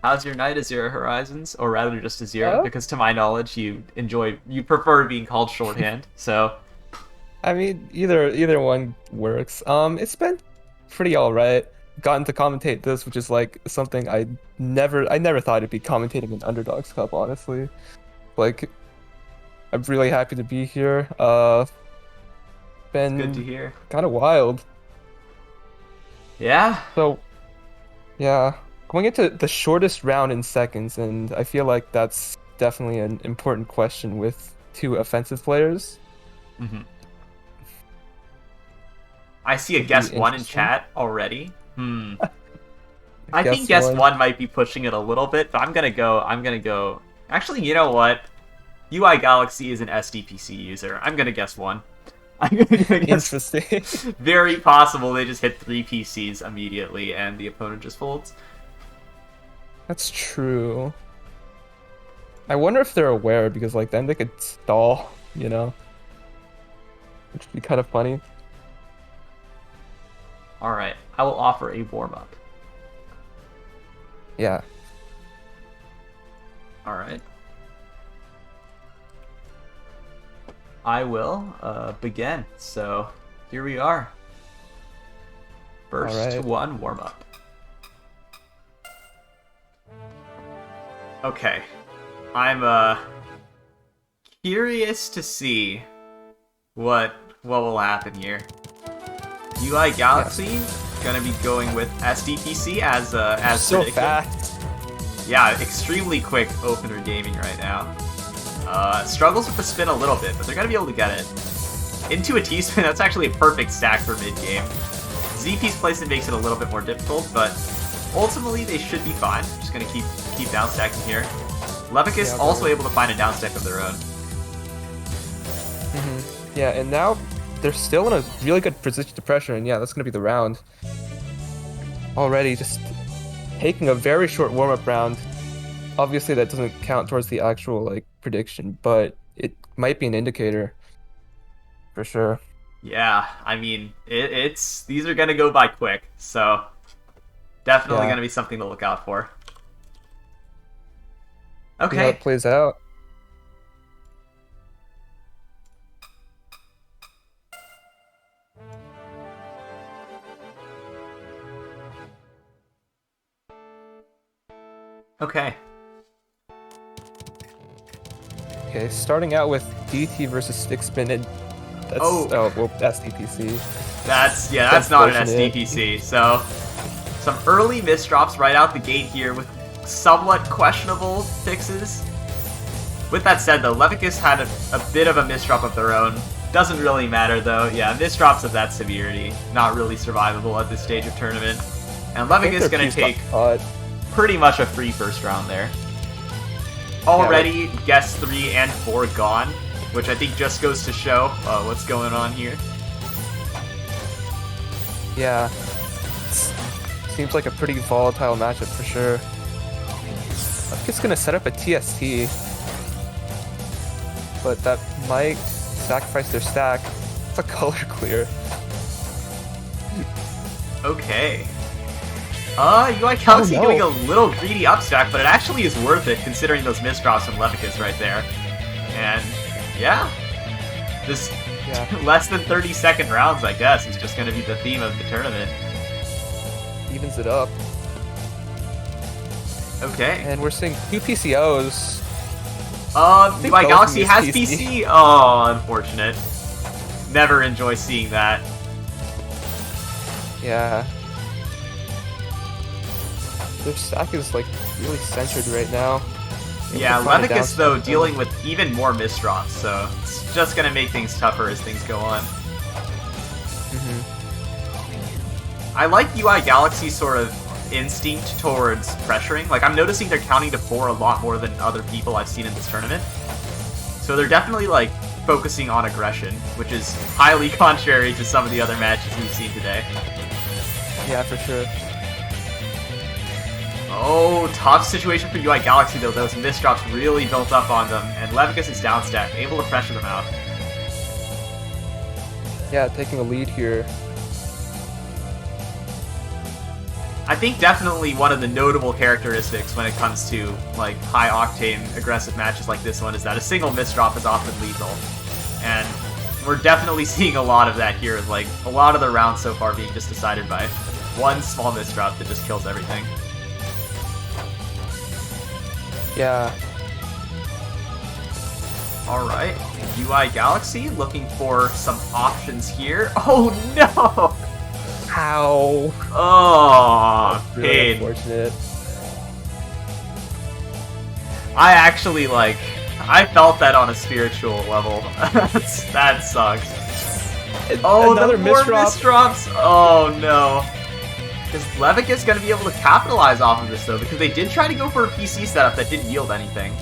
How's your night, Azure Horizons? Or rather just Azure, because to my knowledge, you prefer being called shorthand, so... I mean, either one works. It's been pretty alright. Gotten to commentate this, which is like something I never thought I'd be commentating an Underdogs Cup, honestly. Like, I'm really happy to be here. Been good to hear. Kind of wild. Yeah. So, yeah, going into the shortest round in seconds, and I feel like that's definitely an important question with two offensive players. Mm-hmm. I see a guess one in chat already. I think guess one might be pushing it a little bit, but I'm gonna go. Actually, you know what? UI Galaxy is an SDPC user. I'm gonna guess one. I'm gonna guess. Interesting. Very possible they just hit 3 PCs immediately and the opponent just folds. That's true. I wonder if they're aware, because like then they could stall, you know? Which would be kind of funny. Alright, I will offer a warm-up. Yeah. Alright. I will begin. So, here we are. First one warm-up. Okay. I'm curious to see what will happen here. UI Galaxy gonna be going with SDPC as so predicted. fast. Yeah, extremely quick opener gaming right now. Struggles with the spin a little bit, but they're gonna be able to get it. Into a T-spin, that's actually a perfect stack for mid-game. ZP's placement makes it a little bit more difficult, but ultimately they should be fine. Just gonna keep down stacking here. Levikus also able to find a down stack of their own. Yeah, and now they're still in a really good position to pressure, and yeah, that's gonna be the round. Already just taking a very short warm-up round. Obviously that doesn't count towards the actual like prediction, but it might be an indicator for sure. Yeah, I mean these are gonna go by quick, so definitely gonna be something to look out for. Okay. See how it plays out. Okay. Okay, starting out with DT versus stick spin, and that's SDPC. That's not an SDPC. So some early misdrops right out the gate here with somewhat questionable fixes. With that said, though, Levikus had a bit of a misdrop of their own. Doesn't really matter though. Yeah, misdrops of that severity, not really survivable at this stage of tournament. And Levikus is gonna take pretty much a free first round there. Already, guess 3 and 4 gone, which I think just goes to show what's going on here. Yeah, seems like a pretty volatile matchup for sure. I'm just gonna set up a TST, but that might sacrifice their stack. It's a color clear. Okay. UI Galaxy doing a little greedy upstack, but it actually is worth it considering those misdrops from Levikus right there. And yeah, this less than 30-second rounds, I guess, is just going to be the theme of the tournament. Evens it up. Okay. And we're seeing 2 PCOs. UI both Galaxy use has PC. PC. Oh, unfortunate. Never enjoy seeing that. Yeah. Their stack is like really centered right now. Able Yeah, to find a Levicus though downstep dealing with even more misdrops, so it's just gonna make things tougher as things go on. I like UI Galaxy's sort of instinct towards pressuring. Like, I'm noticing they're counting to 4 a lot more than other people I've seen in this tournament. So they're definitely, like, focusing on aggression, which is highly contrary to some of the other matches we've seen today. Yeah, for sure. Oh, tough situation for UI Galaxy, though. Those misdrops really built up on them, and Levicus is down stack, able to pressure them out. Yeah, taking a lead here. I think definitely one of the notable characteristics when it comes to like high-octane aggressive matches like this one is that a single misdrop is often lethal. And we're definitely seeing a lot of that here, like a lot of the rounds so far being just decided by one small misdrop that just kills everything. Yeah. Alright, UI Galaxy looking for some options here. Oh no! Ow. Oh, Really pain. unfortunate. I actually, like, I felt that on a spiritual level. That sucks. Oh, Another the more misdrop. misdrops? Oh, no. Is Levicus going to be able to capitalize off of this, though? Because they did try to go for a PC setup that didn't yield anything.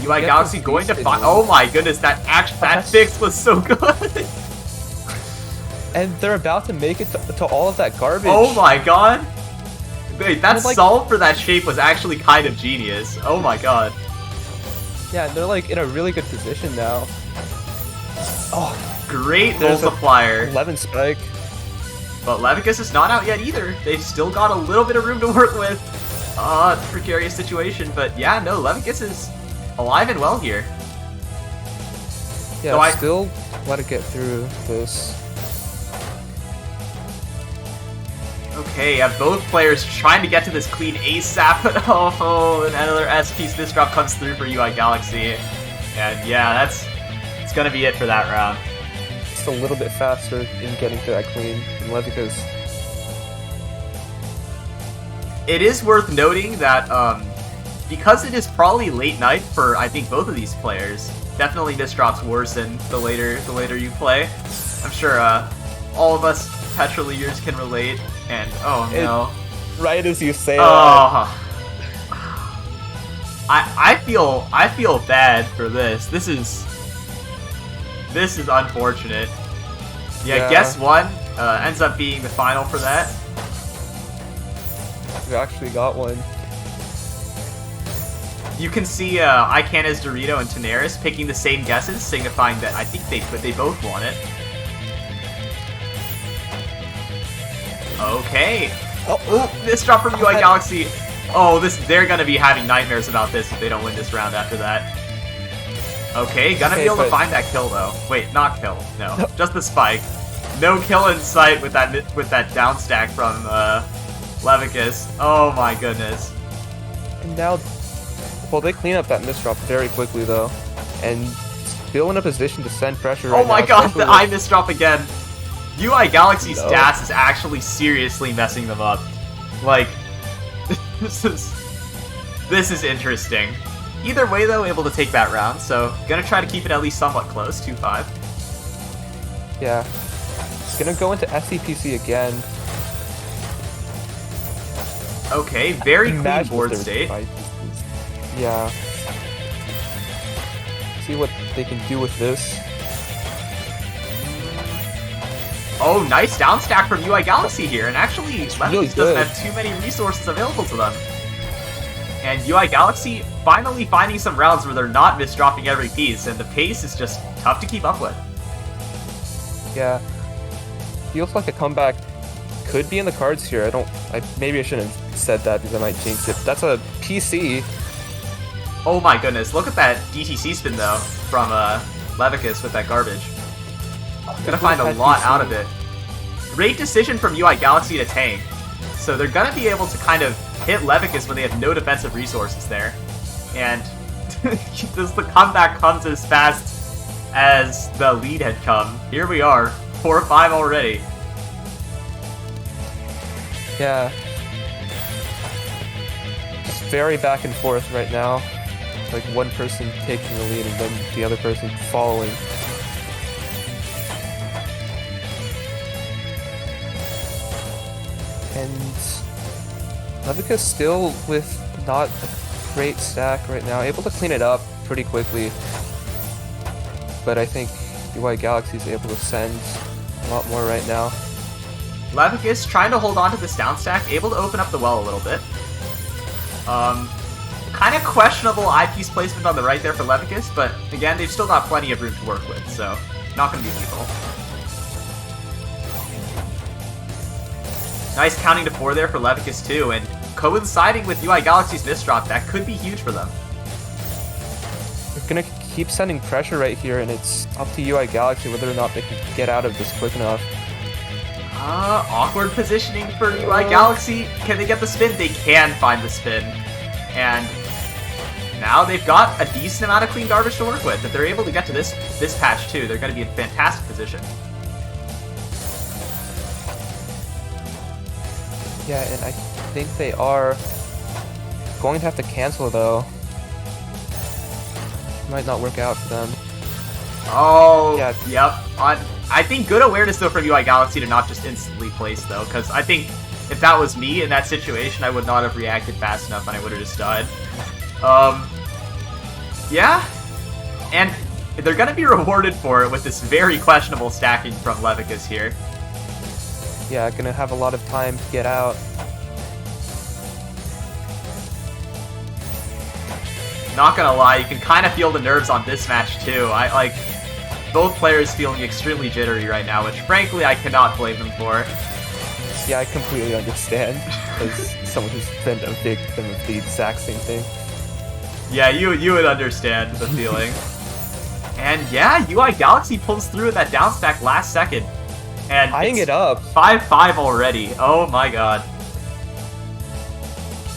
UI Yeah, Galaxy this going to beast find... didn't Oh my goodness, that fix was so good! And they're about to make it to all of that garbage. Oh my god! Wait, that like- solve for that shape was actually kind of genius. Oh my god. Yeah, they're like in a really good position now. Oh, Great There's a- multiplier. 11 spike. But Levicus is not out yet either. They've still got a little bit of room to work with. Precarious situation, but yeah, no, Levicus is alive and well here. Yeah, So I- still want to get through this. Okay, yeah, both players trying to get to this clean ASAP, but oh, another S-piece misdrop comes through for UI Galaxy. And yeah, it's gonna be it for that round. Just a little bit faster in getting to that clean than Levicus. It is worth noting that, because it is probably late night for, I think, both of these players, definitely misdrops worsen the later you play. I'm sure, all of us petroliers can relate, and oh no. Right as you say Oh. I feel bad for this. This is unfortunate. Yeah, guess one ends up being the final for that. we actually got one. You can see IceDynamix and Tenaris picking the same guesses, signifying that I think they both want it. Okay. Oh, this drop from UI Galaxy. Oh, they're gonna be having nightmares about this if they don't win this round after that. Okay, gonna be able to find that kill though. Wait, not kill. No, just the spike. No kill in sight with that down stack from Levicus. Oh my goodness. And now, well, they clean up that misdrop very quickly though, and still in a position to send pressure. Right Oh my now, god, especially the eye misdrop again. UI Galaxy's No. stats is actually seriously messing them up. Like, this is interesting. Either way though, able to take that round, so gonna try to keep it at least somewhat close, 2-5. Yeah. It's gonna go into SCPC again. Okay, very clean Imagine if board there was state. 5 pieces. Yeah. See what they can do with this. Oh, nice down stack from UI Galaxy here, and actually, Levicus really doesn't good. have too many resources available to them. And UI Galaxy finally finding some rounds where they're not misdropping every piece, and the pace is just tough to keep up with. Yeah. Feels like a comeback could be in the cards here. Maybe I shouldn't have said that because I might jinx it. That's a PC. Oh my goodness, look at that DTC spin though, from Levicus with that garbage. Gonna find a lot out of it. Great decision from UI Galaxy to tank. So they're gonna be able to kind of hit Levikus when they have no defensive resources there. And the comeback comes as fast as the lead had come. Here we are, 4-5 already. Yeah. Just very back and forth right now. Like one person taking the lead and then the other person following. And Levikus still with not a great stack right now, able to clean it up pretty quickly. But I think UI Galaxy is able to send a lot more right now. Levikus trying to hold on to this down stack, able to open up the well a little bit. Kind of questionable eyepiece placement on the right there for Levikus, but again, they've still got plenty of room to work with, so not going to be lethal. Nice counting to 4 there for Levikus too, and coinciding with UI Galaxy's misdrop, that could be huge for them. They're gonna keep sending pressure right here, and it's up to UI Galaxy whether or not they can get out of this quick enough. Awkward positioning for UI Galaxy. Can they get the spin? They can find the spin. And now they've got a decent amount of clean garbage to work with. If they're able to get to this patch too, they're going to be in fantastic position. Yeah, and I think they are going to have to cancel though. Might not work out for them. Oh, yeah. Yep. I think good awareness though from UI Galaxy to not just instantly place though, because I think if that was me in that situation, I would not have reacted fast enough and I would have just died. Yeah, and they're gonna be rewarded for it with this very questionable stacking from Levikus here. Yeah, gonna have a lot of time to get out. Not gonna lie, you can kind of feel the nerves on this match too. I like both players feeling extremely jittery right now, which frankly I cannot blame them for. Yeah, I completely understand, as someone who's been a victim of the exact same thing. Yeah, you would understand the feeling. And yeah, UI Galaxy pulls through with that downstack last second. And eyeing it up. 5-5 already. Oh my god.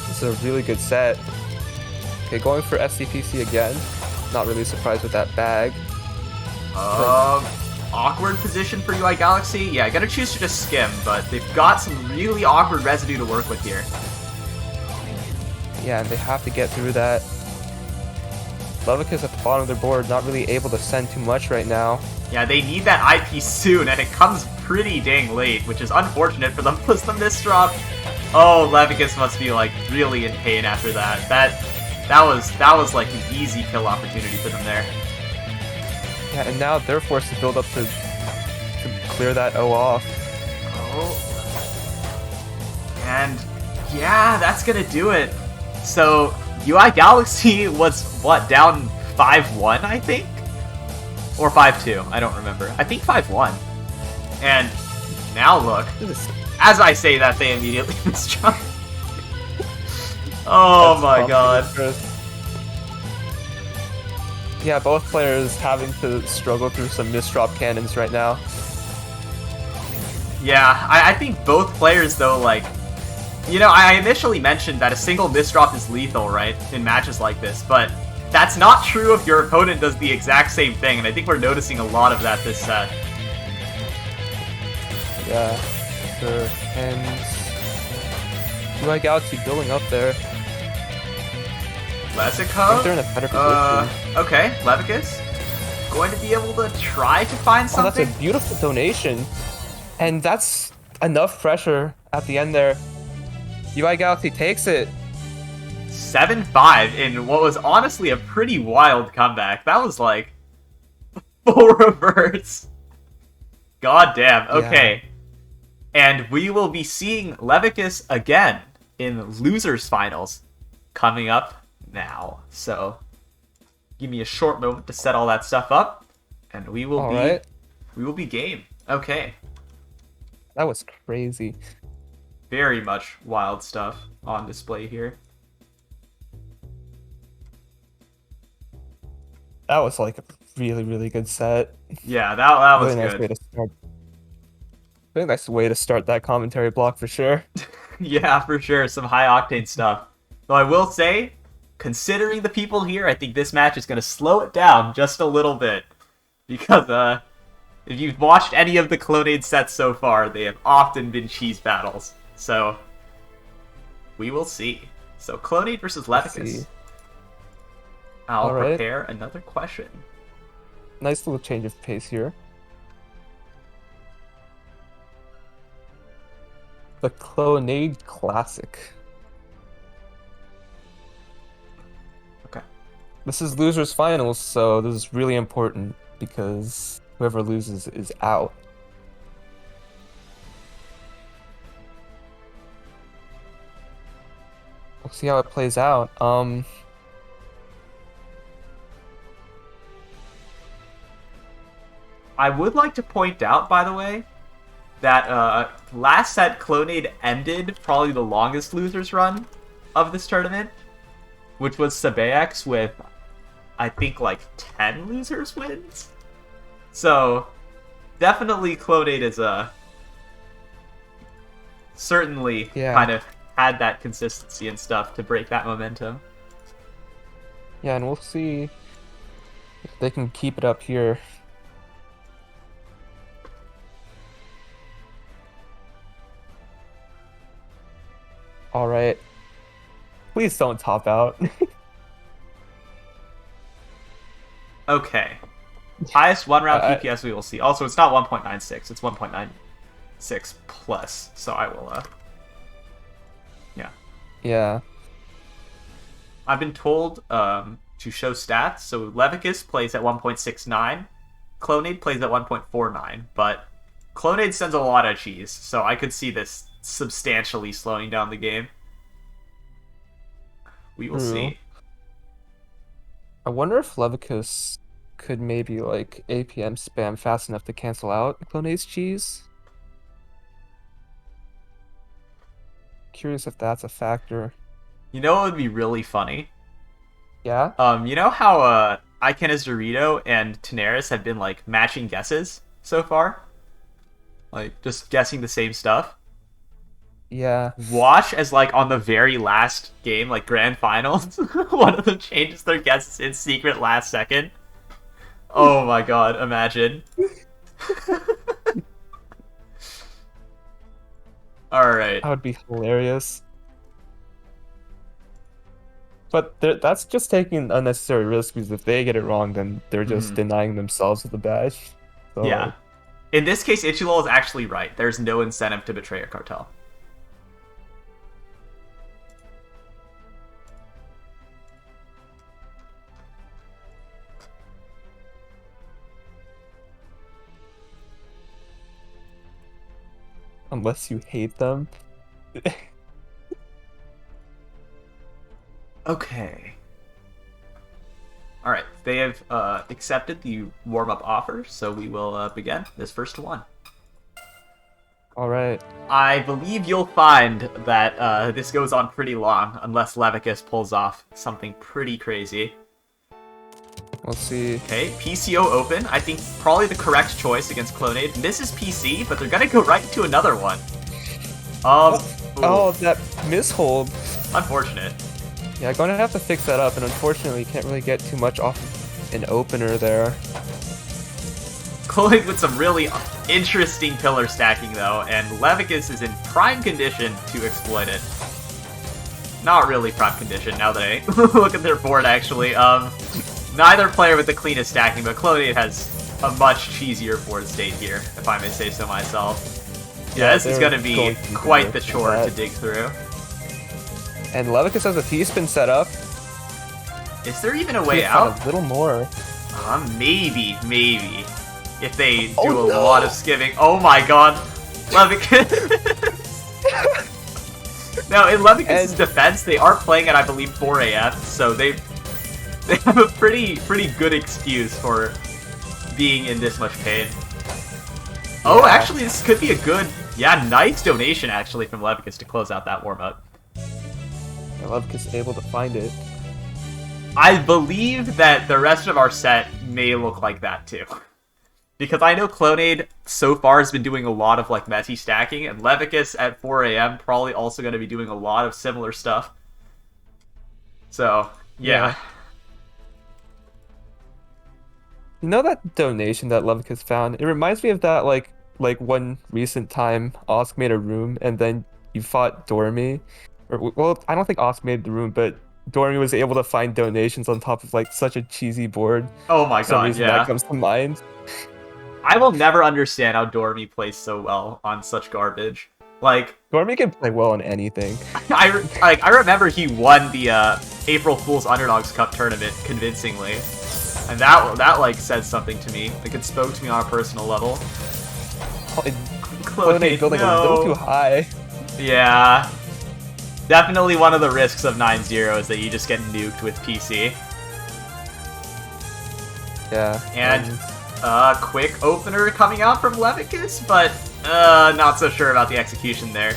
This is a really good set. Okay, going for FCPC again. Not really surprised with that bag. Awkward position for UI Galaxy. Yeah, gotta choose to just skim, but they've got some really awkward residue to work with here. Yeah, and they have to get through that. Levikus at the bottom of their board, not really able to send too much right now. Yeah, they need that IP soon, and it comes pretty dang late, which is unfortunate for them. Plus the misdrop. Oh, Levikus must be like really in pain after that. That was like an easy kill opportunity for them there. Yeah, and now they're forced to build up to clear that O off. Oh. And yeah, that's gonna do it. So UI Galaxy was what, down 5-1, I think? Or 5-2, I don't remember. I think 5-1. And now look, as I say that, they immediately misdrop. Oh my god. Yeah, both players having to struggle through some misdrop cannons right now. Yeah, I think both players though, like, you know, I initially mentioned that a single misdrop is lethal, right, in matches like this, but that's not true if your opponent does the exact same thing, and I think we're noticing a lot of that this set. Yeah, sure. And UI Galaxy building up there. Lesico? I think they're in a better position. Okay, Levikus going to be able to try to find something. Oh, that's a beautiful donation. And that's enough pressure at the end there. UI Galaxy takes it. 7-5 in what was honestly a pretty wild comeback. That was like full reverse. God damn. Okay. Yeah. And we will be seeing Levikus again in losers finals coming up now. So give me a short moment to set all that stuff up, and we will be game. Okay. That was crazy. Very much wild stuff on display here. That was like a really, really good set. Yeah, that was really nice good. Way to start. Really nice way to start that commentary block for sure. Yeah, for sure. Some high octane stuff. Though I will say, considering the people here, I think this match is going to slow it down just a little bit. Because, if you've watched any of the Clonade sets so far, they have often been cheese battles. So, we will see. So, Clonade versus Leviticus. I'll prepare another question. Nice little change of pace here. The Clonade Classic. Okay. This is losers finals, so this is really important because whoever loses is out. We'll see how it plays out. I would like to point out, by the way, that last set Clonade ended probably the longest losers run of this tournament, which was Sabaex with, I think, like 10 losers wins. So, definitely Clonade is certainly kind of had that consistency and stuff to break that momentum. Yeah, and we'll see if they can keep it up here. All right. Please don't top out. Okay. Highest one-round PPS we will see. Also, it's not 1.96. It's 1.96 plus. So I will, yeah. Yeah. I've been told to show stats. So Leviticus plays at 1.69. Clonade plays at 1.49. But Clonade sends a lot of cheese. So I could see this substantially slowing down the game. We will see. I wonder if Leviticus could maybe like APM spam fast enough to cancel out Clonade's cheese. Curious if that's a factor. You know what would be really funny? Yeah? You know how Ikena's Dorito and Tenaris have been like matching guesses so far? Like just guessing the same stuff? Yeah. Watch as, like, on the very last game, like, grand finals, one of them changes their guesses in secret last second. Oh my god, imagine. Alright. That would be hilarious. But that's just taking unnecessary risks, because if they get it wrong, then they're just denying themselves of the badge. So... Yeah. In this case, Ichilol is actually right. There's no incentive to betray a cartel. Unless you hate them. Okay. Alright, they have accepted the warm-up offer, so we will begin this first one. Alright. I believe you'll find that this goes on pretty long, unless Leviticus pulls off something pretty crazy. We'll see. Okay, PCO open. I think probably the correct choice against Clonade. Misses PC, but they're gonna go right into another one. Oh, that mishold. Unfortunate. Yeah, gonna have to fix that up, and unfortunately, you can't really get too much off an opener there. Clonade with some really interesting pillar stacking, though, and Leviticus is in prime condition to exploit it. Not really prime condition, now that I look at their board, actually. Neither player with the cleanest stacking, but Clonade has a much cheesier board state here, if I may say so myself. Yeah, this is going to be quite the chore to dig through. And Leviticus has a T-spin set up. Is there even a way out? A little more. Maybe. If they do a lot of skimming. Oh my god. Leviticus. Now, in Leviticus' defense, they are playing at, I believe, 4 a.m., so they have a pretty good excuse for being in this much pain. Oh, actually, this could be a good, nice donation, actually, from Leviticus to close out that warm-up. And Leviticus is able to find it. I believe that the rest of our set may look like that, too. Because I know Clonade so far has been doing a lot of like messy stacking, and Levikus at 4 a.m. probably also going to be doing a lot of similar stuff. So, yeah. You know that donation that Levikus found? It reminds me of that like one recent time Osk made a room and then you fought Dormy. Or, well, I don't think Osk made the room, but Dormy was able to find donations on top of like such a cheesy board. Oh my For some god, reason yeah. that comes to mind. I will never understand how Dormy plays so well on such garbage. Like, Dormy can play well on anything. I remember he won the April Fool's Underdogs Cup tournament convincingly, and that like said something to me. Like, it spoke to me on a personal level. Clonade building a little too high. Yeah, definitely one of the risks of 9-0 is that you just get nuked with PC. Yeah. And quick opener coming out from Levikus, but not so sure about the execution there.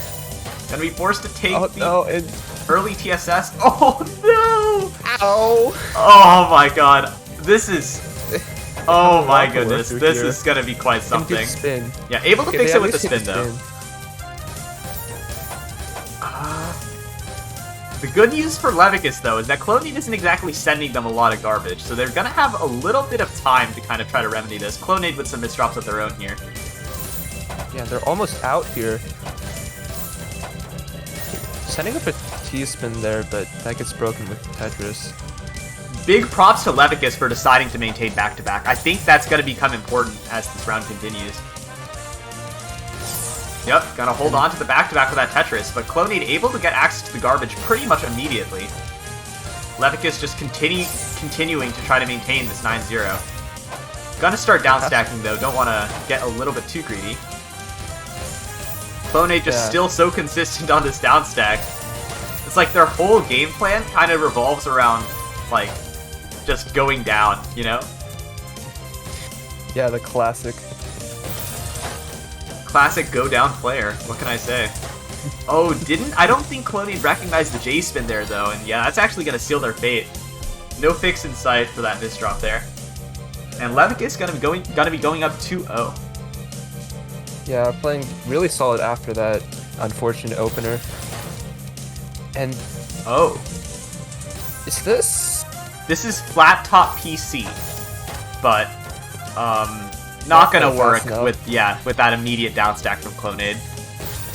Gonna be forced to take the early TSS. Oh no! Ow! Oh my god. This is... Oh my goodness. This is gonna be quite something. Spin. Yeah, able to fix it with the spin though. The good news for Levikus, though, is that Clonade isn't exactly sending them a lot of garbage, so they're gonna have a little bit of time to kind of try to remedy this. Clonade with some misdrops of their own here. Yeah, they're almost out here. Sending up a T-spin there, but that gets broken with Tetris. Big props to Levikus for deciding to maintain back-to-back. I think that's gonna become important as this round continues. Yep, gotta hold on to the back-to-back with that Tetris, but Clonade able to get access to the garbage pretty much immediately. Levikus just continuing to try to maintain this 9-0. Gonna start down stacking though, don't want to get a little bit too greedy. Clonade just still so consistent on this down stack. It's like their whole game plan kind of revolves around, like, just going down, you know? Yeah, the classic. Classic go down player. What can I say? Oh, I don't think Clonade recognized the J spin there though, and yeah, that's actually gonna seal their fate. No fix in sight for that misdrop there. And Levikus gonna be going up 2-0. Yeah, playing really solid after that unfortunate opener. And is this? This is flat top PC, but not gonna work with that immediate downstack from Clonade.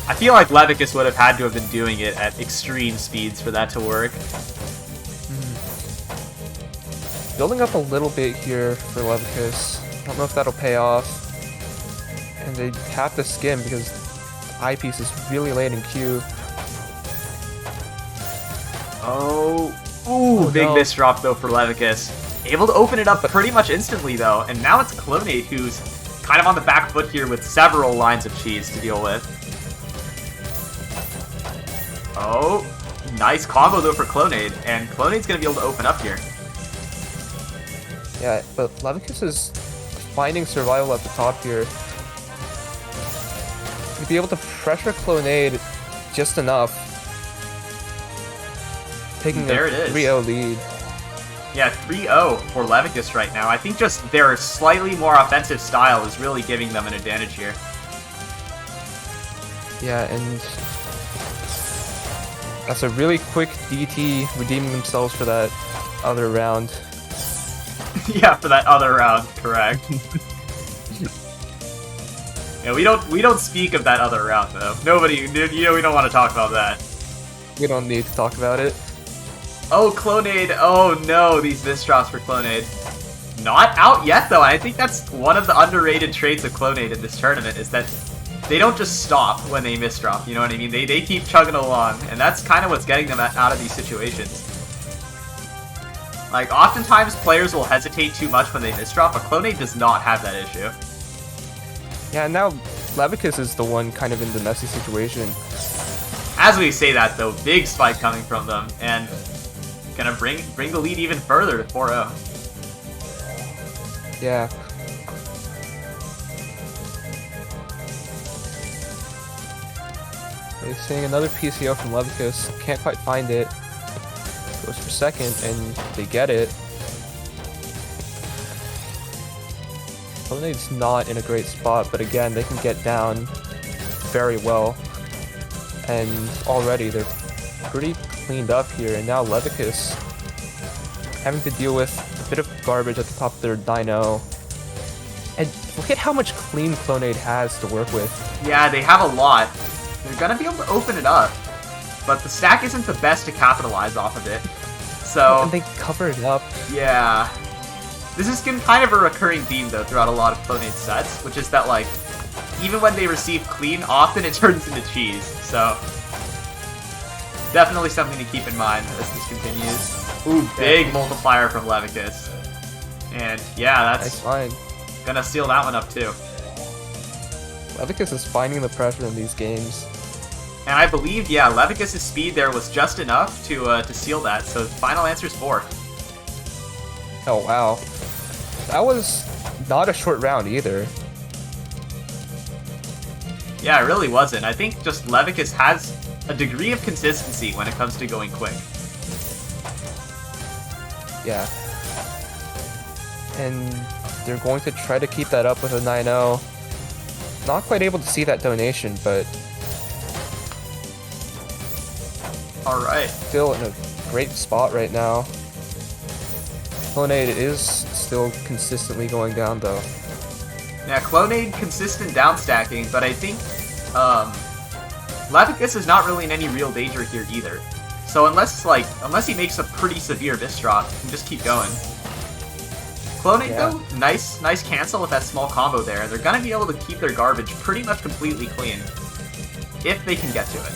I feel like Levikus would have had to have been doing it at extreme speeds for that to work. Building up a little bit here for Levikus. I don't know if that'll pay off. And they have to skim because the eyepiece is really late in queue. Big misdrop though for Levikus. Able to open it up pretty much instantly though, and now it's Clonade who's kind of on the back foot here with several lines of cheese to deal with. Oh, nice combo though for Clonade, and Clonade's gonna be able to open up here. Yeah, but Levikus is finding survival at the top here. To be able to pressure Clonade just enough. Taking a 3-0 lead. Yeah, 3-0 for Levikus right now. I think just their slightly more offensive style is really giving them an advantage here. Yeah, and that's a really quick DT redeeming themselves for that other round. Yeah, for that other round, correct. Yeah, we don't speak of that other round though. Nobody, you know, we don't want to talk about that. We don't need to talk about it. Oh, Clonade. Oh no, these misdrops for Clonade. Not out yet though. I think that's one of the underrated traits of Clonade in this tournament is that they don't just stop when they misdrop, you know what I mean? They keep chugging along, and that's kind of what's getting them out of these situations. Like, oftentimes players will hesitate too much when they misdrop, but Clonade does not have that issue. Yeah, and now Levikus is the one kind of in the messy situation. As we say that though, big spike coming from them, and gonna bring the lead even further to 4-0. Yeah. They're seeing another PCO from Levikus. Can't quite find it. Goes for second, and they get it. Clonade's not in a great spot, but again, they can get down very well. And already they're pretty cleaned up here, and now Levikus having to deal with a bit of garbage at the top of their dyno. And look at how much clean Clonade has to work with. Yeah, they have a lot. They're gonna be able to open it up, but the stack isn't the best to capitalize off of it. So, And they cover it up. yeah. This has been kind of a recurring theme, though, throughout a lot of Clonade sets, which is that, like, even when they receive clean, often it turns into cheese. So, definitely something to keep in mind as this continues. Ooh, big multiplier from Levikus. And, yeah, that's Nice line. gonna seal that one up, too. Levikus is finding the pressure in these games. And I believe, yeah, Levikus' speed there was just enough to seal that, so final answer is 4. Oh, wow. That was not a short round either. Yeah, it really wasn't. I think just Levikus has a degree of consistency when it comes to going quick. Yeah. And they're going to try to keep that up with a 9-0. Not quite able to see that donation, but Alright. still in a great spot right now. Clonade is still consistently going down though. Yeah, Clonade consistent down stacking, but I think Levikus is not really in any real danger here either. So unless he makes a pretty severe miss drop, he can just keep going. Clonade though, nice cancel with that small combo there. They're gonna be able to keep their garbage pretty much completely clean. If they can get to it.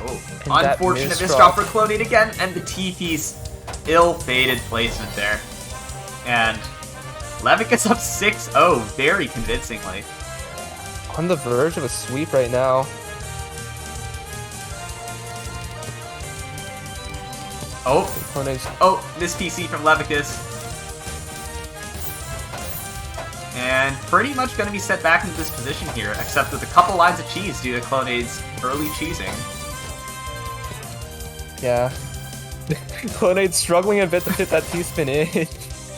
Oh, And unfortunate miss drop for Clonade again, and the TP's ill-fated placement there. And Levikus up 6-0 very convincingly. On the verge of a sweep right now. Oh, Clonade's this PC from Levikus. And pretty much going to be set back into this position here, except with a couple lines of cheese due to Clonade's early cheesing. yeah. Clonade's struggling a bit to fit that T-spin in.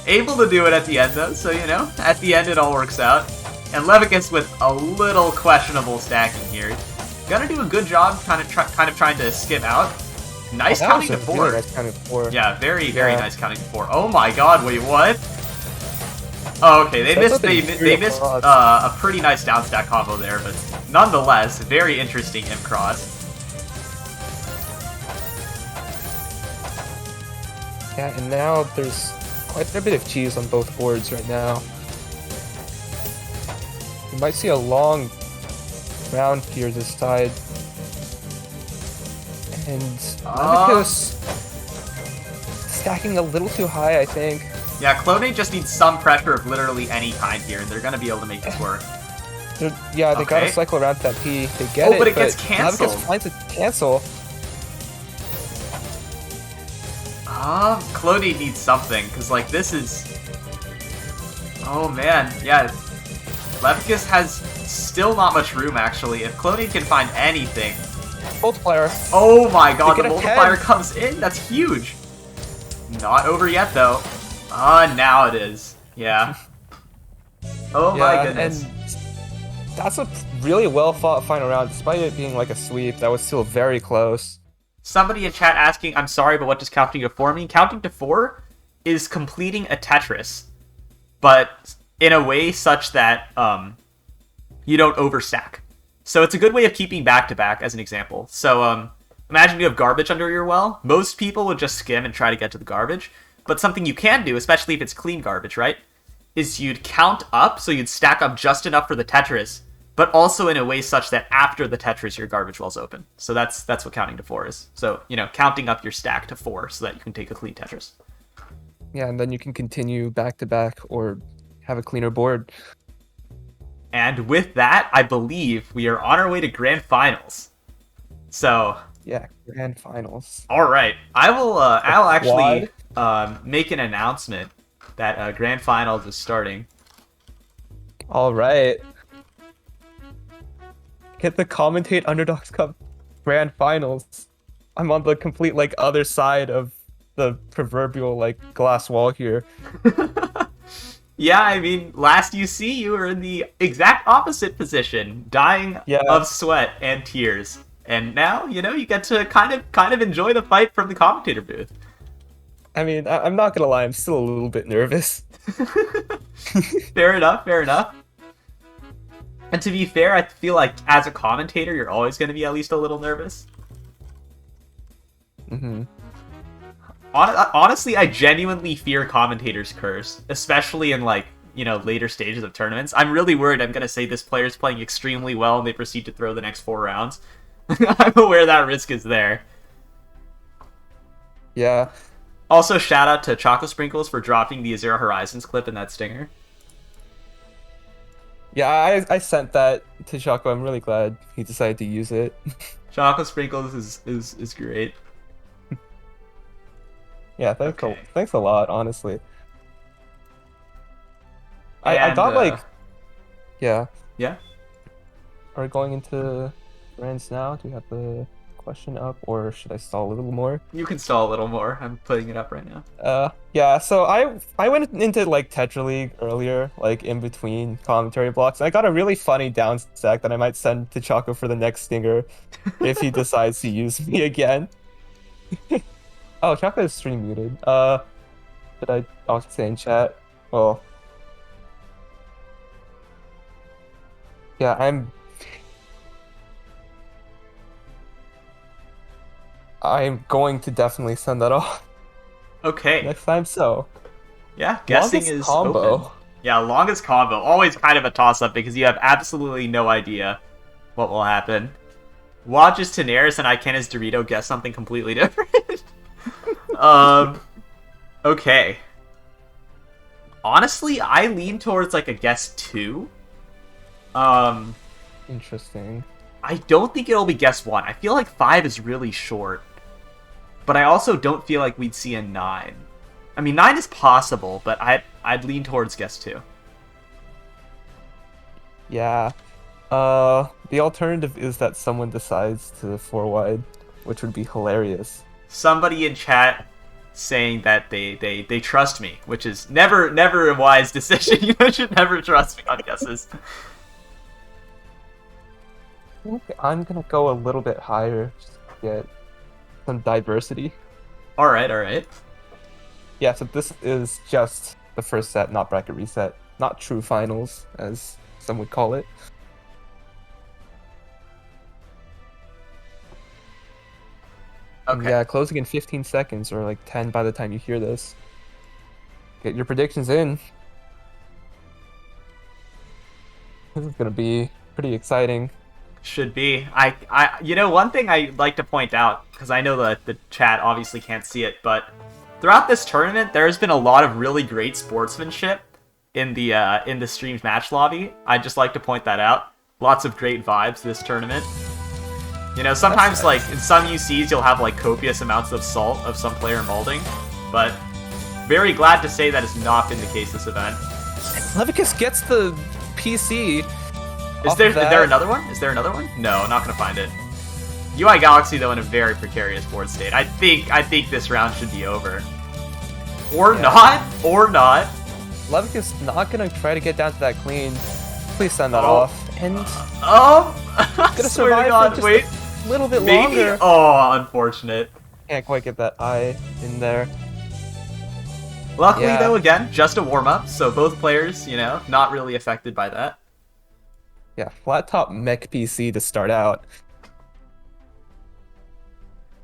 Able to do it at the end though, so you know, at the end it all works out. And Levikus with a little questionable stacking here. Gonna do a good job kind of trying to skip out. Nice counting to 4. Really nice counting to 4. Yeah, very nice counting to 4. Oh my god, wait, what? Oh, okay, they missed a pretty nice down stack combo there, but nonetheless, very interesting imp cross. Yeah, and now there's quite a bit of cheese on both boards right now. You might see a long round here this side. And Levikus stacking a little too high, I think. Yeah, Clonade just needs some pressure of literally any kind here, and they're gonna be able to make this work. They gotta cycle around that P. They get it, but it gets canceled. Levikus finds a cancel. Clonade needs something, because, like, this is... Oh, man, yeah. Levikus has still not much room, actually. If Clonade can find anything... Multiplier. Oh my god, the They get a multiplier 10. comes in? That's huge! Not over yet, though. Now it is. Yeah. Oh my goodness. And that's a really well-fought final round, despite it being like a sweep. That was still very close. Somebody in chat asking, I'm sorry, but what does counting to 4 mean? Counting to 4 is completing a Tetris, but in a way such that you don't overstack. So it's a good way of keeping back-to-back, as an example. So imagine you have garbage under your well. Most people would just skim and try to get to the garbage. But something you can do, especially if it's clean garbage, right, is you'd count up, so you'd stack up just enough for the Tetris, but also in a way such that after the Tetris, your garbage well's open. So that's what counting to 4 is. So, you know, counting up your stack to 4 so that you can take a clean Tetris. Yeah, and then you can continue back-to-back or have a cleaner board. And with that, I believe we are on our way to Grand Finals. So... Yeah, Grand Finals. All right. I'll actually make an announcement that Grand Finals is starting. All right. Get the Commentate Underdogs Cup Grand Finals. I'm on the complete other side of the proverbial like glass wall here. Yeah, I mean, last UC, you were in the exact opposite position, dying of sweat and tears. And now, you know, you get to kind of enjoy the fight from the commentator booth. I mean, I'm not gonna lie, I'm still a little bit nervous. Fair enough, fair enough. And to be fair, I feel like as a commentator, you're always going to be at least a little nervous. Mm-hmm. Honestly, I genuinely fear commentators' curse, especially in, like, you know, later stages of tournaments. I'm really worried I'm going to say this player's playing extremely well and they proceed to throw the next 4 rounds. I'm aware that risk is there. Yeah. Also, shout out to Choco Sprinkles for dropping the Zero Horizons clip in that stinger. Yeah, I sent that to Choco. I'm really glad he decided to use it. Choco Sprinkles is great. Yeah, thanks a lot, honestly. I thought, like... Yeah. Yeah? Are we going into rounds now? Do we have the question up, or should I stall a little more? You can stall a little more. I'm putting it up right now. Yeah, so I went into, like, Tetra League earlier, like, in between commentary blocks. I got a really funny down stack that I might send to Choco for the next stinger if he decides to use me again. Oh, Choco is stream muted. Did I also say in chat? Well... Yeah, I'm going to definitely send that off. Okay. Next time, so. Yeah, guessing longest is combo. open. Yeah, longest combo. Always kind of a toss-up because you have absolutely no idea what will happen. Watch as Tenaris and I can as Dorito guess something completely different. Okay. Honestly, I lean towards like a guess 2. Interesting. I don't think it'll be guess 1. I feel like 5 is really short. But I also don't feel like we'd see a 9. I mean, 9 is possible, but I'd lean towards guess 2. Yeah. The alternative is that someone decides to 4 wide, which would be hilarious. Somebody in chat saying that they trust me, which is never a wise decision. You should never trust me on guesses. I think I'm gonna go a little bit higher just to get some diversity. Alright. Yeah, so this is just the first set, not bracket reset. Not true finals, as some would call it. Okay. Yeah, closing in 15 seconds, or like 10 by the time you hear this. Get your predictions in. This is gonna be pretty exciting. Should be. You know, one thing I'd like to point out, because I know that the chat obviously can't see it, but throughout this tournament, there's been a lot of really great sportsmanship in the streamed match lobby. I'd just like to point that out. Lots of great vibes this tournament. You know, sometimes, like, in some UCs, you'll have, like, copious amounts of salt of some player molding, but very glad to say that has not been the case this event. Levicus gets the PC. Is there another one? Is there another one? No, not gonna find it. UI Galaxy, though, in a very precarious board state. I think this round should be over. Or not. Levicus not gonna try to get down to that clean. Please send that off. And gonna survive for just a little bit longer. Oh, unfortunate. Can't quite get that eye in there. Luckily, though, again, just a warm-up, so both players, you know, not really affected by that. Yeah, flat top mech PC to start out.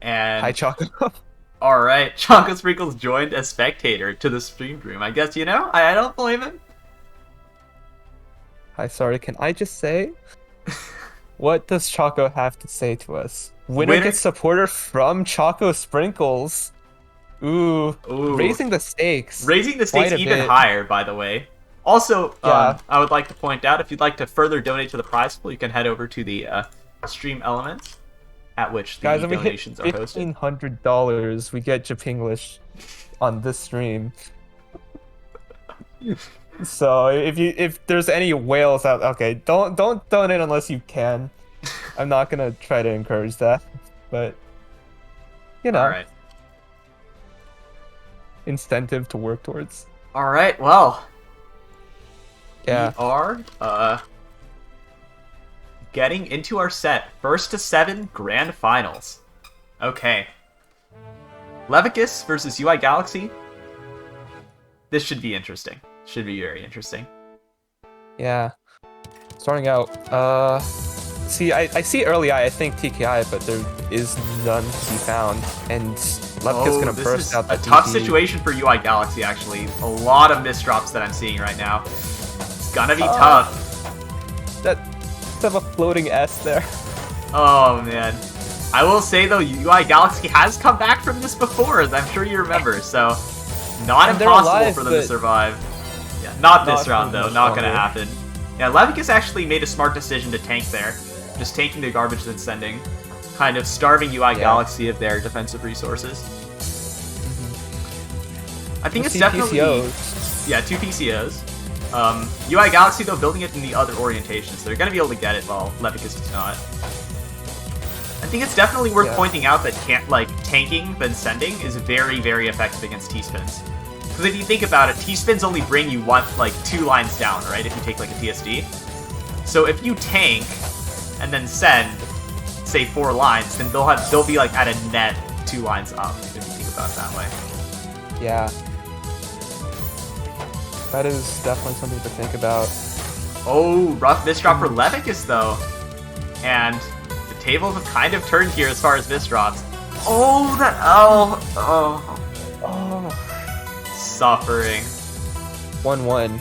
And hi, Choco. Alright, Choco Sprinkles joined as spectator to the stream room. I guess, you know, I don't blame him. Hi, sorry, can I just say, what does Choco have to say to us? Winner gets supporter from Choco Sprinkles. Ooh, raising the stakes. Raising the stakes even higher, by the way. Also, I would like to point out, if you'd like to further donate to the prize pool, you can head over to the stream elements, at which the donations are hosted. $1,500, we get Japanglish on this stream. So if there's any whales out, okay, don't donate unless you can. I'm not gonna try to encourage that, but you know. All right. incentive to work towards. All right, well, Yeah. we are getting into our set. First to 7 grand finals. Okay. Levikus versus UI Galaxy. This should be interesting. Should be very interesting. Yeah. Starting out, see, I see early eye, I think TKI, but there is none to be found, and Levikus gonna this burst is out the a tough TP. situation for UI Galaxy, actually. A lot of misdrops that I'm seeing right now. It's gonna be tough. That have a floating S there. Oh, man. I will say, though, UI Galaxy has come back from this before, as I'm sure you remember, so not And they're impossible alive, for them to but survive. Yeah, not this not round, for though. much Not gonna longer. happen. Yeah, Levikus actually made a smart decision to tank there. Just taking the garbage then sending. Kind of starving UI Galaxy of their defensive resources. I think it's Two definitely... PCOs. Yeah, 2 PCOs. UI Galaxy, though, building it in the other orientation, so they're going to be able to get it while Levikus does not. I think it's definitely worth pointing out that tanking then sending is very, very effective against T-spins. Because if you think about it, T-spins only bring you 2 lines down, right? If you take like a TSD. So if you tank and then send, say 4 lines, then they'll be like at a net 2 lines up, if you think about it that way. Yeah. That is definitely something to think about. Oh, rough misdrop for Levikus, though. And the tables have kind of turned here as far as misdrops. Oh, that... Oh. Suffering. 1-1.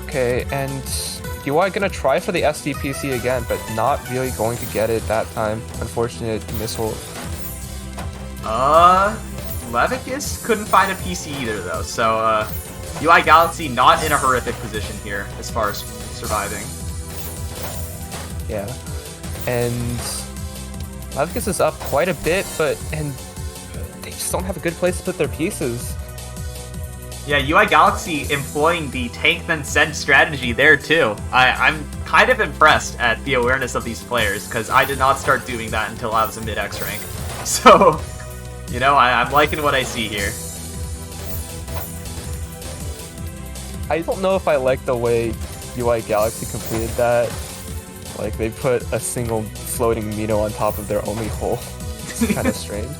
Okay, and UI gonna try for the SDPC again, but not really going to get it that time. Unfortunate missile. Levikus couldn't find a PC either, though, so, UI Galaxy not in a horrific position here as far as surviving. Yeah. And Levikus is up quite a bit, and they just don't have a good place to put their pieces. Yeah, UI Galaxy employing the tank then send strategy there too. I'm kind of impressed at the awareness of these players, because I did not start doing that until I was a mid-X rank. So, you know, I'm liking what I see here. I don't know if I like the way UI Galaxy completed that. Like, they put a single floating Mino on top of their only hole. It's kind of strange.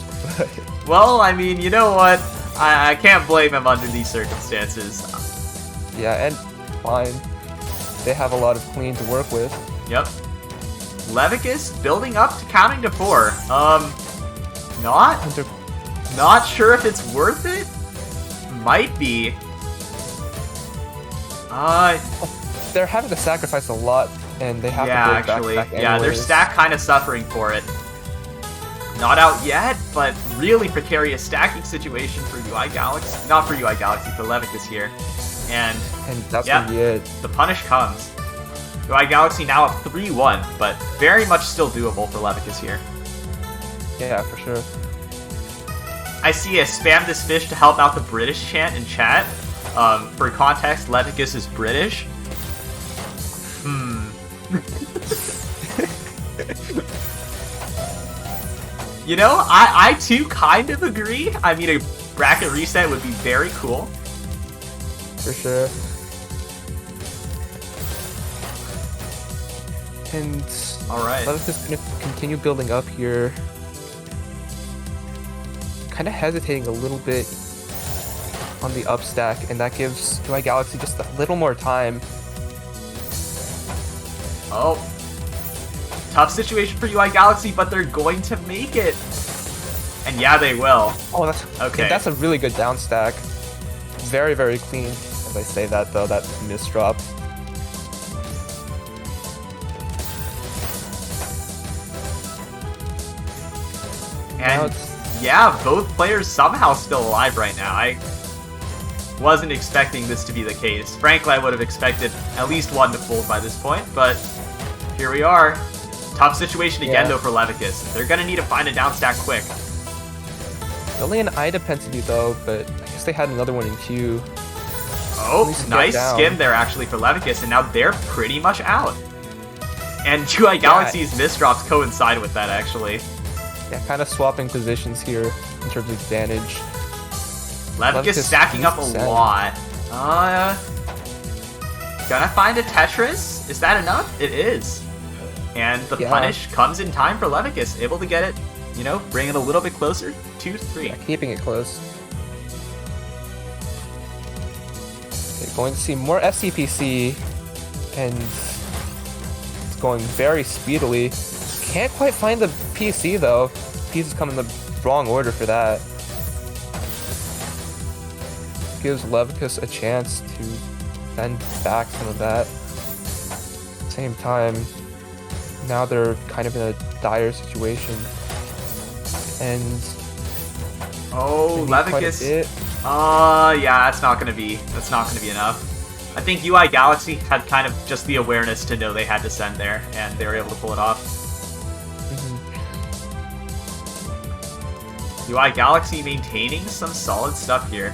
Well, I mean, you know what? I can't blame him under these circumstances. Yeah, and fine. They have a lot of clean to work with. Yep. Levikus building up to counting to 4. Not sure if it's worth it. Might be. They're having to sacrifice a lot, and they have to break actually. back Yeah, their anyways. stack kind of suffering for it. Not out yet, but really precarious stacking situation for UI Galaxy. Not for UI Galaxy, for Levikus here. And that's gonna be it. The punish comes. UI Galaxy now up 3-1, but very much still doable for Levikus here. Yeah, for sure. I see a spam this fish to help out the British chant in chat. For context, Levikus is British. You know, I too kind of agree. I mean, a bracket reset would be very cool. For sure. And alright, Levikus gonna continue building up here. Kind of hesitating a little bit on the up stack, and that gives UI Galaxy just a little more time. Oh. Tough situation for UI Galaxy, but they're going to make it. And yeah, they will. Oh, that's okay. That's a really good down stack. Very, very clean. As I say that, though, that misdrop. And yeah, both players somehow still alive right now. I wasn't expecting this to be the case. Frankly, I would have expected at least one to fold by this point, but here we are. Tough situation again, though, for Levikus. They're going to need to find a down stack quick. Only an eye density, though, but I guess they had another one in queue. Oh, nice skim there, actually, for Levikus, and now they're pretty much out. And UI Galaxy's misdrops coincide with that, actually. Yeah, kind of swapping positions here in terms of advantage. Levikus stacking up a lot. Gonna find a Tetris? Is that enough? It is. And the punish comes in time for Levikus, able to get it, you know, bring it a little bit closer. 2-3. Yeah, keeping it close. Okay, going to see more SCPC, and it's going very speedily. Can't quite find the PC though. Pieces come in the wrong order for that. Gives Levikus a chance to send back some of that. Same time, now they're kind of in a dire situation. And Levikus. Yeah, that's not gonna be enough. I think UI Galaxy had kind of just the awareness to know they had to send there, and they were able to pull it off. UI Galaxy maintaining some solid stuff here.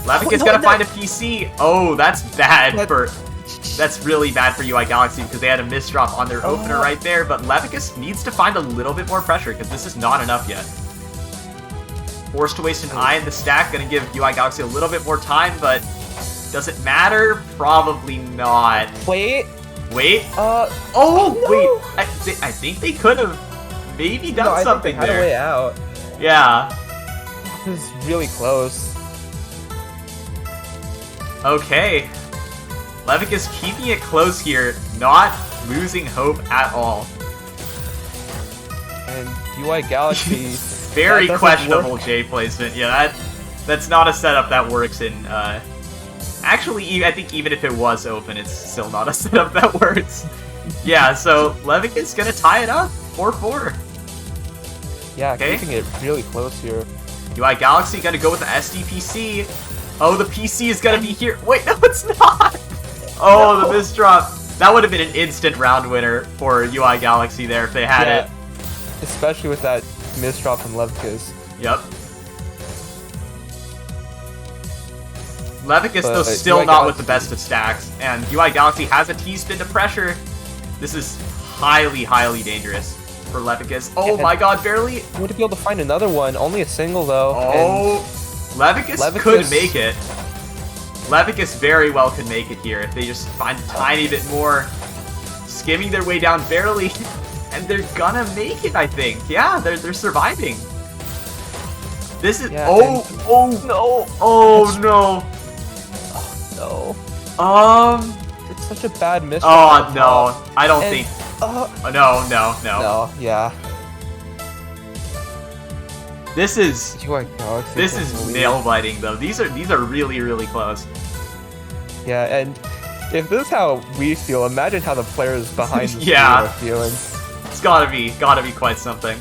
Levikus gonna find a PC. Oh, that's bad that's really bad for UI Galaxy because they had a misdrop on their opener right there, but Levikus needs to find a little bit more pressure because this is not enough yet. Forced to waste an eye in the stack, gonna give UI Galaxy a little bit more time, but does it matter? Probably not. Wait. Wait. I think they could have maybe done something there. I think they had a way out. Yeah. It was really close. Okay. Levikus keeping it close here, not losing hope at all. And UI Galaxy... Very questionable J placement. Yeah, that's not a setup that works in... Actually, I think even if it was open, it's still not a setup that works. Yeah, so Levikus gonna tie it up. 4-4. Yeah, keeping it really close here. UI Galaxy gonna go with the SDPC. Oh, the PC is gonna be here. Wait, no, it's not! Oh, the misdrop. That would have been an instant round winner for UI Galaxy there if they had it. Especially with that misdrop from Levikus. Yep. Levikus, though, still not with the best of stacks. And UI Galaxy has a T-spin to pressure. This is highly, highly dangerous for Levikus. Oh my god, barely. Would be able to find another one. Only a single, though. Oh, Levikus could make it. Levikus very well could make it here if they just find a tiny bit more. Skimming their way down barely. And they're gonna make it, I think. Yeah, they're surviving. This is... no. It's such a bad misdrop. Oh, no. I don't think... No. No, yeah. This is nail biting though. These are really, really close. Yeah, and if this is how we feel, imagine how the players behind the screen are feeling. It's gotta be quite something.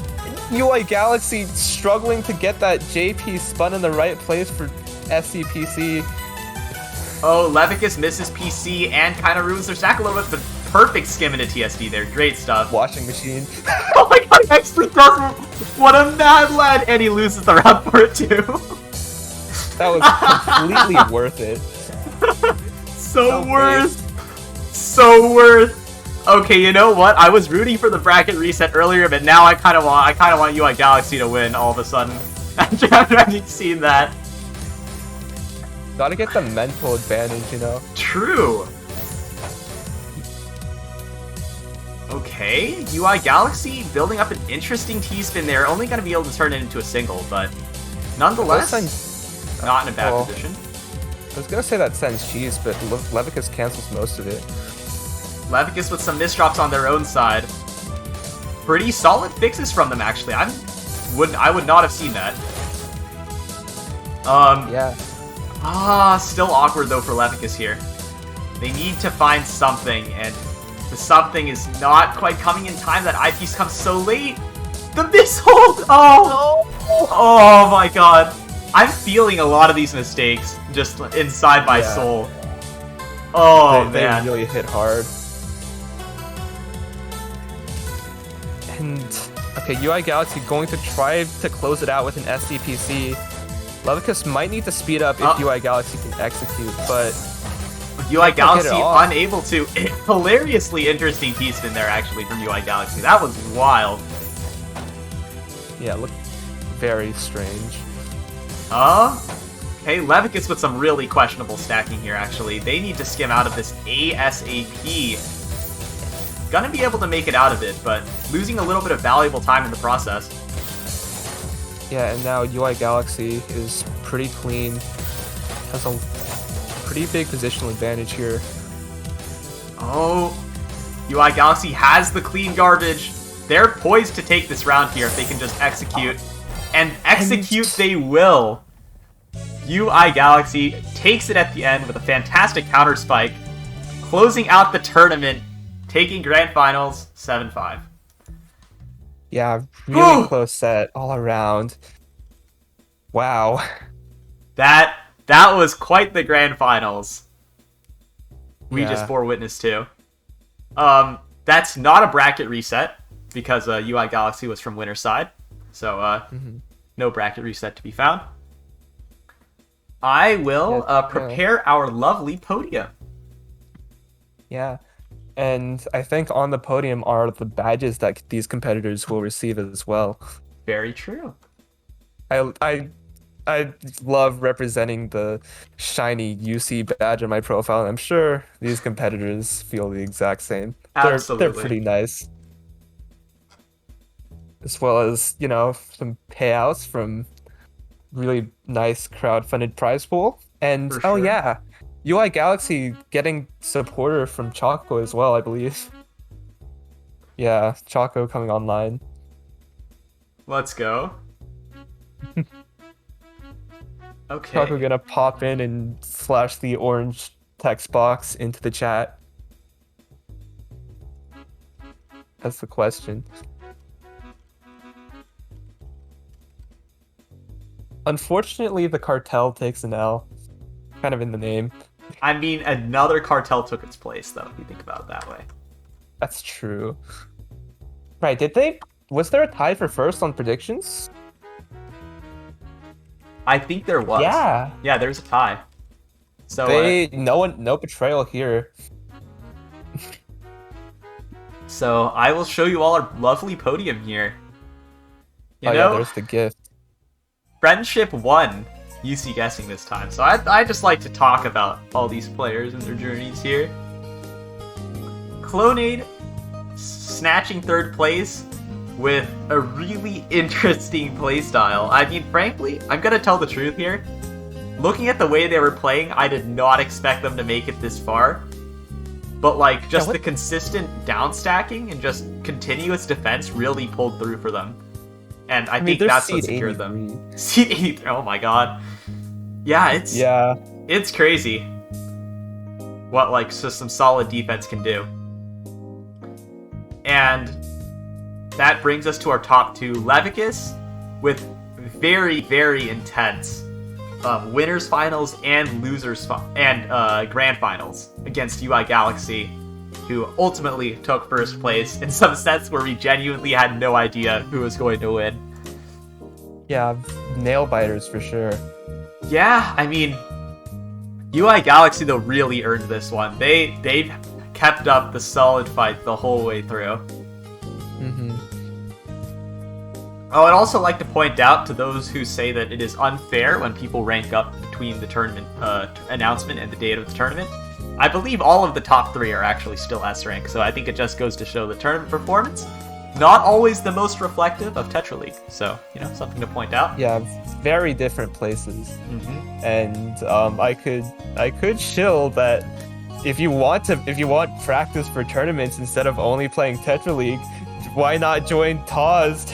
UI Galaxy struggling to get that JP spun in the right place for SCPC. Oh, Levikus misses PC and kind of ruins their stack a little bit, but perfect skim into TSD there. Great stuff. Washing machine. Oh my god, he actually doesn't. What a mad lad. And he loses the round for it too. That was completely worth it. So worth. Okay, you know what? I was rooting for the bracket reset earlier, but now I kind of want UI Galaxy to win all of a sudden. After having seen that. Gotta get the mental advantage, you know? True. Okay, UI Galaxy building up an interesting T-spin there. Only gonna be able to turn it into a single, but nonetheless, not in a bad position. I was gonna say that sends cheese, but Levikus cancels most of it. Levikus with some misdrops on their own side. Pretty solid fixes from them, actually. I would not have seen that. Yeah. Still awkward though for Levikus here. They need to find something, and the something is not quite coming in time. That eyepiece comes so late. The mishold! Oh my god. I'm feeling a lot of these mistakes just inside my soul. Oh man. They really hit hard. And okay, UI Galaxy going to try to close it out with an SCPC. Levikus might need to speed up if UI Galaxy can execute, but UI Galaxy it off. unable to. Hilariously interesting piece in there, actually, from UI Galaxy. That was wild. Yeah, look very strange. Hey, Levikus with some really questionable stacking here, actually. They need to skim out of this ASAP. Gonna be able to make it out of it, but losing a little bit of valuable time in the process. Yeah, and now UI Galaxy is pretty clean. Has a pretty big positional advantage here. Oh, UI Galaxy has the clean garbage. They're poised to take this round here if they can just execute. And execute they will. UI Galaxy takes it at the end with a fantastic counter spike, closing out the tournament, taking Grand Finals 7-5. Yeah, really close set all around. Wow. That was quite the Grand Finals we Yeah. just bore witness to. That's not a bracket reset because UI Galaxy was from winner's side, so no bracket reset to be found. I will prepare our lovely podium. Yeah, and I think on the podium are the badges that these competitors will receive as well. Very true. I love representing the shiny UC badge on my profile, and I'm sure these competitors feel the exact same. Absolutely. They're pretty nice. As well as, you know, some payouts from really nice crowd-funded prize pool. And, For oh sure. yeah, UI Galaxy getting supporter from Choco as well, I believe. Yeah, Choco coming online. Let's go. Okay. Choco gonna pop in and flash the orange text box into the chat. That's the question. Unfortunately, the cartel takes an L. Kind of in the name. I mean, another cartel took its place, though, if you think about it that way. That's true. Right, did they... Was there a tie for first on predictions? I think there was. Yeah. Yeah, there's a tie. So, No betrayal here. so I will show you all our lovely podium here. You Oh know, yeah, there's the gift. Friendship won UC guessing this time. So I just like to talk about all these players and their journeys here. Clonade snatching third place with a really interesting playstyle. I mean, frankly, I'm gonna tell the truth here. Looking at the way they were playing, I did not expect them to make it this far. But like, just the consistent downstacking and just continuous defense really pulled through for them. And I think they're that's what seed secured them. 83. Seed 83, oh my god. Yeah, it's crazy what like just some solid defense can do. And that brings us to our top two. Levikus with very, very intense winners finals and losers and grand finals against UI Galaxy, who ultimately took first place in some sets where we genuinely had no idea who was going to win. Yeah, nail biters for sure. Yeah, I mean, UI Galaxy though really earned this one. They've kept up the solid fight the whole way through. Oh, I'd also like to point out to those who say that it is unfair when people rank up between the tournament announcement and the date of the tournament. I believe all of the top three are actually still S rank, so I think it just goes to show the tournament performance not always the most reflective of Tetra League. So, you know, something to point out. Yeah, very different places. And I could shill that if you want practice for tournaments instead of only playing Tetra League, why not join Taz?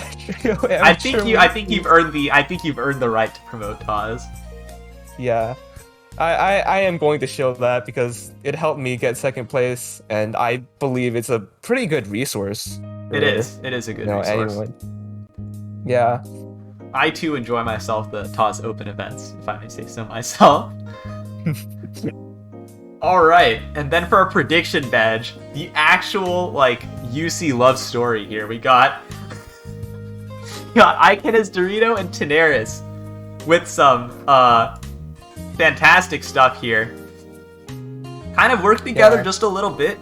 I think you've earned the right to promote Taz. Yeah. I am going to shill that because it helped me get second place, and I believe it's a pretty good resource. It is a good resource. Anyone. Yeah. I too enjoy myself the Taz Open events, if I may say so myself. Alright, and then for our prediction badge, the actual, like, UC love story here. We got Ikenas Dorito and Tenaris with some fantastic stuff here. kind of worked together Yeah. just a little bit,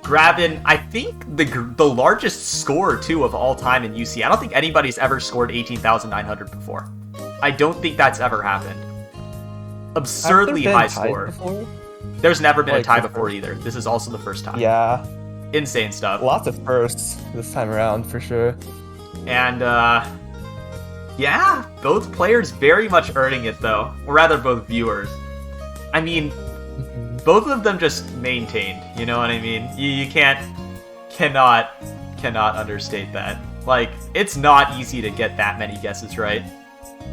grabbing, I think, the largest score, too, of all time in UC. I don't think anybody's ever scored 18,900 before. I don't think that's ever happened. Absurdly high score. Before? There's never been a Like, tie the before first- either. This is also the first time. Yeah, Insane stuff. lots of firsts this time around for sure. And, yeah, both players very much earning it, though. Or rather, both viewers. I mean, both of them just maintained, you know what I mean? You cannot understate that. Like, it's not easy to get that many guesses right.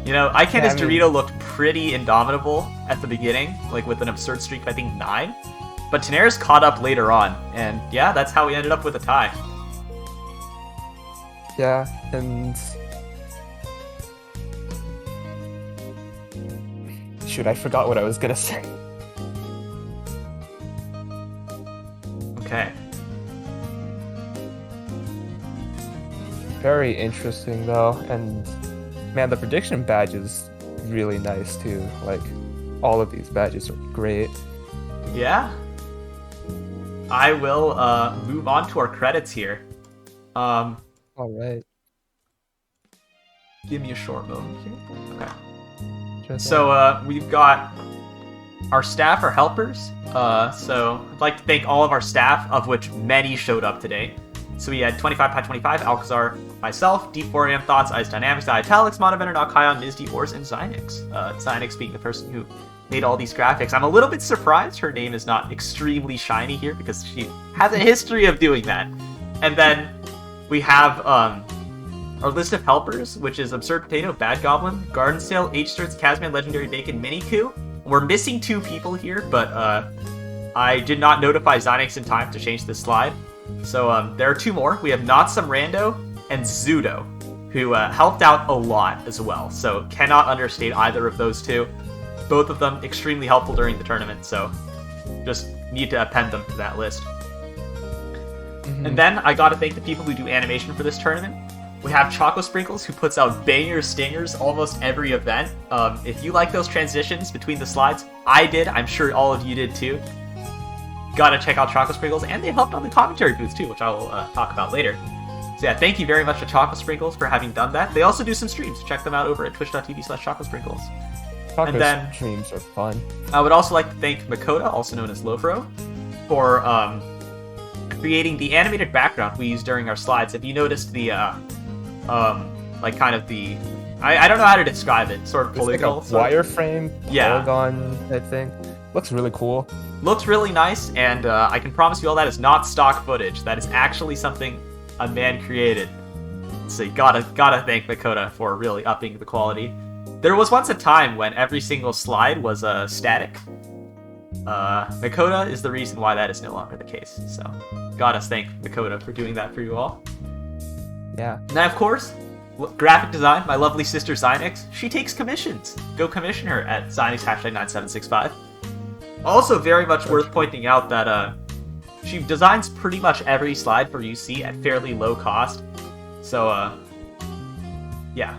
You know, Yeah, I mean- Dorito looked pretty indomitable at the beginning, like with an absurd streak of, I think, 9. But Tenaris caught up later on, and yeah, that's how we ended up with a tie. Yeah, and shoot, I forgot what I was gonna say. Okay. Very interesting though, and man, the prediction badge is really nice too. Like, all of these badges are great. Yeah. I will move on to our credits here. All right. Give me a short moment here. Okay. Just So we've got our staff are helpers. So I'd like to thank all of our staff, of which many showed up today. So we had 25 by 25, Alcazar, myself, D4AM Thoughts, IceDynamix, iitalics, Manabender, NotKaiyon, nysdey, Ors, and Xynix. Xynix being the person who made all these graphics. I'm a little bit surprised her name is not extremely shiny here because she has a history of doing that. And then we have our list of helpers, which is AbsurdPotato, badgoblin, gardensail, Hsterts, Kazman, legendarybacon, minikoo. We're missing 2 people here, but I did not notify Xynix in time to change this slide. So there are 2 more. We have Not Some Rando and Zudo, who helped out a lot as well. So cannot understate either of those 2. Both of them extremely helpful during the tournament, so just need to append them to that list. And then I gotta thank the people who do animation for this tournament. We have Choco Sprinkles, who puts out banger stingers almost every event. If you like those transitions between the slides, I did. I'm sure all of you did too. Gotta check out Choco Sprinkles, and they helped on the commentary booth too, which I will talk about later. So yeah, thank you very much to Choco Sprinkles for having done that. They also do some streams. Check them out over at twitch.tv/chocosprinkles. Choco's and then- streams are fun. I would also like to thank Makoto, also known as Lofro, for creating the animated background we used during our slides. If you noticed the, like kind of the, I don't know how to describe it, sort of It's like a polygonal. sort of- wireframe Yeah. polygon type thing. Looks really cool. Looks really nice, and I can promise you all that is not stock footage. That is actually something a man created. So you gotta thank Makoto for really upping the quality. There was once a time when every single slide was static. Makoto is the reason why that is no longer the case. So gotta thank Makoto for doing that for you all. Yeah. And then, of course, graphic design, my lovely sister Xynix. She takes commissions. Go commission her at Xynix #9765. Also, very much worth pointing out that she designs pretty much every slide for UC at fairly low cost. So, yeah.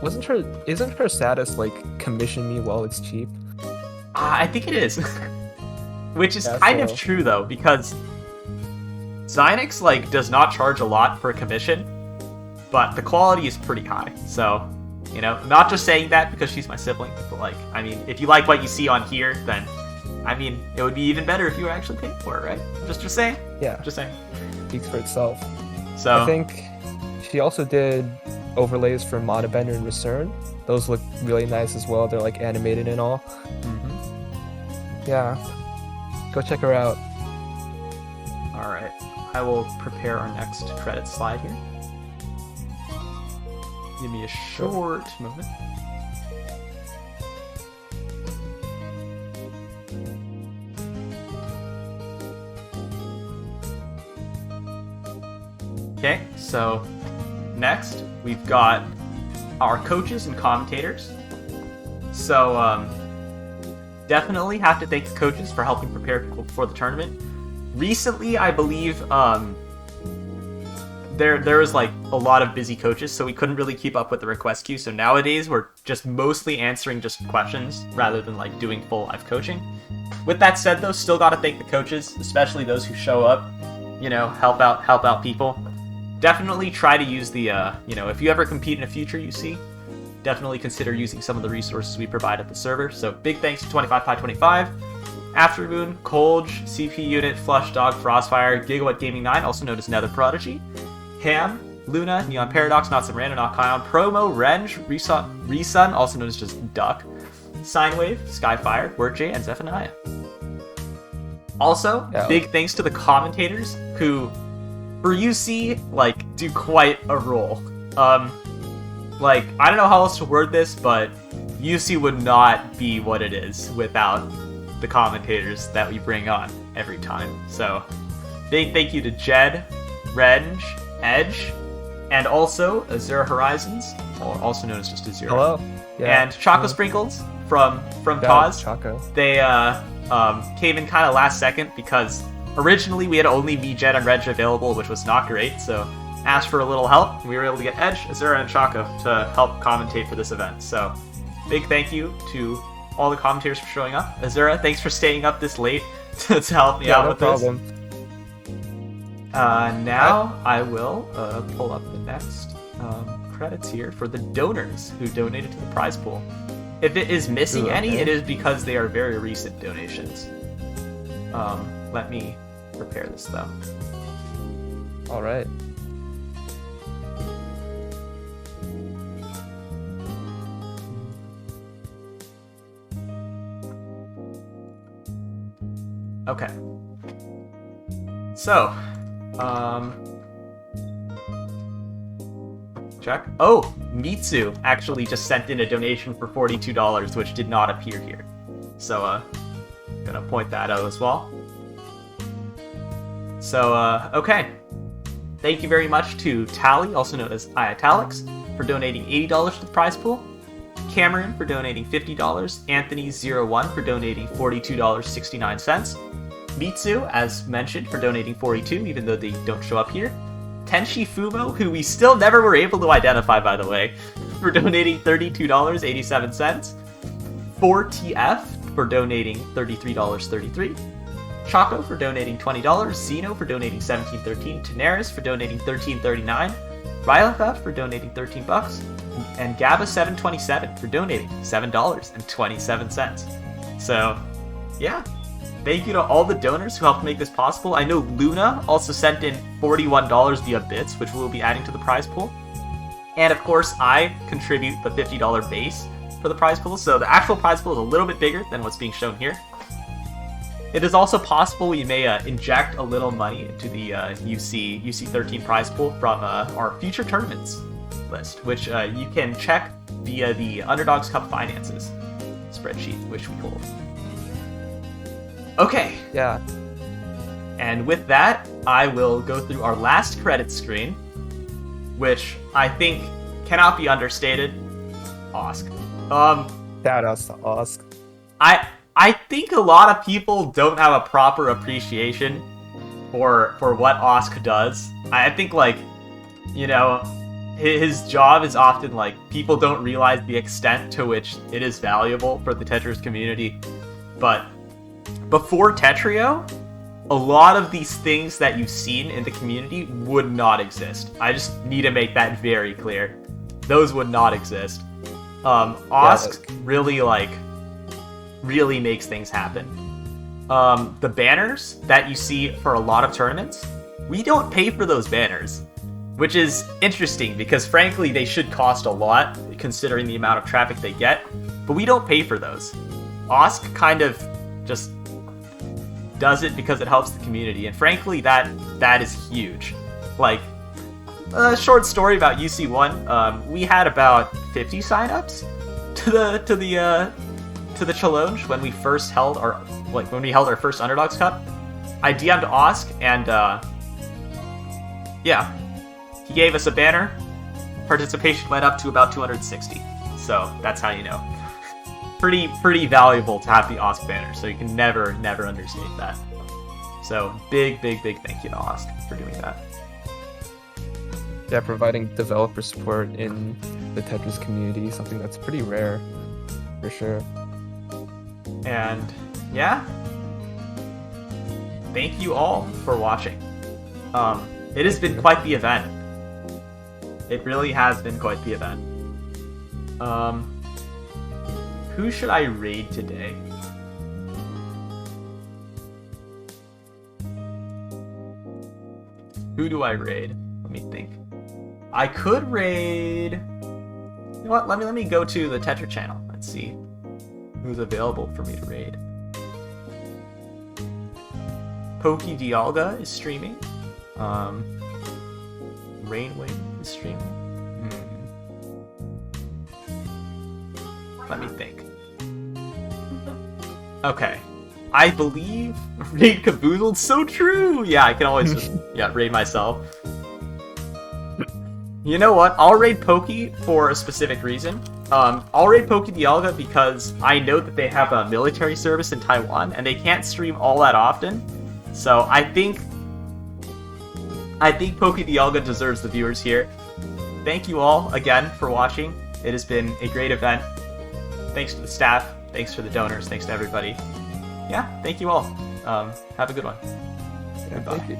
Isn't her status like commission me while it's cheap? I think it is. Which is Yeah, kind of so- true, though, because Xynix, like, does not charge a lot for a commission, but the quality is pretty high. So, you know, not just saying that because she's my sibling, but, like, I mean, if you like what you see on here, then, I mean, it would be even better if you were actually paying for it, right? Just saying. Yeah. Just saying. Speaks for itself. So, I think she also did overlays for Manabender and Resurn. Those look really nice as well. They're like animated and all. Yeah. Go check her out. alright. I will prepare our next credit slide here. Give me a short moment. Okay, so next we've got our coaches and commentators. So definitely have to thank the coaches for helping prepare people for the tournament. Recently, I believe there was like a lot of busy coaches, so we couldn't really keep up with the request queue. So nowadays we're just mostly answering just questions rather than like doing full live coaching. With that said, though, still got to thank the coaches, especially those who show up, you know, help out people. Definitely try to use the, you know, if you ever compete in a future UC, definitely consider using some of the resources we provide at the server. So big thanks to 25pie25, Aftermoon, colge, CPUnit, flusheddog, Frostfire, Gigawatt Gaming 9, also known as Nether Prodigy, Ham, Luna, Neon Paradox, Not Some Random, NotKaiyon, Promo, Renge, Resun, also known as just Duck, Sinewave, Skyfire, Wertj, and Zepheniah. Also, big thanks to the commentators who, for UC, like, do quite a role. Like, I don't know how else to word this, but UC would not be what it is without the commentators that we bring on every time. So, big thank you to Jed, Renge, Edge, and also Azure Horizons, or also known as just Azure. Hello. Yeah. And Choco Sprinkles from Kaz. Choco. They came in kind of last second because originally we had only me, Jed, and Renge available, which was not great. So asked for a little help, and we were able to get Edge, Azura, and Choco to help commentate for this event. So big thank you to all the commentators for showing up. Azura, thanks for staying up this late to help me out with problem. this. Now I will pull up the next credits here for the donors who donated to the prize pool. If it is missing any, it is because they are very recent donations. Let me prepare this though. All right. Okay. So, check. Oh, Mitsu actually just sent in a donation for $42, which did not appear here. So, gonna point that out as well. So, okay. Thank you very much to Tally, also known as iitalics, for donating $80 to the prize pool. Cameron for donating $50. Anthony01 for donating $42.69. Mitsu, as mentioned, for donating $42, even though they don't show up here. Tenshi Fumo, who we still never were able to identify, by the way, for donating $32.87. 4TF for donating $33.33. Choco for donating $20. Zeno for donating $17.13. Tanaris for donating $13.39. Rylaka for donating $13. And Gabba727 for donating $7.27. So, yeah. Thank you to all the donors who helped make this possible. I know Luna also sent in $41 via bits, which we'll be adding to the prize pool. And of course, I contribute the $50 base for the prize pool, so the actual prize pool is a little bit bigger than what's being shown here. It is also possible we may inject a little money into the UC13 prize pool from our future tournaments list, which you can check via the Underdogs Cup finances spreadsheet, which we hold. Okay. Yeah. And with that, I will go through our last credit screen, which I think cannot be understated. Osk. Shout outs to Osk. I think a lot of people don't have a proper appreciation for what Osk does. I think, like, you know, his job is often, like, people don't realize the extent to which it is valuable for the Tetris community. But before Tetrio, a lot of these things that you've seen in the community would not exist. I just need to make that very clear. Those would not exist. Osk really makes things happen. The banners that you see for a lot of tournaments, we don't pay for those banners, which is interesting because frankly they should cost a lot considering the amount of traffic they get, but we don't pay for those. Osk kind of just does it because it helps the community, and frankly that is huge. Like, a short story about UC1, we had about 50 signups to the challenge when we first held our first Underdogs Cup. I DM'd Osk, and yeah, he gave us a banner. Participation went up to about 260. So that's how you know. Pretty valuable to have the Osk banner, so you can never understate that. So big thank you to Osk for doing that. yeah, providing developer support in the Tetris community, something that's pretty rare, for sure. And yeah, thank you all for watching. It has been quite the event. It really has been quite the event. Who should I raid today? Who do I raid? Let me think. I could raid. You know what? Let me go to the Tetra channel. Let's see who's available for me to raid. Pokey Dialga is streaming. Rainwing is streaming. Let me think. Okay. I believe raid Caboozled. So true! Yeah, I can always just raid myself. You know what? I'll raid Pokey for a specific reason. I'll raid Pokey Dialga because I know that they have a military service in Taiwan and they can't stream all that often. So I think Pokey Dialga deserves the viewers here. Thank you all again for watching. It has been a great event. Thanks to the staff. Thanks to the donors. Thanks to everybody. Yeah, thank you all. Have a good one. Yeah, Goodbye. thank you.